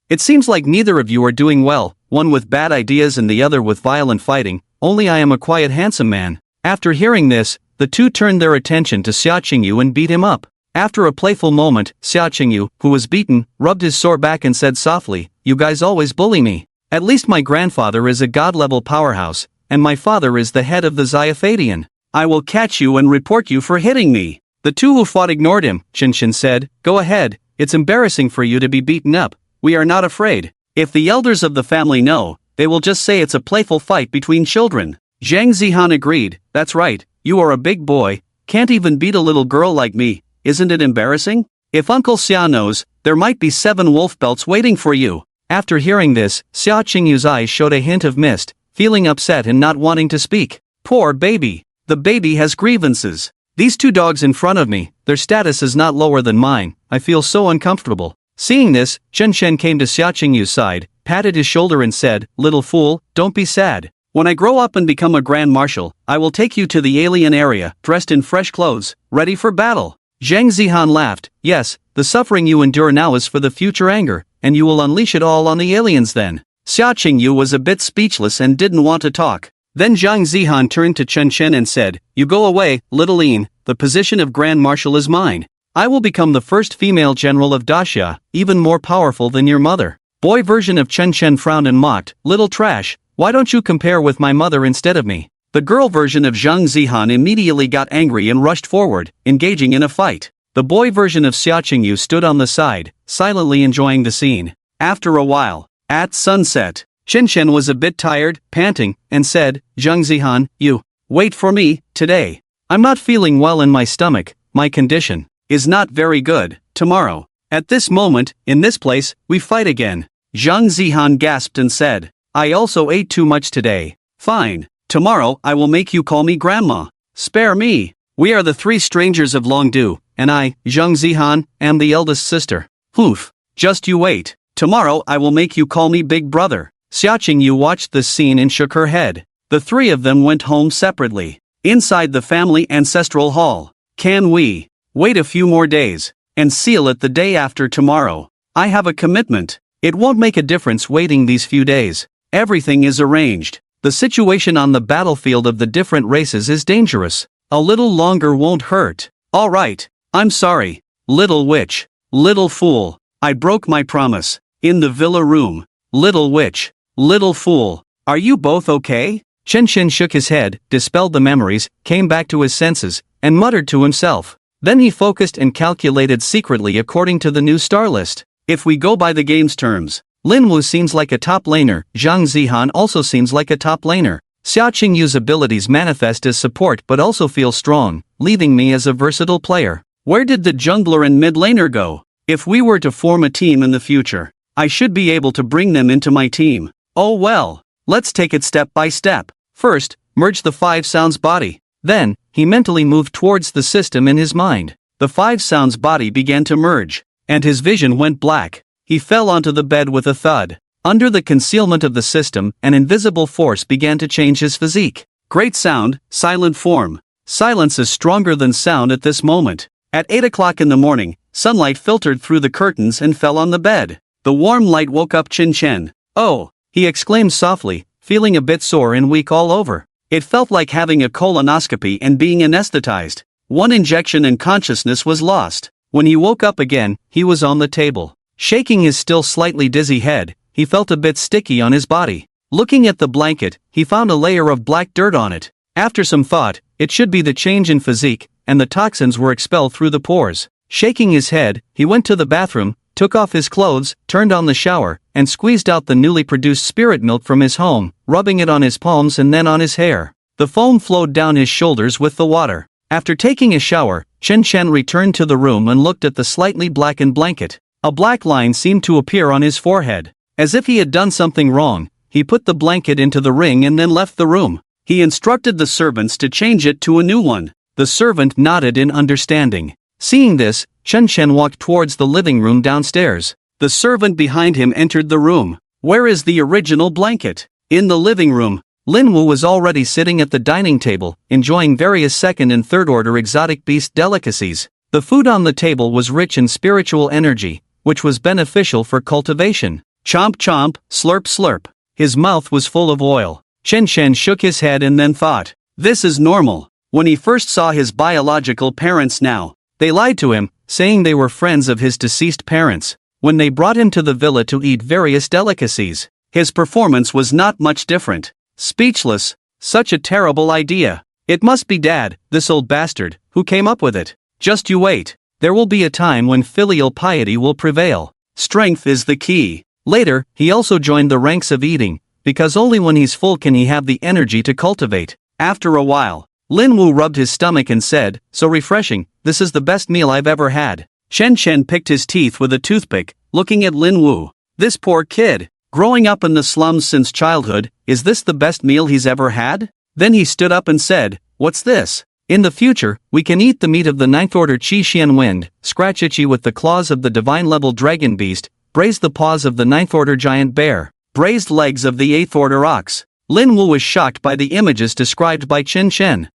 it seems like neither of you are doing well, one with bad ideas and the other with violent fighting, only I am a quiet handsome man. After hearing this, the two turned their attention to Xia Qingyu and beat him up. After a playful moment, Xia Qingyu, who was beaten, rubbed his sore back and said softly, you guys always bully me. At least my grandfather is a god-level powerhouse, and my father is the head of the Xiaofadian. I will catch you and report you for hitting me. The two who fought ignored him. Chen said, "Go ahead, it's embarrassing for you to be beaten up. We are not afraid. If the elders of the family know, they will just say it's a playful fight between children." Zhang Zihan agreed, "That's right, you are a big boy, can't even beat a little girl like me, isn't it embarrassing? If Uncle Xia knows, there might be 7 wolf belts waiting for you." After hearing this, Xia Qingyu's eyes showed a hint of mist, feeling upset and not wanting to speak. Poor baby. The baby has grievances. These 2 dogs in front of me, their status is not lower than mine, I feel so uncomfortable. Seeing this, Chen came to Xia Qingyu's side, patted his shoulder and said, "Little fool, don't be sad. When I grow up and become a Grand Marshal, I will take you to the alien area, dressed in fresh clothes, ready for battle." Zhang Zihan laughed, "Yes, the suffering you endure now is for the future anger, and you will unleash it all on the aliens then." Xia Qingyu was a bit speechless and didn't want to talk. Then Zhang Zihan turned to Chen and said, "You go away, little Yin, the position of Grand Marshal is mine. I will become the first female general of Daxia, even more powerful than your mother." Boy version of Chen frowned and mocked, "Little trash, why don't you compare with my mother instead of me?" The girl version of Zhang Zihan immediately got angry and rushed forward, engaging in a fight. The boy version of Xia Qingyu stood on the side, silently enjoying the scene. After a while, at sunset, Chen was a bit tired, panting, and said, "Zhang Zihan, you wait for me today. I'm not feeling well in my stomach, my condition is not very good. Tomorrow, at this moment, in this place, we fight again." Zhang Zihan gasped and said, "I also ate too much today. Fine. Tomorrow I will make you call me grandma. Spare me. We are the 3 strangers of Longdu, and I, Zhang Zihan, am the eldest sister. Oof. Just you wait. Tomorrow I will make you call me big brother." Xia Qingyu watched this scene and shook her head. The 3 of them went home separately. Inside the family ancestral hall. "Can we wait a few more days and seal it the day after tomorrow? I have a commitment. It won't make a difference waiting these few days. Everything is arranged. The situation on the battlefield of the different races is dangerous. A little longer won't hurt. All right, I'm sorry, little witch, little fool, I broke my promise." In the villa room, "Little witch, little fool, are you both okay?" Chen shook his head, dispelled the memories, came back to his senses, and muttered to himself. Then he focused and calculated secretly according to the new star list. If we go by the game's terms, Linwu seems like a top laner, Zhang Zihan also seems like a top laner. Xia Qingyu's abilities manifest as support but also feel strong, leaving me as a versatile player. Where did the jungler and mid laner go? If we were to form a team in the future, I should be able to bring them into my team. Oh well, let's take it step by step. First, merge the 5 sounds body. Then, he mentally moved towards the system in his mind. The 5 sounds body began to merge, and his vision went black. He fell onto the bed with a thud. Under the concealment of the system, an invisible force began to change his physique. Great sound, silent form. Silence is stronger than sound at this moment. At 8 o'clock in the morning, sunlight filtered through the curtains and fell on the bed. The warm light woke up Chen. "Oh," he exclaimed softly, feeling a bit sore and weak all over. It felt like having a colonoscopy and being anesthetized. One injection and consciousness was lost. When he woke up again, he was on the table. Shaking his still slightly dizzy head, he felt a bit sticky on his body. Looking at the blanket, he found a layer of black dirt on it. After some thought, it should be the change in physique, and the toxins were expelled through the pores. Shaking his head, he went to the bathroom, took off his clothes, turned on the shower, and squeezed out the newly produced spirit milk from his home, rubbing it on his palms and then on his hair. The foam flowed down his shoulders with the water. After taking a shower, Chen returned to the room and looked at the slightly blackened blanket. A black line seemed to appear on his forehead. As if he had done something wrong, he put the blanket into the ring and then left the room. He instructed the servants to change it to a new one. The servant nodded in understanding. Seeing this, Chen walked towards the living room downstairs. The servant behind him entered the room. "Where is the original blanket?" In the living room, Linwu was already sitting at the dining table, enjoying various second and third order exotic beast delicacies. The food on the table was rich in spiritual energy, which was beneficial for cultivation. Chomp chomp, slurp slurp. His mouth was full of oil. Chen shook his head and then thought, this is normal. When he first saw his biological parents now, they lied to him, saying they were friends of his deceased parents. When they brought him to the villa to eat various delicacies, his performance was not much different. Speechless, such a terrible idea. It must be Dad, this old bastard, who came up with it. Just you wait. There will be a time when filial piety will prevail. Strength is the key. Later, he also joined the ranks of eating, because only when he's full can he have the energy to cultivate. After a while, Lin Wu rubbed his stomach and said, "So refreshing, this is the best meal I've ever had." Chen Chen picked his teeth with a toothpick, looking at Lin Wu. This poor kid, growing up in the slums since childhood, is this the best meal he's ever had? Then he stood up and said, "What's this? In the future, we can eat the meat of the ninth order Qi Xian Wind, scratch itchy with the claws of the divine level dragon beast, braise the paws of the ninth order giant bear, braised legs of the eighth order ox." Lin Wu was shocked by the images described by Chen Chen.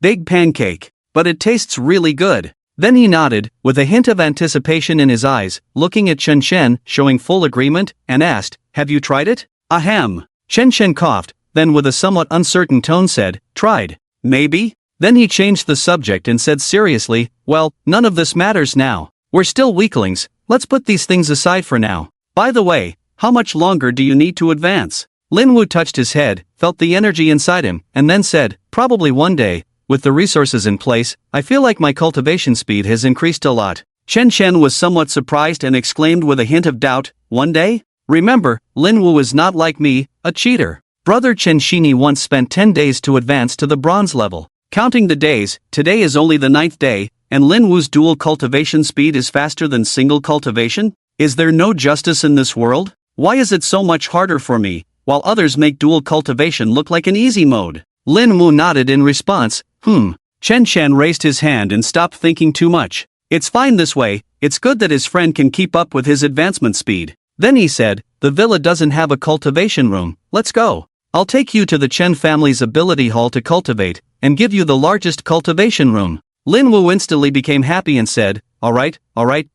Big pancake. But it tastes really good. Then he nodded, with a hint of anticipation in his eyes, looking at Chen Chen, showing full agreement, and asked, "Have you tried it?" "Ahem." Chen Chen coughed, then with a somewhat uncertain tone said, "Tried. Maybe?" Then he changed the subject and said seriously, "Well, none of this matters now. We're still weaklings, let's put these things aside for now. By the way, how much longer do you need to advance?" Lin Wu touched his head, felt the energy inside him, and then said, "Probably one day. With the resources in place, I feel like my cultivation speed has increased a lot." Chen Chen was somewhat surprised and exclaimed with a hint of doubt, "One day?" Remember, Lin Wu is not like me, a cheater. Brother Chen Shini once spent 10 days to advance to the bronze level. Counting the days, today is only the 9th day, and Lin Wu's dual cultivation speed is faster than single cultivation? Is there no justice in this world? Why is it so much harder for me, while others make dual cultivation look like an easy mode? Lin Wu nodded in response. Chen Chen raised his hand and stopped thinking too much. It's fine this way, it's good that his friend can keep up with his advancement speed. Then he said, "The villa doesn't have a cultivation room, let's go. I'll take you to the Chen family's ability hall to cultivate, and give you the largest cultivation room." Lin Wu instantly became happy and said, alright,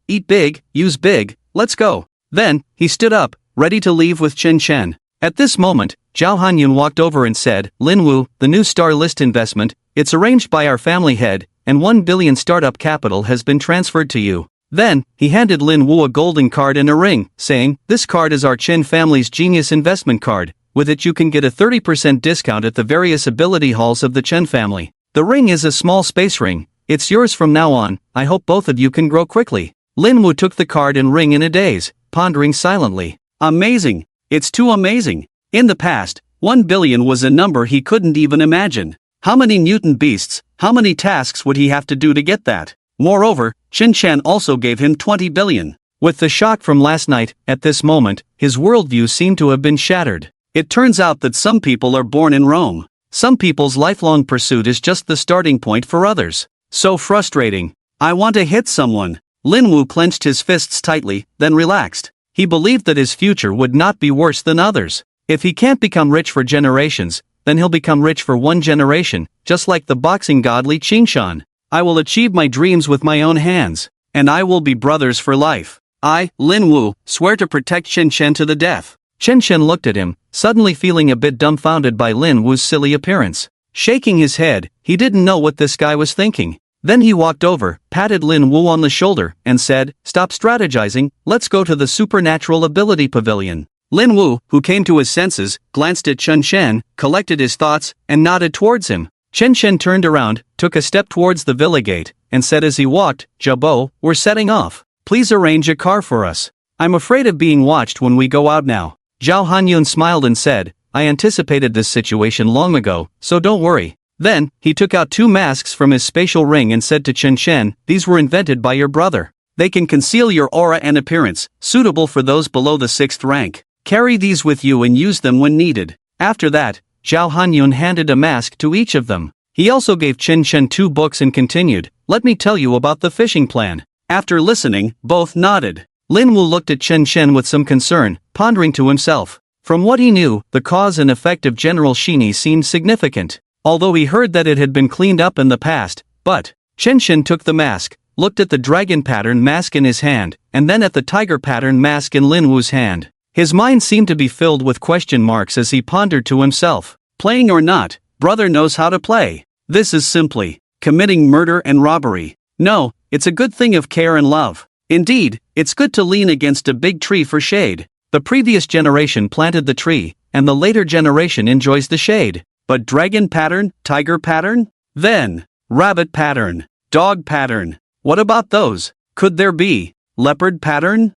eat big, use big, let's go." Then, he stood up, ready to leave with Chen Chen. At this moment, Zhao Hanyun walked over and said, "Lin Wu, the new Star List investment, it's arranged by our family head, and 1 billion startup capital has been transferred to you." Then, he handed Lin Wu a golden card and a ring, saying, "This card is our Chen family's genius investment card. With it you can get a 30% discount at the various ability halls of the Chen family. The ring is a small space ring. It's yours from now on. I hope both of you can grow quickly." Lin Wu took the card and ring in a daze, pondering silently. Amazing. It's too amazing. In the past, 1 billion was a number he couldn't even imagine. How many mutant beasts, how many tasks would he have to do to get that? Moreover, Chen Chen also gave him 20 billion. With the shock from last night, at this moment, his worldview seemed to have been shattered. It turns out that some people are born in Rome. Some people's lifelong pursuit is just the starting point for others. So frustrating. I want to hit someone. Lin Wu clenched his fists tightly, then relaxed. He believed that his future would not be worse than others. If he can't become rich for generations, then he'll become rich for one generation, just like the boxing god Li Qingshan. I will achieve my dreams with my own hands, and I will be brothers for life. I, Lin Wu, swear to protect Chen Chen to the death. Chen Chen looked at him, suddenly feeling a bit dumbfounded by Lin Wu's silly appearance. Shaking his head, he didn't know what this guy was thinking. Then he walked over, patted Lin Wu on the shoulder, and said, "Stop strategizing, let's go to the supernatural ability pavilion." Lin Wu, who came to his senses, glanced at Chen Chen, collected his thoughts, and nodded towards him. Chen Chen turned around, took a step towards the villa gate, and said as he walked, "Jabo, we're setting off. Please arrange a car for us. I'm afraid of being watched when we go out now." Zhao Hanyun smiled and said, "I anticipated this situation long ago, so don't worry." Then, he took out 2 masks from his spatial ring and said to Chen Chen, "These were invented by your brother. They can conceal your aura and appearance, suitable for those below the 6th rank. Carry these with you and use them when needed." After that, Zhao Hanyun handed a mask to each of them. He also gave Chen Chen 2 books and continued, "Let me tell you about the fishing plan." After listening, both nodded. Lin Wu looked at Chen Chen with some concern, pondering to himself. From what he knew, the cause and effect of General Shini seemed significant. Although he heard that it had been cleaned up in the past, but Chen Chen took the mask, looked at the dragon pattern mask in his hand, and then at the tiger pattern mask in Lin Wu's hand. His mind seemed to be filled with question marks as he pondered to himself. Playing or not, brother knows how to play. This is simply committing murder and robbery. No, it's a good thing of care and love. Indeed, it's good to lean against a big tree for shade. The previous generation planted the tree, and the later generation enjoys the shade. But dragon pattern, tiger pattern? Then, rabbit pattern. Dog pattern. What about those? Could there be leopard pattern?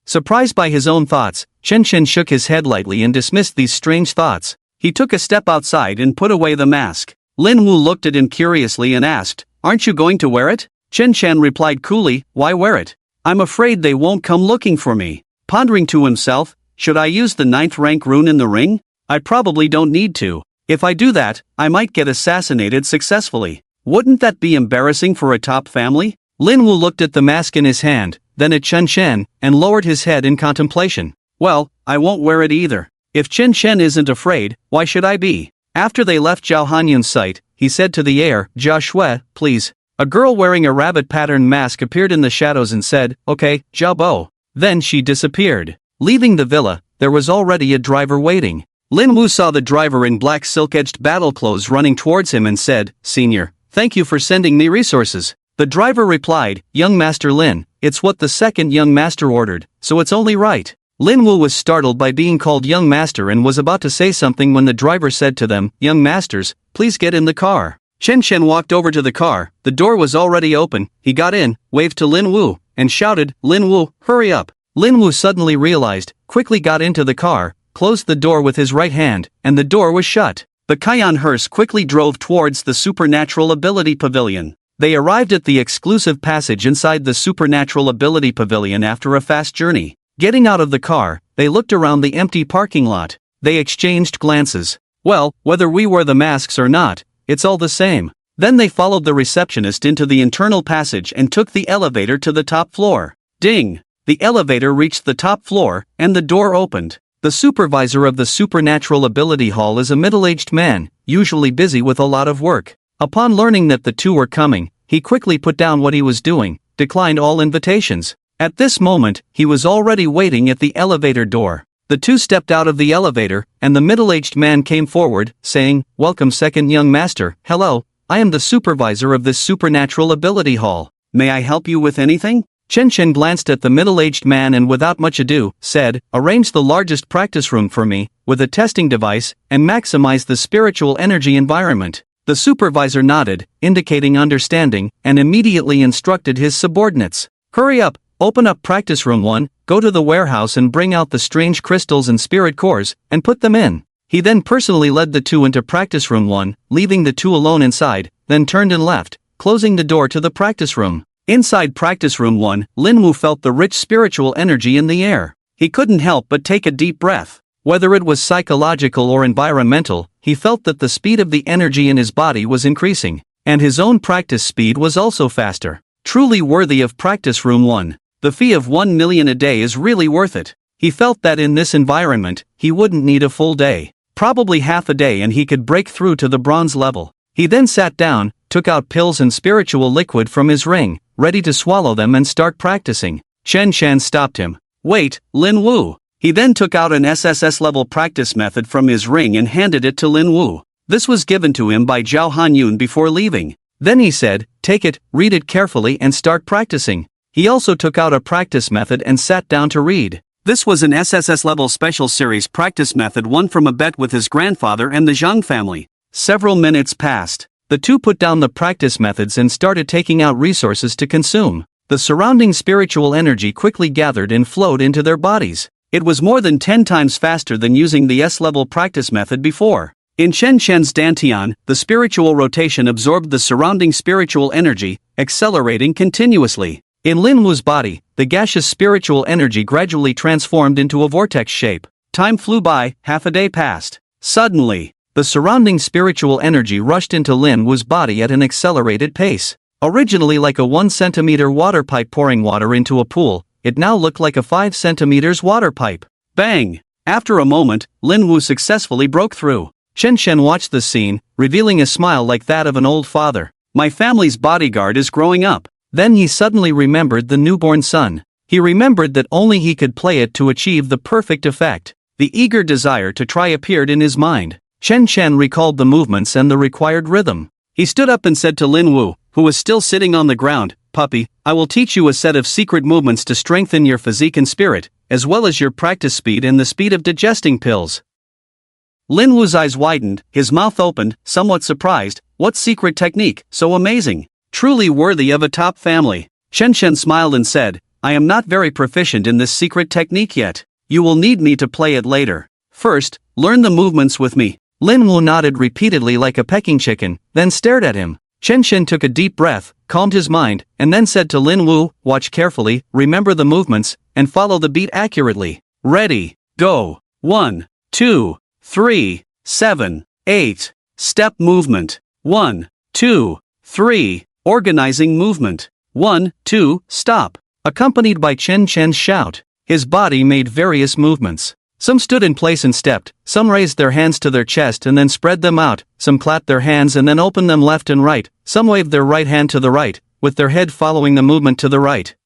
Surprised by his own thoughts, Chen Chen shook his head lightly and dismissed these strange thoughts. He took a step outside and put away the mask. Lin Wu looked at him curiously and asked, "Aren't you going to wear it?" Chen Chen replied coolly, "Why wear it? I'm afraid they won't come looking for me." Pondering to himself, "Should I use the 9th rank rune in the ring? I probably don't need to. If I do that, I might get assassinated successfully. Wouldn't that be embarrassing for a top family?" Lin Wu looked at the mask in his hand, then at Chen Chen, and lowered his head in contemplation. "Well, I won't wear it either. If Chen Chen isn't afraid, why should I be?" After they left Zhao Hanyun's sight, he said to the heir, "Jia Shui, please." A girl wearing a rabbit pattern mask appeared in the shadows and said, "Okay, Zhao Bo." Then she disappeared. Leaving the villa, there was already a driver waiting. Lin Wu saw the driver in black silk-edged battle clothes running towards him and said, "Senior, thank you for sending me resources." The driver replied, "Young Master Lin, it's what the second young master ordered, so it's only right." Lin Wu was startled by being called young master and was about to say something when the driver said to them, "Young masters, please get in the car." Chen Chen walked over to the car. The door was already open. He got in, waved to Lin Wu, and shouted, "Lin Wu, hurry up." Lin Wu suddenly realized, quickly got into the car, closed the door with his right hand, and the door was shut. The Kion hearse quickly drove towards the Supernatural Ability Pavilion. They arrived at the exclusive passage inside the Supernatural Ability Pavilion after a fast journey. Getting out of the car, they looked around the empty parking lot. They exchanged glances. "Well, whether we wear the masks or not, it's all the same." Then they followed the receptionist into the internal passage and took the elevator to the top floor. Ding! The elevator reached the top floor, and the door opened. The supervisor of the Supernatural Ability Hall is a middle-aged man, usually busy with a lot of work. Upon learning that the two were coming, he quickly put down what he was doing, declined all invitations. At this moment, he was already waiting at the elevator door. The two stepped out of the elevator, and the middle-aged man came forward, saying, "Welcome, second young master. Hello, I am the supervisor of this Supernatural Ability Hall. May I help you with anything?" Chen Chen glanced at the middle-aged man and without much ado, said, "Arrange the largest practice room for me, with a testing device, and maximize the spiritual energy environment." The supervisor nodded, indicating understanding, and immediately instructed his subordinates. "Hurry up, open up practice room 1, go to the warehouse and bring out the strange crystals and spirit cores, and put them in." He then personally led the two into practice room 1, leaving the two alone inside, then turned and left, closing the door to the practice room. Inside practice room 1, Lin Wu felt the rich spiritual energy in the air. He couldn't help but take a deep breath. Whether it was psychological or environmental, he felt that the speed of the energy in his body was increasing, and his own practice speed was also faster. Truly worthy of practice room 1. The fee of 1 million a day is really worth it. He felt that in this environment, he wouldn't need a full day. Probably half a day and he could break through to the bronze level. He then sat down, took out pills and spiritual liquid from his ring, ready to swallow them and start practicing. Chen Chen stopped him. "Wait, Lin Wu." He then took out an SSS-level practice method from his ring and handed it to Lin Wu. This was given to him by Zhao Hanyun before leaving. Then he said, "Take it, read it carefully and start practicing." He also took out a practice method and sat down to read. This was an SSS-level special series practice method won from a bet with his grandfather and the Zhang family. Several minutes passed. The two put down the practice methods and started taking out resources to consume. The surrounding spiritual energy quickly gathered and flowed into their bodies. It was more than 10 times faster than using the S-level practice method before. In Chen Chen's dantian, the spiritual rotation absorbed the surrounding spiritual energy, accelerating continuously. In Lin Wu's body, the gaseous spiritual energy gradually transformed into a vortex shape. Time flew by, half a day passed. Suddenly, the surrounding spiritual energy rushed into Lin Wu's body at an accelerated pace. Originally like a 1 centimeter water pipe pouring water into a pool, it now looked like a 5 centimeters water pipe. Bang! After a moment, Lin Wu successfully broke through. Chen Chen watched the scene, revealing a smile like that of an old father. "My family's bodyguard is growing up." Then he suddenly remembered the newborn son. He remembered that only he could play it to achieve the perfect effect. The eager desire to try appeared in his mind. Chen Chen recalled the movements and the required rhythm. He stood up and said to Lin Wu, who was still sitting on the ground, "Puppy, I will teach you a set of secret movements to strengthen your physique and spirit, as well as your practice speed and the speed of digesting pills." Lin Wu's eyes widened, his mouth opened, somewhat surprised. What secret technique, so amazing? Truly worthy of a top family. Chen Chen smiled and said, I am not very proficient in this secret technique yet. You will need me to play it later. First, learn the movements with me. Lin Wu nodded repeatedly like a pecking chicken, then stared at him. Chen Chen took a deep breath, calmed his mind, and then said to Lin Wu, watch carefully, remember the movements, and follow the beat accurately. Ready, go. 1, 2, 3, 7, 8. Step movement. 1, 2, 3. Organizing movement. 1, 2, stop. Accompanied by Chen Chen's shout. His body made various movements. Some stood in place and stepped, some raised their hands to their chest and then spread them out, some clapped their hands and then opened them left and right, some waved their right hand to the right, with their head following the movement to the right.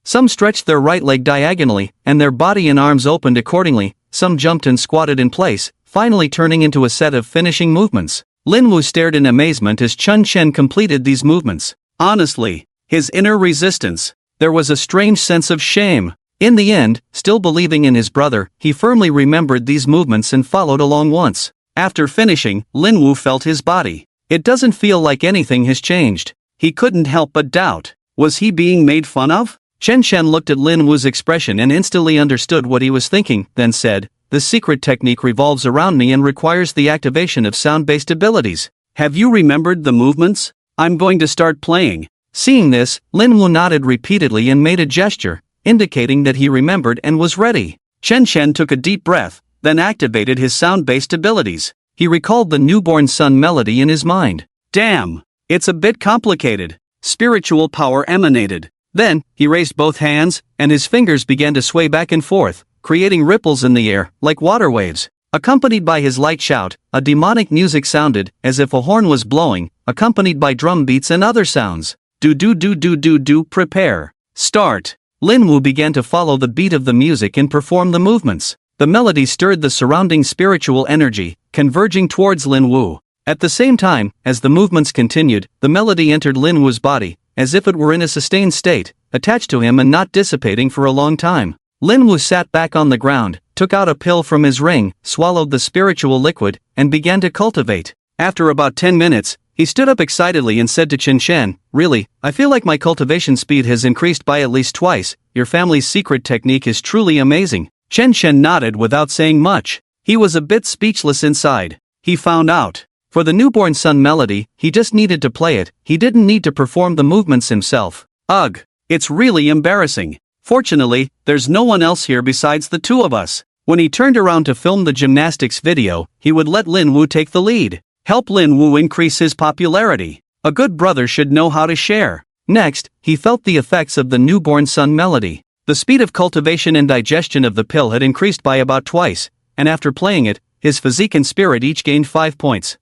Some stretched their right leg diagonally, and their body and arms opened accordingly, some jumped and squatted in place, finally turning into a set of finishing movements. Lin Wu stared in amazement as Chen Chen completed these movements. Honestly, his inner resistance. There was a strange sense of shame. In the end, still believing in his brother, he firmly remembered these movements and followed along once. After finishing, Lin Wu felt his body. It doesn't feel like anything has changed. He couldn't help but doubt. Was he being made fun of? Chen Chen looked at Lin Wu's expression and instantly understood what he was thinking, then said, the secret technique revolves around me and requires the activation of sound-based abilities. Have you remembered the movements? I'm going to start playing. Seeing this, Lin Wu nodded repeatedly and made a gesture, indicating that he remembered and was ready. Chen Chen took a deep breath, then activated his sound-based abilities. He recalled the newborn son melody in his mind. Damn! It's a bit complicated. Spiritual power emanated. Then, he raised both hands, and his fingers began to sway back and forth, creating ripples in the air, like water waves. Accompanied by his light shout, a demonic music sounded, as if a horn was blowing, accompanied by drum beats and other sounds. Do, prepare. Start. Lin Wu began to follow the beat of the music and perform the movements. The melody stirred the surrounding spiritual energy, converging towards Lin Wu. At the same time, as the movements continued, the melody entered Lin Wu's body, as if it were in a sustained state, attached to him and not dissipating for a long time. Lin Wu sat back on the ground, took out a pill from his ring, swallowed the spiritual liquid, and began to cultivate. After about 10 minutes, he stood up excitedly and said to Chen Chen, really, I feel like my cultivation speed has increased by at least twice. Your family's secret technique is truly amazing. Chen Chen nodded without saying much. He was a bit speechless inside. He found out. For the newborn son melody, he just needed to play it, he didn't need to perform the movements himself. Ugh, it's really embarrassing. Fortunately, there's no one else here besides the two of us. When he turned around to film the gymnastics video, he would let Lin Wu take the lead. Help Lin Wu increase his popularity. A good brother should know how to share. Next, he felt the effects of the newborn son melody. The speed of cultivation and digestion of the pill had increased by about twice, and after playing it, his physique and spirit each gained 5 points.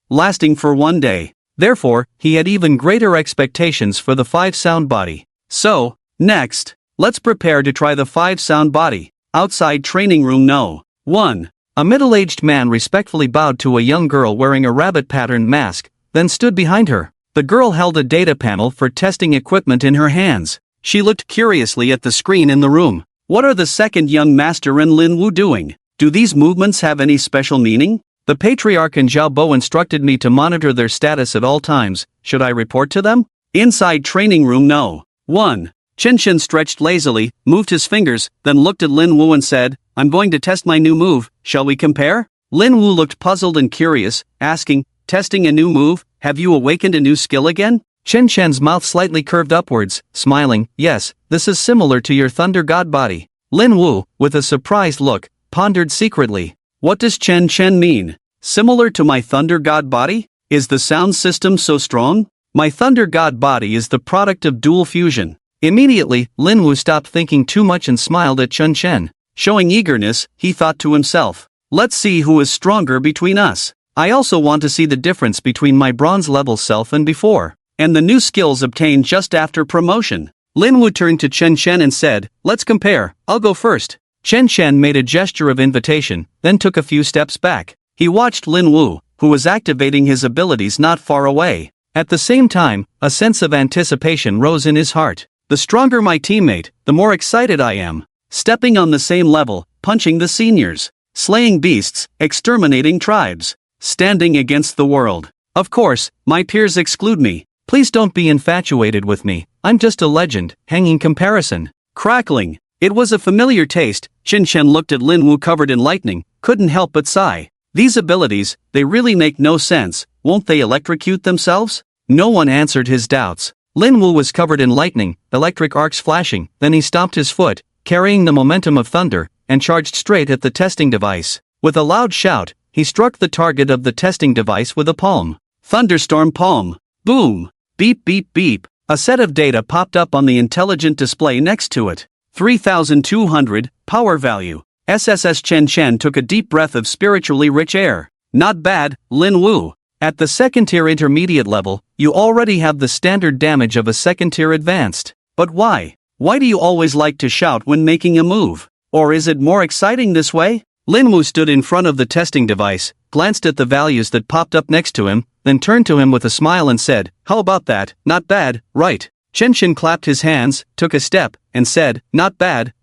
Lasting for 1 day. Therefore, he had even greater expectations for the 5 sound body. So, next, let's prepare to try the 5 sound body. Outside training room no. 1. A middle-aged man respectfully bowed to a young girl wearing a rabbit-patterned mask, then stood behind her. The girl held a data panel for testing equipment in her hands. She looked curiously at the screen in the room. What are the second young master and Lin Wu doing? Do these movements have any special meaning? The patriarch and Zhao Bo instructed me to monitor their status at all times. Should I report to them? Inside training room no. 1. Chen Chen stretched lazily, moved his fingers, then looked at Lin Wu and said, I'm going to test my new move, shall we compare? Lin Wu looked puzzled and curious, asking, testing a new move, have you awakened a new skill again? Chen Chen's mouth slightly curved upwards, smiling, yes, this is similar to your thunder god body. Lin Wu, with a surprised look, pondered secretly. What does Chen Chen mean? Similar to my thunder god body? Is the sound system so strong? My thunder god body is the product of dual fusion. Immediately, Lin Wu stopped thinking too much and smiled at Chen Chen. Showing eagerness, he thought to himself, let's see who is stronger between us. I also want to see the difference between my bronze level self and before, and the new skills obtained just after promotion. Lin Wu turned to Chen Chen and said, let's compare, I'll go first. Chen Chen made a gesture of invitation, then took a few steps back. He watched Lin Wu, who was activating his abilities not far away. At the same time, a sense of anticipation rose in his heart. The stronger my teammate, the more excited I am. Stepping on the same level, punching the seniors, slaying beasts, exterminating tribes, standing against the world. Of course, my peers exclude me. Please don't be infatuated with me, I'm just a legend, hanging comparison. Crackling. It was a familiar taste. Chen Chen looked at Lin Wu covered in lightning, couldn't help but sigh. These abilities, they really make no sense, won't they electrocute themselves? No one answered his doubts. Lin Wu was covered in lightning, electric arcs flashing, then he stomped his foot, carrying the momentum of thunder, and charged straight at the testing device. With a loud shout, he struck the target of the testing device with a palm. Thunderstorm palm. Boom. Beep beep beep. A set of data popped up on the intelligent display next to it. 3200, power value. SSS Chen Chen took a deep breath of spiritually rich air. Not bad, Lin Wu. At the second tier intermediate level, you already have the standard damage of a second tier advanced. But why? Why do you always like to shout when making a move? Or is it more exciting this way? Lin Wu stood in front of the testing device, glanced at the values that popped up next to him, then turned to him with a smile and said, "How about that? Not bad, right?" Chen Chen clapped his hands, took a step, and said, not bad,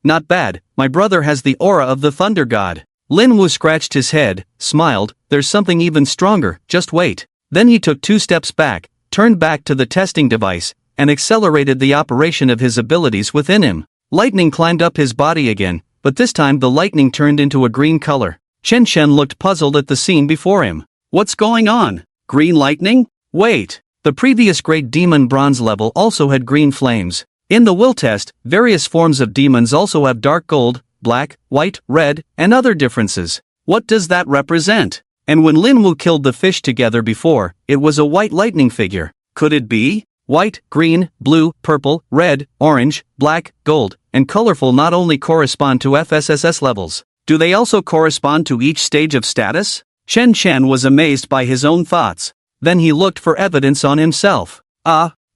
my brother has the aura of the thunder god." Lin Wu scratched his head, smiled, "There's something even stronger, just wait." Then he took 2 steps back, turned back to the testing device, and accelerated the operation of his abilities within him. Lightning climbed up his body again, but this time the lightning turned into a green color. Chen Chen looked puzzled at the scene before him. What's going on? Green lightning? Wait. The previous great demon bronze level also had green flames. In the will test, various forms of demons also have dark gold, black, white, red, and other differences. What does that represent? And when Lin Wu killed the fish together before, it was a white lightning figure. Could it be? White, green, blue, purple, red, orange, black, gold, and colorful not only correspond to SSS levels. Do they also correspond to each stage of status? Chen Chen was amazed by his own thoughts. Then he looked for evidence on himself.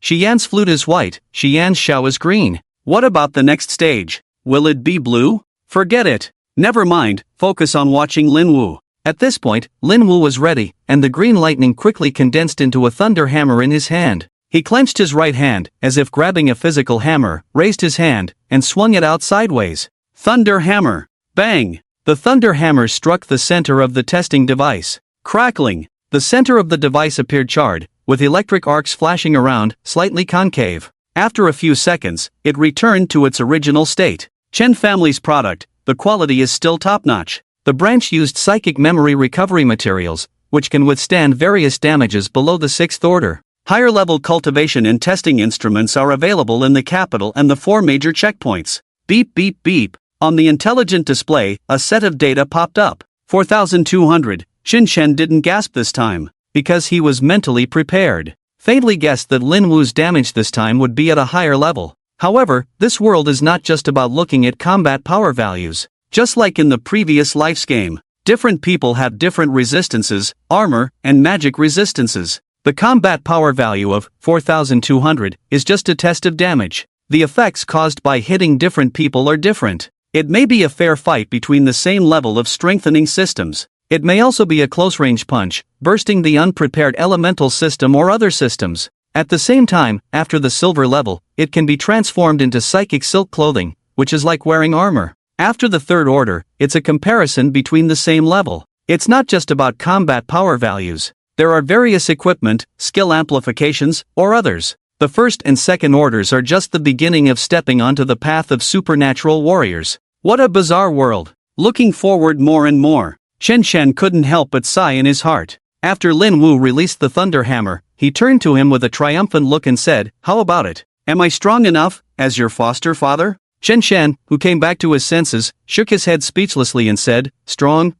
Xian's flute is white, Xian's shao is green. What about the next stage? Will it be blue? Forget it. Never mind, focus on watching Lin Wu. At this point, Lin Wu was ready, and the green lightning quickly condensed into a thunder hammer in his hand. He clenched his right hand, as if grabbing a physical hammer, raised his hand, and swung it out sideways. Thunder hammer. Bang! The thunder hammer struck the center of the testing device. Crackling! The center of the device appeared charred, with electric arcs flashing around, slightly concave. After a few seconds, it returned to its original state. Chen family's product, the quality is still top-notch. The branch used psychic memory recovery materials, which can withstand various damages below the 6th order. Higher-level cultivation and testing instruments are available in the capital and the 4 major checkpoints. Beep beep beep. On the intelligent display, a set of data popped up. 4200. Chen Chen didn't gasp this time, because he was mentally prepared. Faintly guessed that Lin Wu's damage this time would be at a higher level. However, this world is not just about looking at combat power values. Just like in the previous life's game, different people have different resistances, armor, and magic resistances. The combat power value of 4200 is just a test of damage. The effects caused by hitting different people are different. It may be a fair fight between the same level of strengthening systems. It may also be a close-range punch, bursting the unprepared elemental system or other systems. At the same time, after the silver level, it can be transformed into psychic silk clothing, which is like wearing armor. After the 3rd order, it's a comparison between the same level. It's not just about combat power values. There are various equipment, skill amplifications, or others. The 1st and 2nd orders are just the beginning of stepping onto the path of supernatural warriors. What a bizarre world. Looking forward more and more, Chen Chen couldn't help but sigh in his heart. After Lin Wu released the thunder hammer, he turned to him with a triumphant look and said, "How about it? Am I strong enough, as your foster father?" Chen Chen, who came back to his senses, shook his head speechlessly and said, strong,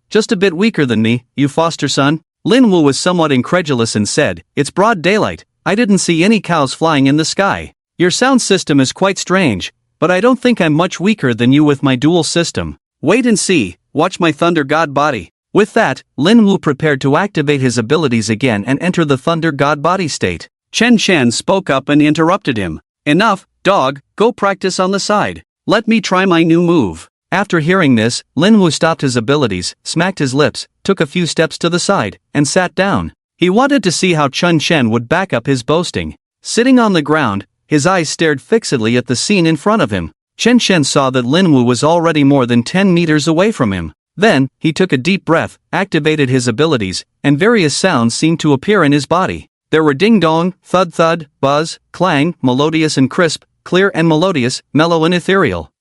just a bit weaker than me, you foster son." Lin Wu was somewhat incredulous and said, "It's broad daylight, I didn't see any cows flying in the sky. Your sound system is quite strange, but I don't think I'm much weaker than you with my dual system. Wait and see, watch my thunder god body." With that, Lin Wu prepared to activate his abilities again and enter the thunder god body state. Chen Chen spoke up and interrupted him. "Enough, dog, go practice on the side. Let me try my new move." After hearing this, Lin Wu stopped his abilities, smacked his lips, took a few steps to the side, and sat down. He wanted to see how Chen Chen would back up his boasting. Sitting on the ground, his eyes stared fixedly at the scene in front of him. Chen Chen saw that Lin Wu was already more than 10 meters away from him. Then, he took a deep breath, activated his abilities, and various sounds seemed to appear in his body. There were ding-dong, thud-thud, buzz, clang, melodious and crisp, clear and melodious, mellow and ethereal,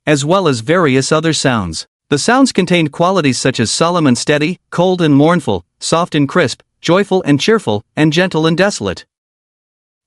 as well as various other sounds. The sounds contained qualities such as solemn and steady, cold and mournful, soft and crisp, joyful and cheerful, and gentle and desolate.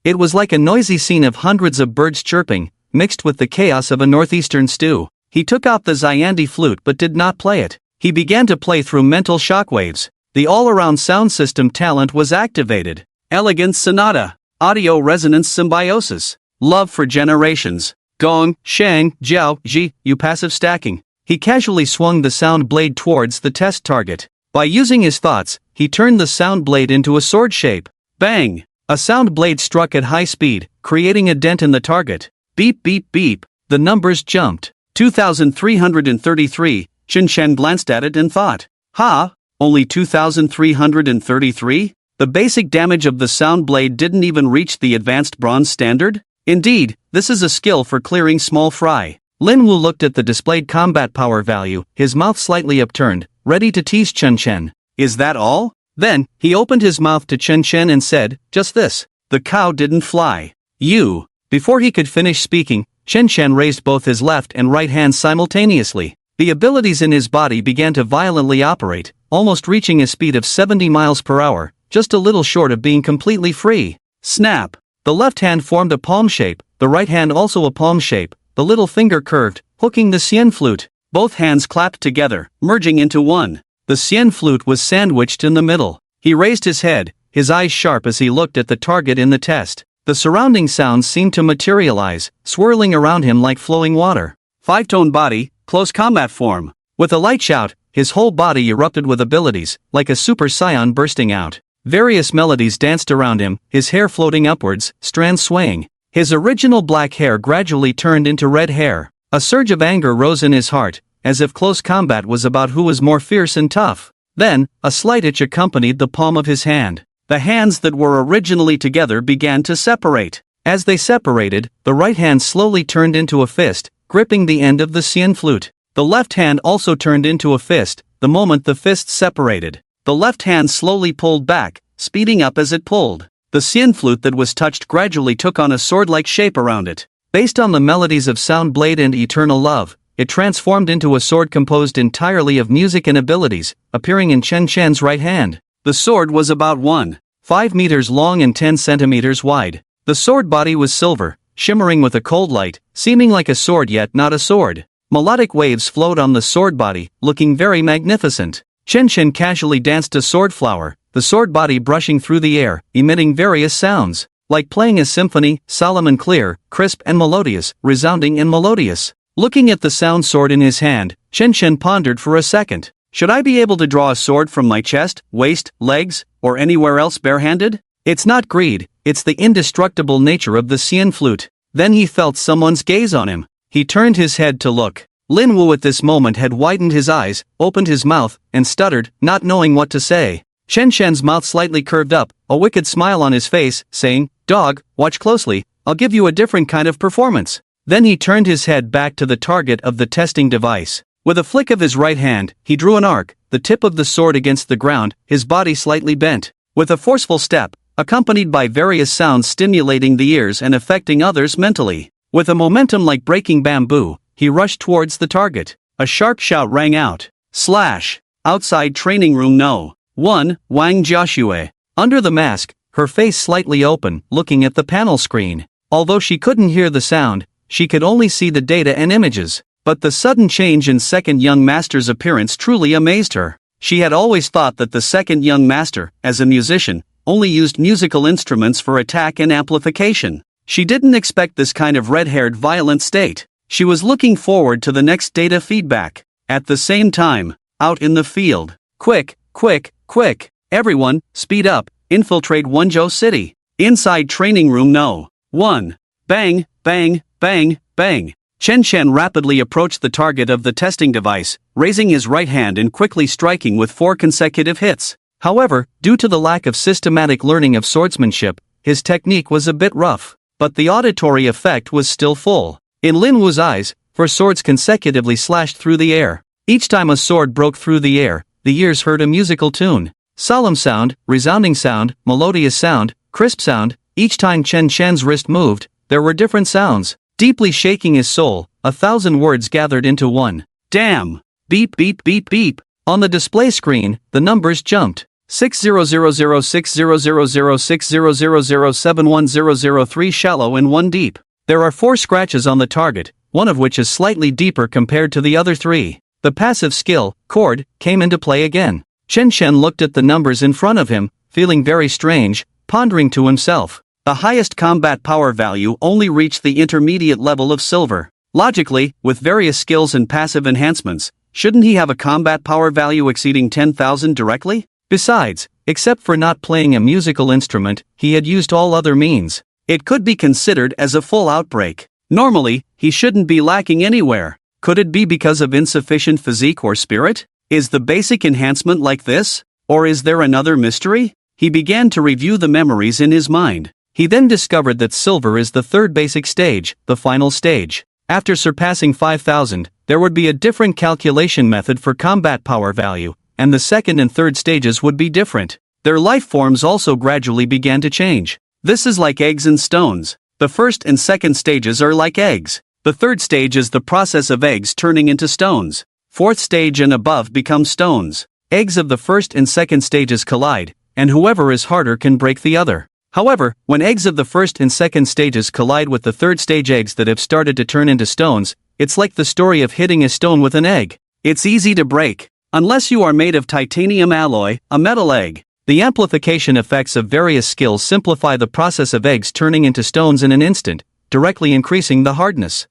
It was like a noisy scene of hundreds of birds chirping, mixed with the chaos of a northeastern stew. He took out the Zyandi flute but did not play it. He began to play through mental shockwaves. The all-around sound system talent was activated. Elegance sonata, audio resonance symbiosis, love for generations, gong, shang, jiao, ji, u passive stacking. He casually swung the sound blade towards the test target. By using his thoughts, he turned the sound blade into a sword shape. Bang! A sound blade struck at high speed, creating a dent in the target. Beep beep beep, the numbers jumped. 2,333, Chen Shen glanced at it and thought, "Ha, only 2,333? The basic damage of the sound blade didn't even reach the advanced bronze standard? Indeed, this is a skill for clearing small fry." Lin Wu looked at the displayed combat power value, his mouth slightly upturned, ready to tease Chen Chen. "Is that all?" Then, he opened his mouth to Chen Chen and said, "Just this. The cow didn't fly. You." Before he could finish speaking, Chen Chen raised both his left and right hands simultaneously. The abilities in his body began to violently operate, almost reaching a speed of 70 miles per hour, just a little short of being completely free. Snap! The left hand formed a palm shape, the right hand also a palm shape, the little finger curved, hooking the xian flute. Both hands clapped together, merging into one. The xian flute was sandwiched in the middle. He raised his head, his eyes sharp as he looked at the target in the test. The surrounding sounds seemed to materialize, swirling around him like flowing water. Five-tone body, close combat form. With a light shout, his whole body erupted with abilities, like a super scion bursting out. Various melodies danced around him, his hair floating upwards, strands swaying. His original black hair gradually turned into red hair. A surge of anger rose in his heart, as if close combat was about who was more fierce and tough. Then, a slight itch accompanied the palm of his hand. The hands that were originally together began to separate. As they separated, the right hand slowly turned into a fist, gripping the end of the xian flute. The left hand also turned into a fist. The moment the fists separated, the left hand slowly pulled back, speeding up as it pulled. The xian flute that was touched gradually took on a sword-like shape around it. Based on the melodies of Sound Blade and Eternal Love, it transformed into a sword composed entirely of music and abilities, appearing in Chen Chen's right hand. The sword was about 1.5 meters long and 10 centimeters wide. The sword body was silver, shimmering with a cold light, seeming like a sword yet not a sword. Melodic waves flowed on the sword body, looking very magnificent. Chen Chen casually danced a sword flower, the sword body brushing through the air, emitting various sounds, like playing a symphony, solemn and clear, crisp and melodious, resounding and melodious. Looking at the sound sword in his hand, Chen Chen pondered for a second. Should I be able to draw a sword from my chest, waist, legs, or anywhere else barehanded? It's not greed, it's the indestructible nature of the xian flute. Then he felt someone's gaze on him. He turned his head to look. Lin Wu at this moment had widened his eyes, opened his mouth, and stuttered, not knowing what to say. Chen Shen's mouth slightly curved up, a wicked smile on his face, saying, "Dog, watch closely, I'll give you a different kind of performance." Then he turned his head back to the target of the testing device. With a flick of his right hand, he drew an arc, the tip of the sword against the ground, his body slightly bent. With a forceful step, accompanied by various sounds stimulating the ears and affecting others mentally. With a momentum like breaking bamboo, he rushed towards the target. A sharp shout rang out. Slash! Outside training room no. 1, Wang Jiaxue. Under the mask, her face slightly open, looking at the panel screen. Although she couldn't hear the sound, she could only see the data and images. But the sudden change in second young master's appearance truly amazed her. She had always thought that the second young master, as a musician, only used musical instruments for attack and amplification. She didn't expect this kind of red-haired violent state. She was looking forward to the next data feedback. At the same time, out in the field. Quick, quick, quick. Everyone, speed up, infiltrate Wenzhou City. Inside training room no. 1. Bang, bang, bang, bang. Chen Chen rapidly approached the target of the testing device, raising his right hand and quickly striking with 4 consecutive hits. However, due to the lack of systematic learning of swordsmanship, his technique was a bit rough. But the auditory effect was still full. In Lin Wu's eyes, 4 swords consecutively slashed through the air. Each time a sword broke through the air, the ears heard a musical tune. Solemn sound, resounding sound, melodious sound, crisp sound. Each time Chen Shen's wrist moved, there were different sounds. Deeply shaking his soul, 1,000 words gathered into one. Damn! Beep beep beep beep. On the display screen, the numbers jumped. 600060006000710003 shallow and 1 deep. There are 4 scratches on the target, one of which is slightly deeper compared to the other 3. The passive skill, chord, came into play again. Chen Shen looked at the numbers in front of him, feeling very strange, pondering to himself. The highest combat power value only reached the intermediate level of silver. Logically, with various skills and passive enhancements, shouldn't he have a combat power value exceeding 10,000 directly? Besides, except for not playing a musical instrument, he had used all other means. It could be considered as a full outbreak. Normally, he shouldn't be lacking anywhere. Could it be because of insufficient physique or spirit? Is the basic enhancement like this? Or is there another mystery? He began to review the memories in his mind. He then discovered that silver is the 3rd basic stage, the final stage. After surpassing 5,000, there would be a different calculation method for combat power value, and the 2nd and 3rd stages would be different. Their life forms also gradually began to change. This is like eggs and stones. The 1st and 2nd stages are like eggs. The 3rd stage is the process of eggs turning into stones. 4th stage and above become stones. Eggs of the 1st and 2nd stages collide, and whoever is harder can break the other. However, when eggs of the 1st and 2nd stages collide with the 3rd stage eggs that have started to turn into stones, it's like the story of hitting a stone with an egg. It's easy to break. Unless you are made of titanium alloy, a metal egg. The amplification effects of various skills simplify the process of eggs turning into stones in an instant, directly increasing the hardness.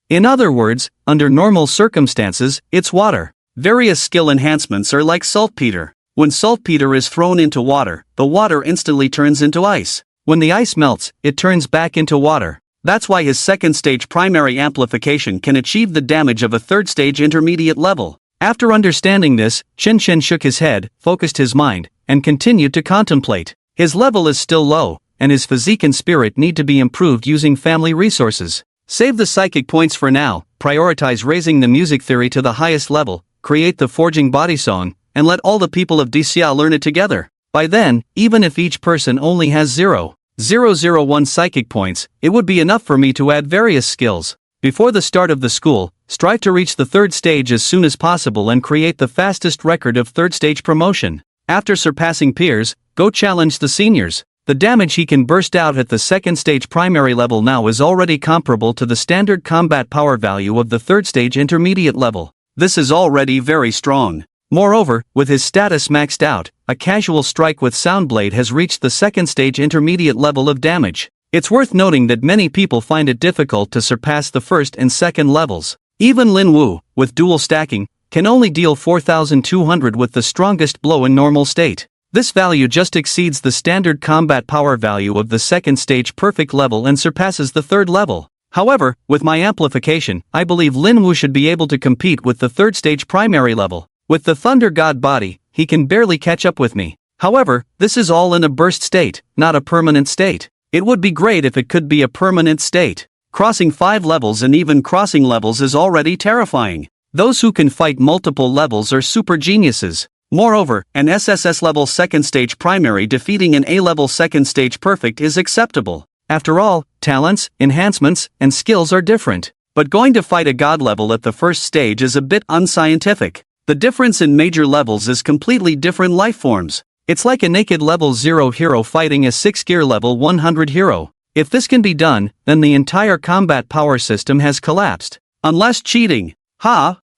In other words, under normal circumstances, it's water. Various skill enhancements are like saltpeter. When saltpeter is thrown into water, the water instantly turns into ice. When the ice melts, it turns back into water. That's why his 2nd stage primary amplification can achieve the damage of a 3rd stage intermediate level. After understanding this, Chen Shen shook his head, focused his mind, and continued to contemplate. His level is still low, and his physique and spirit need to be improved using family resources. Save the psychic points for now, prioritize raising the music theory to the highest level, create the forging body song, and let all the people of Dixia learn it together. By then, even if each person only has 0.001 psychic points, it would be enough for me to add various skills. Before the start of the school, strive to reach the 3rd stage as soon as possible and create the fastest record of 3rd stage promotion. After surpassing peers, go challenge the seniors. The damage he can burst out at the 2nd stage primary level now is already comparable to the standard combat power value of the 3rd stage intermediate level. This is already very strong. Moreover, with his status maxed out, a casual strike with Soundblade has reached the 2nd stage intermediate level of damage. It's worth noting that many people find it difficult to surpass the 1st and 2nd levels. Even Lin Wu, with dual stacking, can only deal 4,200 with the strongest blow in normal state. This value just exceeds the standard combat power value of the 2nd stage perfect level and surpasses the 3rd level. However, with my amplification, I believe Lin Wu should be able to compete with the 3rd stage primary level. With the Thunder God body, he can barely catch up with me. However, this is all in a burst state, not a permanent state. It would be great if it could be a permanent state. Crossing 5 levels and even crossing levels is already terrifying. Those who can fight multiple levels are super geniuses. Moreover, an SSS-Level 2nd stage primary defeating an A-level 2nd stage perfect is acceptable. After all, talents, enhancements, and skills are different. But going to fight a god level at the 1st stage is a bit unscientific. The difference in major levels is completely different life forms. It's like a naked level 0 hero fighting a 6-gear level 100 hero. If this can be done, then the entire combat power system has collapsed. Unless cheating.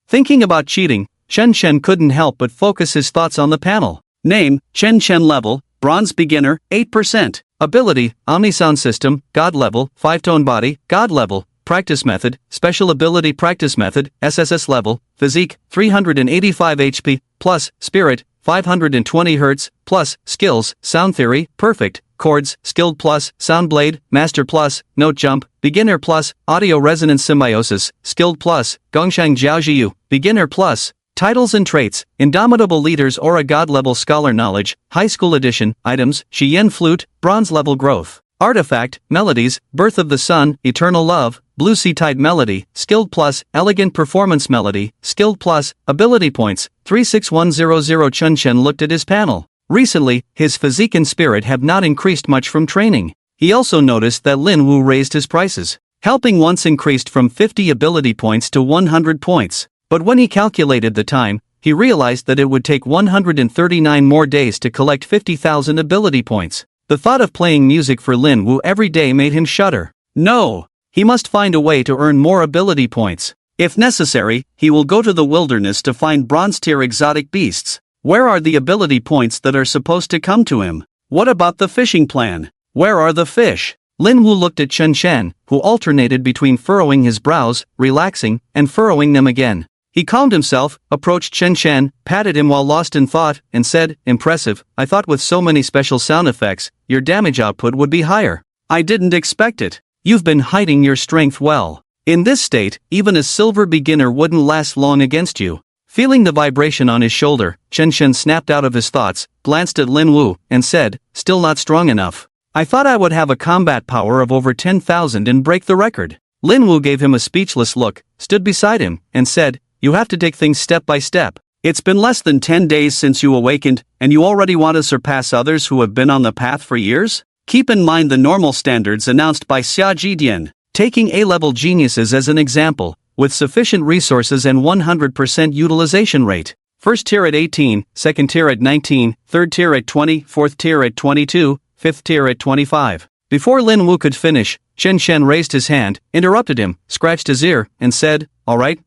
Thinking about cheating, Chen Shen couldn't help but focus his thoughts on the panel. Name, Chen Shen level, Bronze Beginner, 8%. Ability, Omnisound System, God level, 5-tone body, God level. Practice method, Special Ability Practice Method, SSS level. Physique, 385 HP, plus, Spirit, 520 Hz, plus, Skills, Sound Theory, Perfect, Chords, Skilled plus, Soundblade, Master plus, Note Jump, Beginner plus, Audio Resonance Symbiosis, Skilled plus, Gongshang Jiaojiu, Beginner plus. Titles and traits, Indomitable Leaders Aura God level Scholar Knowledge, High School Edition, Items, Shiyen Flute, Bronze level Growth. Artifact, Melodies, Birth of the Sun, Eternal Love, Blue Sea Tide Melody, Skilled Plus, Elegant Performance Melody, Skilled Plus, Ability Points, 36100. Chun Chen looked at his panel. Recently, his physique and spirit have not increased much from training. He also noticed that Lin Wu raised his prices. Helping once increased from 50 ability points to 100 points. But when he calculated the time, he realized that it would take 139 more days to collect 50,000 ability points. The thought of playing music for Lin Wu every day made him shudder. No! He must find a way to earn more ability points. If necessary, he will go to the wilderness to find bronze-tier exotic beasts. Where are the ability points that are supposed to come to him? What about the fishing plan? Where are the fish? Lin Wu looked at Chun Chen, who alternated between furrowing his brows, relaxing, and furrowing them again. He calmed himself, approached Chun Chen, patted him while lost in thought, and said, "Impressive, I thought with so many special sound effects, your damage output would be higher. I didn't expect it. You've been hiding your strength well. In this state, even a silver beginner wouldn't last long against you." Feeling the vibration on his shoulder, Chun Chen snapped out of his thoughts, glanced at Lin Wu, and said, "Still not strong enough. I thought I would have a combat power of over 10,000 and break the record." Lin Wu gave him a speechless look, stood beside him, and said, "You have to take things step by step. It's been less than 10 days since you awakened, and you already want to surpass others who have been on the path for years? Keep in mind the normal standards announced by Xia Jidian, taking A-level geniuses as an example, with sufficient resources and 100% utilization rate. First tier at 18, second tier at 19, third tier at 20, fourth tier at 22, fifth tier at 25. Before Lin Wu could finish, Chun Chen raised his hand, interrupted him, scratched his ear, and said, all right,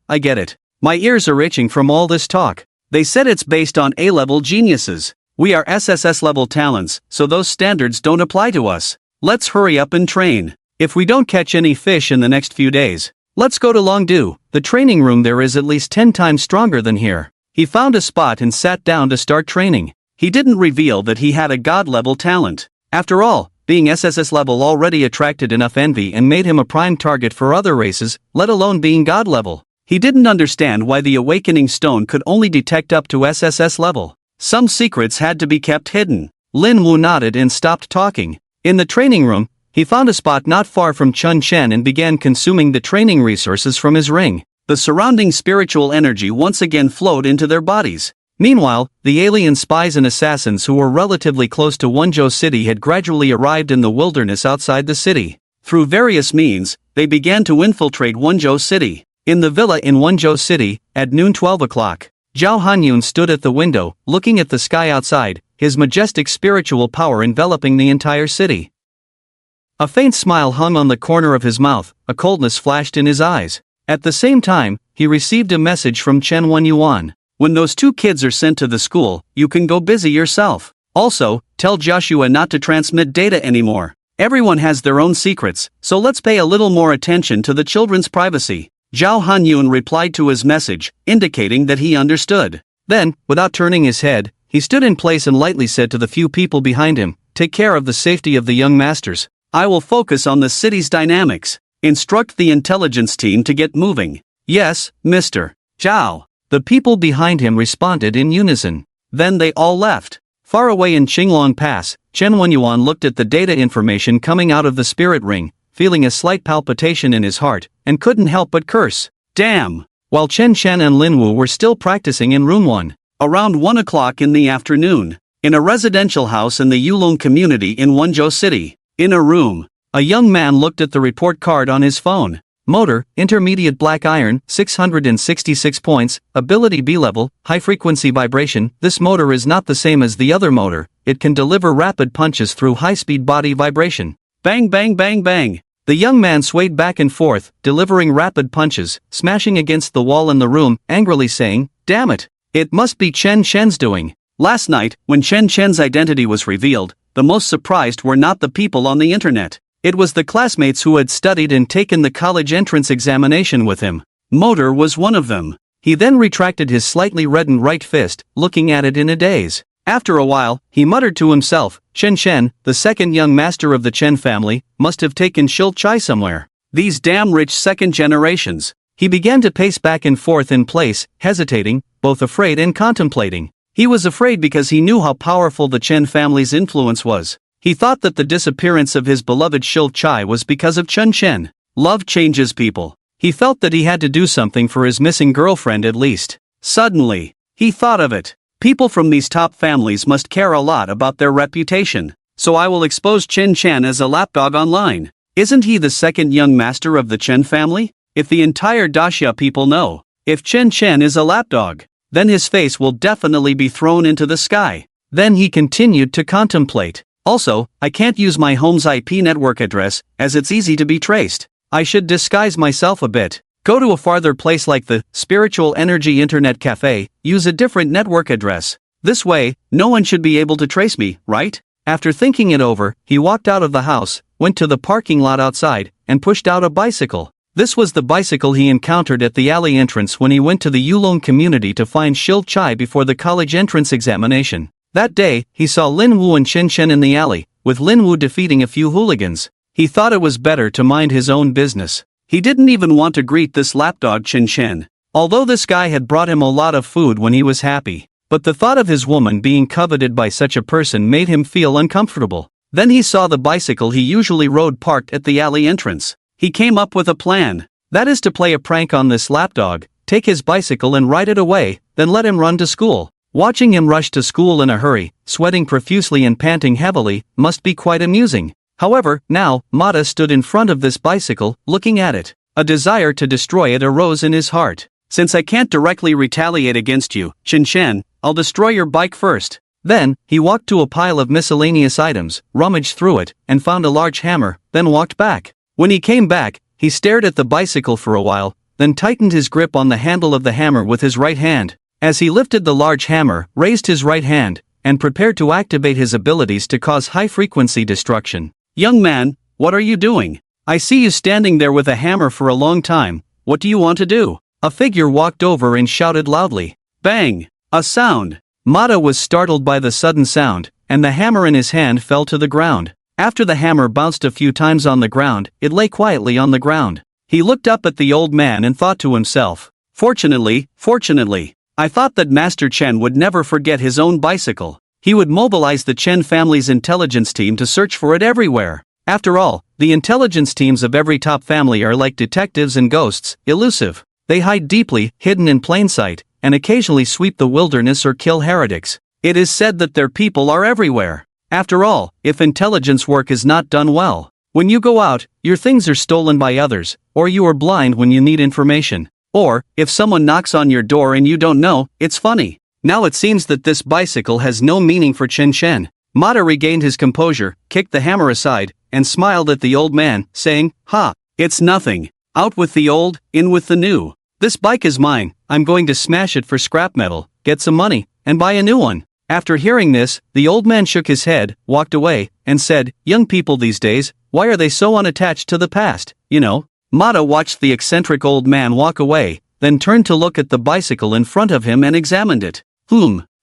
I get it. My ears are itching from all this talk. They said it's based on A-level geniuses. We are SSS-level talents, so those standards don't apply to us. Let's hurry up and train. If we don't catch any fish in the next few days, let's go to Longdu. The training room there is at least 10 times stronger than here. He found a spot and sat down to start training. He didn't reveal that he had a god-level talent. After all, being SSS-level already attracted enough envy and made him a prime target for other races, let alone being god-level. He didn't understand why the awakening stone could only detect up to SSS-level. Some secrets had to be kept hidden. Lin Wu nodded and stopped talking. In the training room, he found a spot not far from Chun Chen and began consuming the training resources from his ring. The surrounding spiritual energy once again flowed into their bodies. Meanwhile, the alien spies and assassins who were relatively close to Wenzhou City had gradually arrived in the wilderness outside the city. Through various means, they began to infiltrate Wenzhou City. In the villa in Wenzhou City, at noon 12 o'clock, Zhao Hanyun stood at the window, looking at the sky outside, his majestic spiritual power enveloping the entire city. A faint smile hung on the corner of his mouth, a coldness flashed in his eyes. At the same time, he received a message from Chen Wenyuan. When those two kids are sent to the school, you can go busy yourself. Also, tell Joshua not to transmit data anymore. Everyone has their own secrets, so let's pay a little more attention to the children's privacy. Zhao Hanyun replied to his message, indicating that he understood. Then, without turning his head, he stood in place and lightly said to the few people behind him, "Take care of the safety of the young masters. I will focus on the city's dynamics. Instruct the intelligence team to get moving." "Yes, Mr. Zhao." The people behind him responded in unison. Then they all left. Far away in Qinglong Pass, Chen Wenyuan looked at the data information coming out of the spirit ring, feeling a slight palpitation in his heart, and couldn't help but curse. Damn! While Chen Chen and Lin Wu were still practicing in Room 1. Around 1 o'clock in the afternoon, in a residential house in the Yulong community in Wenzhou City, in a room, a young man looked at the report card on his phone. Motor, intermediate black iron, 666 points, ability B-level, high-frequency vibration. This motor is not the same as the other motor, it can deliver rapid punches through high-speed body vibration. Bang bang bang bang! The young man swayed back and forth, delivering rapid punches, smashing against the wall in the room, angrily saying, "Damn it! It must be Chen Chen's doing." Last night, when Chen Chen's identity was revealed, the most surprised were not the people on the internet. It was the classmates who had studied and taken the college entrance examination with him. Motor was one of them. He then retracted his slightly reddened right fist, looking at it in a daze. After a while, he muttered to himself, "Chen Chen, the second young master of the Chen family, must have taken Shil Chai somewhere. These damn rich second generations." He began to pace back and forth in place, hesitating, both afraid and contemplating. He was afraid because he knew how powerful the Chen family's influence was. He thought that the disappearance of his beloved Shil Chai was because of Chun Chen. Love changes people. He felt that he had to do something for his missing girlfriend at least. Suddenly, he thought of it. People from these top families must care a lot about their reputation. So I will expose Chen Chen as a lapdog online. Isn't he the second young master of the Chen family? If the entire Daxia people know, if Chen Chen is a lapdog, then his face will definitely be thrown into the sky. Then he continued to contemplate. Also, I can't use my home's IP network address, as it's easy to be traced. I should disguise myself a bit. Go to a farther place like the Spiritual Energy Internet Cafe, use a different network address. This way, no one should be able to trace me, right? After thinking it over, he walked out of the house, went to the parking lot outside, and pushed out a bicycle. This was the bicycle he encountered at the alley entrance when he went to the Yulong community to find Shil Chai before the college entrance examination. That day, he saw Lin Wu and Chen Chen in the alley, with Lin Wu defeating a few hooligans. He thought it was better to mind his own business. He didn't even want to greet this lapdog Chen Chen. Although this guy had brought him a lot of food when he was happy, but the thought of his woman being coveted by such a person made him feel uncomfortable. Then he saw the bicycle he usually rode parked at the alley entrance. He came up with a plan. That is to play a prank on this lapdog, take his bicycle and ride it away, then let him run to school. Watching him rush to school in a hurry, sweating profusely and panting heavily, must be quite amusing. However, now, Mata stood in front of this bicycle, looking at it. A desire to destroy it arose in his heart. Since I can't directly retaliate against you, Chen Chen, I'll destroy your bike first. Then, he walked to a pile of miscellaneous items, rummaged through it, and found a large hammer, then walked back. When he came back, he stared at the bicycle for a while, then tightened his grip on the handle of the hammer with his right hand. As he lifted the large hammer, raised his right hand, and prepared to activate his abilities to cause high-frequency destruction. Young man, what are you doing? I see you standing there with a hammer for a long time. What do you want to do? A figure walked over and shouted loudly. Bang! A sound. Mata was startled by the sudden sound, and the hammer in his hand fell to the ground. After the hammer bounced a few times on the ground, it lay quietly on the ground. He looked up at the old man and thought to himself, Fortunately, I thought that Master Chen would never forget his own bicycle. He would mobilize the Chen family's intelligence team to search for it everywhere. After all, the intelligence teams of every top family are like detectives and ghosts, elusive. They hide deeply, hidden in plain sight, and occasionally sweep the wilderness or kill heretics. It is said that their people are everywhere. After all, if intelligence work is not done well, when you go out, your things are stolen by others, or you are blind when you need information. Or, if someone knocks on your door and you don't know, it's funny. Now it seems that this bicycle has no meaning for Chen Chen. Mata regained his composure, kicked the hammer aside, and smiled at the old man, saying, Ha, it's nothing. Out with the old, in with the new. This bike is mine, I'm going to smash it for scrap metal, get some money, and buy a new one. After hearing this, the old man shook his head, walked away, and said, Young people these days, why are they so unattached to the past, you know? Mata watched the eccentric old man walk away, then turned to look at the bicycle in front of him and examined it.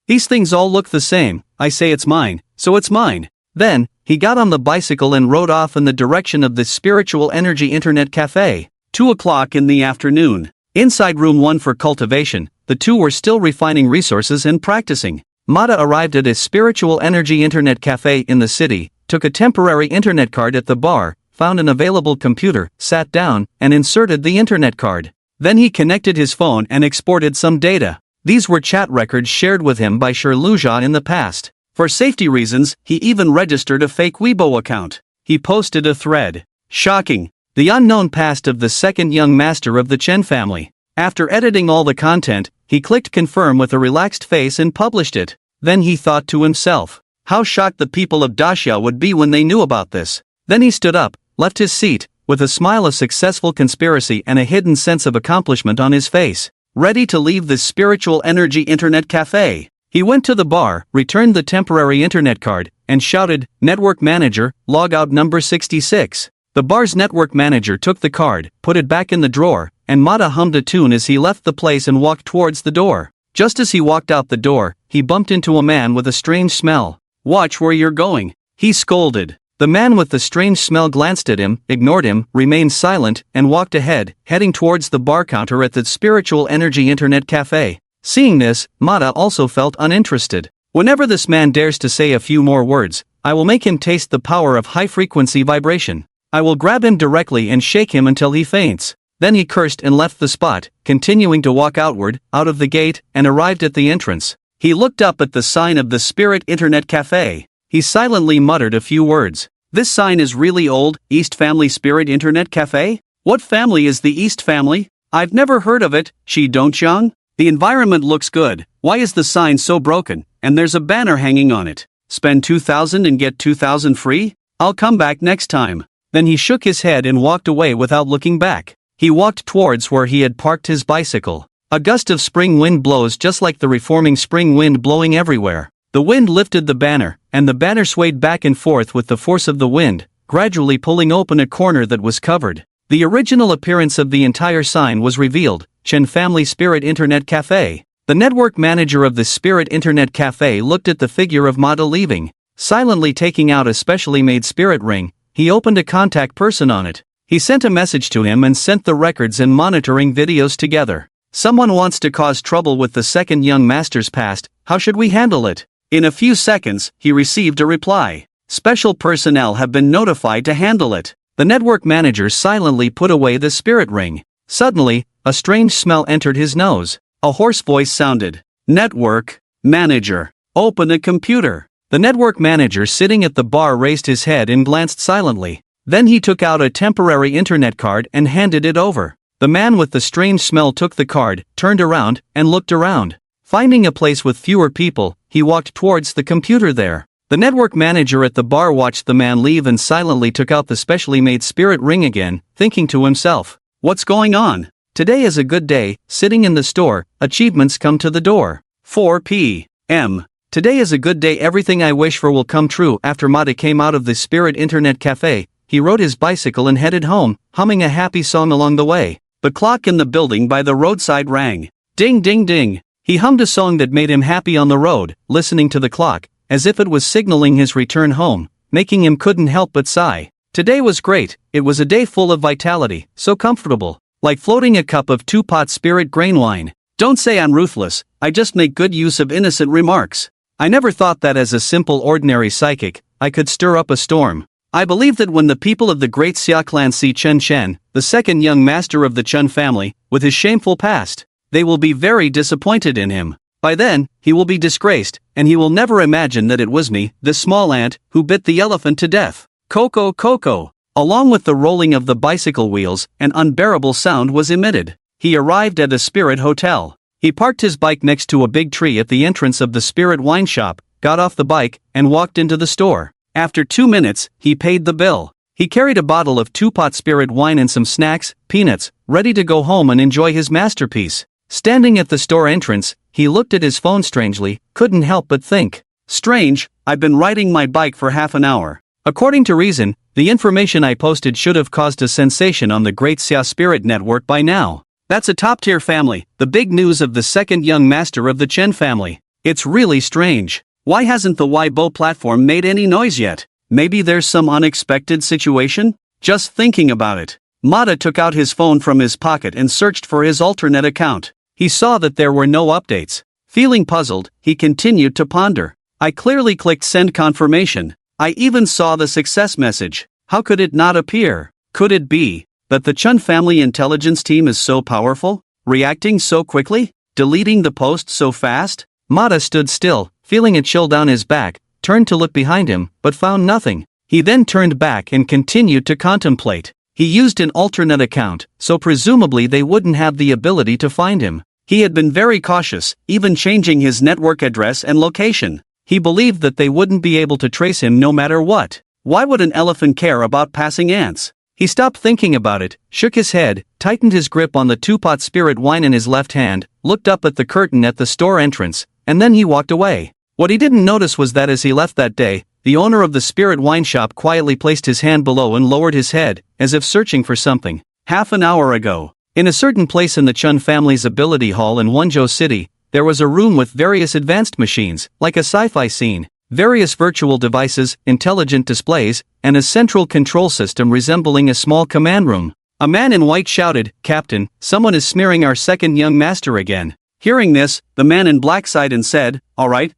These things all look the same, I say it's mine, so it's mine. Then, he got on the bicycle and rode off in the direction of the Spiritual Energy Internet Cafe. 2 o'clock in the afternoon. Inside room 1 for cultivation, the two were still refining resources and practicing. Mata arrived at a Spiritual Energy Internet Cafe in the city, took a temporary internet card at the bar, found an available computer, sat down, and inserted the internet card. Then he connected his phone and exported some data. These were chat records shared with him by Shirlujia in the past. For safety reasons, he even registered a fake Weibo account. He posted a thread. Shocking. The unknown past of the second young master of the Chen family. After editing all the content, he clicked confirm with a relaxed face and published it. Then he thought to himself, how shocked the people of Daxia would be when they knew about this. Then he stood up, left his seat, with a smile of successful conspiracy and a hidden sense of accomplishment on his face, ready to leave the Spiritual Energy Internet Cafe. He went to the bar, returned the temporary internet card, and shouted, Network Manager, log out number 66. The bar's network manager took the card, put it back in the drawer, and Mata hummed a tune as he left the place and walked towards the door. Just as he walked out the door, he bumped into a man with a strange smell. Watch where you're going, he scolded. The man with the strange smell glanced at him, ignored him, remained silent, and walked ahead, heading towards the bar counter at the Spiritual Energy Internet Cafe. Seeing this, Mata also felt uninterested. Whenever this man dares to say a few more words, I will make him taste the power of high-frequency vibration. I will grab him directly and shake him until he faints." Then he cursed and left the spot, continuing to walk outward, out of the gate, and arrived at the entrance. He looked up at the sign of the Spirit Internet Cafe. He silently muttered a few words. "This sign is really old, East Family Spirit Internet Cafe? What family is the East family? I've never heard of it, Shi Dongchang. The environment looks good, why is the sign so broken, and there's a banner hanging on it? Spend 2,000 and get 2,000 free? I'll come back next time." Then he shook his head and walked away without looking back. He walked towards where he had parked his bicycle. A gust of spring wind blows just like the reforming spring wind blowing everywhere. The wind lifted the banner, and the banner swayed back and forth with the force of the wind, gradually pulling open a corner that was covered. The original appearance of the entire sign was revealed: Chen Family Spirit Internet Cafe. The network manager of the Spirit Internet Cafe looked at the figure of Mata leaving. Silently taking out a specially made spirit ring, he opened a contact person on it. He sent a message to him and sent the records and monitoring videos together. "Someone wants to cause trouble with the second young master's past, how should we handle it?" In a few seconds, he received a reply. "Special personnel have been notified to handle it." The network manager silently put away the spirit ring. Suddenly, a strange smell entered his nose. A hoarse voice sounded. "Network manager, open a computer." The network manager sitting at the bar raised his head and glanced silently. Then he took out a temporary internet card and handed it over. The man with the strange smell took the card, turned around, and looked around. Finding a place with fewer people, he walked towards the computer there. The network manager at the bar watched the man leave and silently took out the specially made spirit ring again, thinking to himself, "What's going on? Today is a good day, sitting in the store, achievements come to the door. 4 p.m. Today is a good day, everything I wish for will come true." After Mata came out of the Spirit Internet Cafe, he rode his bicycle and headed home, humming a happy song along the way. The clock in the building by the roadside rang. Ding ding ding. He hummed a song that made him happy on the road, listening to the clock, as if it was signaling his return home, making him couldn't help but sigh. Today was great, it was a day full of vitality, so comfortable, like floating a cup of two-pot spirit grain wine. Don't say I'm ruthless, I just make good use of innocent remarks. I never thought that as a simple ordinary psychic, I could stir up a storm. I believe that when the people of the great Xia clan see Chen Shen, the second young master of the Chen family, with his shameful past, they will be very disappointed in him. By then, he will be disgraced, and he will never imagine that it was me, this small ant, who bit the elephant to death. Coco Coco. Along with the rolling of the bicycle wheels, an unbearable sound was emitted. He arrived at a Spirit Hotel. He parked his bike next to a big tree at the entrance of the Spirit Wine Shop, got off the bike, and walked into the store. After 2 minutes, he paid the bill. He carried a bottle of two-pot spirit wine and some snacks, peanuts, ready to go home and enjoy his masterpiece. Standing at the store entrance, he looked at his phone strangely, couldn't help but think. Strange, I've been riding my bike for half an hour. According to reason, the information I posted should have caused a sensation on the Great Xia Spirit Network by now. That's a top-tier family, the big news of the second young master of the Chen family. It's really strange. Why hasn't the Weibo platform made any noise yet? Maybe there's some unexpected situation? Just thinking about it. Mata took out his phone from his pocket and searched for his alternate account. He saw that there were no updates. Feeling puzzled, he continued to ponder. I clearly clicked send confirmation. I even saw the success message. How could it not appear? Could it be that the Chun family intelligence team is so powerful? Reacting so quickly? Deleting the post so fast? Mata stood still, feeling a chill down his back, turned to look behind him, but found nothing. He then turned back and continued to contemplate. He used an alternate account, so presumably they wouldn't have the ability to find him. He had been very cautious, even changing his network address and location. He believed that they wouldn't be able to trace him no matter what. Why would an elephant care about passing ants? He stopped thinking about it, shook his head, tightened his grip on the two-pot spirit wine in his left hand, looked up at the curtain at the store entrance, and then he walked away. What he didn't notice was that as he left that day, the owner of the Spirit Wine Shop quietly placed his hand below and lowered his head, as if searching for something. Half an hour ago, in a certain place in the Chun family's ability hall in Wenzhou City, there was a room with various advanced machines, like a sci-fi scene, various virtual devices, intelligent displays, and a central control system resembling a small command room. A man in white shouted, "Captain, someone is smearing our second young master again." Hearing this, the man in black sighed and said, all right,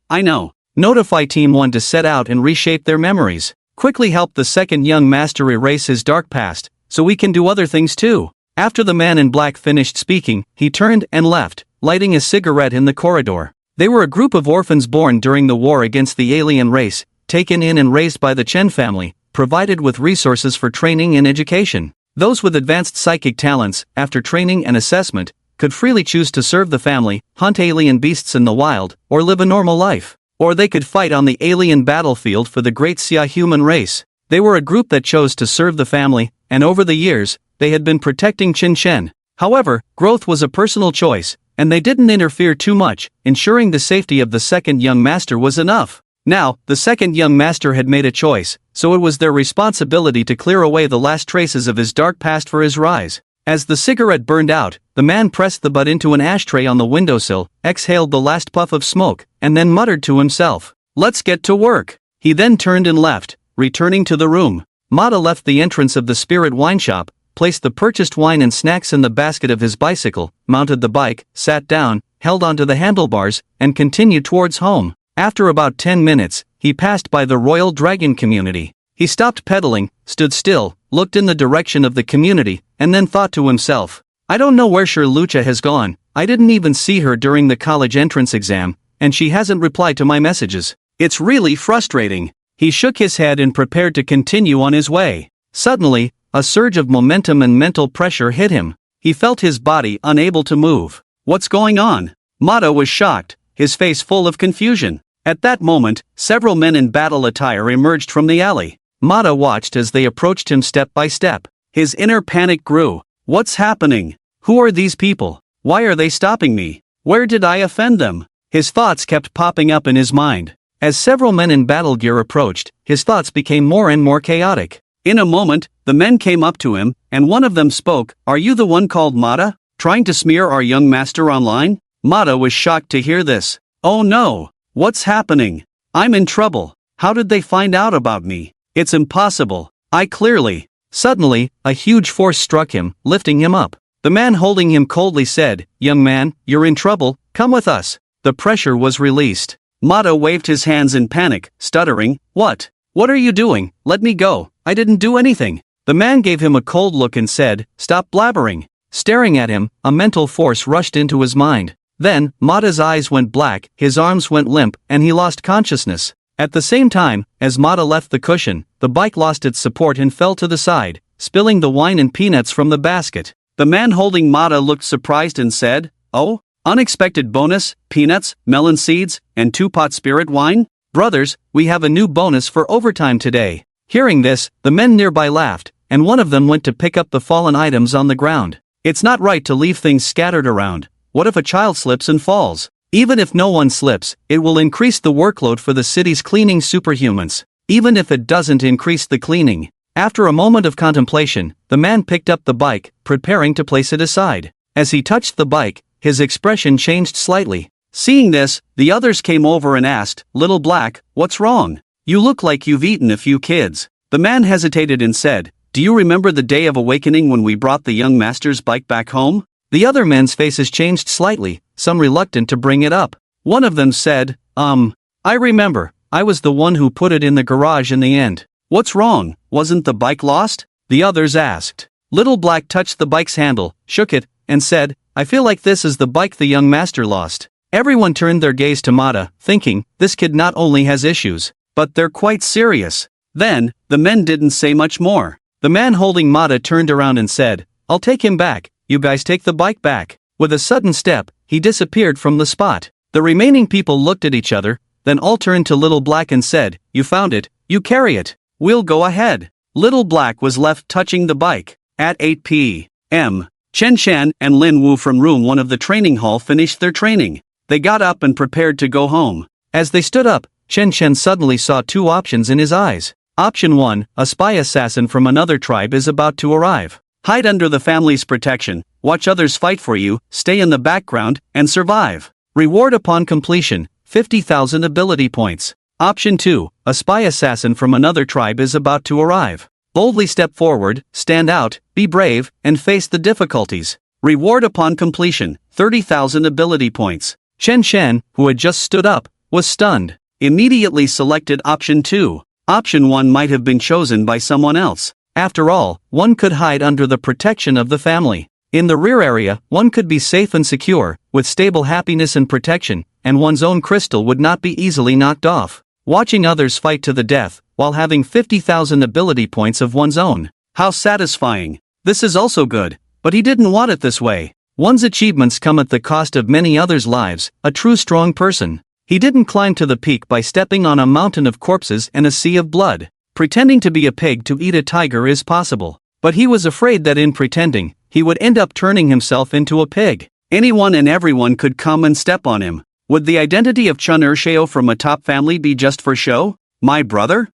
I know. Notify Team 1 to set out and reshape their memories. Quickly help the second young master erase his dark past, so we can do other things too. After the man in black finished speaking, he turned and left, lighting a cigarette in the corridor. They were a group of orphans born during the war against the alien race, taken in and raised by the Chen family, provided with resources for training and education. Those with advanced psychic talents, after training and assessment, could freely choose to serve the family, hunt alien beasts in the wild, or live a normal life. Or they could fight on the alien battlefield for the great Xia human race. They were a group that chose to serve the family, and over the years, they had been protecting Qin Shen. However, growth was a personal choice, and they didn't interfere too much, ensuring the safety of the second young master was enough. Now, the second young master had made a choice, so it was their responsibility to clear away the last traces of his dark past for his rise. As the cigarette burned out, the man pressed the butt into an ashtray on the windowsill, exhaled the last puff of smoke, and then muttered to himself, "Let's get to work." He then turned and left, returning to the room. Mata left the entrance of the spirit wine shop, placed the purchased wine and snacks in the basket of his bicycle, mounted the bike, sat down, held onto the handlebars, and continued towards home. After about 10 minutes, he passed by the Royal Dragon community. He stopped pedaling, stood still, looked in the direction of the community, and then thought to himself, "I don't know where Lucha has gone. I didn't even see her during the college entrance exam, and she hasn't replied to my messages. It's really frustrating." He shook his head and prepared to continue on his way. Suddenly, a surge of momentum and mental pressure hit him. He felt his body unable to move. What's going on? Mata was shocked, his face full of confusion. At that moment, several men in battle attire emerged from the alley. Mata watched as they approached him step by step. His inner panic grew. What's happening? Who are these people? Why are they stopping me? Where did I offend them? His thoughts kept popping up in his mind. As several men in battle gear approached, his thoughts became more and more chaotic. In a moment, the men came up to him, and one of them spoke, "Are you the one called Mata, trying to smear our young master online?" Mata was shocked to hear this. "Oh no! What's happening? I'm in trouble. How did they find out about me? It's impossible. I clearly..." Suddenly, a huge force struck him, lifting him up. The man holding him coldly said, "Young man, you're in trouble, come with us." The pressure was released. Mata waved his hands in panic, stuttering, "What? What are you doing? Let me go. I didn't do anything." The man gave him a cold look and said, "Stop blabbering." Staring at him, a mental force rushed into his mind. Then, Mata's eyes went black, his arms went limp, and he lost consciousness. At the same time, as Mata left the cushion, the bike lost its support and fell to the side, spilling the wine and peanuts from the basket. The man holding Mata looked surprised and said, "Oh? Unexpected bonus, peanuts, melon seeds, and 2-pot spirit wine? Brothers, we have a new bonus for overtime today." Hearing this, the men nearby laughed, and one of them went to pick up the fallen items on the ground. It's not right to leave things scattered around. What if a child slips and falls? Even if no one slips, it will increase the workload for the city's cleaning superhumans. Even if it doesn't increase the cleaning. After a moment of contemplation, the man picked up the bike, preparing to place it aside. As he touched the bike, his expression changed slightly. Seeing this, the others came over and asked, "Little Black, what's wrong? You look like you've eaten a few kids." The man hesitated and said, "Do you remember the day of awakening when we brought the young master's bike back home?" The other men's faces changed slightly, some reluctant to bring it up. One of them said, I remember, I was the one who put it in the garage in the end." "What's wrong? Wasn't the bike lost?" the others asked. Little Black touched the bike's handle, shook it, and said, "I feel like this is the bike the young master lost." Everyone turned their gaze to Mata, thinking, this kid not only has issues, but they're quite serious. Then, the men didn't say much more. The man holding Mata turned around and said, "I'll take him back, you guys take the bike back." With a sudden step, he disappeared from the spot. The remaining people looked at each other, then all turned to Little Black and said, "You found it, you carry it. We'll go ahead." Little Black was left touching the bike. At 8 p.m., Chen Shan and Lin Wu from room 1 of the training hall finished their training. They got up and prepared to go home. As they stood up, Chen Shan suddenly saw 2 options in his eyes. Option 1, a spy assassin from another tribe is about to arrive. Hide under the family's protection, watch others fight for you, stay in the background, and survive. Reward upon completion, 50,000 ability points. Option 2, a spy assassin from another tribe is about to arrive. Boldly step forward, stand out, be brave, and face the difficulties. Reward upon completion, 30,000 ability points. Chen Shan, who had just stood up, was stunned. immediately selected option 2. Option 1 might have been chosen by someone else. After all, one could hide under the protection of the family. In the rear area, one could be safe and secure, with stable happiness and protection, and one's own crystal would not be easily knocked off. Watching others fight to the death, while having 50,000 ability points of one's own. How satisfying. This is also good, but he didn't want it this way. One's achievements come at the cost of many others' lives, a true strong person. He didn't climb to the peak by stepping on a mountain of corpses and a sea of blood. Pretending to be a pig to eat a tiger is possible, but he was afraid that in pretending, he would end up turning himself into a pig. Anyone and everyone could come and step on him. Would the identity of Chun Ersheo from a top family be just for show? My brother?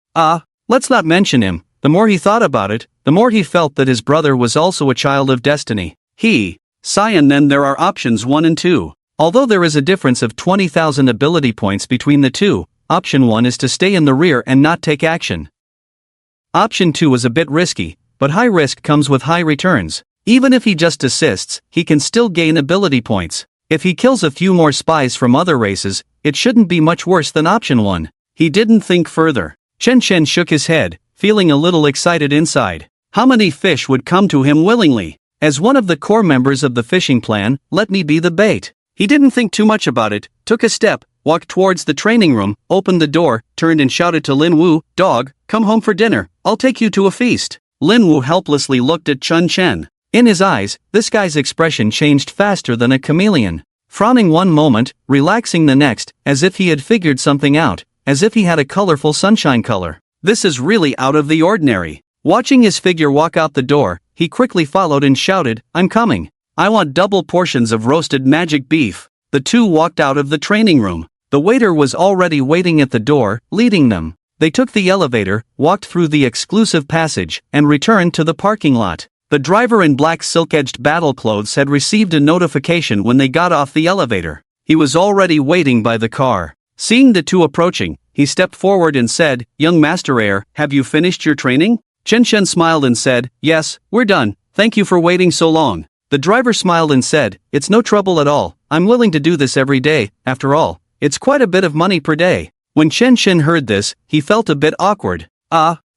Let's not mention him. The more he thought about it, the more he felt that his brother was also a child of destiny. And then there are options 1 and 2. Although there is a difference of 20,000 ability points between the two, option 1 is to stay in the rear and not take action. Option 2 is a bit risky, but high risk comes with high returns. Even if he just assists, he can still gain ability points. If he kills a few more spies from other races, it shouldn't be much worse than option 1. He didn't think further. Chen Chen shook his head, feeling a little excited inside. How many fish would come to him willingly? As one of the core members of the fishing plan, let me be the bait. He didn't think too much about it, took a step, walked towards the training room, opened the door, turned and shouted to Lin Wu, "Dog, come home for dinner, I'll take you to a feast." Lin Wu helplessly looked at Chun Chen. In his eyes, this guy's expression changed faster than a chameleon. Frowning one moment, relaxing the next, as if he had figured something out, as if he had a colorful sunshine color. This is really out of the ordinary. Watching his figure walk out the door, he quickly followed and shouted, "I'm coming. I want double portions of roasted magic beef." The two walked out of the training room. The waiter was already waiting at the door, leading them. They took the elevator, walked through the exclusive passage, and returned to the parking lot. The driver in black silk-edged battle clothes had received a notification when they got off the elevator. He was already waiting by the car. Seeing the two approaching, he stepped forward and said, "Young Master Air, have you finished your training?" Chen Chen smiled and said, "Yes, we're done, thank you for waiting so long." The driver smiled and said, "It's no trouble at all, I'm willing to do this every day, after all, it's quite a bit of money per day." When Chen Chen heard this, he felt a bit awkward.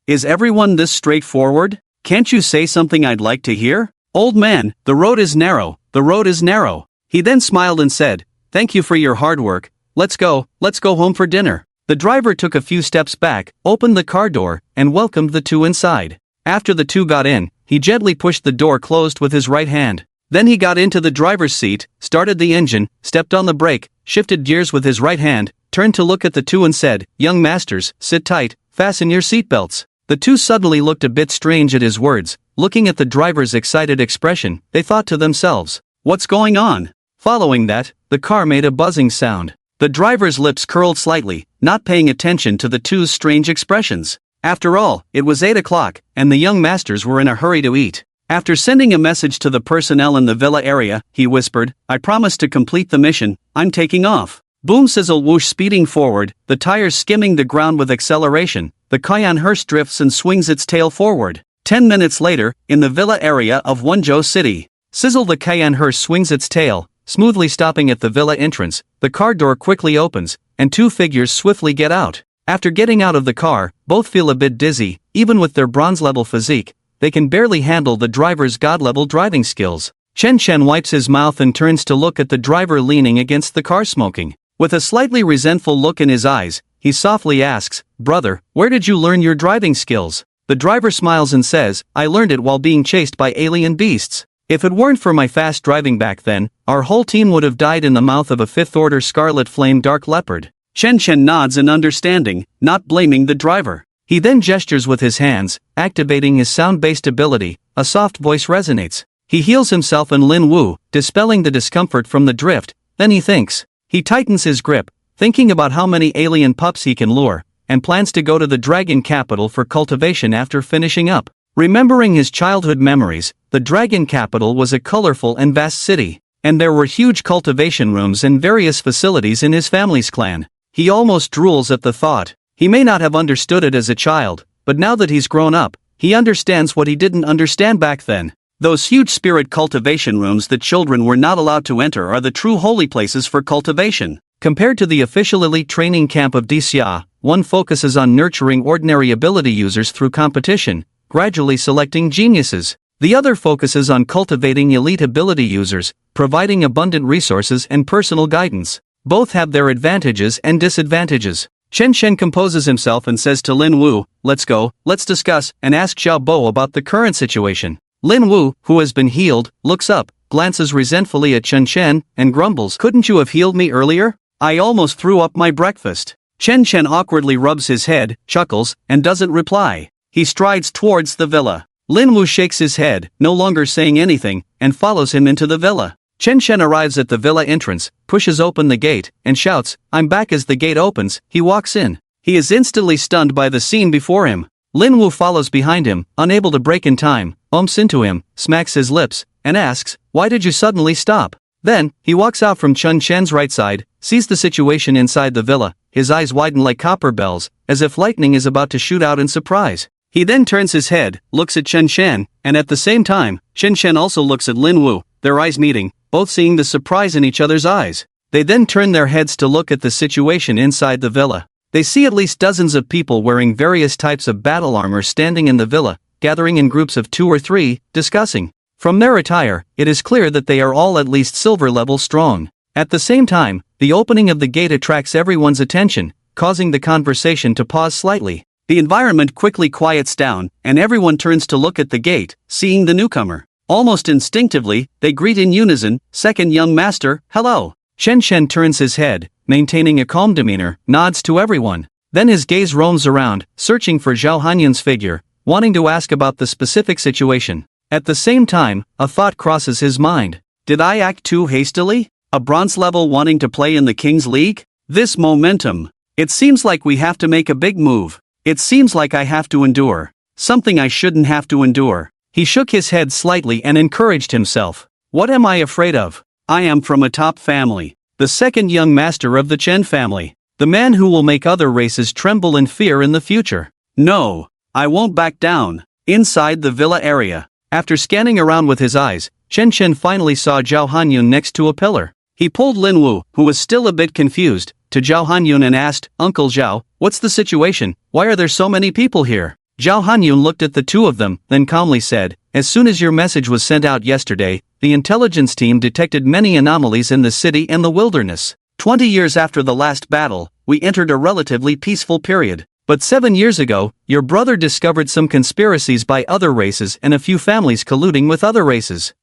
Is everyone this straightforward? Can't you say something I'd like to hear? Old man, the road is narrow, the road is narrow. He then smiled and said, "Thank you for your hard work, let's go home for dinner." The driver took a few steps back, opened the car door, and welcomed the two inside. After the two got in, he gently pushed the door closed with his right hand. Then he got into the driver's seat, started the engine, stepped on the brake, shifted gears with his right hand, turned to look at the two and said, "Young masters, sit tight, fasten your seatbelts." The two suddenly looked a bit strange at his words. Looking at the driver's excited expression, they thought to themselves, "What's going on?" Following that, the car made a buzzing sound. The driver's lips curled slightly, not paying attention to the two's strange expressions. After all, it was 8 o'clock, and the young masters were in a hurry to eat. After sending a message to the personnel in the villa area, he whispered, "I promise to complete the mission, I'm taking off." Boom sizzle whoosh, speeding forward, the tires skimming the ground with acceleration, the Cayenne hearse drifts and swings its tail forward. 10 minutes later, in the villa area of Wenzhou City. Sizzle, the Cayenne hearse swings its tail, smoothly stopping at the villa entrance. The car door quickly opens, and two figures swiftly get out. After getting out of the car, both feel a bit dizzy. Even with their bronze-level physique, they can barely handle the driver's god-level driving skills. Chen Chen wipes his mouth and turns to look at the driver leaning against the car smoking. With a slightly resentful look in his eyes, he softly asks, "Brother, where did you learn your driving skills?" The driver smiles and says, "I learned it while being chased by alien beasts. If it weren't for my fast driving back then, our whole team would have died in the mouth of a fifth-order scarlet flame dark leopard." Chen Chen nods in understanding, not blaming the driver. He then gestures with his hands, activating his sound-based ability. A soft voice resonates. He heals himself and Lin Wu, dispelling the discomfort from the drift. Then he thinks. He tightens his grip, thinking about how many alien pups he can lure, and plans to go to the dragon capital for cultivation after finishing up. Remembering his childhood memories, the dragon capital was a colorful and vast city, and there were huge cultivation rooms and various facilities in his family's clan. He almost drools at the thought. He may not have understood it as a child, but now that he's grown up, he understands what he didn't understand back then. Those huge spirit cultivation rooms that children were not allowed to enter are the true holy places for cultivation. Compared to the official elite training camp of DCA, one focuses on nurturing ordinary ability users through competition, gradually selecting geniuses. The other focuses on cultivating elite ability users, providing abundant resources and personal guidance. Both have their advantages and disadvantages. Chen Shen composes himself and says to Lin Wu, "Let's go, let's discuss," and ask Xiao Bo about the current situation. Lin Wu, who has been healed, looks up, glances resentfully at Chen Shen, and grumbles, "Couldn't you have healed me earlier? I almost threw up my breakfast." Chen Shen awkwardly rubs his head, chuckles, and doesn't reply. He strides towards the villa. Lin Wu shakes his head, no longer saying anything, and follows him into the villa. Chen Shen arrives at the villa entrance, pushes open the gate, and shouts, "I'm back." As the gate opens, he walks in. He is instantly stunned by the scene before him. Lin Wu follows behind him, unable to break in time, bumps into him, smacks his lips, and asks, "Why did you suddenly stop?" Then, he walks out from Chen Shen's right side, sees the situation inside the villa, his eyes widen like copper bells, as if lightning is about to shoot out in surprise. He then turns his head, looks at Chen Shen, and at the same time, Chen Shen also looks at Lin Wu, their eyes meeting, both seeing the surprise in each other's eyes. They then turn their heads to look at the situation inside the villa. They see at least dozens of people wearing various types of battle armor standing in the villa, gathering in groups of 2 or 3, discussing. From their attire, it is clear that they are all at least silver level strong. At the same time, the opening of the gate attracts everyone's attention, causing the conversation to pause slightly. The environment quickly quiets down, and everyone turns to look at the gate, seeing the newcomer. Almost instinctively, they greet in unison, "Second young master, hello." Chen Shen turns his head, maintaining a calm demeanor, nods to everyone. Then his gaze roams around, searching for Zhao Hanyun's figure, wanting to ask about the specific situation. At the same time, a thought crosses his mind. Did I act too hastily? A bronze level wanting to play in the King's League? This momentum. It seems like we have to make a big move. It seems like I have to endure something I shouldn't have to endure. He shook his head slightly and encouraged himself. What am I afraid of? I am from a top family, the second young master of the Chen family, the man who will make other races tremble in fear in the future. No, I won't back down. Inside the villa area, after scanning around with his eyes, Chen Shen finally saw Zhao Hanyun next to a pillar. He pulled Lin Wu, who was still a bit confused, to Zhao Hanyun and asked, "Uncle Zhao, what's the situation? Why are there so many people here?" Zhao Hanyun looked at the two of them, then calmly said, "As soon as your message was sent out yesterday, the intelligence team detected many anomalies in the city and the wilderness. 20 years after the last battle, we entered a relatively peaceful period. But 7 years ago, your brother discovered some conspiracies by other races and a few families colluding with other races.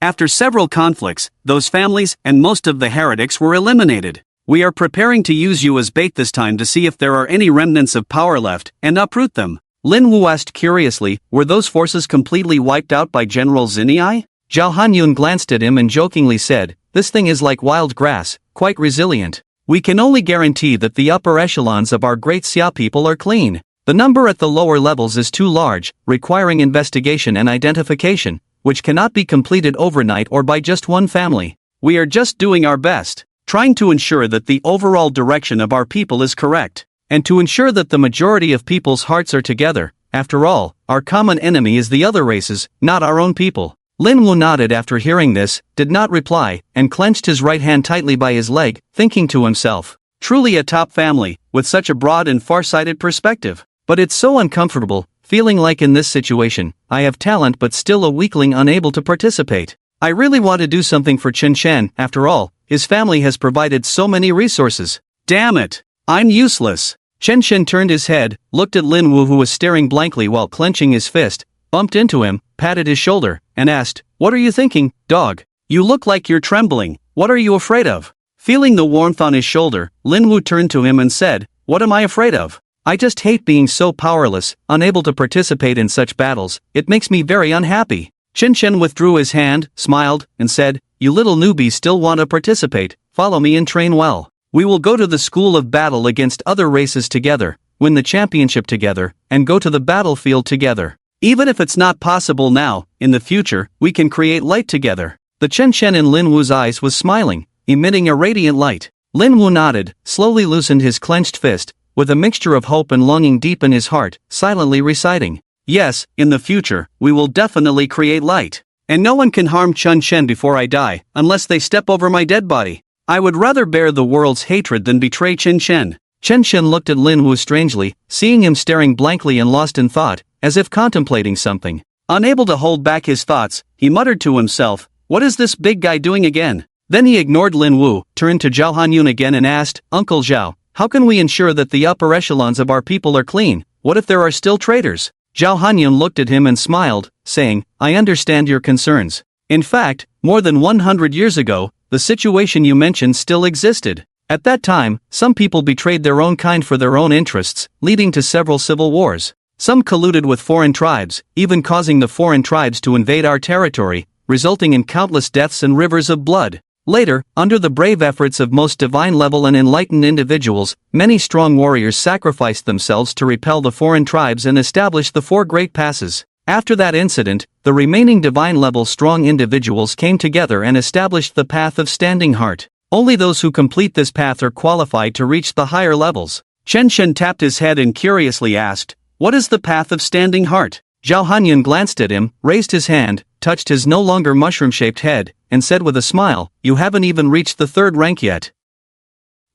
After several conflicts, those families and most of the heretics were eliminated. We are preparing to use you as bait this time to see if there are any remnants of power left, and uproot them." Lin Wu asked curiously, "Were those forces completely wiped out by General Zinyi?" Zhao Hanyun glanced at him and jokingly said, "This thing is like wild grass, quite resilient. We can only guarantee that the upper echelons of our great Xia people are clean. The number at the lower levels is too large, requiring investigation and identification, which cannot be completed overnight or by just one family. We are just doing our best, trying to ensure that the overall direction of our people is correct, and to ensure that the majority of people's hearts are together. After all, our common enemy is the other races, not our own people." Lin Wu nodded after hearing this, did not reply, and clenched his right hand tightly by his leg, thinking to himself, "Truly a top family, with such a broad and far-sighted perspective. But it's so uncomfortable, feeling like in this situation, I have talent but still a weakling unable to participate. I really want to do something for Chen Shen. After all, his family has provided so many resources. Damn it, I'm useless." Chen Shen turned his head, looked at Lin Wu, who was staring blankly while clenching his fist, bumped into him, patted his shoulder, and asked, "What are you thinking, dog? You look like you're trembling. What are you afraid of?" Feeling the warmth on his shoulder, Lin Wu turned to him and said, "What am I afraid of? I just hate being so powerless, unable to participate in such battles. It makes me very unhappy." Chen Shen withdrew his hand, smiled, and said, "You little newbies still want to participate. Follow me and train well. We will go to the school of battle against other races together, win the championship together, and go to the battlefield together. Even if it's not possible now, in the future, we can create light together." The Chen Shen in Lin Wu's eyes was smiling, emitting a radiant light. Lin Wu nodded, slowly loosened his clenched fist, with a mixture of hope and longing deep in his heart, silently reciting, "Yes, in the future, we will definitely create light. And no one can harm Chen Shen before I die, unless they step over my dead body. I would rather bear the world's hatred than betray Chen Shen. Chen Shen looked at Lin Wu strangely, seeing him staring blankly and lost in thought, as if contemplating something. Unable to hold back his thoughts, he muttered to himself, "What is this big guy doing again?" Then he ignored Lin Wu, turned to Zhao Hanyun again and asked, "Uncle Zhao, how can we ensure that the upper echelons of our people are clean? What if there are still traitors?" Zhao Hanyun looked at him and smiled, saying, "I understand your concerns. In fact, more than 100 years ago, the situation you mentioned still existed. At that time, some people betrayed their own kind for their own interests, leading to several civil wars. Some colluded with foreign tribes, even causing the foreign tribes to invade our territory, resulting in countless deaths and rivers of blood. Later, under the brave efforts of most divine level and enlightened individuals, many strong warriors sacrificed themselves to repel the foreign tribes and establish the four great passes. After that incident, the remaining divine level strong individuals came together and established the path of Standing Heart. Only those who complete this path are qualified to reach the higher levels." Chen Shen tapped his head and curiously asked, "What is the path of Standing Heart?" Zhao Hanyun glanced at him, raised his hand, touched his no longer mushroom-shaped head, and said with a smile, "You haven't even reached the 3rd rank yet.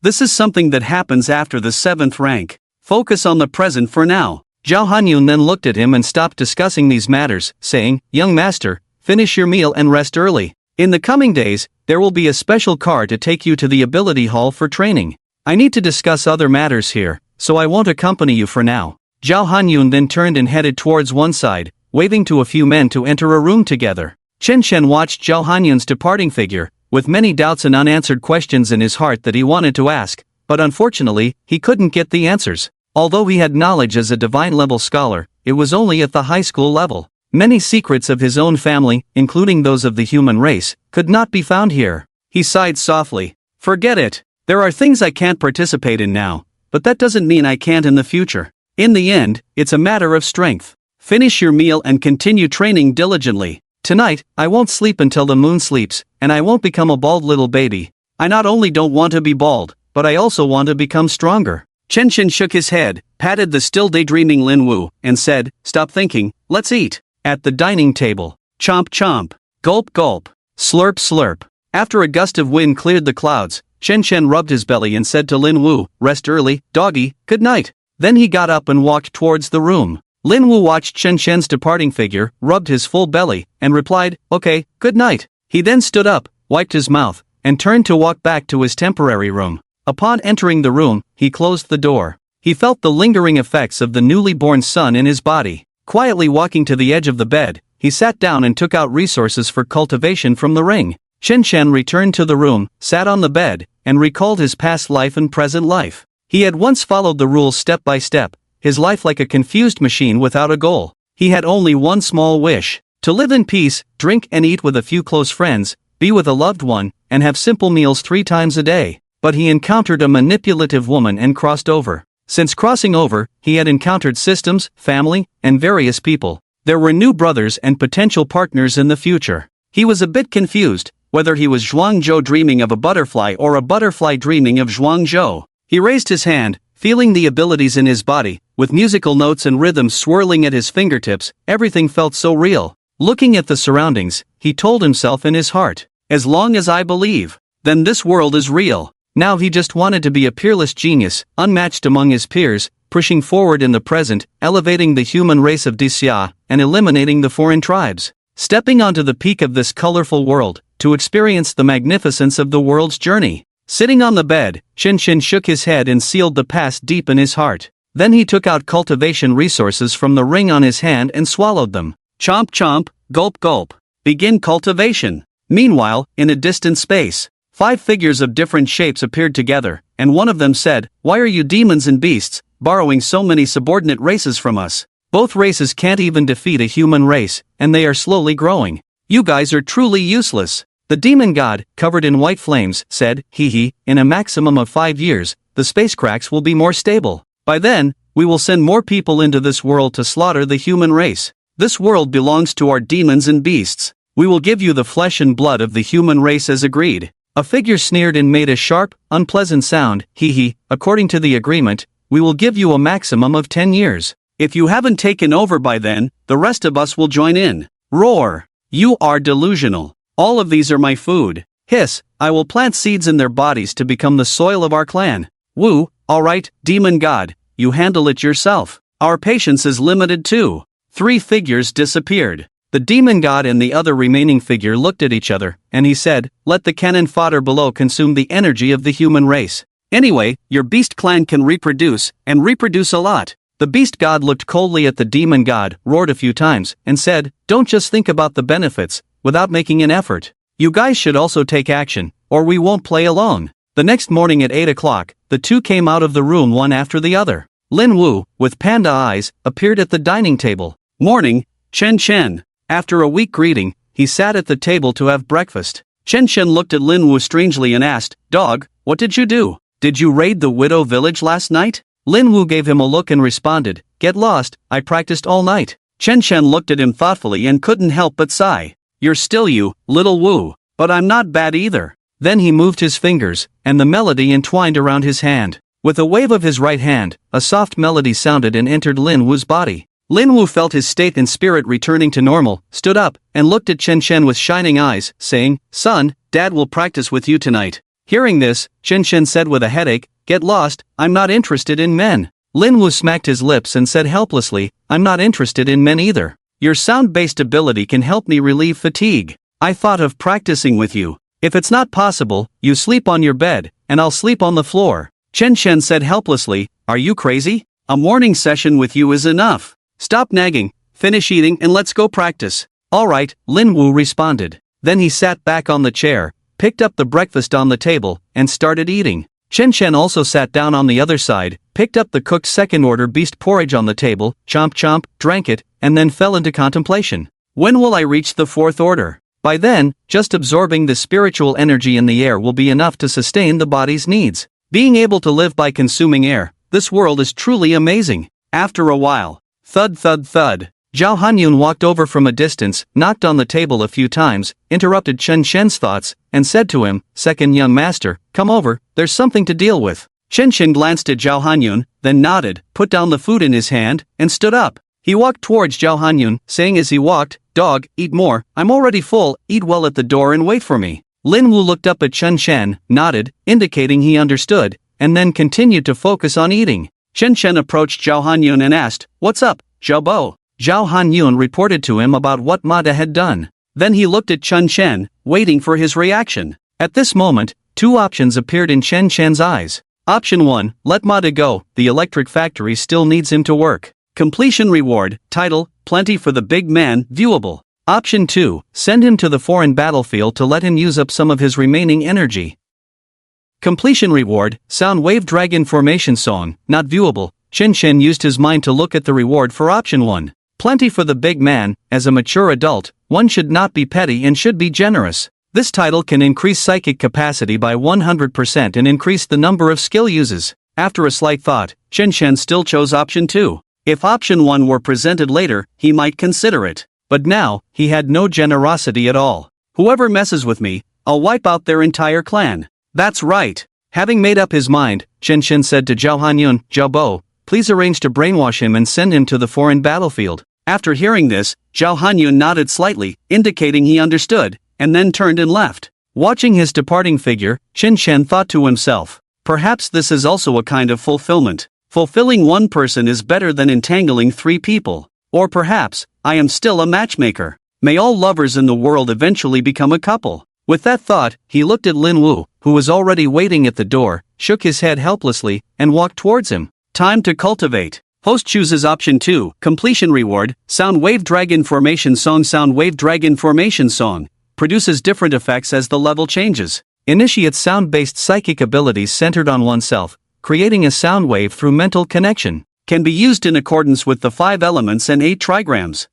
This is something that happens after the 7th rank. Focus on the present for now." Zhao Hanyun then looked at him and stopped discussing these matters, saying, "Young master, finish your meal and rest early. In the coming days, there will be a special car to take you to the ability hall for training. I need to discuss other matters here, so I won't accompany you for now." Zhao Hanyun then turned and headed towards one side, waving to a few men to enter a room together. Chen Shen watched Zhao Hanyun's departing figure, with many doubts and unanswered questions in his heart that he wanted to ask, but unfortunately, he couldn't get the answers. Although he had knowledge as a divine-level scholar, it was only at the high school level. Many secrets of his own family, including those of the human race, could not be found here. He sighed softly. "Forget it. There are things I can't participate in now, but that doesn't mean I can't in the future. In the end, it's a matter of strength. Finish your meal and continue training diligently. Tonight, I won't sleep until the moon sleeps, and I won't become a bald little baby. I not only don't want to be bald, but I also want to become stronger." Chen Shen shook his head, patted the still daydreaming Lin Wu, and said, "Stop thinking, let's eat." At the dining table, chomp chomp, gulp gulp, slurp slurp. After a gust of wind cleared the clouds, Chen Shen rubbed his belly and said to Lin Wu, "Rest early, doggy, good night." Then he got up and walked towards the room. Lin Wu watched Chen Shen's departing figure, rubbed his full belly, and replied, "Okay, good night." He then stood up, wiped his mouth, and turned to walk back to his temporary room. Upon entering the room, he closed the door. He felt the lingering effects of the newly born son in his body. Quietly walking to the edge of the bed, he sat down and took out resources for cultivation from the ring. Chen Shen returned to the room, sat on the bed, and recalled his past life and present life. He had once followed the rules step by step, his life like a confused machine without a goal. He had only one small wish: to live in peace, drink and eat with a few close friends, be with a loved one, and have simple meals 3 times a day. But he encountered a manipulative woman and crossed over. Since crossing over, he had encountered systems, family, and various people. There were new brothers and potential partners in the future. He was a bit confused, whether he was Zhuangzhou dreaming of a butterfly or a butterfly dreaming of Zhuangzhou. He raised his hand, feeling the abilities in his body, with musical notes and rhythms swirling at his fingertips. Everything felt so real. Looking at the surroundings, he told himself in his heart, "As long as I believe, then this world is real." Now he just wanted to be a peerless genius, unmatched among his peers, pushing forward in the present, elevating the human race of Dixia, and eliminating the foreign tribes. Stepping onto the peak of this colorful world, to experience the magnificence of the world's journey. Sitting on the bed, Chen Shen shook his head and sealed the past deep in his heart. Then he took out cultivation resources from the ring on his hand and swallowed them. Chomp chomp, gulp gulp. Begin cultivation. Meanwhile, in a distant space, 5 figures of different shapes appeared together, and one of them said, "Why are you demons and beasts, borrowing so many subordinate races from us? Both races can't even defeat a human race, and they are slowly growing. You guys are truly useless." The demon god, covered in white flames, said, "Hee, in a maximum of 5 years, the space cracks will be more stable. By then, we will send more people into this world to slaughter the human race. This world belongs to our demons and beasts. We will give you the flesh and blood of the human race as agreed." A figure sneered and made a sharp, unpleasant sound. "Hee, according to the agreement, we will give you a maximum of 10 years. If you haven't taken over by then, the rest of us will join in." Roar. "You are delusional. All of these are my food. Hiss, I will plant seeds in their bodies to become the soil of our clan. Woo, alright, demon god, you handle it yourself. Our patience is limited too. 3 figures disappeared. The demon god and the other remaining figure looked at each other, and he said, let the cannon fodder below consume the energy of the human race. Anyway, your beast clan can reproduce, and reproduce a lot. The beast god looked coldly at the demon god, roared a few times, and said, don't just think about the benefits, without making an effort. You guys should also take action, or we won't play alone. The next morning at 8 o'clock, the two came out of the room one after the other. Lin Wu, with panda eyes, appeared at the dining table. Morning, Chen Chen. After a weak greeting, he sat at the table to have breakfast. Chen Chen looked at Lin Wu strangely and asked, Dog, what did you do? Did you raid the widow village last night? Lin Wu gave him a look and responded, Get lost, I practiced all night. Chen Chen looked at him thoughtfully and couldn't help but sigh. You're still you, little Wu, but I'm not bad either. Then he moved his fingers, and the melody entwined around his hand. With a wave of his right hand, a soft melody sounded and entered Lin Wu's body. Lin Wu felt his state and spirit returning to normal, stood up, and looked at Chen Chen with shining eyes, saying, Son, Dad will practice with you tonight. Hearing this, Chen Chen said with a headache, Get lost, I'm not interested in men. Lin Wu smacked his lips and said helplessly, I'm not interested in men either. Your sound-based ability can help me relieve fatigue. I thought of practicing with you. If it's not possible, you sleep on your bed, and I'll sleep on the floor. Chen Chen said helplessly, Are you crazy? A morning session with you is enough. Stop nagging, finish eating and let's go practice. Alright, Lin Wu responded. Then he sat back on the chair, picked up the breakfast on the table, and started eating. Chen Chen also sat down on the other side, picked up the cooked second-order beast porridge on the table, chomp chomp, drank it, and then fell into contemplation. When will I reach the 4th order? By then, just absorbing the spiritual energy in the air will be enough to sustain the body's needs. Being able to live by consuming air, this world is truly amazing. After a while, thud thud thud. Zhao Hanyun walked over from a distance, knocked on the table a few times, interrupted Chen Shen's thoughts, and said to him, Second young master, come over, there's something to deal with. Chen Shen glanced at Zhao Hanyun, then nodded, put down the food in his hand, and stood up. He walked towards Zhao Hanyun, saying as he walked, Dog, eat more, I'm already full, eat well at the door and wait for me. Lin Wu looked up at Chen Shen, nodded, indicating he understood, and then continued to focus on eating. Chen Shen approached Zhao Hanyun and asked, What's up, Zhao Bo? Zhao Hanyun reported to him about what Mada had done. Then he looked at Chen Shen, waiting for his reaction. At this moment, 2 options appeared in Chen Shen's eyes. Option 1, let Mada go, the electric factory still needs him to work. Completion reward, title, Plenty for the big man, viewable. Option 2, send him to the foreign battlefield to let him use up some of his remaining energy. Completion reward, sound wave dragon formation song, not viewable. Chen Shen used his mind to look at the reward for option 1. Plenty for the big man. As a mature adult, one should not be petty and should be generous. This title can increase psychic capacity by 100% and increase the number of skill uses. After a slight thought, Chen Shen still chose option 2. If option 1 were presented later, he might consider it. But now, he had no generosity at all. Whoever messes with me, I'll wipe out their entire clan. That's right. Having made up his mind, Chen Shen said to Zhao Hanyun, Zhao Bo, please arrange to brainwash him and send him to the foreign battlefield. After hearing this, Zhao Hanyun nodded slightly, indicating he understood, and then turned and left. Watching his departing figure, Chen Shen thought to himself, perhaps this is also a kind of fulfillment. Fulfilling one person is better than entangling 3 people. Or perhaps, I am still a matchmaker. May all lovers in the world eventually become a couple. With that thought, he looked at Lin Wu, who was already waiting at the door, shook his head helplessly, and walked towards him. Time to cultivate. Host chooses option 2, completion reward, sound wave dragon formation song. Sound wave dragon formation song produces different effects as the level changes. Initiates sound-based psychic abilities centered on oneself, creating a sound wave through mental connection. Can be used in accordance with the 5 elements and 8 trigrams.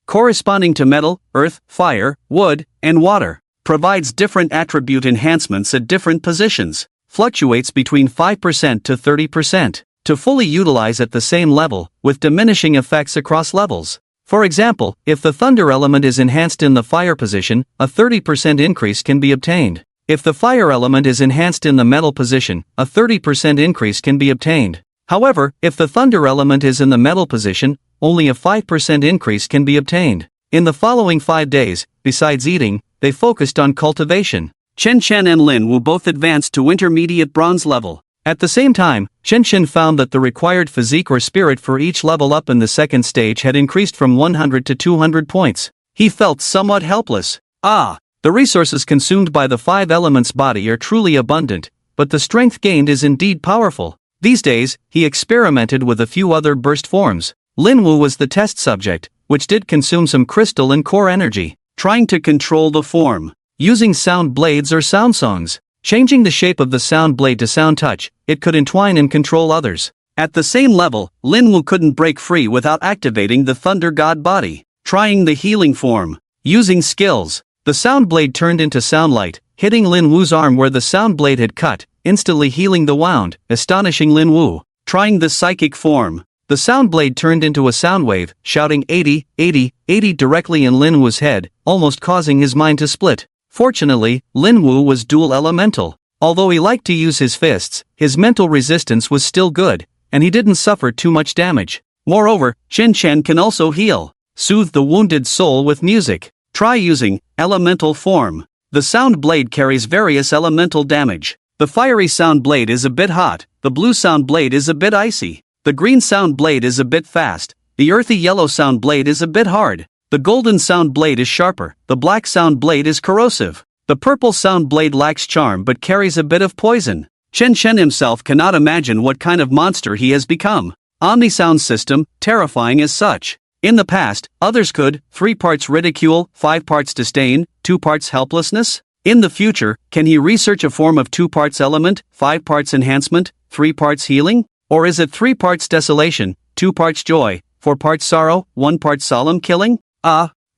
Corresponding to metal, earth, fire, wood, and water. Provides different attribute enhancements at different positions. Fluctuates between 5% to 30%. To fully utilize at the same level, with diminishing effects across levels. For example, if the thunder element is enhanced in the fire position, a 30% increase can be obtained. If the fire element is enhanced in the metal position, a 30% increase can be obtained. However, if the thunder element is in the metal position, only a 5% increase can be obtained. In the following 5 days, besides eating, they focused on cultivation. Chen Chen and Lin Wu both advanced to intermediate bronze level. At the same time, Chen Chen found that the required physique or spirit for each level up in the second stage had increased from 100 to 200 points. He felt somewhat helpless. The resources consumed by the 5 elements body are truly abundant, but the strength gained is indeed powerful. These days, he experimented with a few other burst forms. Lin Wu was the test subject, which did consume some crystal and core energy, trying to control the form, using sound blades or sound songs. Changing the shape of the sound blade to sound touch, it could entwine and control others. At the same level, Lin Wu couldn't break free without activating the Thunder God body. Trying the healing form, using skills, the sound blade turned into sound light, hitting Lin Wu's arm where the sound blade had cut, instantly healing the wound, astonishing Lin Wu. Trying the psychic form, the sound blade turned into a sound wave, shouting 80, 80, 80 directly in Lin Wu's head, almost causing his mind to split. Fortunately, Lin Wu was dual elemental. Although he liked to use his fists, his mental resistance was still good, and he didn't suffer too much damage. Moreover, Chen Chen can also heal, soothe the wounded soul with music. Try using elemental form. The sound blade carries various elemental damage. The fiery sound blade is a bit hot, the blue sound blade is a bit icy, the green sound blade is a bit fast, the earthy yellow sound blade is a bit hard, the golden sound blade is sharper, the black sound blade is corrosive, the purple sound blade lacks charm but carries a bit of poison. Chen Chen himself cannot imagine what kind of monster he has become. Omni-sound system, terrifying as such. In the past, others could, 3 parts ridicule, 5 parts disdain, 2 parts helplessness. In the future, can he research a form of 2 parts element, 5 parts enhancement, 3 parts healing? Or is it 3 parts desolation, 2 parts joy, 4 parts sorrow, 1 part solemn killing?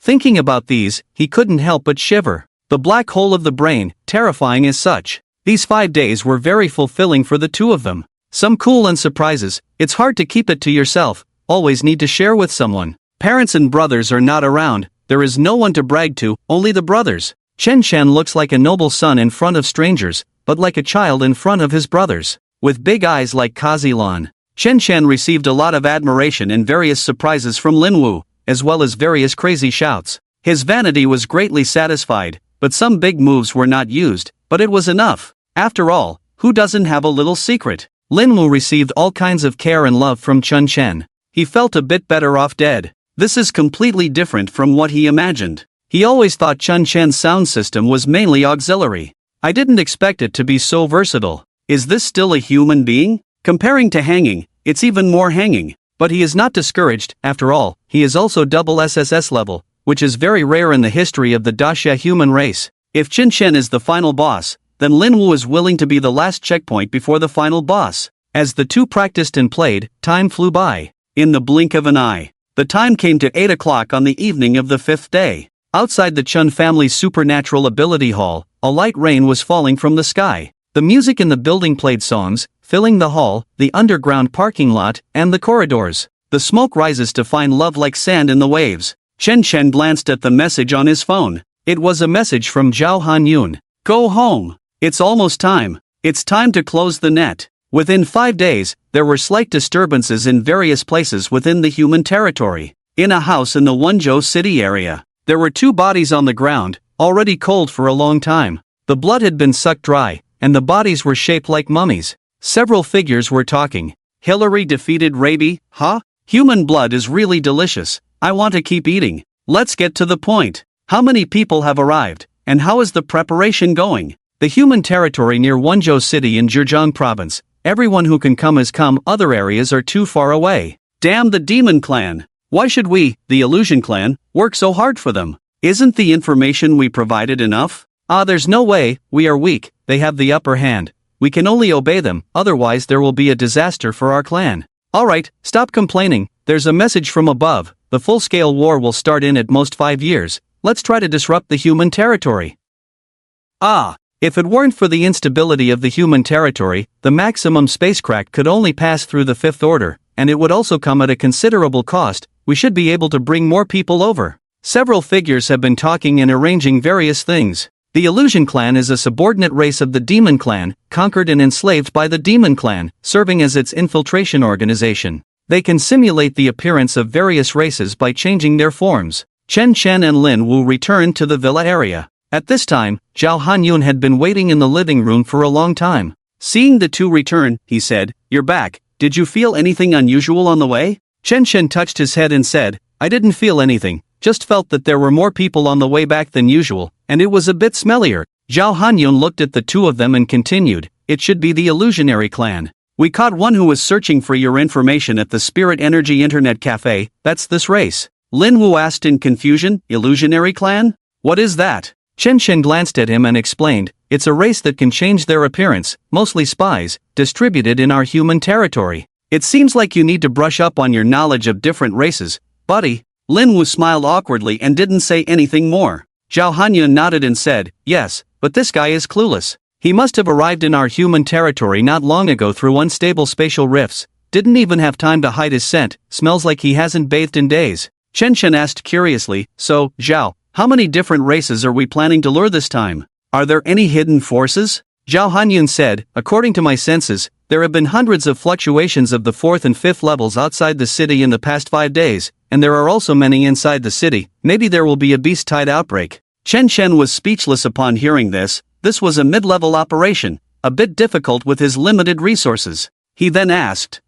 Thinking about these, he couldn't help but shiver. The black hole of the brain, terrifying as such. These 5 days were very fulfilling for the two of them. Some cool and surprises, it's hard to keep it to yourself, always need to share with someone. Parents and brothers are not around, there is no one to brag to, only the brothers. Chen Chen looks like a noble son in front of strangers, but like a child in front of his brothers. With big eyes like Kazilan. Chen Chen received a lot of admiration and various surprises from Lin Wu, as well as various crazy shouts. His vanity was greatly satisfied, but some big moves were not used, but it was enough. After all, who doesn't have a little secret? Lin Wu received all kinds of care and love from Chen Chen. He felt a bit better off dead. This is completely different from what he imagined. He always thought Chen Chen's sound system was mainly auxiliary. I didn't expect it to be so versatile. Is this still a human being? Comparing to hanging, it's even more hanging. But he is not discouraged, after all, he is also double SSS level, which is very rare in the history of the Daxia human race. If Chen Chen is the final boss, then Lin Wu is willing to be the last checkpoint before the final boss. As the two practiced and played, time flew by. In the blink of an eye, the time came to 8 o'clock on the evening of the 5th day. Outside the Chun family's supernatural ability hall, a light rain was falling from the sky. The music in the building played songs, filling the hall, the underground parking lot, and the corridors. The smoke rises to find love like sand in the waves. Chen Chen glanced at the message on his phone. It was a message from Zhao Hanyun. Go home. It's almost time. It's time to close the net. Within 5 days, there were slight disturbances in various places within the human territory. In a house in the Wenzhou city area, there were 2 bodies on the ground, already cold for a long time. The blood had been sucked dry, and the bodies were shaped like mummies. Several figures were talking. Hillary defeated Rabi, huh? Human blood is really delicious. I want to keep eating. Let's get to the point. How many people have arrived, and how is the preparation going? The human territory near Wenzhou city in Zhejiang province. Everyone who can come has come, other areas are too far away. Damn the demon clan. Why should we, the illusion clan, work so hard for them? Isn't the information we provided enough? There's no way, we are weak, they have the upper hand. We can only obey them, otherwise there will be a disaster for our clan. Alright, stop complaining, there's a message from above, the full-scale war will start in at most 5 years, let's try to disrupt the human territory. If it weren't for the instability of the human territory, the maximum spacecraft could only pass through the 5th order, and it would also come at a considerable cost. We should be able to bring more people over. Several figures have been talking and arranging various things. The Illusion Clan is a subordinate race of the Demon Clan, conquered and enslaved by the Demon Clan, serving as its infiltration organization. They can simulate the appearance of various races by changing their forms. Chen Chen and Lin Wu returned to the villa area. At this time, Zhao Hanyun had been waiting in the living room for a long time. Seeing the two return, he said, "You're back. Did you feel anything unusual on the way?" Chen Shen touched his head and said, "I didn't feel anything, just felt that there were more people on the way back than usual, and it was a bit smellier." Zhao Hanyun looked at the two of them and continued, "It should be the illusionary clan. We caught one who was searching for your information at the Spirit Energy Internet Cafe. That's this race." Lin Wu asked in confusion, "Illusionary clan? What is that?" Chen Shen glanced at him and explained, "It's a race that can change their appearance, mostly spies, distributed in our human territory. It seems like you need to brush up on your knowledge of different races, buddy." Lin Wu smiled awkwardly and didn't say anything more. Zhao Hanyun nodded and said, "Yes, but this guy is clueless. He must have arrived in our human territory not long ago through unstable spatial rifts, didn't even have time to hide his scent, smells like he hasn't bathed in days." Chen Shen asked curiously, "So, Zhao, how many different races are we planning to lure this time? Are there any hidden forces?" Zhao Hanyun said, "According to my senses, there have been hundreds of fluctuations of the 4th and 5th levels outside the city in the past 5 days, and there are also many inside the city. Maybe there will be a beast-tide outbreak." Chen Shen was speechless upon hearing this. This was a mid-level operation, a bit difficult with his limited resources. He then asked,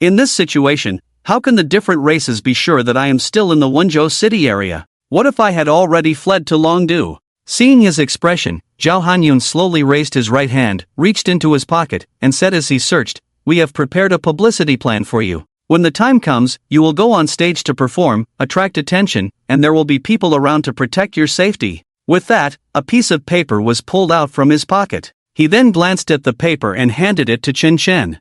in this situation, how can the different races be sure that I am still in the Wenzhou city area? What if I had already fled to Longdu?" Seeing his expression, Zhao Hanyun slowly raised his right hand, reached into his pocket, and said as he searched, "We have prepared a publicity plan for you. When the time comes, you will go on stage to perform, attract attention, and there will be people around to protect your safety." With that, a piece of paper was pulled out from his pocket. He then glanced at the paper and handed it to Chen Shen.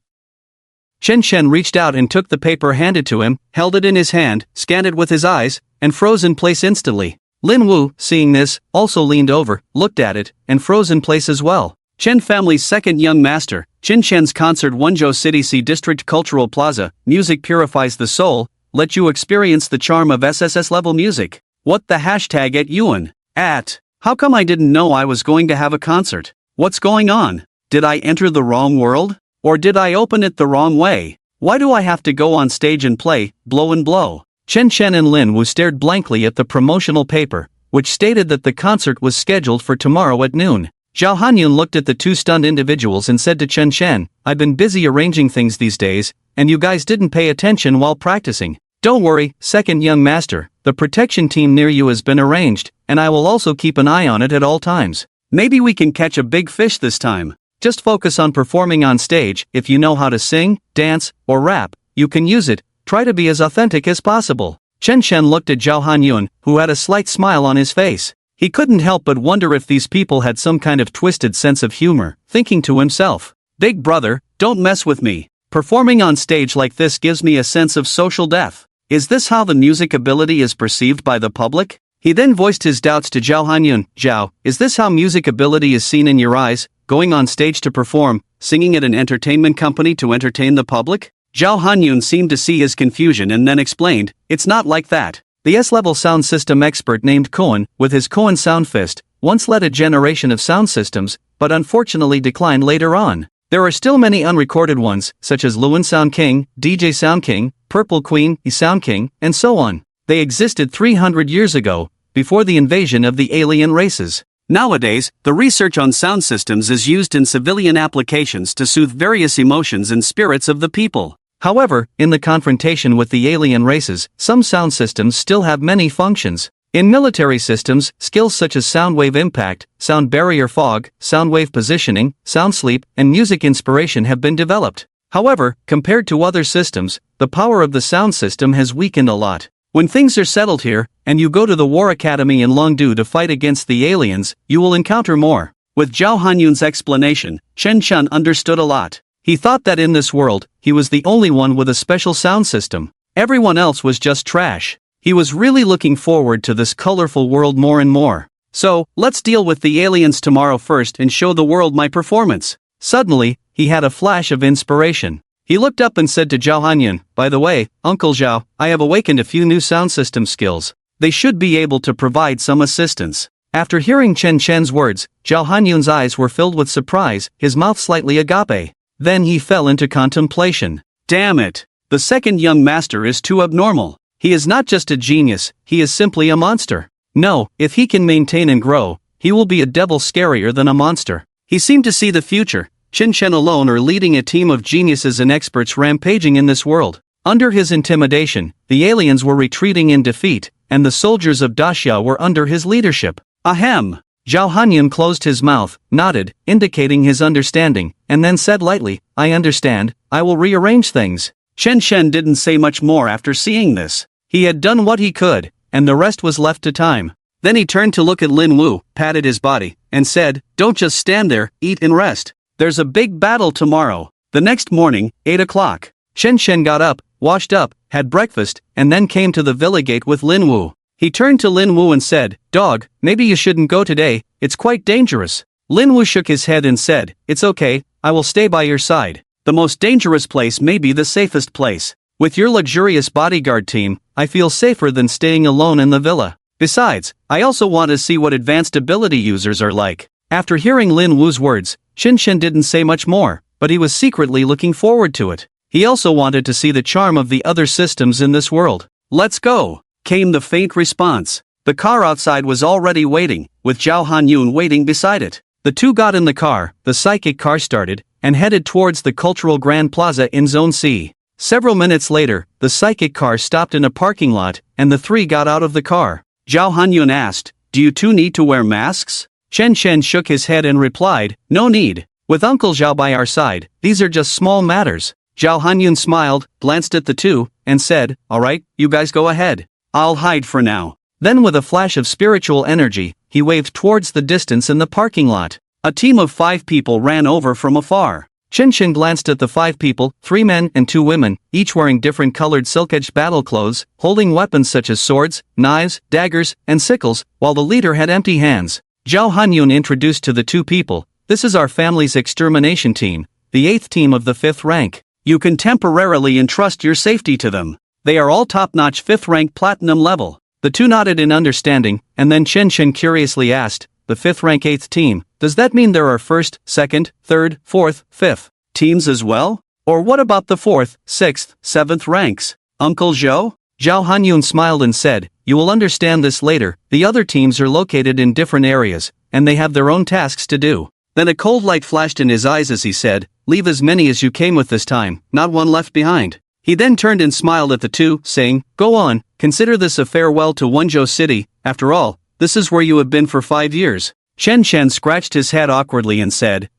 Chen Shen reached out and took the paper handed to him, held it in his hand, scanned it with his eyes, and froze in place instantly. Lin Wu, seeing this, also leaned over, looked at it, and froze in place as well. Chen family's second young master, Qin Shen's concert Wenzhou City C District Cultural Plaza, music purifies the soul, let you experience the charm of SSS-level music. What the hashtag at Yuan? How come I didn't know I was going to have a concert? What's going on? Did I enter the wrong world? Or did I open it the wrong way? Why do I have to go on stage and play, blow and blow? Chen Shen and Lin Wu stared blankly at the promotional paper, which stated that the concert was scheduled for tomorrow at noon. Zhao Hanyun looked at the two stunned individuals and said to Chen Shen, "I've been busy arranging things these days, and you guys didn't pay attention while practicing. Don't worry, second young master, the protection team near you has been arranged, and I will also keep an eye on it at all times. Maybe we can catch a big fish this time. Just focus on performing on stage. If you know how to sing, dance, or rap, you can use it. Try to be as authentic as possible." Chen Shen looked at Zhao Hanyun, who had a slight smile on his face. He couldn't help but wonder if these people had some kind of twisted sense of humor, thinking to himself, "Big brother, don't mess with me. Performing on stage like this gives me a sense of social death. Is this how the music ability is perceived by the public?" He then voiced his doubts to Zhao Hanyun. "Zhao, is this how music ability is seen in your eyes, going on stage to perform, singing at an entertainment company to entertain the public?" Zhao Hanyun seemed to see his confusion and then explained, "It's not like that. The S-level sound system expert named Cohen, with his Cohen Sound Fist, once led a generation of sound systems, but unfortunately declined later on. There are still many unrecorded ones, such as Luan Sound King, DJ Sound King, Purple Queen, E Sound King, and so on. They existed 300 years ago, before the invasion of the alien races. Nowadays, the research on sound systems is used in civilian applications to soothe various emotions and spirits of the people. However, in the confrontation with the alien races, some sound systems still have many functions. In military systems, skills such as sound wave impact, sound barrier fog, sound wave positioning, sound sleep, and music inspiration have been developed. However, compared to other systems, the power of the sound system has weakened a lot. When things are settled here, and you go to the War Academy in Longdu to fight against the aliens, you will encounter more." With Zhao Hanyun's explanation, Chen Shen understood a lot. He thought that in this world, he was the only one with a special sound system. Everyone else was just trash. He was really looking forward to this colorful world more and more. "So, let's deal with the aliens tomorrow first and show the world my performance." Suddenly, he had a flash of inspiration. He looked up and said to Zhao Hanyun, "By the way, Uncle Zhao, I have awakened a few new sound system skills. They should be able to provide some assistance." After hearing Chen Shen's words, Zhao Hanyun's eyes were filled with surprise, his mouth slightly agape. Then he fell into contemplation. Damn it! The second young master is too abnormal. He is not just a genius, he is simply a monster. No, if he can maintain and grow, he will be a devil scarier than a monster. He seemed to see the future, Chen Chen alone or leading a team of geniuses and experts rampaging in this world. Under his intimidation, the aliens were retreating in defeat, and the soldiers of Daxia were under his leadership. Ahem! Zhao Hanyun closed his mouth, nodded, indicating his understanding, and then said lightly, I understand, I will rearrange things. Chen Chen didn't say much more after seeing this. He had done what he could, and the rest was left to time. Then he turned to look at Lin Wu, patted his body, and said, Don't just stand there, eat and rest. There's a big battle tomorrow. The next morning, 8 o'clock. Chen Chen got up, washed up, had breakfast, and then came to the villa gate with Lin Wu. He turned to Lin Wu and said, Dog, maybe you shouldn't go today, it's quite dangerous. Lin Wu shook his head and said, It's okay, I will stay by your side. The most dangerous place may be the safest place. With your luxurious bodyguard team, I feel safer than staying alone in the villa. Besides, I also want to see what advanced ability users are like. After hearing Lin Wu's words, Chen Chen didn't say much more, but he was secretly looking forward to it. He also wanted to see the charm of the other systems in this world. Let's go! Came the faint response. The car outside was already waiting, with Zhao Hanyun waiting beside it. The two got in the car, the psychic car started, and headed towards the Cultural Grand Plaza in Zone C. Several minutes later, the psychic car stopped in a parking lot, and the three got out of the car. Zhao Hanyun asked, Do you two need to wear masks? Chen Chen shook his head and replied, No need. With Uncle Zhao by our side, these are just small matters. Zhao Hanyun smiled, glanced at the two, and said, Alright, you guys go ahead. I'll hide for now. Then with a flash of spiritual energy, he waved towards the distance in the parking lot. A team of 5 people ran over from afar. Chen Chen glanced at the 5 people, 3 men and 2 women, each wearing different colored silk-edged battle clothes, holding weapons such as swords, knives, daggers, and sickles, while the leader had empty hands. Zhao Hanyun introduced to the 2 people, This is our family's extermination team, the 8th team of the 5th rank. You can temporarily entrust your safety to them. They are all top-notch 5th rank platinum level. The 2 nodded in understanding, and then Chen Chen curiously asked, The 5th rank 8th team, does that mean there are 1st, 2nd, 3rd, 4th, 5th teams as well? Or what about the 4th, 6th, 7th ranks? Uncle Zhou? Zhao Hanyun smiled and said, You will understand this later, the other teams are located in different areas, and they have their own tasks to do. Then a cold light flashed in his eyes as he said, Leave as many as you came with this time, not one left behind. He then turned and smiled at the 2, saying, Go on, consider this a farewell to Wenzhou City, after all, this is where you have been for 5 years. Chen Chen scratched his head awkwardly and said,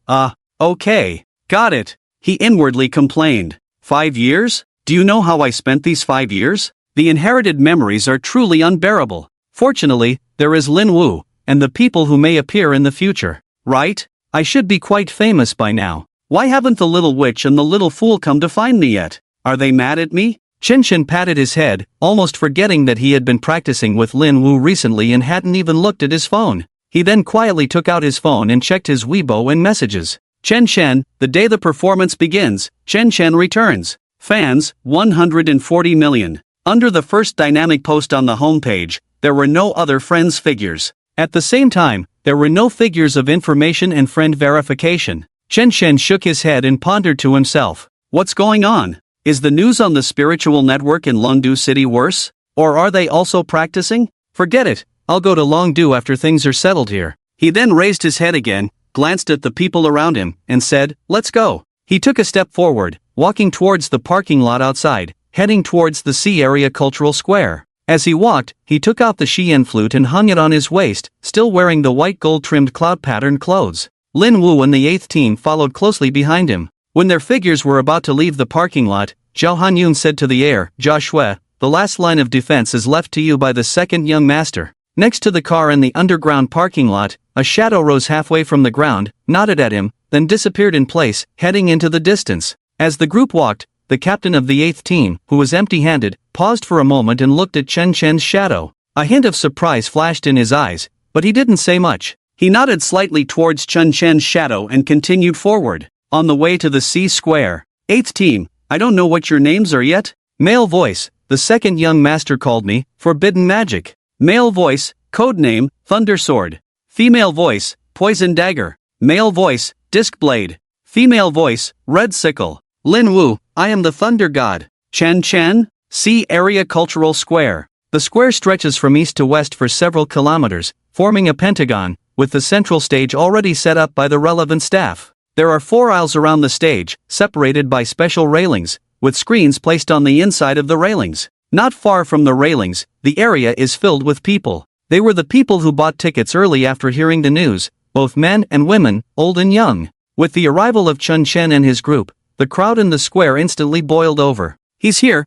Okay. Got it. He inwardly complained. 5 years? Do you know how I spent these 5 years? The inherited memories are truly unbearable. Fortunately, there is Lin Wu, and the people who may appear in the future. Right? I should be quite famous by now. Why haven't the little witch and the little fool come to find me yet? Are they mad at me? Chen Chen patted his head, almost forgetting that he had been practicing with Lin Wu recently and hadn't even looked at his phone. He then quietly took out his phone and checked his Weibo and messages. Chen Chen, the day the performance begins, Chen Chen returns. Fans, 140 million. Under the first dynamic post on the homepage, there were no other friends figures. At the same time, there were no figures of information and friend verification. Chen Chen shook his head and pondered to himself. What's going on? Is the news on the spiritual network in Longdu City worse? Or are they also practicing? Forget it, I'll go to Longdu after things are settled here. He then raised his head again, glanced at the people around him, and said, Let's go. He took a step forward, walking towards the parking lot outside, heading towards the C Area Cultural Square. As he walked, he took out the Xian flute and hung it on his waist, still wearing the white gold-trimmed cloud-patterned clothes. Lin Wu and the 8th team followed closely behind him. When their figures were about to leave the parking lot, Zhao Hanyun said to the heir, Joshua, the last line of defense is left to you by the 2nd young master. Next to the car in the underground parking lot, a shadow rose halfway from the ground, nodded at him, then disappeared in place, heading into the distance. As the group walked, the captain of the 8th team, who was empty-handed, paused for a moment and looked at Chen Chen's shadow. A hint of surprise flashed in his eyes, but he didn't say much. He nodded slightly towards Chen Chen's shadow and continued forward. On the way to the C Square. 8th team, I don't know what your names are yet. Male voice, the 2nd young master called me, Forbidden Magic. Male voice, codename, Thunder Sword. Female voice, Poison Dagger. Male voice, Disc Blade. Female voice, Red Sickle. Lin Wu, I am the Thunder God. Chen Chen, C Area Cultural Square. The square stretches from east to west for several kilometers, forming a pentagon, with the central stage already set up by the relevant staff. There are 4 aisles around the stage, separated by special railings, with screens placed on the inside of the railings. Not far from the railings, the area is filled with people. They were the people who bought tickets early after hearing the news, both men and women, old and young. With the arrival of Chun Chen and his group, the crowd in the square instantly boiled over. He's here,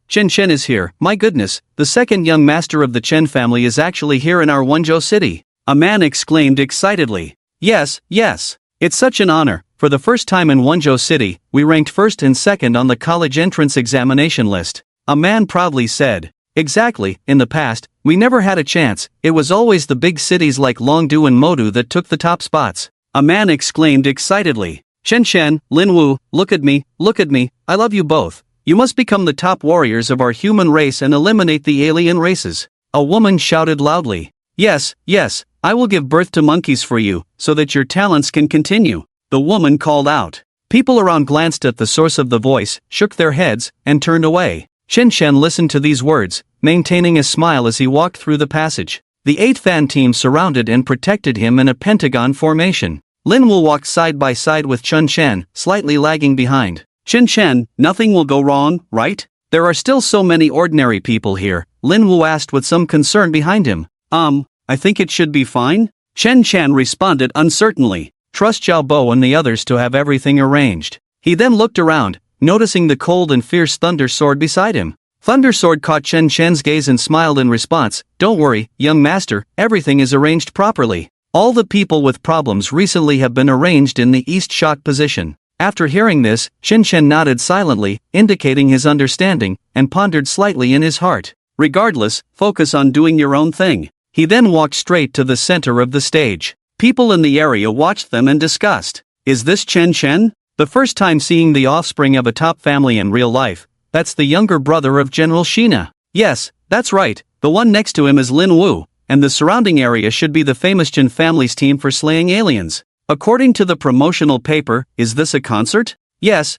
Chen Chen is here, my goodness, the second young master of the Chen family is actually here in our Wenzhou city. A man exclaimed excitedly. Yes, it's such an honor. For the first time in Wenzhou city, we ranked first and second on the college entrance examination list. A man proudly said. Exactly, in the past, we never had a chance, it was always the big cities like Longdu and Modu that took the top spots. A man exclaimed excitedly. Chen Chen, Lin Wu, look at me, I love you both. You must become the top warriors of our human race and eliminate the alien races. A woman shouted loudly. Yes, I will give birth to monkeys for you, so that your talents can continue. The woman called out. People around glanced at the source of the voice, shook their heads, and turned away. Chen Chen listened to these words, maintaining a smile as he walked through the passage. The 8 fan team surrounded and protected him in a pentagon formation. Lin Wu walked side by side with Chun Chen, slightly lagging behind. Chen Chen, nothing will go wrong, right? There are still so many ordinary people here, Lin Wu asked with some concern behind him. I think it should be fine? Chen Chen responded uncertainly. Trust Xiao Bo and the others to have everything arranged. He then looked around, noticing the cold and fierce Thunder Sword beside him. Thunder Sword caught Chen Chen's gaze and smiled in response. Don't worry, young master, everything is arranged properly. All the people with problems recently have been arranged in the east shot position. After hearing this, Chen Chen nodded silently, indicating his understanding, and pondered slightly in his heart. Regardless, focus on doing your own thing. He then walked straight to the center of the stage. People in the area watched them and discussed. Is this Chen Chen? The first time seeing the offspring of a top family in real life. That's the younger brother of General Shina. Yes, that's right, the one next to him is Lin Wu, and the surrounding area should be the famous Chen family's team for slaying aliens. According to the promotional paper, is this a concert? Yes,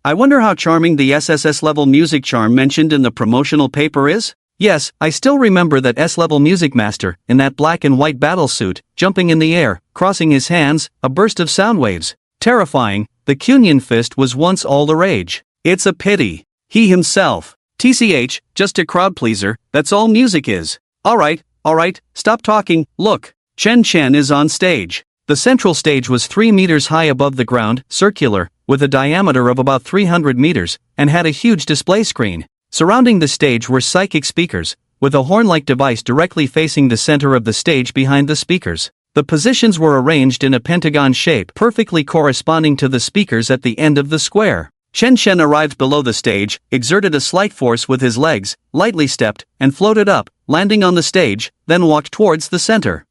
I wonder how charming the SSS-Level music charm mentioned in the promotional paper is? Yes, I still remember that S-level music master, in that black and white battle suit, jumping in the air, crossing his hands, a burst of sound waves. Terrifying, the Cunyan fist was once all the rage. It's a pity. He himself. TCH, just a crowd pleaser, that's all music is. Alright, stop talking, look. Chen Chen is on stage. The central stage was 3 meters high above the ground, circular, with a diameter of about 300 meters, and had a huge display screen. Surrounding the stage were psychic speakers, with a horn-like device directly facing the center of the stage behind the speakers. The positions were arranged in a pentagon shape perfectly corresponding to the speakers at the end of the square. Chen Chen arrived below the stage, exerted a slight force with his legs, lightly stepped, and floated up, landing on the stage, then walked towards the center.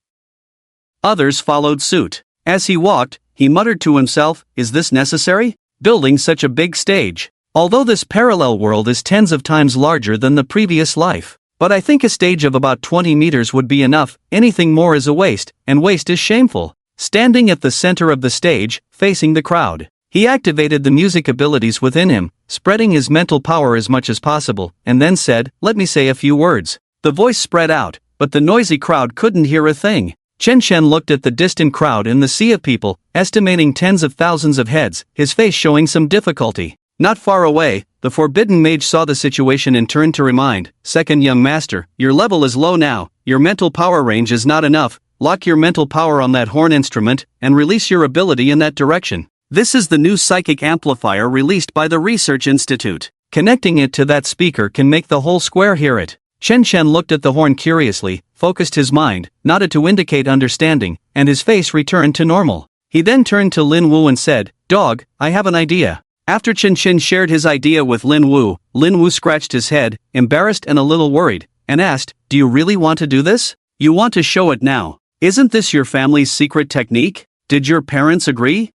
Others followed suit. As he walked, he muttered to himself, is this necessary? Building such a big stage. Although this parallel world is tens of times larger than the previous life. But I think a stage of about 20 meters would be enough, anything more is a waste, and waste is shameful. Standing at the center of the stage, facing the crowd, he activated the music abilities within him, spreading his mental power as much as possible, and then said, let me say a few words. The voice spread out, but the noisy crowd couldn't hear a thing. Chen Chen looked at the distant crowd in the sea of people, estimating tens of thousands of heads, his face showing some difficulty. Not far away, the forbidden mage saw the situation and turned to remind, second young master, your level is low now, your mental power range is not enough, lock your mental power on that horn instrument, and release your ability in that direction. This is the new psychic amplifier released by the Research Institute. Connecting it to that speaker can make the whole square hear it. Chen Chen looked at the horn curiously, focused his mind, nodded to indicate understanding, and his face returned to normal. He then turned to Lin Wu and said, Dog, I have an idea. After Chen Chen shared his idea with Lin Wu scratched his head, embarrassed and a little worried, and asked, do you really want to do this? You want to show it now? Isn't this your family's secret technique? Did your parents agree?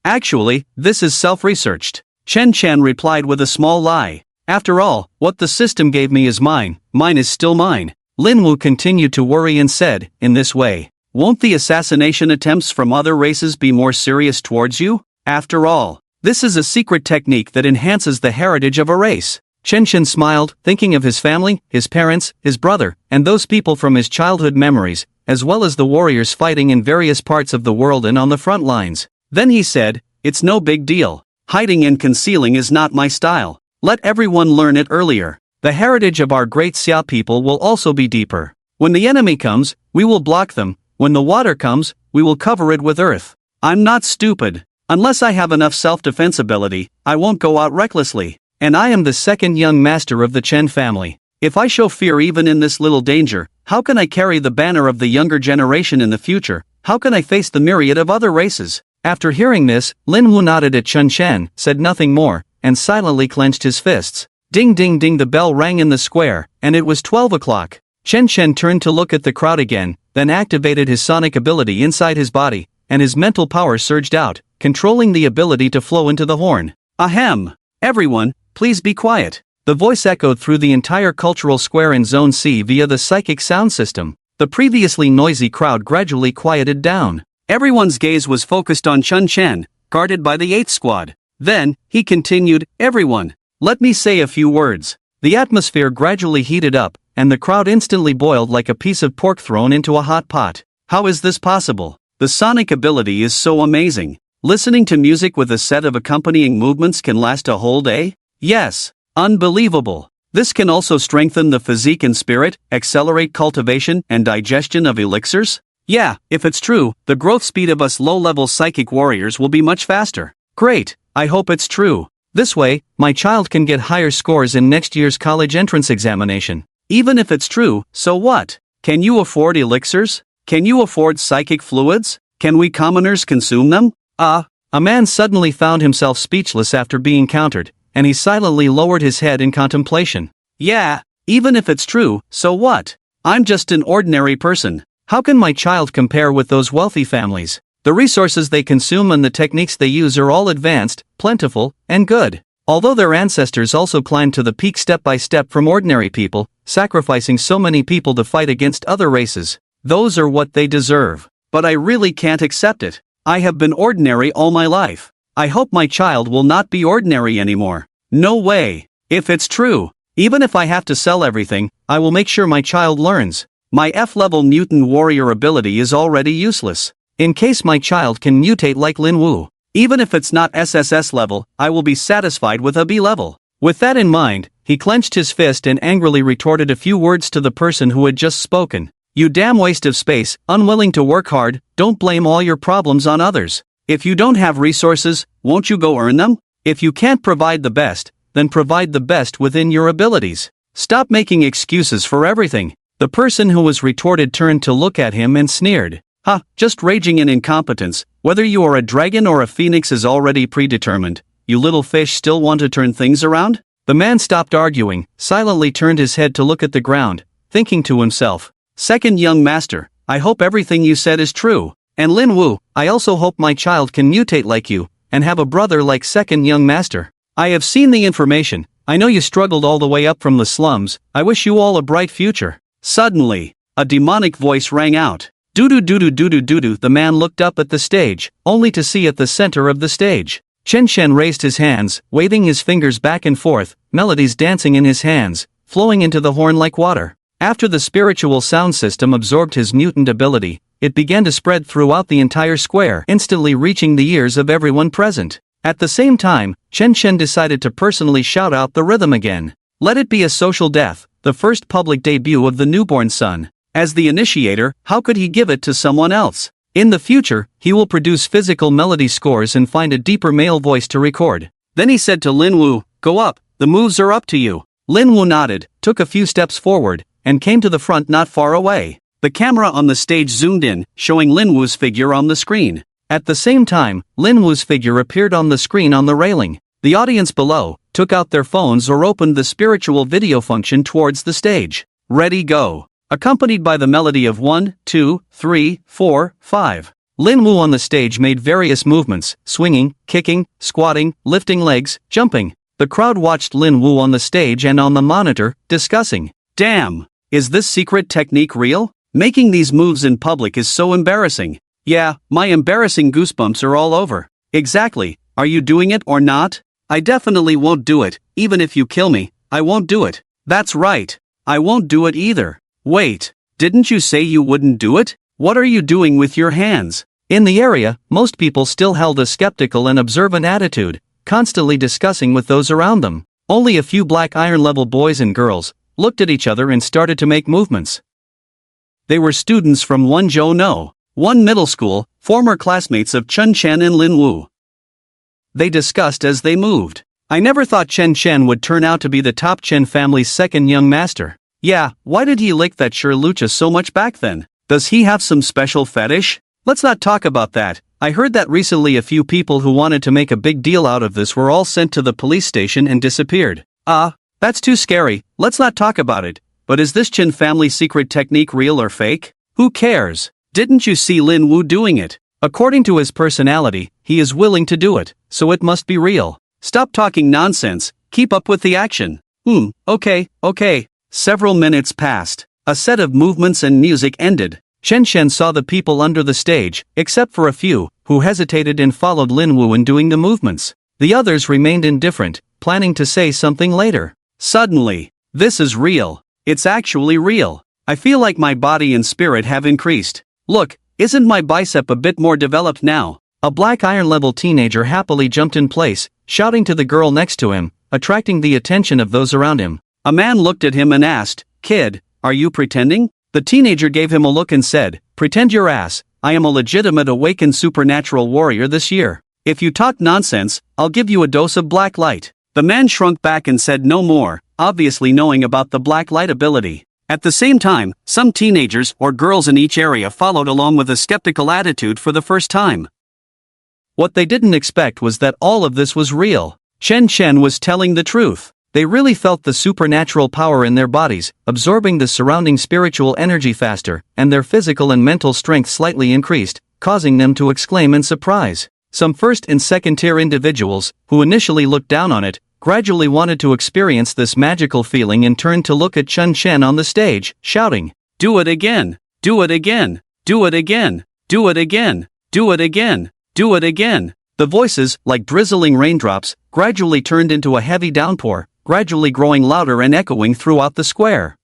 Actually, this is self-researched. Chen Chen replied with a small lie. After all, what the system gave me is mine is still mine. Lin Wu continued to worry and said, in this way, won't the assassination attempts from other races be more serious towards you? After all, this is a secret technique that enhances the heritage of a race. Chen Shen smiled, thinking of his family, his parents, his brother, and those people from his childhood memories, as well as the warriors fighting in various parts of the world and on the front lines. Then he said, "It's no big deal. Hiding and concealing is not my style. Let everyone learn it earlier. The heritage of our great Xia people will also be deeper. When the enemy comes, we will block them. When the water comes, we will cover it with earth. I'm not stupid. Unless I have enough self-defense ability, I won't go out recklessly. And I am the second young master of the Chen family. If I show fear even in this little danger, how can I carry the banner of the younger generation in the future? How can I face the myriad of other races?" After hearing this, Lin Wu nodded at Chen Shen, said nothing more, and silently clenched his fists. Ding ding ding, the bell rang in the square, and it was 12 o'clock. Chen Shen turned to look at the crowd again, then activated his sonic ability inside his body, and his mental power surged out, controlling the ability to flow into the horn. Ahem! Everyone, please be quiet. The voice echoed through the entire cultural square in Zone C via the psychic sound system. The previously noisy crowd gradually quieted down. Everyone's gaze was focused on Chen Shen, guarded by the 8th squad. Then, he continued, "Everyone, let me say a few words." The atmosphere gradually heated up, and the crowd instantly boiled like a piece of pork thrown into a hot pot. How is this possible? The sonic ability is so amazing. Listening to music with a set of accompanying movements can last a whole day? Yes. Unbelievable. This can also strengthen the physique and spirit, accelerate cultivation and digestion of elixirs? Yeah, if it's true, the growth speed of us low-level psychic warriors will be much faster. Great, I hope it's true. This way, my child can get higher scores in next year's college entrance examination. Even if it's true, so what? Can you afford elixirs? Can you afford psychic fluids? Can we commoners consume them? A man suddenly found himself speechless after being countered, and he silently lowered his head in contemplation. Yeah, even if it's true, so what? I'm just an ordinary person. How can my child compare with those wealthy families? The resources they consume and the techniques they use are all advanced, plentiful, and good. Although their ancestors also climbed to the peak step by step from ordinary people, sacrificing so many people to fight against other races. Those are what they deserve. But I really can't accept it. I have been ordinary all my life. I hope my child will not be ordinary anymore. No way. If it's true, even if I have to sell everything, I will make sure my child learns. My F-level mutant warrior ability is already useless. In case my child can mutate like Lin Wu, even if it's not SSS level, I will be satisfied with a B level. With that in mind, he clenched his fist and angrily retorted a few words to the person who had just spoken. You damn waste of space, unwilling to work hard, don't blame all your problems on others. If you don't have resources, won't you go earn them? If you can't provide the best, then provide the best within your abilities. Stop making excuses for everything. The person who was retorted turned to look at him and sneered. Ha, just raging in incompetence. Whether you are a dragon or a phoenix is already predetermined. You little fish still want to turn things around? The man stopped arguing, silently turned his head to look at the ground, thinking to himself, "Second young master, I hope everything you said is true. And Lin Wu, I also hope my child can mutate like you, and have a brother like second young master. I have seen the information. I know you struggled all the way up from the slums. I wish you all a bright future." Suddenly, a demonic voice rang out. Doo-doo doo-doo doo-doo doo-doo. The man looked up at the stage, only to see at the center of the stage. Chen Shen raised his hands, waving his fingers back and forth, melodies dancing in his hands, flowing into the horn like water. After the spiritual sound system absorbed his mutant ability, it began to spread throughout the entire square, instantly reaching the ears of everyone present. At the same time, Chen Shen decided to personally shout out the rhythm again. Let it be a social death, the first public debut of the newborn son. As the initiator, how could he give it to someone else? In the future, he will produce physical melody scores and find a deeper male voice to record. Then he said to Lin Wu, "Go up, the moves are up to you." Lin Wu nodded, took a few steps forward, and came to the front not far away. The camera on the stage zoomed in, showing Lin Wu's figure on the screen. At the same time, Lin Wu's figure appeared on the screen on the railing. The audience below took out their phones or opened the spiritual video function towards the stage. Ready, go. Accompanied by the melody of 1, 2, 3, 4, 5. Lin Wu on the stage made various movements, swinging, kicking, squatting, lifting legs, jumping. The crowd watched Lin Wu on the stage and on the monitor, discussing. Damn! Is this secret technique real? Making these moves in public is so embarrassing. Yeah, my embarrassing goosebumps are all over. Exactly, are you doing it or not? I definitely won't do it, even if you kill me. I won't do it. That's right. I won't do it either. Wait, didn't you say you wouldn't do it? What are you doing with your hands? In the area, most people still held a skeptical and observant attitude, constantly discussing with those around them. Only a few black iron level boys and girls looked at each other and started to make movements. They were students from Wonzhou No. 1 middle school, former classmates of Chen Chen and Lin Wu. They discussed as they moved. I never thought Chen Chen would turn out to be the top Chen family's second young master. Yeah, why did he lick that Lucha so much back then? Does he have some special fetish? Let's not talk about that. I heard that recently a few people who wanted to make a big deal out of this were all sent to the police station and disappeared. That's too scary, let's not talk about it. But is this Chen family secret technique real or fake? Who cares? Didn't you see Lin Wu doing it? According to his personality, he is willing to do it, so it must be real. Stop talking nonsense, keep up with the action. Okay. Several minutes passed. A set of movements and music ended. Chen Chen saw the people under the stage, except for a few, who hesitated and followed Lin Wu in doing the movements. The others remained indifferent, planning to say something later. Suddenly, this is real. It's actually real. I feel like my body and spirit have increased. Look, isn't my bicep a bit more developed now? A black iron level teenager happily jumped in place, shouting to the girl next to him, attracting the attention of those around him. A man looked at him and asked, "Kid, are you pretending?" The teenager gave him a look and said, "Pretend your ass, I am a legitimate awakened supernatural warrior this year. If you talk nonsense, I'll give you a dose of black light." The man shrunk back and said no more, obviously knowing about the black light ability. At the same time, some teenagers or girls in each area followed along with a skeptical attitude for the first time. What they didn't expect was that all of this was real. Chen Chen was telling the truth. They really felt the supernatural power in their bodies, absorbing the surrounding spiritual energy faster, and their physical and mental strength slightly increased, causing them to exclaim in surprise. Some first and second tier individuals, who initially looked down on it, gradually wanted to experience this magical feeling and turned to look at Chen Chen on the stage, shouting, "Do it again! Do it again! Do it again! Do it again! Do it again! Do it again!" The voices, like drizzling raindrops, gradually turned into a heavy downpour, gradually growing louder and echoing throughout the square.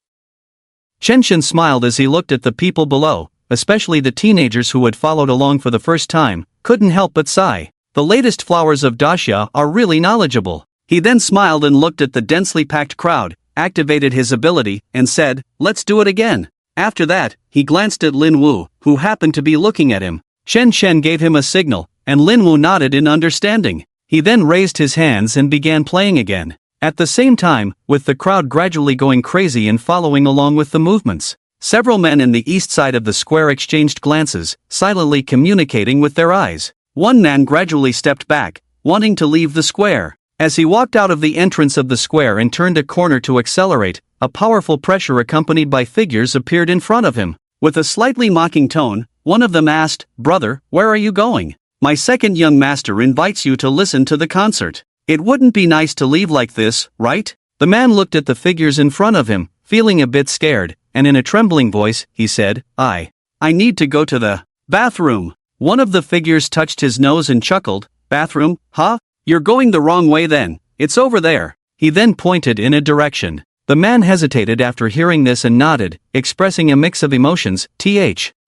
Chen Chen smiled as he looked at the people below, especially the teenagers who had followed along for the first time, couldn't help but sigh. The latest flowers of Daxia are really knowledgeable. He then smiled and looked at the densely packed crowd, activated his ability, and said, "Let's do it again." After that, he glanced at Lin Wu, who happened to be looking at him. Chen Chen gave him a signal, and Lin Wu nodded in understanding. He then raised his hands and began playing again. At the same time, with the crowd gradually going crazy and following along with the movements, several men in the east side of the square exchanged glances, silently communicating with their eyes. One man gradually stepped back, wanting to leave the square. As he walked out of the entrance of the square and turned a corner to accelerate, a powerful pressure accompanied by figures appeared in front of him. With a slightly mocking tone, one of them asked, "Brother, where are you going?" "My second young master invites you to listen to the concert. It wouldn't be nice to leave like this, right?" The man looked at the figures in front of him, feeling a bit scared, and in a trembling voice, he said, I need to go to the bathroom." One of the figures touched his nose and chuckled, "Bathroom, huh? You're going the wrong way then, it's over there." He then pointed in a direction. The man hesitated after hearing this and nodded, expressing a mix of emotions,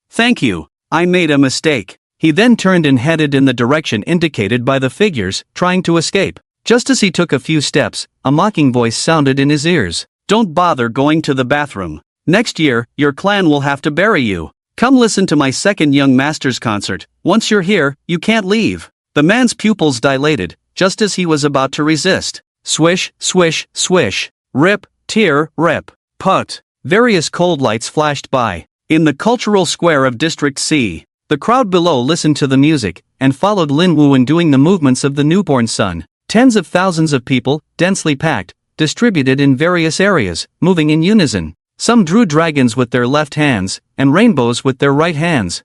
"Thank you, I made a mistake." He then turned and headed in the direction indicated by the figures, trying to escape. Just as he took a few steps, a mocking voice sounded in his ears. "Don't bother going to the bathroom. Next year, your clan will have to bury you. Come listen to my second young master's concert. Once you're here, you can't leave." The man's pupils dilated, just as he was about to resist. Swish, swish, swish. Rip, tear, rip. Put. Various cold lights flashed by. In the cultural square of District C, the crowd below listened to the music, and followed Lin Wu in doing the movements of the newborn son. Tens of thousands of people, densely packed, distributed in various areas, moving in unison. Some drew dragons with their left hands, and rainbows with their right hands.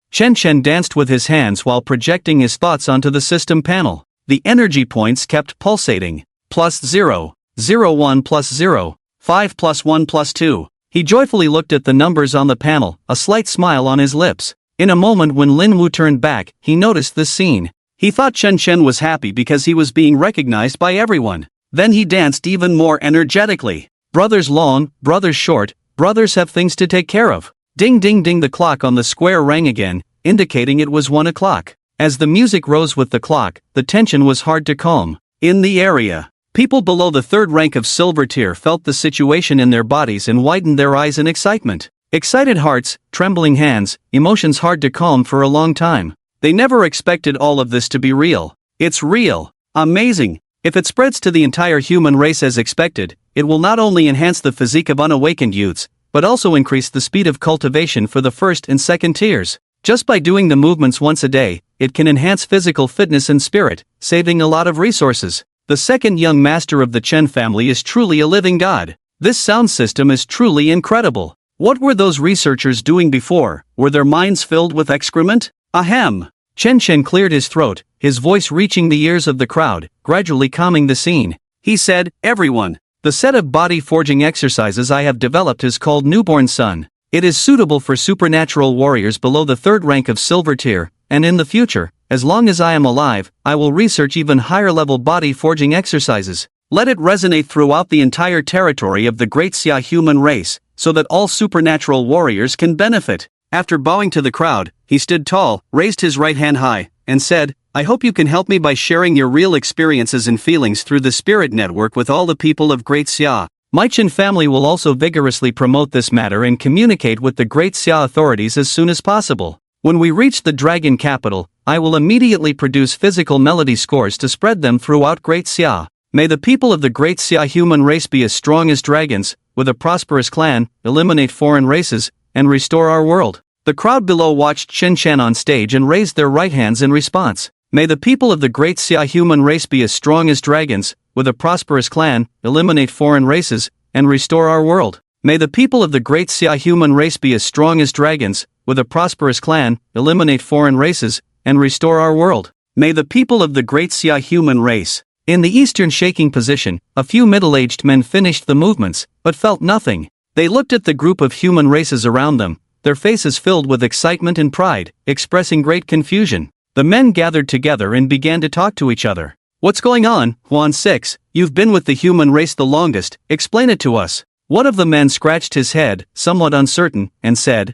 Chen Chen danced with his hands while projecting his thoughts onto the system panel. The energy points kept pulsating. +0, 01 +0, 5 +1 +2. He joyfully looked at the numbers on the panel, a slight smile on his lips. In a moment when Lin Wu turned back, he noticed this scene. He thought Chen Chen was happy because he was being recognized by everyone. Then he danced even more energetically. Brothers long, brothers short, brothers have things to take care of. Ding ding ding, the clock on the square rang again, indicating it was 1 o'clock. As the music rose with the clock, the tension was hard to calm. In the area, people below the third rank of silver tier felt the situation in their bodies and widened their eyes in excitement. Excited hearts, trembling hands, emotions hard to calm for a long time. They never expected all of this to be real. It's real. Amazing. If it spreads to the entire human race as expected, it will not only enhance the physique of unawakened youths, but also increase the speed of cultivation for the first and second tiers. Just by doing the movements once a day, it can enhance physical fitness and spirit, saving a lot of resources. The second young master of the Chen family is truly a living god. This sound system is truly incredible. What were those researchers doing before? Were their minds filled with excrement? Ahem. Chen Chen cleared his throat, his voice reaching the ears of the crowd, gradually calming the scene. He said, "Everyone, the set of body forging exercises I have developed is called Newborn Sun. It is suitable for supernatural warriors below the third rank of silver tier, and in the future, as long as I am alive, I will research even higher level body forging exercises. Let it resonate throughout the entire territory of the great Xia human race, so that all supernatural warriors can benefit." After bowing to the crowd, he stood tall, raised his right hand high, and said, "I hope you can help me by sharing your real experiences and feelings through the Spirit Network with all the people of Great Xia. My Chen family will also vigorously promote this matter and communicate with the Great Xia authorities as soon as possible. When we reach the Dragon Capital, I will immediately produce physical melody scores to spread them throughout Great Xia. May the people of the Great Xia human race be as strong as dragons, with a prosperous clan, eliminate foreign races, and restore our world." The crowd below watched Chen Chen on stage and raised their right hands in response. May the people of the Great Xia human race be as strong as dragons, with a prosperous clan, eliminate foreign races, and restore our world. May the people of the Great Xia human race be as strong as dragons, with a prosperous clan, eliminate foreign races, and restore our world. May the people of the Great Xia human race. In the eastern shaking position, a few middle-aged men finished the movements, but felt nothing. They looked at the group of human races around them, their faces filled with excitement and pride, expressing great confusion. The men gathered together and began to talk to each other. "What's going on, Huan 6? You've been with the human race the longest, explain it to us." One of the men scratched his head, somewhat uncertain, and said,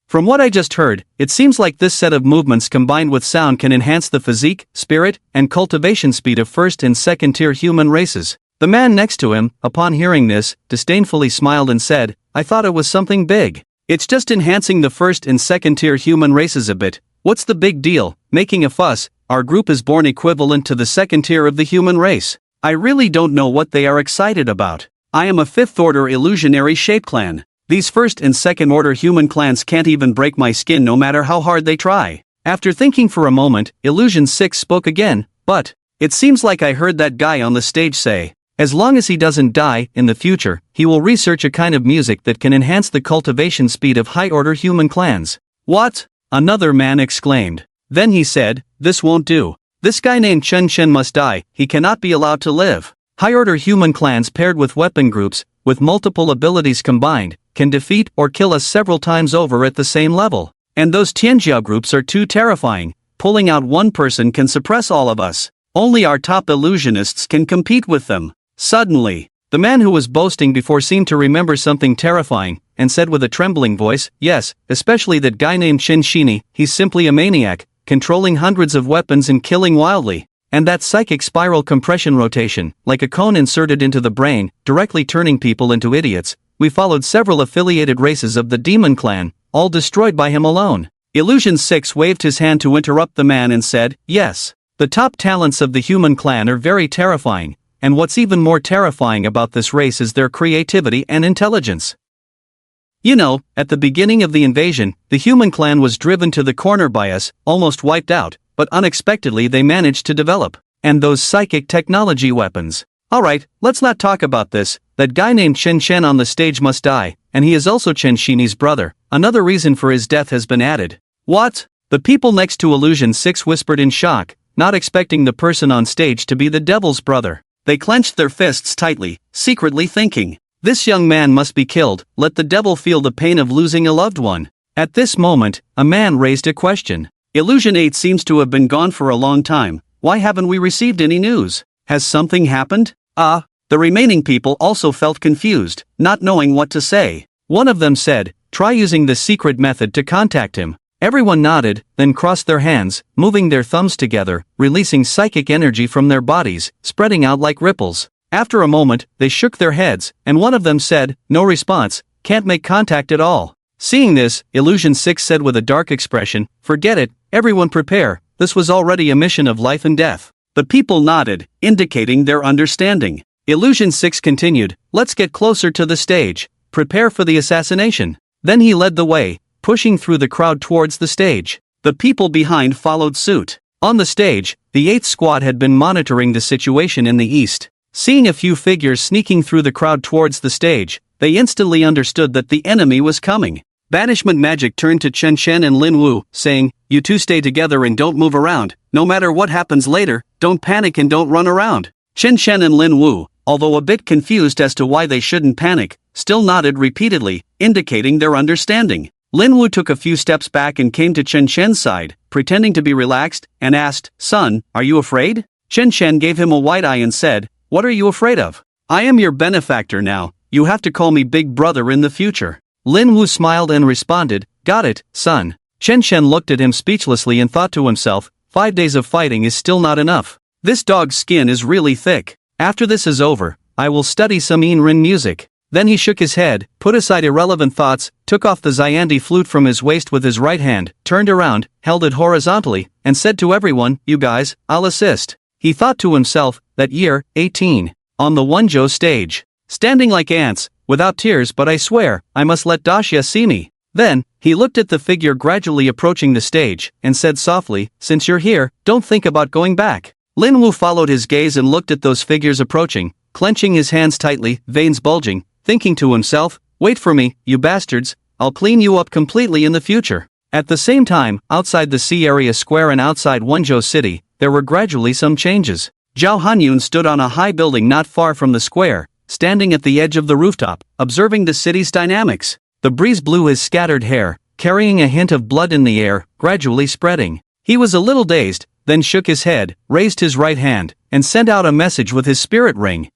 From what I just heard, it seems like this set of movements combined with sound can enhance the physique, spirit, and cultivation speed of first and second tier human races." The man next to him, upon hearing this, disdainfully smiled and said, "I thought it was something big. It's just enhancing the first and second tier human races a bit. What's the big deal, making a fuss? Our group is born equivalent to the second tier of the human race. I really don't know what they are excited about. I am a fifth order illusionary shape clan. These first and second order human clans can't even break my skin no matter how hard they try." After thinking for a moment, Illusion 6 spoke again, "But it seems like I heard that guy on the stage say, as long as he doesn't die, in the future, he will research a kind of music that can enhance the cultivation speed of high-order human clans." "What?" another man exclaimed. Then he said, "This won't do. This guy named Chen Chen must die, he cannot be allowed to live. High-order human clans paired with weapon groups, with multiple abilities combined, can defeat or kill us several times over at the same level. And those Tianjia groups are too terrifying, pulling out one person can suppress all of us. Only our top illusionists can compete with them." Suddenly, the man who was boasting before seemed to remember something terrifying, and said with a trembling voice, "Yes, especially that guy named Shin Shini, he's simply a maniac, controlling hundreds of weapons and killing wildly. And that psychic spiral compression rotation, like a cone inserted into the brain, directly turning people into idiots. We followed several affiliated races of the Demon Clan, all destroyed by him alone." Illusion 6 waved his hand to interrupt the man and said, "Yes, the top talents of the human clan are very terrifying. And what's even more terrifying about this race is their creativity and intelligence. You know, at the beginning of the invasion, the human clan was driven to the corner by us, almost wiped out, but unexpectedly they managed to develop. And those psychic technology weapons. Alright, let's not talk about this. That guy named Chen Chen on the stage must die, and he is also Chen Shini's brother. Another reason for his death has been added." "What?" The people next to Illusion 6 whispered in shock, not expecting the person on stage to be the devil's brother. They clenched their fists tightly, secretly thinking, "This young man must be killed, let the devil feel the pain of losing a loved one." At this moment, a man raised a question. "Illusion 8 seems to have been gone for a long time, why haven't we received any news? Has something happened?" The remaining people also felt confused, not knowing what to say. One of them said, "Try using the secret method to contact him." Everyone nodded, then crossed their hands, moving their thumbs together, releasing psychic energy from their bodies, spreading out like ripples. After a moment, they shook their heads, and one of them said, "No response, can't make contact at all." Seeing this, Illusion 6 said with a dark expression, "Forget it, everyone prepare, this was already a mission of life and death." The people nodded, indicating their understanding. Illusion 6 continued, "Let's get closer to the stage, prepare for the assassination." Then he led the way, pushing through the crowd towards the stage. The people behind followed suit. On the stage, the 8th squad had been monitoring the situation in the east. Seeing a few figures sneaking through the crowd towards the stage, they instantly understood that the enemy was coming. Banishment Magic turned to Chen Shen and Lin Wu, saying, "You two stay together and don't move around. No matter what happens later, don't panic and don't run around." Chen Shen and Lin Wu, although a bit confused as to why they shouldn't panic, still nodded repeatedly, indicating their understanding. Lin Wu took a few steps back and came to Chen Shen's side, pretending to be relaxed, and asked, "Son, are you afraid?" Chen Shen gave him a wide eye and said, "What are you afraid of? I am your benefactor now, you have to call me Big Brother in the future." Lin Wu smiled and responded, "Got it, son." Chen Shen looked at him speechlessly and thought to himself, 5 days of fighting is still not enough. This dog's skin is really thick. After this is over, I will study some Yin music. Then he shook his head, put aside irrelevant thoughts, took off the Xiandi flute from his waist with his right hand, turned around, held it horizontally, and said to everyone, "You guys, I'll assist." He thought to himself, that year, 18, on the Wenzhou stage. Standing like ants, without tears, but I swear, I must let Daxia see me. Then, he looked at the figure gradually approaching the stage, and said softly, "Since you're here, don't think about going back." Lin Wu followed his gaze and looked at those figures approaching, clenching his hands tightly, veins bulging, thinking to himself, "Wait for me, you bastards, I'll clean you up completely in the future." At the same time, outside the Sea Area Square and outside Wenzhou City, there were gradually some changes. Zhao Hanyun stood on a high building not far from the square, standing at the edge of the rooftop, observing the city's dynamics. The breeze blew his scattered hair, carrying a hint of blood in the air, gradually spreading. He was a little dazed, then shook his head, raised his right hand, and sent out a message with his spirit ring.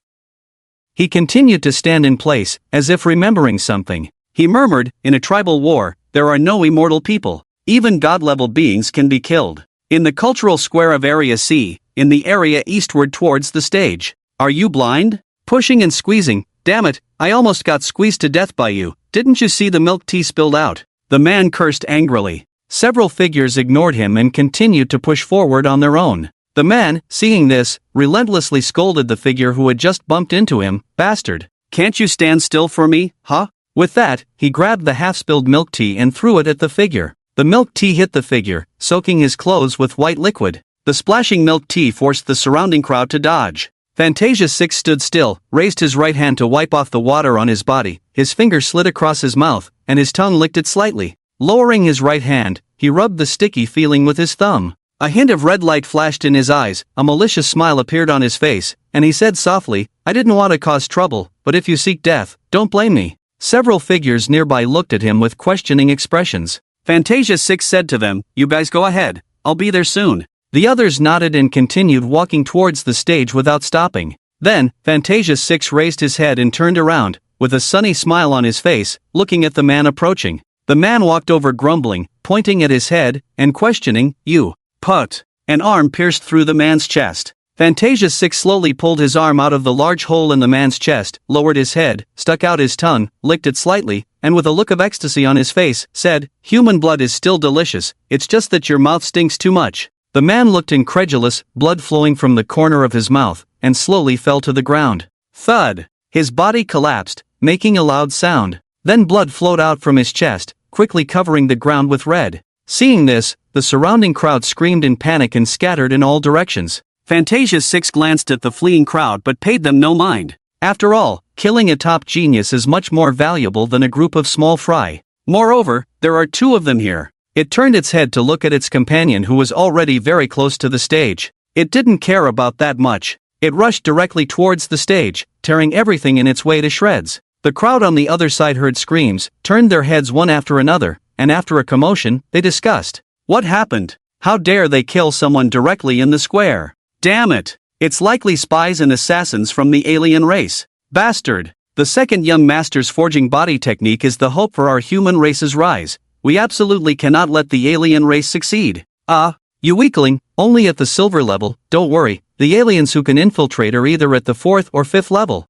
He continued to stand in place, as if remembering something. He murmured, "In a tribal war, there are no immortal people. Even god-level beings can be killed." In the cultural square of Area C, in the area eastward towards the stage. "Are you blind? Pushing and squeezing, damn it, I almost got squeezed to death by you, didn't you see the milk tea spilled out?" The man cursed angrily. Several figures ignored him and continued to push forward on their own. The man, seeing this, relentlessly scolded the figure who had just bumped into him, "Bastard, can't you stand still for me, huh?" With that, he grabbed the half-spilled milk tea and threw it at the figure. The milk tea hit the figure, soaking his clothes with white liquid. The splashing milk tea forced the surrounding crowd to dodge. Fantasia 6 stood still, raised his right hand to wipe off the water on his body, his finger slid across his mouth, and his tongue licked it slightly. Lowering his right hand, he rubbed the sticky feeling with his thumb. A hint of red light flashed in his eyes, a malicious smile appeared on his face, and he said softly, "I didn't want to cause trouble, but if you seek death, don't blame me." Several figures nearby looked at him with questioning expressions. Fantasia 6 said to them, "You guys go ahead, I'll be there soon." The others nodded and continued walking towards the stage without stopping. Then, Fantasia 6 raised his head and turned around, with a sunny smile on his face, looking at the man approaching. The man walked over grumbling, pointing at his head, and questioning, "You put." An arm pierced through the man's chest. Fantasia 6 slowly pulled his arm out of the large hole in the man's chest, lowered his head, stuck out his tongue, licked it slightly, and with a look of ecstasy on his face, said, "Human blood is still delicious, it's just that your mouth stinks too much." The man looked incredulous, blood flowing from the corner of his mouth, and slowly fell to the ground. Thud! His body collapsed, making a loud sound. Then blood flowed out from his chest, quickly covering the ground with red. Seeing this, the surrounding crowd screamed in panic and scattered in all directions. Fantasia 6 glanced at the fleeing crowd but paid them no mind. After all, killing a top genius is much more valuable than a group of small fry. Moreover, there are two of them here. It turned its head to look at its companion who was already very close to the stage. It didn't care about that much. It rushed directly towards the stage, tearing everything in its way to shreds. The crowd on the other side heard screams, turned their heads one after another, and after a commotion, they discussed. What happened? How dare they kill someone directly in the square? Damn it! It's likely spies and assassins from the alien race. Bastard. The second young master's forging body technique is the hope for our human race's rise. We absolutely cannot let the alien race succeed. You weakling, only at the silver level, don't worry, the aliens who can infiltrate are either at the 4th or 5th level.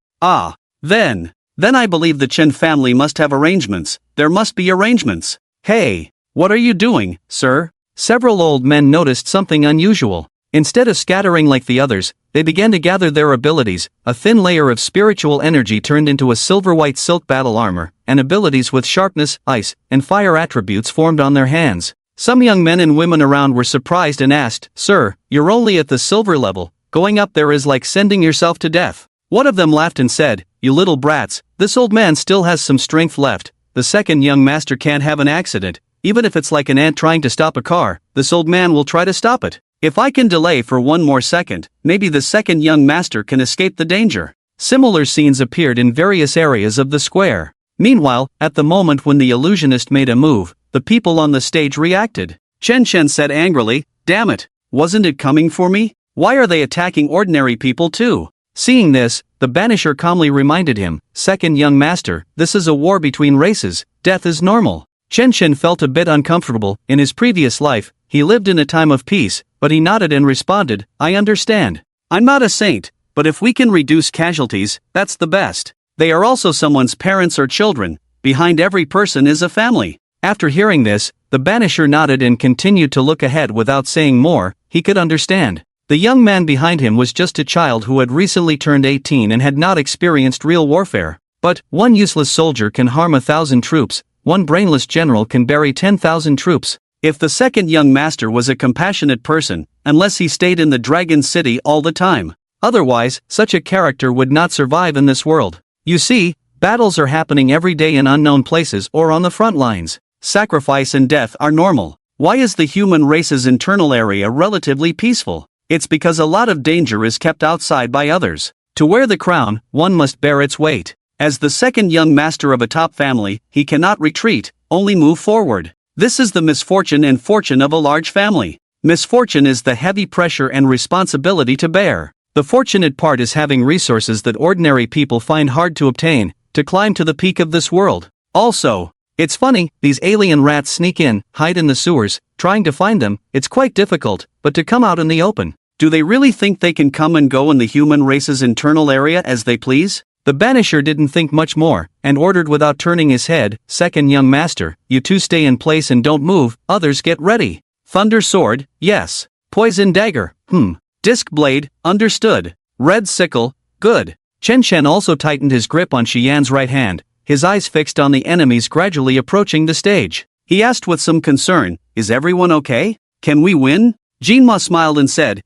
Then I believe the Chen family must have arrangements. There must be arrangements. Hey, what are you doing, sir? Several old men noticed something unusual. Instead of scattering like the others, they began to gather their abilities. A thin layer of spiritual energy turned into a silver-white silk battle armor, and abilities with sharpness, ice, and fire attributes formed on their hands. Some young men and women around were surprised and asked, "Sir, you're only at the silver level. Going up there is like sending yourself to death." One of them laughed and said, "You little brats, this old man still has some strength left. The second young master can't have an accident. Even if it's like an ant trying to stop a car, this old man will try to stop it. If I can delay for one more second, maybe the second young master can escape the danger." Similar scenes appeared in various areas of the square. Meanwhile, at the moment when the illusionist made a move, the people on the stage reacted. Chen Chen said angrily, "Damn it, wasn't it coming for me? Why are they attacking ordinary people too?" Seeing this, the banisher calmly reminded him, "Second young master, this is a war between races, death is normal." Chen Chen felt a bit uncomfortable. In his previous life, he lived in a time of peace, but he nodded and responded, "I understand. I'm not a saint, but if we can reduce casualties, that's the best. They are also someone's parents or children. Behind every person is a family." After hearing this, the banisher nodded and continued to look ahead without saying more. He could understand. The young man behind him was just a child who had recently turned 18 and had not experienced real warfare. But one useless soldier can harm 1,000 troops, one brainless general can bury 10,000 troops. If the second young master was a compassionate person, unless he stayed in the Dragon City all the time. Otherwise, such a character would not survive in this world. You see, battles are happening every day in unknown places or on the front lines. Sacrifice and death are normal. Why is the human race's internal area relatively peaceful? It's because a lot of danger is kept outside by others. To wear the crown, one must bear its weight. As the second young master of a top family, he cannot retreat, only move forward. This is the misfortune and fortune of a large family. Misfortune is the heavy pressure and responsibility to bear. The fortunate part is having resources that ordinary people find hard to obtain, to climb to the peak of this world. Also, it's funny, these alien rats sneak in, hide in the sewers, trying to find them, it's quite difficult, but to come out in the open. Do they really think they can come and go in the human race's internal area as they please? The banisher didn't think much more, and ordered without turning his head, "Second young master, you two stay in place and don't move, others get ready." Thunder sword, yes. Poison dagger, Disc blade, understood. Red sickle, good. Chen Chen also tightened his grip on Xian's right hand, his eyes fixed on the enemies gradually approaching the stage. He asked with some concern, "Is everyone okay? Can we win?" Jinma smiled and said,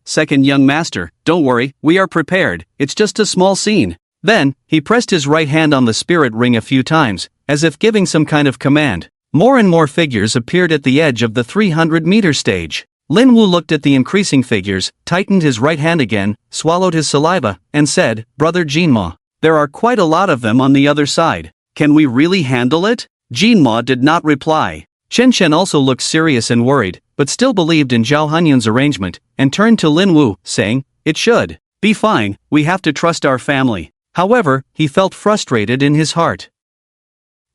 "Second young master, don't worry, we are prepared, it's just a small scene." Then, he pressed his right hand on the spirit ring a few times, as if giving some kind of command. More and more figures appeared at the edge of the 300-meter stage. Lin Wu looked at the increasing figures, tightened his right hand again, swallowed his saliva, and said, "Brother Jinma, there are quite a lot of them on the other side. Can we really handle it?" Jinma did not reply. Chen Chen also looked serious and worried, but still believed in Zhao Hunyun's arrangement, and turned to Lin Wu, saying, "It should be fine, we have to trust our family." However, he felt frustrated in his heart.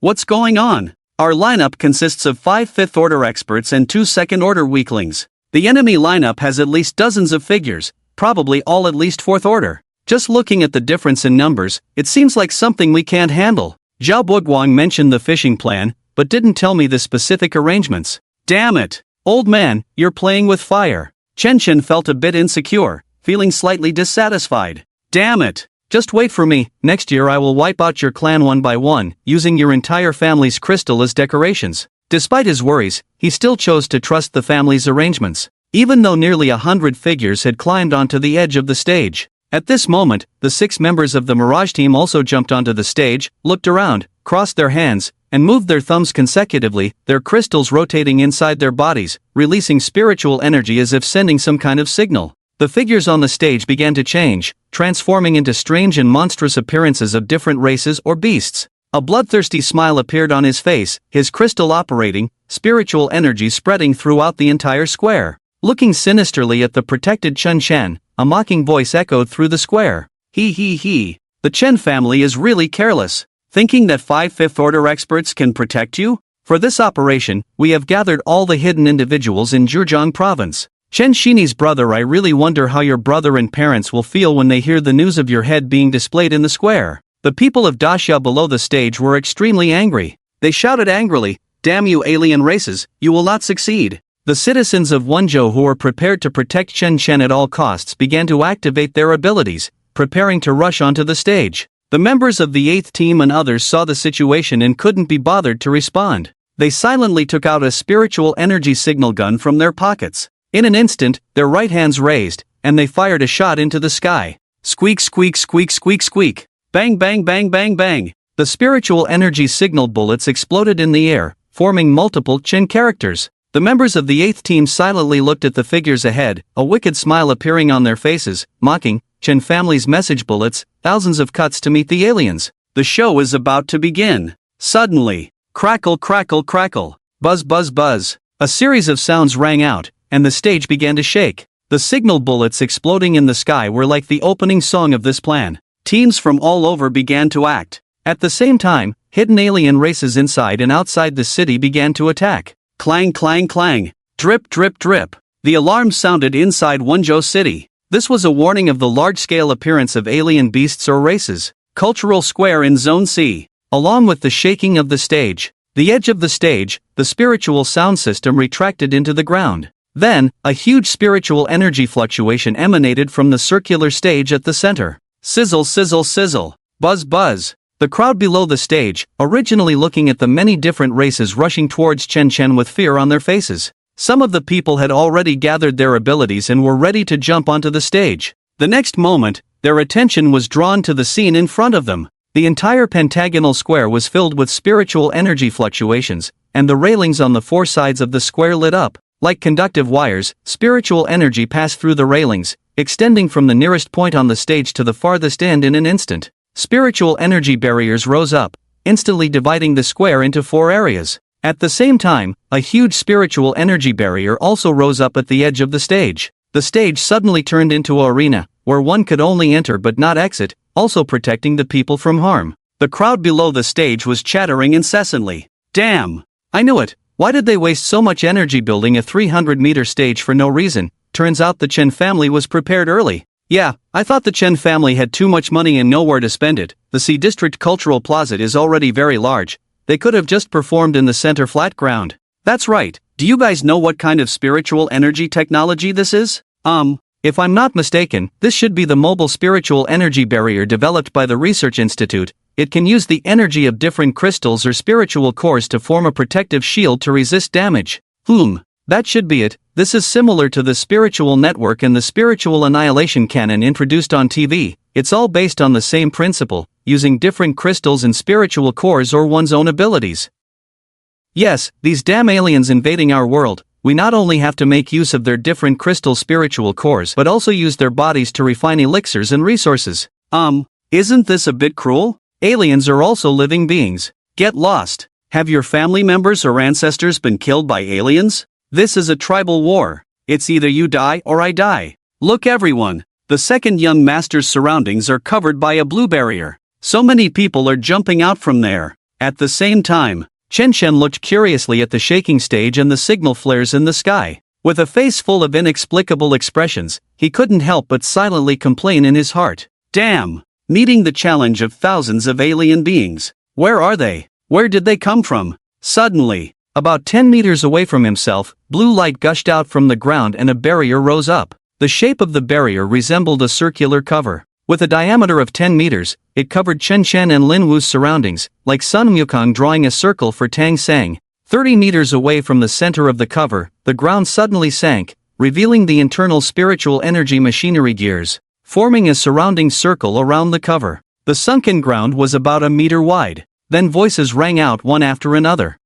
What's going on? Our lineup consists of 5 fifth-order experts and 2 second-order weaklings. The enemy lineup has at least dozens of figures, probably all at least 4th order. Just looking at the difference in numbers, it seems like something we can't handle. Zhao Buguang mentioned the fishing plan, but didn't tell me the specific arrangements. Damn it! Old man, you're playing with fire. Chen Chen felt a bit insecure, feeling slightly dissatisfied. Damn it! Just wait for me, next year I will wipe out your clan one by one, using your entire family's crystal as decorations. Despite his worries, he still chose to trust the family's arrangements, even though nearly 100 figures had climbed onto the edge of the stage. At this moment, the 6 members of the Mirage team also jumped onto the stage, looked around, crossed their hands, and moved their thumbs consecutively, their crystals rotating inside their bodies, releasing spiritual energy as if sending some kind of signal. The figures on the stage began to change, transforming into strange and monstrous appearances of different races or beasts. A bloodthirsty smile appeared on his face, his crystal operating, spiritual energy spreading throughout the entire square. Looking sinisterly at the protected Chen Chen, a mocking voice echoed through the square. He. The Chen family is really careless, thinking that 5 Fifth Order experts can protect you? For this operation, we have gathered all the hidden individuals in Zhejiang province. Chen Shini's brother, I really wonder how your brother and parents will feel when they hear the news of your head being displayed in the square. The people of Daxia below the stage were extremely angry. They shouted angrily, "Damn you alien races, you will not succeed." The citizens of Wenzhou who were prepared to protect Chen Chen at all costs began to activate their abilities, preparing to rush onto the stage. The members of the 8th team and others saw the situation and couldn't be bothered to respond. They silently took out a spiritual energy signal gun from their pockets. In an instant, their right hands raised, and they fired a shot into the sky. Squeak, squeak, squeak, squeak, squeak. Bang, bang, bang, bang, bang. The spiritual energy signal bullets exploded in the air, forming multiple Chen characters. The members of the 8th team silently looked at the figures ahead, a wicked smile appearing on their faces, mocking Chen family's message bullets, thousands of cuts to meet the aliens. The show is about to begin. Suddenly, crackle, crackle, crackle, buzz, buzz, buzz. A series of sounds rang out, and the stage began to shake. The signal bullets exploding in the sky were like the opening song of this plan. Teams from all over began to act. At the same time, hidden alien races inside and outside the city began to attack. Clang, clang, clang. Drip, drip, drip. The alarm sounded inside Wenzhou City. This was a warning of the large-scale appearance of alien beasts or races. Cultural Square in Zone C. Along with the shaking of the stage, the edge of the stage, the spiritual sound system retracted into the ground. Then, a huge spiritual energy fluctuation emanated from the circular stage at the center. Sizzle, sizzle, sizzle. Buzz, buzz. The crowd below the stage, originally looking at the many different races rushing towards Chen Chen with fear on their faces. Some of the people had already gathered their abilities and were ready to jump onto the stage. The next moment, their attention was drawn to the scene in front of them. The entire pentagonal square was filled with spiritual energy fluctuations, and the railings on the 4 sides of the square lit up. Like conductive wires, spiritual energy passed through the railings, extending from the nearest point on the stage to the farthest end in an instant. Spiritual energy barriers rose up, instantly dividing the square into 4 areas. At the same time, a huge spiritual energy barrier also rose up at the edge of the stage. The stage suddenly turned into an arena, where one could only enter but not exit, also protecting the people from harm. The crowd below the stage was chattering incessantly. Damn! I knew it! Why did they waste so much energy building a 300-meter stage for no reason? Turns out the Chen family was prepared early. Yeah, I thought the Chen family had too much money and nowhere to spend it. The C District Cultural Plaza is already very large. They could have just performed in the center flat ground. That's right. Do you guys know what kind of spiritual energy technology this is? If I'm not mistaken, this should be the mobile spiritual energy barrier developed by the Research Institute. It can use the energy of different crystals or spiritual cores to form a protective shield to resist damage. That should be it. This is similar to the spiritual network and the spiritual annihilation cannon introduced on TV. It's all based on the same principle, using different crystals and spiritual cores or one's own abilities. Yes, these damn aliens invading our world. We not only have to make use of their different crystal spiritual cores but also use their bodies to refine elixirs and resources. Isn't this a bit cruel? Aliens are also living beings. Get lost. Have your family members or ancestors been killed by aliens? This is a tribal war. It's either you die or I die. Look everyone. The second young master's surroundings are covered by a blue barrier. So many people are jumping out from there. At the same time, Chen Chen looked curiously at the shaking stage and the signal flares in the sky. With a face full of inexplicable expressions, he couldn't help but silently complain in his heart. Damn! Meeting the challenge of thousands of alien beings. Where are they? Where did they come from? Suddenly, about 10 meters away from himself, blue light gushed out from the ground and a barrier rose up. The shape of the barrier resembled a circular cover. With a diameter of 10 meters, it covered Chen Chen and Lin Wu's surroundings, like Sun Mukong drawing a circle for Tang Sang. 30 meters away from the center of the cover, the ground suddenly sank, revealing the internal spiritual energy machinery gears, forming a surrounding circle around the cover. The sunken ground was about a meter wide. Then voices rang out one after another.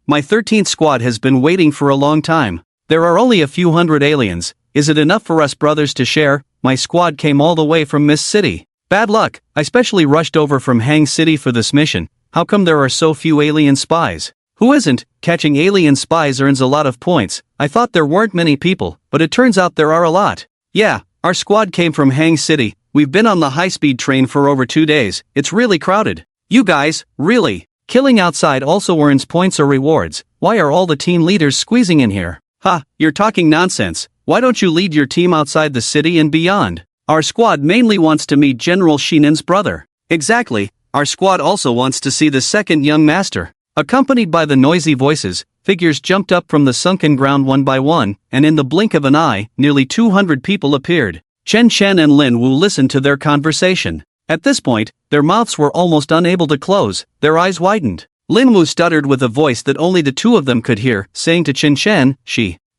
My 13th squad has been waiting for a long time. There are only a few hundred aliens. Is it enough for us brothers to share? My squad came all the way from Mist City. Bad luck. I specially rushed over from Hang City for this mission. How come there are so few alien spies? Who isn't? Catching alien spies earns a lot of points. I thought there weren't many people, but it turns out there are a lot. Yeah, our squad came from Hang City. We've been on the high-speed train for over 2 days. It's really crowded. You guys, really? Killing outside also earns points or rewards. Why are all the team leaders squeezing in here? Ha, you're talking nonsense. Why don't you lead your team outside the city and beyond? Our squad mainly wants to meet General Shinan's brother. Exactly, our squad also wants to see the second young master. Accompanied by the noisy voices, figures jumped up from the sunken ground one by one, and in the blink of an eye, nearly 200 people appeared. Chen Chen and Lin Wu listened to their conversation. At this point, their mouths were almost unable to close, their eyes widened. Lin Wu stuttered with a voice that only the two of them could hear, saying to Chen Chen,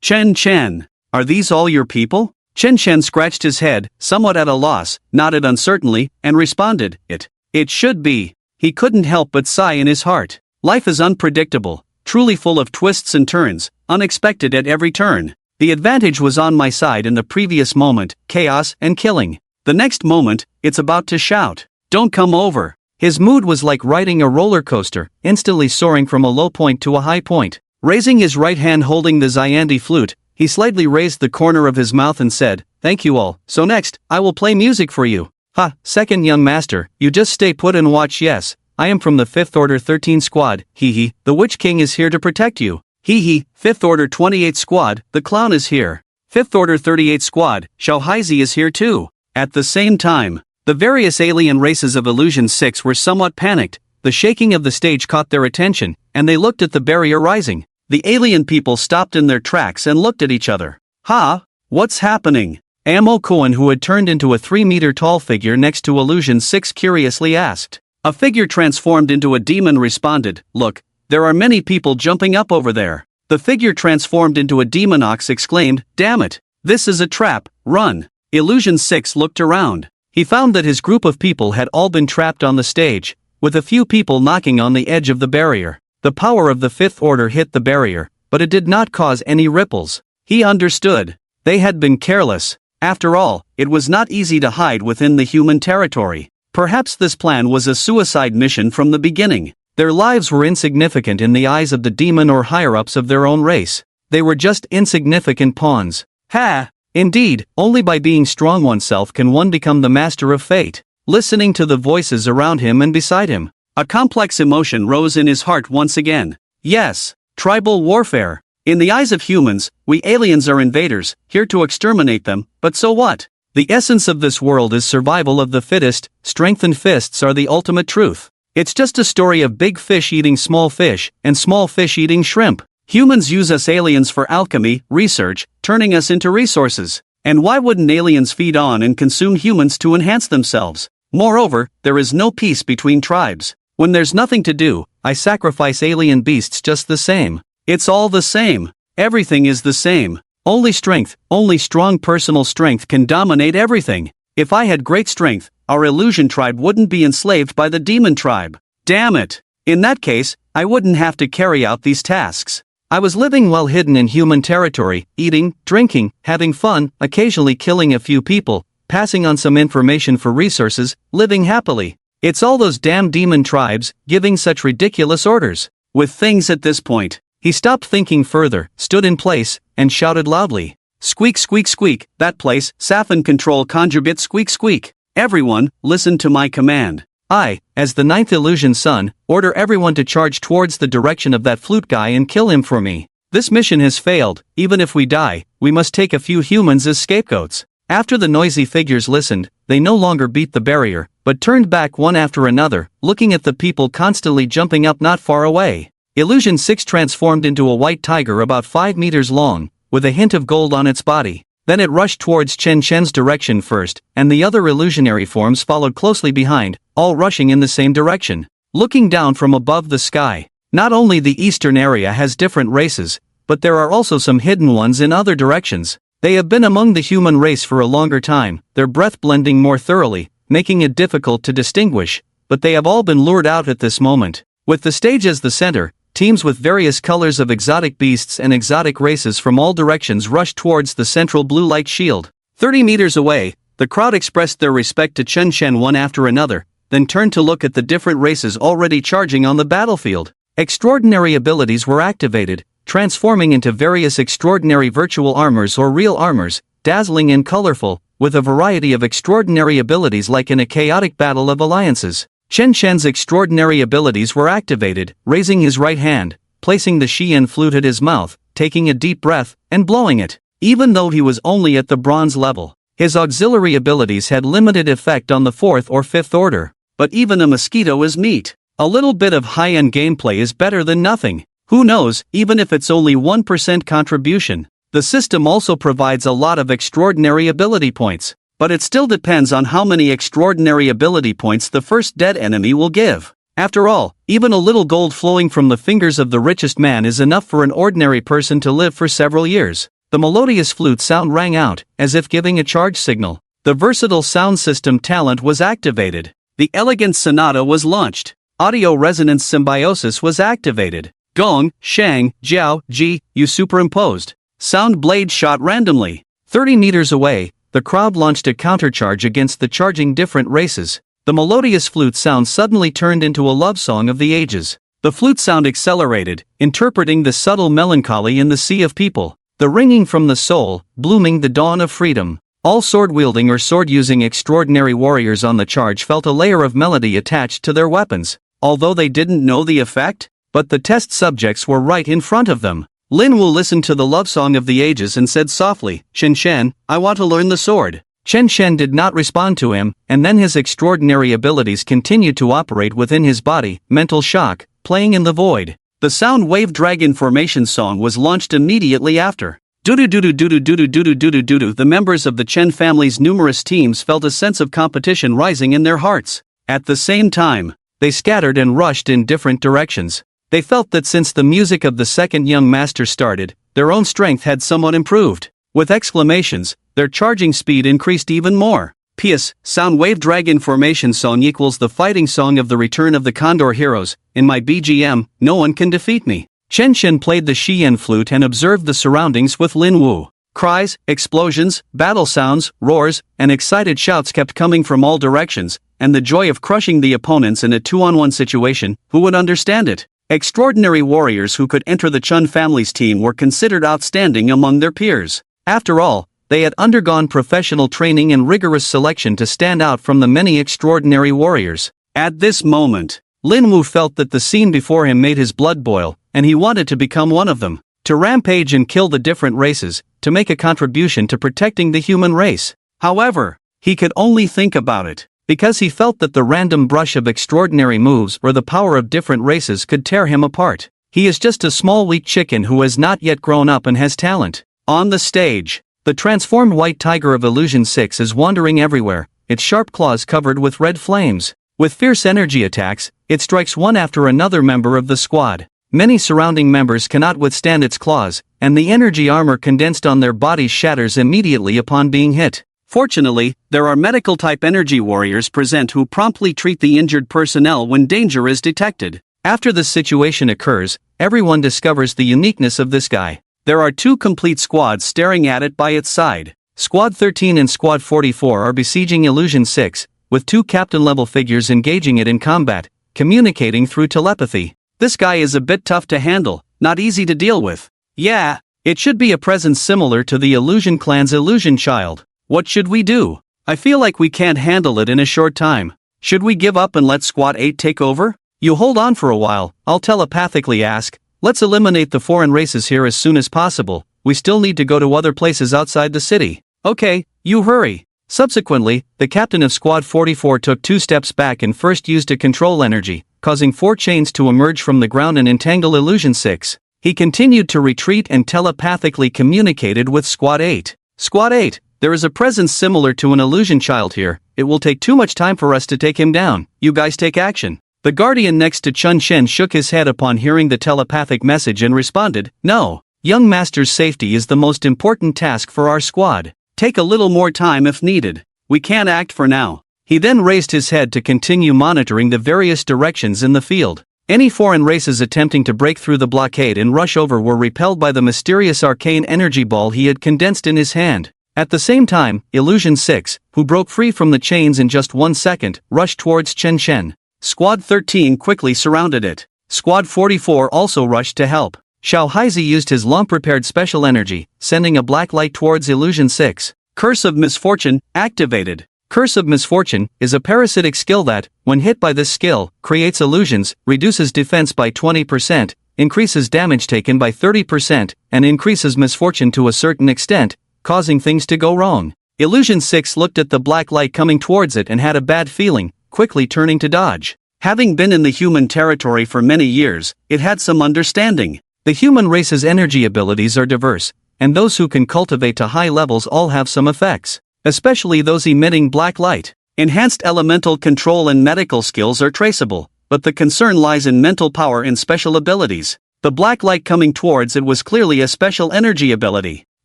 Chen Chen, are these all your people? Chen Chen scratched his head, somewhat at a loss, nodded uncertainly, and responded, It should be. He couldn't help but sigh in his heart. Life is unpredictable, truly full of twists and turns, unexpected at every turn. The advantage was on my side in the previous moment, chaos and killing. The next moment, it's about to shout, don't come over. His mood was like riding a roller coaster, instantly soaring from a low point to a high point. Raising his right hand holding the Zyandi flute, he slightly raised the corner of his mouth and said, thank you all, so next, I will play music for you. Ha, second young master, you just stay put and watch. Yes, I am from the 5th Order 13 Squad, hee, the Witch King is here to protect you. Hee, 5th Order 28 Squad, the Clown is here. 5th Order 38 Squad, Xiao Haizi is here too. At the same time, the various alien races of Illusion 6 were somewhat panicked. The shaking of the stage caught their attention, and they looked at the barrier rising. The alien people stopped in their tracks and looked at each other. Ha! What's happening? Amo Koen, who had turned into a 3-meter-tall figure next to Illusion 6, curiously asked. A figure transformed into a demon responded, look, there are many people jumping up over there. The figure transformed into a demon ox exclaimed, damn it, this is a trap, run. Illusion 6 looked around. He found that his group of people had all been trapped on the stage, with a few people knocking on the edge of the barrier. The power of the 5th Order hit the barrier, but it did not cause any ripples. He understood. They had been careless. After all, it was not easy to hide within the human territory. Perhaps this plan was a suicide mission from the beginning. Their lives were insignificant in the eyes of the demon or higher-ups of their own race. They were just insignificant pawns. Ha! Indeed, only by being strong oneself can one become the master of fate. Listening to the voices around him and beside him, a complex emotion rose in his heart once again. Yes, tribal warfare. In the eyes of humans, we aliens are invaders, here to exterminate them, but so what? The essence of this world is survival of the fittest, strengthened fists are the ultimate truth. It's just a story of big fish eating small fish, and small fish eating shrimp. Humans use us aliens for alchemy, research, turning us into resources. And why wouldn't aliens feed on and consume humans to enhance themselves? Moreover, there is no peace between tribes. When there's nothing to do, I sacrifice alien beasts just the same. It's all the same. Everything is the same. Only strength, only strong personal strength can dominate everything. If I had great strength, our illusion tribe wouldn't be enslaved by the demon tribe. Damn it! In that case, I wouldn't have to carry out these tasks. I was living well hidden in human territory, eating, drinking, having fun, occasionally killing a few people, passing on some information for resources, living happily. It's all those damn demon tribes, giving such ridiculous orders. With things at this point, he stopped thinking further, stood in place, and shouted loudly. Squeak squeak squeak, that place, Safin control conjugate squeak squeak. Everyone, listen to my command. I, as the 9th illusion son, order everyone to charge towards the direction of that flute guy and kill him for me. This mission has failed. Even if we die, we must take a few humans as scapegoats. After the noisy figures listened, they no longer beat the barrier, but turned back one after another, looking at the people constantly jumping up not far away. Illusion 6 transformed into a white tiger about 5 meters long, with a hint of gold on its body. Then it rushed towards Chen Chen's direction first, and the other illusionary forms followed closely behind, all rushing in the same direction. Looking down from above the sky, not only the eastern area has different races, but there are also some hidden ones in other directions. They have been among the human race for a longer time, their breath blending more thoroughly, making it difficult to distinguish, but they have all been lured out at this moment. With the stage as the center, teams with various colors of exotic beasts and exotic races from all directions rushed towards the central blue light shield. 30 meters away, the crowd expressed their respect to Chen Chen one after another, then turned to look at the different races already charging on the battlefield. Extraordinary abilities were activated, transforming into various extraordinary virtual armors or real armors, dazzling and colorful, with a variety of extraordinary abilities like in a chaotic battle of alliances. Chen Shen's extraordinary abilities were activated, raising his right hand, placing the Xian flute at his mouth, taking a deep breath, and blowing it. Even though he was only at the bronze level, his auxiliary abilities had limited effect on the 4th or 5th order. But even a mosquito is meat. A little bit of high-end gameplay is better than nothing. Who knows, even if it's only 1% contribution. The system also provides a lot of extraordinary ability points. But it still depends on how many extraordinary ability points the first dead enemy will give. After all, even a little gold flowing from the fingers of the richest man is enough for an ordinary person to live for several years. The melodious flute sound rang out, as if giving a charge signal. The versatile sound system talent was activated. The elegant sonata was launched. Audio resonance symbiosis was activated. Gong, Shang, Jiao, Ji, you superimposed. Sound blade shot randomly. 30 meters away, the crowd launched a countercharge against the charging different races. The melodious flute sound suddenly turned into a love song of the ages. The flute sound accelerated, interpreting the subtle melancholy in the sea of people. The ringing from the soul, blooming the dawn of freedom. All sword-wielding or sword-using extraordinary warriors on the charge felt a layer of melody attached to their weapons, although they didn't know the effect. But the test subjects were right in front of them. Lin Wu listened to the love song of the ages and said softly, Chen Shen, I want to learn the sword. Chen Shen did not respond to him, and then his extraordinary abilities continued to operate within his body, mental shock, playing in the void. The sound wave dragon formation song was launched immediately after. Doo-doo-doo-doo-doo-doo-doo-doo-doo-doo-doo. The members of the Chen family's numerous teams felt a sense of competition rising in their hearts. At the same time, they scattered and rushed in different directions. They felt that since the music of the second young master started, their own strength had somewhat improved. With exclamations, their charging speed increased even more. PS, Sound Wave Dragon Formation Song equals the fighting song of the Return of the Condor Heroes. In my BGM, no one can defeat me. Chen Shen played the Xian flute and observed the surroundings with Lin Wu. Cries, explosions, battle sounds, roars, and excited shouts kept coming from all directions, and the joy of crushing the opponents in a 2-on-1 situation, who would understand it? Extraordinary warriors who could enter the Chun family's team were considered outstanding among their peers. After all, they had undergone professional training and rigorous selection to stand out from the many extraordinary warriors. At this moment, Lin Wu felt that the scene before him made his blood boil, and he wanted to become one of them, to rampage and kill the different races, to make a contribution to protecting the human race. However, he could only think about it, because he felt that the random brush of extraordinary moves or the power of different races could tear him apart. He is just a small weak chicken who has not yet grown up and has talent. On the stage, the transformed white tiger of Illusion 6 is wandering everywhere, its sharp claws covered with red flames. With fierce energy attacks, it strikes one after another member of the squad. Many surrounding members cannot withstand its claws, and the energy armor condensed on their bodies shatters immediately upon being hit. Fortunately, there are medical-type energy warriors present who promptly treat the injured personnel when danger is detected. After this situation occurs, everyone discovers the uniqueness of this guy. There are two complete squads staring at it by its side. Squad 13 and Squad 44 are besieging Illusion 6, with two captain-level figures engaging it in combat, communicating through telepathy. This guy is a bit tough to handle, not easy to deal with. Yeah, it should be a presence similar to the Illusion Clan's Illusion Child. What should we do? I feel like we can't handle it in a short time. Should we give up and let Squad 8 take over? You hold on for a while, I'll telepathically ask. Let's eliminate the foreign races here as soon as possible. We still need to go to other places outside the city. Okay, you hurry. Subsequently, the captain of Squad 44 took 2 steps back and first used a control energy, causing 4 chains to emerge from the ground and entangle Illusion 6. He continued to retreat and telepathically communicated with Squad 8. Squad 8, there is a presence similar to an illusion child here. It will take too much time for us to take him down. You guys take action. The guardian next to Chun Shen shook his head upon hearing the telepathic message and responded, No. Young master's safety is the most important task for our squad. Take a little more time if needed. We can't act for now. He then raised his head to continue monitoring the various directions in the field. Any foreign races attempting to break through the blockade and rush over were repelled by the mysterious arcane energy ball he had condensed in his hand. At the same time, Illusion 6, who broke free from the chains in just 1 second, rushed towards Chen Shen. Squad 13 quickly surrounded it. Squad 44 also rushed to help. Xiao Haizi used his long-prepared special energy, sending a black light towards Illusion 6. Curse of Misfortune, activated. Curse of Misfortune is a parasitic skill that, when hit by this skill, creates illusions, reduces defense by 20%, increases damage taken by 30%, and increases misfortune to a certain extent, causing things to go wrong. Illusion 6 looked at the black light coming towards it and had a bad feeling, quickly turning to dodge. Having been in the human territory for many years, it had some understanding. The human race's energy abilities are diverse, and those who can cultivate to high levels all have some effects, especially those emitting black light. Enhanced elemental control and medical skills are traceable, but the concern lies in mental power and special abilities. The black light coming towards it was clearly a special energy ability.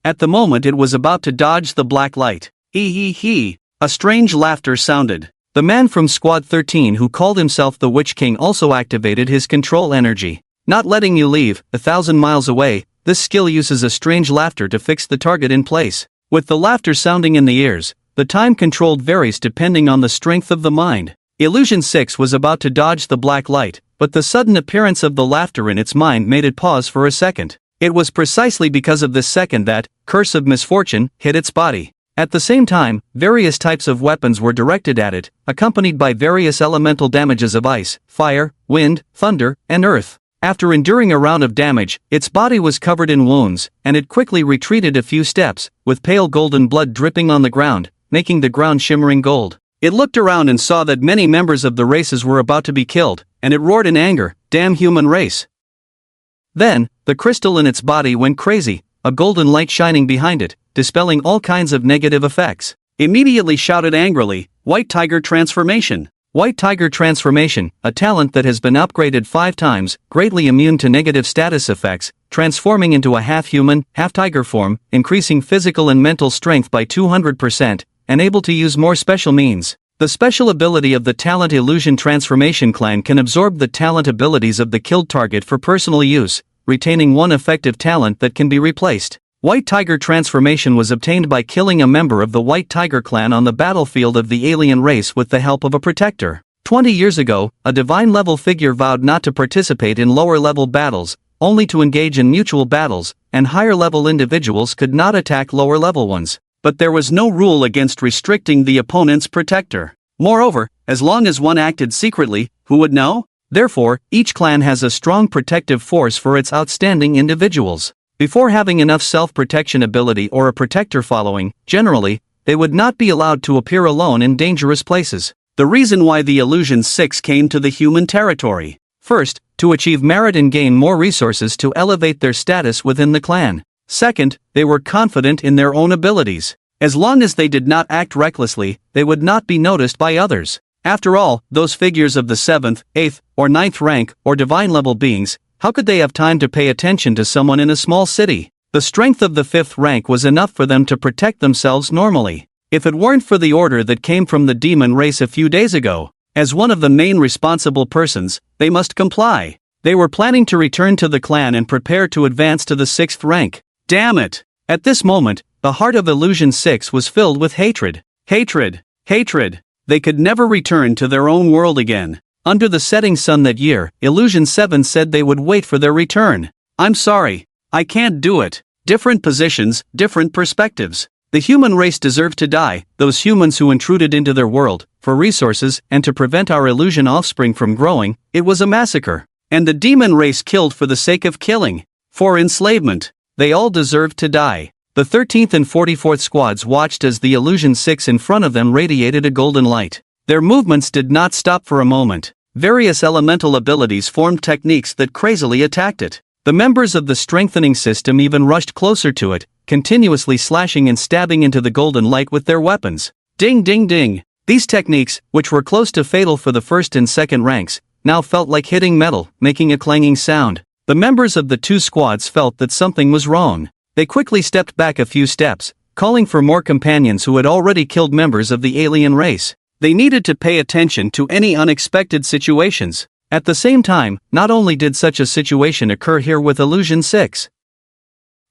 At the moment it was about to dodge the black light. Hee. A strange laughter sounded. The man from Squad 13 who called himself the Witch King also activated his control energy. Not letting you leave, 1,000 miles away, this skill uses a strange laughter to fix the target in place. With the laughter sounding in the ears, the time controlled varies depending on the strength of the mind. Illusion 6 was about to dodge the black light, but the sudden appearance of the laughter in its mind made it pause for a second. It was precisely because of this second that, Curse of Misfortune, hit its body. At the same time, various types of weapons were directed at it, accompanied by various elemental damages of ice, fire, wind, thunder, and earth. After enduring a round of damage, its body was covered in wounds, and it quickly retreated a few steps, with pale golden blood dripping on the ground, making the ground shimmering gold. It looked around and saw that many members of the races were about to be killed, and it roared in anger, "Damn human race!" Then, the crystal in its body went crazy, a golden light shining behind it, dispelling all kinds of negative effects. Immediately shouted angrily, "White Tiger Transformation!" White Tiger Transformation, a talent that has been upgraded 5 times, greatly immune to negative status effects, transforming into a half-human, half-tiger form, increasing physical and mental strength by 200%, and able to use more special means. The special ability of the Talent Illusion Transformation clan can absorb the talent abilities of the killed target for personal use, retaining one effective talent that can be replaced. White Tiger Transformation was obtained by killing a member of the White Tiger clan on the battlefield of the alien race with the help of a protector. 20 years ago, a divine-level figure vowed not to participate in lower-level battles, only to engage in mutual battles, and higher-level individuals could not attack lower-level ones. But there was no rule against restricting the opponent's protector. Moreover, as long as one acted secretly, who would know? Therefore, each clan has a strong protective force for its outstanding individuals. Before having enough self-protection ability or a protector following, generally, they would not be allowed to appear alone in dangerous places. The reason why the Illusion 6 came to the human territory. First, to achieve merit and gain more resources to elevate their status within the clan. Second, they were confident in their own abilities. As long as they did not act recklessly, they would not be noticed by others. After all, those figures of the 7th, 8th, or 9th rank, or divine-level beings, how could they have time to pay attention to someone in a small city? The strength of the 5th rank was enough for them to protect themselves normally. If it weren't for the order that came from the demon race a few days ago, as one of the main responsible persons, they must comply. They were planning to return to the clan and prepare to advance to the 6th rank. Damn it! At this moment, the heart of Illusion 6 was filled with hatred. Hatred. They could never return to their own world again. Under the setting sun that year, Illusion 7 said they would wait for their return. "I'm sorry. I can't do it. Different positions, different perspectives. The human race deserved to die, those humans who intruded into their world, for resources and to prevent our illusion offspring from growing. It was a massacre. And the demon race killed for the sake of killing. For enslavement. They all deserved to die." The 13th and 44th squads watched as the Illusion 6 in front of them radiated a golden light. Their movements did not stop for a moment. Various elemental abilities formed techniques that crazily attacked it. The members of the strengthening system even rushed closer to it, continuously slashing and stabbing into the golden light with their weapons. Ding ding ding. These techniques, which were close to fatal for the 1st and 2nd ranks, now felt like hitting metal, making a clanging sound. The members of the 2 squads felt that something was wrong. They quickly stepped back a few steps, calling for more companions who had already killed members of the alien race. They needed to pay attention to any unexpected situations. At the same time, not only did such a situation occur here with Illusion 6,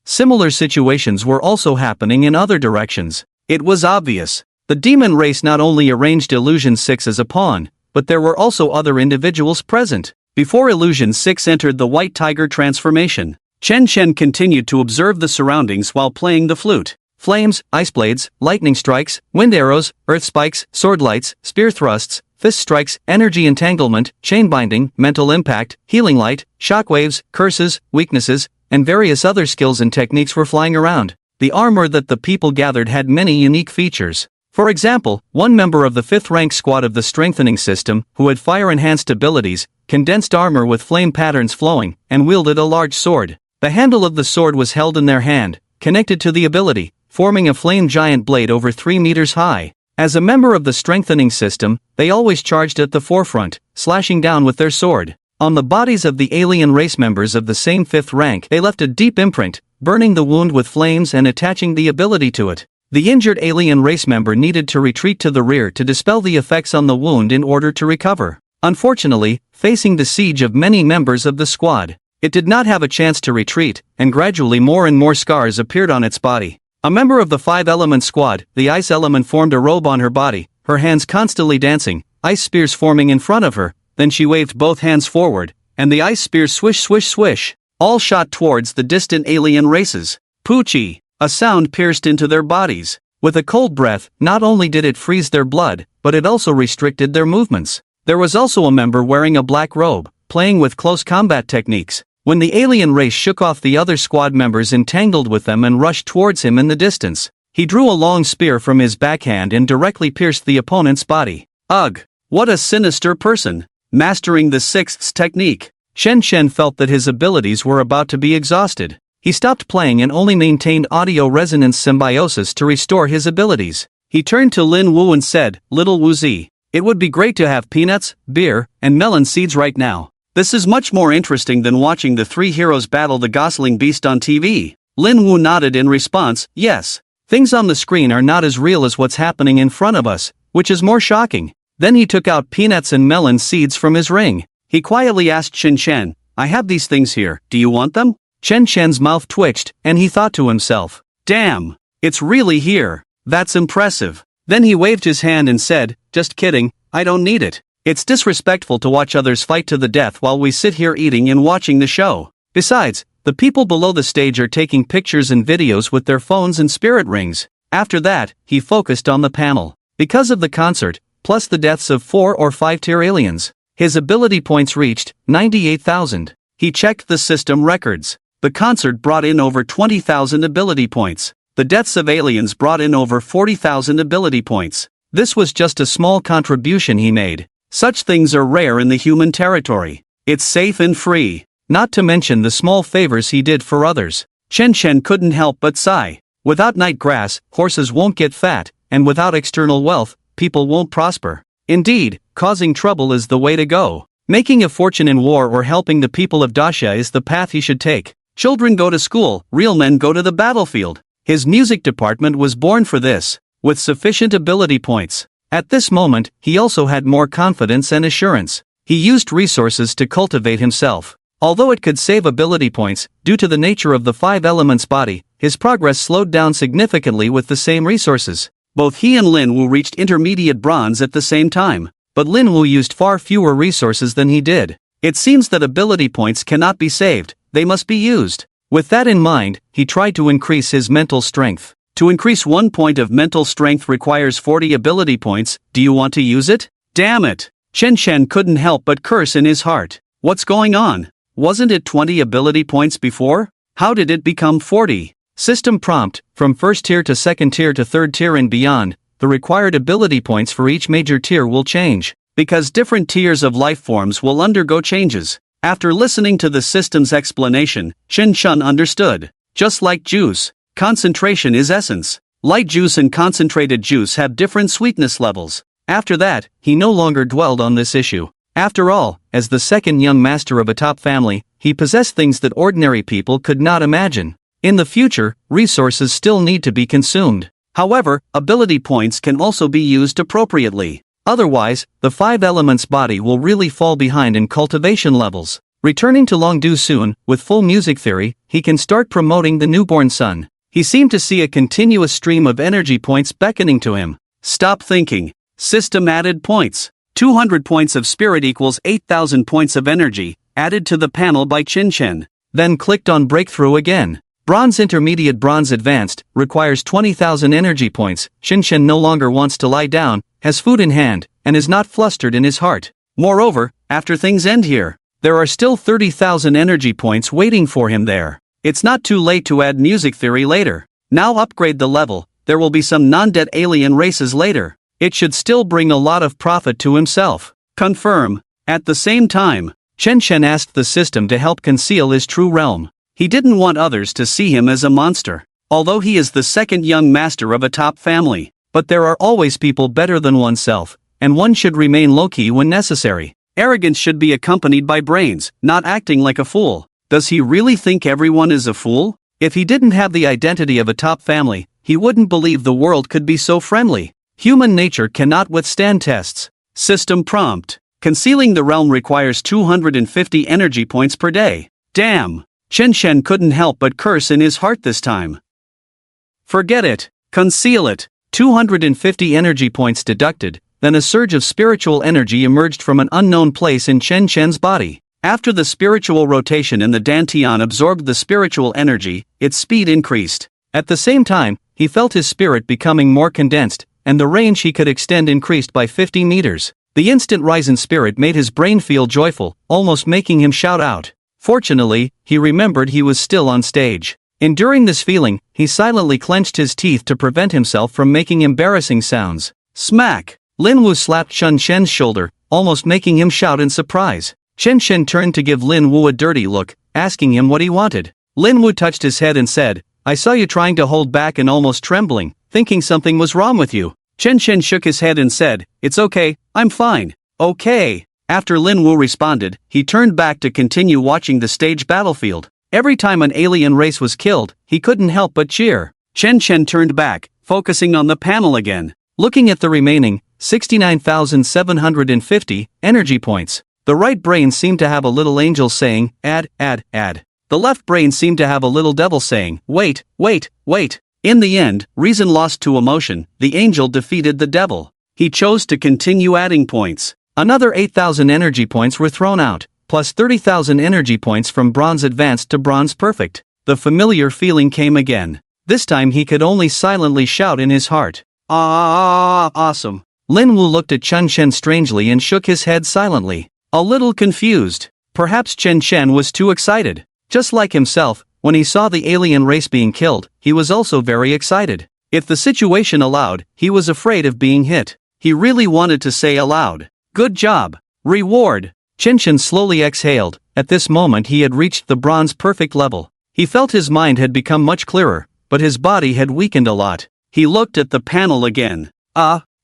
similar situations were also happening in other directions. It was obvious. The demon race not only arranged Illusion 6 as a pawn, but there were also other individuals present. before Illusion 6 entered the White Tiger transformation. Chen Chen continued to observe the surroundings while playing the flute. Flames, ice blades, lightning strikes, wind arrows, earth spikes, sword lights, spear thrusts, fist strikes, energy entanglement, chain binding, mental impact, healing light, shockwaves, curses, weaknesses, and various other skills and techniques were flying around. The armor that the people gathered had many unique features. For example, one member of the 5th rank squad of the strengthening system, who had fire-enhanced abilities, condensed armor with flame patterns flowing, and wielded a large sword. The handle of the sword was held in their hand, connected to the ability, forming a flame giant blade over 3 meters high. As a member of the strengthening system, they always charged at the forefront, slashing down with their sword. On the bodies of the alien race members of the same 5th rank, they left a deep imprint, burning the wound with flames and attaching the ability to it. The injured alien race member needed to retreat to the rear to dispel the effects on the wound in order to recover. Unfortunately, facing the siege of many members of the squad, it did not have a chance to retreat, and gradually more and more scars appeared on its body. A member of the 5-element squad, the ice element formed a robe on her body, her hands constantly dancing, ice spears forming in front of her, then she waved both hands forward, and the ice spears swish swish swish, all shot towards the distant alien races. Poochie! A sound pierced into their bodies. With a cold breath, not only did it freeze their blood, but it also restricted their movements. There was also a member wearing a black robe, playing with close combat techniques. When the alien race shook off the other squad members entangled with them and rushed towards him in the distance, he drew a long spear from his backhand and directly pierced the opponent's body. Ugh! What a sinister person! Mastering the 6th technique, Chen Chen felt that his abilities were about to be exhausted. He stopped playing and only maintained audio resonance symbiosis to restore his abilities. He turned to Lin Wu and said, "Little Wu Zi, it would be great to have peanuts, beer, and melon seeds right now. This is much more interesting than watching the 3 heroes battle the Gosling beast on TV." Lin Wu nodded in response, "Yes. Things on the screen are not as real as what's happening in front of us, which is more shocking." Then he took out peanuts and melon seeds from his ring. He quietly asked Chen Chen, "I have these things here, do you want them?" Chen Chen's mouth twitched, and he thought to himself, "Damn, it's really here. That's impressive." Then he waved his hand and said, "Just kidding, I don't need it. It's disrespectful to watch others fight to the death while we sit here eating and watching the show. Besides, the people below the stage are taking pictures and videos with their phones and spirit rings." After that, he focused on the panel. Because of the concert, plus the deaths of 4 or 5-tier aliens, his ability points reached 98,000. He checked the system records. The concert brought in over 20,000 ability points. The deaths of aliens brought in over 40,000 ability points. This was just a small contribution he made. Such things are rare in the human territory. It's safe and free. Not to mention the small favors he did for others. Chen Chen couldn't help but sigh. Without night grass, horses won't get fat, and without external wealth, people won't prosper. Indeed, causing trouble is the way to go. Making a fortune in war or helping the people of Dacia is the path he should take. Children go to school, real men go to the battlefield. His music department was born for this, with sufficient ability points. At this moment, he also had more confidence and assurance. He used resources to cultivate himself. Although it could save ability points, due to the nature of the 5 elements body, his progress slowed down significantly with the same resources. Both he and Lin Wu reached intermediate bronze at the same time, but Lin Wu used far fewer resources than he did. It seems that ability points cannot be saved, they must be used. With that in mind, he tried to increase his mental strength. To increase 1 point of mental strength requires 40 ability points. Do you want to use it? Damn it! Chen Chen couldn't help but curse in his heart. What's going on? Wasn't it 20 ability points before? How did it become 40? System prompt: from 1st tier to 2nd tier to 3rd tier and beyond, the required ability points for each major tier will change, because different tiers of life forms will undergo changes. After listening to the system's explanation, Chen Chen understood. Just like juice, concentration is essence. Light juice and concentrated juice have different sweetness levels. After that, he no longer dwelled on this issue. After all, as the second young master of a top family, he possessed things that ordinary people could not imagine. In the future, resources still need to be consumed. However, ability points can also be used appropriately. Otherwise, the 5 elements body will really fall behind in cultivation levels. Returning to Longdu soon, with full music theory, he can start promoting the newborn son. He seemed to see a continuous stream of energy points beckoning to him. Stop thinking. System added points. 200 points of spirit equals 8,000 points of energy, added to the panel by Chen. Then clicked on breakthrough again. Bronze intermediate bronze advanced, requires 20,000 energy points. Chen no longer wants to lie down, has food in hand, and is not flustered in his heart. Moreover, after things end here, there are still 30,000 energy points waiting for him there. It's not too late to add music theory later. Now upgrade the level, there will be some non-dead alien races later. It should still bring a lot of profit to himself. Confirm. At the same time, Chen asked the system to help conceal his true realm. He didn't want others to see him as a monster. Although he is the second young master of a top family, but there are always people better than oneself, and one should remain low-key when necessary. Arrogance should be accompanied by brains, not acting like a fool. Does he really think everyone is a fool? If he didn't have the identity of a top family, he wouldn't believe the world could be so friendly. Human nature cannot withstand tests. System prompt. Concealing the realm requires 250 energy points per day. Damn! Chen couldn't help but curse in his heart this time. Forget it. Conceal it. 250 energy points deducted, then a surge of spiritual energy emerged from an unknown place in Chen's body. After the spiritual rotation in the Dantian absorbed the spiritual energy, its speed increased. At the same time, he felt his spirit becoming more condensed, and the range he could extend increased by 50 meters. The instant rise in spirit made his brain feel joyful, almost making him shout out. Fortunately, he remembered he was still on stage. Enduring this feeling, he silently clenched his teeth to prevent himself from making embarrassing sounds. Smack! Lin Wu slapped Chen's shoulder, almost making him shout in surprise. Chen turned to give Lin Wu a dirty look, asking him what he wanted. Lin Wu touched his head and said, "I saw you trying to hold back and almost trembling, thinking something was wrong with you." Chen shook his head and said, "It's okay, I'm fine." Okay. After Lin Wu responded, he turned back to continue watching the stage battlefield. Every time an alien race was killed, he couldn't help but cheer. Chen turned back, focusing on the panel again. Looking at the remaining 69,750 energy points. The right brain seemed to have a little angel saying, add. The left brain seemed to have a little devil saying, wait. In the end, reason lost to emotion, the angel defeated the devil. He chose to continue adding points. Another 8,000 energy points were thrown out, plus 30,000 energy points from bronze advanced to bronze perfect. The familiar feeling came again. This time he could only silently shout in his heart. Awesome. Lin Wu looked at Chen strangely and shook his head silently. A little confused. Perhaps Chen was too excited. Just like himself, when he saw the alien race being killed, he was also very excited. If the situation allowed, he was afraid of being hit. He really wanted to say aloud, "Good job. Reward." Chen slowly exhaled. At this moment he had reached the bronze perfect level. He felt his mind had become much clearer, but his body had weakened a lot. He looked at the panel again.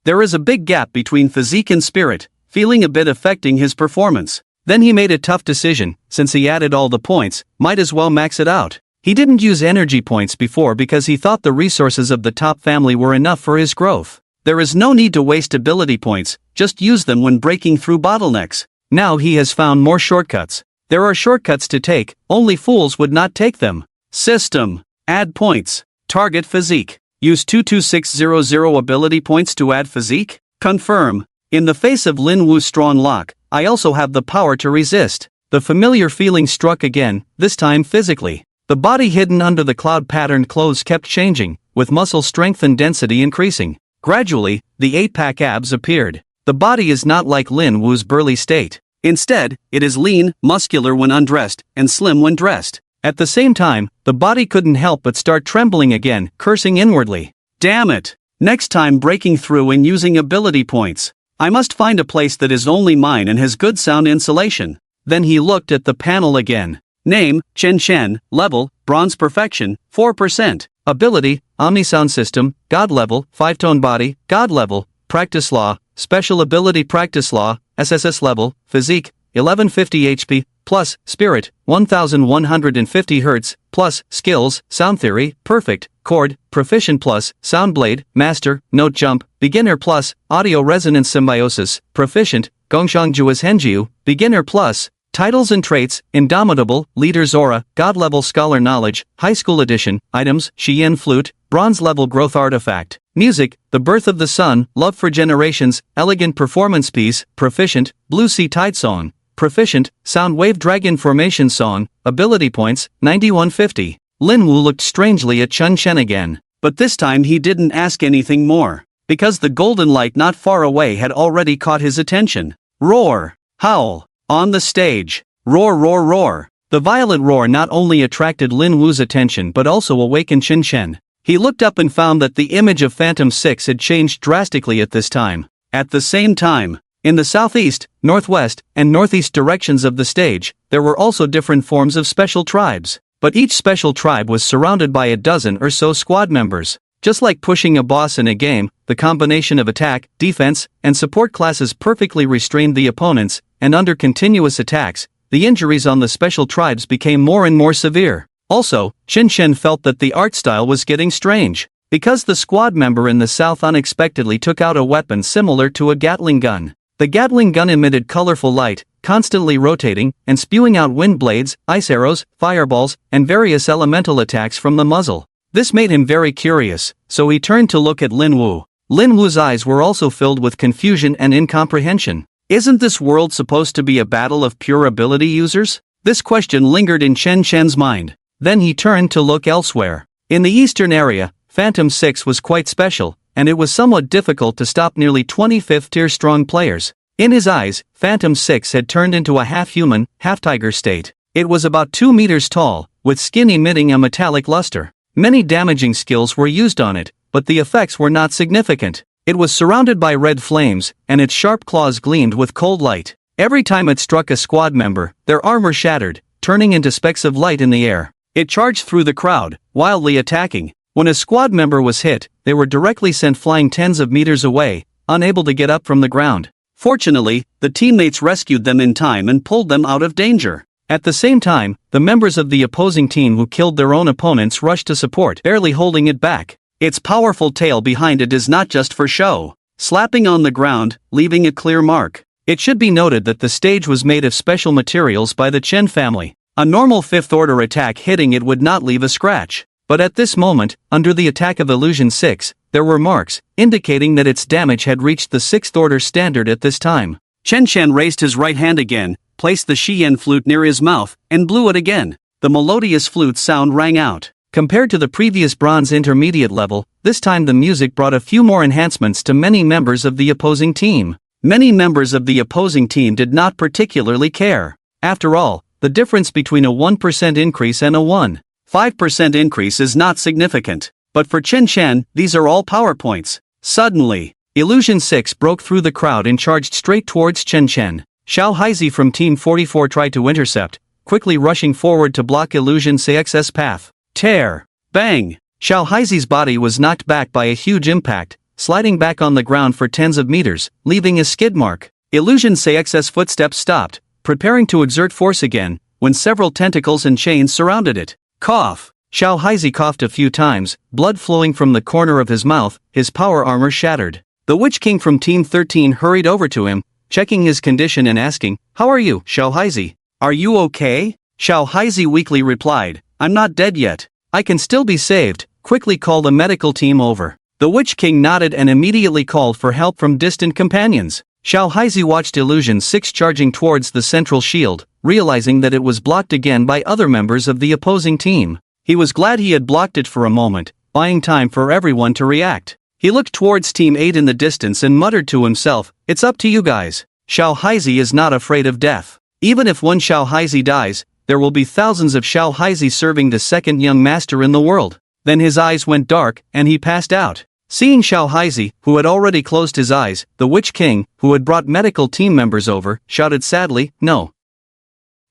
There is a big gap between physique and spirit, feeling a bit affecting his performance. Then he made a tough decision, since he added all the points, might as well max it out. He didn't use energy points before because he thought the resources of the top family were enough for his growth. There is no need to waste ability points, just use them when breaking through bottlenecks. Now he has found more shortcuts. There are shortcuts to take, only fools would not take them. System. Add points. Target physique. Use 22600 ability points to add physique? Confirm. In the face of Lin Wu's strong lock, I also have the power to resist. The familiar feeling struck again, this time physically. The body hidden under the cloud-patterned clothes kept changing, with muscle strength and density increasing. Gradually, the 8-pack abs appeared. The body is not like Lin Wu's burly state. Instead, it is lean, muscular when undressed, and slim when dressed. At the same time, the body couldn't help but start trembling again, cursing inwardly. Damn it! Next time breaking through and using ability points. I must find a place that is only mine and has good sound insulation. Then he looked at the panel again. Name, Chen. Level, Bronze Perfection, 4%. Ability, Omnisound System, God Level, 5-tone body, God Level, Practice Law, Special Ability Practice Law, SSS-Level, Physique, 1150 HP, plus Spirit, 1150 Hz, plus Skills, Sound Theory, Perfect, Chord, Proficient plus, Sound Blade, Master, Note Jump, Beginner plus, Audio Resonance Symbiosis, Proficient, Gongshangjuas Henjiu, Beginner plus, Titles and traits: Indomitable, Leader's Aura, God-level Scholar Knowledge, High School Edition. Items: Xian Flute, Bronze-level Growth Artifact. Music: The Birth of the Sun, Love for Generations, Elegant Performance Piece. Proficient: Blue Sea Tide Song. Proficient: Sound Wave Dragon Formation Song. Ability points: 9150. Linwoo looked strangely at Chun Chen again, but this time he didn't ask anything more, because the golden light not far away had already caught his attention. Roar! Howl! On the stage. Roar, roar, roar. The violet roar not only attracted Lin Wu's attention but also awakened Qin Shen. He looked up and found that the image of Phantom 6 had changed drastically at this time. At the same time, in the southeast, northwest, and northeast directions of the stage, there were also different forms of special tribes, but each special tribe was surrounded by a dozen or so squad members. Just like pushing a boss in a game, the combination of attack, defense, and support classes perfectly restrained the opponents, and under continuous attacks, the injuries on the special tribes became more and more severe. Also, Qin Shen felt that the art style was getting strange, because the squad member in the south unexpectedly took out a weapon similar to a Gatling gun. The Gatling gun emitted colorful light, constantly rotating, and spewing out wind blades, ice arrows, fireballs, and various elemental attacks from the muzzle. This made him very curious, so he turned to look at Lin Wu. Lin Wu's eyes were also filled with confusion and incomprehension. Isn't this world supposed to be a battle of pure ability users? This question lingered in Chen Chen's mind. Then he turned to look elsewhere. In the eastern area, Phantom 6 was quite special, and it was somewhat difficult to stop nearly 25th tier strong players. In his eyes, Phantom 6 had turned into a half-human, half-tiger state. It was about 2 meters tall, with skin emitting a metallic luster. Many damaging skills were used on it, but the effects were not significant. It was surrounded by red flames, and its sharp claws gleamed with cold light. Every time it struck a squad member, their armor shattered, turning into specks of light in the air. It charged through the crowd, wildly attacking. When a squad member was hit, they were directly sent flying tens of meters away, unable to get up from the ground. Fortunately, the teammates rescued them in time and pulled them out of danger. At the same time, the members of the opposing team who killed their own opponents rushed to support, barely holding it back. Its powerful tail behind it is not just for show, slapping on the ground, leaving a clear mark. It should be noted that the stage was made of special materials by the Chen family. A normal 5th order attack hitting it would not leave a scratch. But at this moment, under the attack of Illusion 6, there were marks, indicating that its damage had reached the 6th order standard at this time. Chen Chen raised his right hand again, placed the Xian flute near his mouth, and blew it again. The melodious flute sound rang out. Compared to the previous bronze intermediate level, this time the music brought a few more enhancements to many members of the opposing team. Many members of the opposing team did not particularly care. After all, the difference between a 1% increase and a 1.5% increase is not significant. But for Chen Chen, these are all power points. Suddenly, Illusion 6 broke through the crowd and charged straight towards Chen Chen. Xiao Haizi from Team 44 tried to intercept, quickly rushing forward to block Illusion 6's path. Tear! Bang! Xiao Haizi's body was knocked back by a huge impact, sliding back on the ground for tens of meters, leaving a skid mark. Illusion 6's footsteps stopped, preparing to exert force again, when several tentacles and chains surrounded it. Cough! Xiao Haizi coughed a few times, blood flowing from the corner of his mouth, his power armor shattered. The Witch King from Team 13 hurried over to him, checking his condition and asking, "How are you, Xiao Haizi? Are you okay?" Xiao Haizi weakly replied, "I'm not dead yet. I can still be saved. Quickly call the medical team over." The Witch King nodded and immediately called for help from distant companions. Xiao Haizi watched Illusion 6 charging towards the central shield, realizing that it was blocked again by other members of the opposing team. He was glad he had blocked it for a moment, buying time for everyone to react. He looked towards Team 8 in the distance and muttered to himself, "It's up to you guys." Xiao Haizi is not afraid of death. Even if one Xiao Haizi dies, there will be thousands of Xiao Haizi serving the second young master in the world. Then his eyes went dark, and he passed out. Seeing Xiao Haizi, who had already closed his eyes, the Witch King, who had brought medical team members over, shouted sadly, "No."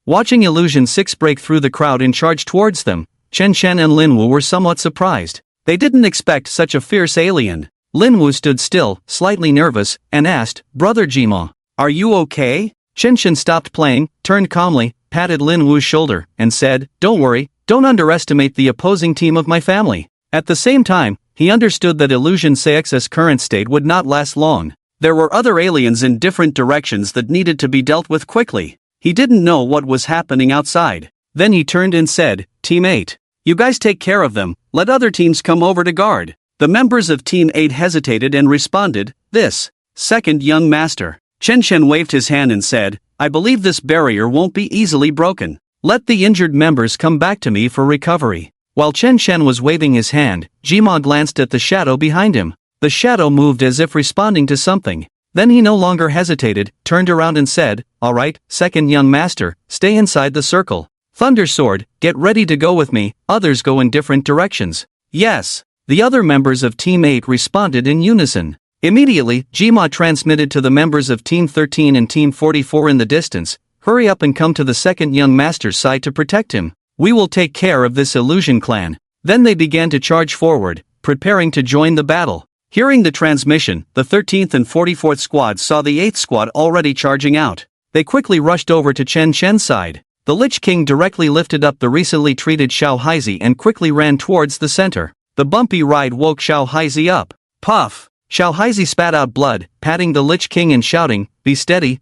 Watching Illusion 6 break through the crowd and charge towards them, Chen Chen and Linwu were somewhat surprised. They didn't expect such a fierce alien. Linwu stood still, slightly nervous, and asked, "Brother Jima, are you okay?" Chen Chen stopped playing, turned calmly, patted Linwu's shoulder, and said, "Don't worry, don't underestimate the opposing team of my family." At the same time, he understood that Illusion 6's current state would not last long. There were other aliens in different directions that needed to be dealt with quickly. He didn't know what was happening outside. Then he turned and said, "Team 8. You guys take care of them, let other teams come over to guard." The members of Team 8 hesitated and responded, "This second young master." Chen Chen waved his hand and said, "I believe this barrier won't be easily broken. Let the injured members come back to me for recovery." While Chen Chen was waving his hand, Jima glanced at the shadow behind him. The shadow moved as if responding to something. Then he no longer hesitated, turned around and said, "All right, second young master, stay inside the circle. Thunder Sword, get ready to go with me, others go in different directions." "Yes." The other members of Team 8 responded in unison. Immediately, Jima transmitted to the members of Team 13 and Team 44 in the distance, "Hurry up and come to the second young master's side to protect him. We will take care of this illusion clan." Then they began to charge forward, preparing to join the battle. Hearing the transmission, the 13th and 44th squads saw the 8th squad already charging out. They quickly rushed over to Chen Chen's side. The Lich King directly lifted up the recently treated Xiao Haizi and quickly ran towards the center. The bumpy ride woke Xiao Haizi up. Puff! Xiao Haizi spat out blood, patting the Lich King and shouting, be steady,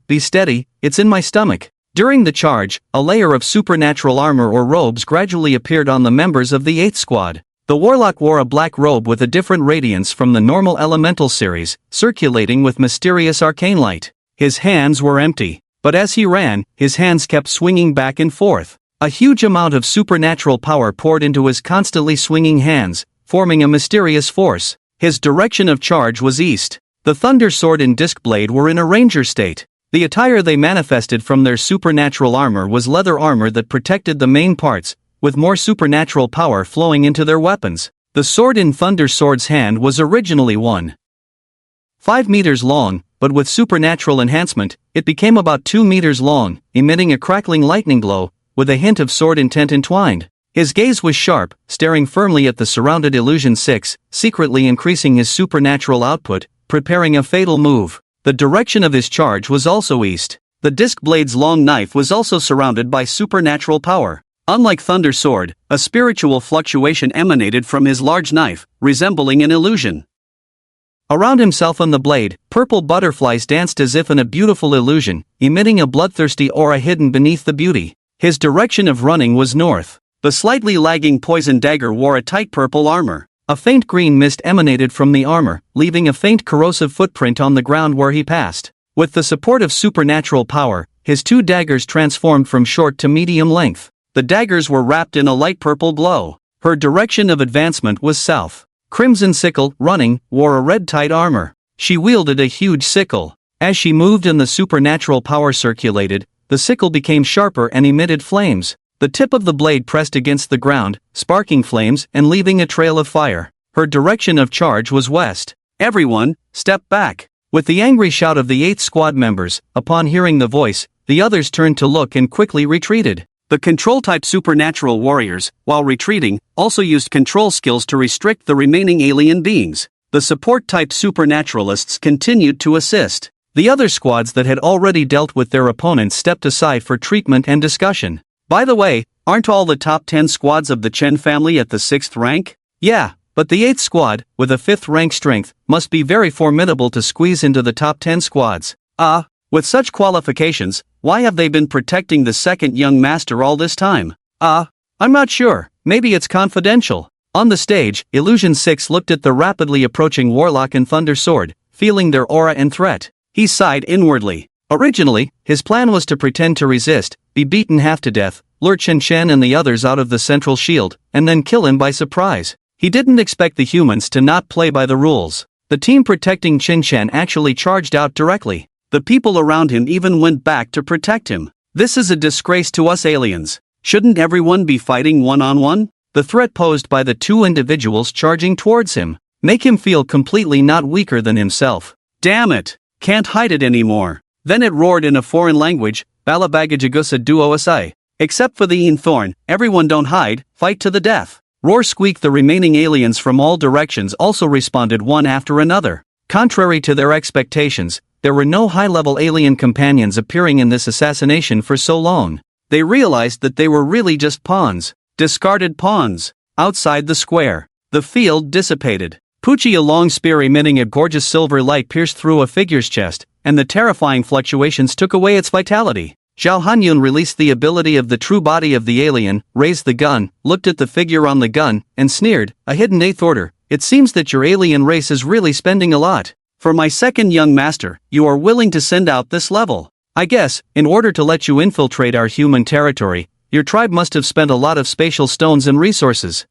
it's in my stomach." During the charge, a layer of supernatural armor or robes gradually appeared on the members of the 8th squad. The warlock wore a black robe with a different radiance from the normal elemental series, circulating with mysterious arcane light. His hands were empty, but as he ran, his hands kept swinging back and forth. A huge amount of supernatural power poured into his constantly swinging hands, forming a mysterious force. His direction of charge was east. The Thunder Sword and Disc Blade were in a ranger state. The attire they manifested from their supernatural armor was leather armor that protected the main parts, with more supernatural power flowing into their weapons. The sword in Thunder Sword's hand was originally 1.5 meters long, but with supernatural enhancement, it became about 2 meters long, emitting a crackling lightning glow, with a hint of sword intent entwined. His gaze was sharp, staring firmly at the surrounded Illusion 6, secretly increasing his supernatural output, preparing a fatal move. The direction of his charge was also east. The Disc Blade's long knife was also surrounded by supernatural power. Unlike Thunder Sword, a spiritual fluctuation emanated from his large knife, resembling an illusion. Around himself on the blade, purple butterflies danced as if in a beautiful illusion, emitting a bloodthirsty aura hidden beneath the beauty. His direction of running was north. The slightly lagging poison dagger wore a tight purple armor. A faint green mist emanated from the armor, leaving a faint corrosive footprint on the ground where he passed. With the support of supernatural power, his 2 daggers transformed from short to medium length. The daggers were wrapped in a light purple glow. Her direction of advancement was south. Crimson Sickle, running, wore a red tight armor. She wielded a huge sickle. As she moved and the supernatural power circulated, the sickle became sharper and emitted flames. The tip of the blade pressed against the ground, sparking flames and leaving a trail of fire. Her direction of charge was west. "Everyone, step back!" With the angry shout of the 8th squad members, upon hearing the voice, the others turned to look and quickly retreated. The control-type supernatural warriors, while retreating, also used control skills to restrict the remaining alien beings. The support-type supernaturalists continued to assist. The other squads that had already dealt with their opponents stepped aside for treatment and discussion. By the way, aren't all the top 10 squads of the Chen family at the 6th rank? Yeah, but the 8th squad, with a 5th rank strength, must be very formidable to squeeze into the top 10 squads. With such qualifications, why have they been protecting the second young master all this time? I'm not sure, maybe it's confidential. On the stage, Illusion 6 looked at the rapidly approaching Warlock and Thunder Sword, feeling their aura and threat. He sighed inwardly. Originally, his plan was to pretend to resist, be beaten half to death, lure Chen Chen and the others out of the central shield, and then kill him by surprise. He didn't expect the humans to not play by the rules. The team protecting Chen Chen actually charged out directly. The people around him even went back to protect him. This is a disgrace to us aliens. Shouldn't everyone be fighting one-on-one? The threat posed by the 2 individuals charging towards him make him feel completely not weaker than himself. Damn it! Can't hide it anymore. Then it roared in a foreign language, Balabagajagusa duo asai. Except for the Thorn, everyone don't hide, fight to the death. Roar squeak. The remaining aliens from all directions also responded one after another. Contrary to their expectations, there were no high-level alien companions appearing in this assassination for so long. They realized that they were really just pawns. Discarded pawns. Outside the square, the field dissipated. Pucci, a long spear emitting a gorgeous silver light, pierced through a figure's chest, and the terrifying fluctuations took away its vitality. Zhao Hanyun released the ability of the true body of the alien, raised the gun, looked at the figure on the gun, and sneered, "A hidden 8th order, it seems that your alien race is really spending a lot. For my second young master, you are willing to send out this level. I guess, in order to let you infiltrate our human territory, your tribe must have spent a lot of spatial stones and resources."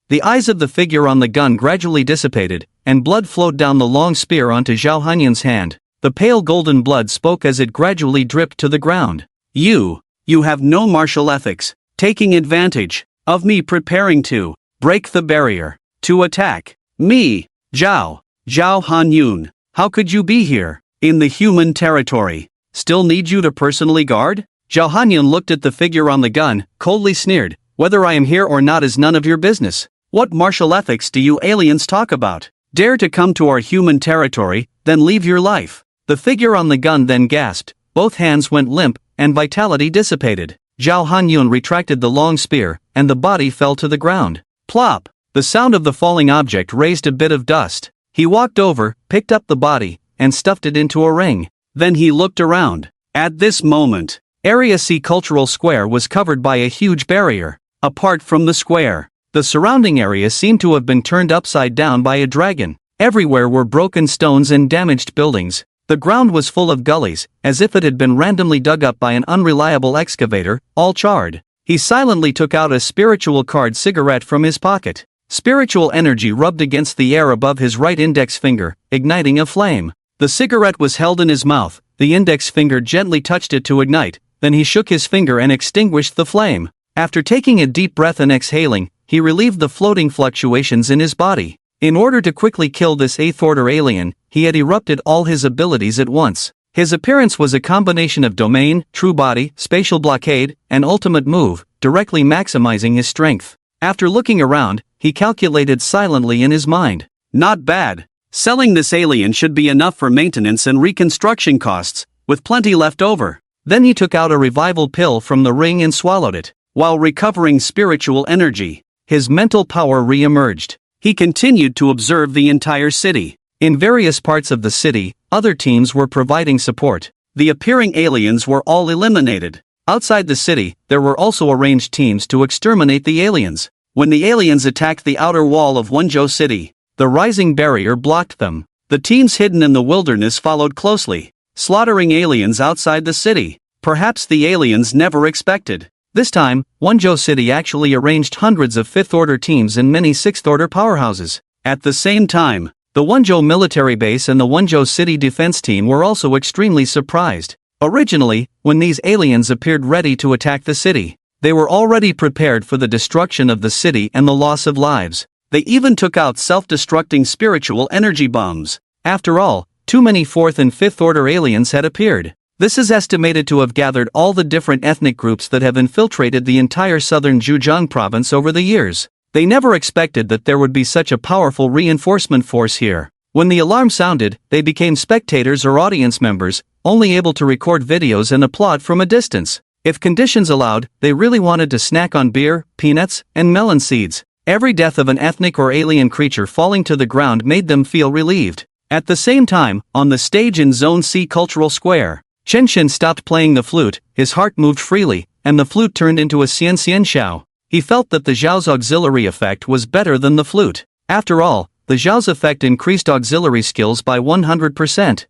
The eyes of the figure on the gun gradually dissipated, and blood flowed down the long spear onto Zhao Hanyun's hand. The pale golden blood spoke as it gradually dripped to the ground. You have no martial ethics, taking advantage of me preparing to break the barrier, to attack me, Zhao Hanyun. How could you be here, in the human territory? Still need you to personally guard? Zhao Hanyun looked at the figure on the gun, coldly sneered, "Whether I am here or not is none of your business. What martial ethics do you aliens talk about? Dare to come to our human territory, then leave your life." The figure on the gun then gasped, both hands went limp, and vitality dissipated. Zhao Hanyun retracted the long spear, and the body fell to the ground. Plop! The sound of the falling object raised a bit of dust. He walked over, picked up the body, and stuffed it into a ring. Then he looked around. At this moment, Area C Cultural Square was covered by a huge barrier. Apart from the square, the surrounding area seemed to have been turned upside down by a dragon. Everywhere were broken stones and damaged buildings. The ground was full of gullies, as if it had been randomly dug up by an unreliable excavator, all charred. He silently took out a spiritual card cigarette from his pocket. Spiritual energy rubbed against the air above his right index finger, igniting a flame. The cigarette was held in his mouth, the index finger gently touched it to ignite, then he shook his finger and extinguished the flame. After taking a deep breath and exhaling, he relieved the floating fluctuations in his body. In order to quickly kill this 8th order alien, he had erupted all his abilities at once. His appearance was a combination of domain, true body, spatial blockade, and ultimate move, directly maximizing his strength. After looking around, he calculated silently in his mind. Not bad. Selling this alien should be enough for maintenance and reconstruction costs, with plenty left over. Then he took out a revival pill from the ring and swallowed it. While recovering spiritual energy, his mental power re-emerged. He continued to observe the entire city. In various parts of the city, other teams were providing support. The appearing aliens were all eliminated. Outside the city, there were also arranged teams to exterminate the aliens. When the aliens attacked the outer wall of Wenzhou City, the rising barrier blocked them. The teams hidden in the wilderness followed closely, slaughtering aliens outside the city. Perhaps the aliens never expected. This time, Wenzhou City actually arranged hundreds of 5th order teams and many 6th order powerhouses. At the same time, the Wenzhou military base and the Wenzhou City defense team were also extremely surprised. Originally, when these aliens appeared ready to attack the city, they were already prepared for the destruction of the city and the loss of lives. They even took out self-destructing spiritual energy bombs. After all, too many 4th and 5th order aliens had appeared. This is estimated to have gathered all the different ethnic groups that have infiltrated the entire southern Zhejiang province over the years. They never expected that there would be such a powerful reinforcement force here. When the alarm sounded, they became spectators or audience members, only able to record videos and applaud from a distance. If conditions allowed, they really wanted to snack on beer, peanuts, and melon seeds. Every death of an ethnic or alien creature falling to the ground made them feel relieved. At the same time, on the stage in Zone C Cultural Square, Chen Shen stopped playing the flute, his heart moved freely, and the flute turned into a xian xian xiao. He felt that the Zhao's auxiliary effect was better than the flute. After all, the Zhao's effect increased auxiliary skills by 100%.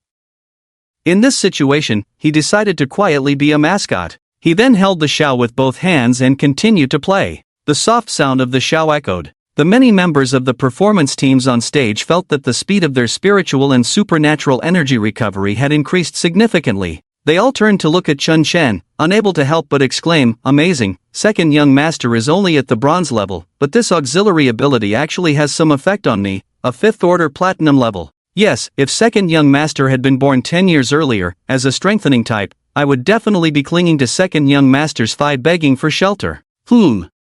In this situation, he decided to quietly be a mascot. He then held the xiao with both hands and continued to play. The soft sound of the xiao echoed. The many members of the performance teams on stage felt that the speed of their spiritual and supernatural energy recovery had increased significantly. They all turned to look at Chen Shen, unable to help but exclaim, "Amazing, second young master is only at the bronze level, but this auxiliary ability actually has some effect on me, a 5th order platinum level. Yes, if second young master had been born 10 years earlier, as a strengthening type, I would definitely be clinging to second young master's thigh begging for shelter.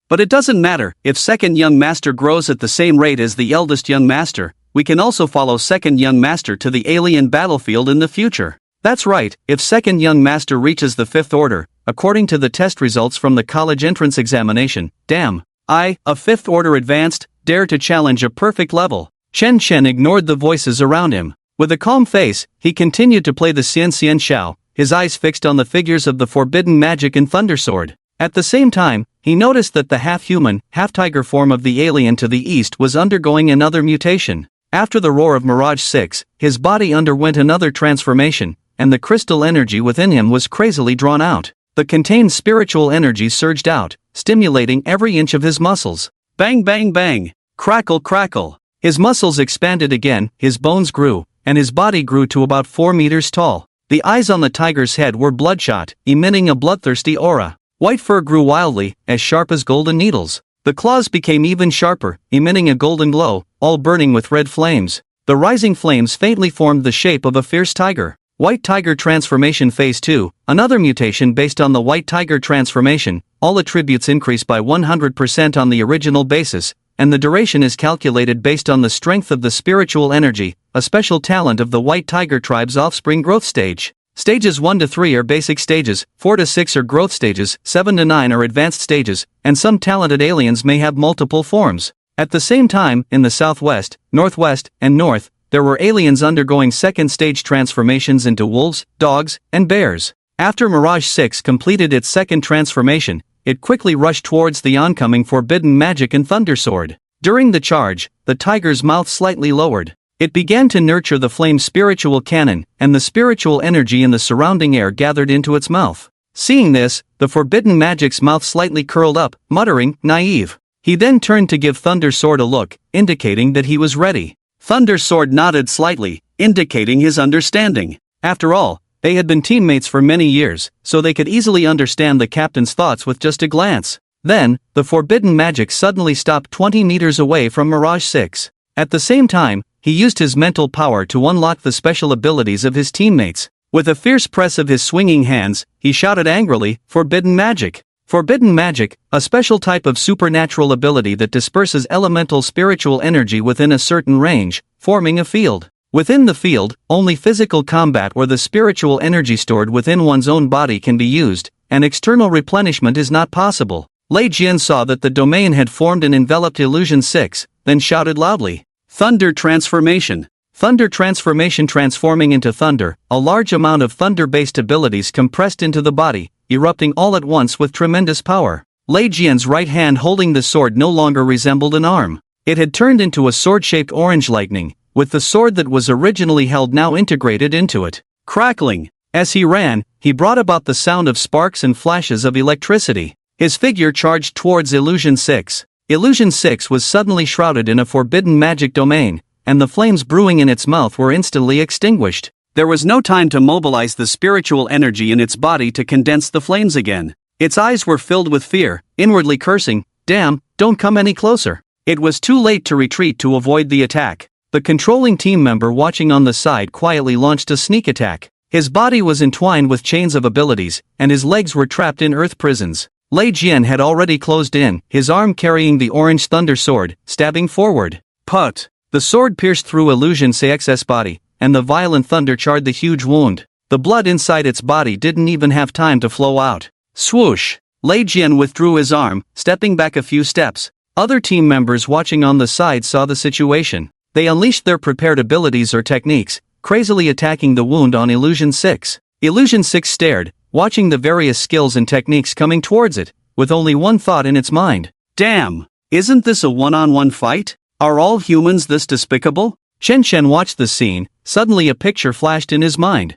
But it doesn't matter, if second young master grows at the same rate as the eldest young master, we can also follow second young master to the alien battlefield in the future. That's right, if second young master reaches the 5th order, according to the test results from the college entrance examination, damn, I, a 5th order advanced, dare to challenge a perfect level." Chen Shen ignored the voices around him. With a calm face, he continued to play the xian xian xiao, his eyes fixed on the figures of the forbidden magic and Thundersword. At the same time, he noticed that the half-human, half-tiger form of the alien to the east was undergoing another mutation. After the roar of Mirage 6, his body underwent another transformation, and the crystal energy within him was crazily drawn out. The contained spiritual energy surged out, stimulating every inch of his muscles. Bang bang bang! Crackle crackle! His muscles expanded again, his bones grew, and his body grew to about 4 meters tall. The eyes on the tiger's head were bloodshot, emitting a bloodthirsty aura. White fur grew wildly, as sharp as golden needles. The claws became even sharper, emitting a golden glow, all burning with red flames. The rising flames faintly formed the shape of a fierce tiger. White Tiger Transformation Phase 2, another mutation based on the White Tiger Transformation. All attributes increase by 100% on the original basis, and the duration is calculated based on the strength of the spiritual energy, a special talent of the White Tiger tribe's offspring growth stage. Stages 1 to 3 are basic stages, 4 to 6 are growth stages, 7 to 9 are advanced stages, and some talented aliens may have multiple forms. At the same time, in the southwest, northwest, and north, there were aliens undergoing second stage transformations into wolves, dogs, and bears. After Mirage 6 completed its second transformation, it quickly rushed towards the oncoming forbidden magic and Thundersword. During the charge, the tiger's mouth slightly lowered. It began to nurture the flame's spiritual cannon, and the spiritual energy in the surrounding air gathered into its mouth. Seeing this, the forbidden magic's mouth slightly curled up, muttering, "Naive." He then turned to give Thundersword a look, indicating that he was ready. Thundersword nodded slightly, indicating his understanding. After all, they had been teammates for many years, so they could easily understand the captain's thoughts with just a glance. Then, the forbidden magic suddenly stopped 20 meters away from Mirage 6. At the same time, he used his mental power to unlock the special abilities of his teammates. With a fierce press of his swinging hands, he shouted angrily, "Forbidden magic!" Forbidden magic, a special type of supernatural ability that disperses elemental spiritual energy within a certain range, forming a field. Within the field, only physical combat or the spiritual energy stored within one's own body can be used, and external replenishment is not possible. Lei Jian saw that the domain had formed and enveloped Illusion 6, then shouted loudly, "Thunder transformation!" Thunder transformation, transforming into thunder, a large amount of thunder-based abilities compressed into the body, erupting all at once with tremendous power. Lei Jian's right hand holding the sword no longer resembled an arm. It had turned into a sword-shaped orange lightning, with the sword that was originally held now integrated into it. Crackling! As he ran, he brought about the sound of sparks and flashes of electricity. His figure charged towards Illusion 6. Illusion 6 was suddenly shrouded in a forbidden magic domain, and the flames brewing in its mouth were instantly extinguished. There was no time to mobilize the spiritual energy in its body to condense the flames again. Its eyes were filled with fear, inwardly cursing, "Damn, don't come any closer." It was too late to retreat to avoid the attack. The controlling team member watching on the side quietly launched a sneak attack. His body was entwined with chains of abilities, and his legs were trapped in earth prisons. Lei Jian had already closed in, his arm carrying the orange thunder sword, stabbing forward. Put! The sword pierced through Illusion 6's body, and the violent thunder charred the huge wound. The blood inside its body didn't even have time to flow out. Swoosh! Lei Jian withdrew his arm, stepping back a few steps. Other team members watching on the side saw the situation. They unleashed their prepared abilities or techniques, crazily attacking the wound on Illusion 6. Illusion 6 stared, watching the various skills and techniques coming towards it, with only one thought in its mind. Damn! Isn't this a one-on-one fight? Are all humans this despicable? Chen Shen watched the scene. Suddenly a picture flashed in his mind.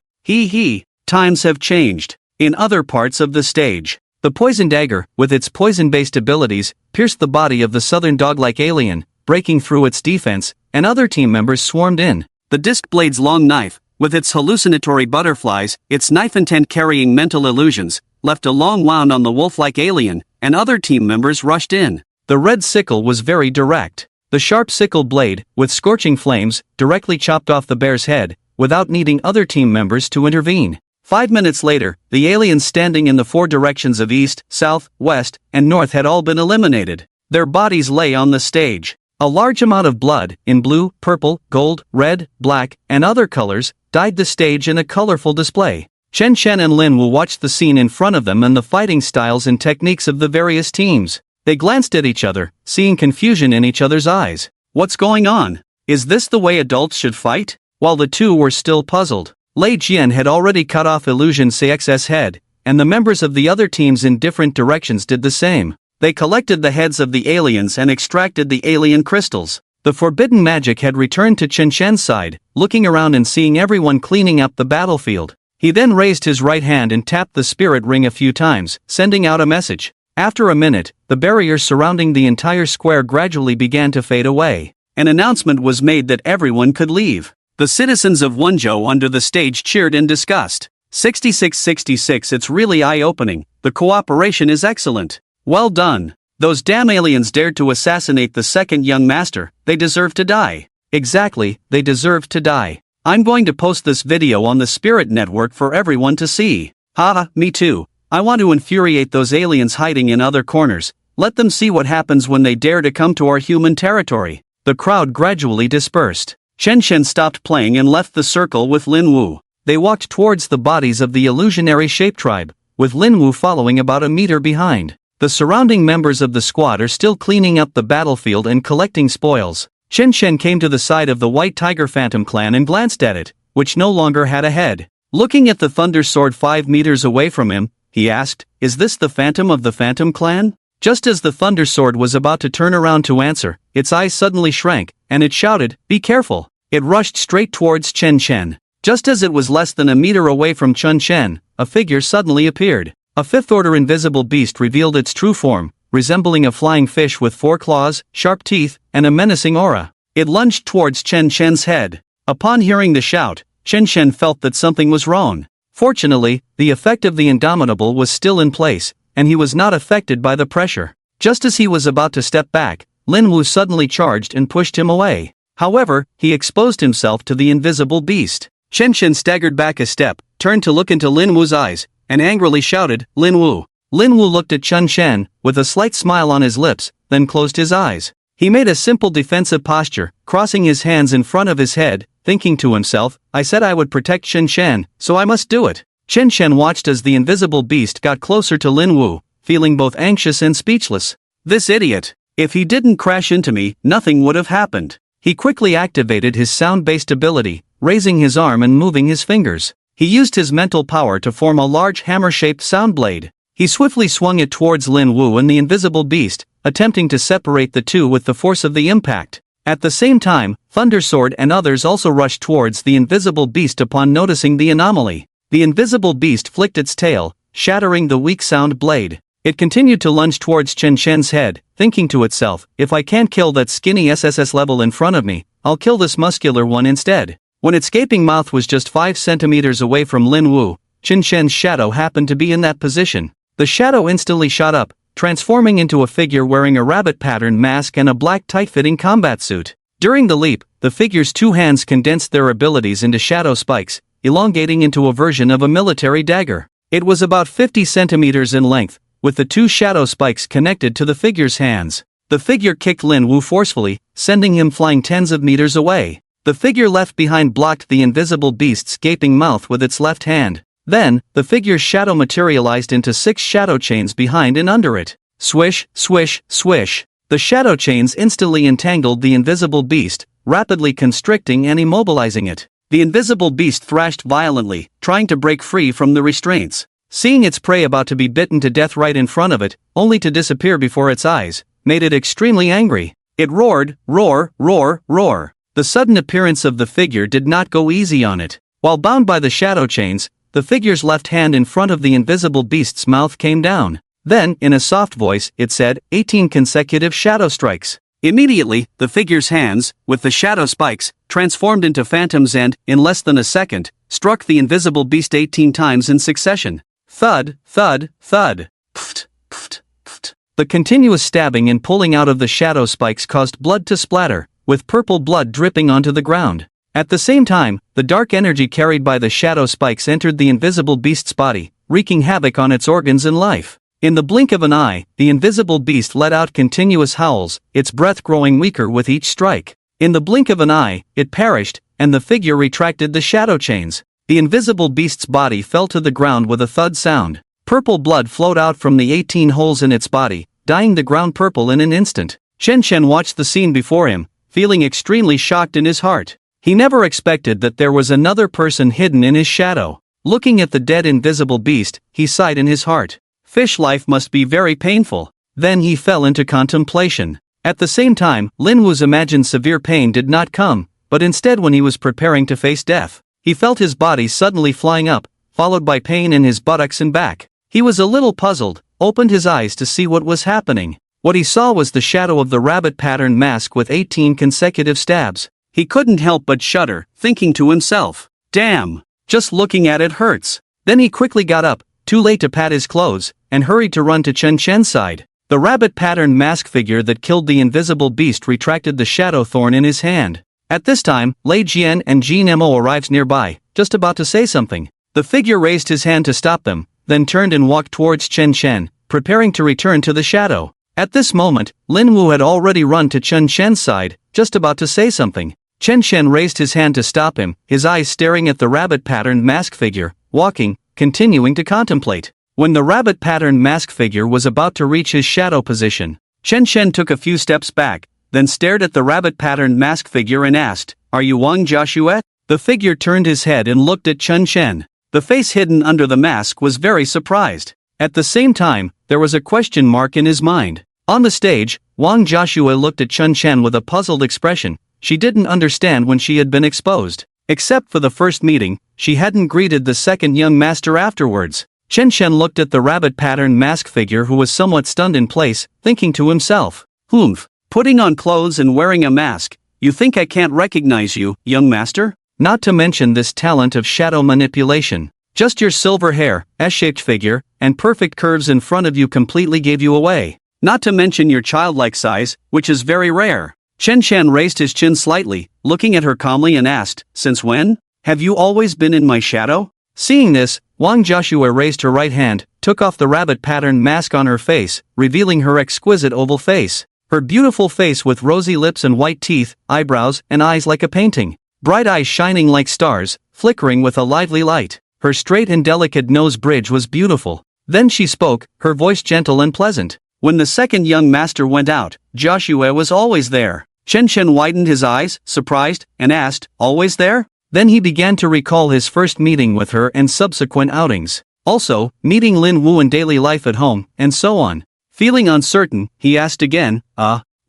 Times have changed. In other parts of the stage, the poison dagger, with its poison-based abilities, pierced the body of the southern dog-like alien, breaking through its defense, and other team members swarmed in. The disc blade's long knife, with its hallucinatory butterflies, its knife intent carrying mental illusions, left a long wound on the wolf-like alien, and other team members rushed in. The red sickle was very direct. The sharp sickle blade, with scorching flames, directly chopped off the bear's head, without needing other team members to intervene. 5 minutes later, the aliens standing in the 4 directions of east, south, west, and north had all been eliminated. Their bodies lay on the stage. A large amount of blood, in blue, purple, gold, red, black, and other colors, dyed the stage in a colorful display. Chen Shen and Lin Wu watched the scene in front of them and the fighting styles and techniques of the various teams. They glanced at each other, seeing confusion in each other's eyes. What's going on? Is this the way adults should fight? While the two were still puzzled, Lei Jian had already cut off Illusion CX's head, and the members of the other teams in different directions did the same. They collected the heads of the aliens and extracted the alien crystals. The forbidden magic had returned to Chen Shen's side, looking around and seeing everyone cleaning up the battlefield. He then raised his right hand and tapped the spirit ring a few times, sending out a message. After a minute, the barriers surrounding the entire square gradually began to fade away. An announcement was made that everyone could leave. The citizens of Wenzhou under the stage cheered in disgust. 6666. It's really eye-opening. The cooperation is excellent. Well done. Those damn aliens dared to assassinate the second young master. They deserve to die. Exactly, they deserve to die. I'm going to post this video on the Spirit Network for everyone to see. Haha, me too. I want to infuriate those aliens hiding in other corners. Let them see what happens when they dare to come to our human territory. The crowd gradually dispersed. Chen Shen stopped playing and left the circle with Lin Wu. They walked towards the bodies of the illusionary shape tribe, with Lin Wu following about a meter behind. The surrounding members of the squad are still cleaning up the battlefield and collecting spoils. Chen Shen came to the side of the White Tiger Phantom clan and glanced at it, which no longer had a head. Looking at the Thunder Sword 5 meters away from him, he asked, "Is this the Phantom of the Phantom clan?" Just as the Thunder Sword was about to turn around to answer, its eyes suddenly shrank, and it shouted, "Be careful!" It rushed straight towards Chen Shen. Just as it was less than a meter away from Chen Shen, a figure suddenly appeared. A fifth-order invisible beast revealed its true form, resembling a flying fish with 4 claws, sharp teeth, and a menacing aura. It lunged towards Chen Shen's head. Upon hearing the shout, Chen Shen felt that something was wrong. Fortunately, the effect of the Indomitable was still in place, and he was not affected by the pressure. Just as he was about to step back, Lin Wu suddenly charged and pushed him away. However, he exposed himself to the invisible beast. Chen Shen staggered back a step, turned to look into Lin Wu's eyes, and angrily shouted, "Lin Wu!" Lin Wu looked at Chen Shen, with a slight smile on his lips, then closed his eyes. He made a simple defensive posture, crossing his hands in front of his head, thinking to himself, "I said I would protect Chen Shen, so I must do it." Chen Shen watched as the invisible beast got closer to Lin Wu, feeling both anxious and speechless. This idiot! If he didn't crash into me, nothing would have happened. He quickly activated his sound-based ability, raising his arm and moving his fingers. He used his mental power to form a large hammer-shaped sound blade. He swiftly swung it towards Lin Wu and the invisible beast, attempting to separate the two with the force of the impact. At the same time, Thundersword and others also rushed towards the invisible beast upon noticing the anomaly. The invisible beast flicked its tail, shattering the weak sound blade. It continued to lunge towards Chen Shen's head, thinking to itself, "If I can't kill that skinny SSS-Level in front of me, I'll kill this muscular one instead." When its gaping mouth was just 5 centimeters away from Lin Wu, Chen Shen's shadow happened to be in that position. The shadow instantly shot up, transforming into a figure wearing a rabbit-patterned mask and a black tight-fitting combat suit. During the leap, the figure's 2 hands condensed their abilities into shadow spikes, elongating into a version of a military dagger. It was about 50 centimeters in length, with the 2 shadow spikes connected to the figure's hands. The figure kicked Lin Wu forcefully, sending him flying tens of meters away. The figure left behind blocked the invisible beast's gaping mouth with its left hand. Then, the figure's shadow materialized into 6 shadow chains behind and under it. Swish, swish, swish. The shadow chains instantly entangled the invisible beast, rapidly constricting and immobilizing it. The invisible beast thrashed violently, trying to break free from the restraints. Seeing its prey about to be bitten to death right in front of it, only to disappear before its eyes, made it extremely angry. It roared, roar, roar, roar. The sudden appearance of the figure did not go easy on it. While bound by the shadow chains, the figure's left hand in front of the invisible beast's mouth came down. Then, in a soft voice, it said, 18 consecutive shadow strikes. Immediately, the figure's hands, with the shadow spikes, transformed into phantoms and, in less than a second, struck the invisible beast 18 times in succession. Thud, thud, thud. Pft, pft, pft. The continuous stabbing and pulling out of the shadow spikes caused blood to splatter, with purple blood dripping onto the ground. At the same time, the dark energy carried by the shadow spikes entered the invisible beast's body, wreaking havoc on its organs and life. In the blink of an eye, the invisible beast let out continuous howls, its breath growing weaker with each strike. In the blink of an eye, it perished, and the figure retracted the shadow chains. The invisible beast's body fell to the ground with a thud sound. Purple blood flowed out from the 18 holes in its body, dyeing the ground purple in an instant. Chen Shen watched the scene before him, feeling extremely shocked in his heart. He never expected that there was another person hidden in his shadow. Looking at the dead invisible beast, he sighed in his heart. Fish life must be very painful. Then he fell into contemplation. At the same time, Lin Wu's imagined severe pain did not come, but instead when he was preparing to face death, he felt his body suddenly flying up, followed by pain in his buttocks and back. He was a little puzzled, opened his eyes to see what was happening. What he saw was the shadow of the rabbit-patterned mask with 18 consecutive stabs. He couldn't help but shudder, thinking to himself, "Damn, just looking at it hurts." Then he quickly got up, too late to pat his clothes, and hurried to run to Chen Chen's side. The rabbit-patterned mask figure that killed the invisible beast retracted the shadow thorn in his hand. At this time, Lei Jian and Jin Mo arrived nearby, just about to say something. The figure raised his hand to stop them, then turned and walked towards Chen Chen, preparing to return to the shadow. At this moment, Lin Wu had already run to Chen Chen's side, just about to say something. Chen Chen raised his hand to stop him, his eyes staring at the rabbit-patterned mask figure, walking, continuing to contemplate. When the rabbit-patterned mask figure was about to reach his shadow position, Chen Chen took a few steps back, then stared at the rabbit-patterned mask figure and asked, "Are you Wang Joshua?" The figure turned his head and looked at Chen Chen. The face hidden under the mask was very surprised. At the same time, there was a question mark in his mind. On the stage, Wang Joshua looked at Chen Chen with a puzzled expression. She didn't understand when she had been exposed. Except for the first meeting, she hadn't greeted the second young master afterwards. Chen Chen looked at the rabbit-patterned mask figure who was somewhat stunned in place, thinking to himself, "Humph, putting on clothes and wearing a mask, you think I can't recognize you, young master? Not to mention this talent of shadow manipulation. Just your silver hair, S-shaped figure, and perfect curves in front of you completely gave you away. Not to mention your childlike size, which is very rare." Chen Chen raised his chin slightly, looking at her calmly and asked, "Since when? Have you always been in my shadow?" Seeing this, Wang Joshua raised her right hand, took off the rabbit-patterned mask on her face, revealing her exquisite oval face. Her beautiful face with rosy lips and white teeth, eyebrows, and eyes like a painting. Bright eyes shining like stars, flickering with a lively light. Her straight and delicate nose bridge was beautiful. Then she spoke, her voice gentle and pleasant. When the second young master went out, Joshua was always there. Chen Chen widened his eyes, surprised, and asked, "Always there?" Then he began to recall his first meeting with her and subsequent outings. Also, meeting Lin Wu in daily life at home, and so on. Feeling uncertain, he asked again,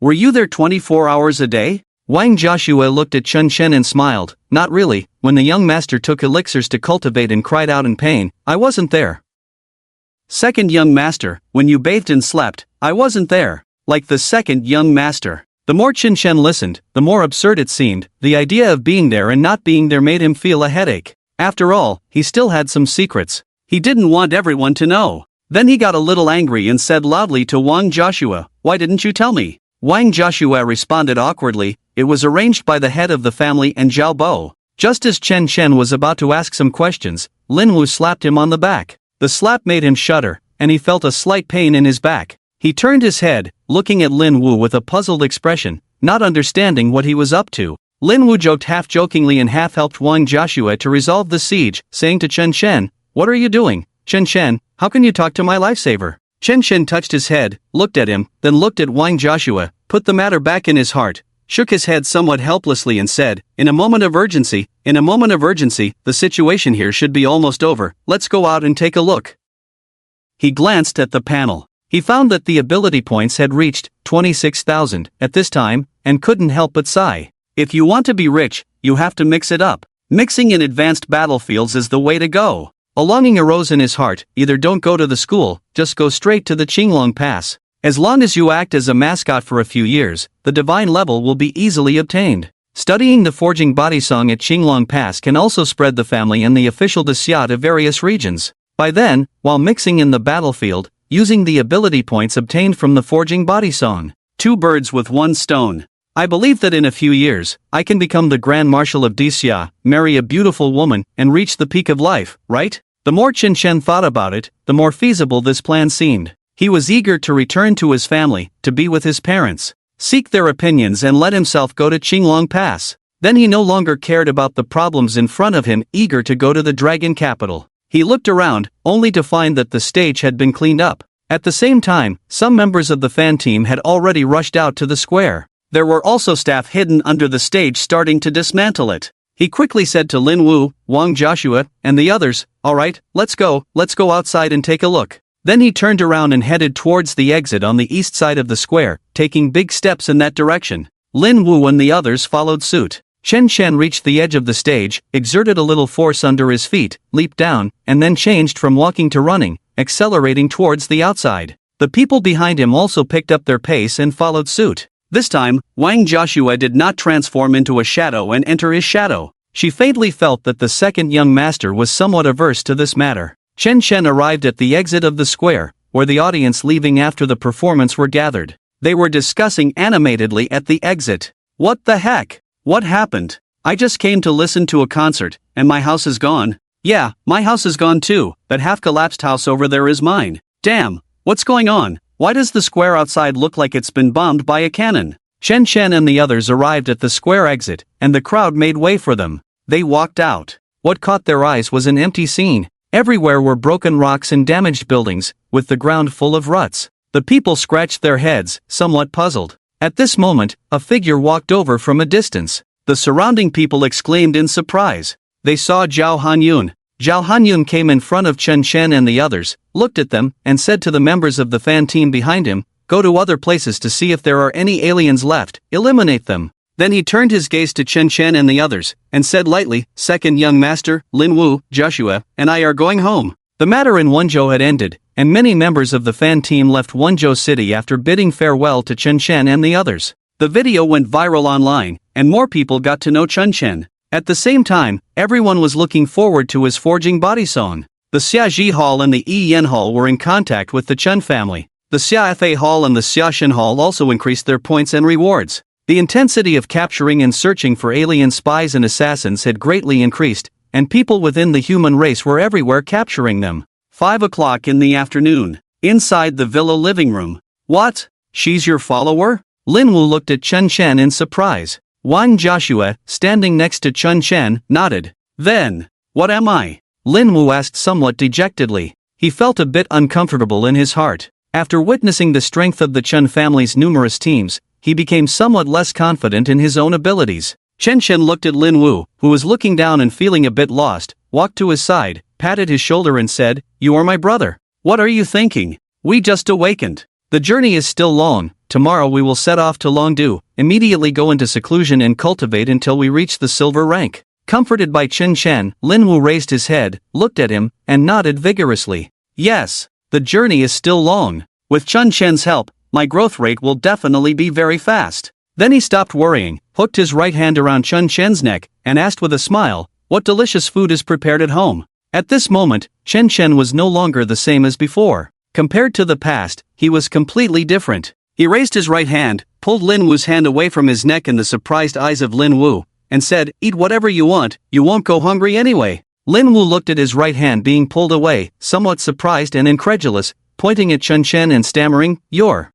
were you there 24 hours a day?" Wang Joshua looked at Chen Chen and smiled, "Not really. When the young master took elixirs to cultivate and cried out in pain, I wasn't there." "Second young master, when you bathed and slept, I wasn't there." Like the second young master. The more Chen Chen listened, the more absurd it seemed. The idea of being there and not being there made him feel a headache. After all, he still had some secrets. He didn't want everyone to know. Then he got a little angry and said loudly to Wang Joshua, "Why didn't you tell me?" Wang Joshua responded awkwardly, "It was arranged by the head of the family and Zhao Bo." Just as Chen Chen was about to ask some questions, Lin Wu slapped him on the back. The slap made him shudder, and he felt a slight pain in his back. He turned his head, looking at Lin Wu with a puzzled expression, not understanding what he was up to. Lin Wu joked half jokingly and half helped Wang Joshua to resolve the siege, saying to Chen Chen, "What are you doing? Chen Chen, how can you talk to my lifesaver?" Chen Chen touched his head, looked at him, then looked at Wang Joshua, put the matter back in his heart, shook his head somewhat helplessly and said, in a moment of urgency, the situation here should be almost over, let's go out and take a look." He glanced at the panel. He found that the ability points had reached 26,000 at this time, and couldn't help but sigh. If you want to be rich, you have to mix it up. Mixing in advanced battlefields is the way to go. A longing arose in his heart, either don't go to the school, just go straight to the Qinglong Pass. As long as you act as a mascot for a few years, the divine level will be easily obtained. Studying the forging body song at Qinglong Pass can also spread the family and the official xia to various regions. By then, while mixing in the battlefield, using the ability points obtained from the forging body song. Two birds with one stone. I believe that in a few years, I can become the Grand Marshal of Xia, marry a beautiful woman, and reach the peak of life, right? The more Chen Chen thought about it, the more feasible this plan seemed. He was eager to return to his family, to be with his parents, seek their opinions and let himself go to Qinglong Pass. Then he no longer cared about the problems in front of him, eager to go to the dragon capital. He looked around, only to find that the stage had been cleaned up. At the same time, some members of the fan team had already rushed out to the square. There were also staff hidden under the stage starting to dismantle it. He quickly said to Lin Wu, Wang Joshua, and the others, "Alright, let's go outside and take a look." Then he turned around and headed towards the exit on the east side of the square, taking big steps in that direction. Lin Wu and the others followed suit. Chen Chen reached the edge of the stage, exerted a little force under his feet, leaped down, and then changed from walking to running, accelerating towards the outside. The people behind him also picked up their pace and followed suit. This time, Wang Joshua did not transform into a shadow and enter his shadow. She faintly felt that the second young master was somewhat averse to this matter. Chen Chen arrived at the exit of the square, where the audience leaving after the performance were gathered. They were discussing animatedly at the exit. "What the heck? What happened? I just came to listen to a concert, and my house is gone." "Yeah, my house is gone too, that half-collapsed house over there is mine. Damn, what's going on? Why does the square outside look like it's been bombed by a cannon?" Chen Chen and the others arrived at the square exit, and the crowd made way for them. They walked out. What caught their eyes was an empty scene. Everywhere were broken rocks and damaged buildings, with the ground full of ruts. The people scratched their heads, somewhat puzzled. At this moment, a figure walked over from a distance. The surrounding people exclaimed in surprise. They saw Zhao Hanyun. Zhao Hanyun came in front of Chen Chen and the others, looked at them, and said to the members of the fan team behind him, "Go to other places to see if there are any aliens left, eliminate them." Then he turned his gaze to Chen Chen and the others, and said lightly, "Second young master, Lin Wu, Joshua, and I are going home." The matter in Wenzhou had ended, and many members of the fan team left Wenzhou City after bidding farewell to Chen Chen and the others. The video went viral online, and more people got to know Chen Chen. At the same time, everyone was looking forward to his forging body song. The Xiaji Hall and the Yi Yan Hall were in contact with the Chen family. The Xiafa Hall and the Xiaxin Hall also increased their points and rewards. The intensity of capturing and searching for alien spies and assassins had greatly increased, and people within the human race were everywhere capturing them. 5 o'clock in the afternoon. Inside the villa living room. "What? She's your follower?" Lin Wu looked at Chen Chen in surprise. Wang Joshua, standing next to Chen Chen, nodded. "Then, what am I?" Lin Wu asked somewhat dejectedly. He felt a bit uncomfortable in his heart. After witnessing the strength of the Chen family's numerous teams, he became somewhat less confident in his own abilities. Chen Chen looked at Lin Wu, who was looking down and feeling a bit lost, walked to his side, patted his shoulder and said, "You are my brother. What are you thinking? We just awakened. The journey is still long. Tomorrow we will set off to Longdu, immediately go into seclusion and cultivate until we reach the silver rank." Comforted by Chen Chen, Lin Wu raised his head, looked at him, and nodded vigorously. "Yes, the journey is still long. With Chen Chen's help, my growth rate will definitely be very fast." Then he stopped worrying, hooked his right hand around Chen Chen's neck, and asked with a smile, "What delicious food is prepared at home?" At this moment, Chen Chen was no longer the same as before. Compared to the past, he was completely different. He raised his right hand, pulled Lin Wu's hand away from his neck in the surprised eyes of Lin Wu, and said, "Eat whatever you want, you won't go hungry anyway." Lin Wu looked at his right hand being pulled away, somewhat surprised and incredulous, pointing at Chen Chen and stammering, Your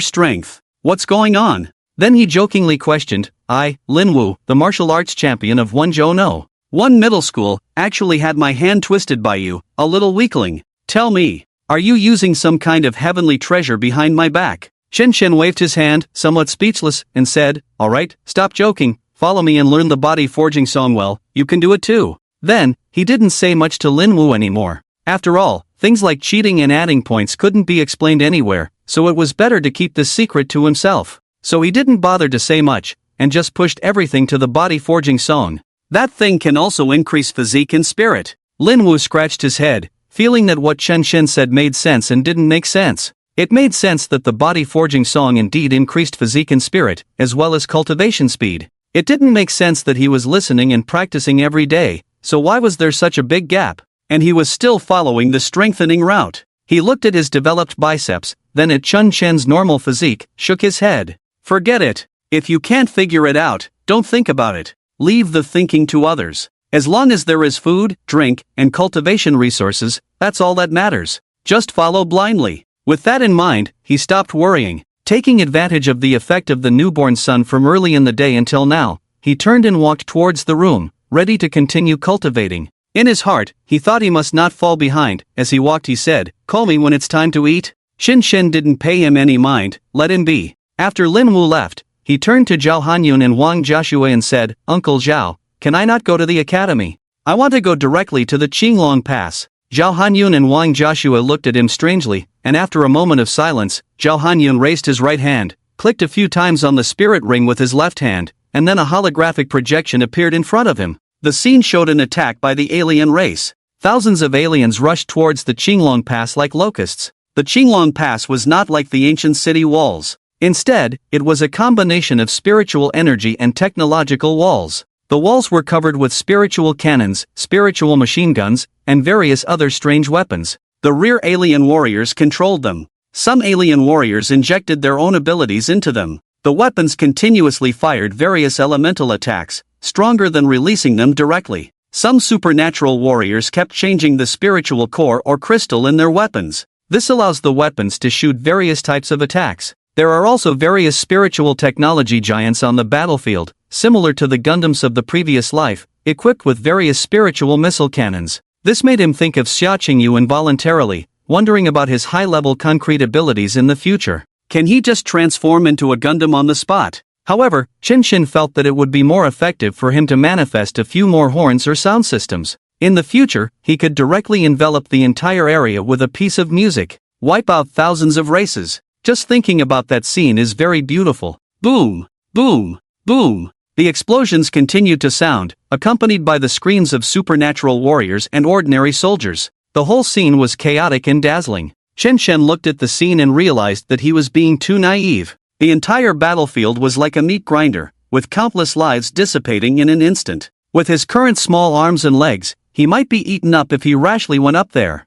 strength. What's going on?" Then he jokingly questioned, "I, Lin Wu, the martial arts champion of Wenzhou No. 1 Middle School, actually had my hand twisted by you, a little weakling. Tell me, are you using some kind of heavenly treasure behind my back?" Chen Chen waved his hand, somewhat speechless, and said, "Alright, stop joking, follow me and learn the body forging song well, you can do it too." Then, he didn't say much to Lin Wu anymore. After all, things like cheating and adding points couldn't be explained anywhere, so it was better to keep this secret to himself. So he didn't bother to say much, and just pushed everything to the body forging song. "That thing can also increase physique and spirit." Lin Wu scratched his head, feeling that what Chen Chen said made sense and didn't make sense. It made sense that the body forging song indeed increased physique and spirit, as well as cultivation speed. It didn't make sense that he was listening and practicing every day, so why was there such a big gap? And he was still following the strengthening route. He looked at his developed biceps, then at Chen Chen's normal physique, shook his head. "Forget it. If you can't figure it out, don't think about it. Leave the thinking to others. As long as there is food, drink, and cultivation resources, that's all that matters. Just follow blindly." With that in mind, he stopped worrying. Taking advantage of the effect of the newborn son from early in the day until now, he turned and walked towards the room, ready to continue cultivating. In his heart, he thought he must not fall behind. As he walked he said, "Call me when it's time to eat." Shin Shin didn't pay him any mind, let him be. After Lin Wu left, he turned to Zhao Hanyun and Wang Joshua and said, "Uncle Zhao, can I not go to the academy? I want to go directly to the Qinglong Pass." Zhao Hanyun and Wang Joshua looked at him strangely, and after a moment of silence, Zhao Hanyun raised his right hand, clicked a few times on the spirit ring with his left hand, and then a holographic projection appeared in front of him. The scene showed an attack by the alien race. Thousands of aliens rushed towards the Qinglong Pass like locusts. The Qinglong Pass was not like the ancient city walls. Instead, it was a combination of spiritual energy and technological walls. The walls were covered with spiritual cannons, spiritual machine guns, and various other strange weapons. The rear alien warriors controlled them. Some alien warriors injected their own abilities into them. The weapons continuously fired various elemental attacks, stronger than releasing them directly. Some supernatural warriors kept changing the spiritual core or crystal in their weapons. This allows the weapons to shoot various types of attacks. There are also various spiritual technology giants on the battlefield, similar to the Gundams of the previous life, equipped with various spiritual missile cannons. This made him think of Xia Qingyu involuntarily, wondering about his high-level concrete abilities in the future. Can he just transform into a Gundam on the spot? However, Chen Xin felt that it would be more effective for him to manifest a few more horns or sound systems. In the future, he could directly envelop the entire area with a piece of music, wipe out thousands of races. Just thinking about that scene is very beautiful. Boom! Boom! Boom! The explosions continued to sound, accompanied by the screams of supernatural warriors and ordinary soldiers. The whole scene was chaotic and dazzling. Chen Shen looked at the scene and realized that he was being too naive. The entire battlefield was like a meat grinder, with countless lives dissipating in an instant. With his current small arms and legs, he might be eaten up if he rashly went up there.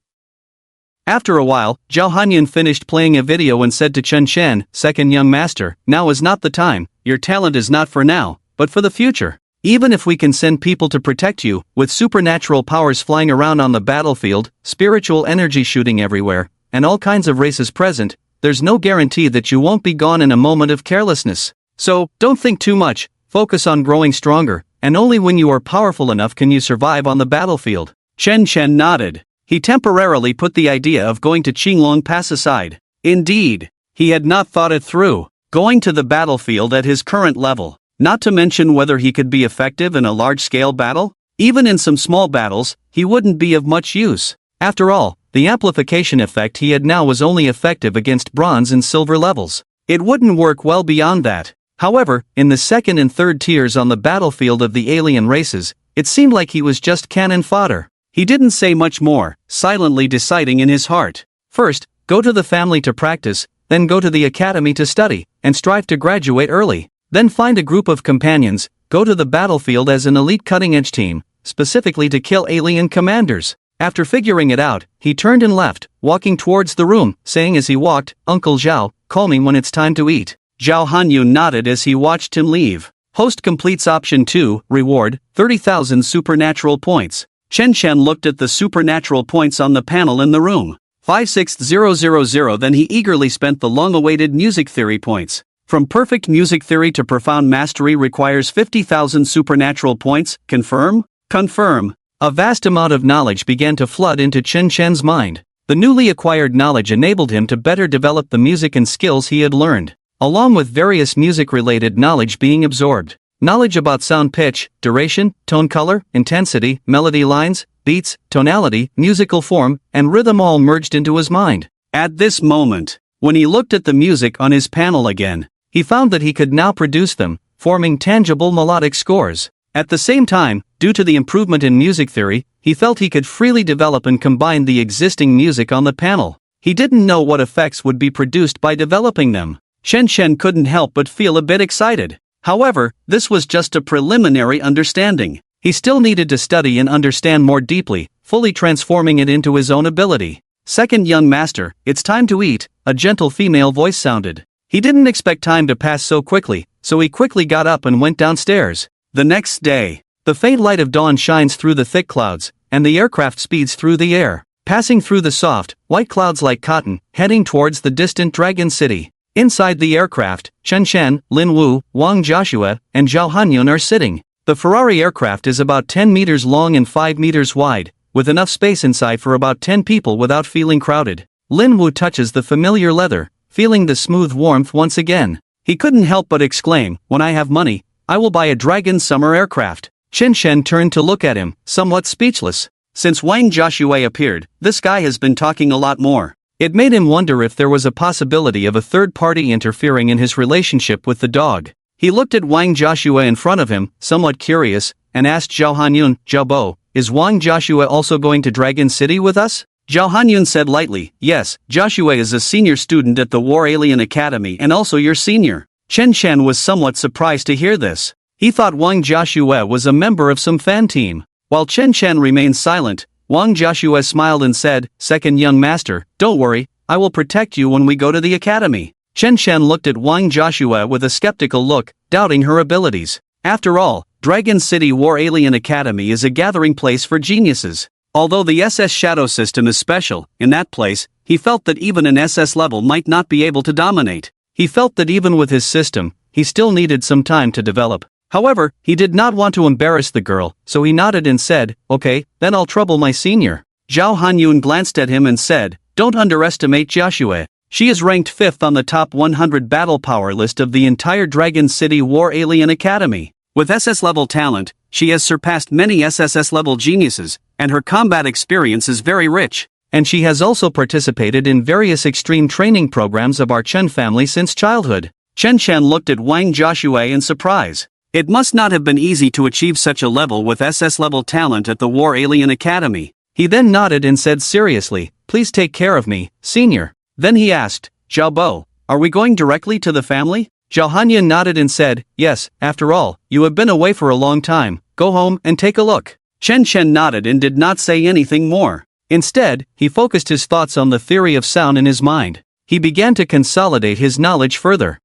After a while, Zhao Hanyun finished playing a video and said to Chen Shen, "Second young master, now is not the time. Your talent is not for now, but for the future. Even if we can send people to protect you, with supernatural powers flying around on the battlefield, spiritual energy shooting everywhere, and all kinds of races present, there's no guarantee that you won't be gone in a moment of carelessness. So, don't think too much, focus on growing stronger, and only when you are powerful enough can you survive on the battlefield." Chen Chen nodded. He temporarily put the idea of going to Qinglong Pass aside. Indeed, he had not thought it through. Going to the battlefield at his current level, not to mention whether he could be effective in a large-scale battle? Even in some small battles, he wouldn't be of much use. After all, the amplification effect he had now was only effective against bronze and silver levels. It wouldn't work well beyond that. However, in the second and third tiers on the battlefield of the alien races, it seemed like he was just cannon fodder. He didn't say much more, silently deciding in his heart. First, go to the family to practice, then go to the academy to study, and strive to graduate early. Then find a group of companions, go to the battlefield as an elite cutting-edge team, specifically to kill alien commanders. After figuring it out, he turned and left, walking towards the room, saying as he walked, "Uncle Zhao, call me when it's time to eat." Zhao Hanyu nodded as he watched him leave. Host completes option 2, reward, 30,000 supernatural points. Chen Chen looked at the supernatural points on the panel in the room. 56000, then he eagerly spent the long-awaited music theory points. From perfect music theory to profound mastery requires 50,000 supernatural points, confirm? Confirm. A vast amount of knowledge began to flood into Chen Chen's mind. The newly acquired knowledge enabled him to better develop the music and skills he had learned, along with various music-related knowledge being absorbed. Knowledge about sound pitch, duration, tone color, intensity, melody lines, beats, tonality, musical form, and rhythm all merged into his mind. At this moment, when he looked at the music on his panel again, he found that he could now produce them, forming tangible melodic scores. At the same time, due to the improvement in music theory, he felt he could freely develop and combine the existing music on the panel. He didn't know what effects would be produced by developing them. Chen Chen couldn't help but feel a bit excited. However, this was just a preliminary understanding. He still needed to study and understand more deeply, fully transforming it into his own ability. "Second young master, it's time to eat," a gentle female voice sounded. He didn't expect time to pass so quickly, so he quickly got up and went downstairs. The next day, the faint light of dawn shines through the thick clouds, and the aircraft speeds through the air, passing through the soft, white clouds like cotton, heading towards the distant Dragon City. Inside the aircraft, Chen Shen, Lin Wu, Wang Joshua, and Zhao Hanyun are sitting. The Ferrari aircraft is about 10 meters long and 5 meters wide, with enough space inside for about 10 people without feeling crowded. Lin Wu touches the familiar leather, feeling the smooth warmth once again. He couldn't help but exclaim, "When I have money, I will buy a Dragon summer aircraft." Chen Shen turned to look at him, somewhat speechless. Since Wang Joshua appeared, this guy has been talking a lot more. It made him wonder if there was a possibility of a third party interfering in his relationship with the dog. He looked at Wang Joshua in front of him, somewhat curious, and asked Zhao Hanyun, "Zhao Bo, is Wang Joshua also going to Dragon City with us?" Zhao Hanyun said lightly, "Yes, Joshua is a senior student at the War Alien Academy and also your senior." Chen Shen was somewhat surprised to hear this. He thought Wang Joshua was a member of some fan team. While Chen Shen remained silent, Wang Joshua smiled and said, "Second young master, don't worry, I will protect you when we go to the academy." Chen Shen looked at Wang Joshua with a skeptical look, doubting her abilities. After all, Dragon City War Alien Academy is a gathering place for geniuses. Although the SS Shadow system is special, in that place, he felt that even an SS level might not be able to dominate. He felt that even with his system, he still needed some time to develop. However, he did not want to embarrass the girl, so he nodded and said, "Okay, then I'll trouble my senior." Zhao Hanyun glanced at him and said, "Don't underestimate Joshua. She is ranked 5th on the top 100 battle power list of the entire Dragon City War Alien Academy. With SS-level talent, she has surpassed many SSS-level geniuses, and her combat experience is very rich. And she has also participated in various extreme training programs of our Chen family since childhood." Chen Shen looked at Wang Joshua in surprise. It must not have been easy to achieve such a level with SS-level talent at the War Alien Academy. He then nodded and said seriously, "Please take care of me, senior." Then he asked, "Zhao Bo, are we going directly to the family?" Zhao Hanyun nodded and said, "Yes, after all, you have been away for a long time, go home and take a look." Chen Shen nodded and did not say anything more. Instead, he focused his thoughts on the theory of sound in his mind. He began to consolidate his knowledge further.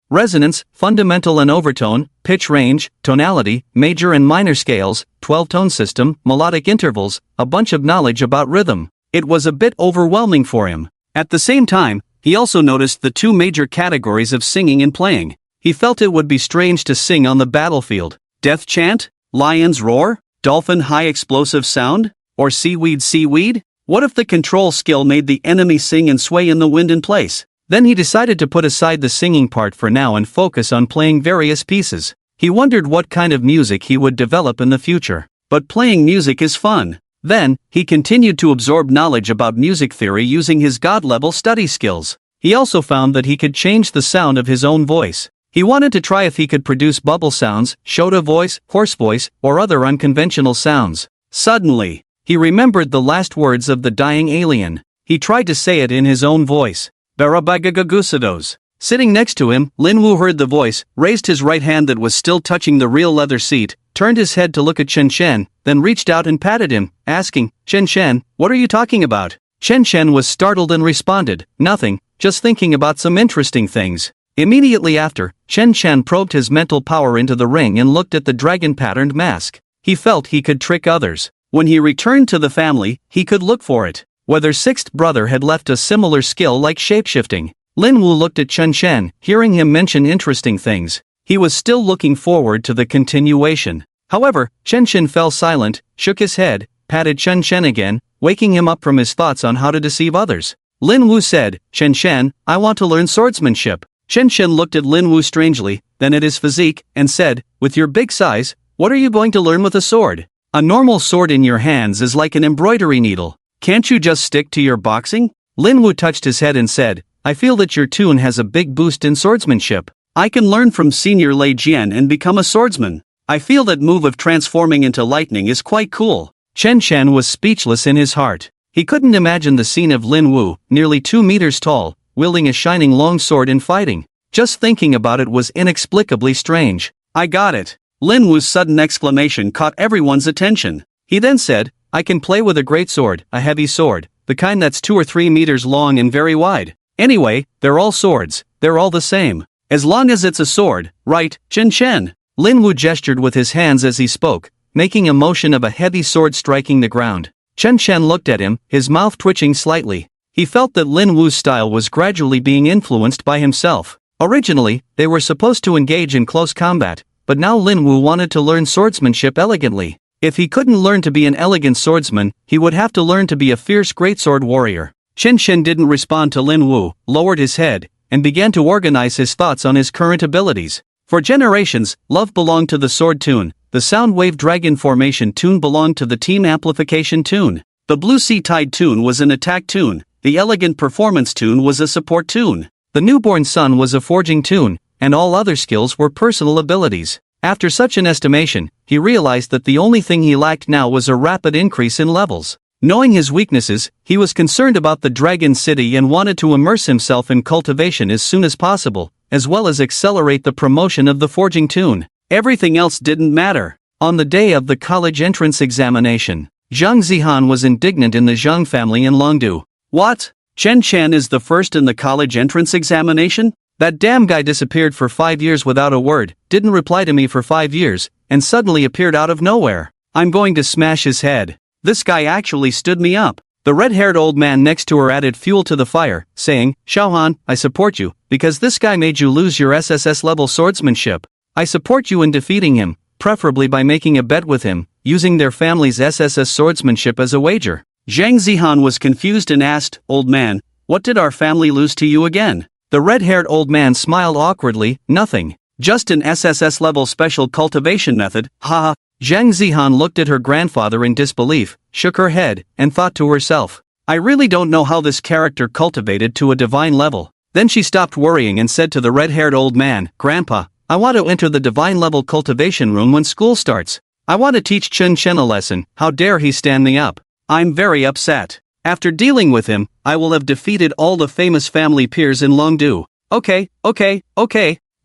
Resonance, fundamental and overtone, pitch range, tonality, major and minor scales, 12-tone system, melodic intervals, a bunch of knowledge about rhythm. It was a bit overwhelming for him. At the same time, he also noticed the two major categories of singing and playing. He felt it would be strange to sing on the battlefield. Death chant? Lion's roar? Dolphin high explosive sound? Or seaweed? What if the control skill made the enemy sing and sway in the wind in place? Then he decided to put aside the singing part for now and focus on playing various pieces. He wondered what kind of music he would develop in the future. But playing music is fun. Then, he continued to absorb knowledge about music theory using his God-level study skills. He also found that he could change the sound of his own voice. He wanted to try if he could produce bubble sounds, Shota voice, hoarse voice, or other unconventional sounds. Suddenly, he remembered the last words of the dying alien. He tried to say it in his own voice. Barabagagagusados. Sitting next to him, Lin Wu heard the voice, raised his right hand that was still touching the real leather seat, turned his head to look at Chen Shen, then reached out and patted him, asking, "Chen Shen, what are you talking about?" Chen Shen was startled and responded, "Nothing, just thinking about some interesting things." Immediately after, Chen Shen probed his mental power into the ring and looked at the dragon-patterned mask. He felt he could trick others. When he returned to the family, he could look for it. Whether sixth brother had left a similar skill like shapeshifting. Lin Wu looked at Chen Shen, hearing him mention interesting things. He was still looking forward to the continuation. However, Chen Shen fell silent, shook his head, patted Chen Shen again, waking him up from his thoughts on how to deceive others. Lin Wu said, "Chen Shen, I want to learn swordsmanship." Chen Shen looked at Lin Wu strangely, then at his physique, and said, "With your big size, what are you going to learn with a sword? A normal sword in your hands is like an embroidery needle. Can't you just stick to your boxing?" Lin Wu touched his head and said, "I feel that your tune has a big boost in swordsmanship. I can learn from Senior Lei Jian and become a swordsman. I feel that move of transforming into lightning is quite cool." Chen Shen was speechless in his heart. He couldn't imagine the scene of Lin Wu, nearly 2 meters tall, wielding a shining long sword and fighting. Just thinking about it was inexplicably strange. "I got it." Lin Wu's sudden exclamation caught everyone's attention. He then said, "I can play with a great sword, a heavy sword, the kind that's 2 or 3 meters long and very wide. Anyway, they're all swords, they're all the same. As long as it's a sword, right, Chen Shen?" Lin Wu gestured with his hands as he spoke, making a motion of a heavy sword striking the ground. Chen Shen looked at him, his mouth twitching slightly. He felt that Lin Wu's style was gradually being influenced by himself. Originally, they were supposed to engage in close combat, but now Lin Wu wanted to learn swordsmanship elegantly. If he couldn't learn to be an elegant swordsman, he would have to learn to be a fierce greatsword warrior. Chen Shen didn't respond to Lin Wu, lowered his head, and began to organize his thoughts on his current abilities. For generations, love belonged to the sword toon, the sound wave dragon formation toon belonged to the team amplification toon. The blue sea tide toon was an attack toon, the elegant performance toon was a support toon. The newborn sun was a forging toon, and all other skills were personal abilities. After such an estimation, he realized that the only thing he lacked now was a rapid increase in levels. Knowing his weaknesses, he was concerned about the Dragon City and wanted to immerse himself in cultivation as soon as possible, as well as accelerate the promotion of the forging toon. Everything else didn't matter. On the day of the college entrance examination, Zhang Zihan was indignant in the Zhang family in Longdu. What? Chen Chen is the first in the college entrance examination? That damn guy disappeared for 5 years without a word, didn't reply to me for 5 years, and suddenly appeared out of nowhere. I'm going to smash his head. This guy actually stood me up. The red-haired old man next to her added fuel to the fire, saying, Xiaohan, I support you, because this guy made you lose your SSS-level swordsmanship. I support you in defeating him, preferably by making a bet with him, using their family's SSS swordsmanship as a wager. Zhang Zihan was confused and asked, Old man, what did our family lose to you again? The red-haired old man smiled awkwardly, nothing. Just an SSS-level special cultivation method, haha. Zhang Zihan looked at her grandfather in disbelief, shook her head, and thought to herself, I really don't know how this character cultivated to a divine level. Then she stopped worrying and said to the red-haired old man, Grandpa, I want to enter the divine level cultivation room when school starts. I want to teach Chen Chen a lesson, how dare he stand me up. I'm very upset. After dealing with him, I will have defeated all the famous family peers in Longdu. Okay.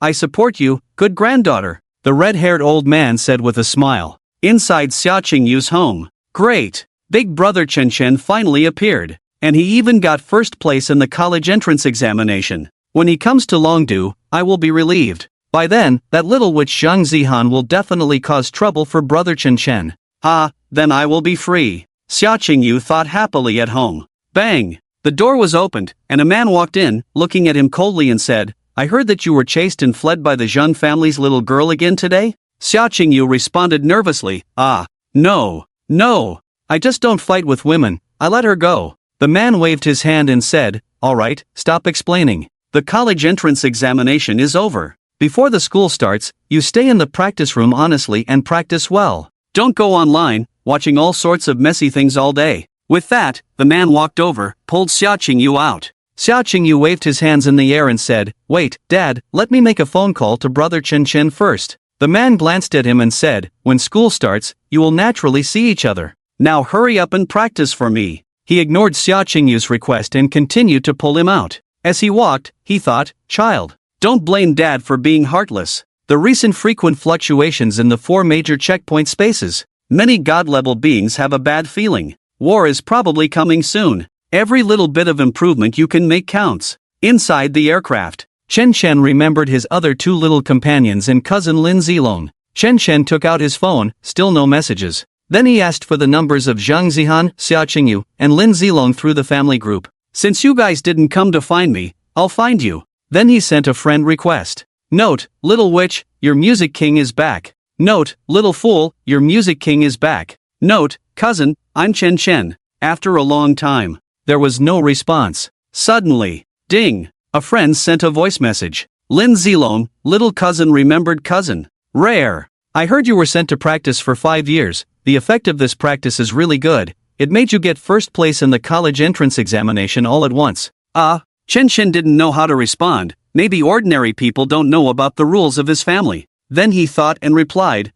I support you, good granddaughter. The red-haired old man said with a smile. Inside Xia Qingyu's home. Great! Big brother Chen Chen finally appeared. And he even got first place in the college entrance examination. When he comes to Longdu, I will be relieved. By then, that little witch Zhang Zihan will definitely cause trouble for brother Chen Chen. Then I will be free. Xia Qingyu thought happily at home. Bang! The door was opened, and a man walked in, looking at him coldly and said, I heard that you were chased and fled by the Zhang family's little girl again today? Xia Qingyu responded nervously, No. I just don't fight with women, I let her go. The man waved his hand and said, All right, stop explaining. The college entrance examination is over. Before the school starts, you stay in the practice room honestly and practice well. Don't go online, watching all sorts of messy things all day. With that, the man walked over, pulled Xia Qingyu out. Xia Qingyu waved his hands in the air and said, Wait, Dad, let me make a phone call to brother Chen Chen first. The man glanced at him and said, When school starts, you will naturally see each other. Now hurry up and practice for me. He ignored Xia Qingyu's request and continued to pull him out. As he walked, he thought, Child, don't blame Dad for being heartless. The recent frequent fluctuations in the 4 major checkpoint spaces. Many god-level beings have a bad feeling. War is probably coming soon. Every little bit of improvement you can make counts. Inside the aircraft, Chen Chen remembered his other 2 little companions and cousin Lin Zilong. Chen Chen took out his phone, still no messages. Then he asked for the numbers of Zhang Zihan, Xia Qingyu, and Lin Zilong through the family group. Since you guys didn't come to find me, I'll find you. Then he sent a friend request. Note, little witch, your music king is back. Note, little fool, your music king is back. Note, cousin, I'm Chen Chen. After a long time. There was no response. Suddenly, ding, a friend sent a voice message. Lin Zilong, little cousin remembered cousin. Rare. I heard you were sent to practice for 5 years. The effect of this practice is really good. It made you get first place in the college entrance examination all at once. Chen Chen didn't know how to respond. Maybe ordinary people don't know about the rules of his family. Then he thought and replied,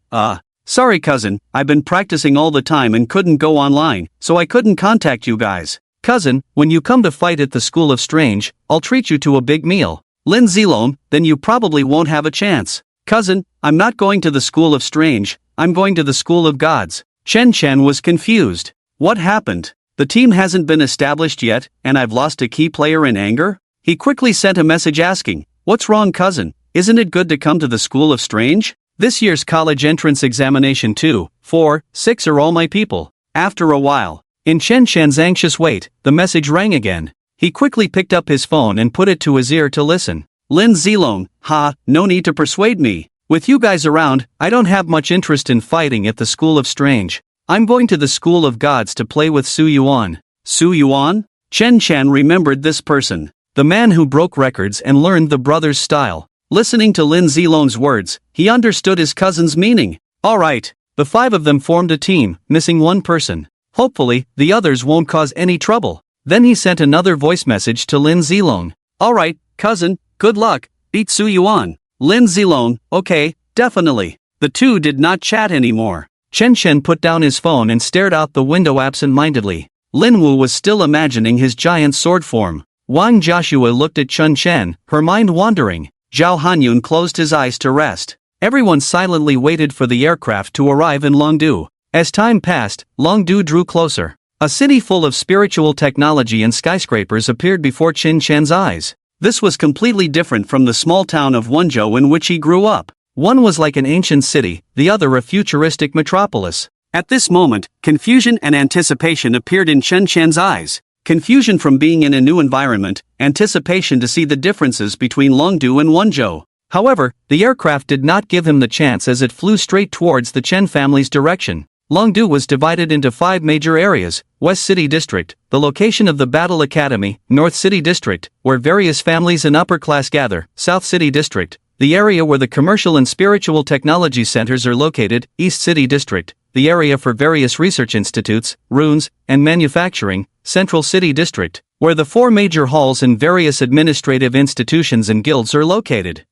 Sorry cousin, I've been practicing all the time and couldn't go online, so I couldn't contact you guys. Cousin, when you come to fight at the School of Strange, I'll treat you to a big meal. Lin Zilong, then you probably won't have a chance. Cousin, I'm not going to the School of Strange, I'm going to the School of Gods. Chen Chen was confused. What happened? The team hasn't been established yet, and I've lost a key player in anger? He quickly sent a message asking, What's wrong cousin? Isn't it good to come to the School of Strange? This year's college entrance examination 2, 4, 6 are all my people. After a while, in Chen Chen's anxious wait, the message rang again. He quickly picked up his phone and put it to his ear to listen. Lin Zilong, no need to persuade me. With you guys around, I don't have much interest in fighting at the School of Strange. I'm going to the School of Gods to play with Su Yuan. Su Yuan? Chen Chen remembered this person. the man who broke records and learned the brothers' style. Listening to Lin Zilong's words, he understood his cousin's meaning. Alright, the 5 of them formed a team, missing one person. Hopefully, the others won't cause any trouble. Then he sent another voice message to Lin Zilong. Alright, cousin, good luck, beat Su Yuan. Lin Zilong, okay, definitely. The two did not chat anymore. Chen Shen put down his phone and stared out the window absent-mindedly. Lin Wu was still imagining his giant sword form. Wang Joshua looked at Chun Chen, her mind wandering. Zhao Hanyun closed his eyes to rest. Everyone silently waited for the aircraft to arrive in Longdu. As time passed, Longdu drew closer. A city full of spiritual technology and skyscrapers appeared before Qin Chen's eyes. This was completely different from the small town of Wenzhou in which he grew up. One was like an ancient city, the other a futuristic metropolis. At this moment, confusion and anticipation appeared in Chen Chen's eyes. Confusion from being in a new environment, anticipation to see the differences between Longdu and Wenzhou. However, the aircraft did not give him the chance as it flew straight towards the Chen family's direction. Longdu was divided into 5 major areas: West City District, the location of the Battle Academy; North City District, where various families and upper class gather; South City District, the area where the commercial and spiritual technology centers are located; East City District, the area for various research institutes, runes, and manufacturing; Central City District, where the 4 major halls and various administrative institutions and guilds are located.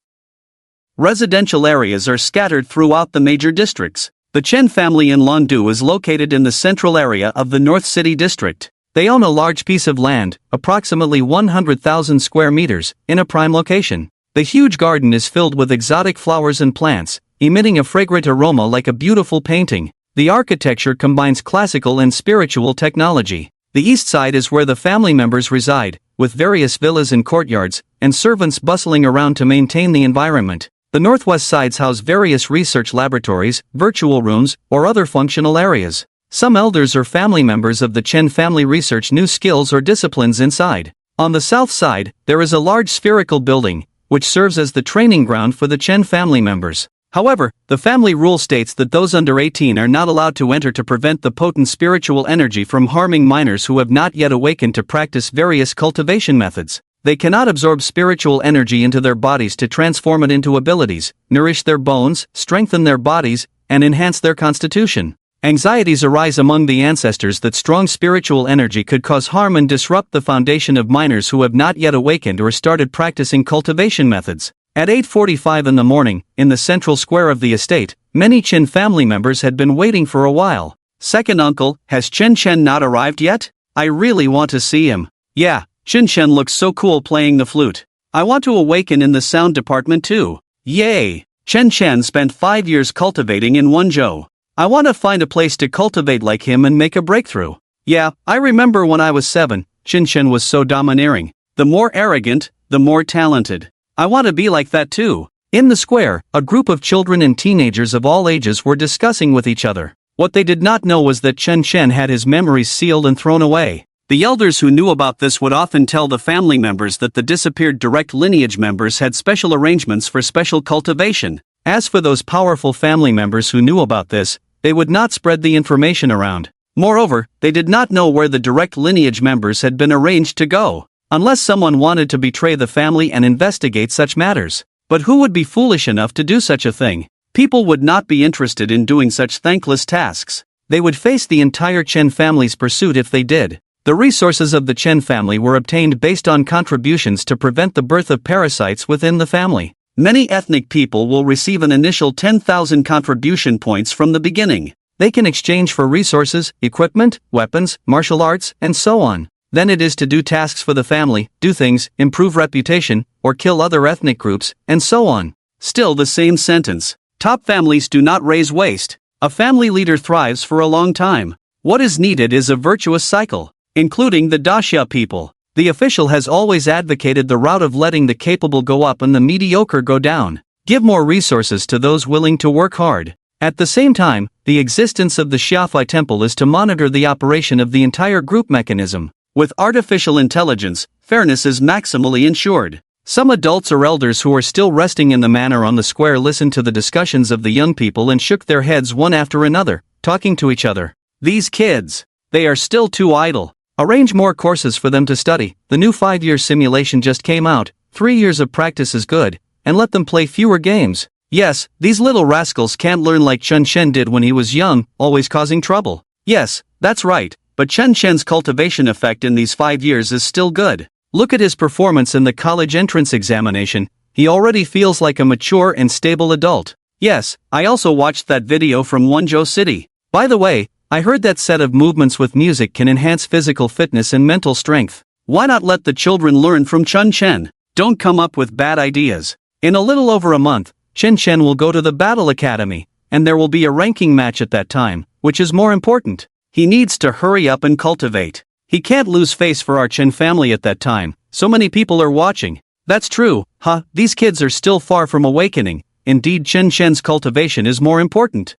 Residential areas are scattered throughout the major districts. The Chen family in Longdu is located in the central area of the North City District. They own a large piece of land, approximately 100,000 square meters, in a prime location. The huge garden is filled with exotic flowers and plants, emitting a fragrant aroma like a beautiful painting. The architecture combines classical and spiritual technology. The east side is where the family members reside, with various villas and courtyards, and servants bustling around to maintain the environment. The northwest sides house various research laboratories, virtual rooms, or other functional areas. Some elders or family members of the Chen family research new skills or disciplines inside. On the south side, there is a large spherical building, which serves as the training ground for the Chen family members. However, the family rule states that those under 18 are not allowed to enter to prevent the potent spiritual energy from harming minors who have not yet awakened to practice various cultivation methods. They cannot absorb spiritual energy into their bodies to transform it into abilities, nourish their bones, strengthen their bodies, and enhance their constitution. Anxieties arise among the ancestors that strong spiritual energy could cause harm and disrupt the foundation of minors who have not yet awakened or started practicing cultivation methods. At 8:45 in the morning, in the central square of the estate, many Chen family members had been waiting for a while. Second uncle, has Chen Chen not arrived yet? I really want to see him. Yeah. Chen Chen looks so cool playing the flute. I want to awaken in the sound department too. Yay! Chen Chen spent 5 years cultivating in Wenzhou. I want to find a place to cultivate like him and make a breakthrough. Yeah, I remember when I was 7, Chen Chen was so domineering. The more arrogant, the more talented. I want to be like that too. In the square, a group of children and teenagers of all ages were discussing with each other. What they did not know was that Chen Chen had his memories sealed and thrown away. The elders who knew about this would often tell the family members that the disappeared direct lineage members had special arrangements for special cultivation. As for those powerful family members who knew about this, they would not spread the information around. Moreover, they did not know where the direct lineage members had been arranged to go, unless someone wanted to betray the family and investigate such matters. But who would be foolish enough to do such a thing? People would not be interested in doing such thankless tasks. They would face the entire Chen family's pursuit if they did. The resources of the Chen family were obtained based on contributions to prevent the birth of parasites within the family. Many ethnic people will receive an initial 10,000 contribution points from the beginning. They can exchange for resources, equipment, weapons, martial arts, and so on. Then it is to do tasks for the family, do things, improve reputation, or kill other ethnic groups, and so on. Still the same sentence. Top families do not raise waste. A family leader thrives for a long time. What is needed is a virtuous cycle. Including the Daxia people. The official has always advocated the route of letting the capable go up and the mediocre go down. Give more resources to those willing to work hard. At the same time, the existence of the Xiafai temple is to monitor the operation of the entire group mechanism. With artificial intelligence, fairness is maximally ensured. Some adults or elders who are still resting in the manor on the square listened to the discussions of the young people and shook their heads one after another, talking to each other. These kids, they are still too idle. Arrange more courses for them to study. The new 5-year simulation just came out. 3 years of practice is good, and let them play fewer games. Yes, these little rascals can't learn like Chen Shen did when he was young, always causing trouble. Yes, that's right, but Chen Shen's cultivation effect in these 5 years is still good. Look at his performance in the college entrance examination. He already feels like a mature and stable adult. Yes, I also watched that video from Wonzhou City. By the way, I heard that set of movements with music can enhance physical fitness and mental strength. Why not let the children learn from Chen Shen? Don't come up with bad ideas. In a little over a month, Chen Shen will go to the Battle Academy, and there will be a ranking match at that time, which is more important. He needs to hurry up and cultivate. He can't lose face for our Chen family at that time, so many people are watching. That's true, huh? These kids are still far from awakening. Indeed, Chen Shen's cultivation is more important.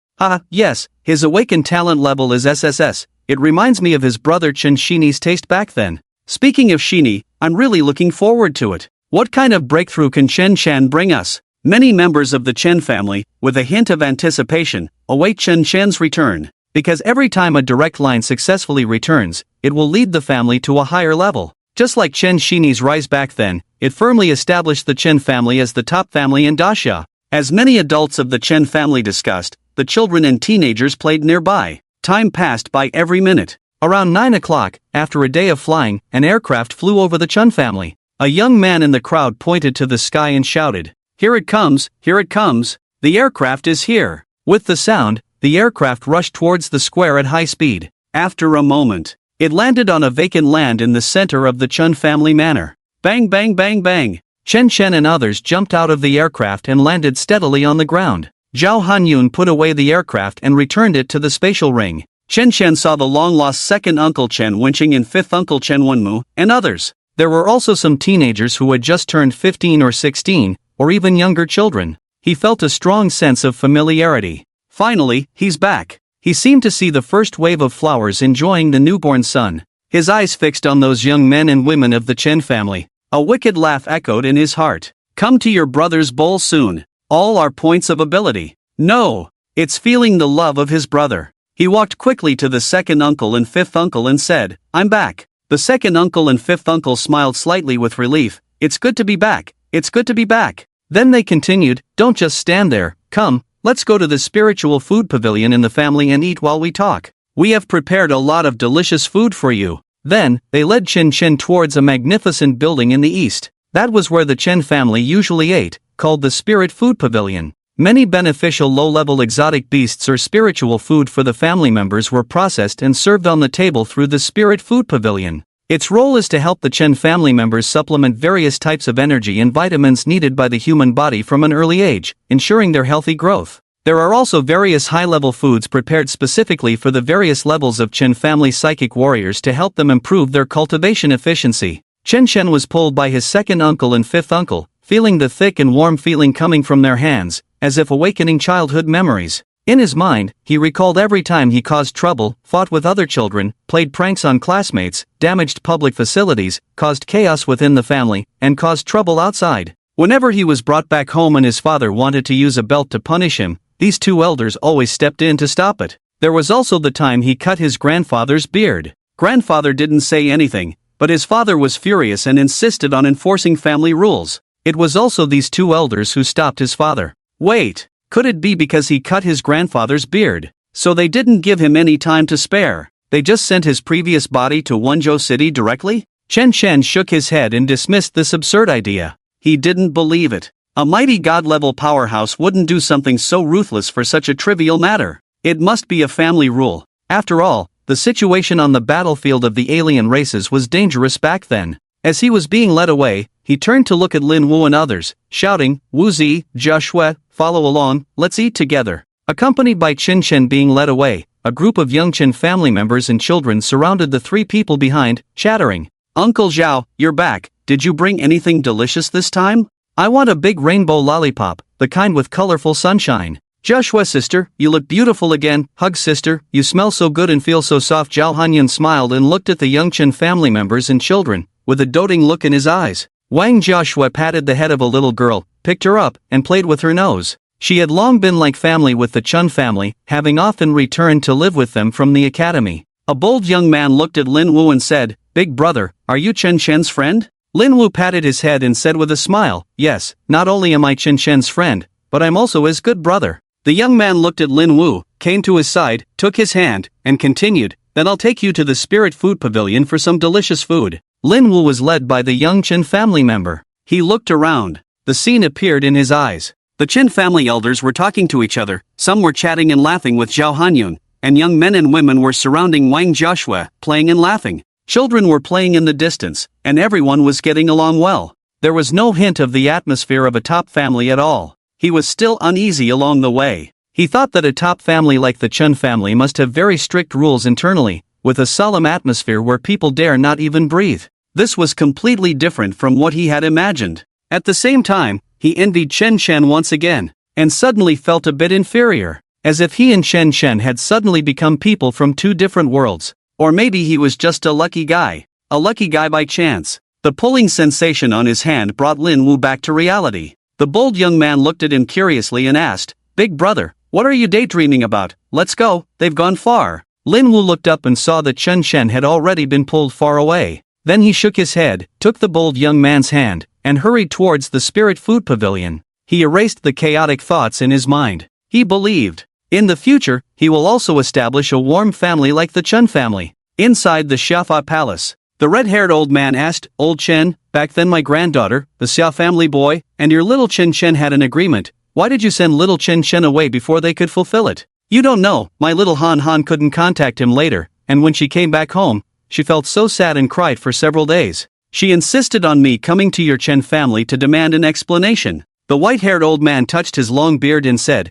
Yes, his awakened talent level is SSS. It reminds me of his brother Chen Shini's taste back then. Speaking of Shini, I'm really looking forward to it. What kind of breakthrough can Chen Shen bring us? Many members of the Chen family, with a hint of anticipation, await Chen Shen's return. Because every time a direct line successfully returns, it will lead the family to a higher level. Just like Chen Shini's rise back then, it firmly established the Chen family as the top family in Daxia. As many adults of the Chen family discussed, the children and teenagers played nearby. Time passed by every minute. Around 9 o'clock, after a day of flying, an aircraft flew over the Chen family. A young man in the crowd pointed to the sky and shouted, "Here it comes, here it comes, the aircraft is here." With the sound, the aircraft rushed towards the square at high speed. After a moment, it landed on a vacant land in the center of the Chen family manor. Bang bang bang bang! Chen Shen and others jumped out of the aircraft and landed steadily on the ground. Zhao Hanyun put away the aircraft and returned it to the spatial ring. Chen Shen saw the long-lost second Uncle Chen Wenqing and fifth Uncle Chen Wenmu, and others. There were also some teenagers who had just turned 15 or 16, or even younger children. He felt a strong sense of familiarity. Finally, he's back. He seemed to see the first wave of flowers enjoying the newborn sun. His eyes fixed on those young men and women of the Chen family. A wicked laugh echoed in his heart. Come to your brother's bowl soon. All are points of ability. No, it's feeling the love of his brother. He walked quickly to the second uncle and fifth uncle and said, "I'm back." The second uncle and fifth uncle smiled slightly with relief. It's good to be back. It's good to be back. Then they continued, "Don't just stand there. Come, let's go to the spiritual food pavilion in the family and eat while we talk. We have prepared a lot of delicious food for you." Then, they led Chen Shen towards a magnificent building in the east. That was where the Chen family usually ate, called the Spirit Food Pavilion. Many beneficial low-level exotic beasts or spiritual food for the family members were processed and served on the table through the Spirit Food Pavilion. Its role is to help the Chen family members supplement various types of energy and vitamins needed by the human body from an early age, ensuring their healthy growth. There are also various high-level foods prepared specifically for the various levels of Chen family psychic warriors to help them improve their cultivation efficiency. Chen Shen was pulled by his second uncle and fifth uncle, feeling the thick and warm feeling coming from their hands, as if awakening childhood memories. In his mind, he recalled every time he caused trouble, fought with other children, played pranks on classmates, damaged public facilities, caused chaos within the family, and caused trouble outside. Whenever he was brought back home and his father wanted to use a belt to punish him, these two elders always stepped in to stop it. There was also the time he cut his grandfather's beard. Grandfather didn't say anything, but his father was furious and insisted on enforcing family rules. It was also these two elders who stopped his father. Wait, could it be because he cut his grandfather's beard? So they didn't give him any time to spare. They just sent his previous body to Wonzhou City directly? Chen Shen shook his head and dismissed this absurd idea. He didn't believe it. A mighty god-level powerhouse wouldn't do something so ruthless for such a trivial matter. It must be a family rule. After all, the situation on the battlefield of the alien races was dangerous back then. As he was being led away, he turned to look at Lin Wu and others, shouting, "Wu Zi, Jia Shui, follow along, let's eat together." Accompanied by Chen Shen being led away, a group of young Chen family members and children surrounded the three people behind, chattering. "Uncle Zhao, you're back. Did you bring anything delicious this time? I want a big rainbow lollipop, the kind with colorful sunshine." "Joshua sister, you look beautiful again." "Hug sister, you smell so good and feel so soft." Zhao Hanyan smiled and looked at the young Chen family members and children, with a doting look in his eyes. Wang Joshua patted the head of a little girl, picked her up, and played with her nose. She had long been like family with the Chun family, having often returned to live with them from the academy. A bold young man looked at Lin Wu and said, "Big brother, are you Chen Shen's friend?" Lin Wu patted his head and said with a smile, "Yes, not only am I Chen Shen's friend, but I'm also his good brother." The young man looked at Lin Wu, came to his side, took his hand, and continued, "Then I'll take you to the Spirit Food Pavilion for some delicious food." Lin Wu was led by the young Chen family member. He looked around. The scene appeared in his eyes. The Chen family elders were talking to each other, some were chatting and laughing with Zhao Hanyun, and young men and women were surrounding Wang Joshua, playing and laughing. Children were playing in the distance, and everyone was getting along well. There was no hint of the atmosphere of a top family at all. He was still uneasy along the way. He thought that a top family like the Chen family must have very strict rules internally, with a solemn atmosphere where people dare not even breathe. This was completely different from what he had imagined. At the same time, he envied Chen Shen once again, and suddenly felt a bit inferior, as if he and Chen Shen had suddenly become people from two different worlds. Or maybe he was just a lucky guy by chance. The pulling sensation on his hand brought Lin Wu back to reality. The bold young man looked at him curiously and asked, "Big brother, what are you daydreaming about? Let's go, they've gone far." Lin Wu looked up and saw that Chen Shen had already been pulled far away. Then he shook his head, took the bold young man's hand, and hurried towards the Spirit Food Pavilion. He erased the chaotic thoughts in his mind. He believed, in the future, he will also establish a warm family like the Chen family. Inside the Xiaofa Palace, the red-haired old man asked, "Old Chen, back then my granddaughter, the Xiao family boy, and your little Chen Shen had an agreement. Why did you send little Chen Shen away before they could fulfill it?" "You don't know, my little Han Han couldn't contact him later, and when she came back home, she felt so sad and cried for several days. She insisted on me coming to your Chen family to demand an explanation." The white-haired old man touched his long beard and said,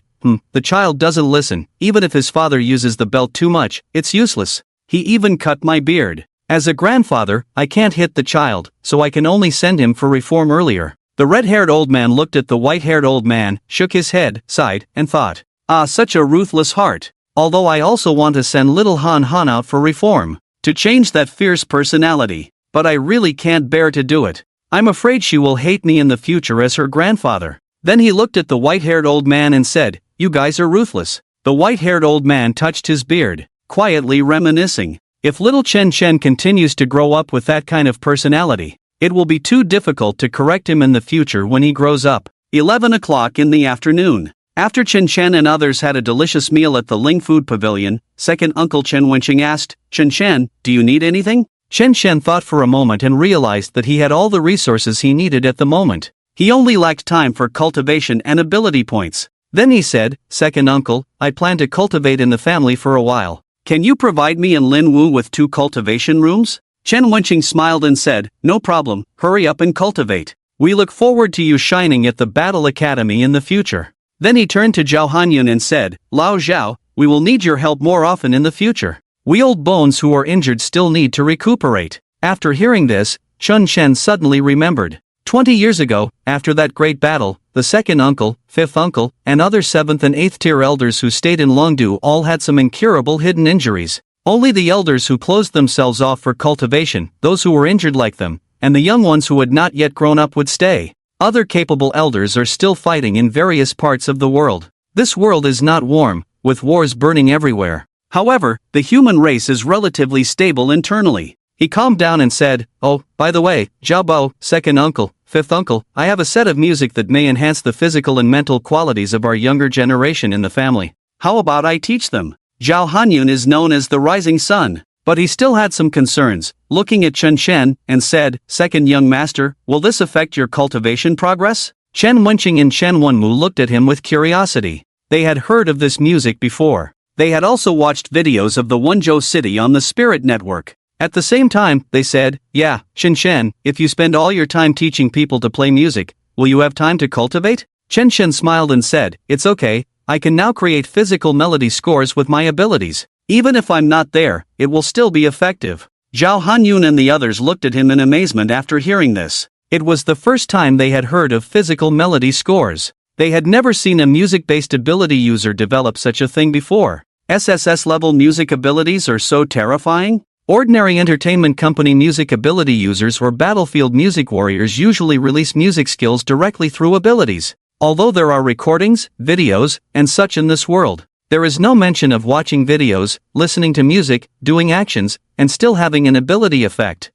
The child doesn't listen, even if his father uses the belt too much, it's useless. He even cut my beard. As a grandfather, I can't hit the child, so I can only send him for reform earlier." The red-haired old man looked at the white-haired old man, shook his head, sighed, and thought, such a ruthless heart. Although I also want to send little Han Han out for reform, to change that fierce personality, but I really can't bear to do it. I'm afraid she will hate me in the future as her grandfather. Then he looked at the white-haired old man and said, "You guys are ruthless." The white-haired old man touched his beard, quietly reminiscing. If little Chen Shen continues to grow up with that kind of personality, it will be too difficult to correct him in the future when he grows up. 11 o'clock in the afternoon. After Chen Shen and others had a delicious meal at the Ling Food Pavilion, second uncle Chen Wenqing asked, "Chen Shen, do you need anything?" Chen Shen thought for a moment and realized that he had all the resources he needed at the moment. He only lacked time for cultivation and ability points. Then he said, "Second uncle, I plan to cultivate in the family for a while. Can you provide me and Lin Wu with 2 cultivation rooms?" Chen Wenqing smiled and said, "No problem, hurry up and cultivate. We look forward to you shining at the Battle Academy in the future." Then he turned to Zhao Hanyun and said, "Lao Zhao, we will need your help more often in the future. We old bones who are injured still need to recuperate." After hearing this, Chen Shen suddenly remembered. 20 years ago, after that great battle, the second uncle, fifth uncle, and other 7th and 8th tier elders who stayed in Longdu all had some incurable hidden injuries. Only the elders who closed themselves off for cultivation, those who were injured like them, and the young ones who had not yet grown up would stay. Other capable elders are still fighting in various parts of the world. This world is not warm, with wars burning everywhere. However, the human race is relatively stable internally. He calmed down and said, "Oh, by the way, Zhao Bo, second uncle, fifth uncle, I have a set of music that may enhance the physical and mental qualities of our younger generation in the family. How about I teach them?" Zhao Hanyun is known as the rising sun, but he still had some concerns, looking at Chen Shen, and said, "Second young master, will this affect your cultivation progress?" Chen Wenqing and Chen Wenmu looked at him with curiosity. They had heard of this music before. They had also watched videos of the Wenzhou city on the Spirit Network. At the same time, they said, "Yeah, Chen Shen, if you spend all your time teaching people to play music, will you have time to cultivate?" Chen Shen smiled and said, "It's okay, I can now create physical melody scores with my abilities. Even if I'm not there, it will still be effective." Zhao Hanyun and the others looked at him in amazement after hearing this. It was the first time they had heard of physical melody scores. They had never seen a music-based ability user develop such a thing before. SSS-level music abilities are so terrifying? Ordinary entertainment company music ability users or battlefield music warriors usually release music skills directly through abilities. Although there are recordings, videos, and such in this world, There is no mention of watching videos, listening to music, doing actions, and still having an ability effect.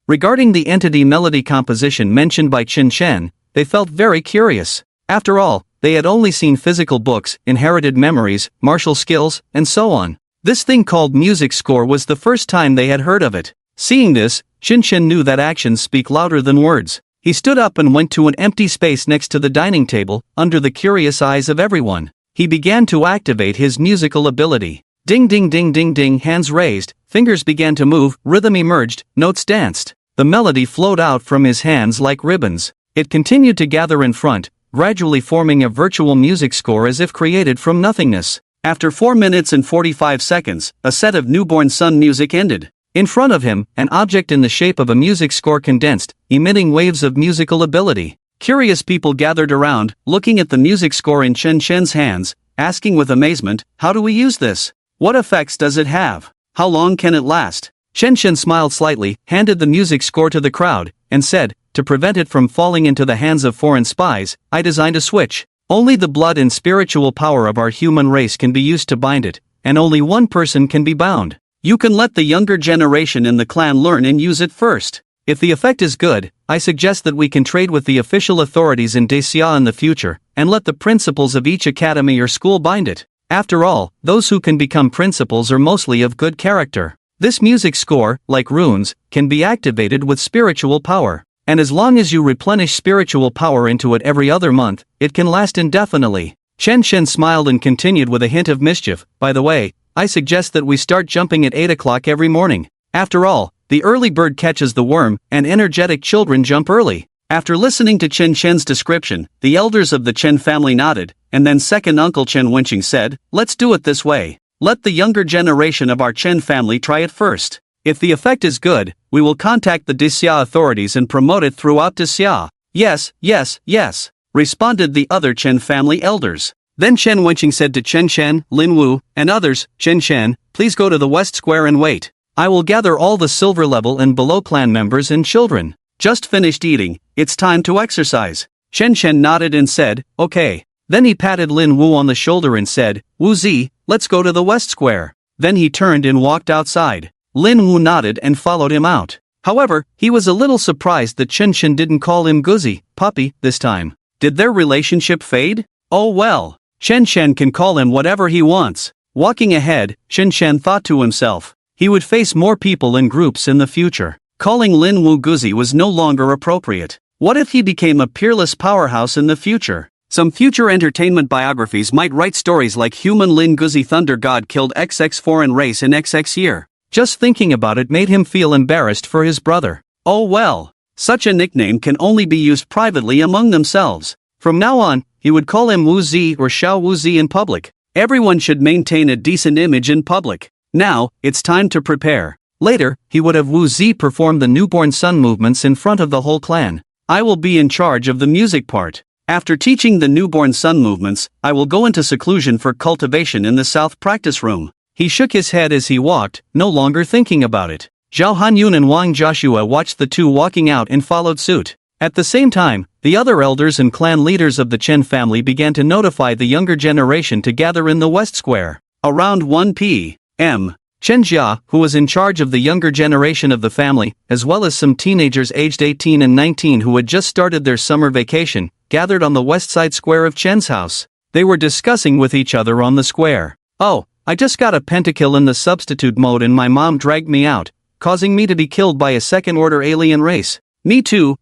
Regarding the entity melody composition mentioned by Qin Shen, they felt very curious. After all, they had only seen physical books, inherited memories, martial skills, and so on. This thing called music score was the first time they had heard of it. Seeing this, Qin Shen knew that actions speak louder than words. He stood up and went to an empty space next to the dining table, under the curious eyes of everyone. He began to activate his musical ability. Ding ding ding ding ding, hands raised, fingers began to move, rhythm emerged, notes danced. The melody flowed out from his hands like ribbons. It continued to gather in front, gradually forming a virtual music score as if created from nothingness. After 4 minutes and 45 seconds, a set of newborn sun music ended. In front of him, an object in the shape of a music score condensed, emitting waves of musical ability. Curious people gathered around, looking at the music score in Qin Shen's hands, asking with amazement, "How do we use this? What effects does it have? How long can it last?" Qin Shen smiled slightly, handed the music score to the crowd, and said, "To prevent it from falling into the hands of foreign spies, I designed a switch. Only the blood and spiritual power of our human race can be used to bind it, and only one person can be bound. You can let the younger generation in the clan learn and use it first. If the effect is good, I suggest that we can trade with the official authorities in Daxia in the future, and let the principals of each academy or school bind it. After all, those who can become principals are mostly of good character. This music score, like runes, can be activated with spiritual power. And as long as you replenish spiritual power into it every other month, it can last indefinitely." Qin Shen smiled and continued with a hint of mischief, "By the way, I suggest that we start jumping at 8 o'clock every morning. After all, the early bird catches the worm, and energetic children jump early." After listening to Qin Shen's description, the elders of the Chen family nodded, and then second uncle Chen Wenqing said, "Let's do it this way. Let the younger generation of our Chen family try it first. If the effect is good, we will contact the Daxia authorities and promote it throughout Daxia." "Yes, yes, yes," responded the other Chen family elders. Then Chen Wenqing said to Chen Shen, Lin Wu, and others, "Chen Shen, please go to the West Square and wait. I will gather all the silver level and below clan members and children. Just finished eating, it's time to exercise." Chen Shen nodded and said, "Okay." Then he patted Lin Wu on the shoulder and said, "Wu Zi, let's go to the West Square." Then he turned and walked outside. Lin Wu nodded and followed him out. However, he was a little surprised that Chen Shen didn't call him Guzi, puppy, this time. Did their relationship fade? Oh well. Chen Shen can call him whatever he wants. Walking ahead, Chen Shen thought to himself. He would face more people in groups in the future. Calling Lin Wu Guzi was no longer appropriate. What if he became a peerless powerhouse in the future? Some future entertainment biographies might write stories like Human Lin Guzi Thunder God killed XX foreign race in XX year. Just thinking about it made him feel embarrassed for his brother. Oh well. Such a nickname can only be used privately among themselves. From now on, he would call him Wu Zi or Xiao Wu Zi in public. Everyone should maintain a decent image in public. Now, it's time to prepare. Later, he would have Wu Zi perform the newborn sun movements in front of the whole clan. I will be in charge of the music part. After teaching the newborn sun movements, I will go into seclusion for cultivation in the south practice room. He shook his head as he walked, no longer thinking about it. Zhao Hanyun and Wang Joshua watched the two walking out and followed suit. At the same time, the other elders and clan leaders of the Chen family began to notify the younger generation to gather in the West Square. Around 1 p.m., Chen Jia, who was in charge of the younger generation of the family, as well as some teenagers aged 18 and 19 who had just started their summer vacation, gathered on the west side square of Chen's house. They were discussing with each other on the square. "Oh, I just got a pentakill in the substitute mode and my mom dragged me out, causing me to be killed by a second-order alien race. Me too,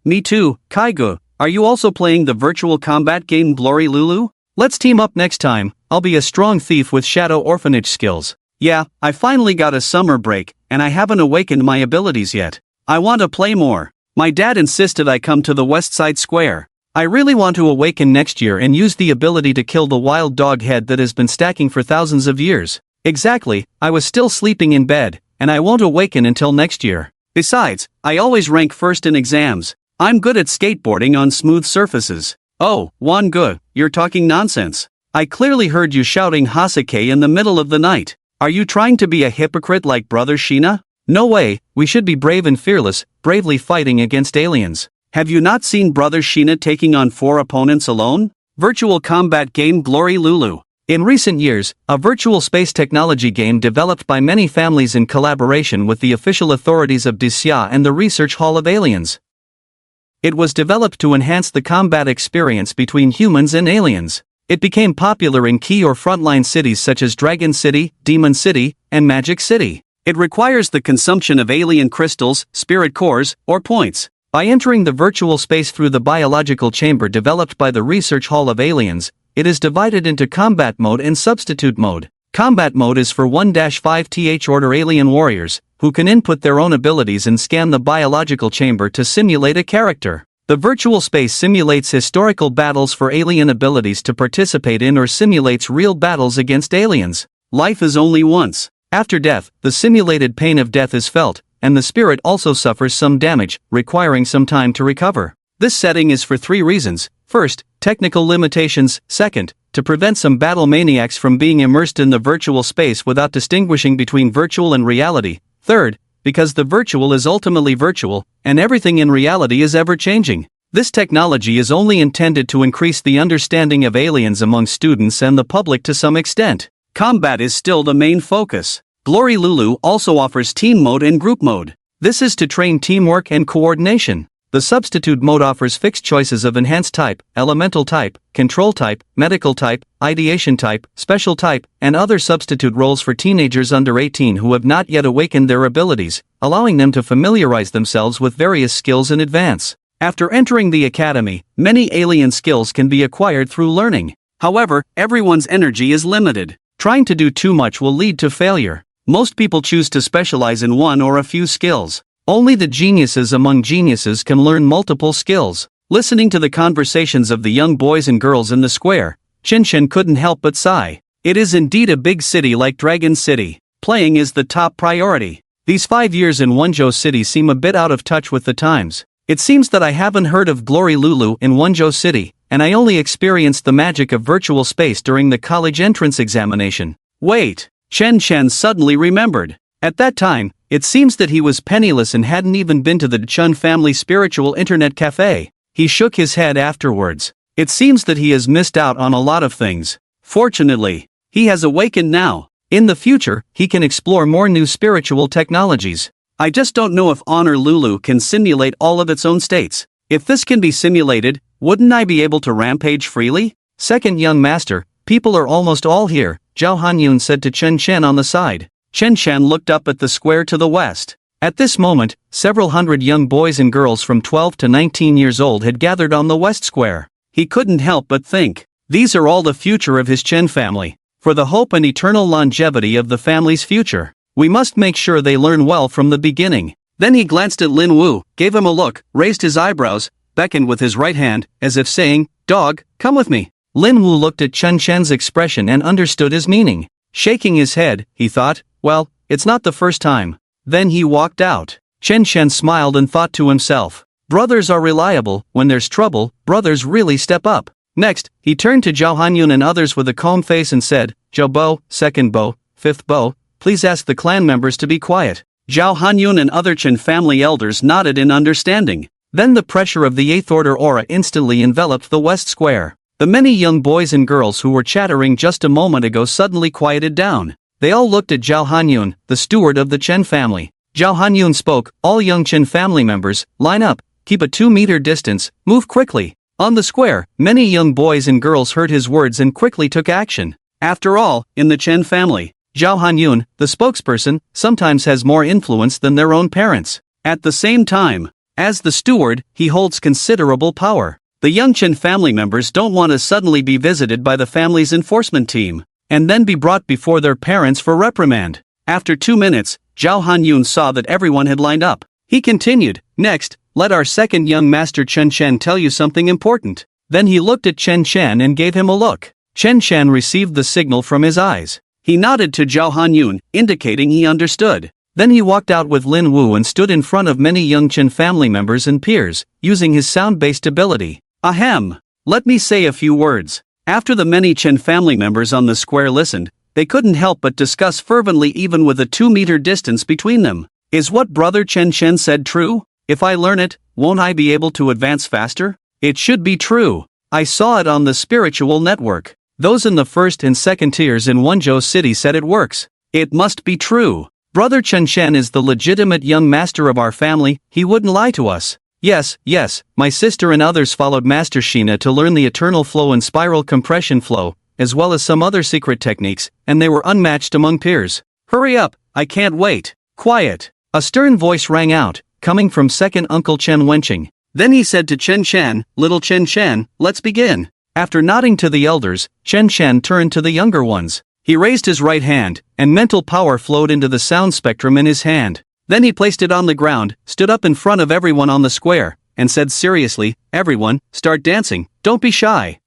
Kaigu. Are you also playing the virtual combat game Glory Lulu? Let's team up next time. I'll be a strong thief with Shadow Orphanage skills. Yeah, I finally got a summer break, and I haven't awakened my abilities yet. I want to play more. My dad insisted I come to the West Side Square. I really want to awaken next year and use the ability to kill the wild dog head that has been stacking for thousands of years." Exactly, I was still sleeping in bed, and I won't awaken until next year. Besides, I always rank first in exams. I'm good at skateboarding on smooth surfaces. Oh, Wan-gu, you're talking nonsense. I clearly heard you shouting Hasake in the middle of the night. Are you trying to be a hypocrite like Brother Shina? No way, we should be brave and fearless, bravely fighting against aliens. Have you not seen Brother Shina taking on 4 opponents alone? Virtual combat game Glory Lulu. In recent years, a virtual space technology game developed by many families in collaboration with the official authorities of Disya and the Research Hall of Aliens. It was developed to enhance the combat experience between humans and aliens. It became popular in key or frontline cities such as Dragon City, Demon City, and Magic City. It requires the consumption of alien crystals, spirit cores, or points. By entering the virtual space through the biological chamber developed by the Research Hall of Aliens, it is divided into combat mode and substitute mode. Combat mode is for 1-5th order alien warriors, who can input their own abilities and scan the biological chamber to simulate a character. The virtual space simulates historical battles for alien abilities to participate in or simulates real battles against aliens. Life is only once. After death, the simulated pain of death is felt, and the spirit also suffers some damage, requiring some time to recover. This setting is for 3 reasons. First, technical limitations. Second, to prevent some battle maniacs from being immersed in the virtual space without distinguishing between virtual and reality. Third, because the virtual is ultimately virtual, and everything in reality is ever-changing. This technology is only intended to increase the understanding of aliens among students and the public to some extent. Combat is still the main focus. Glory Lulu also offers team mode and group mode. This is to train teamwork and coordination. The substitute mode offers fixed choices of enhanced type, elemental type, control type, medical type, ideation type, special type, and other substitute roles for teenagers under 18 who have not yet awakened their abilities, allowing them to familiarize themselves with various skills in advance. After entering the academy, many alien skills can be acquired through learning. However, everyone's energy is limited. Trying to do too much will lead to failure. Most people choose to specialize in one or a few skills. Only the geniuses among geniuses can learn multiple skills. Listening to the conversations of the young boys and girls in the square, Chen couldn't help but sigh. It is indeed a big city like Dragon City. Playing is the top priority. These 5 years in Wonzhou City seem a bit out of touch with the times. It seems that I haven't heard of Glory Lulu in Wonzhou City, and I only experienced the magic of virtual space during the college entrance examination. Wait, Chen suddenly remembered. At that time, it seems that he was penniless and hadn't even been to the Chun family spiritual internet cafe. He shook his head afterwards. It seems that he has missed out on a lot of things. Fortunately, he has awakened now. In the future, he can explore more new spiritual technologies. I just don't know if Honor Lulu can simulate all of its own states. If this can be simulated, wouldn't I be able to rampage freely? Second young master, people are almost all here, Zhao Hanyun said to Chen on the side. Chen looked up at the square to the west. At this moment, several hundred young boys and girls from 12 to 19 years old had gathered on the west square. He couldn't help but think, these are all the future of his Chen family. For the hope and eternal longevity of the family's future, we must make sure they learn well from the beginning. Then he glanced at Lin Wu, gave him a look, raised his eyebrows, beckoned with his right hand, as if saying, "Dog, come with me." Lin Wu looked at Chen expression and understood his meaning. Shaking his head, he thought, well, it's not the first time. Then he walked out. Chen smiled and thought to himself, brothers are reliable, when there's trouble, brothers really step up. Next, he turned to Zhao Hanyun and others with a calm face and said, Zhao Bo, second Bo, fifth Bo, please ask the clan members to be quiet. Zhao Hanyun and other Chen family elders nodded in understanding. Then the pressure of the Eighth Order aura instantly enveloped the West Square. The many young boys and girls who were chattering just a moment ago suddenly quieted down. They all looked at Zhao Hanyun, the steward of the Chen family. Zhao Hanyun spoke, all young Chen family members, line up, keep a 2-meter distance, move quickly. On the square, many young boys and girls heard his words and quickly took action. After all, in the Chen family, Zhao Hanyun, the spokesperson, sometimes has more influence than their own parents. At the same time, as the steward, he holds considerable power. The young Chen family members don't want to suddenly be visited by the family's enforcement team, and then be brought before their parents for reprimand. After 2 minutes, Zhao Hanyun saw that everyone had lined up. He continued, next, let our second young master Chen tell you something important. Then he looked at Chen and gave him a look. Chen received the signal from his eyes. He nodded to Zhao Hanyun, indicating he understood. Then he walked out with Lin Wu and stood in front of many young Chen family members and peers, using his sound-based ability. Ahem. Let me say a few words. After the many Chen family members on the square listened, they couldn't help but discuss fervently even with a 2-meter distance between them. Is what brother Chen said true? If I learn it, won't I be able to advance faster? It should be true. I saw it on the spiritual network. Those in the first and second tiers in Wonzhou City said it works. It must be true. Brother Chen Shan is the legitimate young master of our family, he wouldn't lie to us. Yes, my sister and others followed Master Sheena to learn the eternal flow and spiral compression flow, as well as some other secret techniques, and they were unmatched among peers. Hurry up, I can't wait. Quiet. A stern voice rang out, coming from second Uncle Chen Wenqing. Then he said to Chen Shan, "Little Chen Shan, let's begin." After nodding to the elders, Chen Shan turned to the younger ones. He raised his right hand, and mental power flowed into the sound spectrum in his hand. Then he placed it on the ground, stood up in front of everyone on the square, and said seriously, "Everyone, start dancing, don't be shy."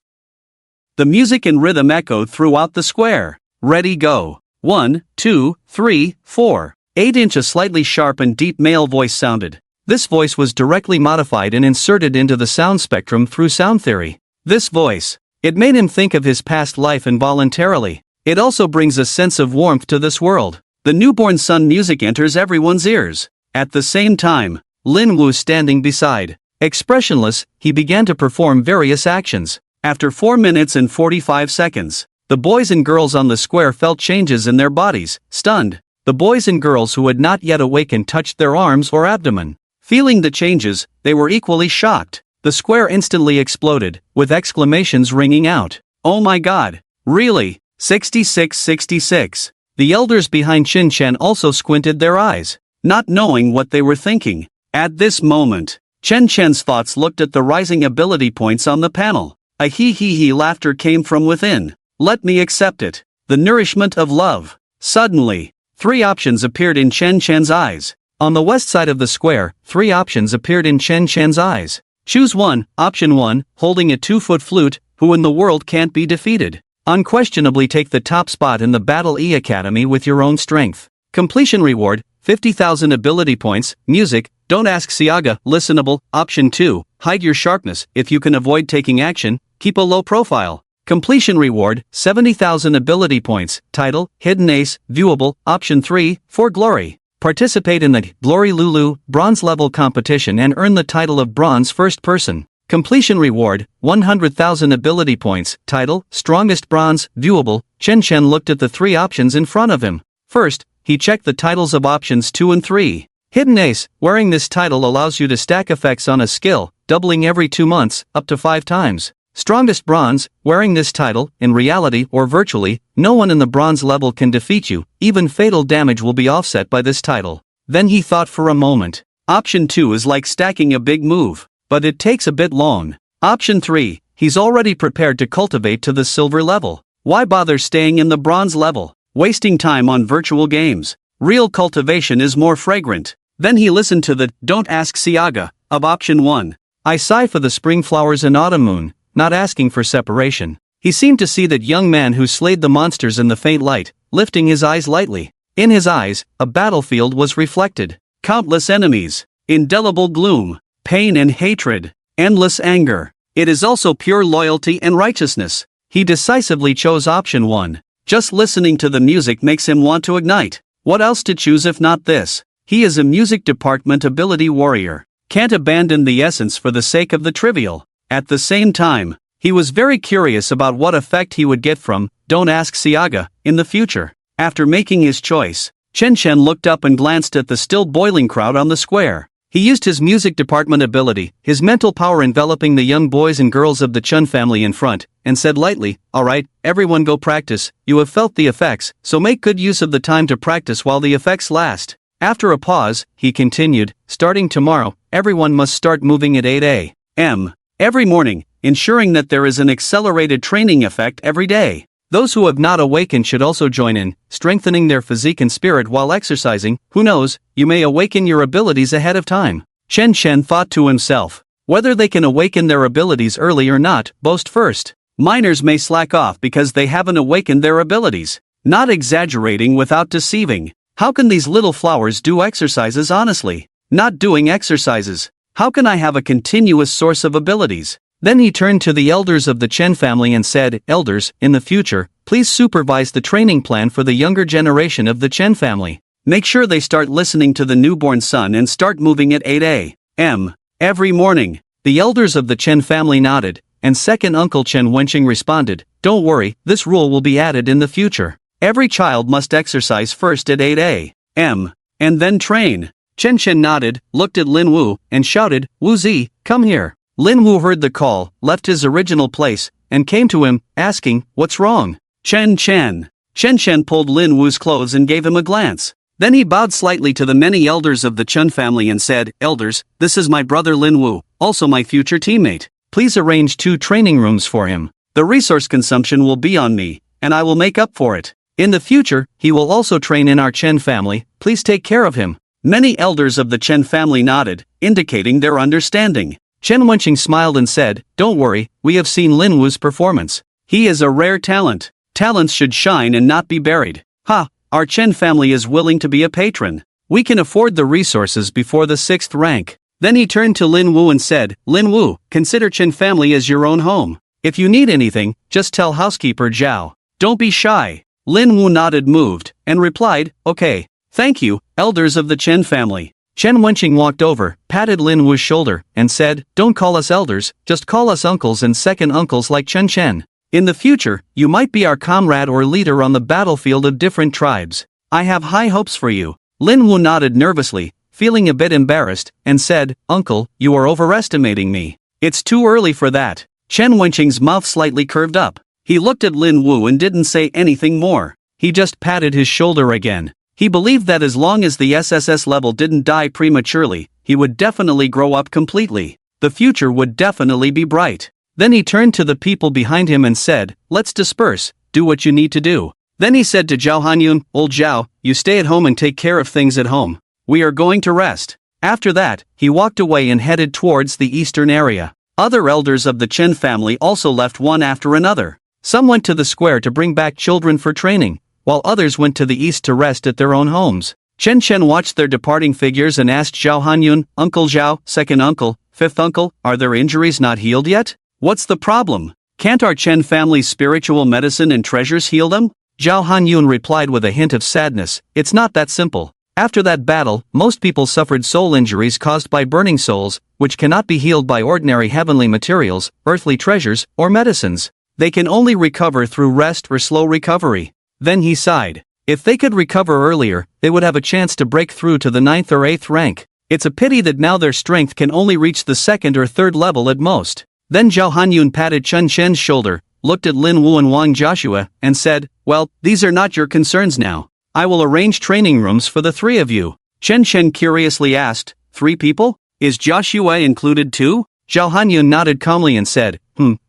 The music and rhythm echoed throughout the square. Ready, go. 1, 2, 3, 4. 8-inch a slightly sharp and deep male voice sounded. This voice was directly modified and inserted into the sound spectrum through sound theory. This voice, it made him think of his past life involuntarily. It also brings a sense of warmth to this world. The newborn son music enters everyone's ears. At the same time, Lin Wu standing beside. Expressionless, he began to perform various actions. After 4 minutes and 45 seconds, the boys and girls on the square felt changes in their bodies, stunned. The boys and girls who had not yet awakened touched their arms or abdomen. Feeling the changes, they were equally shocked. The square instantly exploded, with exclamations ringing out. "Oh my god! Really? 6666. The elders behind Chen Shan also squinted their eyes, not knowing what they were thinking. At this moment, Chen Shan's thoughts looked at the rising ability points on the panel. A hee laughter came from within. Let me accept it. The nourishment of love. Suddenly, 3 options appeared in Chen Shan's eyes. On the west side of the square, 3 options appeared in Chen Shan's eyes. Choose one. Option 1, holding a 2-foot flute, who in the world can't be defeated. Unquestionably take the top spot in the Battle E Academy with your own strength. Completion reward, 50,000 ability points. Music, don't ask Siaga, listenable. Option 2, hide your sharpness. If you can avoid taking action, keep a low profile. Completion reward, 70,000 ability points. Title, Hidden Ace, viewable. Option 3, for glory. Participate in the Glory Lulu bronze level competition and earn the title of bronze first person. Completion reward, 100,000 ability points. Title, Strongest Bronze, viewable. Chen Shan looked at the 3 options in front of him. First, he checked the titles of options 2 and 3. Hidden Ace, wearing this title allows you to stack effects on a skill, doubling every 2 months, up to 5 times. Strongest Bronze, wearing this title, in reality or virtually, no one in the bronze level can defeat you, even fatal damage will be offset by this title. Then he thought for a moment. Option 2 is like stacking a big move, but it takes a bit long. Option 3, he's already prepared to cultivate to the silver level. Why bother staying in the bronze level, wasting time on virtual games? Real cultivation is more fragrant. Then he listened to the "Don't Ask Siaga" of option 1. I sigh for the spring flowers and autumn moon, not asking for separation. He seemed to see that young man who slayed the monsters in the faint light, lifting his eyes lightly. In his eyes, a battlefield was reflected. Countless enemies, indelible gloom, pain and hatred, endless anger. It is also pure loyalty and righteousness. He decisively chose option 1. Just listening to the music makes him want to ignite. What else to choose if not this? He is a music department ability warrior. Can't abandon the essence for the sake of the trivial. At the same time, he was very curious about what effect he would get from "Don't Ask Siaga" in the future. After making his choice, Chen Shan looked up and glanced at the still boiling crowd on the square. He used his music department ability, his mental power enveloping the young boys and girls of the Chun family in front, and said lightly, "Alright, everyone go practice. You have felt the effects, so make good use of the time to practice while the effects last." After a pause, he continued, "Starting tomorrow, everyone must start moving at 8 a.m. every morning, ensuring that there is an accelerated training effect every day. Those who have not awakened should also join in, strengthening their physique and spirit while exercising. Who knows, you may awaken your abilities ahead of time." Chen Shen thought to himself, whether they can awaken their abilities early or not, boast first. Minors may slack off because they haven't awakened their abilities. Not exaggerating without deceiving. How can these little flowers do exercises honestly? Not doing exercises. How can I have a continuous source of abilities? Then he turned to the elders of the Chen family and said, "Elders, in the future, please supervise the training plan for the younger generation of the Chen family. Make sure they start listening to the newborn son and start moving at 8 a.m. every morning." The elders of the Chen family nodded, and second uncle Chen Wenqing responded, "Don't worry, this rule will be added in the future. Every child must exercise first at 8 a.m. and then train." Chen Chen nodded, looked at Lin Wu, and shouted, "Wu Zi, come here." Lin Wu heard the call, left his original place, and came to him, asking, "What's wrong?" Chen Chen. Chen Chen pulled Lin Wu's clothes and gave him a glance. Then he bowed slightly to the many elders of the Chen family and said, "Elders, this is my brother Lin Wu, also my future teammate. Please arrange 2 training rooms for him. The resource consumption will be on me, and I will make up for it. In the future, he will also train in our Chen family, please take care of him." Many elders of the Chen family nodded, indicating their understanding. Chen Wenqing smiled and said, "Don't worry, we have seen Lin Wu's performance. He is a rare talent. Talents should shine and not be buried. Ha, our Chen family is willing to be a patron. We can afford the resources before the 6th rank." Then he turned to Lin Wu and said, "Lin Wu, consider Chen family as your own home. If you need anything, just tell housekeeper Zhao. Don't be shy." Lin Wu nodded moved, and replied, "Okay. Thank you, elders of the Chen family." Chen Wenqing walked over, patted Lin Wu's shoulder, and said, "Don't call us elders, just call us uncles and second uncles like Chen Chen. In the future, you might be our comrade or leader on the battlefield of different tribes. I have high hopes for you." Lin Wu nodded nervously, feeling a bit embarrassed, and said, "Uncle, you are overestimating me. It's too early for that." Chen Wenqing's mouth slightly curved up. He looked at Lin Wu and didn't say anything more. He just patted his shoulder again. He believed that as long as the SSS level didn't die prematurely, he would definitely grow up completely. The future would definitely be bright. Then he turned to the people behind him and said, "Let's disperse, do what you need to do." Then he said to Zhao Hanyun, "Old Zhao, you stay at home and take care of things at home. We are going to rest." After that, he walked away and headed towards the eastern area. Other elders of the Chen family also left one after another. Some went to the square to bring back children for training, while others went to the east to rest at their own homes. Chen Chen watched their departing figures and asked Zhao Hanyun, "Uncle Zhao, second uncle, fifth uncle, are their injuries not healed yet? What's the problem? Can't our Chen family's spiritual medicine and treasures heal them?" Zhao Hanyun replied with a hint of sadness, "It's not that simple. After that battle, most people suffered soul injuries caused by burning souls, which cannot be healed by ordinary heavenly materials, earthly treasures, or medicines. They can only recover through rest or slow recovery." Then he sighed. If they could recover earlier, they would have a chance to break through to the 9th or 8th rank. It's a pity that now their strength can only reach the 2nd or 3rd level at most. Then Zhao Hanyun patted Chen Chen's shoulder, looked at Lin Wu and Wang Joshua, and said, "Well, these are not your concerns now. I will arrange training rooms for the 3 of you." Chen Chen curiously asked, 3 people? Is Joshua included too? Zhao Hanyun nodded calmly and said,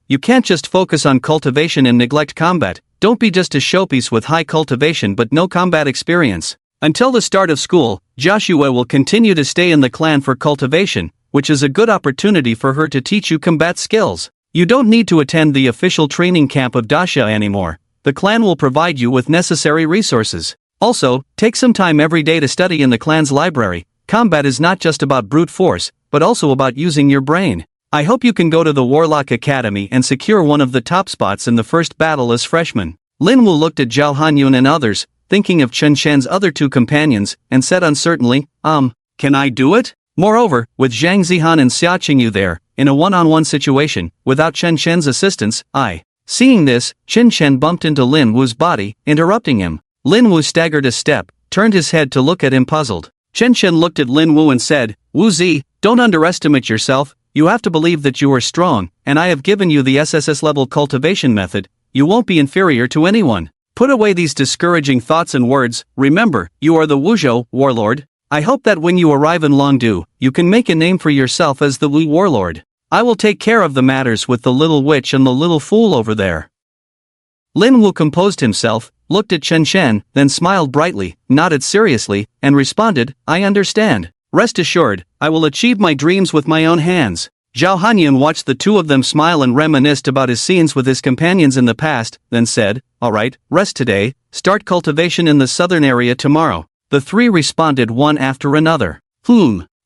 You can't just focus on cultivation and neglect combat. Don't be just a showpiece with high cultivation but no combat experience. Until the start of school, Joshua will continue to stay in the clan for cultivation, which is a good opportunity for her to teach you combat skills. You don't need to attend the official training camp of Dasha anymore. The clan will provide you with necessary resources. Also, take some time every day to study in the clan's library. Combat is not just about brute force, but also about using your brain. I hope you can go to the Warlock Academy and secure one of the top spots in the first battle as freshman. Lin Wu looked at Zhao Hanyun and others, thinking of Chen Chen's other 2 companions, and said uncertainly, Can I do it? Moreover, with Zhang Zihan and Xia Qingyu there, in a one-on-one situation, without Chen Chen's assistance, Seeing this, Chen Chen bumped into Lin Wu's body, interrupting him. Lin Wu staggered a step, turned his head to look at him puzzled. Chen Chen looked at Lin Wu and said, Wu Zi, don't underestimate yourself. You have to believe that you are strong, and I have given you the SSS-level cultivation method. You won't be inferior to anyone. Put away these discouraging thoughts and words. Remember, you are the Wuzhou warlord. I hope that when you arrive in Longdu, you can make a name for yourself as the Wu warlord. I will take care of the matters with the little witch and the little fool over there. Lin Wu composed himself, looked at Chen Chen, then smiled brightly, nodded seriously, and responded, I understand. Rest assured, I will achieve my dreams with my own hands. Zhao Hanyun watched the 2 of them smile and reminisced about his scenes with his companions in the past, then said, Alright, rest today, start cultivation in the southern area tomorrow. The 3 responded one after another.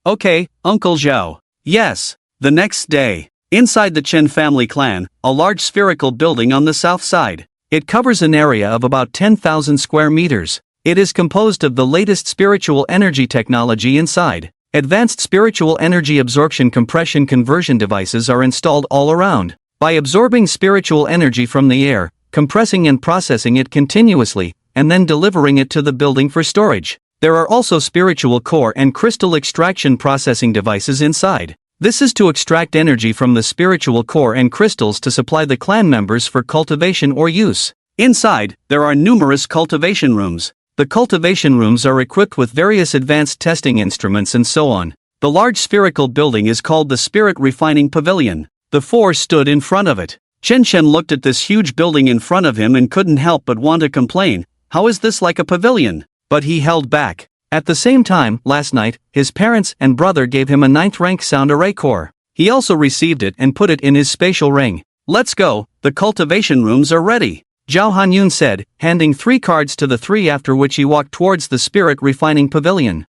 Okay, Uncle Zhao. Yes. The next day, inside the Chen family clan, a large spherical building on the south side. It covers an area of about 10,000 square meters. It is composed of the latest spiritual energy technology inside. Advanced spiritual energy absorption compression conversion devices are installed all around. By absorbing spiritual energy from the air, compressing and processing it continuously, and then delivering it to the building for storage. There are also spiritual core and crystal extraction processing devices inside. This is to extract energy from the spiritual core and crystals to supply the clan members for cultivation or use. Inside, there are numerous cultivation rooms. The cultivation rooms are equipped with various advanced testing instruments and so on. The large spherical building is called the Spirit Refining Pavilion. The four stood in front of it. Chen Chen looked at this huge building in front of him and couldn't help but want to complain, "How is this like a pavilion?" But he held back. At the same time, last night, his parents and brother gave him a 9th rank sound array core. He also received it and put it in his spatial ring. "Let's go, the cultivation rooms are ready," Zhao Hanyun said, handing 3 cards to the 3, after which he walked towards the Spirit Refining Pavilion.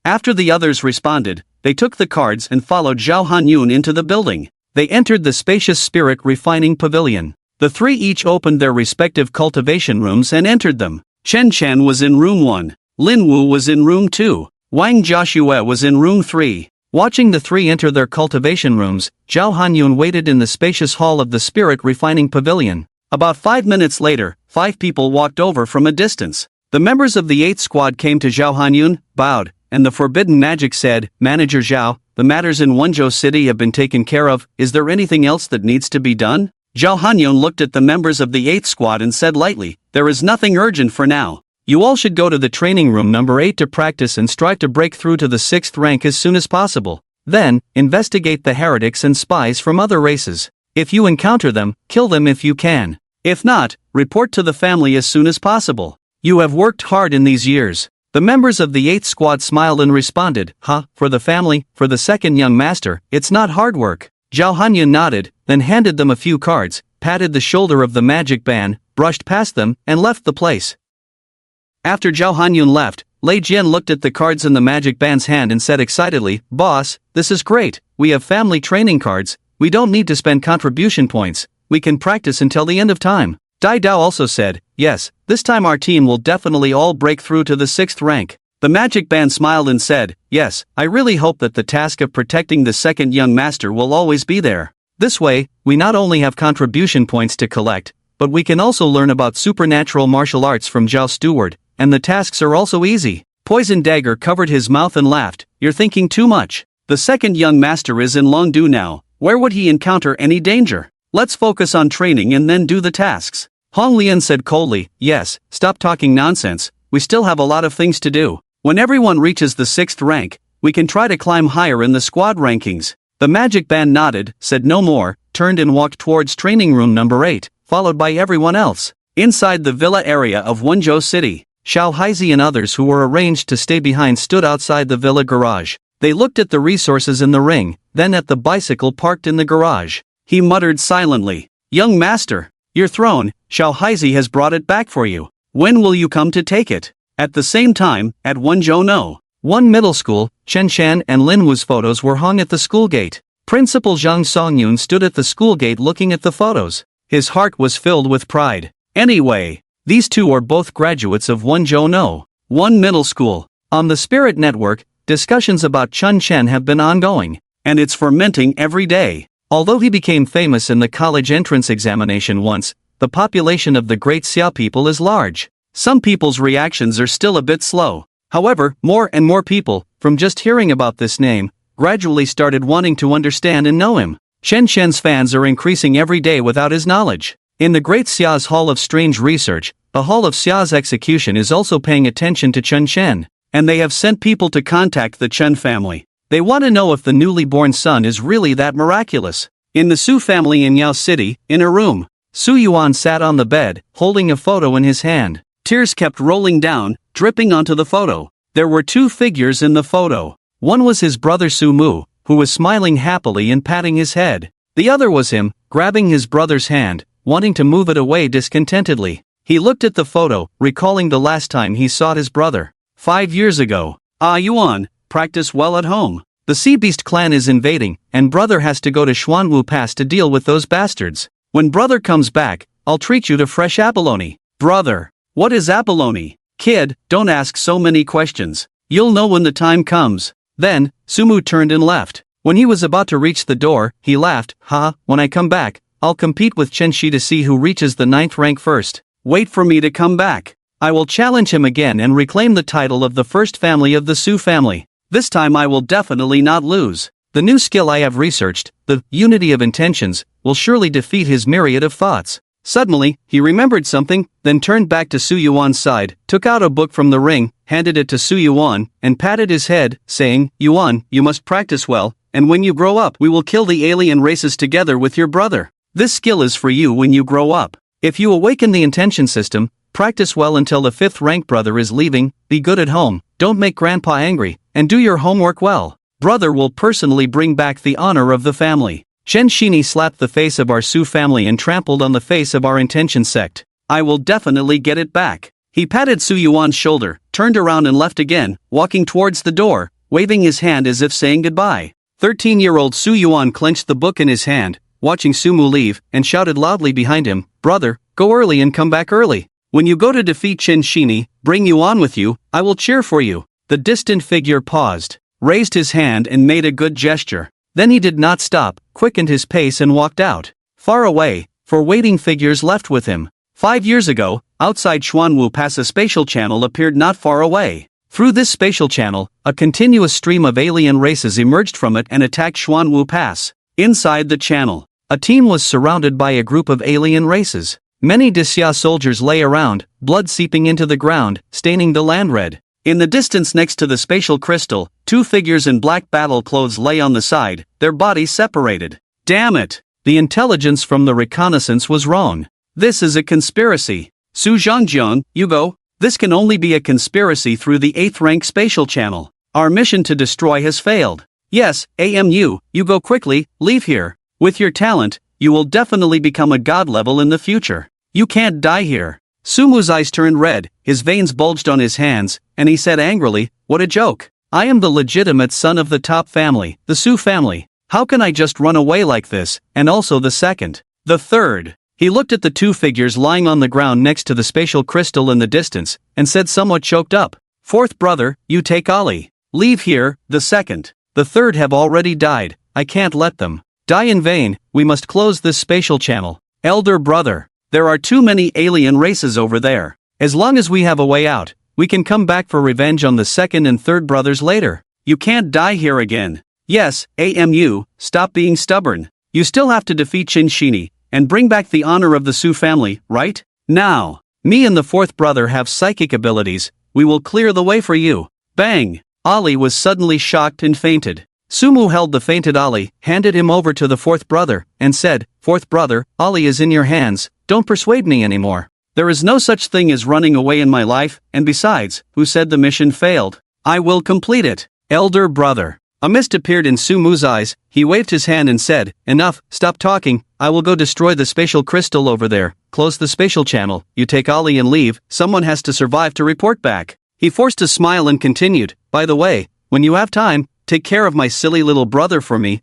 After the others responded, they took the cards and followed Zhao Hanyun into the building. They entered the spacious Spirit Refining Pavilion. The 3 each opened their respective cultivation rooms and entered them. Chen Chen was in room 1. Lin Wu was in room 2. Wang Joshua was in room 3. Watching the 3 enter their cultivation rooms, Zhao Hanyun waited in the spacious hall of the Spirit Refining Pavilion. About 5 minutes later, 5 people walked over from a distance. The members of the 8th squad came to Zhao Hanyun, bowed, and the Forbidden Magic said, "Manager Zhao, the matters in Wenzhou City have been taken care of. Is there anything else that needs to be done?" Zhao Hanyun looked at the members of the 8th squad and said lightly, "There is nothing urgent for now. You all should go to the training room number 8 to practice and strive to break through to the 6th rank as soon as possible. Then, investigate the heretics and spies from other races. If you encounter them, kill them if you can. If not, report to the family as soon as possible. You have worked hard in these years." The members of the 8th squad smiled and responded, "For the family, for the second young master, it's not hard work." Zhao Hanyun nodded, then handed them a few cards, patted the shoulder of the magic band, brushed past them, and left the place. After Zhao Hanyun left, Lei Jian looked at the cards in the magic band's hand and said excitedly, "Boss, this is great. We have family training cards. We don't need to spend contribution points. We can practice until the end of time." Dai Dao also said, "Yes, this time our team will definitely all break through to the 6th rank." The magic band smiled and said, "Yes, I really hope that the task of protecting the second young master will always be there. This way, we not only have contribution points to collect, but we can also learn about supernatural martial arts from Zhao Steward, and the tasks are also easy." Poison Dagger covered his mouth and laughed, "You're thinking too much. The second young master is in Longdu now. Where would he encounter any danger? Let's focus on training and then do the tasks." Hong Lian said coldly, "Yes, stop talking nonsense, we still have a lot of things to do. When everyone reaches the 6th rank, we can try to climb higher in the squad rankings." The magic band nodded, said no more, turned and walked towards training room number 8, followed by everyone else. Inside the villa area of Wenzhou City, Xiao Haizi and others who were arranged to stay behind stood outside the villa garage. They looked at the resources in the ring, then at the bicycle parked in the garage. He muttered silently, "Young master, your throne, Xiao Haizi has brought it back for you. When will you come to take it?" At the same time, at Wenzhou No. 1 middle school, Chen Shan and Lin Wu's photos were hung at the school gate. Principal Zhang Songyun stood at the school gate looking at the photos. His heart was filled with pride. Anyway, these two are both graduates of Wenzhou No. 1 middle school. On the Spirit Network, discussions about Chun Chen have been ongoing, and it's fermenting every day. Although he became famous in the college entrance examination once, the population of the Great Xia people is large. Some people's reactions are still a bit slow. However, more and more people, from just hearing about this name, gradually started wanting to understand and know him. Chen Shen's fans are increasing every day without his knowledge. In the Great Xia's Hall of Strange Research, the Hall of Xia's execution is also paying attention to Chen Shen, and they have sent people to contact the Chen family. They want to know if the newly born son is really that miraculous. In the Su family in Yao City, in a room, Su Yuan sat on the bed, holding a photo in his hand. Tears kept rolling down, dripping onto the photo. There were 2 figures in the photo. One was his brother Su Mu, who was smiling happily and patting his head. The other was him, grabbing his brother's hand, wanting to move it away discontentedly. He looked at the photo, recalling the last time he saw his brother. 5 years ago. "Ah Yuan, practice well at home. The Sea Beast clan is invading, and brother has to go to Xuanwu Pass to deal with those bastards. When brother comes back, I'll treat you to fresh abalone." "Brother, what is abalone?" "Kid, don't ask so many questions. You'll know when the time comes." Then, Sumu turned and left. When he was about to reach the door, he laughed, "Ha, when I come back, I'll compete with Chen Shi to see who reaches the 9th rank first. Wait for me to come back. I will challenge him again and reclaim the title of the first family of the Su family. This time I will definitely not lose. The new skill I have researched, the unity of intentions, will surely defeat his myriad of thoughts. Suddenly, he remembered something, then turned back to Su Yuan's side, took out a book from the ring, handed it to Su Yuan, and patted his head, saying, "Yuan, you must practice well, and when you grow up we will kill the alien races together with your brother. This skill is for you when you grow up. If you awaken the intention system, practice well until the 5th rank brother is leaving, be good at home, don't make grandpa angry, and do your homework well. Brother will personally bring back the honor of the family." Chen Shini slapped the face of our Su family and trampled on the face of our intention sect. I will definitely get it back. He patted Su Yuan's shoulder, turned around and left again, walking towards the door, waving his hand as if saying goodbye. 13-year-old Su Yuan clenched the book in his hand, watching Sumu leave, and shouted loudly behind him, "Brother, go early and come back early. When you go to defeat Chen Shini, bring Yuan with you, I will cheer for you." The distant figure paused, raised his hand and made a good gesture. Then he did not stop, quickened his pace and walked out. Far away, 4 waiting figures left with him. 5 years ago, outside Xuanwu Pass a spatial channel appeared not far away. Through this spatial channel, a continuous stream of alien races emerged from it and attacked Xuanwu Pass. Inside the channel, a team was surrounded by a group of alien races. Many Dixia soldiers lay around, blood seeping into the ground, staining the land red. In the distance next to the spatial crystal, 2 figures in black battle clothes lay on the side, their bodies separated. Damn it! The intelligence from the reconnaissance was wrong. This is a conspiracy. Su Zhangjiang, you go. This can only be a conspiracy through the 8th rank spatial channel. Our mission to destroy has failed. Yes, AMU, you go quickly, leave here. With your talent, you will definitely become a god level in the future. You can't die here. Sumu's eyes turned red, his veins bulged on his hands, and he said angrily, "What a joke. I am the legitimate son of the top family, the Su family. How can I just run away like this, and also the 2nd? The 3rd. He looked at the 2 figures lying on the ground next to the spatial crystal in the distance, and said somewhat choked up, "4th brother, you take Ali. Leave here, the 2nd. The 3rd have already died, I can't let them die in vain, we must close this spatial channel. Elder brother. There are too many alien races over there. As long as we have a way out, we can come back for revenge on the 2nd and 3rd brothers later. You can't die here again. Yes, AMU, stop being stubborn. You still have to defeat Chen Shini, and bring back the honor of the Su family, right? Now, me and the 4th brother have psychic abilities, we will clear the way for you." Bang! Ali was suddenly shocked and fainted. Sumu held the fainted Ali, handed him over to the 4th brother, and said, "4th brother, Ali is in your hands, don't persuade me anymore. There is no such thing as running away in my life, and besides, who said the mission failed? I will complete it, elder brother." A mist appeared in Sumu's eyes, he waved his hand and said, "Enough, stop talking, I will go destroy the spatial crystal over there, close the spatial channel, you take Ali and leave, someone has to survive to report back." He forced a smile and continued, "By the way, when you have time, take care of my silly little brother for me,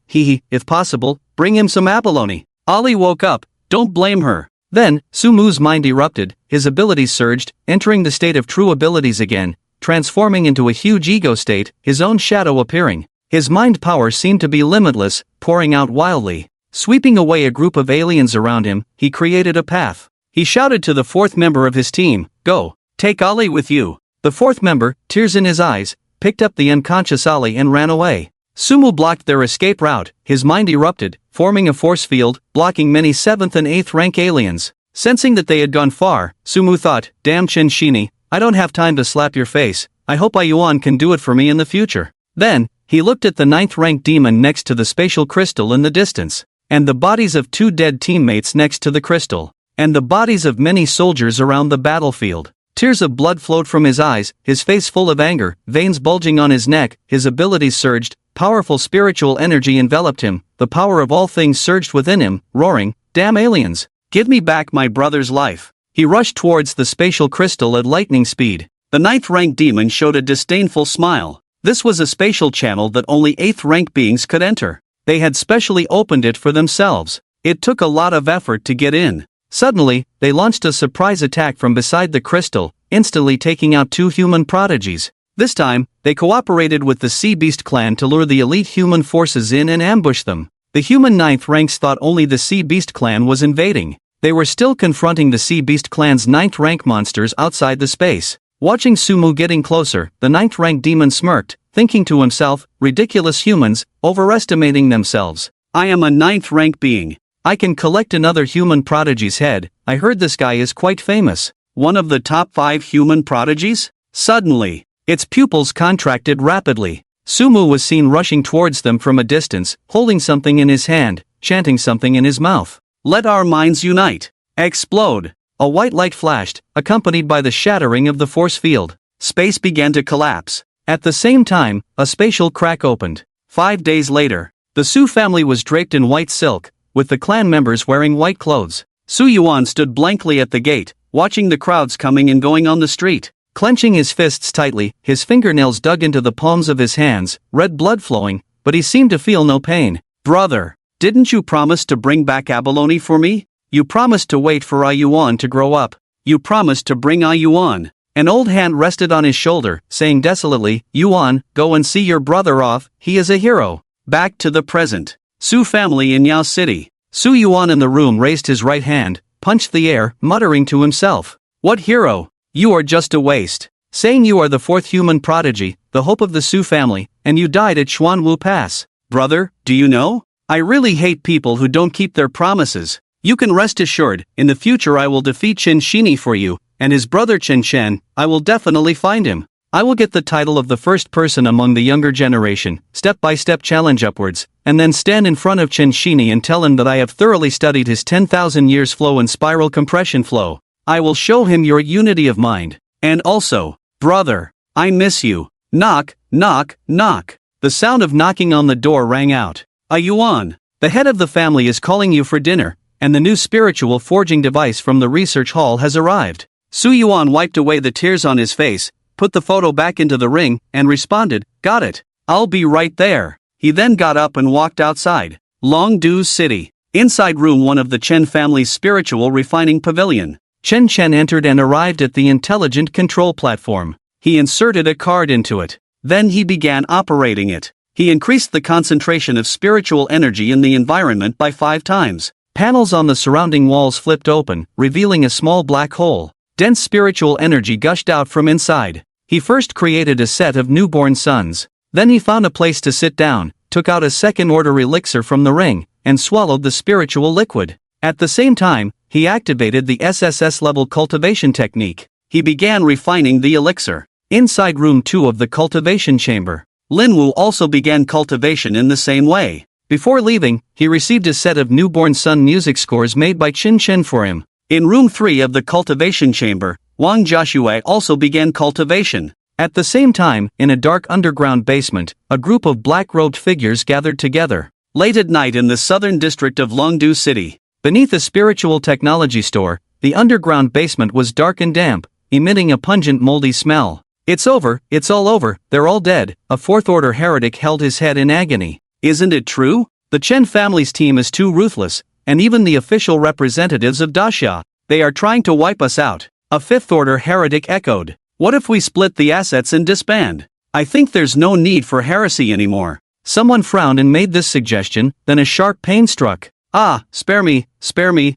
if possible, bring him some abalone." Ali woke up, "Don't blame her." Then, Sumu's mind erupted, his abilities surged, entering the state of true abilities again, transforming into a huge ego state, his own shadow appearing. His mind power seemed to be limitless, pouring out wildly. Sweeping away a group of aliens around him, he created a path. He shouted to the 4th member of his team, "Go, take Ali with you." The 4th member, tears in his eyes, picked up the unconscious Ali and ran away. Sumu blocked their escape route, his mind erupted, forming a force field, blocking many 7th and 8th rank aliens. Sensing that they had gone far, Sumu thought, "Damn Chen Shini, I don't have time to slap your face, I hope Yuan can do it for me in the future." Then, he looked at the 9th rank demon next to the spatial crystal in the distance, and the bodies of 2 dead teammates next to the crystal, and the bodies of many soldiers around the battlefield. Tears of blood flowed from his eyes, his face full of anger, veins bulging on his neck, his abilities surged, powerful spiritual energy enveloped him, the power of all things surged within him, roaring, "Damn aliens! Give me back my brother's life." He rushed towards the spatial crystal at lightning speed. The 9th rank demon showed a disdainful smile. This was a spatial channel that only 8th rank beings could enter. They had specially opened it for themselves. It took a lot of effort to get in. Suddenly, they launched a surprise attack from beside the crystal, instantly taking out 2 human prodigies. This time, they cooperated with the Sea Beast clan to lure the elite human forces in and ambush them. The human ninth ranks thought only the Sea Beast clan was invading. They were still confronting the Sea Beast clan's ninth rank monsters outside the space. Watching Sumu getting closer, the ninth rank demon smirked, thinking to himself, ridiculous humans, overestimating themselves. I am a ninth rank being. I can collect another human prodigy's head. I heard this guy is quite famous. One of the top 5 human prodigies? Suddenly, its pupils contracted rapidly. Sumu was seen rushing towards them from a distance, holding something in his hand, chanting something in his mouth. Let our minds unite. Explode. A white light flashed, accompanied by the shattering of the force field. Space began to collapse. At the same time, a spatial crack opened. 5 days later, the Su family was draped in white silk, with the clan members wearing white clothes. Su Yuan stood blankly at the gate, watching the crowds coming and going on the street. Clenching his fists tightly, his fingernails dug into the palms of his hands, red blood flowing, but he seemed to feel no pain. Brother, didn't you promise to bring back abalone for me? You promised to wait for Yuan to grow up. You promised to bring Yuan. An old hand rested on his shoulder, saying desolately, Yuan, go and see your brother off, he is a hero. Back to the present. Su family in Yao City. Su Yuan in the room raised his right hand, punched the air, muttering to himself. What hero? You are just a waste. Saying you are the 4th human prodigy, the hope of the Su family, and you died at Xuanwu Pass. Brother, do you know? I really hate people who don't keep their promises. You can rest assured, in the future I will defeat Chen Shini for you, and his brother Chen Shen, I will definitely find him. I will get the title of the first person among the younger generation, step-by-step challenge upwards, and then stand in front of Chen Shini and tell him that I have thoroughly studied his 10,000 years flow and spiral compression flow. I will show him your unity of mind. And also, brother, I miss you. Knock, knock, knock. The sound of knocking on the door rang out. Yuan, the head of the family is calling you for dinner, and the new spiritual forging device from the research hall has arrived. Su Yuan wiped away the tears on his face, put the photo back into the ring, and responded, got it. I'll be right there. He then got up and walked outside. Longdu City. Inside room 1 of the Chen family's spiritual refining pavilion. Chen Chen entered and arrived at the intelligent control platform. He inserted a card into it. Then he began operating it. He increased the concentration of spiritual energy in the environment by 5 times. Panels on the surrounding walls flipped open, revealing a small black hole. Dense spiritual energy gushed out from inside. He first created a set of newborn suns. Then he found a place to sit down, took out a second-order elixir from the ring, and swallowed the spiritual liquid. At the same time, he activated the SSS-Level cultivation technique. He began refining the elixir. Inside room 2 of the cultivation chamber, Linwu also began cultivation in the same way. Before leaving, he received a set of newborn sun music scores made by Qin Chen for him. In room 3 of the cultivation chamber, Wang Jiaxue also began cultivation. At the same time, in a dark underground basement, a group of black-robed figures gathered together. Late at night in the southern district of Longdu City, beneath a spiritual technology store, the underground basement was dark and damp, emitting a pungent moldy smell. It's over, it's all over, they're all dead, a 4th-order heretic held his head in agony. Isn't it true? The Chen family's team is too ruthless, and even the official representatives of Daxia, they are trying to wipe us out. A 5th-order heretic echoed. What if we split the assets and disband? I think there's no need for heresy anymore. Someone frowned and made this suggestion, then a sharp pain struck. Ah, spare me,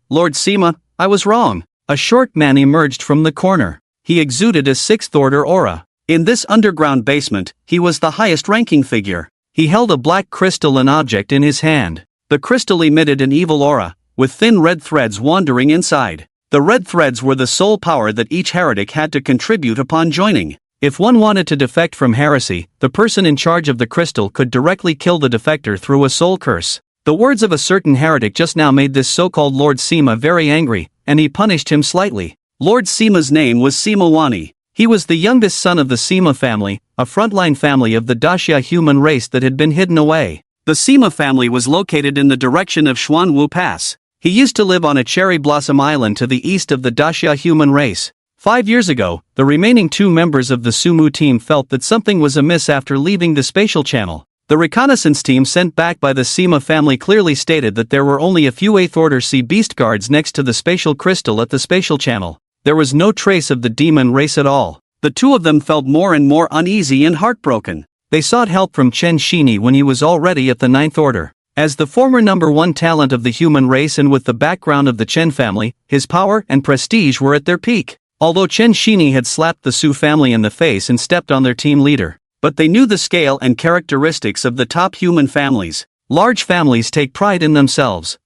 Lord Sima, I was wrong. A short man emerged from the corner. He exuded a 6th-order aura. In this underground basement, he was the highest-ranking figure. He held a black crystalline object in his hand. The crystal emitted an evil aura, with thin red threads wandering inside. The red threads were the sole power that each heretic had to contribute upon joining. If one wanted to defect from heresy, the person in charge of the crystal could directly kill the defector through a soul curse. The words of a certain heretic just now made this so-called Lord Sima very angry, and he punished him slightly. Lord Sima's name was Sima Wani. He was the youngest son of the Sima family, a frontline family of the Daxia human race that had been hidden away. The Sima family was located in the direction of Xuanwu Pass. He used to live on a cherry blossom island to the east of the Daxia human race. 5 years ago, the remaining 2 members of the Sumu team felt that something was amiss after leaving the spatial channel. The reconnaissance team sent back by the Sima family clearly stated that there were only a few 8th-order sea beast guards next to the spatial crystal at the spatial channel. There was no trace of the demon race at all. The 2 of them felt more and more uneasy and heartbroken. They sought help from Chen Shini when he was already at the 9th order. As the former #1 talent of the human race and with the background of the Chen family, his power and prestige were at their peak. Although Chen Shini had slapped the Su family in the face and stepped on their team leader, but they knew the scale and characteristics of the top human families. Large families take pride in themselves.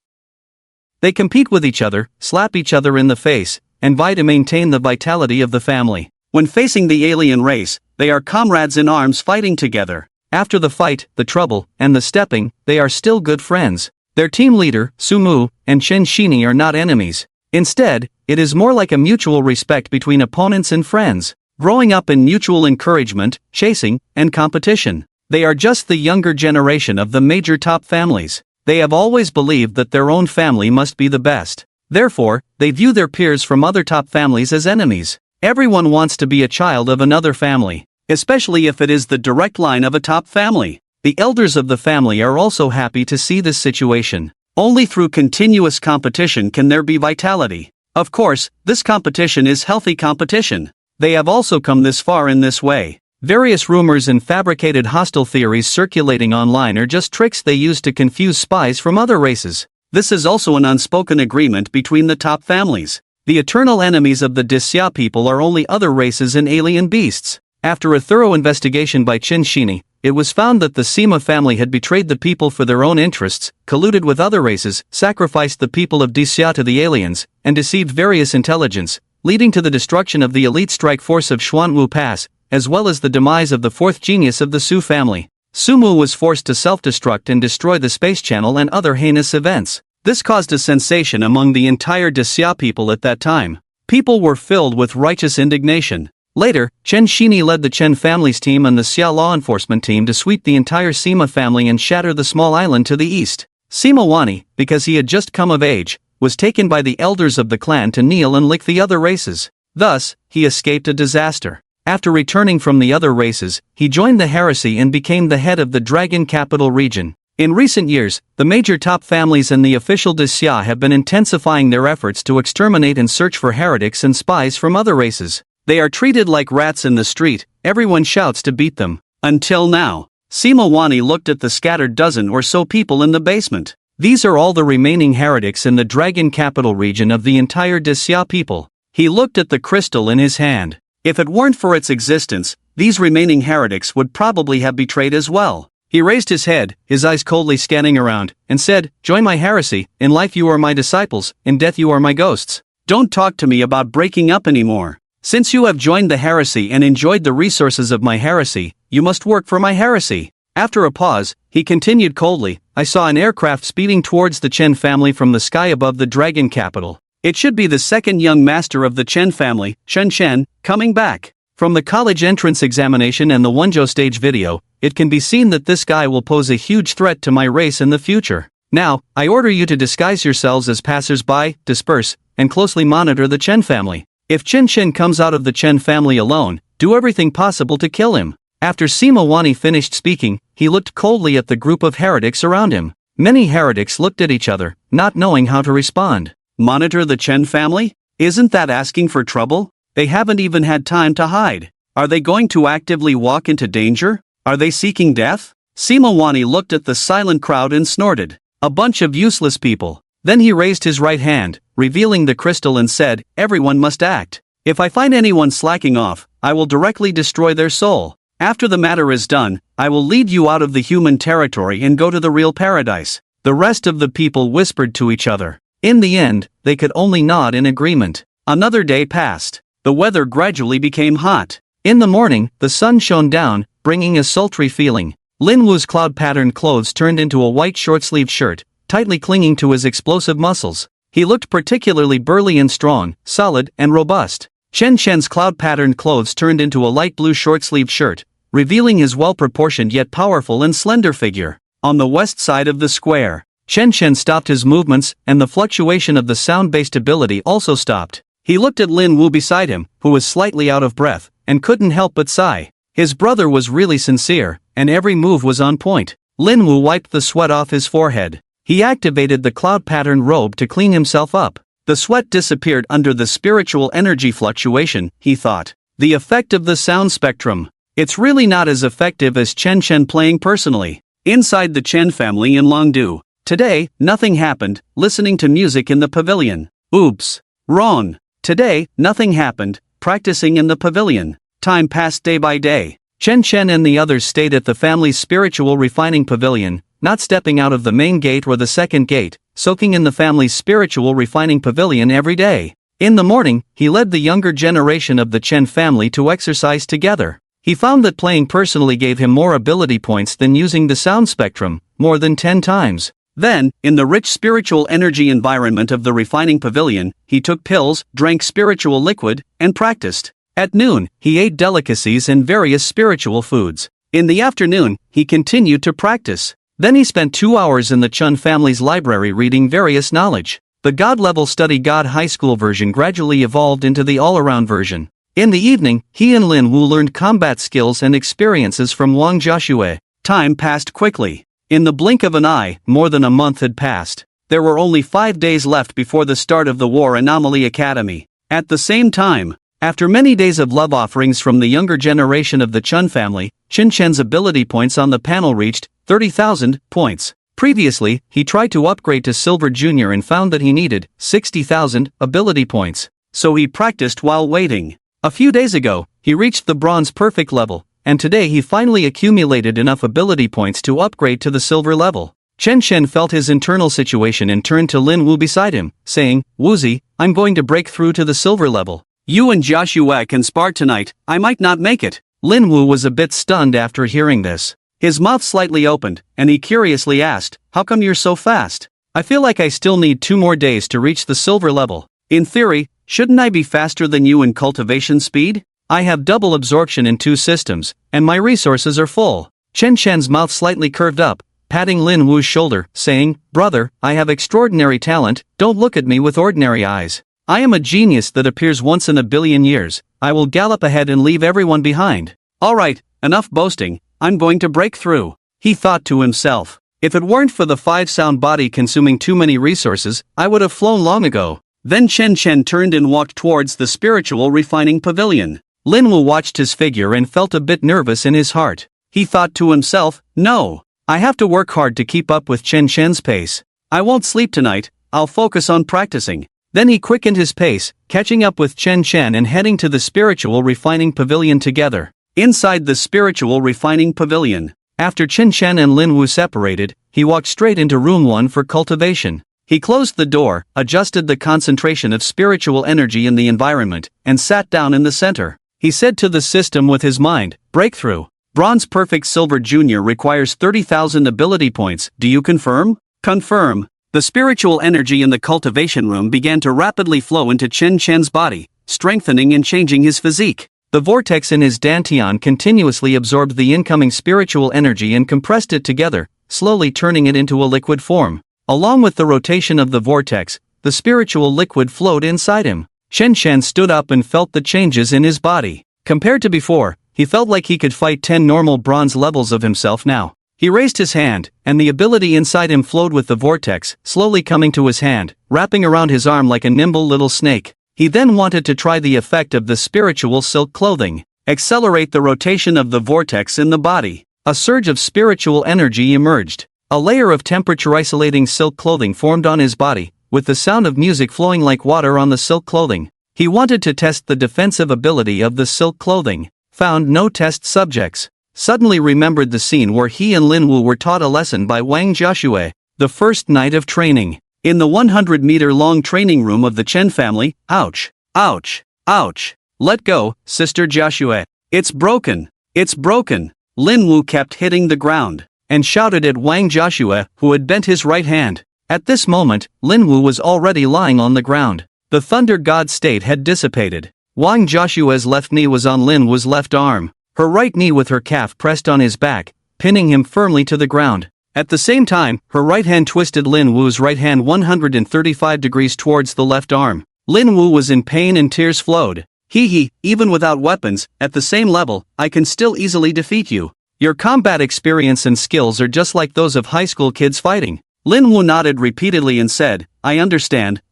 They compete with each other, slap each other in the face, and vie to maintain the vitality of the family. When facing the alien race, they are comrades in arms fighting together. After the fight, the trouble, and the stepping, they are still good friends. Their team leader, Sumu, and Chen Shini are not enemies. Instead, it is more like a mutual respect between opponents and friends, growing up in mutual encouragement, chasing, and competition. They are just the younger generation of the major top families. They have always believed that their own family must be the best. Therefore, they view their peers from other top families as enemies. Everyone wants to be a child of another family, especially if it is the direct line of a top family. The elders of the family are also happy to see this situation. Only through continuous competition can there be vitality. Of course, this competition is healthy competition. They have also come this far in this way. Various rumors and fabricated hostile theories circulating online are just tricks they use to confuse spies from other races. This is also an unspoken agreement between the top families. The eternal enemies of the Disya people are only other races and alien beasts. After a thorough investigation by Chen Shini, it was found that the Sima family had betrayed the people for their own interests, colluded with other races, sacrificed the people of Disya to the aliens, and deceived various intelligence, leading to the destruction of the elite strike force of Xuanwu Pass, as well as the demise of the fourth genius of the Su family. Sumu was forced to self-destruct and destroy the space channel and other heinous events. This caused a sensation among the entire Disya people at that time. People were filled with righteous indignation. Later, Chen Shini led the Chen family's team and the Xia law enforcement team to sweep the entire Sima family and shatter the small island to the east. Sima Wani, because he had just come of age, was taken by the elders of the clan to kneel and lick the other races. Thus, he escaped a disaster. After returning from the other races, he joined the heresy and became the head of the Dragon Capital region. In recent years, the major top families and the official Disya have been intensifying their efforts to exterminate and search for heretics and spies from other races. They are treated like rats in the street, everyone shouts to beat them. Until now, Sima Wani looked at the scattered dozen or so people in the basement. These are all the remaining heretics in the Dragon Capital region of the entire Disya people. He looked at the crystal in his hand. If it weren't for its existence, these remaining heretics would probably have betrayed as well. He raised his head, his eyes coldly scanning around, and said, "Join my heresy. In life you are my disciples, in death you are my ghosts. Don't talk to me about breaking up anymore. Since you have joined the heresy and enjoyed the resources of my heresy, you must work for my heresy." After a pause, he continued coldly, "I saw an aircraft speeding towards the Chen family from the sky above the Dragon Capital. It should be the second young master of the Chen family, Shen Chen, coming back. From the college entrance examination and the Wenzhou stage video, it can be seen that this guy will pose a huge threat to my race in the future. Now, I order you to disguise yourselves as passers-by, disperse, and closely monitor the Chen family. If Chen Chen comes out of the Chen family alone, do everything possible to kill him." After Sima Wani finished speaking, he looked coldly at the group of heretics around him. Many heretics looked at each other, not knowing how to respond. Monitor the Chen family? Isn't that asking for trouble? They haven't even had time to hide. Are they going to actively walk into danger? Are they seeking death? Sima Wani looked at the silent crowd and snorted. A bunch of useless people. Then he raised his right hand, revealing the crystal, and said, "Everyone must act. If I find anyone slacking off, I will directly destroy their soul. After the matter is done, I will lead you out of the human territory and go to the real paradise." The rest of the people whispered to each other. In the end, they could only nod in agreement. Another day passed. The weather gradually became hot. In the morning, the sun shone down, bringing a sultry feeling. Lin Wu's cloud-patterned clothes turned into a white short-sleeved shirt, tightly clinging to his explosive muscles. He looked particularly burly and strong, solid and robust. Chen Chen's cloud-patterned clothes turned into a light blue short-sleeved shirt, revealing his well-proportioned yet powerful and slender figure. On the west side of the square, Chen Chen stopped his movements, and the fluctuation of the sound-based ability also stopped. He looked at Lin Wu beside him, who was slightly out of breath, and couldn't help but sigh. His brother was really sincere, and every move was on point. Lin Wu wiped the sweat off his forehead. He activated the cloud-patterned robe to clean himself up. The sweat disappeared under the spiritual energy fluctuation, he thought. The effect of the sound spectrum. It's really not as effective as Chen Chen playing personally. Inside the Chen family in Longdu. Today, nothing happened, listening to music in the pavilion. Oops. Wrong. Today, nothing happened, practicing in the pavilion. Time passed day by day. Chen Chen and the others stayed at the family's spiritual refining pavilion, not stepping out of the main gate or the second gate, soaking in the family's spiritual refining pavilion every day. In the morning, he led the younger generation of the Chen family to exercise together. He found that playing personally gave him more ability points than using the sound spectrum, more than 10 times. Then, in the rich spiritual energy environment of the refining pavilion, he took pills, drank spiritual liquid, and practiced. At noon, he ate delicacies and various spiritual foods. In the afternoon, he continued to practice. Then he spent 2 hours in the Chun family's library reading various knowledge. The God-level study God high school version gradually evolved into the all-around version. In the evening, he and Lin Wu learned combat skills and experiences from Wang Jiaxue. Time passed quickly. In the blink of an eye, more than a month had passed. There were only 5 days left before the start of the War Anomaly Academy. At the same time, after many days of love offerings from the younger generation of the Chun family, Qin Chen's ability points on the panel reached 30,000 points. Previously, he tried to upgrade to Silver Junior and found that he needed 60,000 ability points. So he practiced while waiting. A few days ago, he reached the Bronze Perfect level, and today he finally accumulated enough ability points to upgrade to the Silver level. Chen Chen felt his internal situation and turned to Lin Wu beside him, saying, "Wuzi, I'm going to break through to the Silver level. You and Joshua can spar tonight, I might not make it." Lin Wu was a bit stunned after hearing this. His mouth slightly opened, and he curiously asked, "How come you're so fast? I feel like I still need 2 more days to reach the Silver level. In theory, shouldn't I be faster than you in cultivation speed? I have double absorption in 2 systems, and my resources are full." Chen Chen's mouth slightly curved up, patting Lin Wu's shoulder, saying, "Brother, I have extraordinary talent, don't look at me with ordinary eyes. I am a genius that appears once in a billion years. I will gallop ahead and leave everyone behind. Alright, enough boasting, I'm going to break through." He thought to himself. If it weren't for the 5 sound body consuming too many resources, I would have flown long ago. Then Chen Chen turned and walked towards the spiritual refining pavilion. Lin Wu watched his figure and felt a bit nervous in his heart. He thought to himself, "No, I have to work hard to keep up with Chen Chen's pace. I won't sleep tonight, I'll focus on practicing." Then he quickened his pace, catching up with Chen Chen and heading to the spiritual refining pavilion together. Inside the spiritual refining pavilion, after Chen Chen and Lin Wu separated, he walked straight into room 1 for cultivation. He closed the door, adjusted the concentration of spiritual energy in the environment, and sat down in the center. He said to the system with his mind, "Breakthrough. Bronze Perfect Silver Junior requires 30,000 ability points, do you confirm?" "Confirm." The spiritual energy in the cultivation room began to rapidly flow into Chen Chen's body, strengthening and changing his physique. The vortex in his dantian continuously absorbed the incoming spiritual energy and compressed it together, slowly turning it into a liquid form. Along with the rotation of the vortex, the spiritual liquid flowed inside him. Chen Chen stood up and felt the changes in his body. Compared to before, he felt like he could fight 10 normal bronze levels of himself now. He raised his hand, and the ability inside him flowed with the vortex, slowly coming to his hand, wrapping around his arm like a nimble little snake. He then wanted to try the effect of the spiritual silk clothing. Accelerate the rotation of the vortex in the body. A surge of spiritual energy emerged. A layer of temperature-isolating silk clothing formed on his body, with the sound of music flowing like water on the silk clothing. He wanted to test the defensive ability of the silk clothing. Found no test subjects. Suddenly remembered the scene where he and Lin Wu were taught a lesson by Wang Jiaxue. The first night of training. In the 100-meter-long training room of the Chen family. Ouch. Ouch. Ouch. Let go, Sister Jiaxue. It's broken. It's broken. Lin Wu kept hitting the ground, and shouted at Wang Jiaxue, who had bent his right hand. At this moment, Lin Wu was already lying on the ground. The Thunder God state had dissipated. Wang Jiaxue's left knee was on Lin Wu's left arm, her right knee with her calf pressed on his back, pinning him firmly to the ground. At the same time, her right hand twisted Lin Wu's right hand 135 degrees towards the left arm. Lin Wu was in pain and tears flowed. "Hee, even without weapons, at the same level, I can still easily defeat you. Your combat experience and skills are just like those of high school kids fighting." Lin Wu nodded repeatedly and said, I understand,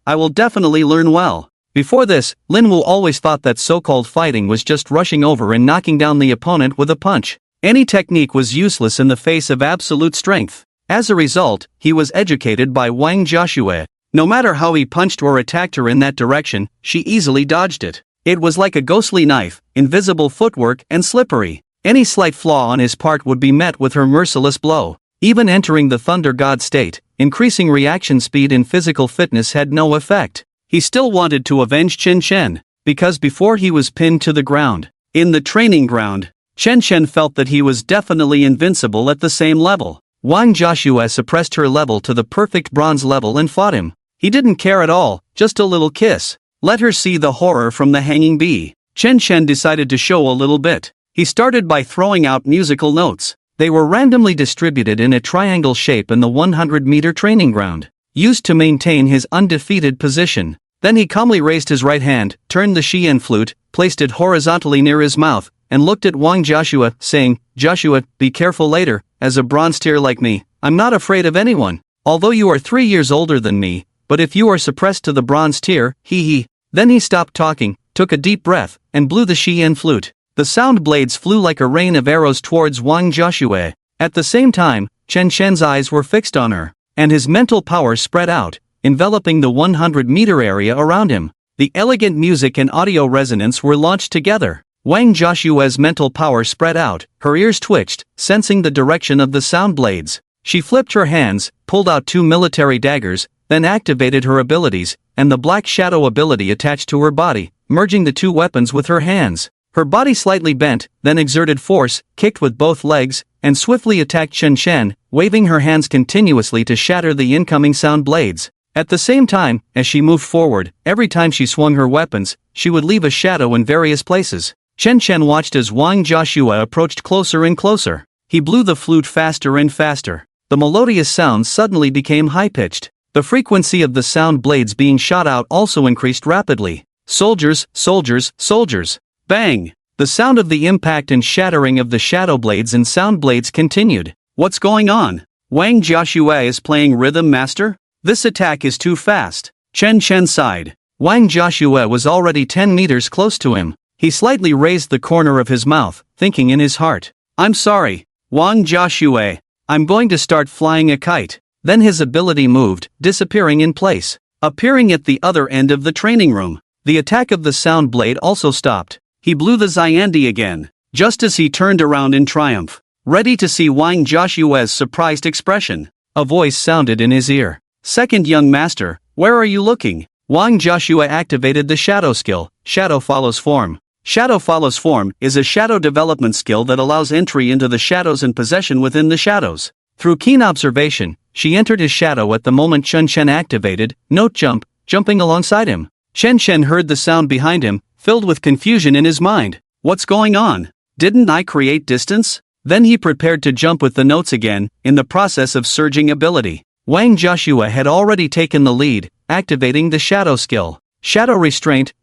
I will definitely learn well." Before this, Lin Wu always thought that so-called fighting was just rushing over and knocking down the opponent with a punch. Any technique was useless in the face of absolute strength. As a result, he was educated by Wang Joshua. No matter how he punched or attacked her in that direction, she easily dodged it. It was like a ghostly knife, invisible footwork and slippery. Any slight flaw on his part would be met with her merciless blow. Even entering the Thunder God state, increasing reaction speed and physical fitness had no effect. He still wanted to avenge Chen Chen, because before he was pinned to the ground, in the training ground, Chen Chen felt that he was definitely invincible at the same level. Wang Joshua suppressed her level to the perfect bronze level and fought him. He didn't care at all, just a little kiss. Let her see the horror from the hanging bee. Chen Chen decided to show a little bit. He started by throwing out musical notes. They were randomly distributed in a triangle shape in the 100-meter training ground, used to maintain his undefeated position. Then he calmly raised his right hand, turned the Xian flute, placed it horizontally near his mouth, and looked at Wang Joshua, saying, "Joshua, be careful later, as a bronze tier like me, I'm not afraid of anyone. Although you are 3 years older than me, but if you are suppressed to the bronze tier, hee." Then he stopped talking, took a deep breath, and blew the Xian flute. The sound blades flew like a rain of arrows towards Wang Joshua. At the same time, Chen Chen's eyes were fixed on her, and his mental power spread out, enveloping the 100-meter area around him. The elegant music and audio resonance were launched together. Wang Joshua's mental power spread out, her ears twitched, sensing the direction of the sound blades. She flipped her hands, pulled out 2 military daggers, then activated her abilities, and the Black Shadow ability attached to her body, merging the 2 weapons with her hands. Her body slightly bent, then exerted force, kicked with both legs, and swiftly attacked Chen Chen, waving her hands continuously to shatter the incoming sound blades. At the same time, as she moved forward, every time she swung her weapons, she would leave a shadow in various places. Chen Chen watched as Wang Joshua approached closer and closer. He blew the flute faster and faster. The melodious sounds suddenly became high-pitched. The frequency of the sound blades being shot out also increased rapidly. Soldiers, soldiers, soldiers. Bang! The sound of the impact and shattering of the shadow blades and sound blades continued. What's going on? Wang Joshua is playing Rhythm Master? This attack is too fast. Chen Chen sighed. Wang Joshua was already 10 meters close to him. He slightly raised the corner of his mouth, thinking in his heart, "I'm sorry, Wang Joshua. I'm going to start flying a kite." Then his ability moved, disappearing in place, appearing at the other end of the training room. The attack of the sound blade also stopped. He blew the Xiandi again, just as he turned around in triumph, ready to see Wang Joshua's surprised expression. A voice sounded in his ear. "Second young master, where are you looking?" Wang Joshua activated the shadow skill, Shadow Follows Form. Shadow Follows Form is a shadow development skill that allows entry into the shadows and possession within the shadows. Through keen observation, she entered his shadow at the moment Chen Chen activated, Note Jump, jumping alongside him. Chen Chen heard the sound behind him, filled with confusion in his mind. What's going on? Didn't I create distance? Then he prepared to jump with the notes again, in the process of surging ability. Wang Joshua had already taken the lead, activating the shadow skill. Shadow Restraint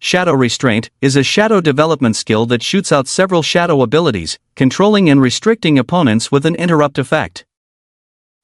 is a shadow development skill that shoots out several shadow abilities, controlling and restricting opponents with an interrupt effect.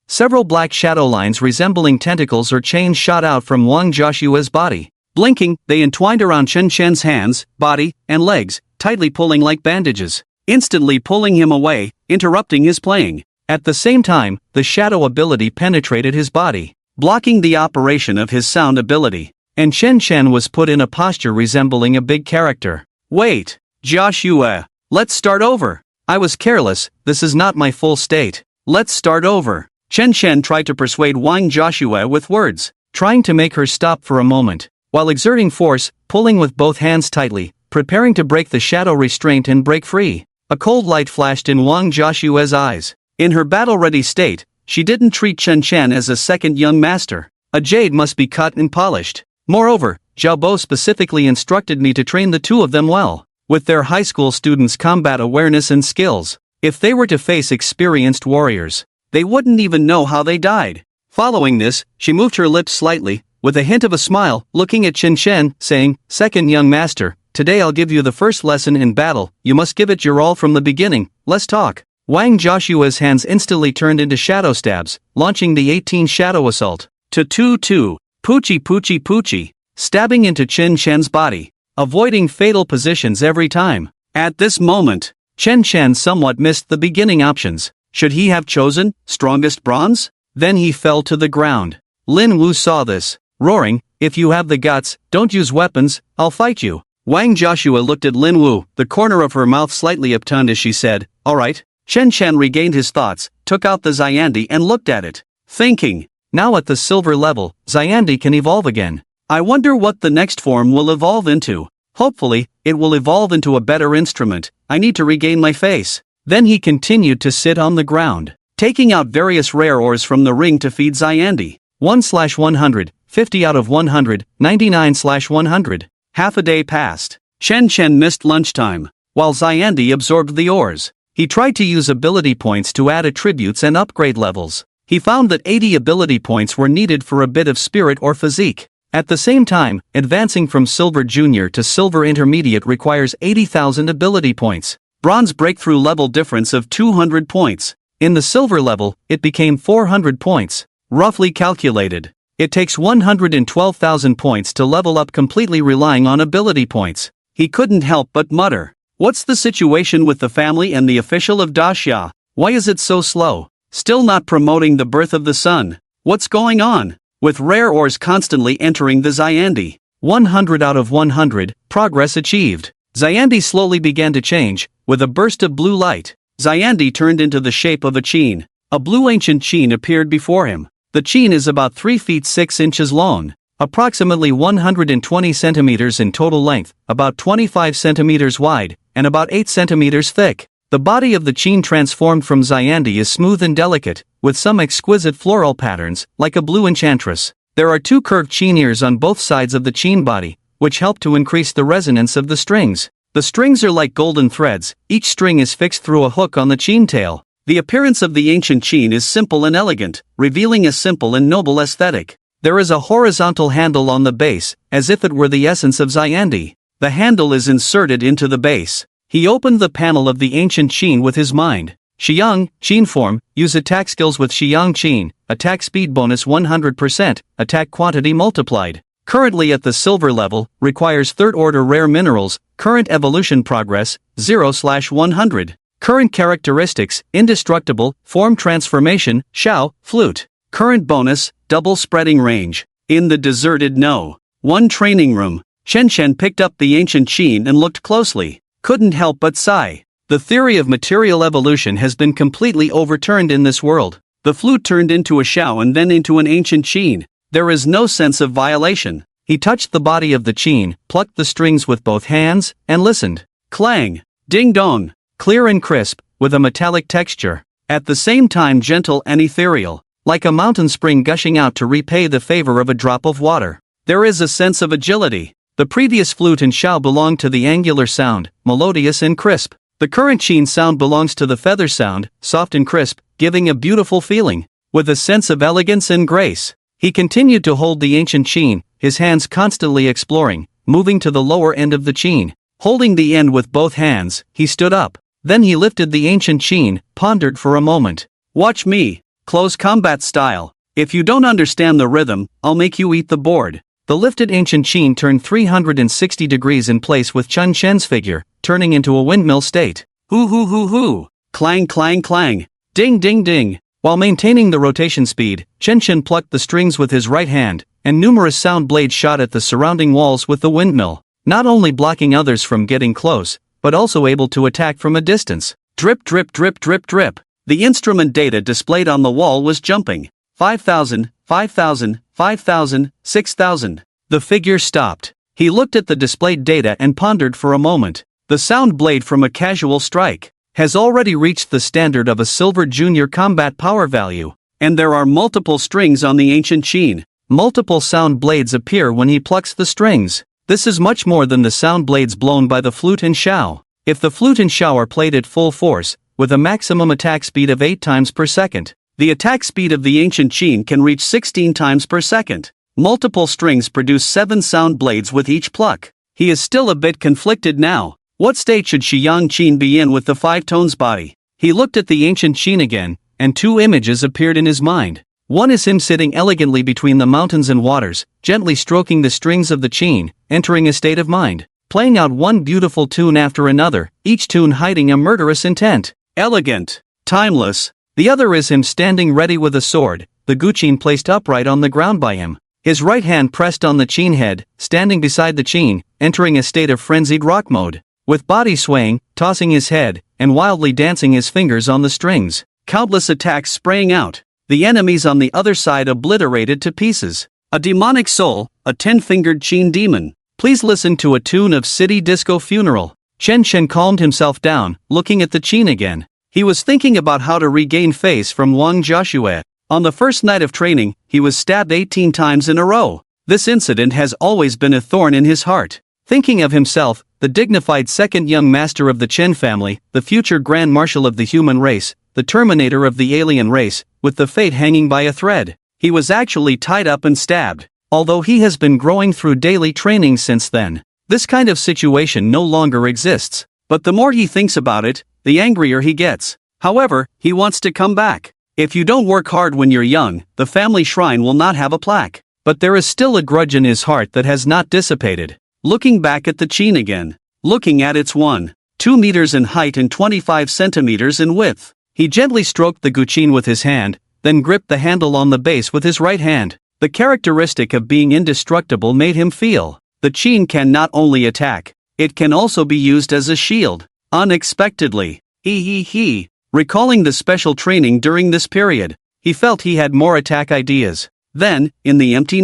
Several black shadow lines resembling tentacles or chains shot out from Wang Joshua's body. Blinking, they entwined around Chen Chen's hands, body, and legs, tightly pulling like bandages, instantly pulling him away, interrupting his playing. At the same time, the shadow ability penetrated his body, blocking the operation of his sound ability, and Chen Chen was put in a posture resembling a big character. "Wait, Joshua, let's start over. I was careless, this is not my full state. Let's start over." Chen Chen tried to persuade Wang Joshua with words, trying to make her stop for a moment, while exerting force, pulling with both hands tightly, preparing to break the shadow restraint and break free. A cold light flashed in Wang Joshua's eyes. In her battle-ready state, she didn't treat Chen Chen as a second young master. A jade must be cut and polished. Moreover, Zhao Bo specifically instructed me to train the 2 of them well, with their high school students' combat awareness and skills. If they were to face experienced warriors, they wouldn't even know how they died. Following this, she moved her lips slightly, with a hint of a smile, looking at Chen Chen, saying, "Second young master, today I'll give you the first lesson in battle. You must give it your all from the beginning. Let's talk." Wang Joshua's hands instantly turned into shadow stabs, launching the 18 shadow assault. To 2-2, Poochie Poochie Poochie, stabbing into Chen Chen's body, avoiding fatal positions every time. At this moment, Chen Chen somewhat missed the beginning options. Should he have chosen strongest bronze? Then he fell to the ground. Lin Wu saw this, roaring, "If you have the guts, don't use weapons, I'll fight you." Wang Joshua looked at Lin Wu, the corner of her mouth slightly upturned as she said, "Alright." Chen Chen regained his thoughts, took out the Xiandi and looked at it, thinking, now at the silver level, Xiandi can evolve again. I wonder what the next form will evolve into. Hopefully, it will evolve into a better instrument. I need to regain my face. Then he continued to sit on the ground, taking out various rare ores from the ring to feed Xiandi. 1/100, 50 out of 100, 99/100. Half a day passed. Chen Chen missed lunchtime, while Xiandi absorbed the ores. He tried to use ability points to add attributes and upgrade levels. He found that 80 ability points were needed for a bit of spirit or physique. At the same time, advancing from Silver Junior to Silver Intermediate requires 80,000 ability points. Bronze breakthrough level difference of 200 points. In the Silver level, it became 400 points. Roughly calculated, it takes 112,000 points to level up completely relying on ability points. He couldn't help but mutter, "What's the situation with the family and the official of Daxia? Why is it so slow? Still not promoting the birth of the son. What's going on?" With rare ores constantly entering the Xiandi. 100 out of 100, progress achieved. Xiandi slowly began to change, with a burst of blue light. Xiandi turned into the shape of a Qin. A blue ancient Qin appeared before him. The Qin is about 3 feet 6 inches long, approximately 120 centimeters in total length, about 25 centimeters wide, and about 8 centimeters thick. The body of the Qin transformed from Xiandi is smooth and delicate, with some exquisite floral patterns, like a blue enchantress. There are 2 curved Qin ears on both sides of the Qin body, which help to increase the resonance of the strings. The strings are like golden threads, each string is fixed through a hook on the Qin tail. The appearance of the ancient Qin is simple and elegant, revealing a simple and noble aesthetic. There is a horizontal handle on the base, as if it were the essence of Xiandi. The handle is inserted into the base. He opened the panel of the ancient Qin with his mind. Shiyang, Qin form, use attack skills with Shiyang Qin, attack speed bonus 100%, attack quantity multiplied. Currently at the silver level, requires 3rd order rare minerals, current evolution progress, 0/100. Current characteristics, indestructible, form transformation, Xiao, flute. Current bonus, double spreading range. In the deserted No. 1 training room, Chen Chen picked up the ancient Qin and looked closely. Couldn't help but sigh. The theory of material evolution has been completely overturned in this world. The flute turned into a Xiao and then into an ancient Qin. There is no sense of violation. He touched the body of the Qin, plucked the strings with both hands, and listened. Clang! Ding dong! Clear and crisp, with a metallic texture. At the same time gentle and ethereal, like a mountain spring gushing out to repay the favor of a drop of water. There is a sense of agility. The previous flute and Xiao belonged to the angular sound, melodious and crisp. The current Qin sound belongs to the feather sound, soft and crisp, giving a beautiful feeling, with a sense of elegance and grace. He continued to hold the ancient Qin, his hands constantly exploring, moving to the lower end of the Qin. Holding the end with both hands, he stood up. Then he lifted the ancient Qin, pondered for a moment. Watch me. Close combat style. If you don't understand the rhythm, I'll make you eat the board. The lifted ancient Qin turned 360 degrees in place with Chen Chen's figure, turning into a windmill state. Hoo hoo hoo hoo. Clang clang clang. Ding ding ding. While maintaining the rotation speed, Chen Chen plucked the strings with his right hand, and numerous sound blades shot at the surrounding walls with the windmill, not only blocking others from getting close, but also able to attack from a distance. Drip drip drip drip drip. The instrument data displayed on the wall was jumping. 5,000, 5,000, 5,000, 6,000. The figure stopped. He looked at the displayed data and pondered for a moment. The sound blade from a casual strike has already reached the standard of a silver junior combat power value. And there are multiple strings on the ancient Qin. Multiple sound blades appear when he plucks the strings. This is much more than the sound blades blown by the flute and Xiao. If the flute and Xiao are played at full force, with a maximum attack speed of 8 times per second, the attack speed of the ancient Qin can reach 16 times per second. Multiple strings produce 7 sound blades with each pluck. He is still a bit conflicted now. What state should Shiyang Qin be in with the 5 tones body? He looked at the ancient Qin again, and 2 images appeared in his mind. One is him sitting elegantly between the mountains and waters, gently stroking the strings of the Qin, entering a state of mind. playing out one beautiful tune after another, each tune hiding a murderous intent. Elegant, timeless. The other is him standing ready with a sword, the guqin placed upright on the ground by him. His right hand pressed on the chin head, standing beside the chin, entering a state of frenzied rock mode. With body swaying, tossing his head, and wildly dancing his fingers on the strings. Countless attacks spraying out. The enemies on the other side obliterated to pieces. A demonic soul, a 10-fingered chin demon. Please listen to a tune of City Disco Funeral. Chen Chen calmed himself down, looking at the chin again. He was thinking about how to regain face from Wang Joshua. On the first night of training, he was stabbed 18 times in a row. This incident has always been a thorn in his heart. Thinking of himself, the dignified second young master of the Chen family, the future grand marshal of the human race, the terminator of the alien race, with the fate hanging by a thread. He was actually tied up and stabbed, although he has been growing through daily training since then. This kind of situation no longer exists, but the more he thinks about it, the angrier he gets. However, he wants to come back. If you don't work hard when you're young, the family shrine will not have a plaque. But there is still a grudge in his heart that has not dissipated. Looking back at the chin again. Looking at its 1.2 meters in height and 25 centimeters in width. He gently stroked the guqin with his hand, then gripped the handle on the base with his right hand. The characteristic of being indestructible made him feel. The chin can not only attack, it can also be used as a shield. Unexpectedly. He. Recalling the special training during this period, he felt he had more attack ideas. Then, in the empty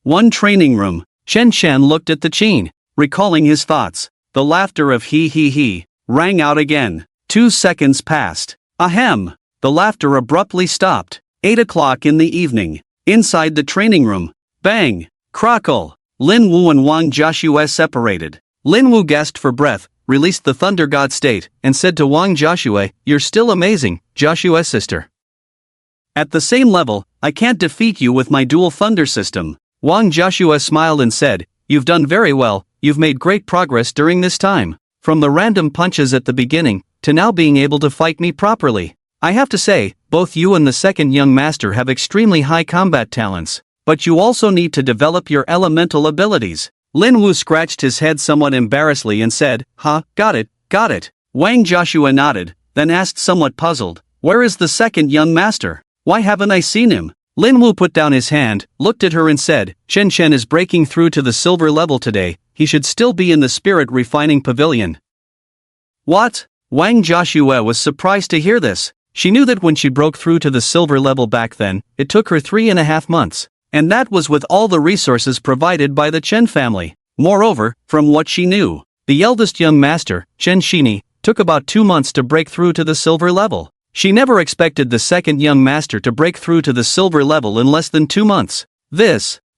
one training room, Chen Chen looked at the chin, recalling his thoughts. The laughter of he rang out again. 2 seconds passed. Ahem! The laughter abruptly stopped. 8 o'clock in the evening. Inside the training room. Bang! Crackle! Lin Wu and Wang Joshua separated. Lin Wu gasped for breath, released the Thunder God state, and said to Wang Joshua, "You're still amazing, Joshua's sister. At the same level, I can't defeat you with my dual thunder system." Wang Joshua smiled and said, "You've done very well, you've made great progress during this time. From the random punches at the beginning, to now being able to fight me properly. I have to say, both you and the second young master have extremely high combat talents, but you also need to develop your elemental abilities." Lin Wu scratched his head somewhat embarrassedly and said, got it. Wang Joshua nodded, then asked somewhat puzzled, "Where is the second young master? Why haven't I seen him?" Lin Wu put down his hand, looked at her and said, "Chen Chen is breaking through to the silver level today, he should still be in the spirit refining pavilion." What? Wang Joshua was surprised to hear this. She knew that when she broke through to the silver level back then, it took her 3.5 months. And that was with all the resources provided by the Chen family. Moreover, from what she knew, the eldest young master, Chen Shini, took about 2 months to break through to the silver level. She never expected the second young master to break through to the silver level in less than 2 months.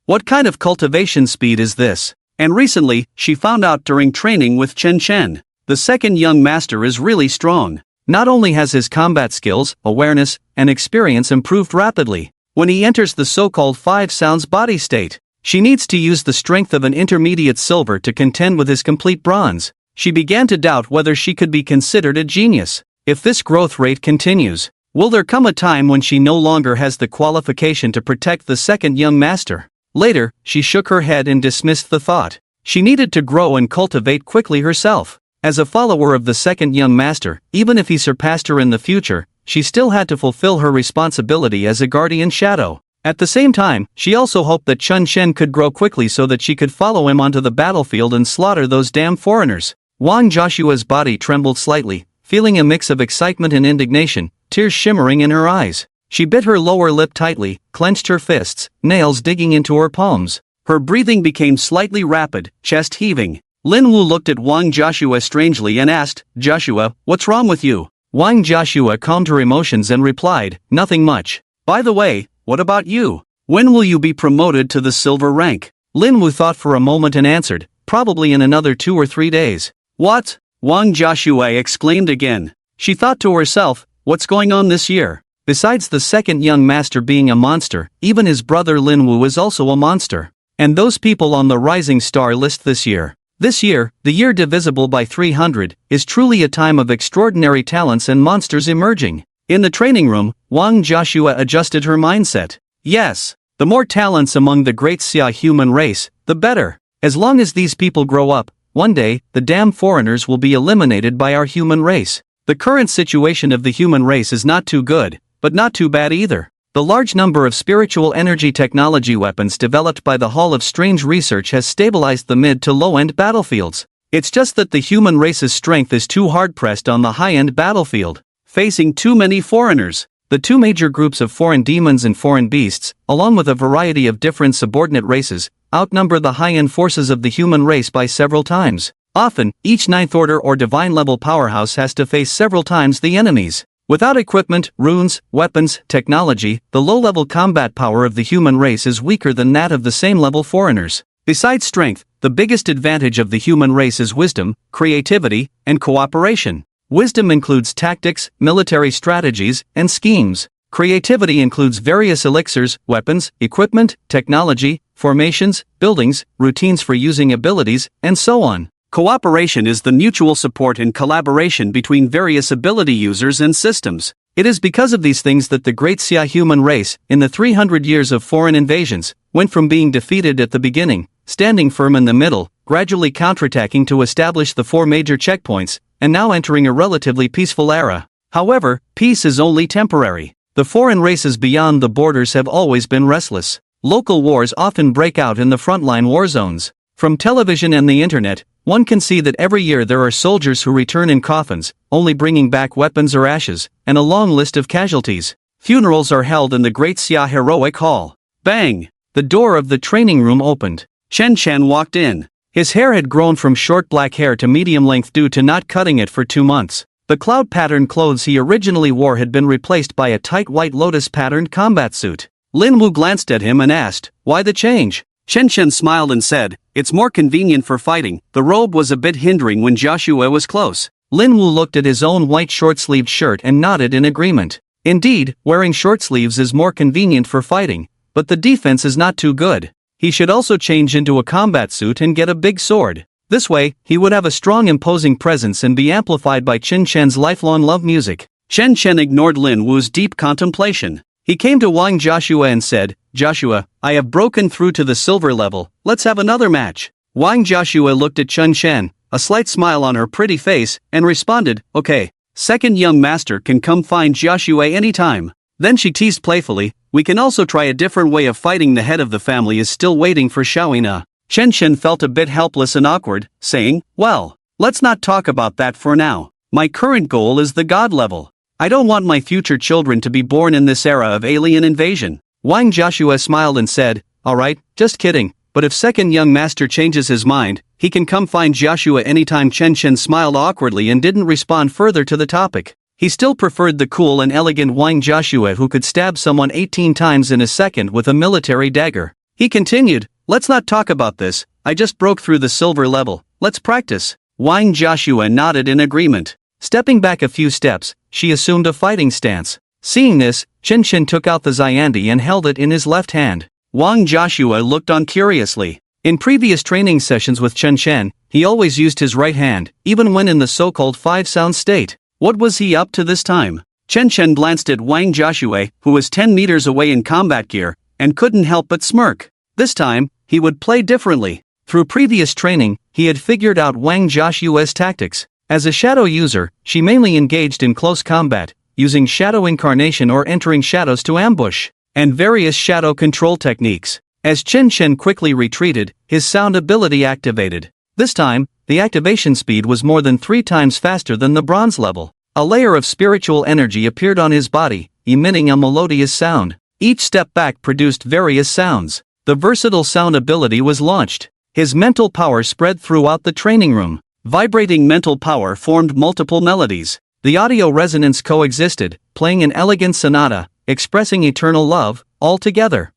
What kind of cultivation speed is this? And recently, she found out during training with Chen Chen. The second young master is really strong. Not only has his combat skills, awareness, and experience improved rapidly, when he enters the so-called 5 sounds body state, she needs to use the strength of an intermediate silver to contend with his complete bronze. She began to doubt whether she could be considered a genius. If this growth rate continues, will there come a time when she no longer has the qualification to protect the second young master? Later, she shook her head and dismissed the thought. She needed to grow and cultivate quickly herself. As a follower of the second young master, even if he surpassed her in the future, she still had to fulfill her responsibility as a guardian shadow. At the same time, she also hoped that Chen Chen could grow quickly so that she could follow him onto the battlefield and slaughter those damn foreigners. Wang Joshua's body trembled slightly, feeling a mix of excitement and indignation, tears shimmering in her eyes. She bit her lower lip tightly, clenched her fists, nails digging into her palms. Her breathing became slightly rapid, chest heaving. Lin Wu looked at Wang Joshua strangely and asked, "Joshua, what's wrong with you?" Wang Joshua calmed her emotions and replied, "Nothing much. By the way, what about you? When will you be promoted to the silver rank?" Lin Wu thought for a moment and answered, "Probably in another 2 or 3 days." "What?" Wang Joshua exclaimed again. She thought to herself, what's going on this year? Besides the second young master being a monster, even his brother Lin Wu is also a monster. And those people on the rising star list this year. This year, the year divisible by 300, is truly a time of extraordinary talents and monsters emerging. In the training room, Wang Joshua adjusted her mindset. Yes, the more talents among the great Xia human race, the better. As long as these people grow up, one day, the damn foreigners will be eliminated by our human race. The current situation of the human race is not too good, but not too bad either. The large number of spiritual energy technology weapons developed by the Hall of Strange Research has stabilized the mid to low-end battlefields. It's just that the human race's strength is too hard-pressed on the high-end battlefield, facing too many foreigners. The two major groups of foreign demons and foreign beasts, along with a variety of different subordinate races, outnumber the high-end forces of the human race by several times. Often, each ninth order or divine level powerhouse has to face several times the enemies. Without equipment, runes, weapons, technology, the low-level combat power of the human race is weaker than that of the same-level foreigners. Besides strength, the biggest advantage of the human race is wisdom, creativity, and cooperation. Wisdom includes tactics, military strategies, and schemes. Creativity includes various elixirs, weapons, equipment, technology, formations, buildings, routines for using abilities, and so on. Cooperation is the mutual support and collaboration between various ability users and systems. It is because of these things that the great Xia human race, in the 300 years of foreign invasions, went from being defeated at the beginning, standing firm in the middle, gradually counterattacking to establish the four major checkpoints, and now entering a relatively peaceful era. However, peace is only temporary. The foreign races beyond the borders have always been restless. Local wars often break out in the frontline war zones. From television and the internet, one can see that every year there are soldiers who return in coffins, only bringing back weapons or ashes, and a long list of casualties. Funerals are held in the Great Xia Heroic Hall. Bang! The door of the training room opened. Chen Chen walked in. His hair had grown from short black hair to medium length due to not cutting it for 2 months. The cloud pattern clothes he originally wore had been replaced by a tight white lotus patterned combat suit. Lin Wu glanced at him and asked, "Why the change?" Chen Chen smiled and said, "It's more convenient for fighting. The robe was a bit hindering when Joshua was close." Lin Wu looked at his own white short-sleeved shirt and nodded in agreement. Indeed, wearing short sleeves is more convenient for fighting, but the defense is not too good. He should also change into a combat suit and get a big sword. This way, he would have a strong imposing presence and be amplified by Chen Chen's lifelong love music. Chen Chen ignored Lin Wu's deep contemplation. He came to Wang Joshua and said, "Joshua, I have broken through to the silver level, let's have another match." Wang Joshua looked at Chen Chen, a slight smile on her pretty face, and responded, "Okay, second young master can come find Joshua anytime." Then she teased playfully, "We can also try a different way of fighting. The head of the family is still waiting for Xiaoina." Chen Chen felt a bit helpless and awkward, saying, "Well, let's not talk about that for now. My current goal is the god level. I don't want my future children to be born in this era of alien invasion." Wang Joshua smiled and said, "Alright, just kidding, but if second young master changes his mind, he can come find Joshua anytime." Chen Chen smiled awkwardly and didn't respond further to the topic. He still preferred the cool and elegant Wang Joshua who could stab someone 18 times in a second with a military dagger. He continued, "Let's not talk about this, I just broke through the silver level, let's practice." Wang Joshua nodded in agreement. Stepping back a few steps, she assumed a fighting stance. Seeing this, Chen Chen took out the Xiandi and held it in his left hand. Wang Joshua looked on curiously. In previous training sessions with Chen Chen, he always used his right hand, even when in the so-called five-sound state. What was he up to this time? Chen Chen glanced at Wang Joshua, who was 10 meters away in combat gear, and couldn't help but smirk. This time, he would play differently. Through previous training, he had figured out Wang Joshua's tactics. As a shadow user, she mainly engaged in close combat, using shadow incarnation or entering shadows to ambush, and various shadow control techniques. As Chen Chen quickly retreated, his sound ability activated. This time, the activation speed was more than 3 times faster than the bronze level. A layer of spiritual energy appeared on his body, emitting a melodious sound. Each step back produced various sounds. The versatile sound ability was launched. His mental power spread throughout the training room. Vibrating mental power formed multiple melodies. The audio resonance coexisted, playing an elegant sonata, expressing eternal love, all together.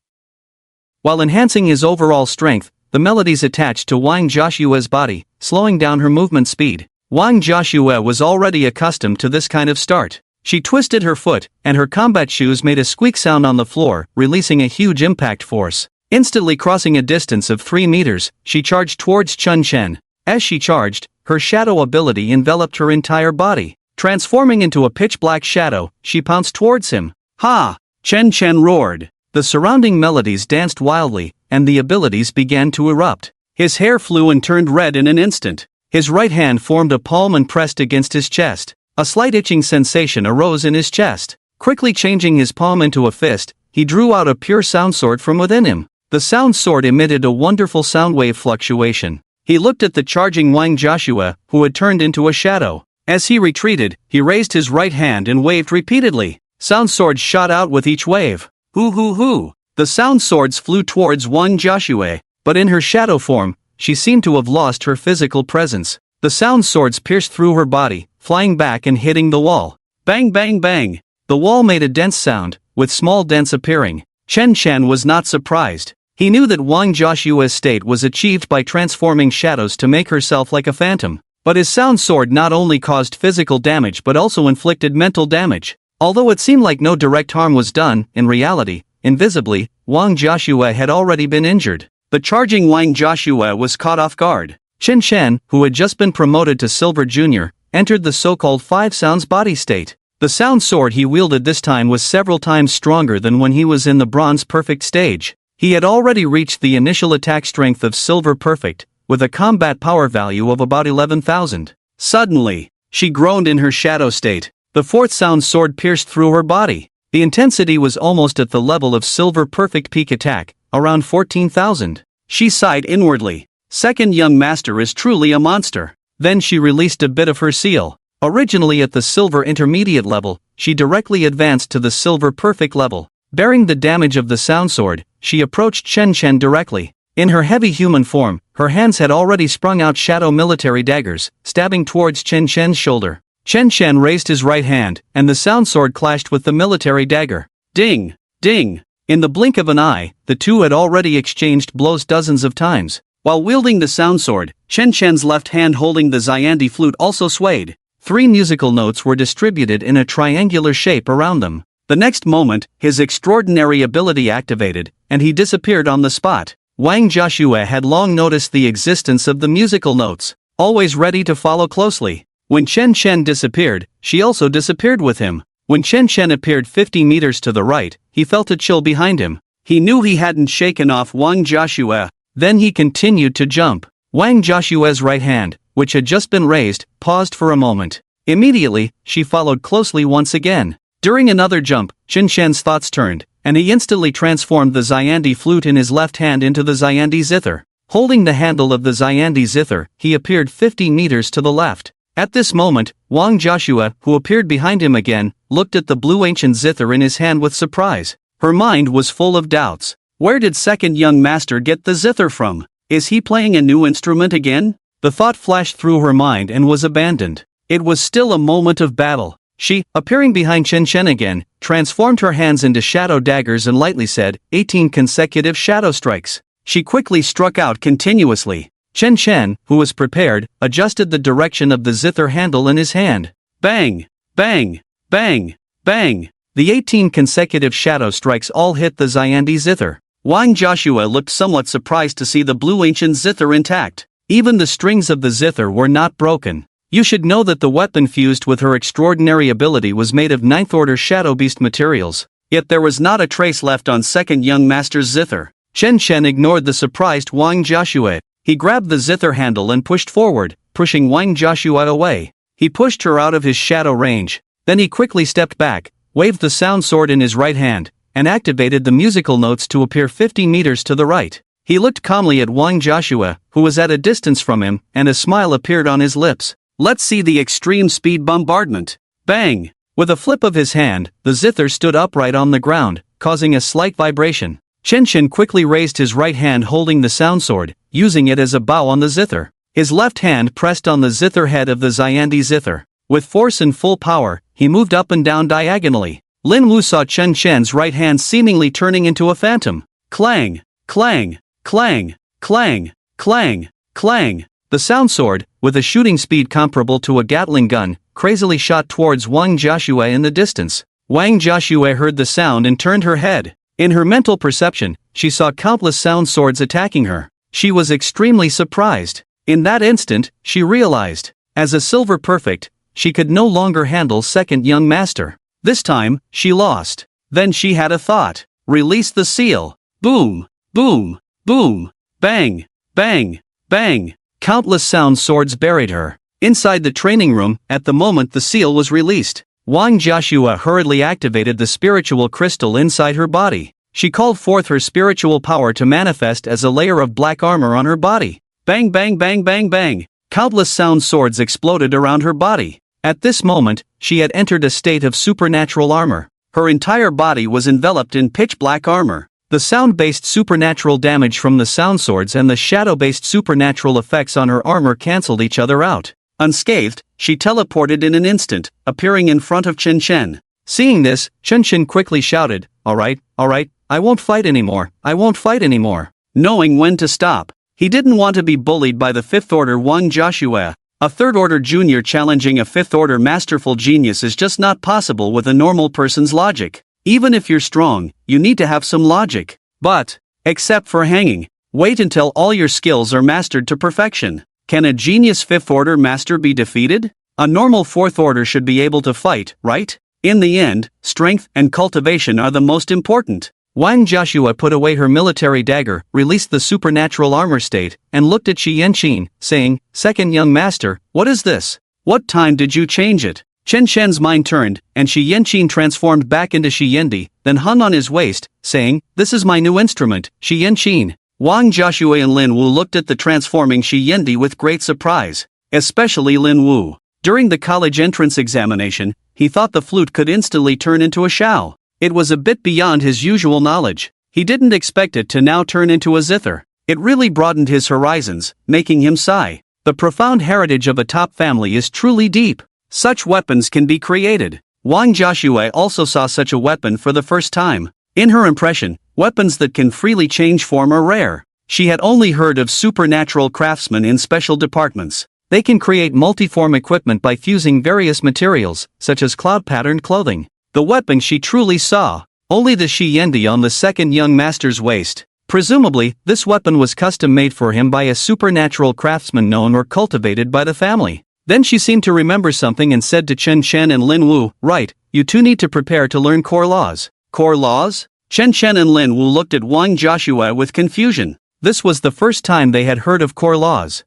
While enhancing his overall strength, the melodies attached to Wang Joshua's body, slowing down her movement speed. Wang Joshua was already accustomed to this kind of start. She twisted her foot, and her combat shoes made a squeak sound on the floor, releasing a huge impact force. Instantly crossing a distance of 3 meters, she charged towards Chen Chen. As she charged, her shadow ability enveloped her entire body. Transforming into a pitch-black shadow, she pounced towards him. "Ha!" Chen Chen roared. The surrounding melodies danced wildly, and the abilities began to erupt. His hair flew and turned red in an instant. His right hand formed a palm and pressed against his chest. A slight itching sensation arose in his chest. Quickly changing his palm into a fist, he drew out a pure sound sword from within him. The sound sword emitted a wonderful sound wave fluctuation. He looked at the charging Wang Joshua, who had turned into a shadow. As he retreated, he raised his right hand and waved repeatedly. Sound swords shot out with each wave. Hoo hoo hoo! The sound swords flew towards Wang Joshua, but in her shadow form, she seemed to have lost her physical presence. The sound swords pierced through her body, flying back and hitting the wall. Bang bang bang! The wall made a dense sound, with small dents appearing. Chen Chen was not surprised. He knew that Wang Joshua's state was achieved by transforming shadows to make herself like a phantom. But his sound sword not only caused physical damage but also inflicted mental damage. Although it seemed like no direct harm was done, in reality, invisibly, Wang Joshua had already been injured. The charging Wang Joshua was caught off guard. Chen Chen, who had just been promoted to Silver Junior, entered the so-called Five Sounds body state. The sound sword he wielded this time was several times stronger than when he was in the Bronze Perfect stage. He had already reached the initial attack strength of Silver Perfect, with a combat power value of about 11,000. Suddenly, she groaned in her shadow state. The fourth sound sword pierced through her body. The intensity was almost at the level of Silver Perfect peak attack, around 14,000. She sighed inwardly. Second young master is truly a monster. Then she released a bit of her seal. Originally at the Silver Intermediate level, she directly advanced to the Silver Perfect level. Bearing the damage of the sound sword, she approached Chen Chen directly. In her heavy human form, her hands had already sprung out shadow military daggers, stabbing towards Chen Chen's shoulder. Chen Chen raised his right hand, and the sound sword clashed with the military dagger. Ding! Ding! In the blink of an eye, the two had already exchanged blows dozens of times. While wielding the sound sword, Chen Chen's left hand holding the Xiandi flute also swayed. 3 musical notes were distributed in a triangular shape around them. The next moment, his extraordinary ability activated, and he disappeared on the spot. Wang Joshua had long noticed the existence of the musical notes, always ready to follow closely. When Chen Chen disappeared, she also disappeared with him. When Chen Chen appeared 50 meters to the right, he felt a chill behind him. He knew he hadn't shaken off Wang Joshua. Then he continued to jump. Wang Joshua's right hand, which had just been raised, paused for a moment. Immediately, she followed closely once again. During another jump, Chen Chen's thoughts turned, and he instantly transformed the Xiandi flute in his left hand into the Xiandi zither. Holding the handle of the Xiandi zither, he appeared 50 meters to the left. At this moment, Wang Joshua, who appeared behind him again, looked at the blue ancient zither in his hand with surprise. Her mind was full of doubts. Where did second young master get the zither from? Is he playing a new instrument again? The thought flashed through her mind and was abandoned. It was still a moment of battle. She, appearing behind Chen Chen again, transformed her hands into shadow daggers and lightly said, 18 consecutive shadow strikes. She quickly struck out continuously. Chen Chen, who was prepared, adjusted the direction of the zither handle in his hand. Bang! Bang! Bang! Bang! The 18 consecutive shadow strikes all hit the Xiandi zither. Wang Joshua looked somewhat surprised to see the blue ancient zither intact. Even the strings of the zither were not broken. You should know that the weapon fused with her extraordinary ability was made of 9th order Shadow Beast materials. Yet there was not a trace left on second young master's zither. Chen Chen ignored the surprised Wang Joshua. He grabbed the zither handle and pushed forward, pushing Wang Joshua away. He pushed her out of his shadow range. Then he quickly stepped back, waved the sound sword in his right hand, and activated the musical notes to appear 50 meters to the right. He looked calmly at Wang Joshua, who was at a distance from him, and a smile appeared on his lips. Let's see the extreme speed bombardment. Bang! With a flip of his hand, the zither stood upright on the ground, causing a slight vibration. Chen Chen quickly raised his right hand holding the sound sword, using it as a bow on the zither. His left hand pressed on the zither head of the Xiandi zither. With force and full power, he moved up and down diagonally. Lin Wu saw Chen Chen's right hand seemingly turning into a phantom. Clang! Clang! Clang! Clang! Clang! Clang! The sound sword, with a shooting speed comparable to a Gatling gun, crazily shot towards Wang Joshua in the distance. Wang Joshua heard the sound and turned her head. In her mental perception, she saw countless sound swords attacking her. She was extremely surprised. In that instant, she realized, as a Silver Perfect, she could no longer handle second young master. This time, she lost. Then she had a thought. Release the seal. Boom! Boom! Boom! Bang! Bang! Bang! Countless sound swords buried her. Inside the training room, at the moment the seal was released, Wang Joshua hurriedly activated the spiritual crystal inside her body. She called forth her spiritual power to manifest as a layer of black armor on her body. Bang bang bang bang bang! Countless sound swords exploded around her body. At this moment, she had entered a state of supernatural armor. Her entire body was enveloped in pitch-black armor. The sound-based supernatural damage from the sound swords and the shadow-based supernatural effects on her armor cancelled each other out. Unscathed, she teleported in an instant, appearing in front of Chen Chen. Seeing this, Chen Chen quickly shouted, all right, I won't fight anymore, I won't fight anymore. Knowing when to stop. He didn't want to be bullied by the 5th order Wang Joshua. A 3rd order junior challenging a 5th order masterful genius is just not possible with a normal person's logic. Even if you're strong, you need to have some logic. But, except for hanging, wait until all your skills are mastered to perfection. Can a genius 5th order master be defeated? A normal 4th order should be able to fight, right? In the end, strength and cultivation are the most important. Wang Joshua put away her military dagger, released the supernatural armor state, and looked at Shi Yanqin, saying, Second young master, what is this? What time did you change it? Chen Shen's mind turned, and Shi Yanqin transformed back into Shi Yendi, then hung on his waist, saying, This is my new instrument, Shi Yanqin. Wang Joshua and Lin Wu looked at the transforming Shi Yendi with great surprise, especially Lin Wu. During the college entrance examination, he thought the flute could instantly turn into a shao. It was a bit beyond his usual knowledge. He didn't expect it to now turn into a zither. It really broadened his horizons, making him sigh. The profound heritage of a top family is truly deep. Such weapons can be created. Wang Joshua also saw such a weapon for the first time. In her impression, weapons that can freely change form are rare. She had only heard of supernatural craftsmen in special departments. They can create multiform equipment by fusing various materials, such as cloud-patterned clothing. The weapon she truly saw, only the Shi Yendi on the second young master's waist. Presumably, this weapon was custom-made for him by a supernatural craftsman known or cultivated by the family. Then she seemed to remember something and said to Chen Chen and Lin Wu, Right, you two need to prepare to learn core laws. Core laws? Chen Chen and Lin Wu looked at Wang Joshua with confusion. This was the first time they had heard of core laws.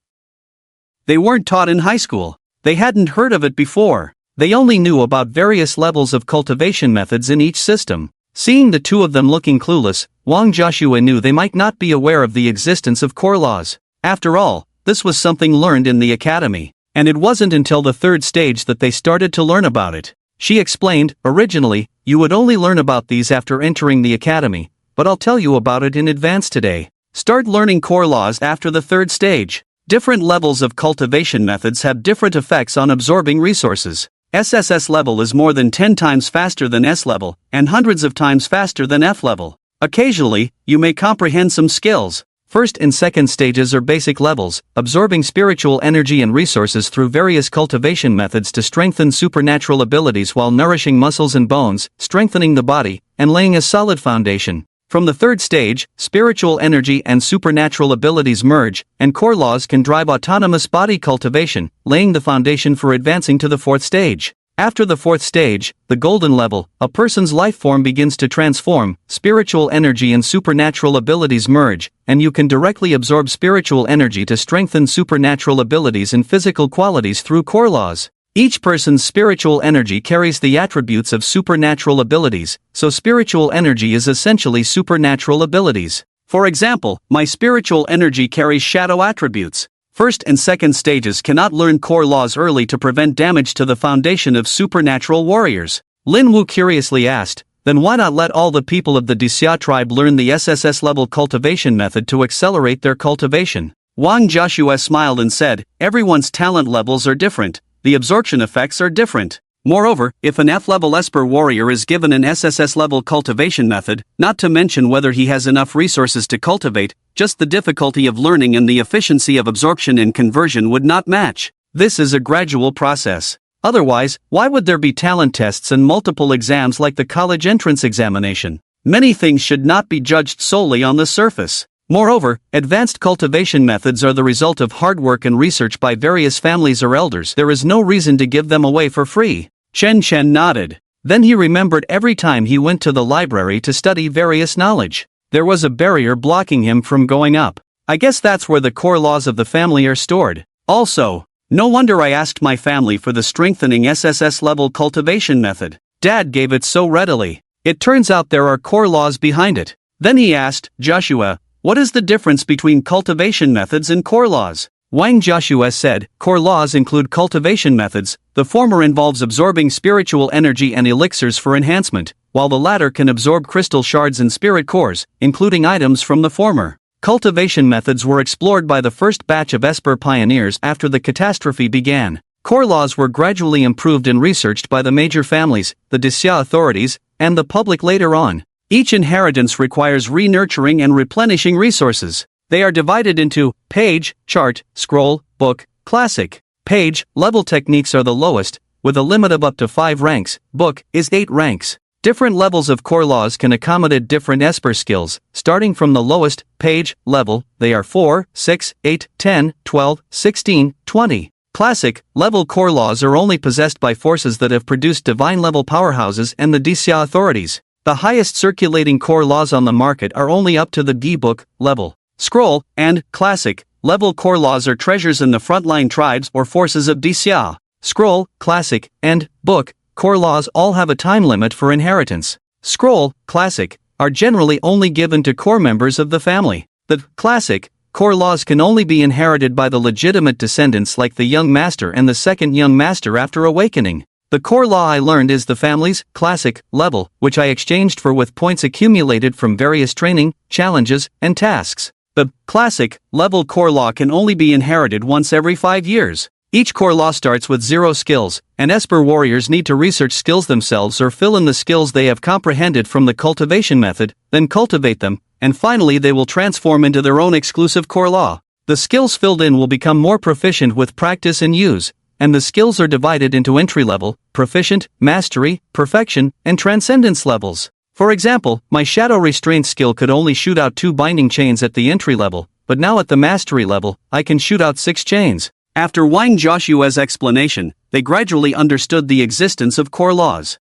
They weren't taught in high school. They hadn't heard of it before. They only knew about various levels of cultivation methods in each system. Seeing the two of them looking clueless, Wang Joshua knew they might not be aware of the existence of core laws. After all, this was something learned in the academy, and it wasn't until the 3rd stage that they started to learn about it. She explained, originally, you would only learn about these after entering the academy, but I'll tell you about it in advance today. Start learning core laws after the 3rd stage. Different levels of cultivation methods have different effects on absorbing resources. SSS-Level is more than 10 times faster than S-Level, and hundreds of times faster than F-Level. Occasionally, you may comprehend some skills. 1st and 2nd stages are basic levels, absorbing spiritual energy and resources through various cultivation methods to strengthen supernatural abilities while nourishing muscles and bones, strengthening the body, and laying a solid foundation. From the 3rd stage, spiritual energy and supernatural abilities merge, and core laws can drive autonomous body cultivation, laying the foundation for advancing to the 4th stage. After the 4th stage, the golden level, a person's life form begins to transform, spiritual energy and supernatural abilities merge, and you can directly absorb spiritual energy to strengthen supernatural abilities and physical qualities through core laws. Each person's spiritual energy carries the attributes of supernatural abilities, so spiritual energy is essentially supernatural abilities. For example, my spiritual energy carries shadow attributes. 1st and 2nd stages cannot learn core laws early to prevent damage to the foundation of supernatural warriors. Lin Wu curiously asked, then why not let all the people of the Dixia tribe learn the SSS-level cultivation method to accelerate their cultivation? Wang Joshua smiled and said, everyone's talent levels are different. The absorption effects are different. Moreover, if an F-level Esper warrior is given an SSS-level cultivation method, not to mention whether he has enough resources to cultivate, just the difficulty of learning and the efficiency of absorption and conversion would not match. This is a gradual process. Otherwise, why would there be talent tests and multiple exams like the college entrance examination? Many things should not be judged solely on the surface. Moreover, advanced cultivation methods are the result of hard work and research by various families or elders. There is no reason to give them away for free. Chen Chen nodded. Then he remembered every time he went to the library to study various knowledge. There was a barrier blocking him from going up. I guess that's where the core laws of the family are stored. Also, no wonder I asked my family for the strengthening SSS-level cultivation method. Dad gave it so readily. It turns out there are core laws behind it. Then he asked, Joshua, what is the difference between cultivation methods and core laws? Wang Joshua said, core laws include cultivation methods. The former involves absorbing spiritual energy and elixirs for enhancement, while the latter can absorb crystal shards and spirit cores, including items from the former. Cultivation methods were explored by the first batch of Esper pioneers after the catastrophe began. Core laws were gradually improved and researched by the major families, the Disya authorities, and the public later on. Each inheritance requires re-nurturing and replenishing resources. They are divided into page, chart, scroll, book, classic. Page level techniques are the lowest, with a limit of up to 5 ranks. Book is 8 ranks. Different levels of core laws can accommodate different Esper skills. Starting from the lowest page level, they are 4, 6, 8, 10, 12, 16, 20. Classic level core laws are only possessed by forces that have produced divine level powerhouses and the Disya authorities. The highest circulating core laws on the market are only up to the D-book level. Scroll and classic level core laws are treasures in the frontline tribes or forces of Disya. Scroll, classic, and book core laws all have a time limit for inheritance. Scroll, classic, are generally only given to core members of the family. The classic core laws can only be inherited by the legitimate descendants like the young master and the second young master after awakening. The core law I learned is the family's classic level, which I exchanged for with points accumulated from various training, challenges, and tasks. The classic level core law can only be inherited once every 5 years. Each core law starts with 0 skills, and Esper warriors need to research skills themselves or fill in the skills they have comprehended from the cultivation method, then cultivate them, and finally they will transform into their own exclusive core law. The skills filled in will become more proficient with practice and use, and the skills are divided into entry level, proficient, mastery, perfection, and transcendence levels. For example, my shadow restraint skill could only shoot out 2 binding chains at the entry level, but now at the mastery level, I can shoot out 6 chains. After Wang Joshua's explanation, they gradually understood the existence of core laws.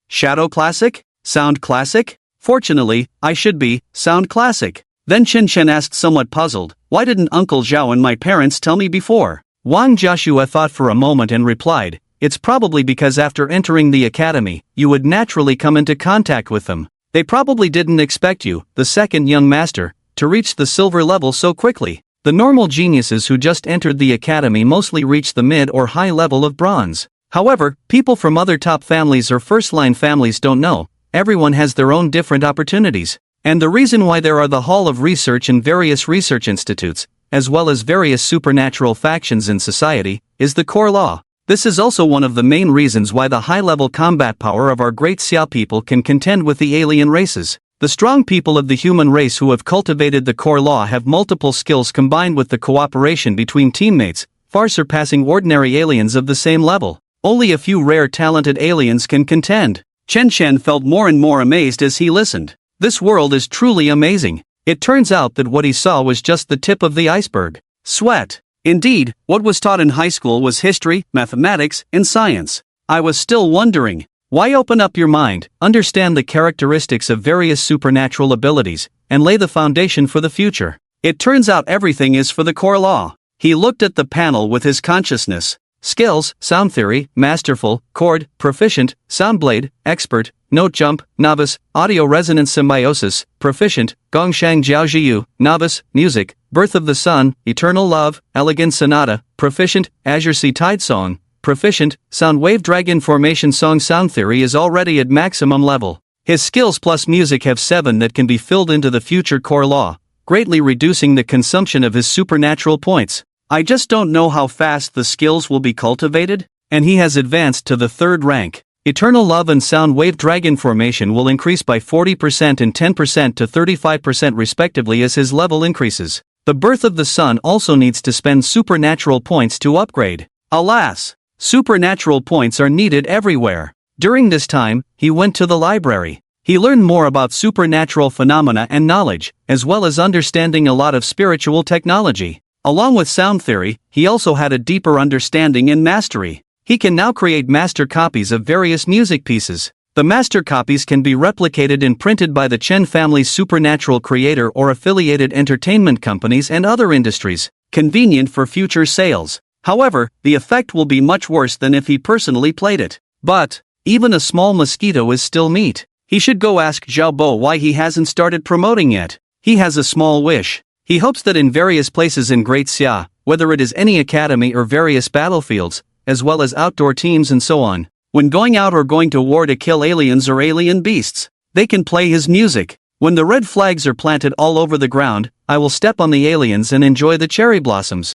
Shadow classic? Sound classic? Fortunately, I should be sound classic. Then Chen Chen asked somewhat puzzled, why didn't Uncle Zhao and my parents tell me before? Wang Joshua thought for a moment and replied, it's probably because after entering the academy, you would naturally come into contact with them. They probably didn't expect you, the second young master, to reach the silver level so quickly. The normal geniuses who just entered the academy mostly reach the mid or high level of bronze. However, people from other top families or first-line families don't know. Everyone has their own different opportunities. And the reason why there are the Hall of Research and various research institutes, as well as various supernatural factions in society, is the core law. This is also one of the main reasons why the high-level combat power of our great Xia people can contend with the alien races. The strong people of the human race who have cultivated the core law have multiple skills combined with the cooperation between teammates, far surpassing ordinary aliens of the same level. Only a few rare talented aliens can contend. Chen Chen felt more and more amazed as he listened. This world is truly amazing. It turns out that what he saw was just the tip of the iceberg. Sweat. Indeed, what was taught in high school was history, mathematics, and science. I was still wondering. Why open up your mind, understand the characteristics of various supernatural abilities, and lay the foundation for the future? It turns out everything is for the core law. He looked at the panel with his consciousness. Skills, sound theory, masterful, chord, proficient, sound blade, expert, note jump, novice, audio resonance symbiosis, proficient, gongshang jiaojiu, novice, music, birth of the sun, eternal love, elegant sonata, proficient, azure sea tide song, proficient, sound wave dragon formation song. Sound theory is already at maximum level. His skills plus music have 7 that can be filled into the future core law, greatly reducing the consumption of his supernatural points. I just don't know how fast the skills will be cultivated, and he has advanced to the 3rd rank. Eternal love and sound wave dragon formation will increase by 40% and 10% to 35% respectively as his level increases. The birth of the sun also needs to spend supernatural points to upgrade. Alas! Supernatural points are needed everywhere. During this time, he went to the library. He learned more about supernatural phenomena and knowledge, as well as understanding a lot of spiritual technology. Along with sound theory, he also had a deeper understanding and mastery. He can now create master copies of various music pieces. The master copies can be replicated and printed by the Chen family's supernatural creator or affiliated entertainment companies and other industries, convenient for future sales. However, the effect will be much worse than if he personally played it. But even a small mosquito is still meat. He should go ask Zhao Bo why he hasn't started promoting yet. He has a small wish. He hopes that in various places in Great Xia, whether it is any academy or various battlefields, as well as outdoor teams and so on, when going out or going to war to kill aliens or alien beasts, they can play his music. When the red flags are planted all over the ground, I will step on the aliens and enjoy the cherry blossoms.